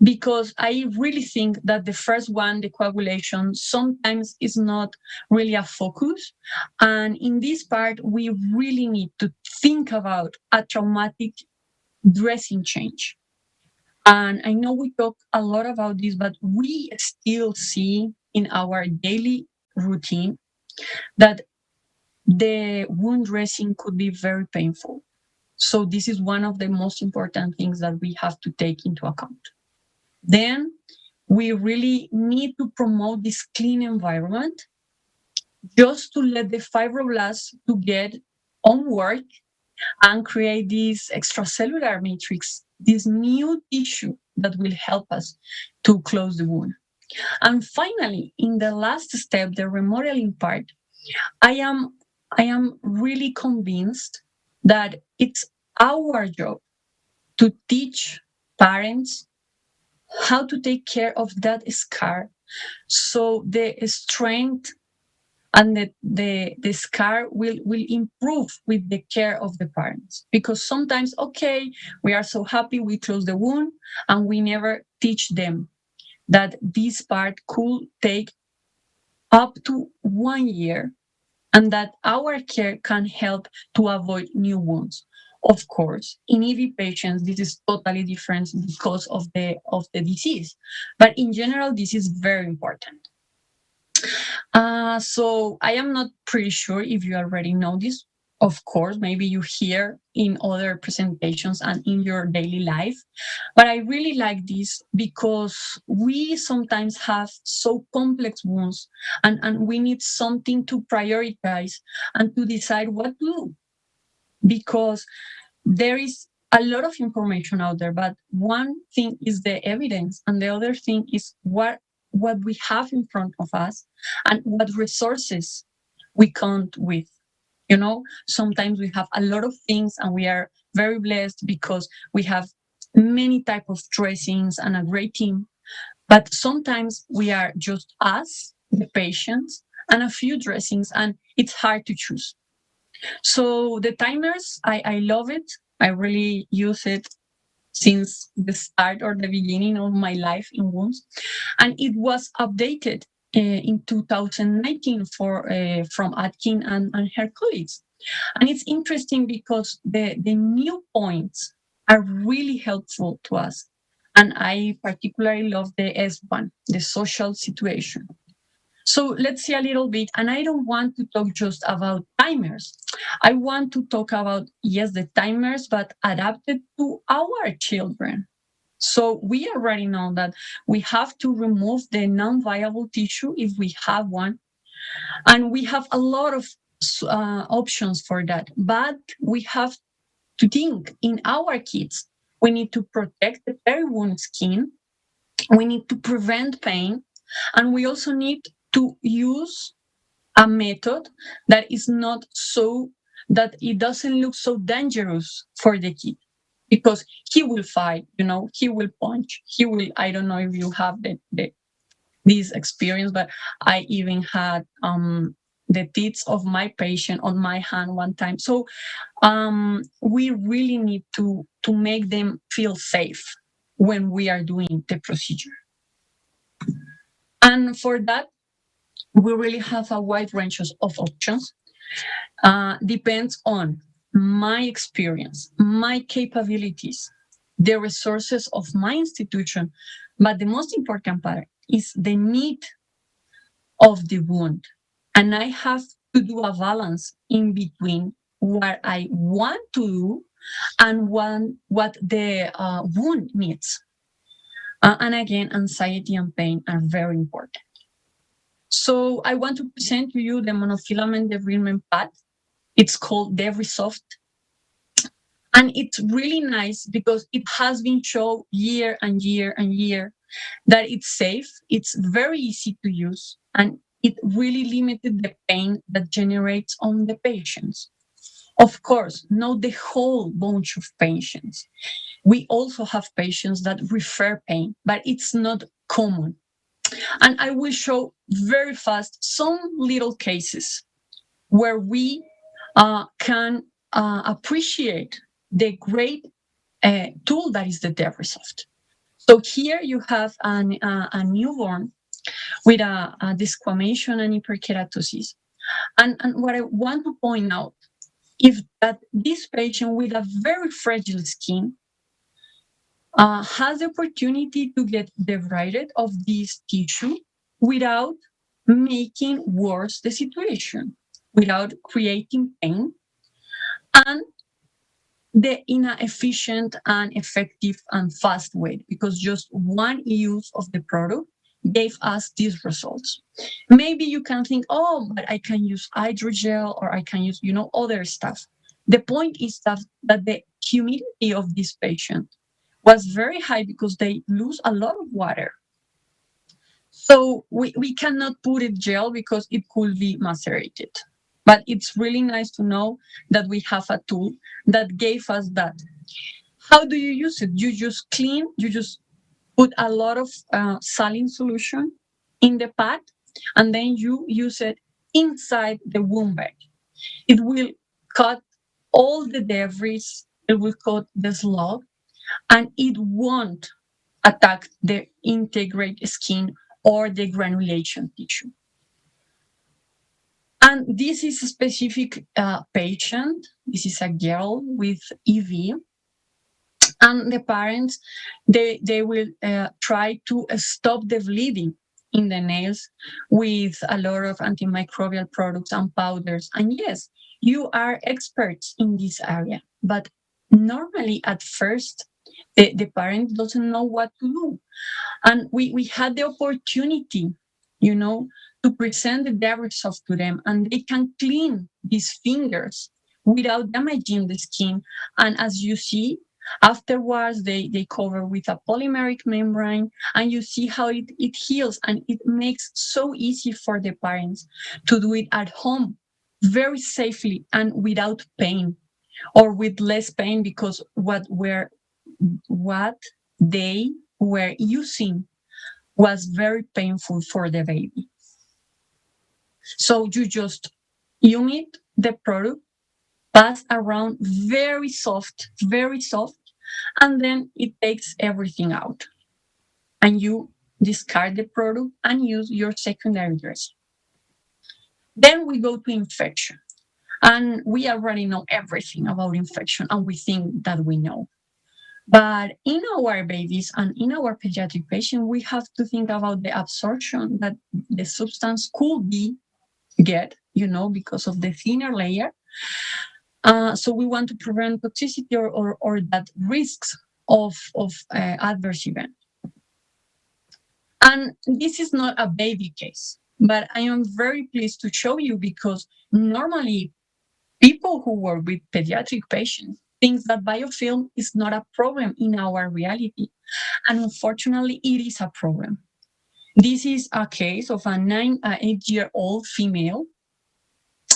Speaker 11: because I really think that the first one, the coagulation, sometimes is not really a focus. And in this part, we really need to think about a traumatic dressing change. And I know we talk a lot about this, but we still see in our daily routine that the wound dressing could be very painful. So this is one of the most important things that we have to take into account. Then we really need to promote this clean environment, just to let the fibroblasts to get on work and create this extracellular matrix, this new tissue that will help us to close the wound. And finally, in the last step, the remodeling part, I am really convinced that it's our job to teach parents how to take care of that scar, so the strength and the scar will improve with the care of the parents. Because sometimes, okay, we are so happy we close the wound, and we never teach them that this part could take up to 1 year, and that our care can help to avoid new wounds. Of course, in EV patients, this is totally different because of the disease. But in general, this is very important. So I am not pretty sure if you already know this, Of course, maybe you hear in other presentations and in your daily life. But I really like this because we sometimes have so complex wounds and we need something to prioritize and to decide what to do. Because there is a lot of information out there, but one thing is the evidence and the other thing is what we have in front of us and what resources we count with. You know, sometimes we have a lot of things and we are very blessed because we have many type of dressings and a great team. But sometimes we are just us, the patients, and a few dressings, and it's hard to choose. So the timers, I love it. I really use it since the start or the beginning of my life in wounds. And it was updated in 2019 from Atkin and her colleagues. And it's interesting because the new points are really helpful to us. And I particularly love the S1, the social situation. So let's see a little bit. And I don't want to talk just about timers. I want to talk about, yes, the timers, but adapted to our children. So we already know that we have to remove the non-viable tissue if we have one. And we have a lot of options for that. But we have to think in our kids. We need to protect the peri-wound skin. We need to prevent pain. And we also need to use a method that is not so, that it doesn't look so dangerous for the kid. Because he will fight, you know, he will punch, he will, I don't know if you have this experience, but I even had the teeth of my patient on my hand one time. So we really need to make them feel safe when we are doing the procedure. And for that, we really have a wide range of options. Depends on my experience, my capabilities, the resources of my institution. But the most important part is the need of the wound. And I have to do a balance in between what I want to do and what the wound needs. And again, anxiety and pain are very important. So I want to present to you the monofilament debridement pad. It's called DebriSoft. And it's really nice because it has been shown year and year and year that it's safe, it's very easy to use, and it really limited the pain that generates on the patients. Of course, not the whole bunch of patients. We also have patients that refer pain, but it's not common. And I will show very fast some little cases where we can appreciate the great tool that is the DebriSoft. So here you have a newborn with a desquamation and hyperkeratosis. And what I want to point out is that this patient with a very fragile skin has the opportunity to get debrided of this tissue without making worse the situation, without creating pain, and in an efficient and effective and fast way, because just one use of the product gave us these results. Maybe you can think, oh, but I can use hydrogel or I can use, other stuff. The point is that the humidity of this patient was very high because they lose a lot of water. So we cannot put it gel because it could be macerated. But it's really nice to know that we have a tool that gave us that. How do you use it? You just clean, you just put a lot of saline solution in the pad, and then you use it inside the wound bed. It will cut all the debris, it will cut the slug, and it won't attack the integrate skin or the granulation tissue. And this is a specific patient. This is a girl with EV. And the parents, they will try to stop the bleeding in the nails with a lot of antimicrobial products and powders. And yes, you are experts in this area, but normally at first, the parent doesn't know what to do. And we had the opportunity, to present the debra results to them, and they can clean these fingers without damaging the skin. And as you see, afterwards, they cover with a polymeric membrane, and you see how it heals, and it makes so easy for the parents to do it at home very safely and without pain, or with less pain, because what they were using was very painful for the baby. So you just humid the product, pass around very soft, and then it takes everything out. And you discard the product and use your secondary dressing. Then we go to infection. And we already know everything about infection, and we think that we know. But in our babies and in our pediatric patients, we have to think about the absorption that the substance could get, because of the thinner layer. So we want to prevent toxicity or that risks of adverse event. And this is not a baby case, but I am very pleased to show you, because normally people who work with pediatric patients think that biofilm is not a problem in our reality. And unfortunately, it is a problem. This is a case of an 8-year-old female,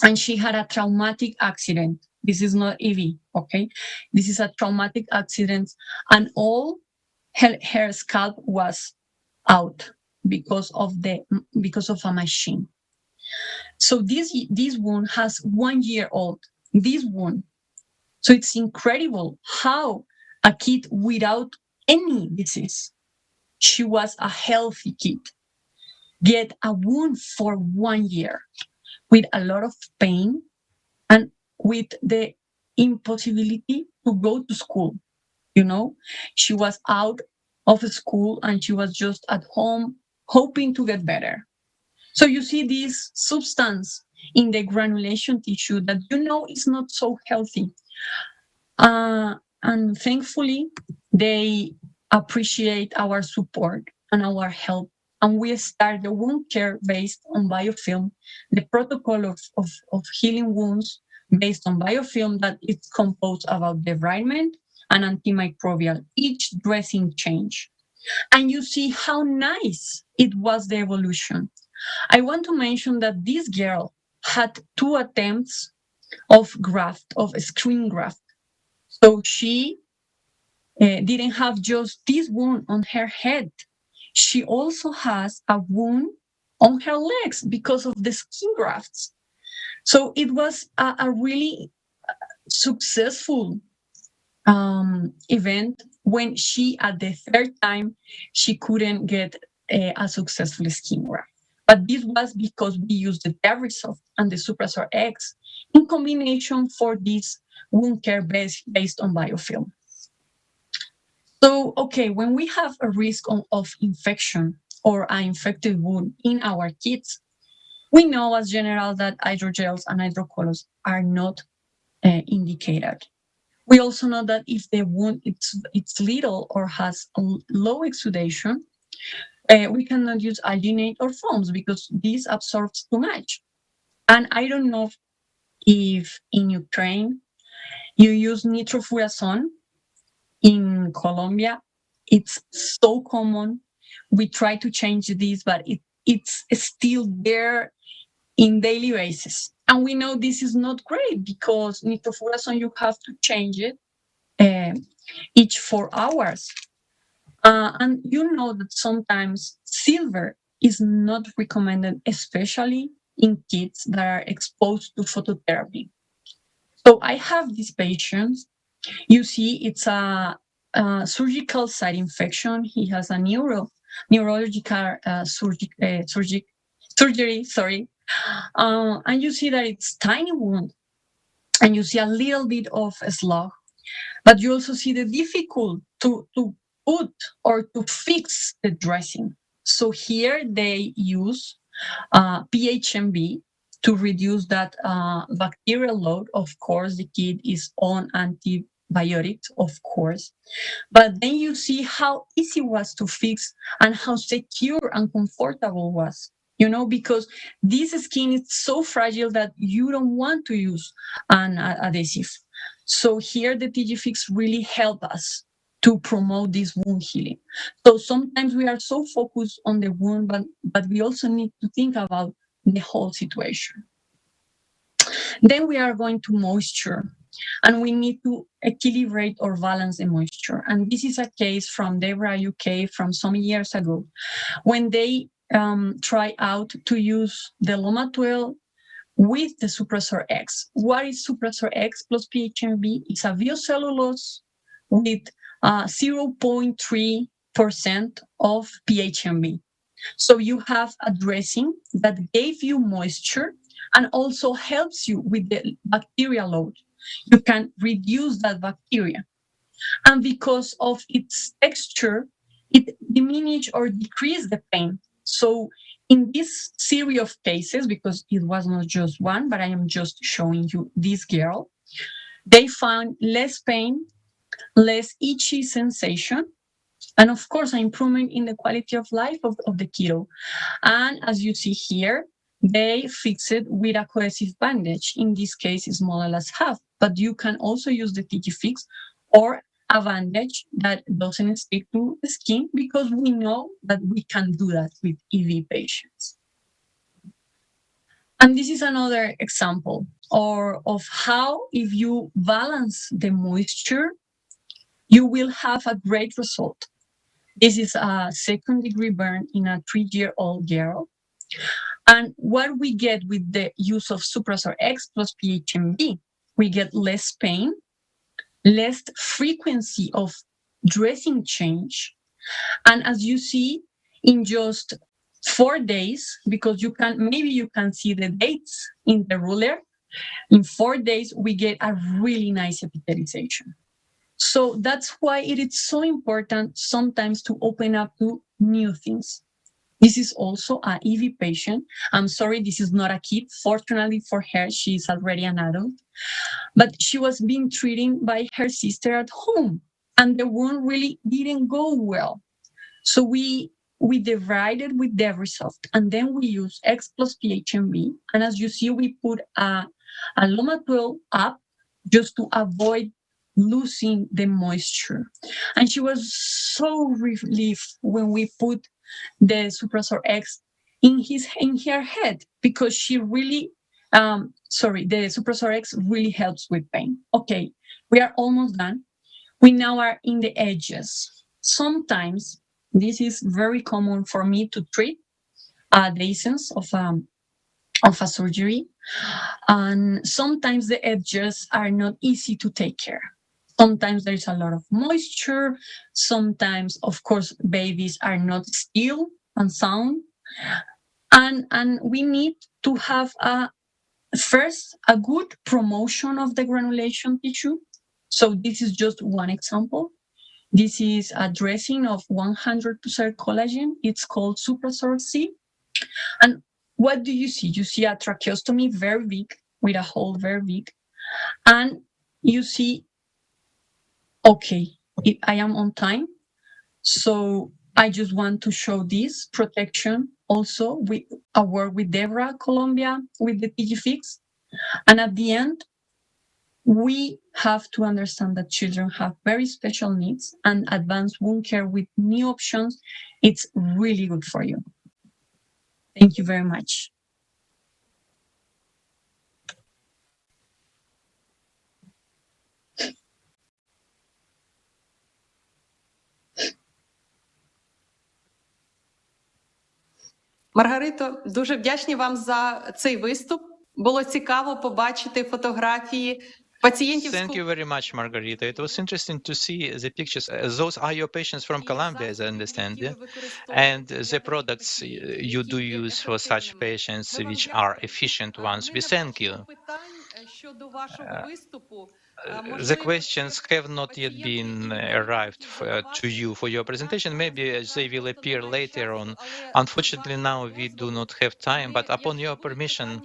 Speaker 11: and she had a traumatic accident. This is not EV, okay? This is a traumatic accident, and all her scalp was out because of a machine. So this wound has 1 year old. This wound. So it's incredible how a kid without any disease, she was a healthy kid, get a wound for 1 year with a lot of pain and with the impossibility to go to school. She was out of school and she was just at home hoping to get better. So you see this substance in the granulation tissue that is not so healthy. And thankfully, they appreciate our support and our help. And we start the wound care based on biofilm, the protocol of healing wounds based on biofilm that is composed about debridement and antimicrobial, each dressing change. And you see how nice it was, the evolution. I want to mention that this girl had 2 attempts of screen graft. So she didn't have just this wound on her head. She also has a wound on her legs because of the skin grafts. So it was a really successful event when she, at the 3rd time, she couldn't get a successful skin graft. But this was because we used the Derrisoft and the Suprasor X in combination for this wound care based on biofilm. So, okay, when we have a risk of infection or an infected wound in our kids, we know as general that hydrogels and hydrocolloids are not indicated. We also know that if the wound it's little or has a low exudation, we cannot use alginate or foams because this absorbs too much. And I don't know if in Ukraine you use nitrofurazone. In Colombia, it's so common. We try to change this, but it's still there in daily basis. And we know this is not great because nitrofurazone, you have to change it each 4 hours. And you know that sometimes silver is not recommended, especially in kids that are exposed to phototherapy. So I have these patients. You see, it's a surgical site infection. He has a neurological surgery, sorry. And you see that it's tiny wound, and you see a little bit of a slug, but you also see the difficult to put or to fix the dressing. So here they use PHMB to reduce that bacterial load. Of course, the kid is on antibiotics, of course. But then you see how easy it was to fix and how secure and comfortable it was. Because this skin is so fragile that you don't want to use an adhesive. So here the TG Fix really help us to promote this wound healing. So sometimes we are so focused on the wound, but we also need to think about the whole situation. Then we are going to moisture, and we need to equilibrate or balance the moisture. And this is a case from DEBRA UK from some years ago, when they try out to use the Loma-12 with the Suppressor X. What is Suppressor X plus PHMB? It's a biocellulose with 0.3% of PHMB. So you have a dressing that gave you moisture and also helps you with the bacterial load. You can reduce that bacteria. And because of its texture, it diminishes or decreases the pain. So in this series of cases, because it was not just one, but I am just showing you this girl, they found less pain, less itchy sensation, and of course, an improvement in the quality of life of the kiddo. And as you see here, they fix it with a cohesive bandage. In this case, it's more or less half, but you can also use the TG Fix or a bandage that doesn't stick to the skin, because we know that we can do that with EB patients. And this is another example of how, if you balance the moisture, you will have a great result. This is a second-degree burn in a 3-year-old girl. And what we get with the use of Suppressor X plus PHMB, we get less pain, less frequency of dressing change. And as you see, in just 4 days, because maybe you can see the dates in the ruler, in 4 days, we get a really nice epithelialization. So that's why it is so important sometimes to open up to new things. This is also an EV patient. I'm sorry, this is not a kid. Fortunately for her, she is already an adult. But she was being treated by her sister at home, and the wound really didn't go well. So we divided with Debrisoft, and then we use X plus PHMB. And as you see, we put a Loma-12 up just to avoid losing the moisture. And she was so relieved when we put the Suppressor X in her head, because she really, the Suppressor X really helps with pain. Okay, we are almost done. We now are in the edges. Sometimes this is very common for me to treat the essence of a surgery. And sometimes the edges are not easy to take care. Sometimes there's a lot of moisture. Sometimes, of course, babies are not still and sound. And we need to have first a good promotion of the granulation tissue. So this is just one example. This is a dressing of 100% collagen. It's called Suppressor C. And what do you see? You see a tracheostomy very big, with a hole very big. And you see, okay, I am on time. So I just want to show this protection also with a work with DEBRA Colombia, with the TG Fix. And at the end, we have to understand that children have very special needs, and advanced wound care with new options, it's really good for you. Thank you very much.
Speaker 14: Маргарито, дуже вдячні вам за цей виступ. Було цікаво побачити фотографії пацієнтів.
Speaker 2: Thank you very much, Margarita. It was interesting to see the pictures. Those are your patients from Colombia, as I understand, yeah? And the products you do use for such patients, which are efficient ones. We thank you. The questions have not yet been arrived to you for your presentation. Maybe they will appear later on. Unfortunately, now we do not have time, but upon your permission,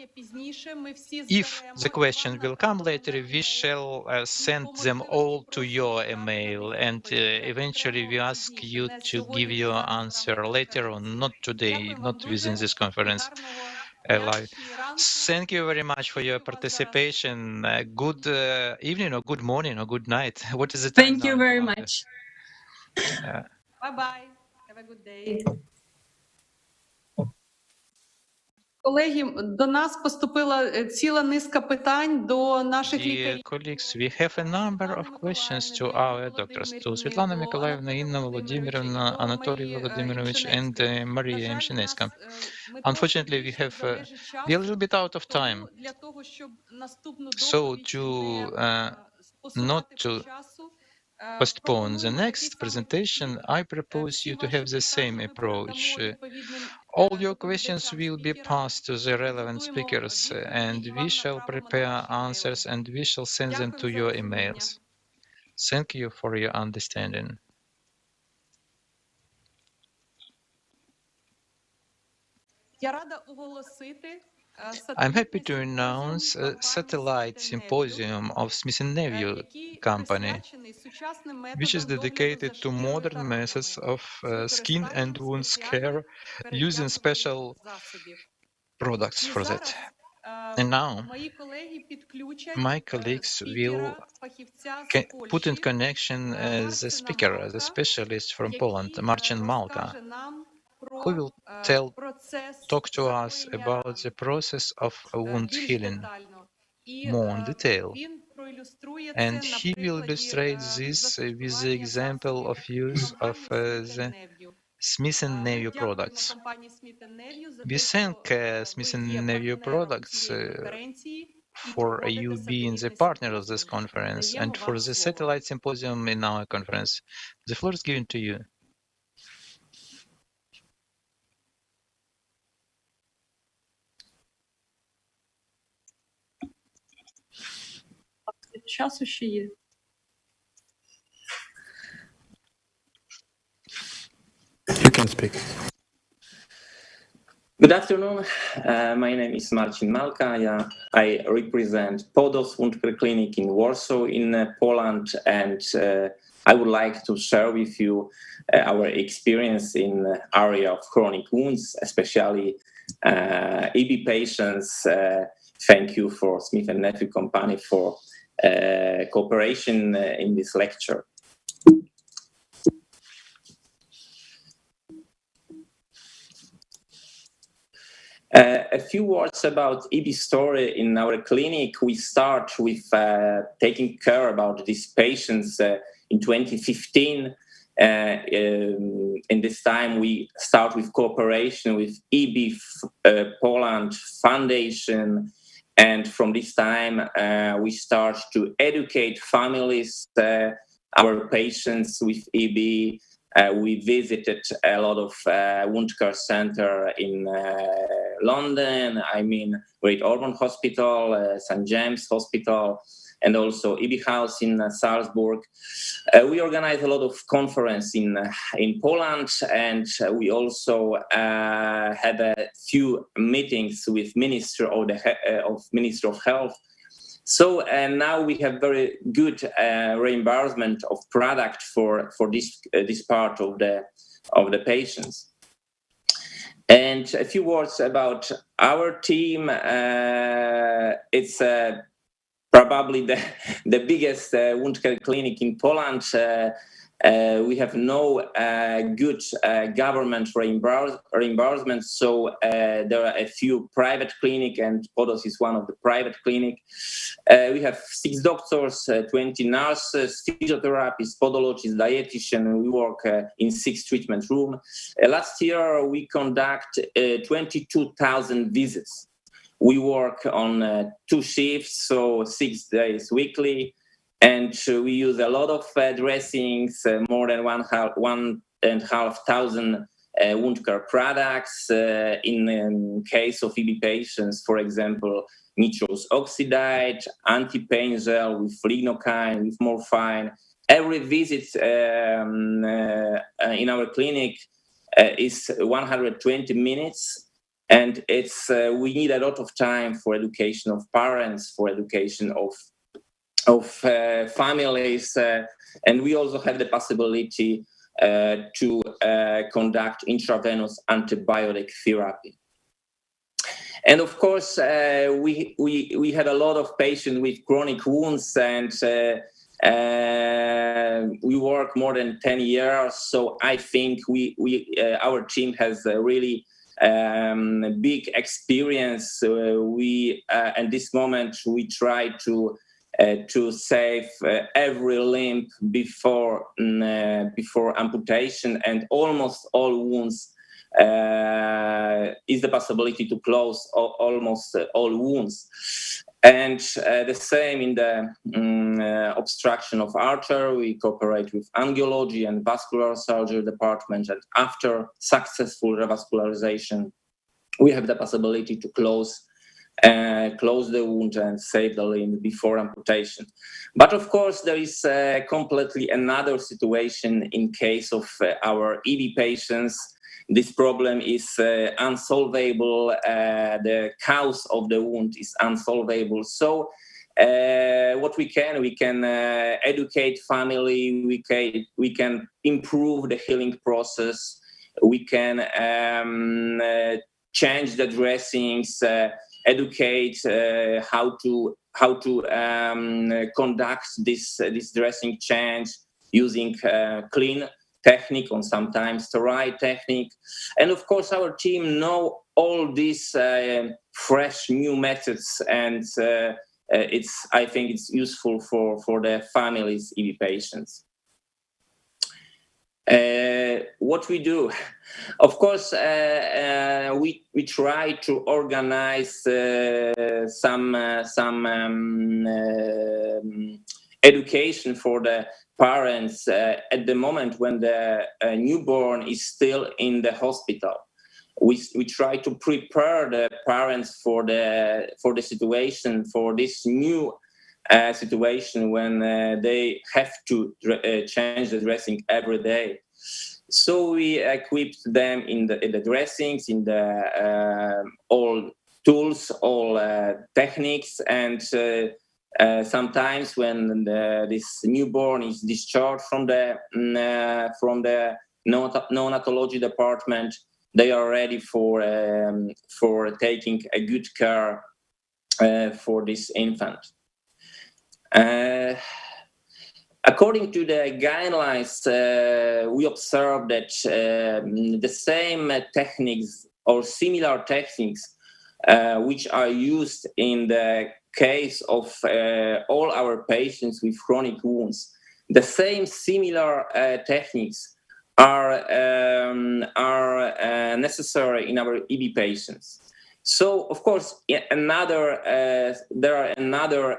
Speaker 2: if the question will come later, we shall send them all to your email, and eventually we ask you to give your answer later on, not today, not within this conference. Thank you very much for your participation. Good evening, or good morning, or good night. What is the time
Speaker 11: Thank
Speaker 2: now
Speaker 11: you
Speaker 2: in
Speaker 11: very
Speaker 2: Poland?
Speaker 11: much.
Speaker 14: Bye-bye. Have a good day. Колеги, до нас поступила ціла низка питань до наших
Speaker 2: Dear
Speaker 14: лікарів.
Speaker 2: colleagues, we have a number of questions to our doctors, to Svetlana Mykolaievna, Inna Volodymyrovna, Anatoly Volodymyrovich, and Maria Imshinetska. Unfortunately, we are a little bit out of time. So not to postpone the next presentation, I propose you to have the same approach. All your questions will be passed to the relevant speakers, and we shall prepare answers and we shall send them to your emails. Thank you for your understanding. I'm happy to announce a satellite symposium of Smith & Nephew company, which is dedicated to modern methods of skin and wounds care using special products for that. And now, my colleagues will put in connection the speaker, the specialist from Poland, Marcin Malka, who will talk to us about the process of wound healing more in detail. And he will illustrate this with the example of use of the Smith & Nephew products. We thank Smith & Nephew products for you being the partner of this conference and for the satellite symposium in our conference. The floor is given to you.
Speaker 14: Часу ще є.
Speaker 22: You can speak.
Speaker 13: Good afternoon. My name is Marcin Malka. I represent Podos Wound Care Clinic in Warsaw, in Poland, and I would like to share with you our experience in the area of chronic wounds, especially EB patients. Thank you for Smith & Nephew Company for cooperation in this lecture. A few words about EB story in our clinic. We start with taking care about these patients in 2015. In this time, we start with cooperation with EB Poland Foundation. And from this time, we start to educate families, our patients with EB. We visited a lot of wound care center in London, Great Ormond Hospital, St. James Hospital, and also EB House in Salzburg. We organize a lot of conference in Poland, and we also had a few meetings with Minister of Health. So now we have very good reimbursement of product for this part of the patients. And a few words about our team. It's probably the biggest wound care clinic in Poland. We have no good government reimbursement, so there are a few private clinics, and Podos is one of the private clinics. We have 6 doctors, 20 nurses, physiotherapists, podologists, dietitians. We work in 6 treatment rooms. Last year, we conduct 22,000 visits. We work on 2 shifts, so 6 days weekly. And we use a lot of dressings, more than 1,500 wound care products. In case of EB patients, for example, nitrous oxide, anti-pain gel with lignocaine, with morphine. Every visit in our clinic is 120 minutes, and it's we need a lot of time for education of parents, for education of families, and we also have the possibility to conduct intravenous antibiotic therapy. And of course, we had a lot of patients with chronic wounds, and we work more than 10 years. So I think our team has a really big experience. At this moment, we try to save every limb before amputation, and almost all wounds is the possibility to close almost all wounds. And the same in the obstruction of artery. We cooperate with angiology and vascular surgery department, and after successful revascularization, we have the possibility to close the wound and save the limb before amputation. But of course, there is completely another situation in case of our EB patients. This problem is unsolvable. The cause of the wound is unsolvable. So what we can educate family, we can improve the healing process, we can change the dressings, educate how to conduct this dressing change using clean technique or sometimes sterile technique. And of course, our team know all these fresh new methods, and I think it's useful for the families, EB patients. What we do, of course, we try to organize some education for the parents at the moment when the newborn is still in the hospital. We try to prepare the parents for the situation, for this new situation when they have to change the dressing every day. So we equipped them in the dressings, in the all tools, all techniques, and sometimes when this newborn is discharged from the neonatology department, they are ready for taking a good care for this infant. According to the guidelines, we observe that the same techniques or similar techniques which are used in the case of all our patients with chronic wounds, the same similar techniques are necessary in our EB patients. So, of course, there are another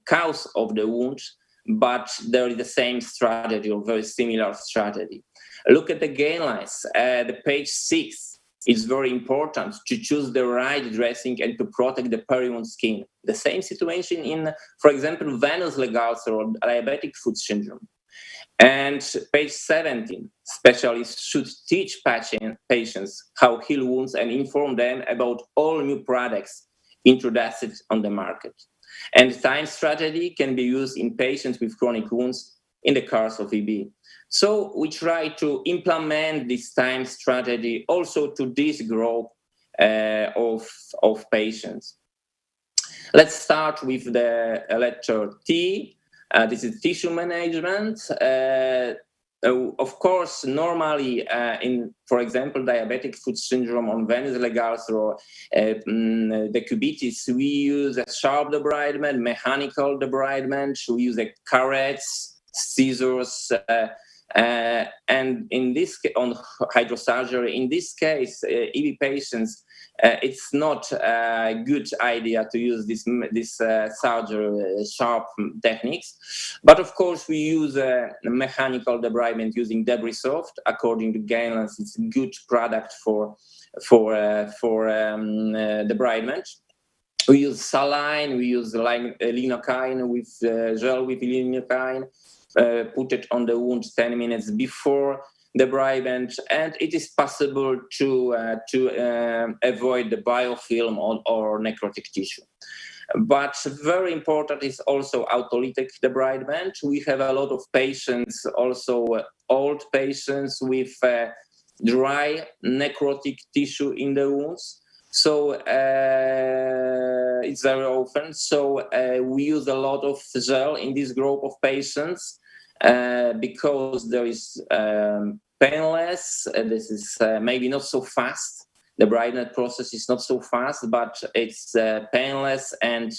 Speaker 13: cause of the wound, but there is the same strategy or very similar strategy. Look at the guidelines. The page 6 is very important to choose the right dressing and to protect the peri-wound skin. The same situation in, for example, venous leg ulcer or diabetic foot syndrome. And page 17, specialists should teach patients how to heal wounds and inform them about all new products introduced on the market. And time strategy can be used in patients with chronic wounds in the course of EB. So we try to implement this time strategy also to this group of patients. Let's start with the letter T. This is tissue management. Of course, normally in, for example, diabetic foot syndrome or venous leg ulcer or decubitus, we use a sharp debridement, mechanical debridement. We use carrots, scissors, And in this on hydrosurgery, in this case, EB patients, it's not a good idea to use this surgery sharp techniques. But of course, we use mechanical debridement using DEBRISoft. According to guidelines, it's a good product for debridement. We use saline, we use lidocaine with gel with lidocaine, put it on the wound 10 minutes before debridement, and it is possible to avoid the biofilm or necrotic tissue. But very important is also autolytic debridement. We have a lot of patients, also old patients with dry necrotic tissue in the wounds. So it's very often. So we use a lot of gel in this group of patients because there is painless. This is maybe not so fast. The debridement process is not so fast, but it's painless and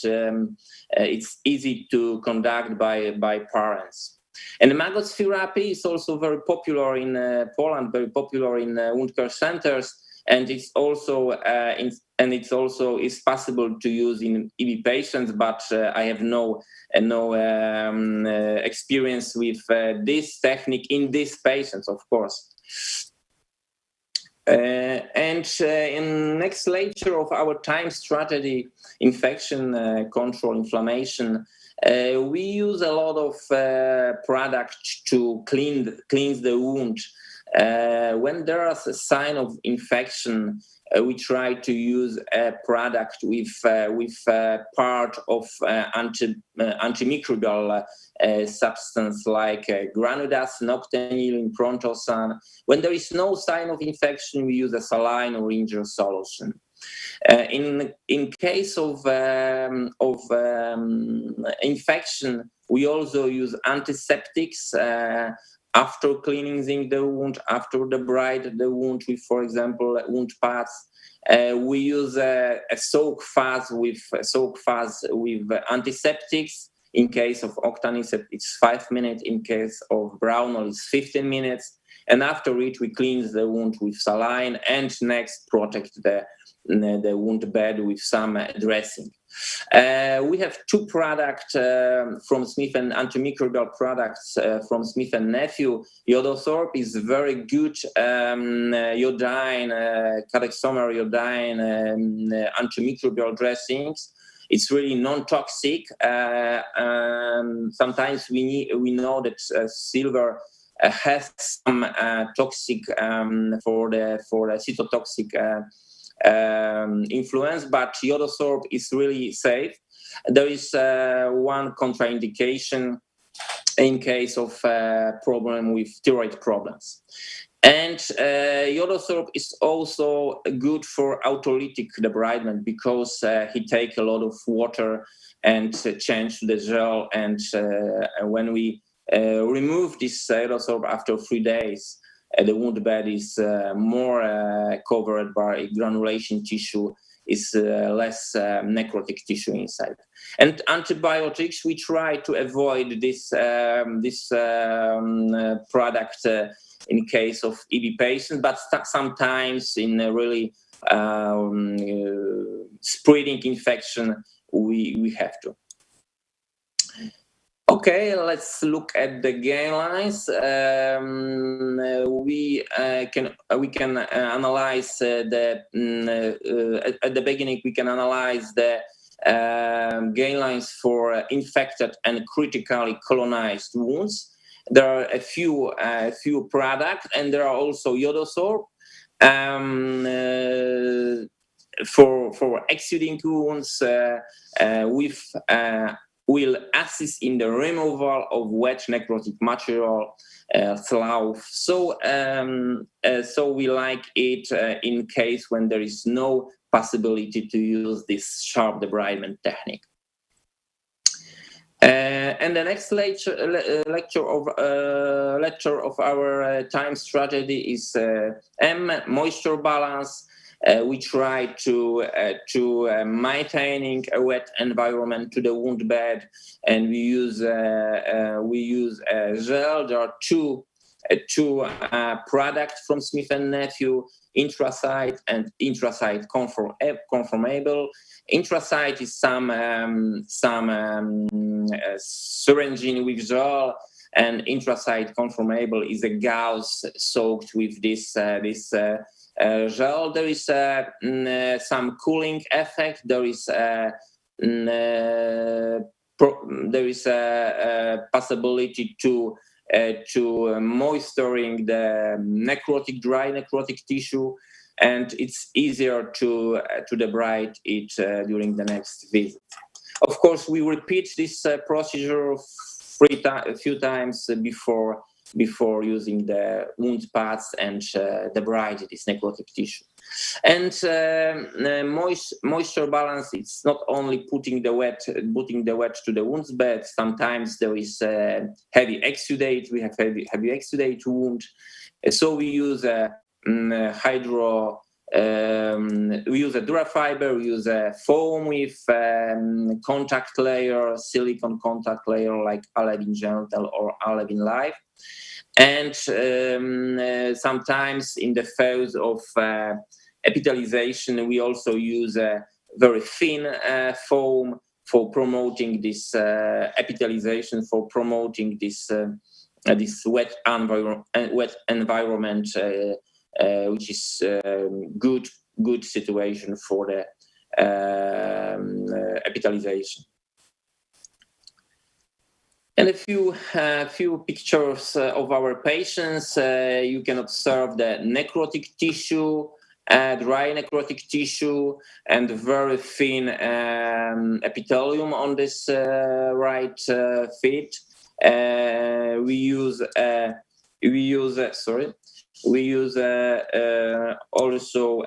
Speaker 13: it's easy to conduct by parents. And maggot therapy is also very popular in Poland, very popular in wound care centers. And it's also is possible to use in EB patients, but I have no experience with this technique in these patients, of course. And in next lecture of our time strategy, infection control, inflammation, we use a lot of products to cleanse the wound. When there is a sign of infection, we try to use a product with part of antimicrobial substance like Granudas, Noctenil, Prontosan. When there is no sign of infection, we use a saline or ginger solution. In case of infection, we also use antiseptics. After cleansing the wound, after debride the wound with, for example, wound pads, we use a soak fast with antiseptics. In case of Octanicept, it's 5 minutes. In case of Brownol, it's 15 minutes. And after it, we cleanse the wound with saline and next protect the wound bed with some dressing. We have two products from Smith and antimicrobial products from Smith and Nephew. Iodosorb is very good iodine, Cadexomer iodine antimicrobial dressings. It's really non-toxic. Sometimes we know that silver has some toxic for the cytotoxic influence, but Iodosorb is really safe. There is one contraindication in case of problem with thyroid problems. And Iodosorb is also good for autolytic debridement because he takes a lot of water and change the gel. And when we remove this Iodosorb after 3 days, the wound bed is more covered by granulation tissue, is less necrotic tissue inside. And antibiotics, we try to avoid this product in case of EB patients, but sometimes in a really spreading infection, we have to. Okay, let's look at the guidelines. We can analyze at the beginning. We can analyze the guidelines for infected and critically colonized wounds. There are a few products, and there are also Iodosorb for exuding wounds will assist in the removal of wet necrotic material, slough. So we like it in case when there is no possibility to use this sharp debridement technique. And the next lecture of our time strategy is moisture balance. We try to maintaining a wet environment to the wound bed, and we use gel. There are two two products from Smith & Nephew, Intrasite and Intrasite Conformable. Intrasite is some syringing with gel, and Intrasite Conformable is a gauze soaked with this gel. There is some cooling effect. There is a possibility to moisturing the dry necrotic tissue, and it's easier to debride it during the next visit. Of course, we repeat this procedure a few times before using the wound pads and debride this necrotic tissue. And moisture balance, it's not only putting the wet to the wounds bed. Sometimes there is heavy exudate. We have heavy exudate wound, so we use a we use a Durafiber, we use a foam with contact layer, silicone contact layer like Alevin Gentle or Alevin Live. And sometimes in the phase of epithelialization, we also use a very thin foam for promoting this epithelialization, for promoting this wet environment, which is good situation for the epithelialization. And a few pictures of our patients. You can observe the necrotic tissue, dry necrotic tissue, and very thin epithelium on this right feet. We use also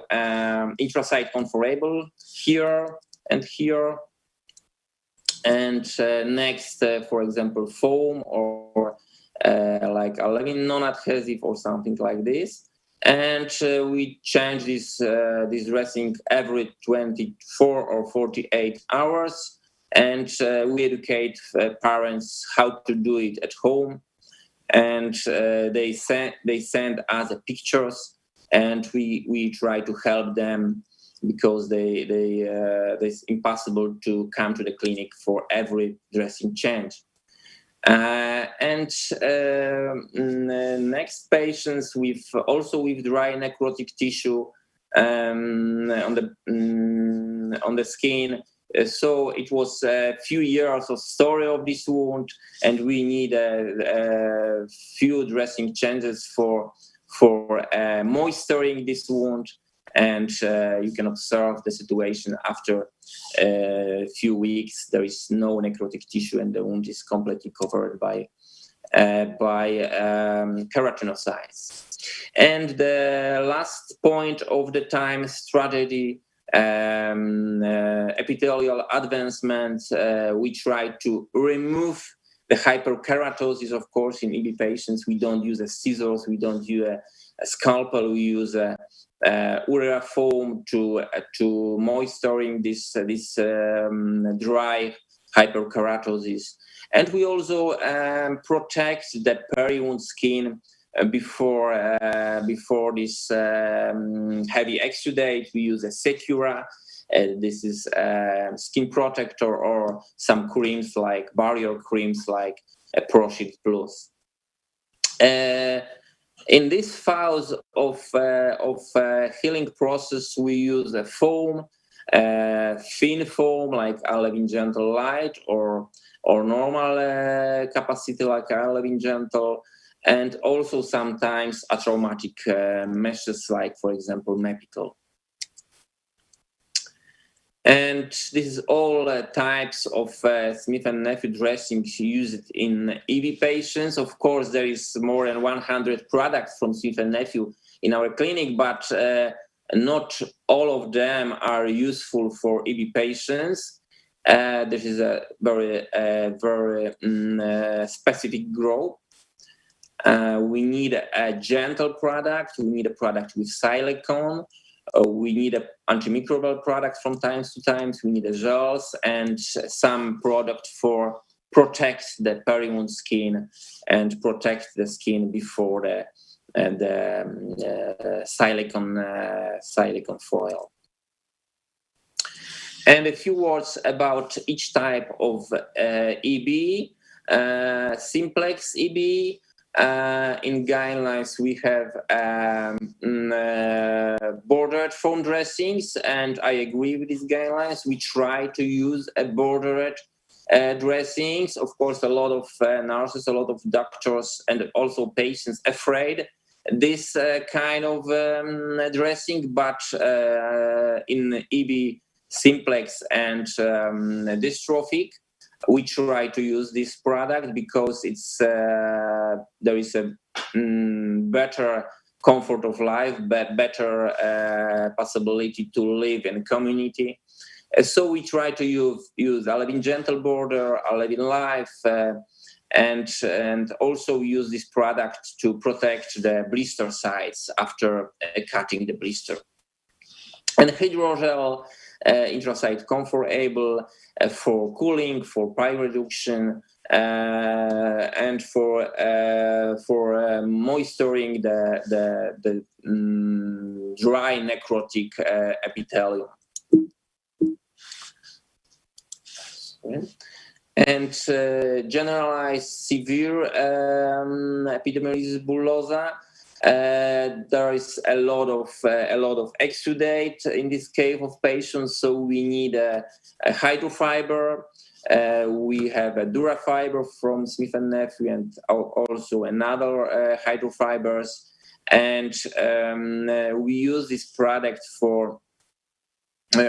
Speaker 13: Intrasite Conformable here and here. And next, for example, foam or like Alevin non-adhesive or something like this. And we change this dressing every 24 or 48 hours. And we educate parents how to do it at home. And they send us the pictures, and we try to help them, because it's impossible to come to the clinic for every dressing change. Next patients also with dry necrotic tissue on the skin. So it was a few years of story of this wound, and we need a few dressing changes for moisturing this wound. And you can observe the situation after a few weeks. There is no necrotic tissue, and the wound is completely covered by keratinocytes. And the last point of the time strategy, epithelial advancement. We try to remove the hyperkeratosis. Of course, in EB patients, we don't use scissors, we don't use a scalpel, we use urea foam to moisturing this dry hyperkeratosis. And we also protect the peri-wound skin before this heavy exudate. We use a Secura. This is skin protector, or some creams like barrier creams like ProShield Plus. In this phase of healing process, we use a foam, thin foam like Alevin Gentle Light, or normal capacity like Alevin Gentle, and also sometimes atraumatic meshes like, for example, Mepical. And this is all types of Smith & Nephew dressings used in EB patients. Of course, there is more than 100 products from Smith & Nephew in our clinic, but not all of them are useful for EB patients. This is a very specific group. We need a gentle product. We need a product with silicone. We need an antimicrobial product from time to time. We need a gels and some product for protect the peri-wound skin and protect the skin before the silicone foil. And a few words about each type of EB. Simplex EB. In guidelines, we have bordered foam dressings, and I agree with these guidelines. We try to use a bordered dressings. Of course, a lot of nurses, a lot of doctors, and also patients afraid this kind of dressing, but in EB simplex and dystrophic, we try to use this product because it's there is a better comfort of life, but better possibility to live in community. So we try to use Alevin Gentle Border, Alevin Life, and also use this product to protect the blister sites after cutting the blister. And hydrogel intrasite comfortable for cooling, for pile reduction, and for moisturizing the dry necrotic epithelium. And generalized severe epidermolysis bullosa. There is a lot of exudate in this case of patients, so we need a hydrofiber. We have a Durafiber from Smith & Nephew and also another hydrofibers, and we use this product for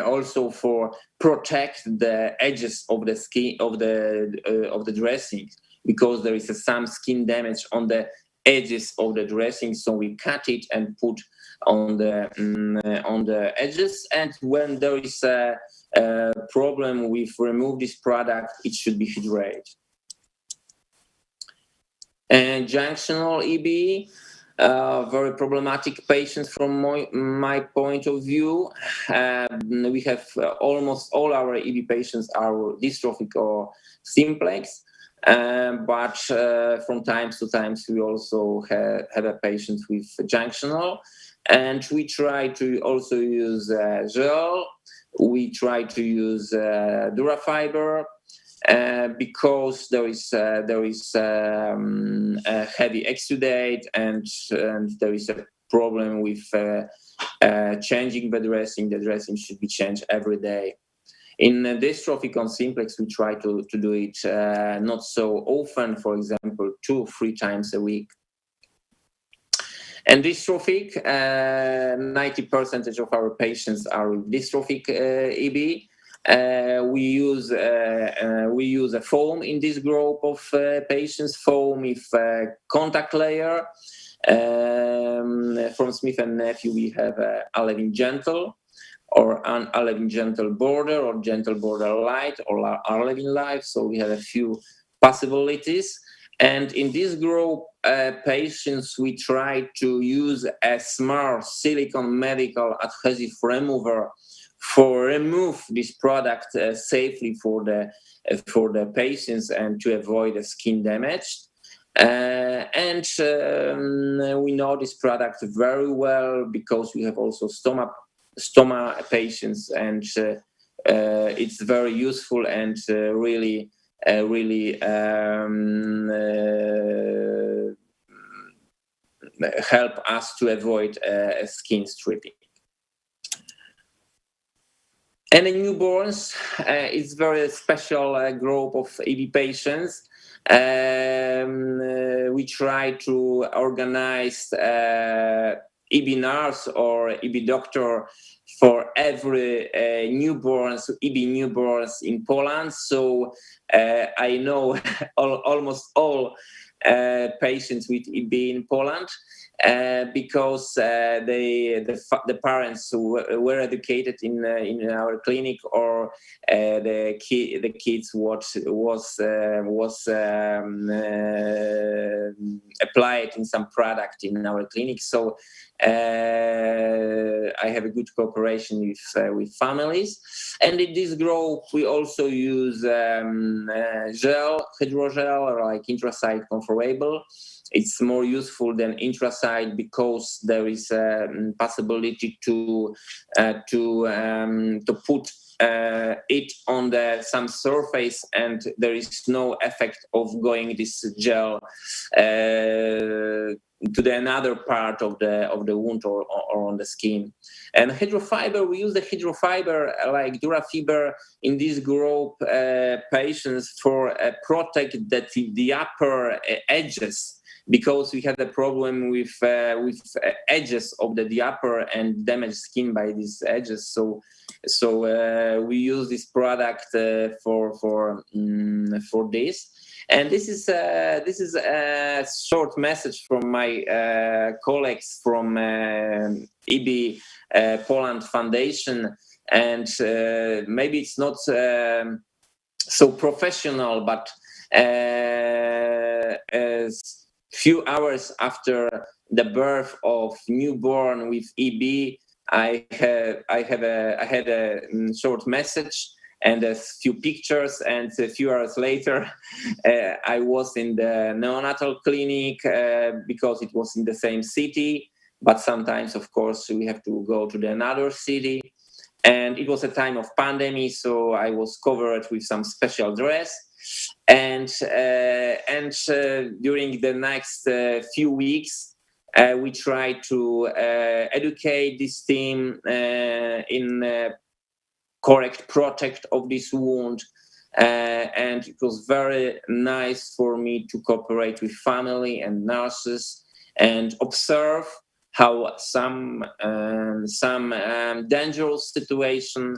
Speaker 13: also for protect the edges of the skin of the dressing, because there is some skin damage on the edges of the dressing, so we cut it and put on the edges. And when there is a problem with remove this product, it should be hydrated. And junctional EB. Very problematic patients from my point of view. We have almost all our EB patients are dystrophic or simplex, but from time to time we also have a patient with junctional, and we try to also use gel. We try to use Durafiber. Because there is a heavy exudate, and there is a problem with changing the dressing. The dressing should be changed every day. In dystrophic on simplex, we try to do it not so often, for example, 2-3 times a week. And dystrophic, 90% of our patients are with dystrophic EB. We use a foam in this group of patients, foam with contact layer. From Smith & Nephew, we have Alevin Gentle, or an Alevin Gentle Border, or Gentle Border Light, or Alevin Life. So we have a few possibilities. And in this group patients, we try to use a smart silicone medical adhesive remover for remove this product safely for the patients and to avoid the skin damage. And we know this product very well because we have also stoma patients, and it's very useful and really help us to avoid skin stripping. And in newborns, it's very special group of EB patients. We try to organize EB nurse or EB doctor for every newborns, EB newborns in Poland. So I know almost all patients with EB in Poland. Because the parents who were educated in our clinic, or the kids was apply it in some product in our clinic. So I have a good cooperation with families. And in this group, we also use hydrogel, or like intrasite conformable. It's more useful than intrasite because there is a possibility to put it on some surface, and there is no effect of going this gel to the another part of the wound or on the skin. And hydrofiber, we use the hydrofiber like Durafiber in this group patients for protect the upper edges, because we had a problem with edges of the upper and damaged skin by these edges. So we use this product for this. And this is a short message from my colleagues from EB Poland Foundation, and maybe it's not so professional, but as few hours after the birth of newborn with EB, I had a short message and a few pictures, and a few hours later I was in the neonatal clinic because it was in the same city, but sometimes of course we have to go to another city, and it was a time of pandemic, so I was covered with some special dress. And during the next few weeks, we tried to educate this team in correct protect of this wound, and it was very nice for me to cooperate with family and nurses and observe how some dangerous situation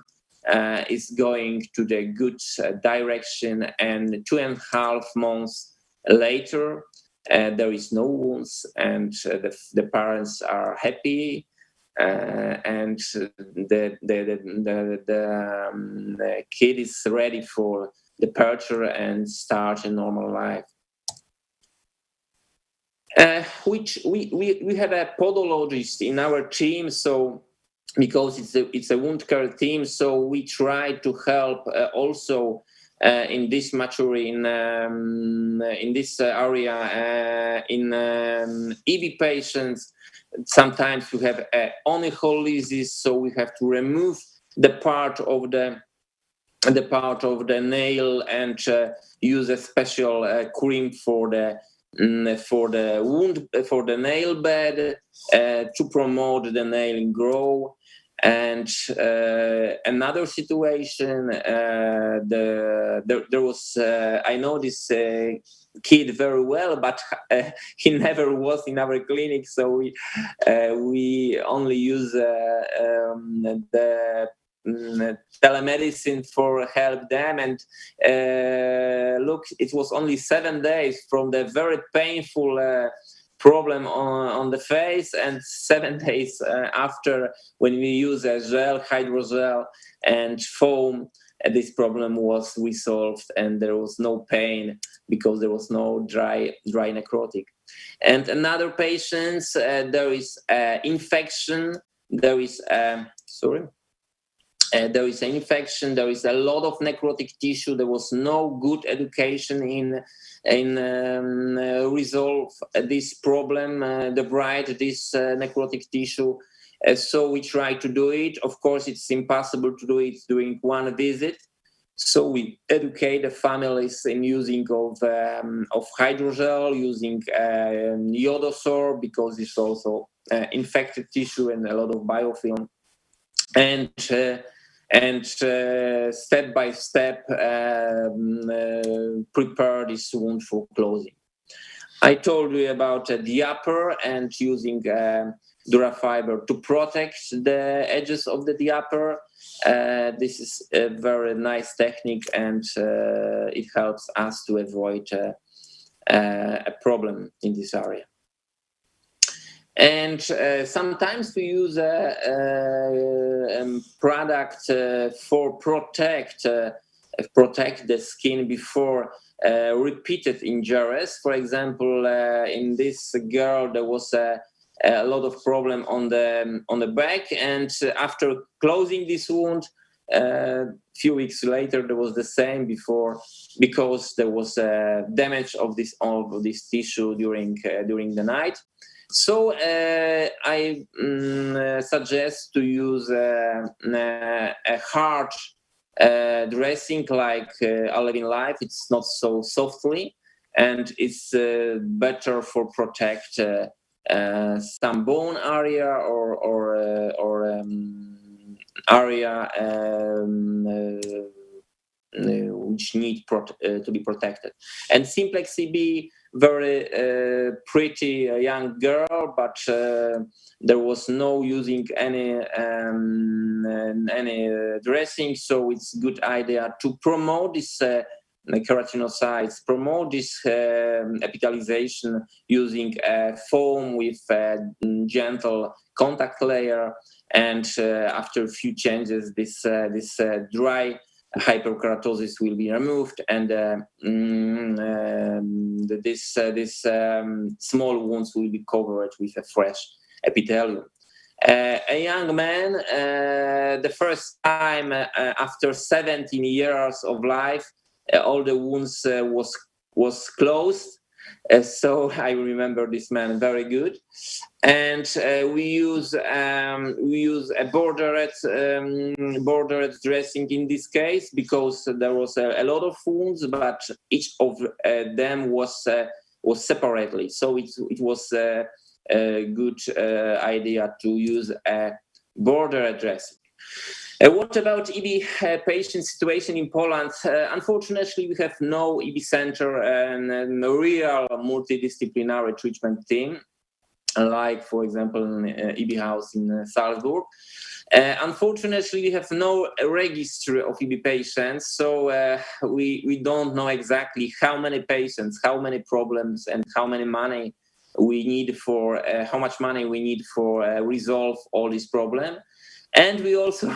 Speaker 13: is going to the good direction, and 2.5 months later there is no wounds, and the parents are happy, and the kid is ready for departure and start a normal life. Which we have a podologist in our team, so because it's a wound care team, so we try to help also in this in this area in EB patients. Sometimes we have onycholysis, so we have to remove the part of the nail and use a special cream for the wound, for the nail bed, to promote the nail grow. And another situation, there was I know this kid very well, but he never was in our clinic, so we only use the telemedicine for help them. And look, it was only 7 days from the very painful problem on the face, and 7 days after, when we use a gel, hydrogel and foam, this problem was resolved, and there was no pain because there was no dry necrotic. And another patient, there is infection, there is there is an infection, there is a lot of necrotic tissue. There was no good education in resolve this problem, this necrotic tissue. So we try to do it. Of course, it's impossible to do it during one visit. So we educate the families in using of hydrogel, using iodosorb, because it's also infected tissue and a lot of biofilm. And step by step prepare this wound for closing. I told you about the upper and using Durafiber to protect the edges of the upper. This is a very nice technique, and it helps us to avoid a problem in this area. And sometimes we use a product for protect the skin before repeated injuries. For example, in this girl, there was a lot of problem on the back, and after closing this wound, few weeks later there was the same because there was damage of this tissue during the night. So I suggest to use a hard dressing like Olivine Life. It's not so softly, and it's better for protect some bone area or area which need to be protected. And Simplex EB, very pretty young girl, but there was no using any dressing, so it's good idea to promote this keratinocytes, promote this epithelialization using a foam with a gentle contact layer, and after a few changes, this dry hyperkeratosis will be removed, and this small wounds will be covered with a fresh epithelium. A young man, the first time after 17 years of life, all the wounds was closed. So I remember this man very good, and we use a bordered dressing in this case because there was a lot of wounds, but each of them was separately. So it was a good idea to use a border dressing. What about EB patient situation in Poland? Unfortunately, we have no EB center and a real multidisciplinary treatment team, like, for example, in EB house in Salzburg. Unfortunately, we have no registry of EB patients, so we don't know exactly how many patients, how many problems, and how much money we need for resolve all these problems. And we also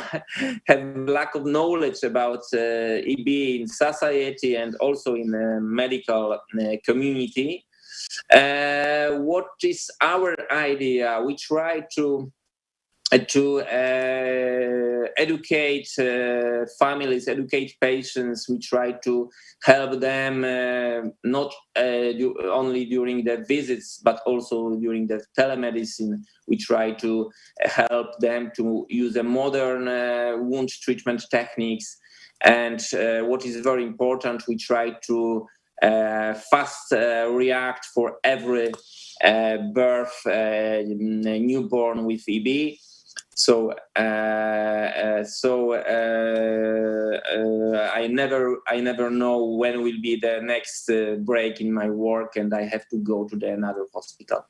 Speaker 13: have lack of knowledge about EB in society and also in the medical community. What is our idea? We try to educate families, educate patients. We try to help them not only during the visits, but also during the telemedicine. We try to help them to use a modern wound treatment techniques. And what is very important, we try to fast react for every birth newborn with EB. So I never know when will be the next break in my work, and I have to go to another hospital.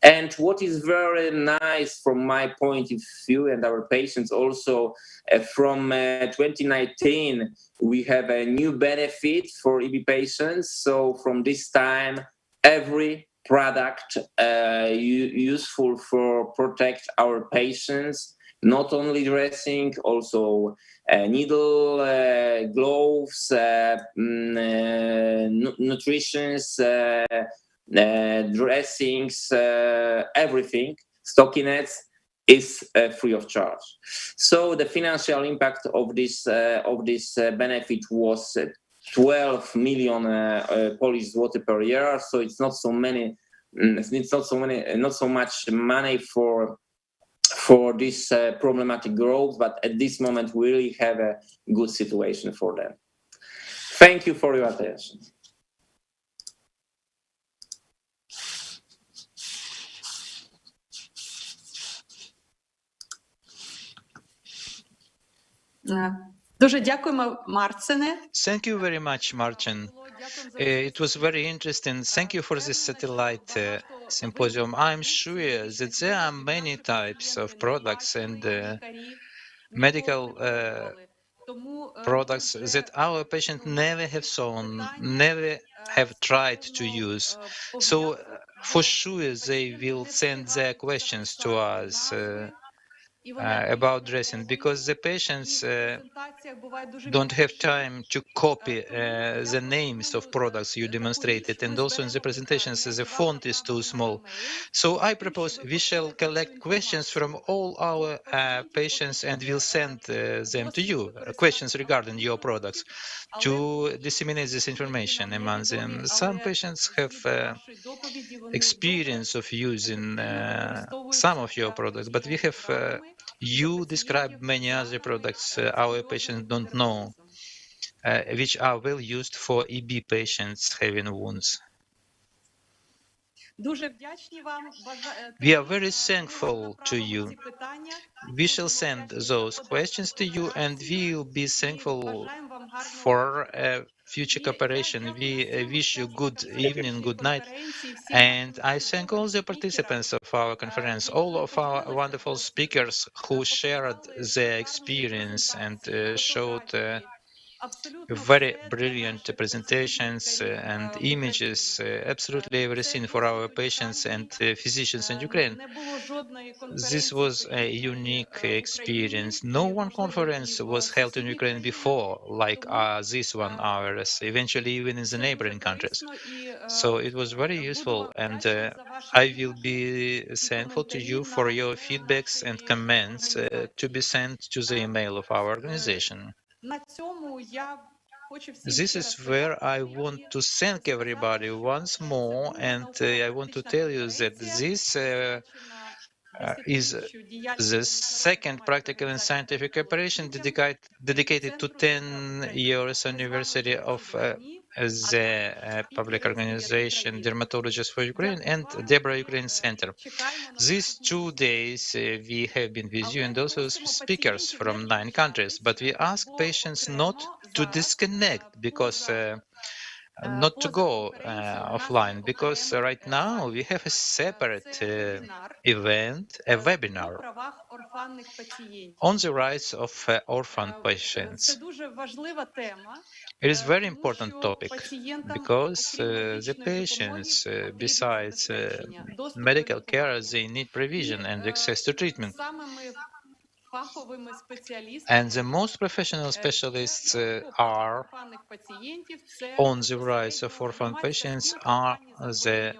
Speaker 13: And what is very nice from my point of view, and our patients also, from 2019 we have a new benefit for EB patients. So from this time, every product useful for protect our patients, not only dressing, also needle, gloves, nutritions, dressings, everything, stockinets is free of charge. So the financial impact of this benefit was 12 million Polish zloty per year. So it's not so many. It's not so much money for this problematic growth, but at this moment we really have a good situation for them. Thank you for your attention.
Speaker 14: Дуже дякуємо, Марцине.
Speaker 2: Thank you very much, Marcin. It was very interesting. Thank you for this satellite symposium. I'm sure that there are many types of products and medical products that our patients never have seen, never have tried to use. So for sure they will send their questions to us. about dressing, because the patients don't have time to copy the names of products you demonstrated, and also in the presentations the font is too small. So I propose we shall collect questions from all our patients and we'll send them to you, questions regarding your products, to disseminate this information among them. Some patients have experience of using some of your products, but we have you described many other products our patients don't know, which are well used for EB patients having wounds. We are very thankful to you. We shall send those questions to you, and we will be thankful for future cooperation. We wish you good evening, good night, and I thank all the participants of our conference, all of our wonderful speakers who shared their experience and showed very brilliant presentations and images, absolutely everything for our patients and physicians in Ukraine. This was a unique experience. No one conference was held in Ukraine before, like this one ours, eventually even in the neighboring countries. So it was very useful, and I will be thankful to you for your feedbacks and comments to be sent to the email of our organization. This is where I want to thank everybody once more, and I want to tell you that this is the second practical and scientific operation dedicated to 10 years anniversary of the public organization Dermatologists for Ukraine and DEBRA Ukraine Center. These 2 days we have been with you and also speakers from 9 countries, but we ask patients not to disconnect, because not to go offline, because right now we have a separate event, a webinar on the rights of orphan patients. It is a very important topic, because the patients, besides medical care, they need provision and access to treatment. And the most professional specialists are on the rights of orphan patients are the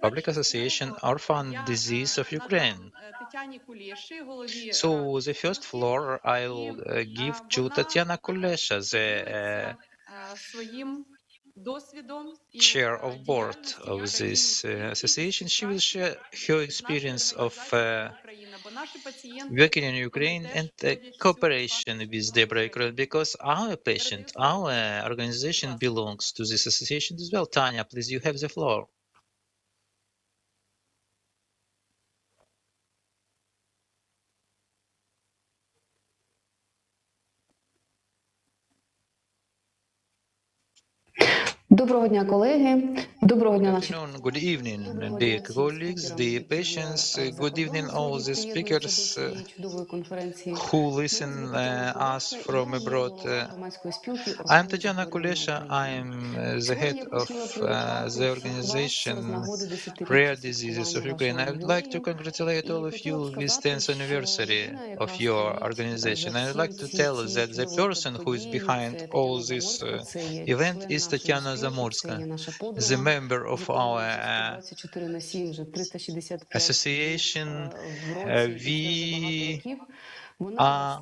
Speaker 2: Public Association Orphan Disease of Ukraine. So the first floor I'll give to Tatiana Kulesha, the chair of board of this association. She will share her experience of working in Ukraine and cooperation with DEBRA Ukraine, because our patient, our organization belongs to this association as well. Tanya, please, you have the floor.
Speaker 15: Доброго дня, колеги. Доброго дня, наші.
Speaker 2: Good evening, dear colleagues, dear patients. Good evening, all the speakers who listen us from abroad. I'm Tatiana Kulesha. I'm the head of the organization Rare Diseases of Ukraine. I would like to congratulate all of you with 10th anniversary of your organization. I would like to tell that the person who is behind all this event is Tatiana Zamorska, the member of our association. We are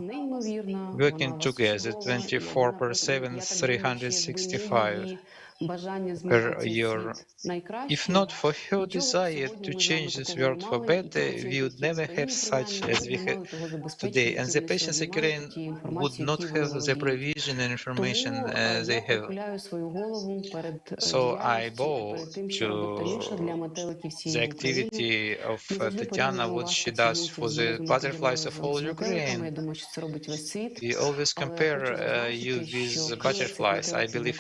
Speaker 2: working together 24/7, 365 per year. If not for her desire to change this world for better, we would never have such as we have today, and the patients in Ukraine would not have the provision and information they have. So I bow to the activity of Tatiana, what she does for the butterflies of all Ukraine. We always compare you with butterflies. I believe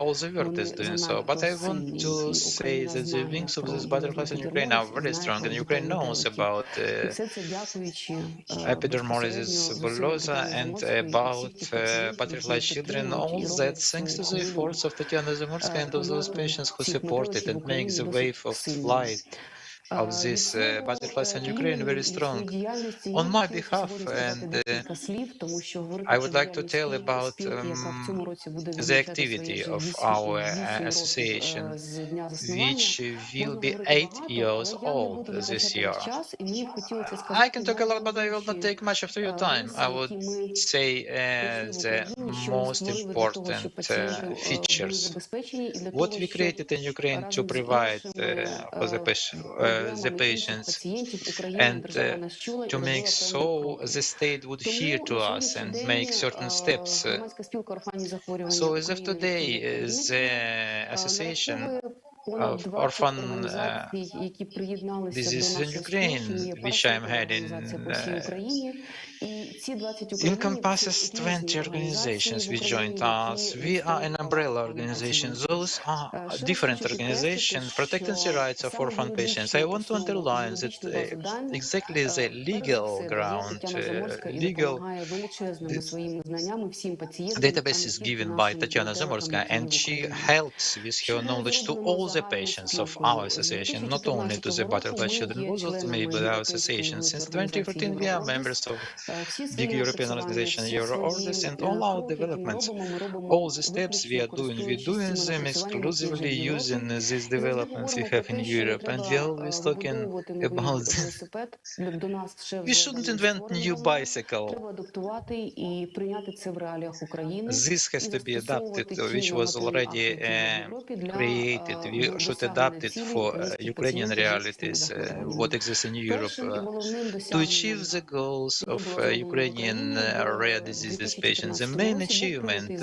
Speaker 2: all the world is doing so, but I want to say that the wings of these butterflies in Ukraine are very strong, and Ukraine knows about epidermolysis bullosa and about butterfly children. All that thanks to the efforts of Tatiana Zamorska and of those patients who supported and make the wave of flight of this butterflies in Ukraine very strong. On my behalf, and I would like to tell about the activity of our association, which will be 8 years old this year. I can talk a lot, but I will not take much of your time. I would say the most important features. What we created in Ukraine to provide for the patients and to make so the state would hear to us and make certain steps. So as of today, the association of orphan diseases in Ukraine, which I'm heading, encompasses 20 organizations which joined us. We are an umbrella organization. Those are different organizations protecting the rights of orphan patients. I want to underline that exactly the legal ground, legal database is given by Tatiana Zamorska, and she helps with her knowledge to all the patients of our association, not only to the butterfly children, but also maybe our association. Since 2014, we are members of big European organization, EuroOrders, and all our developments, all the steps we're doing them exclusively using these developments we have in Europe, and we're always talking about we shouldn't invent new bicycle. This has to be adapted, which was already created. We should adapt it for Ukrainian realities, what exists in Europe, to achieve the goals of Ukrainian rare diseases patients. The main achievement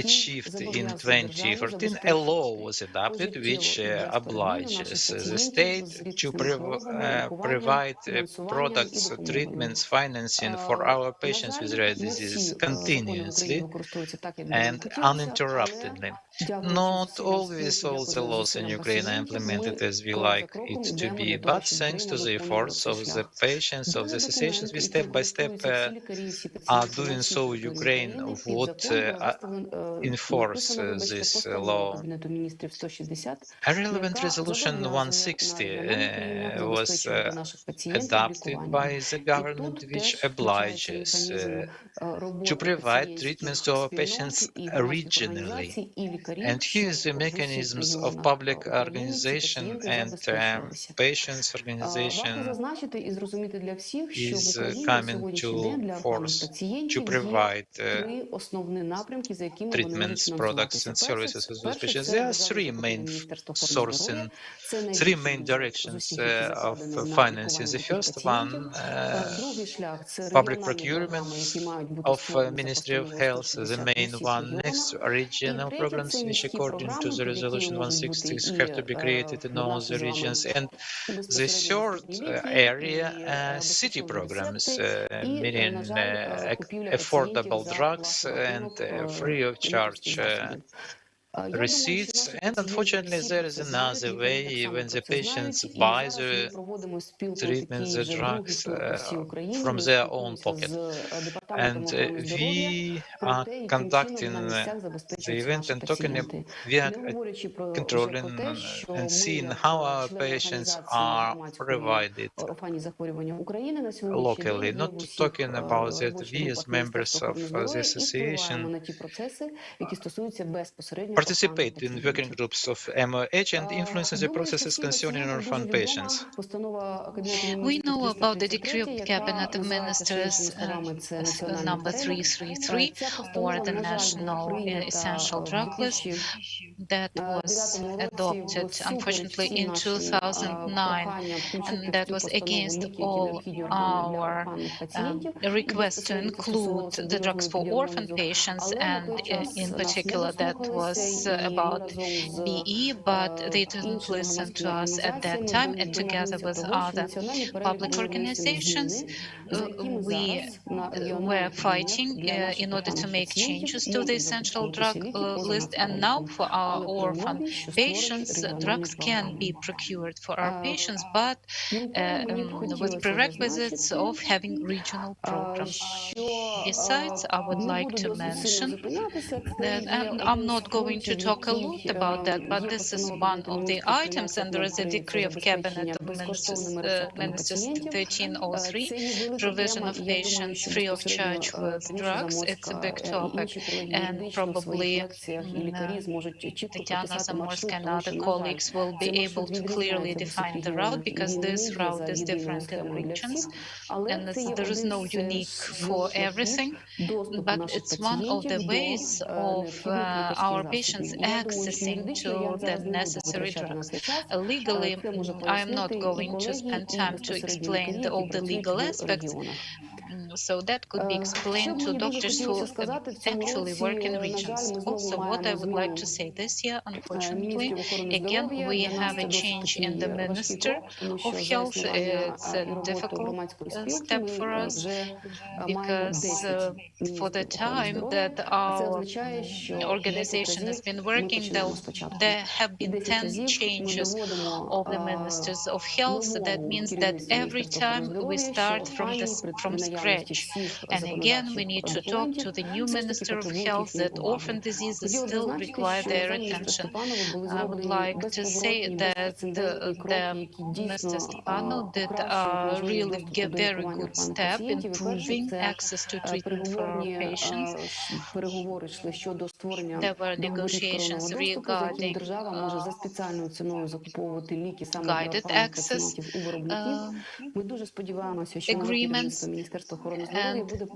Speaker 2: achieved in 2014, a law was adopted which obliges the state to provide products, treatments, financing for our patients with rare diseases continuously and uninterruptedly. Not always all the laws in Ukraine are implemented as we like it to be, but thanks to the efforts of the patients, of the associations, we step by step are doing so. Ukraine would enforce this law. A relevant resolution 160 was adopted by the government, which obliges to provide treatments to our patients regionally. And here is the mechanisms of public organization and patients organization is coming to force to provide treatments, products, and services with those patients. There are three main sourcing, three main directions of financing. The first one, public procurement of Ministry of Health, the main one. Next, regional programs, which according to the resolution 160 have to be created in all the regions. And the third area, city programs, meaning affordable drugs and free of charge receipts. And unfortunately, there is another way when the patients buy the treatments, the drugs from their own pocket. And we are conducting the event and talking. We are controlling and seeing how our patients are provided locally, not talking about that we as members of the association participate in working groups of MOH and influencing the processes concerning orphan patients.
Speaker 3: We know about the decree of Cabinet of Ministers number 333, or the National Essential Drug List, that was adopted, unfortunately, in 2009, and that was against all our requests to include the drugs for orphan patients, and in particular that was about BE, but they didn't listen to us at that time, and together with other public organizations, we were fighting in order to make changes to the essential drug list. And now for our orphan patients, drugs can be procured for our patients, but with prerequisites of having regional programs. Besides, I would like to mention that, and I'm not going to talk a lot about that, but this is one of the items, and there is a decree of cabinet of ministers 1303, provision of patients free of charge with drugs. It's a big topic, and probably Tatiana Zamorska and other colleagues will be able to clearly define the route, because this route is different in regions, and there is no unique for everything, but it's one of the ways of our patients accessing to the necessary drugs. Legally, I am not going to spend time to explain all the legal aspects, so that could be explained to doctors who actually work in regions. Also, what I would like to say, this year, unfortunately, again, we have a change in the Minister of Health. It's a difficult step for us, because for the time that our organization has been working, there have been 10 changes of the ministers of health. That means that every time we start from scratch, and again we need to talk to the new minister of health that orphan diseases still require their attention. I would like to say that Mr. Stepanov did really give very good step in improving access to treatment for our patients. There were negotiations regarding guided access agreements, and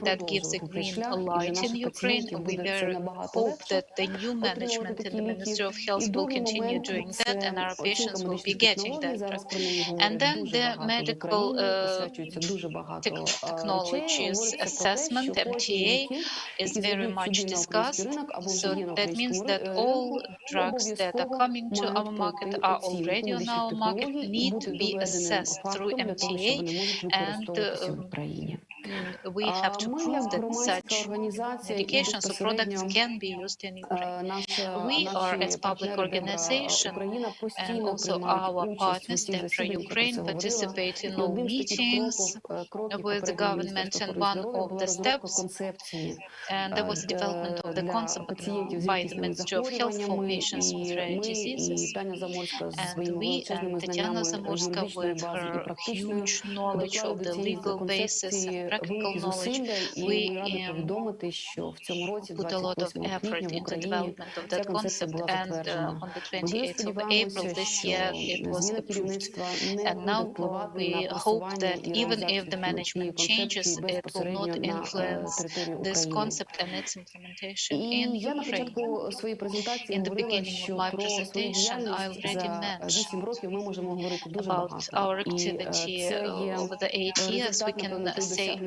Speaker 3: that gives a green light in Ukraine. We very hope that the new management in the Ministry of Health will continue doing that, and our patients will be getting that drug. And then the medical technologies assessment, MTA, is very much discussed. So that means that all drugs that are coming to our market are already on our market, need to be assessed through MTA, and we have to prove that such medications or products can be used in Ukraine. We are, as public organization, and also our partners, DEBRA Ukraine, participate in all meetings with the government, and one of the steps, and there was a development of the concept by the Ministry of Health for patients with rare diseases. And we and Tatiana Zamorska, with her huge knowledge of the legal basis and practical knowledge, we put a lot of effort in the development of that concept, and on the 28th of April this year it was approved. And now we hope that even if the management changes, it will not influence this concept and its implementation in Ukraine. In the beginning of my presentation, I already mentioned about our activity over the 8 years. We can say a lot,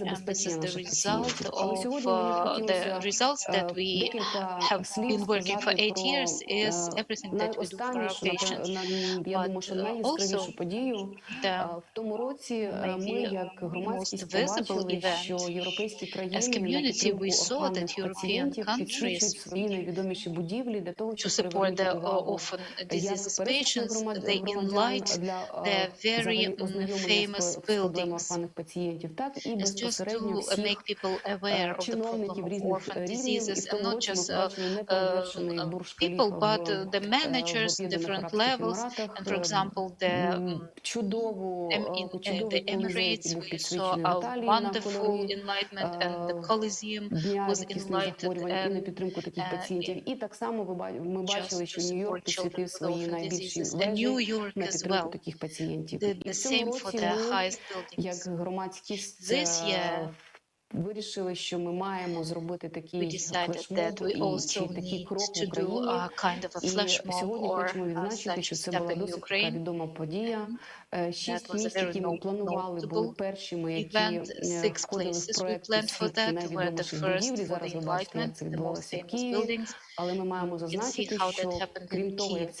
Speaker 3: and this is the result of the results that we have been working for 8 years, is everything that we do for our patients. But also the maybe most visible event, as community we saw that European countries, to support the orphan diseases patients, they enlight their very famous buildings, is just to make people aware of the problem of orphan diseases, and not just people, but the managers, different levels. And for example, in the Emirates, we saw a wonderful enlightenment, and the Colosseum was enlightened, and just to support children with orphan diseases. And New York as well did the same for the highest buildings. This year, we decided that we also need to do a kind of a flash mob or such a step in Ukraine. That was a very notable event. 6 places we planned for that were the first for the enlightenment, the most famous buildings. You can see how that happened in Kiev.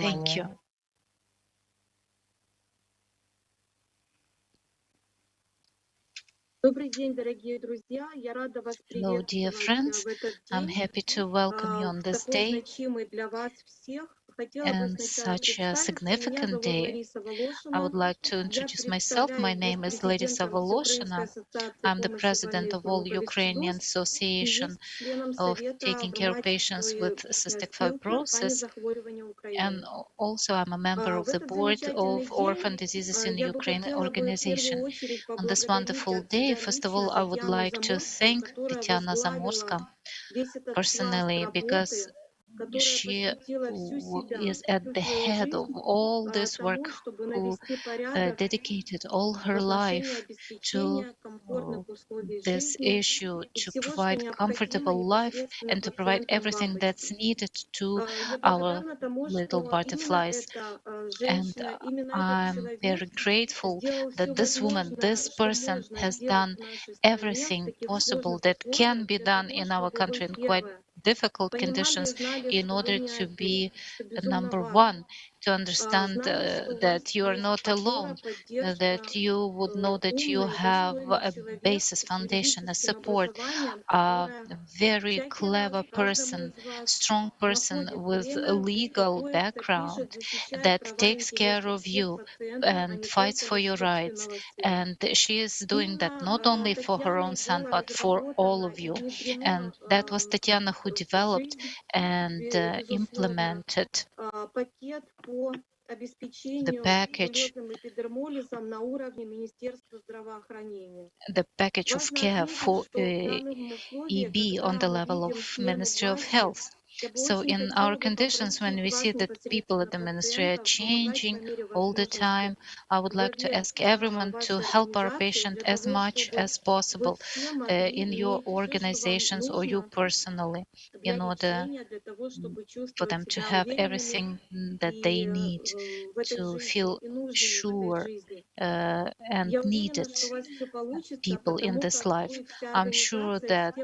Speaker 3: Thank you. Hello, dear friends. I'm happy to welcome you on this day. and such a significant day, I would like to introduce myself. My name is Larisa Voloshina. I'm the president of all Ukrainian Association of Taking Care of Patients with Cystic Fibrosis, and also I'm a member of the board of Orphan Diseases in Ukraine organization. On this wonderful day, first of all, I would like to thank Tatiana Zamorska personally, because she is at the head of all this work, who dedicated all her life to this issue, to provide comfortable life and to provide everything that's needed to our little butterflies. And I'm very grateful that this woman, this person, has done everything possible that can be done in our country in quite difficult conditions in order to be number one, to understand that you are not alone, that you would know that you have a basis, foundation, a support, a very clever person, strong person with a legal background that takes care of you and fights for your rights. And she is doing that not only for her own son, but for all of you. And that was Tatiana who developed and implemented the package of care for EB on the level of Ministry of Health. So in our conditions, when we see that people at the ministry are changing all the time, I would like to ask everyone to help our patient as much as possible in your organizations or you personally, in order for them to have everything that they need to feel sure and needed people in this life. I'm sure that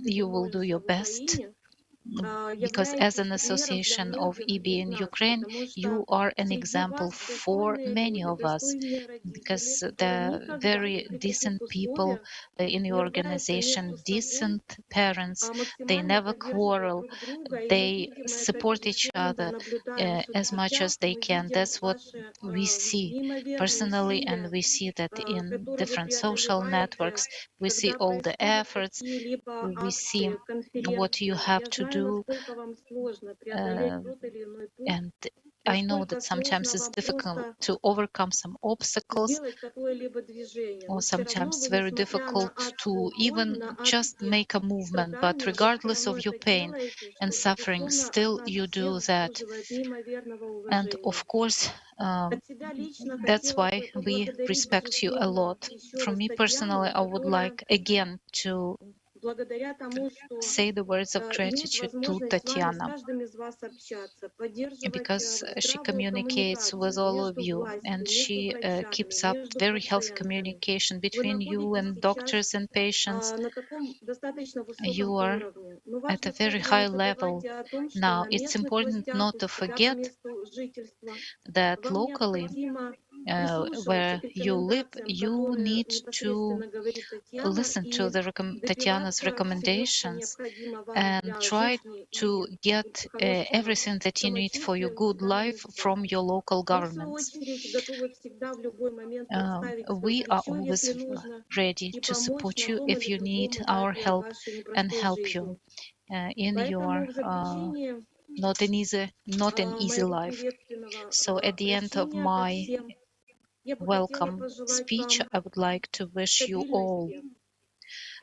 Speaker 3: you will do your best, because as an association of EB in Ukraine, you are an example for many of us, because they're very decent people in your organization, decent parents. They never quarrel. They support each other as much as they can. That's what we see personally, and we see that in different social networks. We see all the efforts, we see what you have to do, and I know that sometimes it's difficult to overcome some obstacles, or sometimes it's very difficult to even just make a movement, but regardless of your pain and suffering, still you do that. And of course, that's why we respect you a lot. From me personally, I would like again to say the words of gratitude to Tatiana, because she communicates with all of you, and she keeps up very healthy communication between you and doctors and patients. You are at a very high level now. It's important not to forget that locally, where you live, you need to listen to Tatiana's recommendations and try to get everything that you need for your good life from your local governments. We are always ready to support you if you need our help and help you in your not an easy life. So at the end of my welcome speech, I would like to wish you all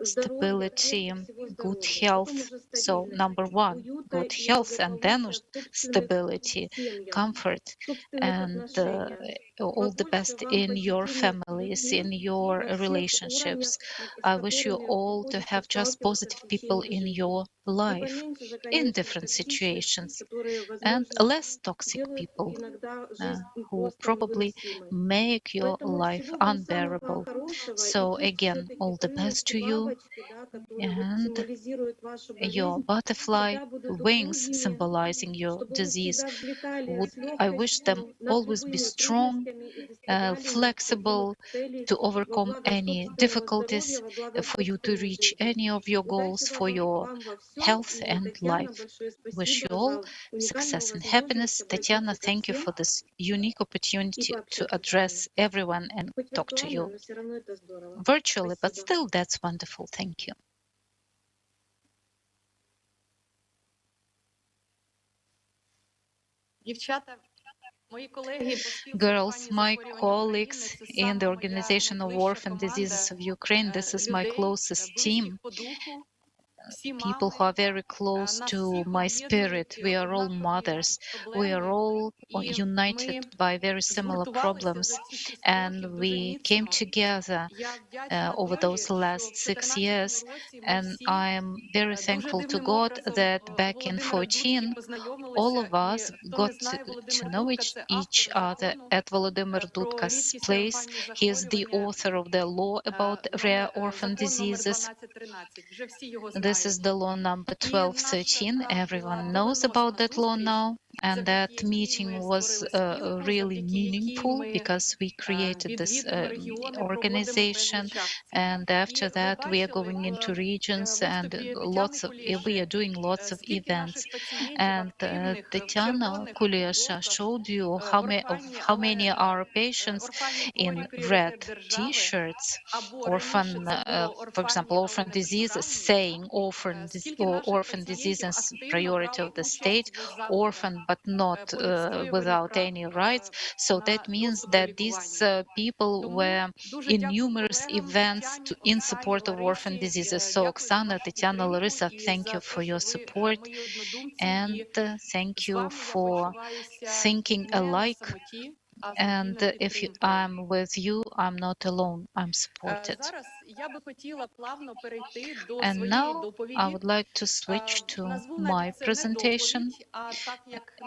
Speaker 3: stability, good health. So number one, good health, and then stability, comfort, and all the best in your families, in your relationships. I wish you all to have just positive people in your life in different situations, and less toxic people who probably make your life unbearable. So again, all the best to you. you and your butterfly wings symbolizing your disease. I wish them always be strong, flexible, to overcome any difficulties, for you to reach any of your goals for your health and life. Wish you all success and happiness. Tatiana, thank you for this unique opportunity to address everyone and talk to you virtually, but still that's wonderful. Thank you. Girls, my colleagues in the Organization of Orphan Diseases of Ukraine, this is my closest team. People who are very close to my spirit. We are all mothers. We are all united by very similar problems. And we came together over those last 6 years. And I am very thankful to God that back in 2014, all of us got to know each other at Volodymyr Dudka's place. He is the author of the law about rare orphan diseases. This is the law number 1213. Everyone knows about that law now. And that meeting was really meaningful because we created this organization. And after that, we are going into regions and we are doing lots of events. And Tatiana Kuliasha showed you how many are patients in red T-shirts, orphan, for example, orphan diseases, saying orphan disease is priority of the state, orphan but not without any rights. So that means that these people were in numerous events in support of orphan diseases. So Oksana, Tatiana, Larissa, thank you for your support, and thank you for thinking alike. And if I'm with you, I'm not alone, I'm supported. And now I would like to switch to my presentation.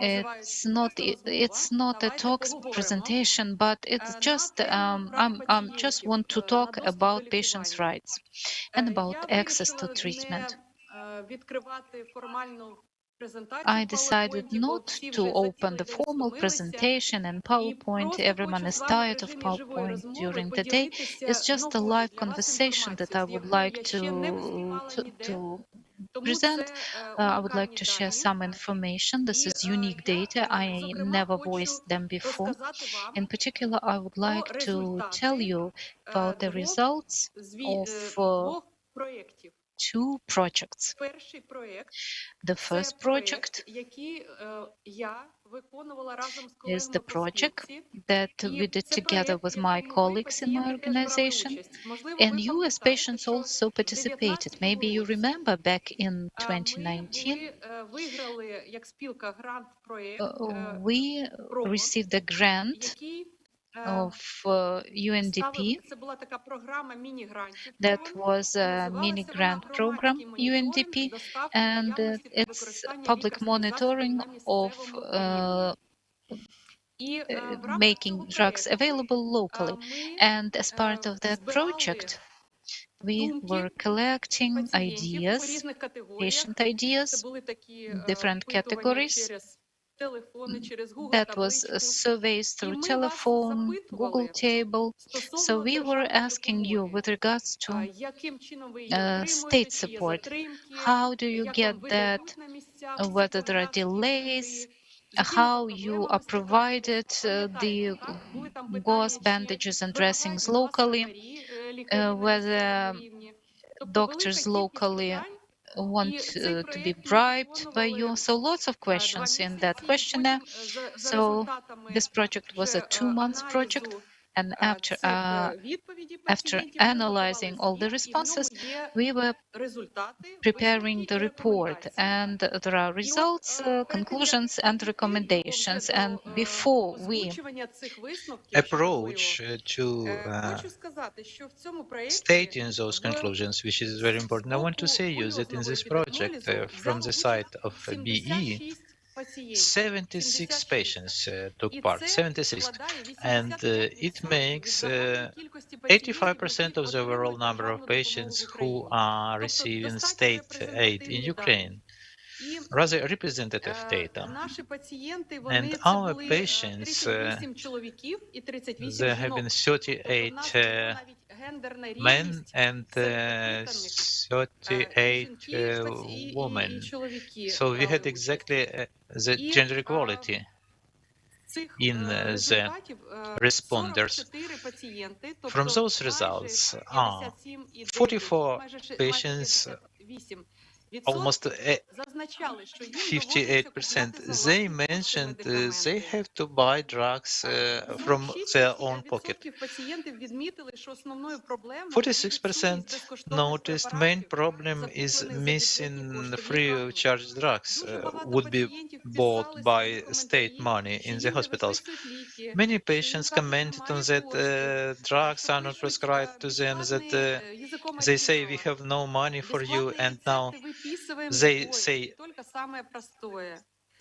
Speaker 3: It's not a talk presentation, but it's just I'm just want to talk about patients' rights and about access to treatment. I decided not to open the formal presentation and PowerPoint. Everyone is tired of PowerPoint during the day. It's just a live conversation that I would like to present. I would like to share some information. This is unique data. I never voiced them before. In particular, I would like to tell you about the results of two projects. The first project is the project that we did together with my colleagues in my organization. And you as patients also participated. Maybe you remember back in 2019, we received a grant of UNDP. That was a mini grant program, UNDP, and it's public monitoring of making drugs available locally. And as part of that project, we were collecting ideas, patient ideas, different categories. That was surveys through telephone, Google table. So we were asking you with regards to state support, how do you get that, whether there are delays, how you are provided the gauze bandages and dressings locally, whether doctors locally want to be bribed by you. So lots of questions in that questionnaire. So this project was a 2-month project, and after analyzing all the responses, we were preparing the report, and there are results, conclusions, and recommendations. And before we
Speaker 2: approach to stating those conclusions, which is very important, I want to say you that in this project, from the side of BE, 76 patients took part, 76, and it makes 85% of the overall number of patients who are receiving state aid in Ukraine. Rather representative data. And our patients, there have been 38 men and 38 women. So we had exactly the gender equality in the responders. From those results, 44 patients, almost 58%, they mentioned they have to buy drugs from their own pocket. 46% noticed main problem is missing free of charge drugs would be bought by state money in the hospitals. Many patients commented on that drugs are not prescribed to them, that they say we have no money for you, and now they say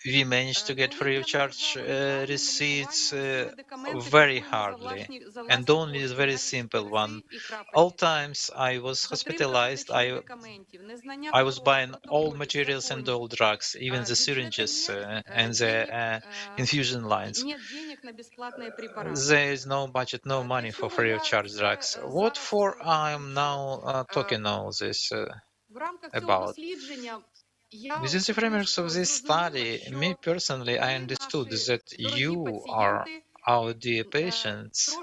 Speaker 2: we managed to get free of charge receipts very hardly, and only a very simple one. All times I was hospitalized, I was buying all materials and all drugs, even the syringes and the infusion lines. There is no budget, no money for free of charge drugs. What for I'm now talking all this about? Within the framework of this study, me personally, I understood that you are our dear patients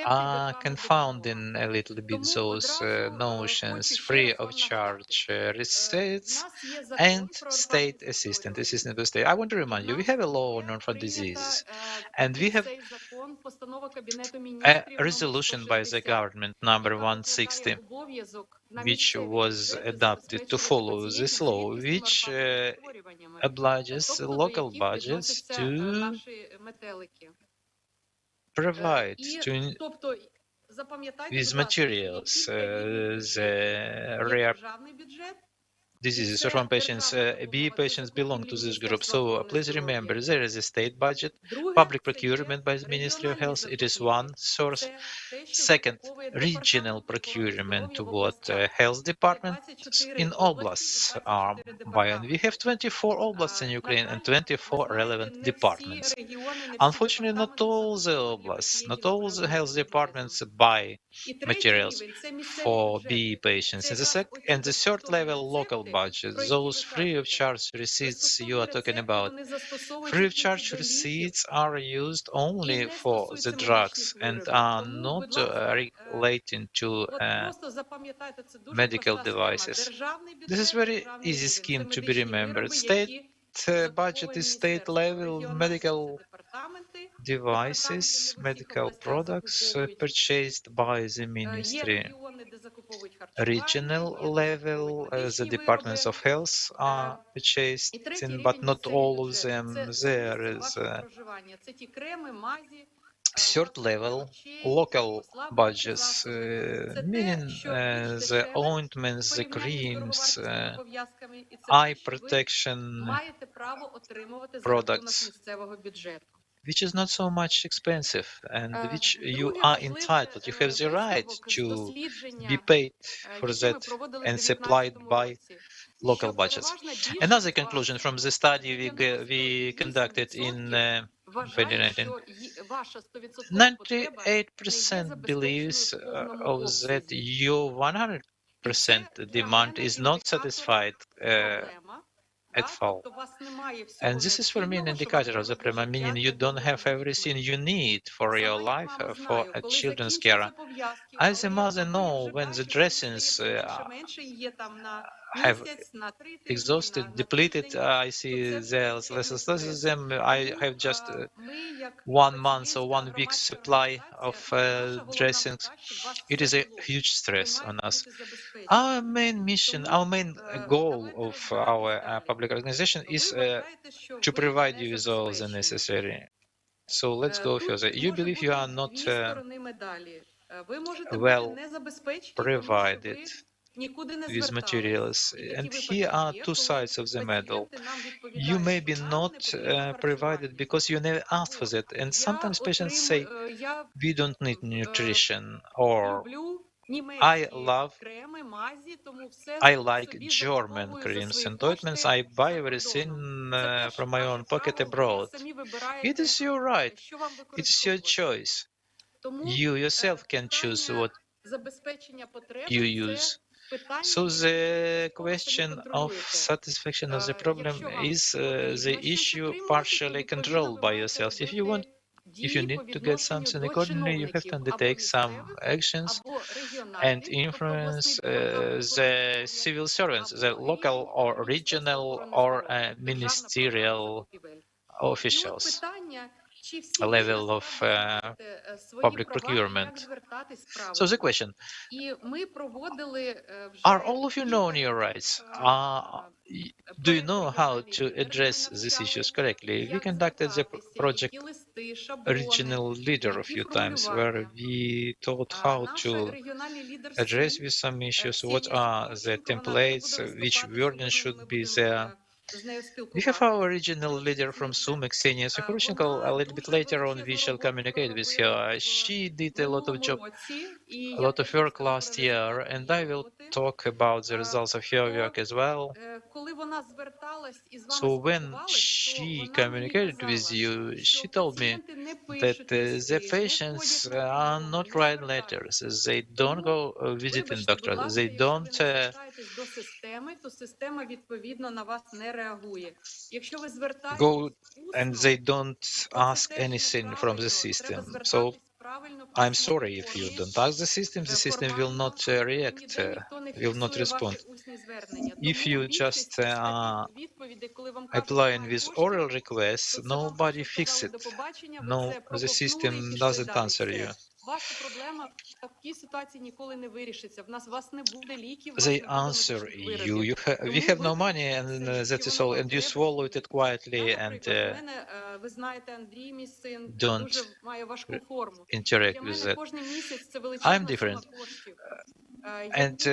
Speaker 2: are confounding a little bit those notions, free of charge receipts and state assistant to state. I want to remind you, we have a law on orphan diseases, and we have a resolution by the government number 160, which was adopted to follow this law, which obliges local budgets to provide with materials the rare diseases. Orphan patients, B patients belong to this group. So please remember, there is a state budget, public procurement by the Ministry of Health. It is one source. Second, regional procurement, what health departments in oblasts are buying. We have 24 oblasts in Ukraine and 24 relevant departments. Unfortunately, not all the oblasts, not all the health departments buy materials for BE patients. And the third level, local budget, those free of charge receipts you are talking about. Free of charge receipts are used only for the drugs and are not relating to medical devices. This is very easy scheme to be remembered. State budget is state level medical devices, medical products purchased by the ministry. Regional level, the departments of health are purchased, but not all of them. There is third level, local budgets, meaning the ointments, the creams, eye protection products, which is not so much expensive and which you are entitled. You have the right to be paid for that and supplied by local budgets. Another conclusion from the study we conducted in 2019, 98% believes of that your 100% demand is not satisfied at all. And this is for me an indicator of the prima, meaning you don't have everything you need for your life, for a children's care. As a mother know when the dressings have exhausted, depleted, I see there's less of them. I have just 1 month or 1 week supply of dressings. It is a huge stress on us. Our main mission, our main goal of our public organization is to provide you with all the necessary. So let's go further. You believe you are not well provided with materials. And here are two sides of the medal. You may be not provided because you never asked for that. And sometimes patients say, we don't need nutrition, or I like German creams and ointments. I buy everything from my own pocket abroad. It is your right. It's your choice. You yourself can choose what you use. So the question of satisfaction of the problem is the issue partially controlled by yourself. If you need to get something accordingly, you have to undertake some actions and influence the civil servants, the local or regional or ministerial officials, a level of public procurement. So the question, are all of you knowing your rights? Do you know how to address these issues correctly? We conducted the project regional leader a few times where we taught how to address with some issues, what are the templates, which wording should be there. We have our regional leader from Sumy, Ksenia Sukhorchenko. A little bit later on we shall communicate with her. She did a lot of work last year, and I will talk about the results of her work as well. So when she communicated with you, she told me that the patients are not writing letters. They don't go visiting doctors. They don't go and they don't ask anything from the system. So I'm sorry if you don't ask the system will not react, will not respond. If you just applying with oral requests, nobody fixes it. No, the system doesn't answer you. They answer you. We have no money, and that is all. And you swallow it quietly and don't interact with that. I'm different. And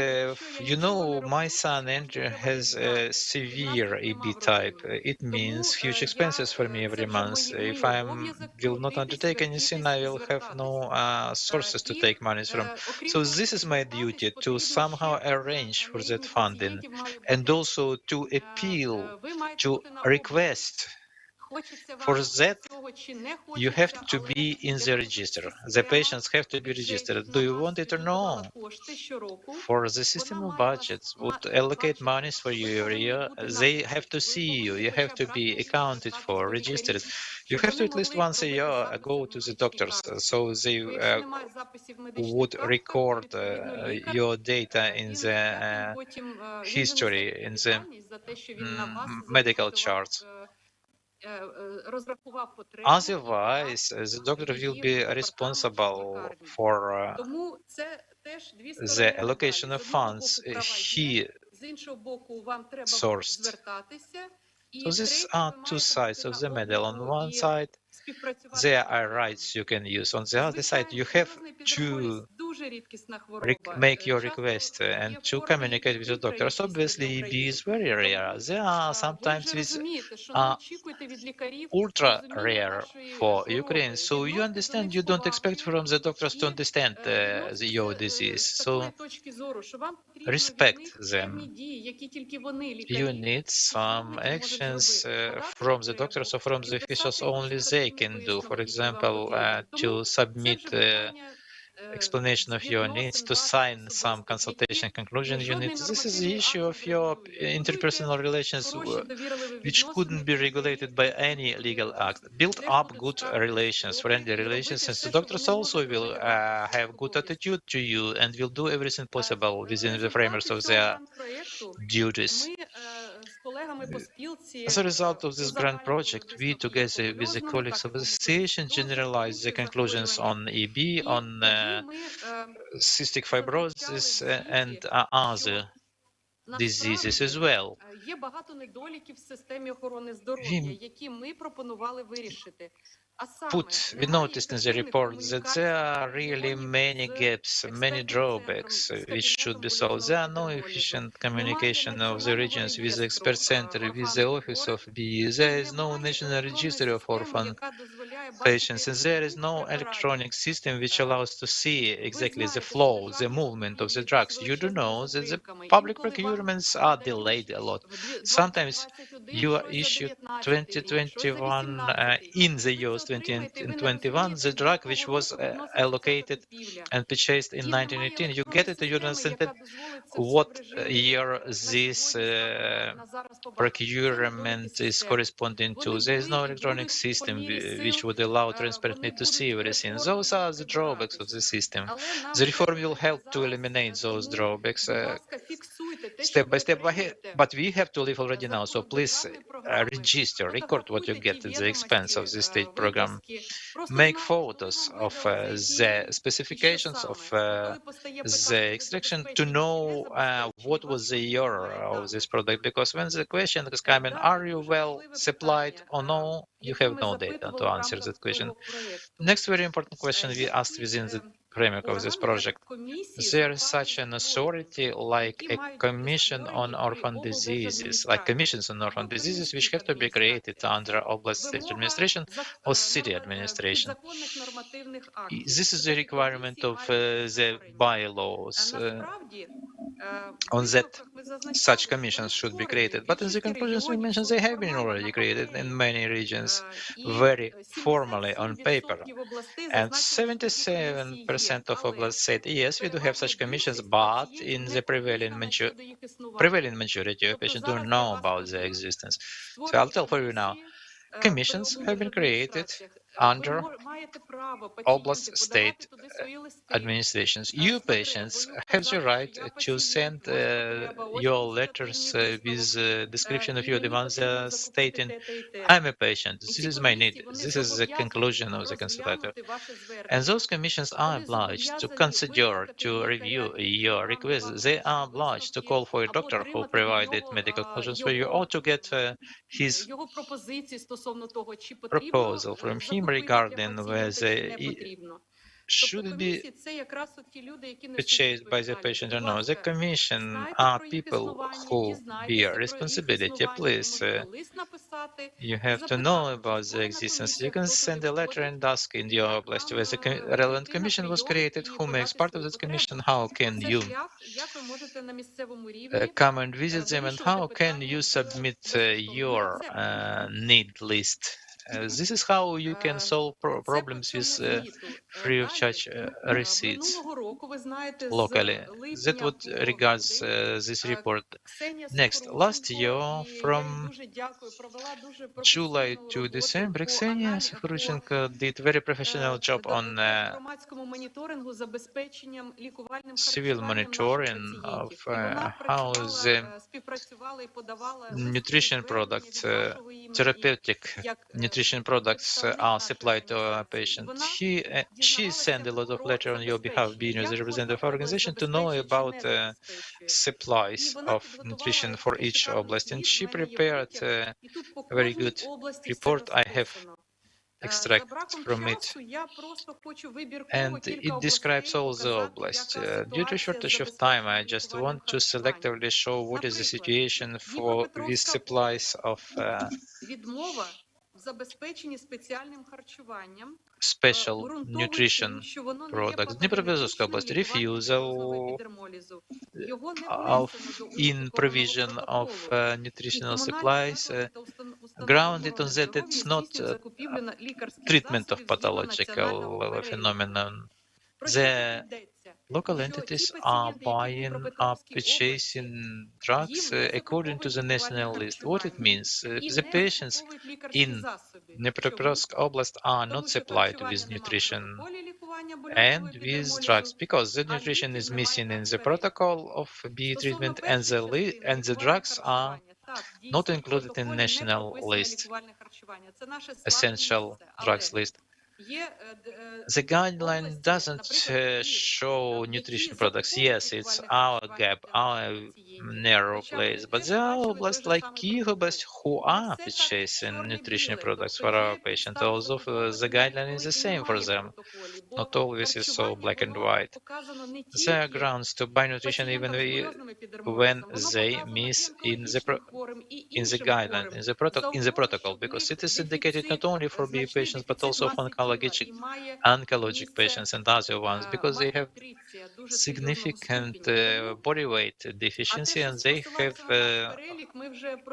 Speaker 2: you know, my son Andrew has a severe EB type. It means huge expenses for me every month. If I will not undertake anything, I will have no sources to take money from. So this is my duty to somehow arrange for that funding, and also to appeal, to request. For that, you have to be in the register. The patients have to be registered. Do you want it or no? For the system of budgets would allocate monies for you every year. They have to see you. You have to be accounted for, registered. You have to at least once a year go to the doctors, so they would record your data in the history, in the medical charts. Otherwise, the doctor will be responsible for the allocation of funds he sourced. So these are two sides of the medal. On one side, there are rights you can use. On the other side, you have to make your request and to communicate with the doctors. Obviously, EB is very rare. There are sometimes with ultra rare for Ukraine. So you understand, you don't expect from the doctors to understand your disease. So respect them. You need some actions from the doctors or from the officials only they can do. For example, to submit explanation of your needs, to sign some consultation conclusion unit. This is the issue of your interpersonal relations, which couldn't be regulated by any legal act. Build up good relations, friendly relations, and the doctors also will have good attitude to you and will do everything possible within the frameworks of their duties. As a result of this grand project, we, together with the colleagues of the association, generalized the conclusions on EB, on cystic fibrosis, and other diseases as well.
Speaker 14: Є багато недоліків в системі охорони здоров'я, які ми пропонували вирішити.
Speaker 2: we noticed in the report that there are really many gaps, many drawbacks which should be solved. There are no efficient communication of the regions with the expert center, with the office of BE. There is no national register of orphan patients, and there is no electronic system which allows to see exactly the flow, the movement of the drugs. You do know that the public procurements are delayed a lot. Sometimes you are issued 2021 in the years 2021 the drug which was allocated and purchased in 1918. You get it, you don't understand what year this procurement is corresponding to. There is no electronic system which would allow transparently to see everything. Those are the drawbacks of the system. The reform will help to eliminate those drawbacks step by step. But we have to live already now. So please register, record what you get at the expense of the state program. Make photos of the specifications of the extraction to know what was the year of this product, because when the question is coming, are you well supplied or no, you have no data to answer that question. Next very important question we asked within the framework of this project: there is such an authority like a commission on orphan diseases, like commissions on orphan diseases, which have to be created under Oblast State Administration or city administration. This is the requirement of the bylaws on that such commissions should be created. But in the conclusions we mentioned they have been already created in many regions, very formally on paper. And 77% of Oblast said, yes, we do have such commissions, but in the prevailing majority of patients don't know about their existence. So I'll tell for you now, commissions have been created under Oblast State administrations. You patients have the right to send your letters with description of your demands stating, I'm a patient, this is my need, this is the conclusion of the consultator. And those commissions are obliged to consider, to review your request. They are obliged to call for a doctor who provided medical conclusions for you, or to get his proposal from him regarding whether should it be purchased by the patient or not. The commission are people who bear responsibility. Please, you have to know about the existence. You can send a letter and ask in your oblast where the relevant commission was created, who makes part of that commission, how can you come and visit them, and how can you submit your need list. This is how you can solve problems with free of charge receipts locally. That what regards this report. Next, last year from July to December, Ksenia Sifurchenko did very professional job on civil monitoring of how the nutrition products, therapeutic nutrition products are supplied to our patient. She sent a lot of letter on your behalf, being as a representative of our organization, to know about supplies of nutrition for each oblast, and she prepared a very good report. I have extracted from it, and it describes all the oblast. Due to shortage of time, I just want to selectively show what is the situation for these supplies of special nutrition products. Dnipropetrovsk Oblast, refusal in provision of nutritional supplies, grounded on that it's not treatment of pathological phenomenon. The local entities are buying, are purchasing drugs according to the national list. What it means? The patients in Dnipropetrovsk Oblast are not supplied with nutrition and with drugs because the nutrition is missing in the protocol of BE treatment, and the drugs are not included in national list, essential drugs list. The guideline doesn't show nutrition products. Yes, it's our gap, our narrow place, but there are oblasts like Kyiv Oblast who are purchasing nutrition products for our patients, although the guideline is the same for them. Not always is so black and white. There are grounds to buy nutrition even when they miss in the guideline, in the protocol, because it is indicated not only for BE patients but also for oncologic patients and other ones, because they have significant body weight deficiency and they have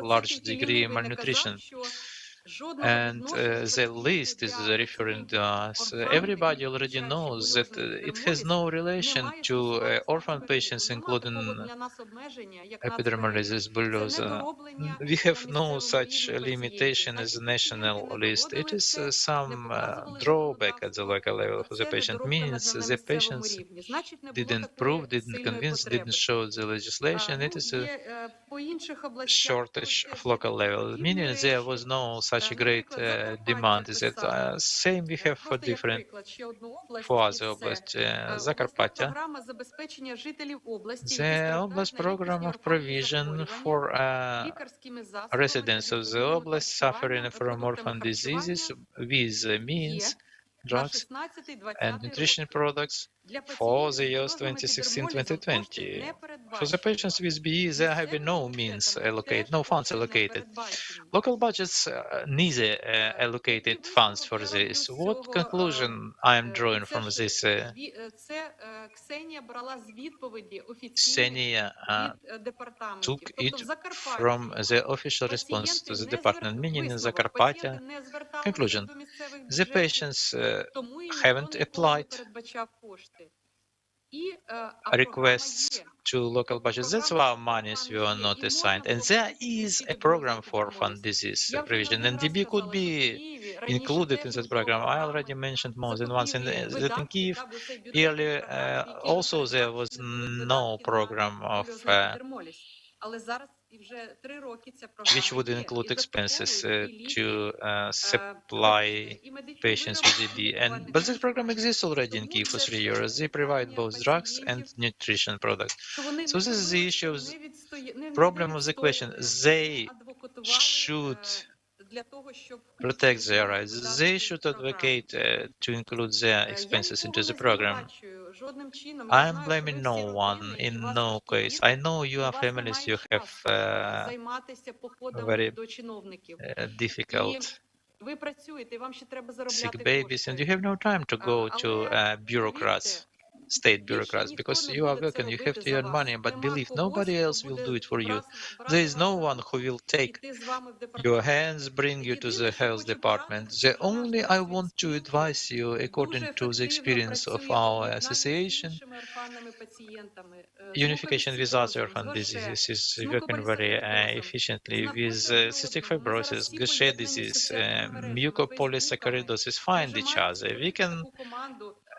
Speaker 2: large degree malnutrition. And the list is referring to us. Everybody already knows that it has no relation to orphan patients, including epidermolysis bullosa. We have no such limitation as a national list. It is some drawback at the local level for the patient, means the patients didn't prove, didn't convince, didn't show the legislation. It is a shortage of local level, meaning there was no such a great demand. That same we have for different for other oblasts. Zakarpattia, the oblast program of provision for residents of the oblast suffering from orphan diseases with means, drugs, and nutrition products for the years 2016-2020. For the patients with BE, there have been no means allocated, no funds allocated. Local budgets neither allocated funds for this. What conclusion I am drawing from this? Ksenia took it from the official response to the department, meaning in Zakarpattia. Conclusion: the patients haven't applied requests to local budgets. That's why monies were not assigned. And there is a program for orphan disease prevention, and DB could be included in that program. I already mentioned more than once, and that in Kyiv earlier also there was no program of which would include expenses to supply patients with EB. But this program exists already in Kyiv for 3 years. They provide both drugs and nutrition products. So this is the issue, problem of the question. They should protect their rights. They should advocate to include their expenses into the program. I'm blaming no one in no case. I know you are families, you have very difficult sick babies, and you have no time to go to bureaucrats, state bureaucrats, because you are working, you have to earn money, but believe nobody else will do it for you. There is no one who will take your hands, bring you to the health department. The only I want to advise you, according to the experience of our association, unification with other orphan diseases is working very efficiently with cystic fibrosis, Gaucher disease, mucopolysaccharidosis find each other. We can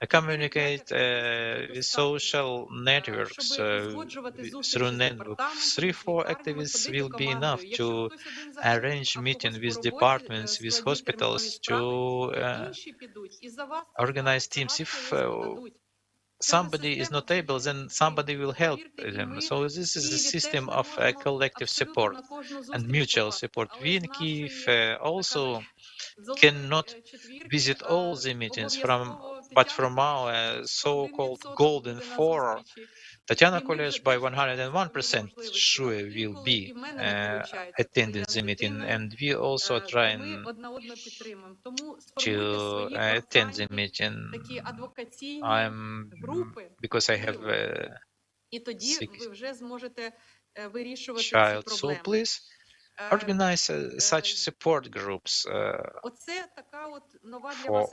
Speaker 2: communicate with social networks through network. 3-4 activists will be enough to arrange meeting with departments, with hospitals, to organize teams. If somebody is not able, then somebody will help them. So this is the system of collective support and mutual support. We in Kyiv also cannot visit all the meetings but from our so-called golden four, Tatiana College by 101% sure will be attending the meeting, and we also trying to attend the meeting. I'm because I have a sick child, so please organize such support groups for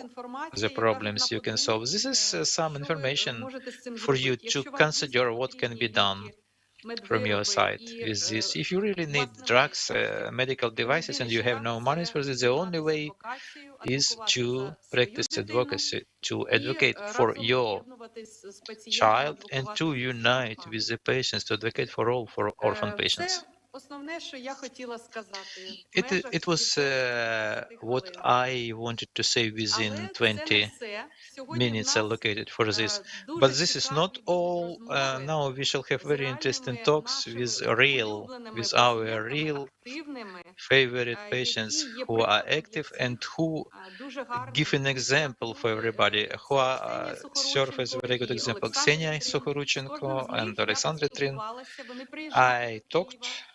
Speaker 2: the problems you can solve. This is some information for you to consider what can be done from your side with this. If you really need drugs, medical devices, and you have no money for this, the only way is to practice advocacy, to advocate for your child and to unite with the patients, to advocate for all for orphan patients.
Speaker 8: Основне, що я хотіла сказати в
Speaker 2: It,
Speaker 8: межах
Speaker 2: it was
Speaker 8: 10
Speaker 2: what
Speaker 8: хвилин.
Speaker 2: I wanted to say within
Speaker 8: Але це не
Speaker 2: 20
Speaker 8: все. Сьогодні в
Speaker 2: minutes
Speaker 8: нас
Speaker 2: allocated for this.
Speaker 8: дуже
Speaker 2: But this is not
Speaker 8: цікаві будуть
Speaker 2: all.
Speaker 8: розмови
Speaker 2: Now we shall have
Speaker 8: з
Speaker 2: very interesting
Speaker 8: реальними
Speaker 2: talks
Speaker 8: нашими улюбленими
Speaker 2: with our
Speaker 8: пацієнтами,
Speaker 2: real
Speaker 8: активними,
Speaker 2: favorite patients
Speaker 8: які є
Speaker 2: who are
Speaker 8: прикладом для
Speaker 2: active and
Speaker 8: всіх.
Speaker 2: who
Speaker 8: Дуже
Speaker 2: give
Speaker 8: гарні
Speaker 2: an example for
Speaker 8: люди.
Speaker 2: everybody, who
Speaker 8: Це
Speaker 2: are,
Speaker 8: Ксенія
Speaker 2: serve as a
Speaker 8: Сухорученко
Speaker 2: very good
Speaker 8: і
Speaker 2: example.
Speaker 8: Олександр
Speaker 2: Ksenia
Speaker 8: Трин. З кожним
Speaker 2: Sukhoruchenko
Speaker 8: з них
Speaker 2: and
Speaker 8: я
Speaker 2: Alexander Trin.
Speaker 8: поспілкувалася. Вони приїжджали
Speaker 2: I
Speaker 8: до
Speaker 2: talked
Speaker 8: Києва.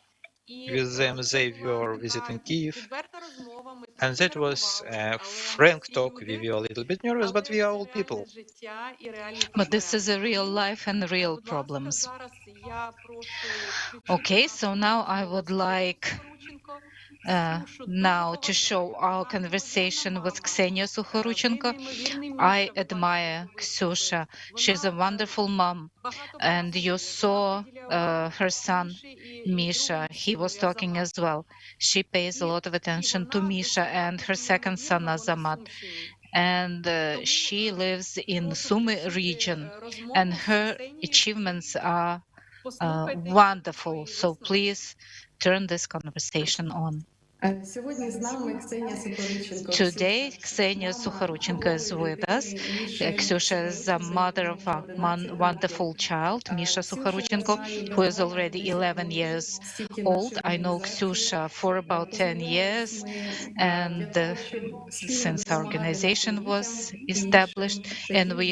Speaker 8: І
Speaker 2: with them.
Speaker 8: це
Speaker 2: They
Speaker 8: була
Speaker 2: were
Speaker 8: така
Speaker 2: visiting Kiev.
Speaker 8: відверта розмова. Ми
Speaker 2: And
Speaker 8: трохи
Speaker 2: that was
Speaker 8: нервували,
Speaker 2: a
Speaker 8: але ми
Speaker 2: frank
Speaker 8: всі
Speaker 2: talk. We
Speaker 8: люди.
Speaker 2: were a little bit nervous, but we are
Speaker 8: Але
Speaker 2: all
Speaker 8: це
Speaker 2: people.
Speaker 8: реальне життя і реальні
Speaker 3: But this is a
Speaker 8: проблеми.
Speaker 3: real
Speaker 8: Тому,
Speaker 3: life and real
Speaker 8: будь ласка,
Speaker 3: problems.
Speaker 8: зараз я прошу включити
Speaker 3: Okay, so
Speaker 8: нашу
Speaker 3: now I
Speaker 8: розмову
Speaker 3: would
Speaker 8: з Ксенією
Speaker 3: like
Speaker 8: Сухорученко. Ксюшу, дуже
Speaker 3: now to
Speaker 8: поважаю.
Speaker 3: show our
Speaker 8: Вона неймовірна
Speaker 3: conversation with
Speaker 8: мама.
Speaker 3: Ksenia
Speaker 8: Ви
Speaker 3: Sukhoruchenko.
Speaker 8: неймовірний
Speaker 3: I
Speaker 8: Міша, ви бачите
Speaker 3: admire
Speaker 8: його виступи.
Speaker 3: Ksusha. She's a
Speaker 8: Вона
Speaker 3: wonderful mom.
Speaker 8: багато
Speaker 3: And you
Speaker 8: працює. Вона
Speaker 3: saw
Speaker 8: приділяє увагу
Speaker 3: her son,
Speaker 8: Міші і
Speaker 3: Misha.
Speaker 8: другому
Speaker 3: He
Speaker 8: сину
Speaker 3: was talking as
Speaker 8: Азамату.
Speaker 3: well. She pays a
Speaker 8: І,
Speaker 3: lot of
Speaker 8: і
Speaker 3: attention to
Speaker 8: вона
Speaker 3: Misha and her
Speaker 8: досягає
Speaker 3: second son,
Speaker 8: неймовірного на
Speaker 3: Azamat.
Speaker 8: Сумщині.
Speaker 3: And
Speaker 8: Тому
Speaker 3: she lives in
Speaker 8: прошу
Speaker 3: Sumy
Speaker 8: включити
Speaker 3: region. And
Speaker 8: розмову з
Speaker 3: her
Speaker 8: Ксенією.
Speaker 3: achievements are
Speaker 8: Послухайте і
Speaker 3: wonderful.
Speaker 8: свої
Speaker 3: So
Speaker 8: висновки.
Speaker 3: please turn this conversation on.
Speaker 15: Сьогодні з нами Ксенія Сухорученко.
Speaker 3: Today, Ksenia Sukhoruchenko is with us. Ksusha is the mother of a wonderful child, Misha Sukhoruchenko, who is already 11 years old. I know Ksusha for about 10 years, and since our organization was established, and we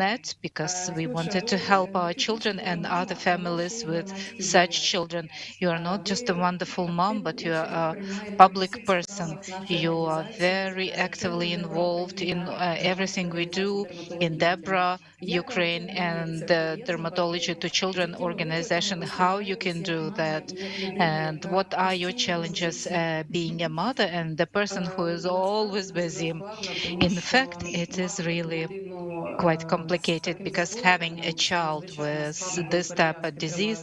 Speaker 3: met because we wanted to help our children and other families with such children. You are not just a wonderful mom, but you are a public person. You are very actively involved in everything we do in DEBRA Ukraine and the Dermatology to Children organization. How you can do that, and what are your challenges being a mother and the person who is always busy. In fact, it is really quite complicated because having a child with this type of disease,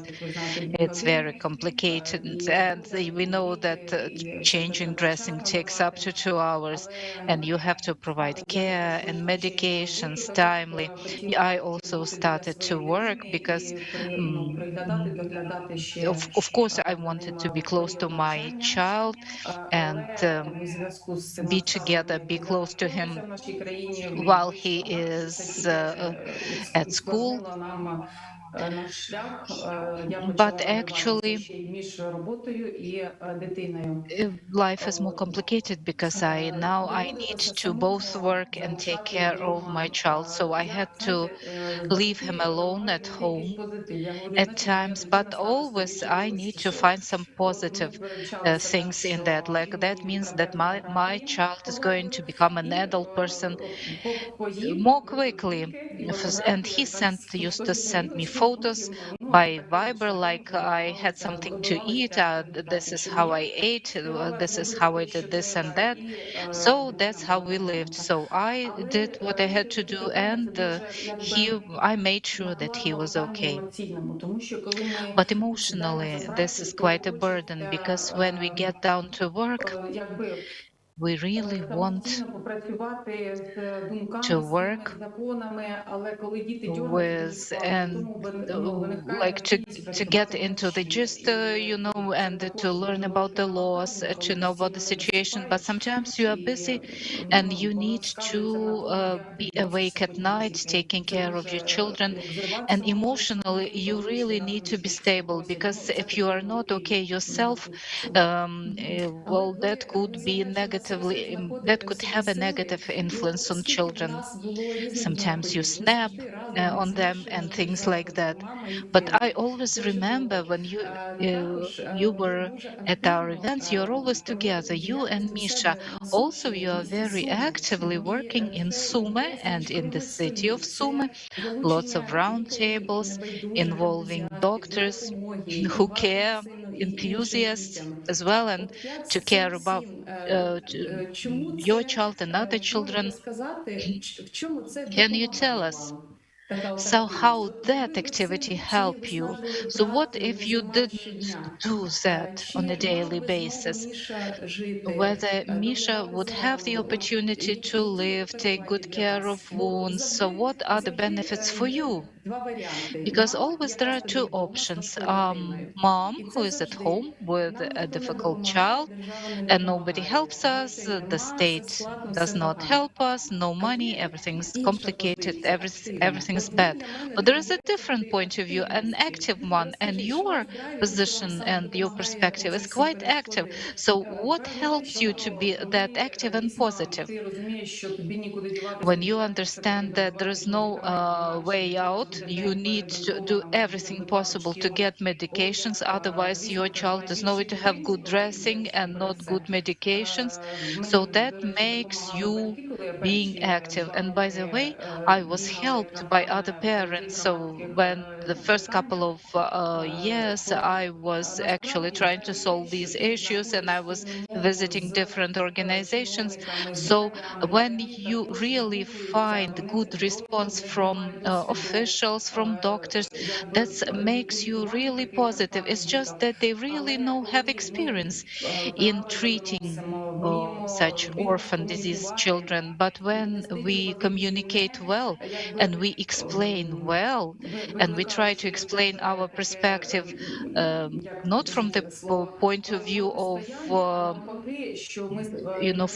Speaker 3: it's very complicated, and we know that changing dressing takes up to 2 hours, and you have to provide care and medications timely. I also started to work because of course I wanted to be close to my child and be together, be close to him while he is at school. But actually, life is more complicated because I need to both work and take care of my child. So I had to leave him alone at home at times, but always I need to find some positive things in that. Like that means that my child is going to become an adult person more quickly. And he used to send me photos by Viber, like I had something to eat. This is how I ate. This is how I did this and that. So that's how we lived. So I did what I had to do, and I made sure that he was okay. But emotionally, this is quite a burden because when we get down to work, we really want to work with and like to get into the gist, and to learn about the laws, to know about the situation. But sometimes you are busy and you need to be awake at night, taking care of your children. And emotionally, you really need to be stable because if you are not okay yourself, well, that could be that could have a negative influence on children. Sometimes you snap on them and things like that. But I always remember when you were at our events, you're always together, you and Misha. Also, you are very actively working in Sumy and in the city of Sumy. Lots of roundtables involving doctors who care, enthusiasts as well, and to care about your child and other children. Can you tell us? So how that activity help you? So what if you didn't do that on a daily basis? Whether Misha would have the opportunity to live, take good care of wounds. So what are the benefits for you
Speaker 21: Because
Speaker 3: always there are two options. Mom who is at home with a difficult child and nobody helps us, the state does not help us, no money, everything's complicated, everything's bad. But there is a different point of view, an active one, and your position and your perspective is quite active. So what helps you to be that active and positive? When you understand that there is no way out, you need to do everything possible to get medications, otherwise your child is nowhere to have good dressing and not good medications. So that makes you being active. And by the way, I was helped by other parents. So when the first couple of years, I was actually trying to solve these issues and I was visiting different organizations. So when you really find good response from officials, from doctors, that makes you really positive. It's just that they really have experience in treating such orphan disease children. But when we communicate well and we explain well and we try to explain our perspective, not from the point of view of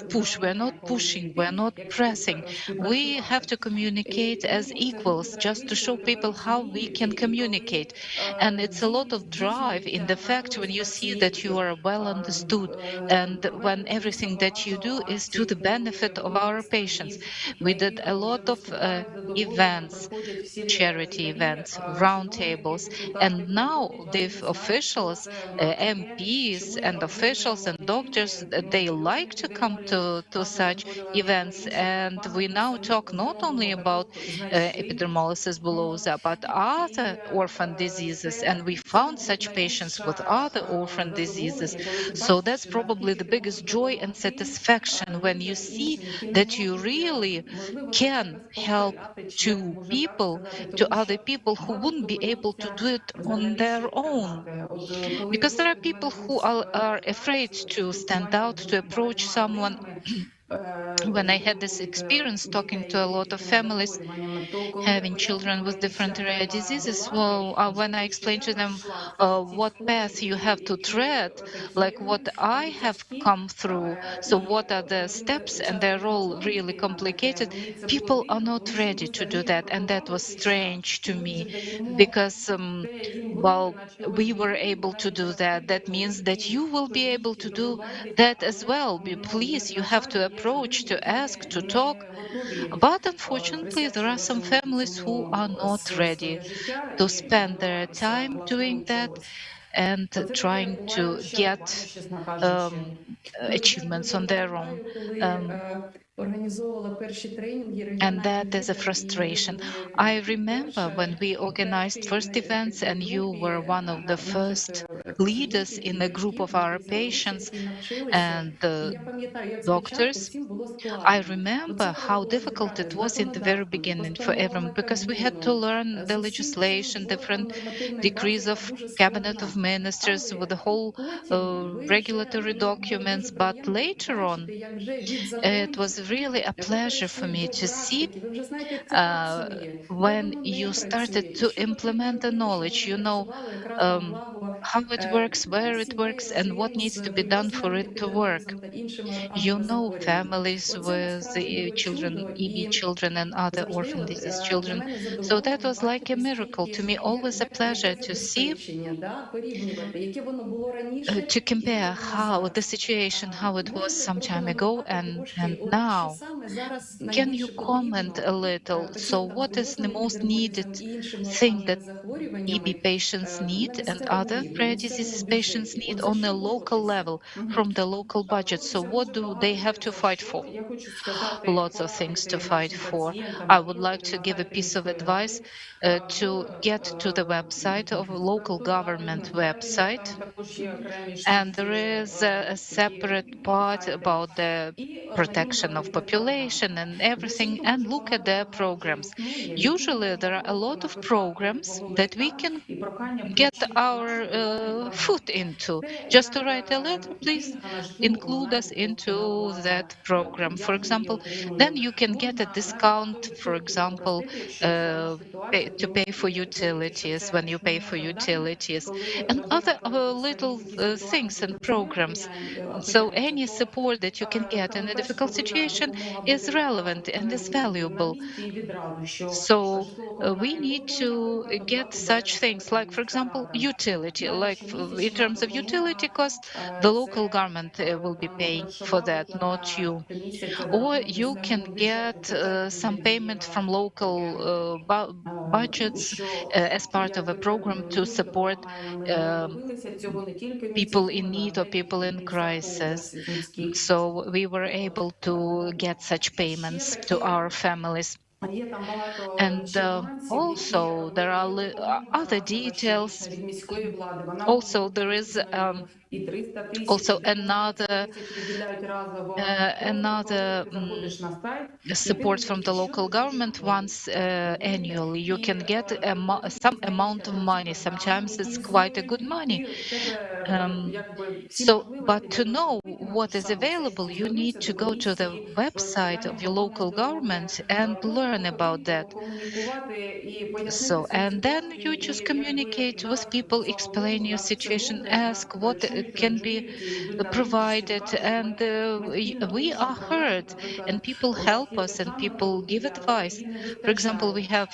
Speaker 3: push. We're not pushing, we're not pressing. We have to communicate as equals just to show people how we can communicate. And it's a lot of drive in the fact when you see that you are well understood and when everything that you do is to the benefit of our patients. We did a lot of events, charity events, roundtables, and now the officials, MPs and officials and doctors, they like to come to such events. And we now talk not only about epidermolysis bullosa, but other orphan diseases. And we found such patients with other orphan diseases. So that's probably the biggest joy and satisfaction when you see that you really can help to people, to other people who wouldn't be able to do it on their own. Because there are people who are afraid to stand out, to approach someone. When I had this experience talking to a lot of families having children with different rare diseases, well, when I explained to them what path you have to tread, like what I have come through, so what are the steps, and they're all really complicated, people are not ready to do that. And that was strange to me because, well, we were able to do that. That means that you will be able to do that as well. Please, you have to approach, to ask, to talk. But unfortunately, there are some families who are not ready to spend their time doing that and trying to get achievements on their own. And that is a frustration. I remember when we organized first events and you were one of the first leaders in a group of our patients and the doctors. I remember how difficult it was in the very beginning for everyone because we had to learn the legislation, different decrees of cabinet of ministers with the whole regulatory documents. But later on, it was really a pleasure for me to see uh, when you started to implement the knowledge, how it works, where it works, and what needs to be done for it to work. Families with children, EB children, and other orphan disease children. So that was like a miracle to me. Always a pleasure to see, to compare how the situation, how it was some time ago and now. Can you comment a little? So what is the most needed thing that EB patients need and other rare diseases patients need on a local level from the local budget? So what do they have to fight for? Lots of things to fight for. I would like to give a piece of advice to get to the website of a local government website. And there is a separate part about the protection of population and everything, and look at their programs. Usually there are a lot of programs that we can get our foot into. Just to write a letter, please include us into that program, for example. Then you can get a discount, for example, to pay for utilities when you pay for utilities and other little things and programs. So any support that you can get in a difficult situation is relevant and is valuable. So we need to get such things like, for example, utility, like in terms of utility cost, the local government will be paying for that, not you. Or you can get some payment from local budgets as part of a program to support people in need or people in crisis. So we were able to get such payments to our families. And also there are other details. Also there is also another support from the local government once annually. You can get some amount of money. Sometimes it's quite a good money. But to know what is available, you need to go to the website of your local government and learn about that. So, and then you just communicate with people, explain your situation, ask what can be provided, and we are heard, and people help us, and people give advice. For example, we have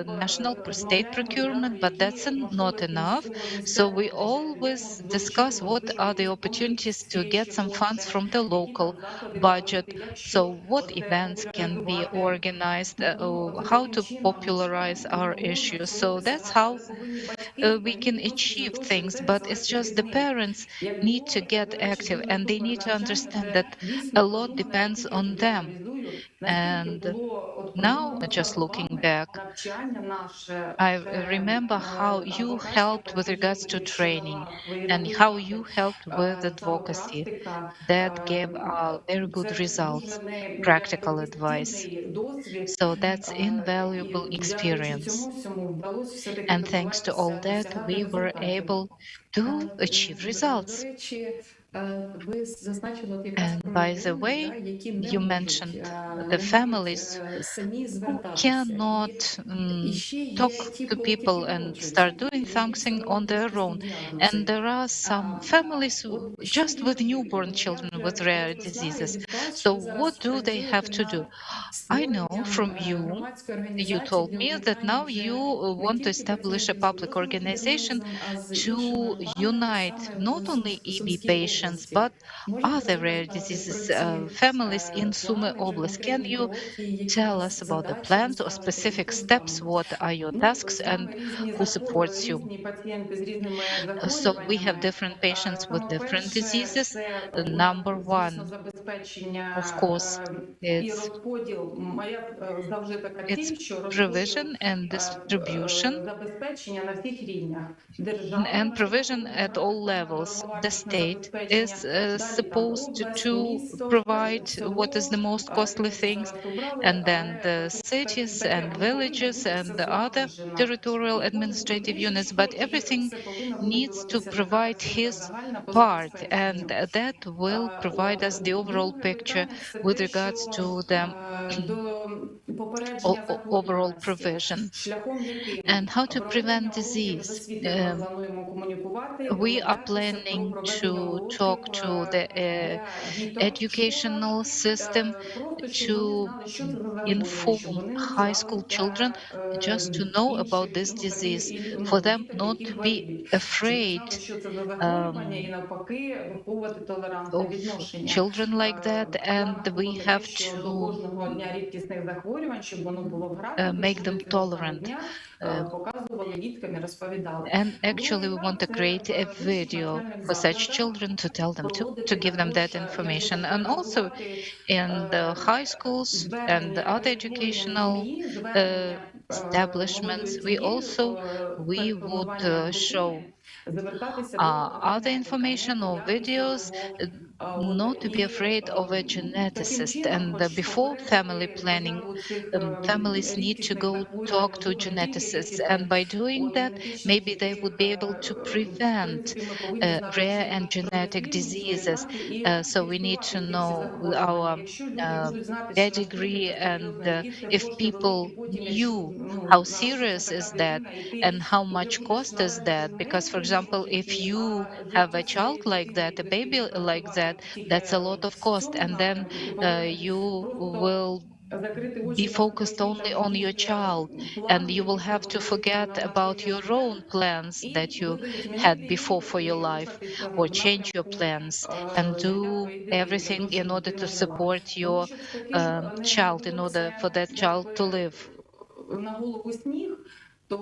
Speaker 3: national state procurement, but that's not enough. So we always discuss what are the opportunities to get some funds from the local budget. So what events can be organized, how to popularize our issues. So that's how we can achieve things, but it's just the parents need to get active and they need to understand that a lot depends on them. And now, just looking back, I remember how you helped with regards to training and how you helped with advocacy. That gave very good results, practical advice. So that's invaluable experience. And thanks to all that, we were able to achieve results. And by the way, you mentioned the families who cannot talk to people and start doing something on their own. And there are some families just with newborn children with rare diseases. So what do they have to do? I know from you, you told me that now you want to establish a public organization to unite not only EB patients, but other rare diseases families in Sumy Oblast. Can you tell us about the plans or specific steps? What are your tasks and who supports you? So we have different patients with different diseases. Number one, of course, it's provision and distribution and provision at all levels. The state is supposed to provide what is the most costly things, and then the cities and villages and the other territorial administrative units, but everything needs to provide his part, and that will provide us the overall picture with regards to the overall provision. And how to prevent disease. We are planning to talk to the educational system to inform high school children just to know about this disease, for them not to be afraid of children like that, and we have to make them tolerant. And actually we want to create a video for such children to tell them to give them that information. And also in the high schools and the other educational establishments, we would show other information or videos, not to be afraid of a geneticist. And before family planning, families need to go talk to geneticists. And by doing that, maybe they would be able to prevent rare and genetic diseases. So we need to know our uh, pedigree, and if people knew how serious is that and how much cost is that, because for example, if you have a child like that, a baby like that, that's a lot of cost, and then you will be focused only on your child, and you will have to forget about your own plans that you had before for your life, or change your plans and do everything in order to support your child, in order for that child to live.
Speaker 10: На голову сніг, то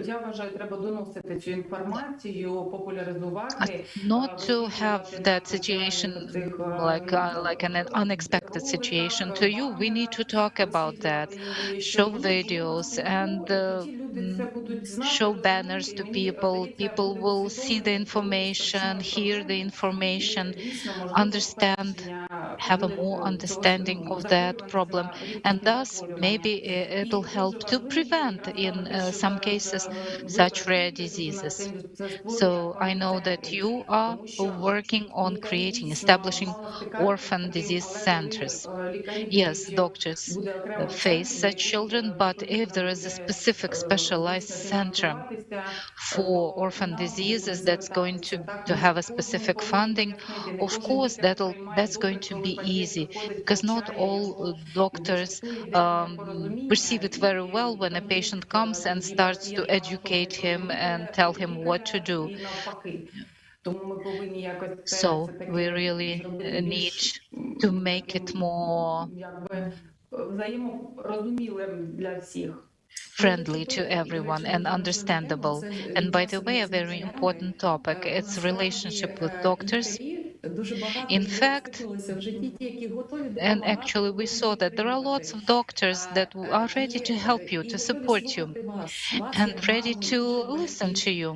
Speaker 10: я вважаю, треба доносити цю інформацію, популяризувати,
Speaker 3: Not to have that
Speaker 10: виявляти
Speaker 3: situation
Speaker 10: появи цих
Speaker 3: like an unexpected situation to you. We need to talk about that,
Speaker 10: висвітлювати, що
Speaker 3: show
Speaker 10: є, що
Speaker 3: videos,
Speaker 10: насправді
Speaker 3: and
Speaker 10: хворі, тоді люди це будуть знати,
Speaker 3: show banners
Speaker 10: розуміти.
Speaker 3: to
Speaker 10: Мені
Speaker 3: people.
Speaker 10: здається,
Speaker 3: People
Speaker 10: буде
Speaker 3: will see the
Speaker 10: усвідомлення здоров'я
Speaker 3: information,
Speaker 10: страшної
Speaker 3: hear the
Speaker 10: проблеми,
Speaker 3: information,
Speaker 10: і дійсно, можливо,
Speaker 3: understand,
Speaker 10: попередження
Speaker 3: have a more
Speaker 10: цього
Speaker 3: understanding of that problem,
Speaker 10: захворюваності на
Speaker 3: and
Speaker 10: рідкісні
Speaker 3: thus
Speaker 10: захворювання.
Speaker 3: maybe
Speaker 10: І
Speaker 3: it'll help
Speaker 10: дуже
Speaker 3: to
Speaker 10: важливий
Speaker 3: prevent in
Speaker 10: аспект, те, що
Speaker 3: some
Speaker 10: зараз
Speaker 3: cases
Speaker 10: ви
Speaker 3: such rare
Speaker 10: працюєте дуже над
Speaker 3: diseases.
Speaker 10: тим, це створення
Speaker 3: So I know that
Speaker 10: фарм-центрів,
Speaker 3: you are
Speaker 10: тому що
Speaker 3: working on
Speaker 10: я
Speaker 3: creating,
Speaker 10: дійсно
Speaker 3: establishing
Speaker 10: мало стикаюся з
Speaker 3: orphan
Speaker 10: таким,
Speaker 3: disease
Speaker 10: але коли
Speaker 3: centers.
Speaker 10: лікарі
Speaker 3: Yes,
Speaker 10: дають,
Speaker 3: doctors
Speaker 10: буде окремо
Speaker 3: face
Speaker 10: центр,
Speaker 3: such
Speaker 10: який
Speaker 3: children, but if
Speaker 10: відповідно
Speaker 3: there is a
Speaker 10: буде
Speaker 3: specific specialized
Speaker 10: здійснено
Speaker 3: center
Speaker 10: фінансуватися,
Speaker 3: for
Speaker 10: то
Speaker 3: orphan
Speaker 10: фінансово
Speaker 3: diseases
Speaker 10: будуть
Speaker 3: that's going
Speaker 10: звертатися. Так,
Speaker 3: to
Speaker 10: ми
Speaker 3: have a
Speaker 10: кожному
Speaker 3: specific
Speaker 10: повинні
Speaker 3: funding,
Speaker 10: пояснити, не
Speaker 3: of
Speaker 10: кожен
Speaker 3: course
Speaker 10: лікар приймає
Speaker 3: that's going
Speaker 10: допит,
Speaker 3: to
Speaker 10: коли
Speaker 3: be
Speaker 10: пацієнт
Speaker 3: easy,
Speaker 10: приходить,
Speaker 3: because not
Speaker 10: получає
Speaker 3: all
Speaker 10: його, і
Speaker 3: doctors
Speaker 10: зачасту йде непорозуміння,
Speaker 3: perceive it very
Speaker 10: і
Speaker 3: well when a
Speaker 10: дадуть
Speaker 3: patient comes and
Speaker 10: тоді
Speaker 3: starts to
Speaker 10: пацієнта
Speaker 3: educate
Speaker 10: маршрутний
Speaker 3: him and
Speaker 10: провідати
Speaker 3: tell him what to
Speaker 10: лікаря
Speaker 3: do.
Speaker 10: і навпаки. Тому ми повинні якось це
Speaker 3: So we
Speaker 10: все-таки
Speaker 3: really
Speaker 10: зробити
Speaker 3: need
Speaker 10: більш
Speaker 3: to make it
Speaker 10: таким,
Speaker 3: more
Speaker 10: якби взаєморозумілим для всіх.
Speaker 3: friendly to everyone and understandable. And by the way, a very important topic, it's relationship with doctors. In fact, and actually we saw that there are lots of doctors that are ready to help you, to support you, and ready to listen to you,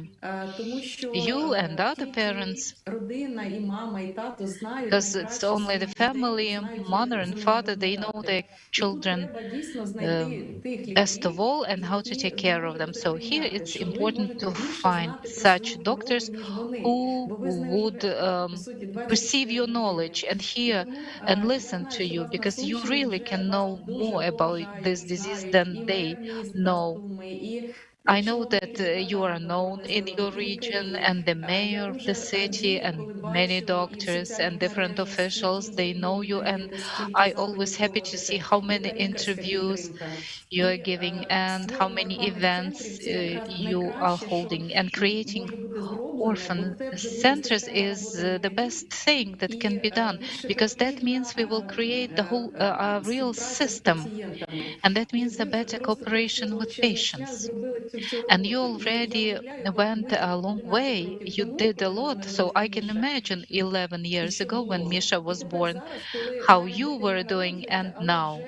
Speaker 10: Тому що
Speaker 3: you and other
Speaker 10: тільки
Speaker 3: parents,
Speaker 10: родина і мама, і тато знають
Speaker 3: because it's
Speaker 10: найкраще
Speaker 3: only the
Speaker 10: своїх дітей і
Speaker 3: family,
Speaker 10: знають,
Speaker 3: mother
Speaker 10: як з
Speaker 3: and
Speaker 10: ними
Speaker 3: father, they know
Speaker 10: розмовляти.
Speaker 3: their
Speaker 10: І тут
Speaker 3: children
Speaker 10: треба дійсно знайти тих
Speaker 3: best of
Speaker 10: лікарів,
Speaker 3: all, and how to
Speaker 10: які
Speaker 3: take care of them.
Speaker 10: зможуть це
Speaker 3: So here
Speaker 10: прийняти,
Speaker 3: it's
Speaker 10: що ви
Speaker 3: important
Speaker 10: можете
Speaker 3: to
Speaker 10: більше
Speaker 3: find
Speaker 10: знати про
Speaker 3: such
Speaker 10: свою хворобу,
Speaker 3: doctors
Speaker 10: ніж вони,
Speaker 3: who
Speaker 10: бо ви з нею
Speaker 3: would
Speaker 10: живете, по суті,
Speaker 3: perceive
Speaker 10: 24
Speaker 3: your
Speaker 10: години.
Speaker 3: knowledge and
Speaker 10: І
Speaker 3: hear
Speaker 10: тому
Speaker 3: and
Speaker 10: я
Speaker 3: listen
Speaker 10: знаю,
Speaker 3: to
Speaker 10: що
Speaker 3: you,
Speaker 10: вас на
Speaker 3: because you
Speaker 10: Сумщині
Speaker 3: really
Speaker 10: вже
Speaker 3: can
Speaker 10: вас
Speaker 3: know
Speaker 10: дуже
Speaker 3: more about this
Speaker 10: поважають,
Speaker 3: disease
Speaker 10: знають і
Speaker 3: than they
Speaker 10: мер міста
Speaker 3: know.
Speaker 10: Суми, і
Speaker 3: I
Speaker 10: якщо
Speaker 3: know
Speaker 10: вам
Speaker 3: that
Speaker 10: тільки
Speaker 3: you are
Speaker 10: департамент
Speaker 3: known in
Speaker 10: організований,
Speaker 3: your
Speaker 10: і
Speaker 3: region,
Speaker 10: лікарі.
Speaker 3: and the
Speaker 10: Я
Speaker 3: mayor of the
Speaker 10: дуже
Speaker 3: city
Speaker 10: радію,
Speaker 3: and
Speaker 10: коли бачу
Speaker 3: many
Speaker 10: і в
Speaker 3: doctors and
Speaker 10: соціальних
Speaker 3: different
Speaker 10: мережах,
Speaker 3: officials,
Speaker 10: скільки
Speaker 3: they know
Speaker 10: інтерв'ю
Speaker 3: you, and
Speaker 10: даєте, скільки
Speaker 3: I
Speaker 10: заходів
Speaker 3: always happy to see
Speaker 10: проводите.
Speaker 3: how many
Speaker 10: Яка лікарська
Speaker 3: interviews
Speaker 10: підтримка.
Speaker 3: you are
Speaker 10: І
Speaker 3: giving and how
Speaker 10: створення
Speaker 3: many
Speaker 10: орфанних
Speaker 3: events
Speaker 10: центрів – це якраз
Speaker 3: you are
Speaker 10: найкраще, що
Speaker 3: holding. And creating
Speaker 10: може бути зроблене, бо
Speaker 3: orphan
Speaker 10: це вже буде
Speaker 3: centers
Speaker 10: системна
Speaker 3: is
Speaker 10: робота
Speaker 3: the
Speaker 10: лікарів.
Speaker 3: best thing that can
Speaker 10: І
Speaker 3: be done,
Speaker 10: більше
Speaker 3: because that
Speaker 10: потрібна
Speaker 3: means we will create the whole a real
Speaker 10: співпраця з
Speaker 3: system,
Speaker 10: пацієнтами.
Speaker 3: and that
Speaker 10: І
Speaker 3: means a
Speaker 10: ви вже
Speaker 3: better
Speaker 10: пройшли
Speaker 3: cooperation with
Speaker 10: величезний шлях,
Speaker 3: patients.
Speaker 10: зробили цю всю
Speaker 3: And you
Speaker 10: роботу. І я
Speaker 3: already
Speaker 10: уявляю, от
Speaker 3: went
Speaker 10: ви
Speaker 3: a long
Speaker 10: 11
Speaker 3: way.
Speaker 10: років
Speaker 3: You
Speaker 10: тому,
Speaker 3: did a
Speaker 10: коли
Speaker 3: lot. So
Speaker 10: народився
Speaker 3: I can
Speaker 10: Міша,
Speaker 3: imagine 11
Speaker 10: і
Speaker 3: years
Speaker 10: що
Speaker 3: ago when
Speaker 10: було.
Speaker 3: Misha
Speaker 10: І
Speaker 3: was
Speaker 10: тепер
Speaker 3: born,
Speaker 10: зараз, коли
Speaker 3: how
Speaker 10: навіть
Speaker 3: you
Speaker 10: дитина
Speaker 3: were doing,
Speaker 10: народжується,
Speaker 3: and
Speaker 10: але
Speaker 3: now.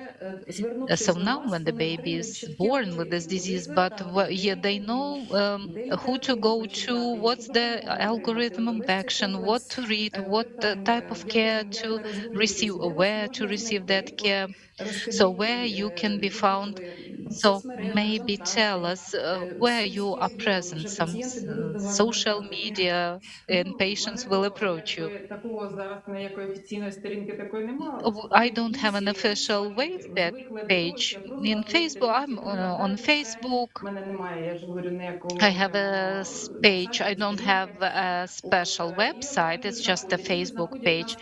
Speaker 10: вже
Speaker 3: So
Speaker 10: звернувшись до
Speaker 3: now
Speaker 10: вас,
Speaker 3: when the
Speaker 10: вони
Speaker 3: baby
Speaker 10: отримують
Speaker 3: is
Speaker 10: чіткі
Speaker 3: born with this
Speaker 10: алгоритми, куди
Speaker 3: disease, but
Speaker 10: звертатись, де
Speaker 3: yeah, they
Speaker 10: лікарі,
Speaker 3: know
Speaker 10: де
Speaker 3: who to
Speaker 10: літературу
Speaker 3: go to,
Speaker 10: почитати, яку
Speaker 3: what's the
Speaker 10: допомогу отримати.
Speaker 3: algorithm of
Speaker 10: Весь цей
Speaker 3: action, what
Speaker 10: комплекс
Speaker 3: to read, what
Speaker 10: питань,
Speaker 3: type of
Speaker 10: як
Speaker 3: care
Speaker 10: вам, як
Speaker 3: to
Speaker 10: не
Speaker 3: receive,
Speaker 10: розгубитись, де вас
Speaker 3: where to
Speaker 10: можна
Speaker 3: receive that
Speaker 10: знайти. От
Speaker 3: care. So
Speaker 10: розкажіть,
Speaker 3: where you can be
Speaker 10: в яких
Speaker 3: found.
Speaker 10: ви
Speaker 3: So
Speaker 10: соцмережах,
Speaker 3: maybe tell
Speaker 10: ВКонтакті,
Speaker 3: us
Speaker 10: в
Speaker 3: where you are
Speaker 10: соцсеті, от
Speaker 3: present,
Speaker 10: вже
Speaker 3: some
Speaker 10: пацієнти будуть до вас
Speaker 3: social
Speaker 10: звертатись.
Speaker 3: media, and patients will approach you.
Speaker 10: Такого зараз ніякої офіційної сторінки такої немає.
Speaker 3: I don't have an official wave
Speaker 10: Звикли до того, що
Speaker 3: page
Speaker 10: я просто
Speaker 3: in
Speaker 10: на своїй
Speaker 3: Facebook.
Speaker 10: сторінці
Speaker 3: I'm on
Speaker 10: викладаю все.
Speaker 3: Facebook.
Speaker 10: У мене немає, я ж говорю,
Speaker 3: I
Speaker 10: ніякого
Speaker 3: have a
Speaker 10: окремого
Speaker 3: page. I
Speaker 10: сайту,
Speaker 3: don't
Speaker 10: сторінки.
Speaker 3: have a special
Speaker 10: І от
Speaker 3: website.
Speaker 10: люди
Speaker 3: It's just a
Speaker 10: знаходять. Люди
Speaker 3: Facebook
Speaker 10: знаходять нас
Speaker 3: page.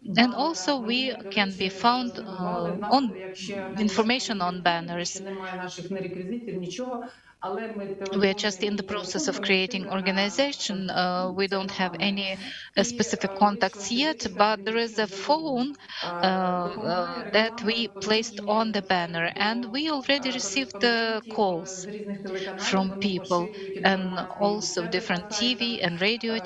Speaker 10: по
Speaker 3: And
Speaker 10: банерах.
Speaker 3: also we
Speaker 10: Вони, до
Speaker 3: can be
Speaker 10: речі,
Speaker 3: found
Speaker 10: зреагували. В нас,
Speaker 3: on
Speaker 10: як ще організація
Speaker 3: information
Speaker 10: є
Speaker 3: on
Speaker 10: відкрита, ще
Speaker 3: banners.
Speaker 10: немає наших не реквізитів, нічого. Але ми
Speaker 3: We are
Speaker 10: телефонуємо
Speaker 3: just in the
Speaker 10: і
Speaker 3: process of
Speaker 10: телефонуємо
Speaker 3: creating
Speaker 10: активно
Speaker 3: organization. We
Speaker 10: це
Speaker 3: don't have
Speaker 10: намагання.
Speaker 3: any
Speaker 10: І
Speaker 3: specific
Speaker 10: вийшла
Speaker 3: contacts yet,
Speaker 10: політика
Speaker 3: but there is
Speaker 10: педіатричного
Speaker 3: a
Speaker 10: діалогу.
Speaker 3: phone
Speaker 10: Допомагає
Speaker 3: that
Speaker 10: реклама
Speaker 3: we placed
Speaker 10: телебачення
Speaker 3: on the banner, and we already received calls
Speaker 10: з різних телеканалів.
Speaker 3: from
Speaker 10: Вони
Speaker 3: people,
Speaker 10: поширюють
Speaker 3: and
Speaker 10: інформацію у
Speaker 3: also
Speaker 10: себе на
Speaker 3: different
Speaker 10: сайтах.
Speaker 3: TV and radio
Speaker 10: І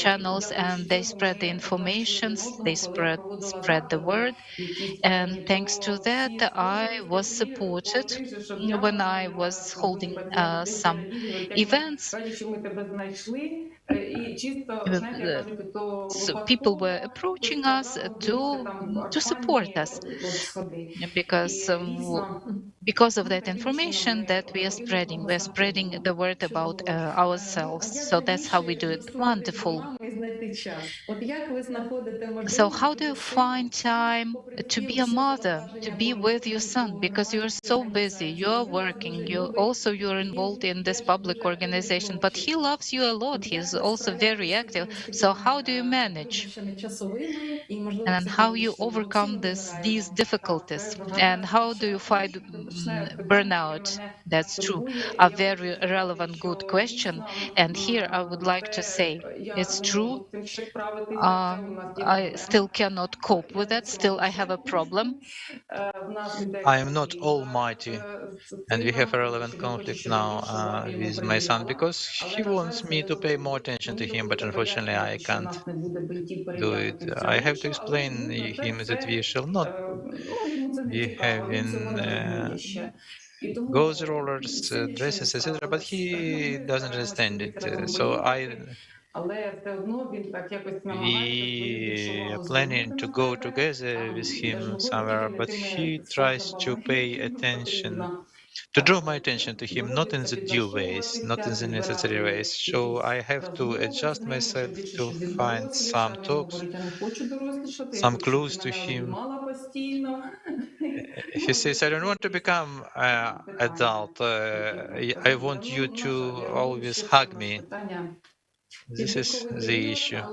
Speaker 3: channels,
Speaker 10: дякуючи
Speaker 3: and they
Speaker 10: цьому,
Speaker 3: spread the
Speaker 10: ми бачили один
Speaker 3: informations. They
Speaker 10: одного, коли я проводила
Speaker 3: spread the
Speaker 10: заходи,
Speaker 3: word,
Speaker 10: якісь
Speaker 3: and
Speaker 10: певні,
Speaker 3: thanks to
Speaker 10: то
Speaker 3: that,
Speaker 10: всі
Speaker 3: I
Speaker 10: створювались
Speaker 3: was
Speaker 10: такі
Speaker 3: supported
Speaker 10: колективи, що
Speaker 3: when
Speaker 10: я
Speaker 3: I was holding holding some events. So people were approaching us to support us because of that information that we are spreading. We're spreading the word about ourselves. So that's how we do it. Wonderful. So how do you find time to be a mother, to be with your son? Because you're so busy, you're working, you're involved in this public organization, but he loves you a lot. He's also very active. So how do you manage? And how you overcome these difficulties? And how do you fight burnout? That's true. A very relevant, good question. And here I would like to say, it's true. I still cannot cope with that. Still, I have a problem.
Speaker 2: I am not almighty, and we have a relevant conflict now with my son because he wants me to pay more attention to him, but unfortunately I can't do it. I have to explain him that we shall not be having goes rollers, dresses, etc. But he doesn't understand it. We are planning to go together with him somewhere, but he tries to pay attention, to draw my attention to him, not in the due ways, not in the necessary ways. So I have to adjust myself to find some talks, some clues to him. He says, I don't want to become adult. I want you to always hug me. This is the issue.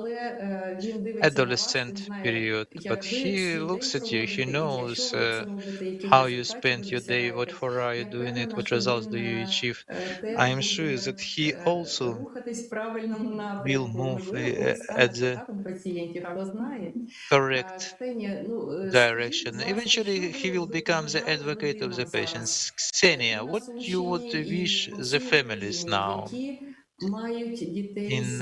Speaker 2: Adolescent period, but he looks at you, he knows how you spend your day, what for are you doing it, what results do you achieve. I am sure that he also will move at the correct direction. Eventually, he will become the advocate of the patients. Ksenia, what you would wish the families now in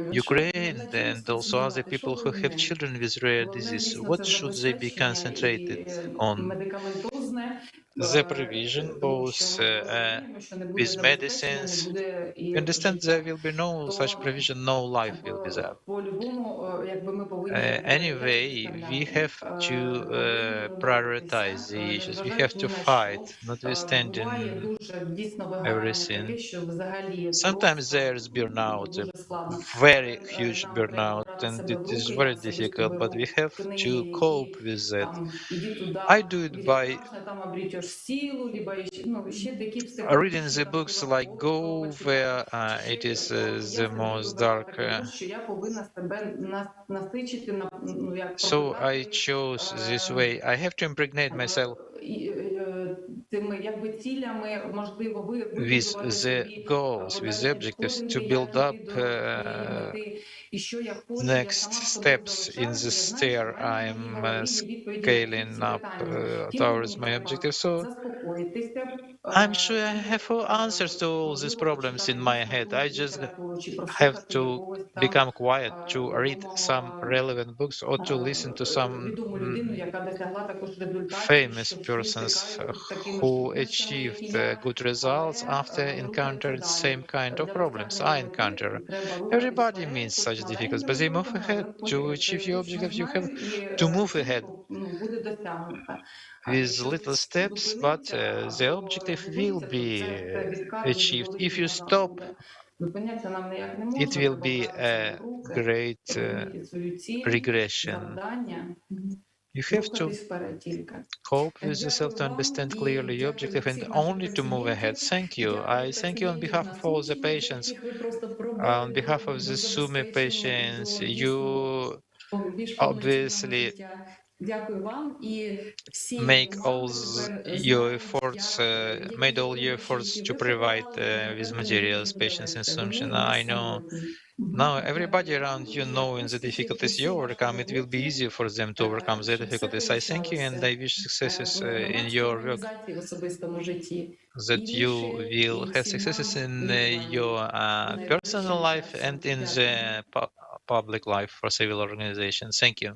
Speaker 2: Ukraine and also other people who have children with rare disease, what should they be concentrated on? The provision, both with medicines. You understand there will be no such provision, no life will be there. Anyway, we have to prioritize the issues. We have to fight, notwithstanding everything. Sometimes there's burnout, a very huge burnout, and it is very difficult, but we have to cope with that. I do it by reading the books like Go, where it is the most dark. So I chose this way. I have to impregnate myself with the goals, with the objectives to build up next steps in the stair I'm scaling up towards my objective. So I'm sure I have all answers to all these problems in my head. I just have to become quiet, to read some relevant books or to listen to some famous persons who achieved good results after encountering same kind of problems I encounter. Everybody meets such difficulties, but they move ahead. To achieve your objectives, you have to move ahead with little steps, but the objective will be achieved. If you stop, it will be a great regression. You have to cope with yourself to understand clearly your objective and only to move ahead. Thank you. I thank you on behalf of all the patients, on behalf of the SUME patients. You obviously make all your efforts, made all your efforts to provide with materials, patients assumption. I know now everybody around you knowing the difficulties you overcome, it will be easier for them to overcome the difficulties. I thank you and I wish successes in your work, that you will have successes in your personal life and in the public life for civil organizations. Thank you.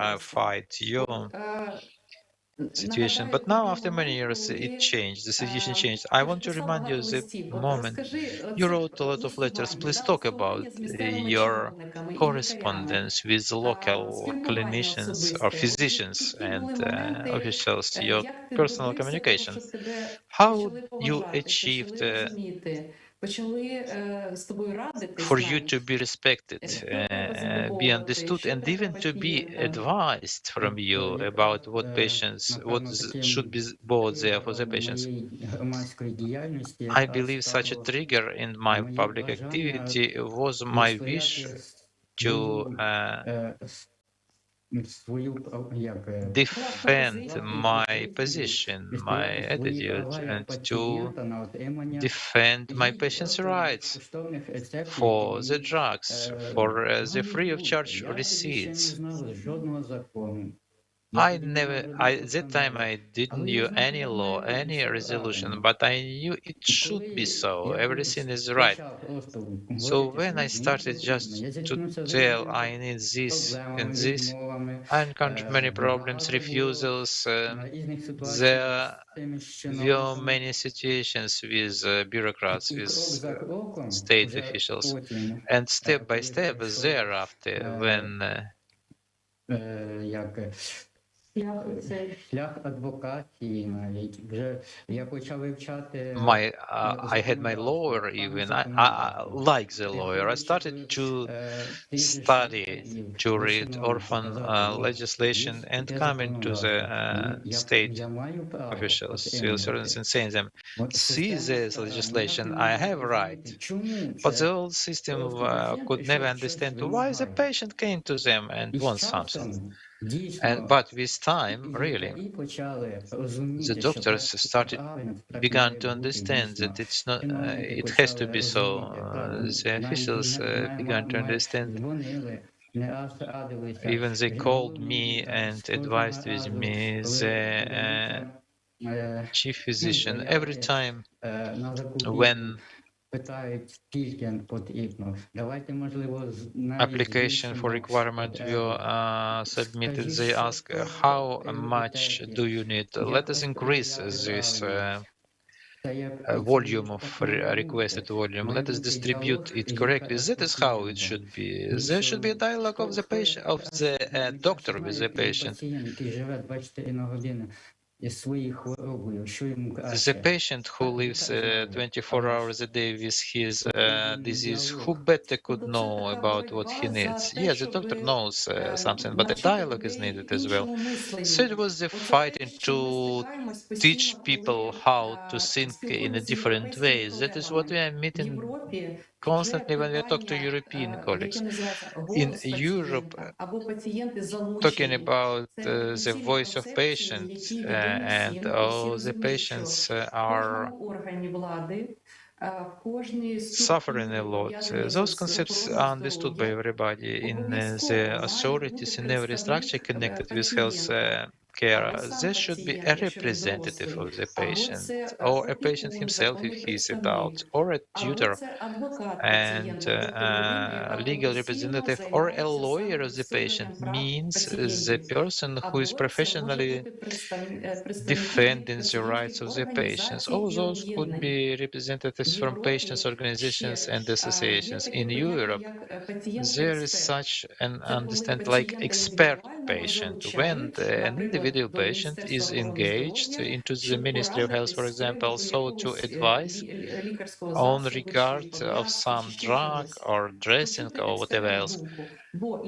Speaker 2: fight your situation. But now, after many years, it changed. The situation changed. I want to remind you of the moment you wrote a lot of letters. Please talk about your correspondence with local clinicians or physicians and officials, your personal communication. How you achieved for you to be respected, be understood, and even to be advised from you about what patients, should be bought there for the patients. I believe such a trigger in my public activity was my wish to defend my position, my attitude, and to defend my patients' rights for the drugs, for the free of charge receipts. That time I didn't knew any law, any resolution, but I knew it should be so. Everything is right. So when I started just to tell I need this and this, I encountered many problems, refusals. There were many situations with bureaucrats, with state officials. And step by step thereafter, when I had my lawyer even, I like the lawyer, I started to study, to read orphan legislation and come into the state officials, civil servants, and saying them, see this legislation, I have right. But the old system could never understand why the patient came to them and wants something. But with time, really, the doctors began to understand that it's not. It has to be so. The officials began to understand. Even they called me and advised with me the chief physician every time when application for requirement were submitted, they ask how much do you need? Let us increase this volume of requested volume. Let us distribute it correctly. That is how it should be. There should be a dialogue of the patient, of the doctor with the patient. The patient who lives 24 hours a day with his disease, who better could know about what he needs? Yes, the doctor knows something, but the dialogue is needed as well. So it was the fighting to teach people how to think in a different ways. That is what we are meeting constantly when we talk to European colleagues. In Europe, talking about the voice of patients and all the patients are suffering a lot. Those concepts are understood by everybody in the authorities in every structure connected with health care. There should be a representative of the patient, or a patient himself if he is adult, or a tutor, and a legal representative or a lawyer of the patient means the person who is professionally defending the rights of the patients. All those could be representatives from patients, organizations, and associations. In Europe, there is such an understanding like expert patient. When an individual patient is engaged into the Ministry of Health, for example, so to advise on regard of some drug or dressing or whatever else,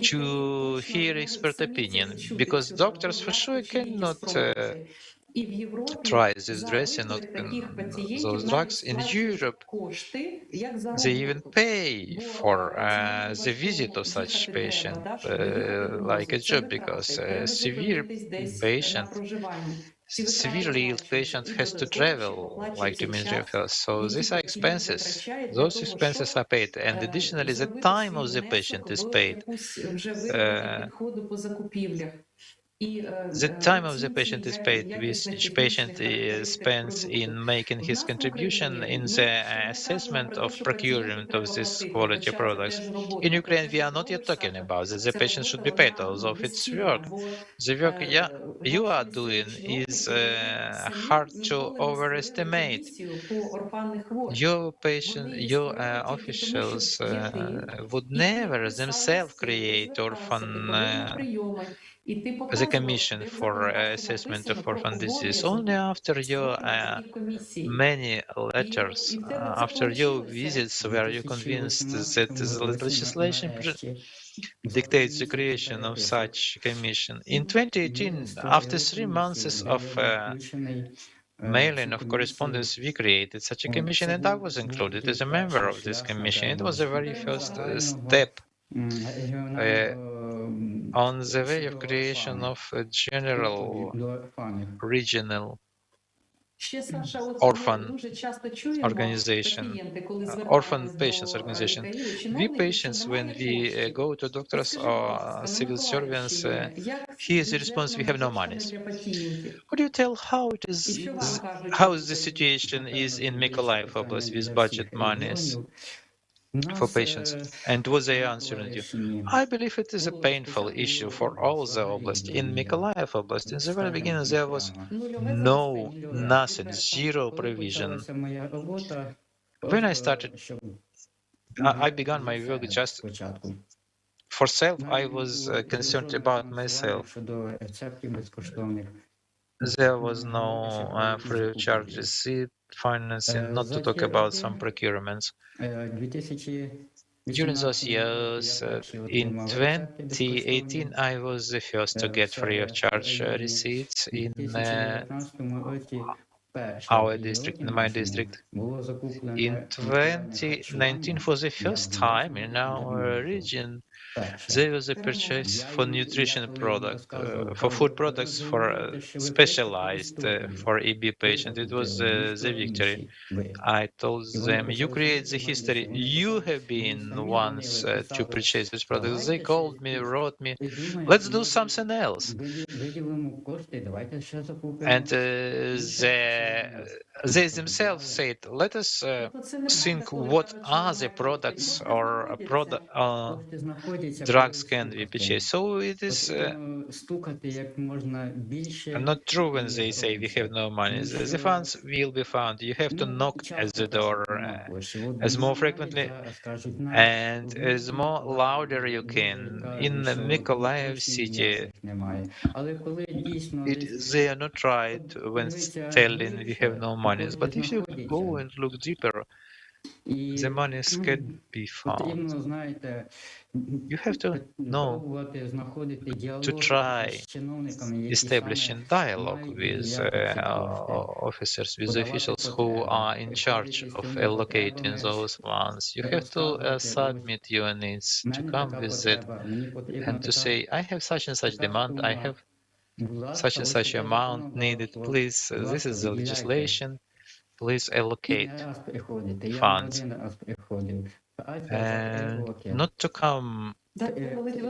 Speaker 2: to hear expert opinion, because doctors for sure cannot try this dressing or those drugs. In Europe, they even pay for the visit of such patient like a job, because a severely ill patient has to travel like to Ministry of Health. So these are expenses. Those expenses are paid, and additionally, the time of the patient is paid. The time of the patient is paid, which each patient spends in making his contribution in the assessment of procurement of these quality products. In Ukraine, we are not yet talking about this. The patient should be paid although its work. The work you are doing is hard to overestimate. Your patient, your officials would never themselves create orphan the commission for assessment of orphan disease. Only after your many letters, after your visits, were you convinced that the legislation dictates the creation of such commission. In 2018, after 3 months of mailing of correspondence, we created such a commission, and I was included as a member of this commission. It was the very first step on the way of creation of a general regional orphan organization, orphan patients organization. We patients, when we go to doctors or civil servants, here's the response: we have no monies. Could you tell how it is, how the situation is in Mykolaiv Oblast with budget monies for patients? And was they answering you? I believe it is a painful issue for all the oblast. In Mykolaiv Oblast, in the very beginning, there was nothing, zero provision. When I started, I began my work just for self. I was concerned about myself. There was no free of charge receipt financing, not to talk about some procurements. During those years, in 2018, I was the first to get free of charge receipts in our district, in my district. In 2019, for the first time in our region, there was a purchase for nutrition product, for food products for specialized for EB patients. It was the victory. I told them, you create the history. You have been once to purchase this product. They called me, wrote me, let's do something else. And they themselves said, let us think what are the products or drugs can be purchased. So it is not true when they say we have no money. The funds will be found. You have to knock at the door as more frequently and as more louder you can. In Mykolaiv city, they are not right when telling we have no money. But if you go and look deeper, the monies can be found. You have to know to try establishing dialogue with officers, with officials who are in charge of allocating those funds. You have to submit your needs to come with that and to say, I have such and such demand, I have such and such amount needed. Please, this is the legislation. Please allocate funds. And not to come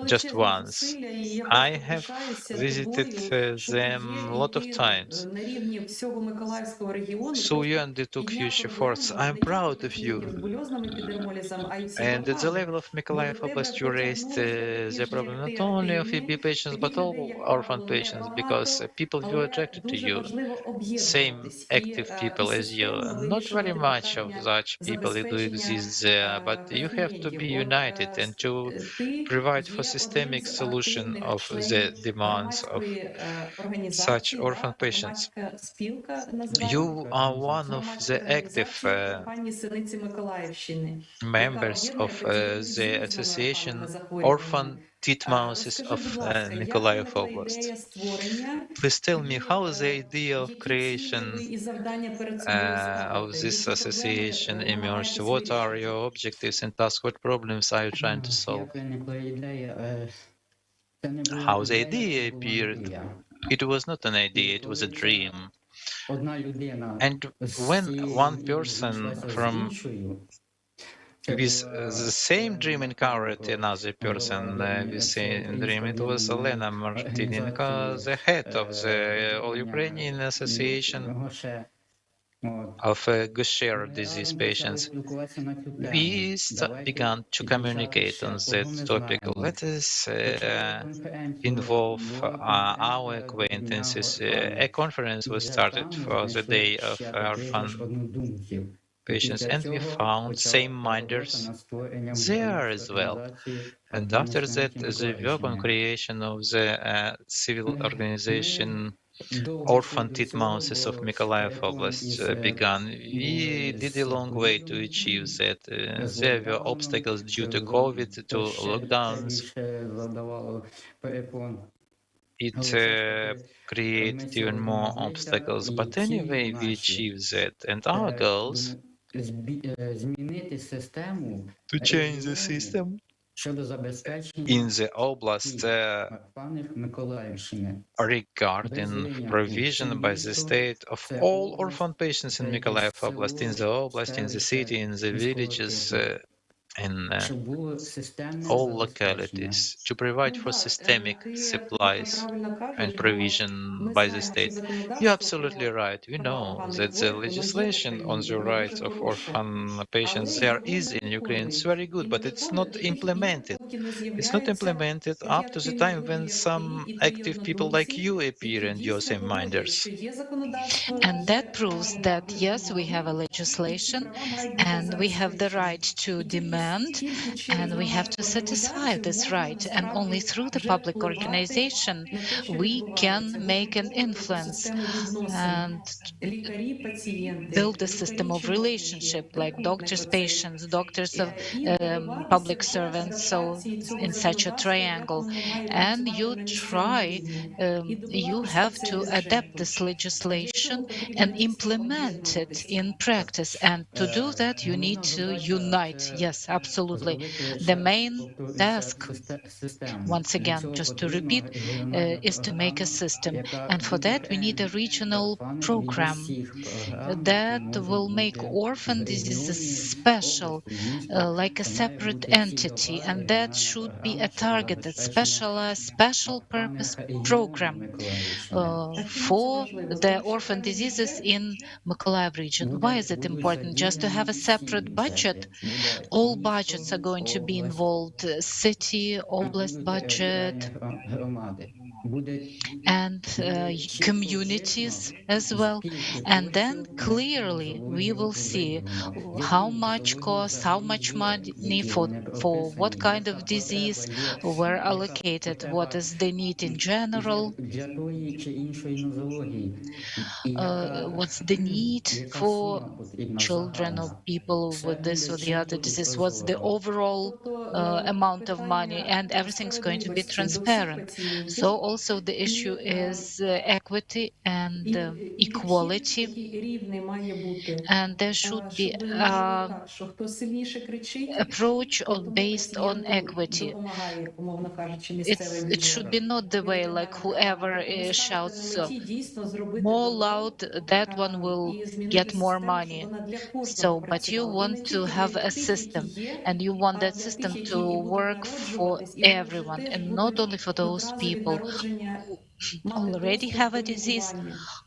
Speaker 2: just once. I have visited them a lot of times. So you undertook huge efforts. I'm proud of you. And at the level of Mykolaiv Oblast, you raised the problem not only of EB patients, but all orphan patients, because people were attracted to you. Same active people as you. Not very much of such people do exist there, but you have to be united and to provide for systemic solution of the demands of such orphan patients. You are one of the active members of the association Orphan Titmouses of Mykolaiv Oblast. Please tell me how the idea of creation of this association emerged. What are your objectives and tasks? What problems are you trying to solve? How the idea appeared? It was not an idea, it was a dream. And when one person from with the same dream encountered another person with same dream. It was Elena Martinenko, the head of the All Ukrainian Association of Gaucher disease patients. We began to communicate on that topic. Let us involve our acquaintances. A conference was started for the day of orphan patients, and we found same-minders there as well. And after that, the work on creation of the civil organization Orphan Titmouses of Mykolaiv Oblast began. We did a long way to achieve that. There were obstacles due to COVID, to lockdowns. It created even more obstacles, but anyway, we achieved that. And our goals to change the system in the oblast regarding provision by the state of all orphan patients in Mykolaiv Oblast, in the oblast, in the city, in the villages, in all localities, to provide for systemic supplies and provision by the state. You're absolutely right. We know that the legislation on the rights of orphan patients there is in Ukraine. It's very good, but it's not implemented. It's not implemented up to the time when some active people like you appear and you're same minders.
Speaker 3: And that proves that, yes, we have a legislation and we have the right to demand and we have to satisfy this right. And only through the public organization we can make an influence and build a system of relationship like doctors, patients, doctors of public servants, so in such a triangle. And you try, you have to adapt this legislation and implement it in practice. And to do that, you need to unite. Yes, absolutely. The main task, once again, just to repeat, is to make a system. And for that, we need a regional program that will make orphan diseases special, like a separate entity, and that should be a targeted, specialized, special purpose program for the orphan diseases in Mykolaiv region. Why is it important? Just to have a separate budget? All budgets are going to be involved, city, oblast budget, and communities as well. And then clearly we will see how much cost, how much money for what kind of disease were allocated, what is the need in general, what's the need for children or people with this or the other disease, what's the overall amount of money, and everything's going to be transparent. So also the issue is equity and equality, and there should be approach based on equity. It should be not the way like whoever shouts more loud, that one will get more money. So, but you want to have a system, and you want that system to work for everyone, and not only for those people who already have a disease,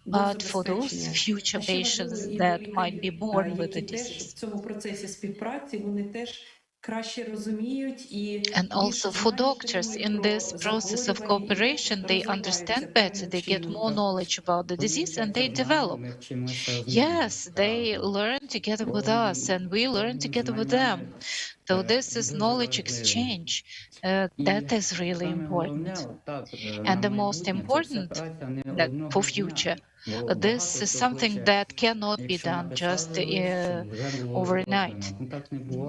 Speaker 3: but for those future patients that might be born with the disease. And also for doctors in this process of cooperation, they understand better, they get more knowledge about the disease, and they develop. Yes, they learn together with us and we learn together with them. So this is knowledge exchange. That is really important. And the most important that for future, this is something that cannot be done just overnight.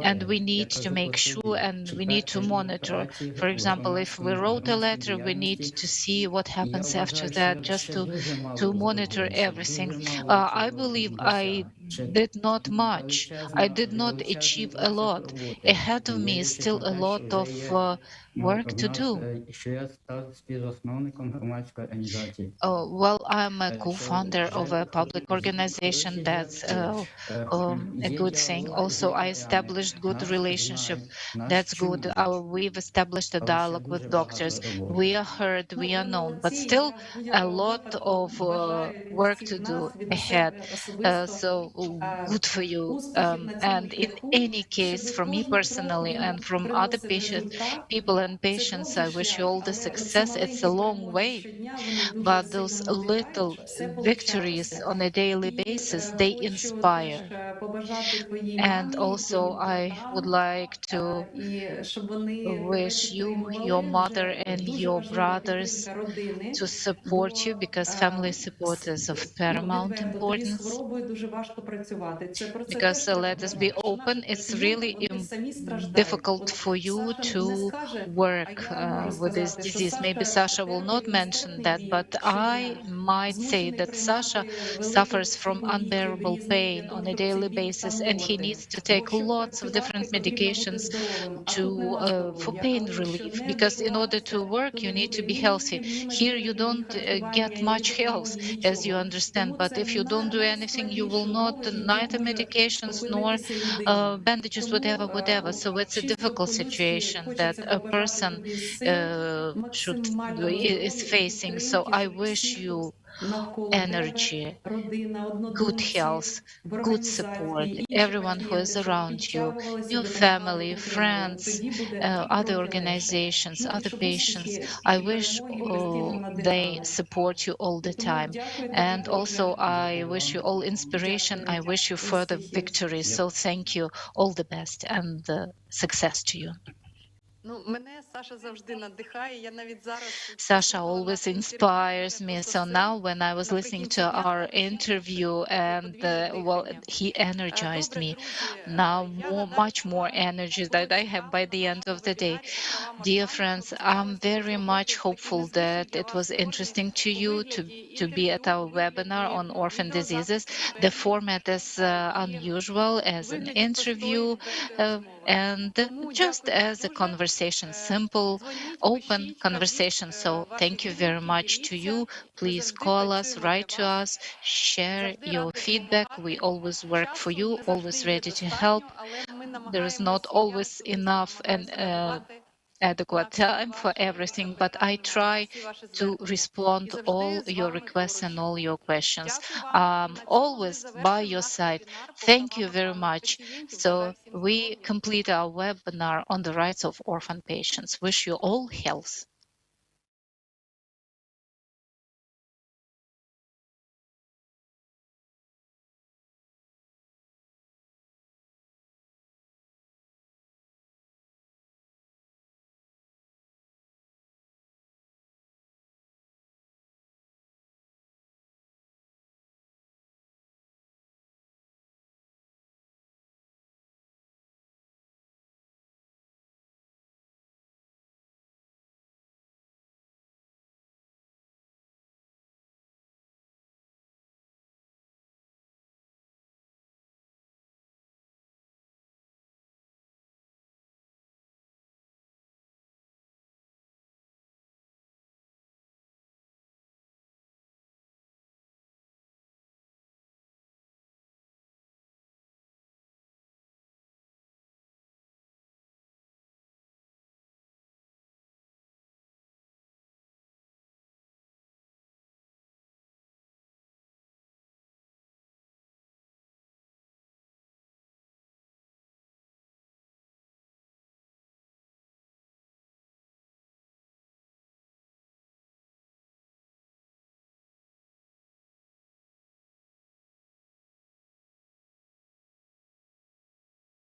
Speaker 3: And we need to make sure and we need to monitor. For example, if we wrote a letter, we need to see what happens after that, just to monitor everything. I believe I did not much. I did not achieve a lot. Ahead of me is still a lot of work to do.
Speaker 12: Що я став співзасновником громадської організації.
Speaker 3: Well, I'm a co-founder of a public organization. That's a good thing. Also, I established good relationship. That's good. We've established a dialogue with doctors. We are heard, we are known, but still a lot of work to do ahead. So good for you. And in any case, from me personally and from other people and patients, I wish you all the success. It's a long way, but those little victories on a daily basis, they inspire. And also, I would like to wish you, your mother, and your brothers to support you, because family support is of paramount importance. Because let us be open, it's really difficult for you to work with this disease. Maybe Sasha will not mention that, but I might say that Sasha suffers from unbearable pain on a daily basis, and he needs to take lots of different medications for pain relief, because in order to work you need to be healthy. Here you don't get much health, as you understand, but if you don't do anything, you will not neither medications nor bandages, whatever. So it's a difficult situation that a person is facing. So I wish you energy, good health, good support, everyone who is around you, your family, friends, other organizations, other patients. I wish they support you all the time. And also, I wish you all inspiration. I wish you further victory. So thank you. All the best and success to you. Sasha always inspires me. So now when I was listening to our interview, and he energized me. Now much more energy that I have by the end of the day. Dear friends, I'm very much hopeful that it was interesting to you to be at our webinar on orphan diseases. The format is unusual, as an interview and just as a conversation, simple, open conversation. So thank you very much to you. Please call us, write to us, share your feedback. We always work for you, always ready to help. There is not always enough and adequate time for everything, but I try to respond all your requests and all your questions. Always by your side. Thank you very much. So we complete our webinar on the rights of orphan patients. Wish you all health.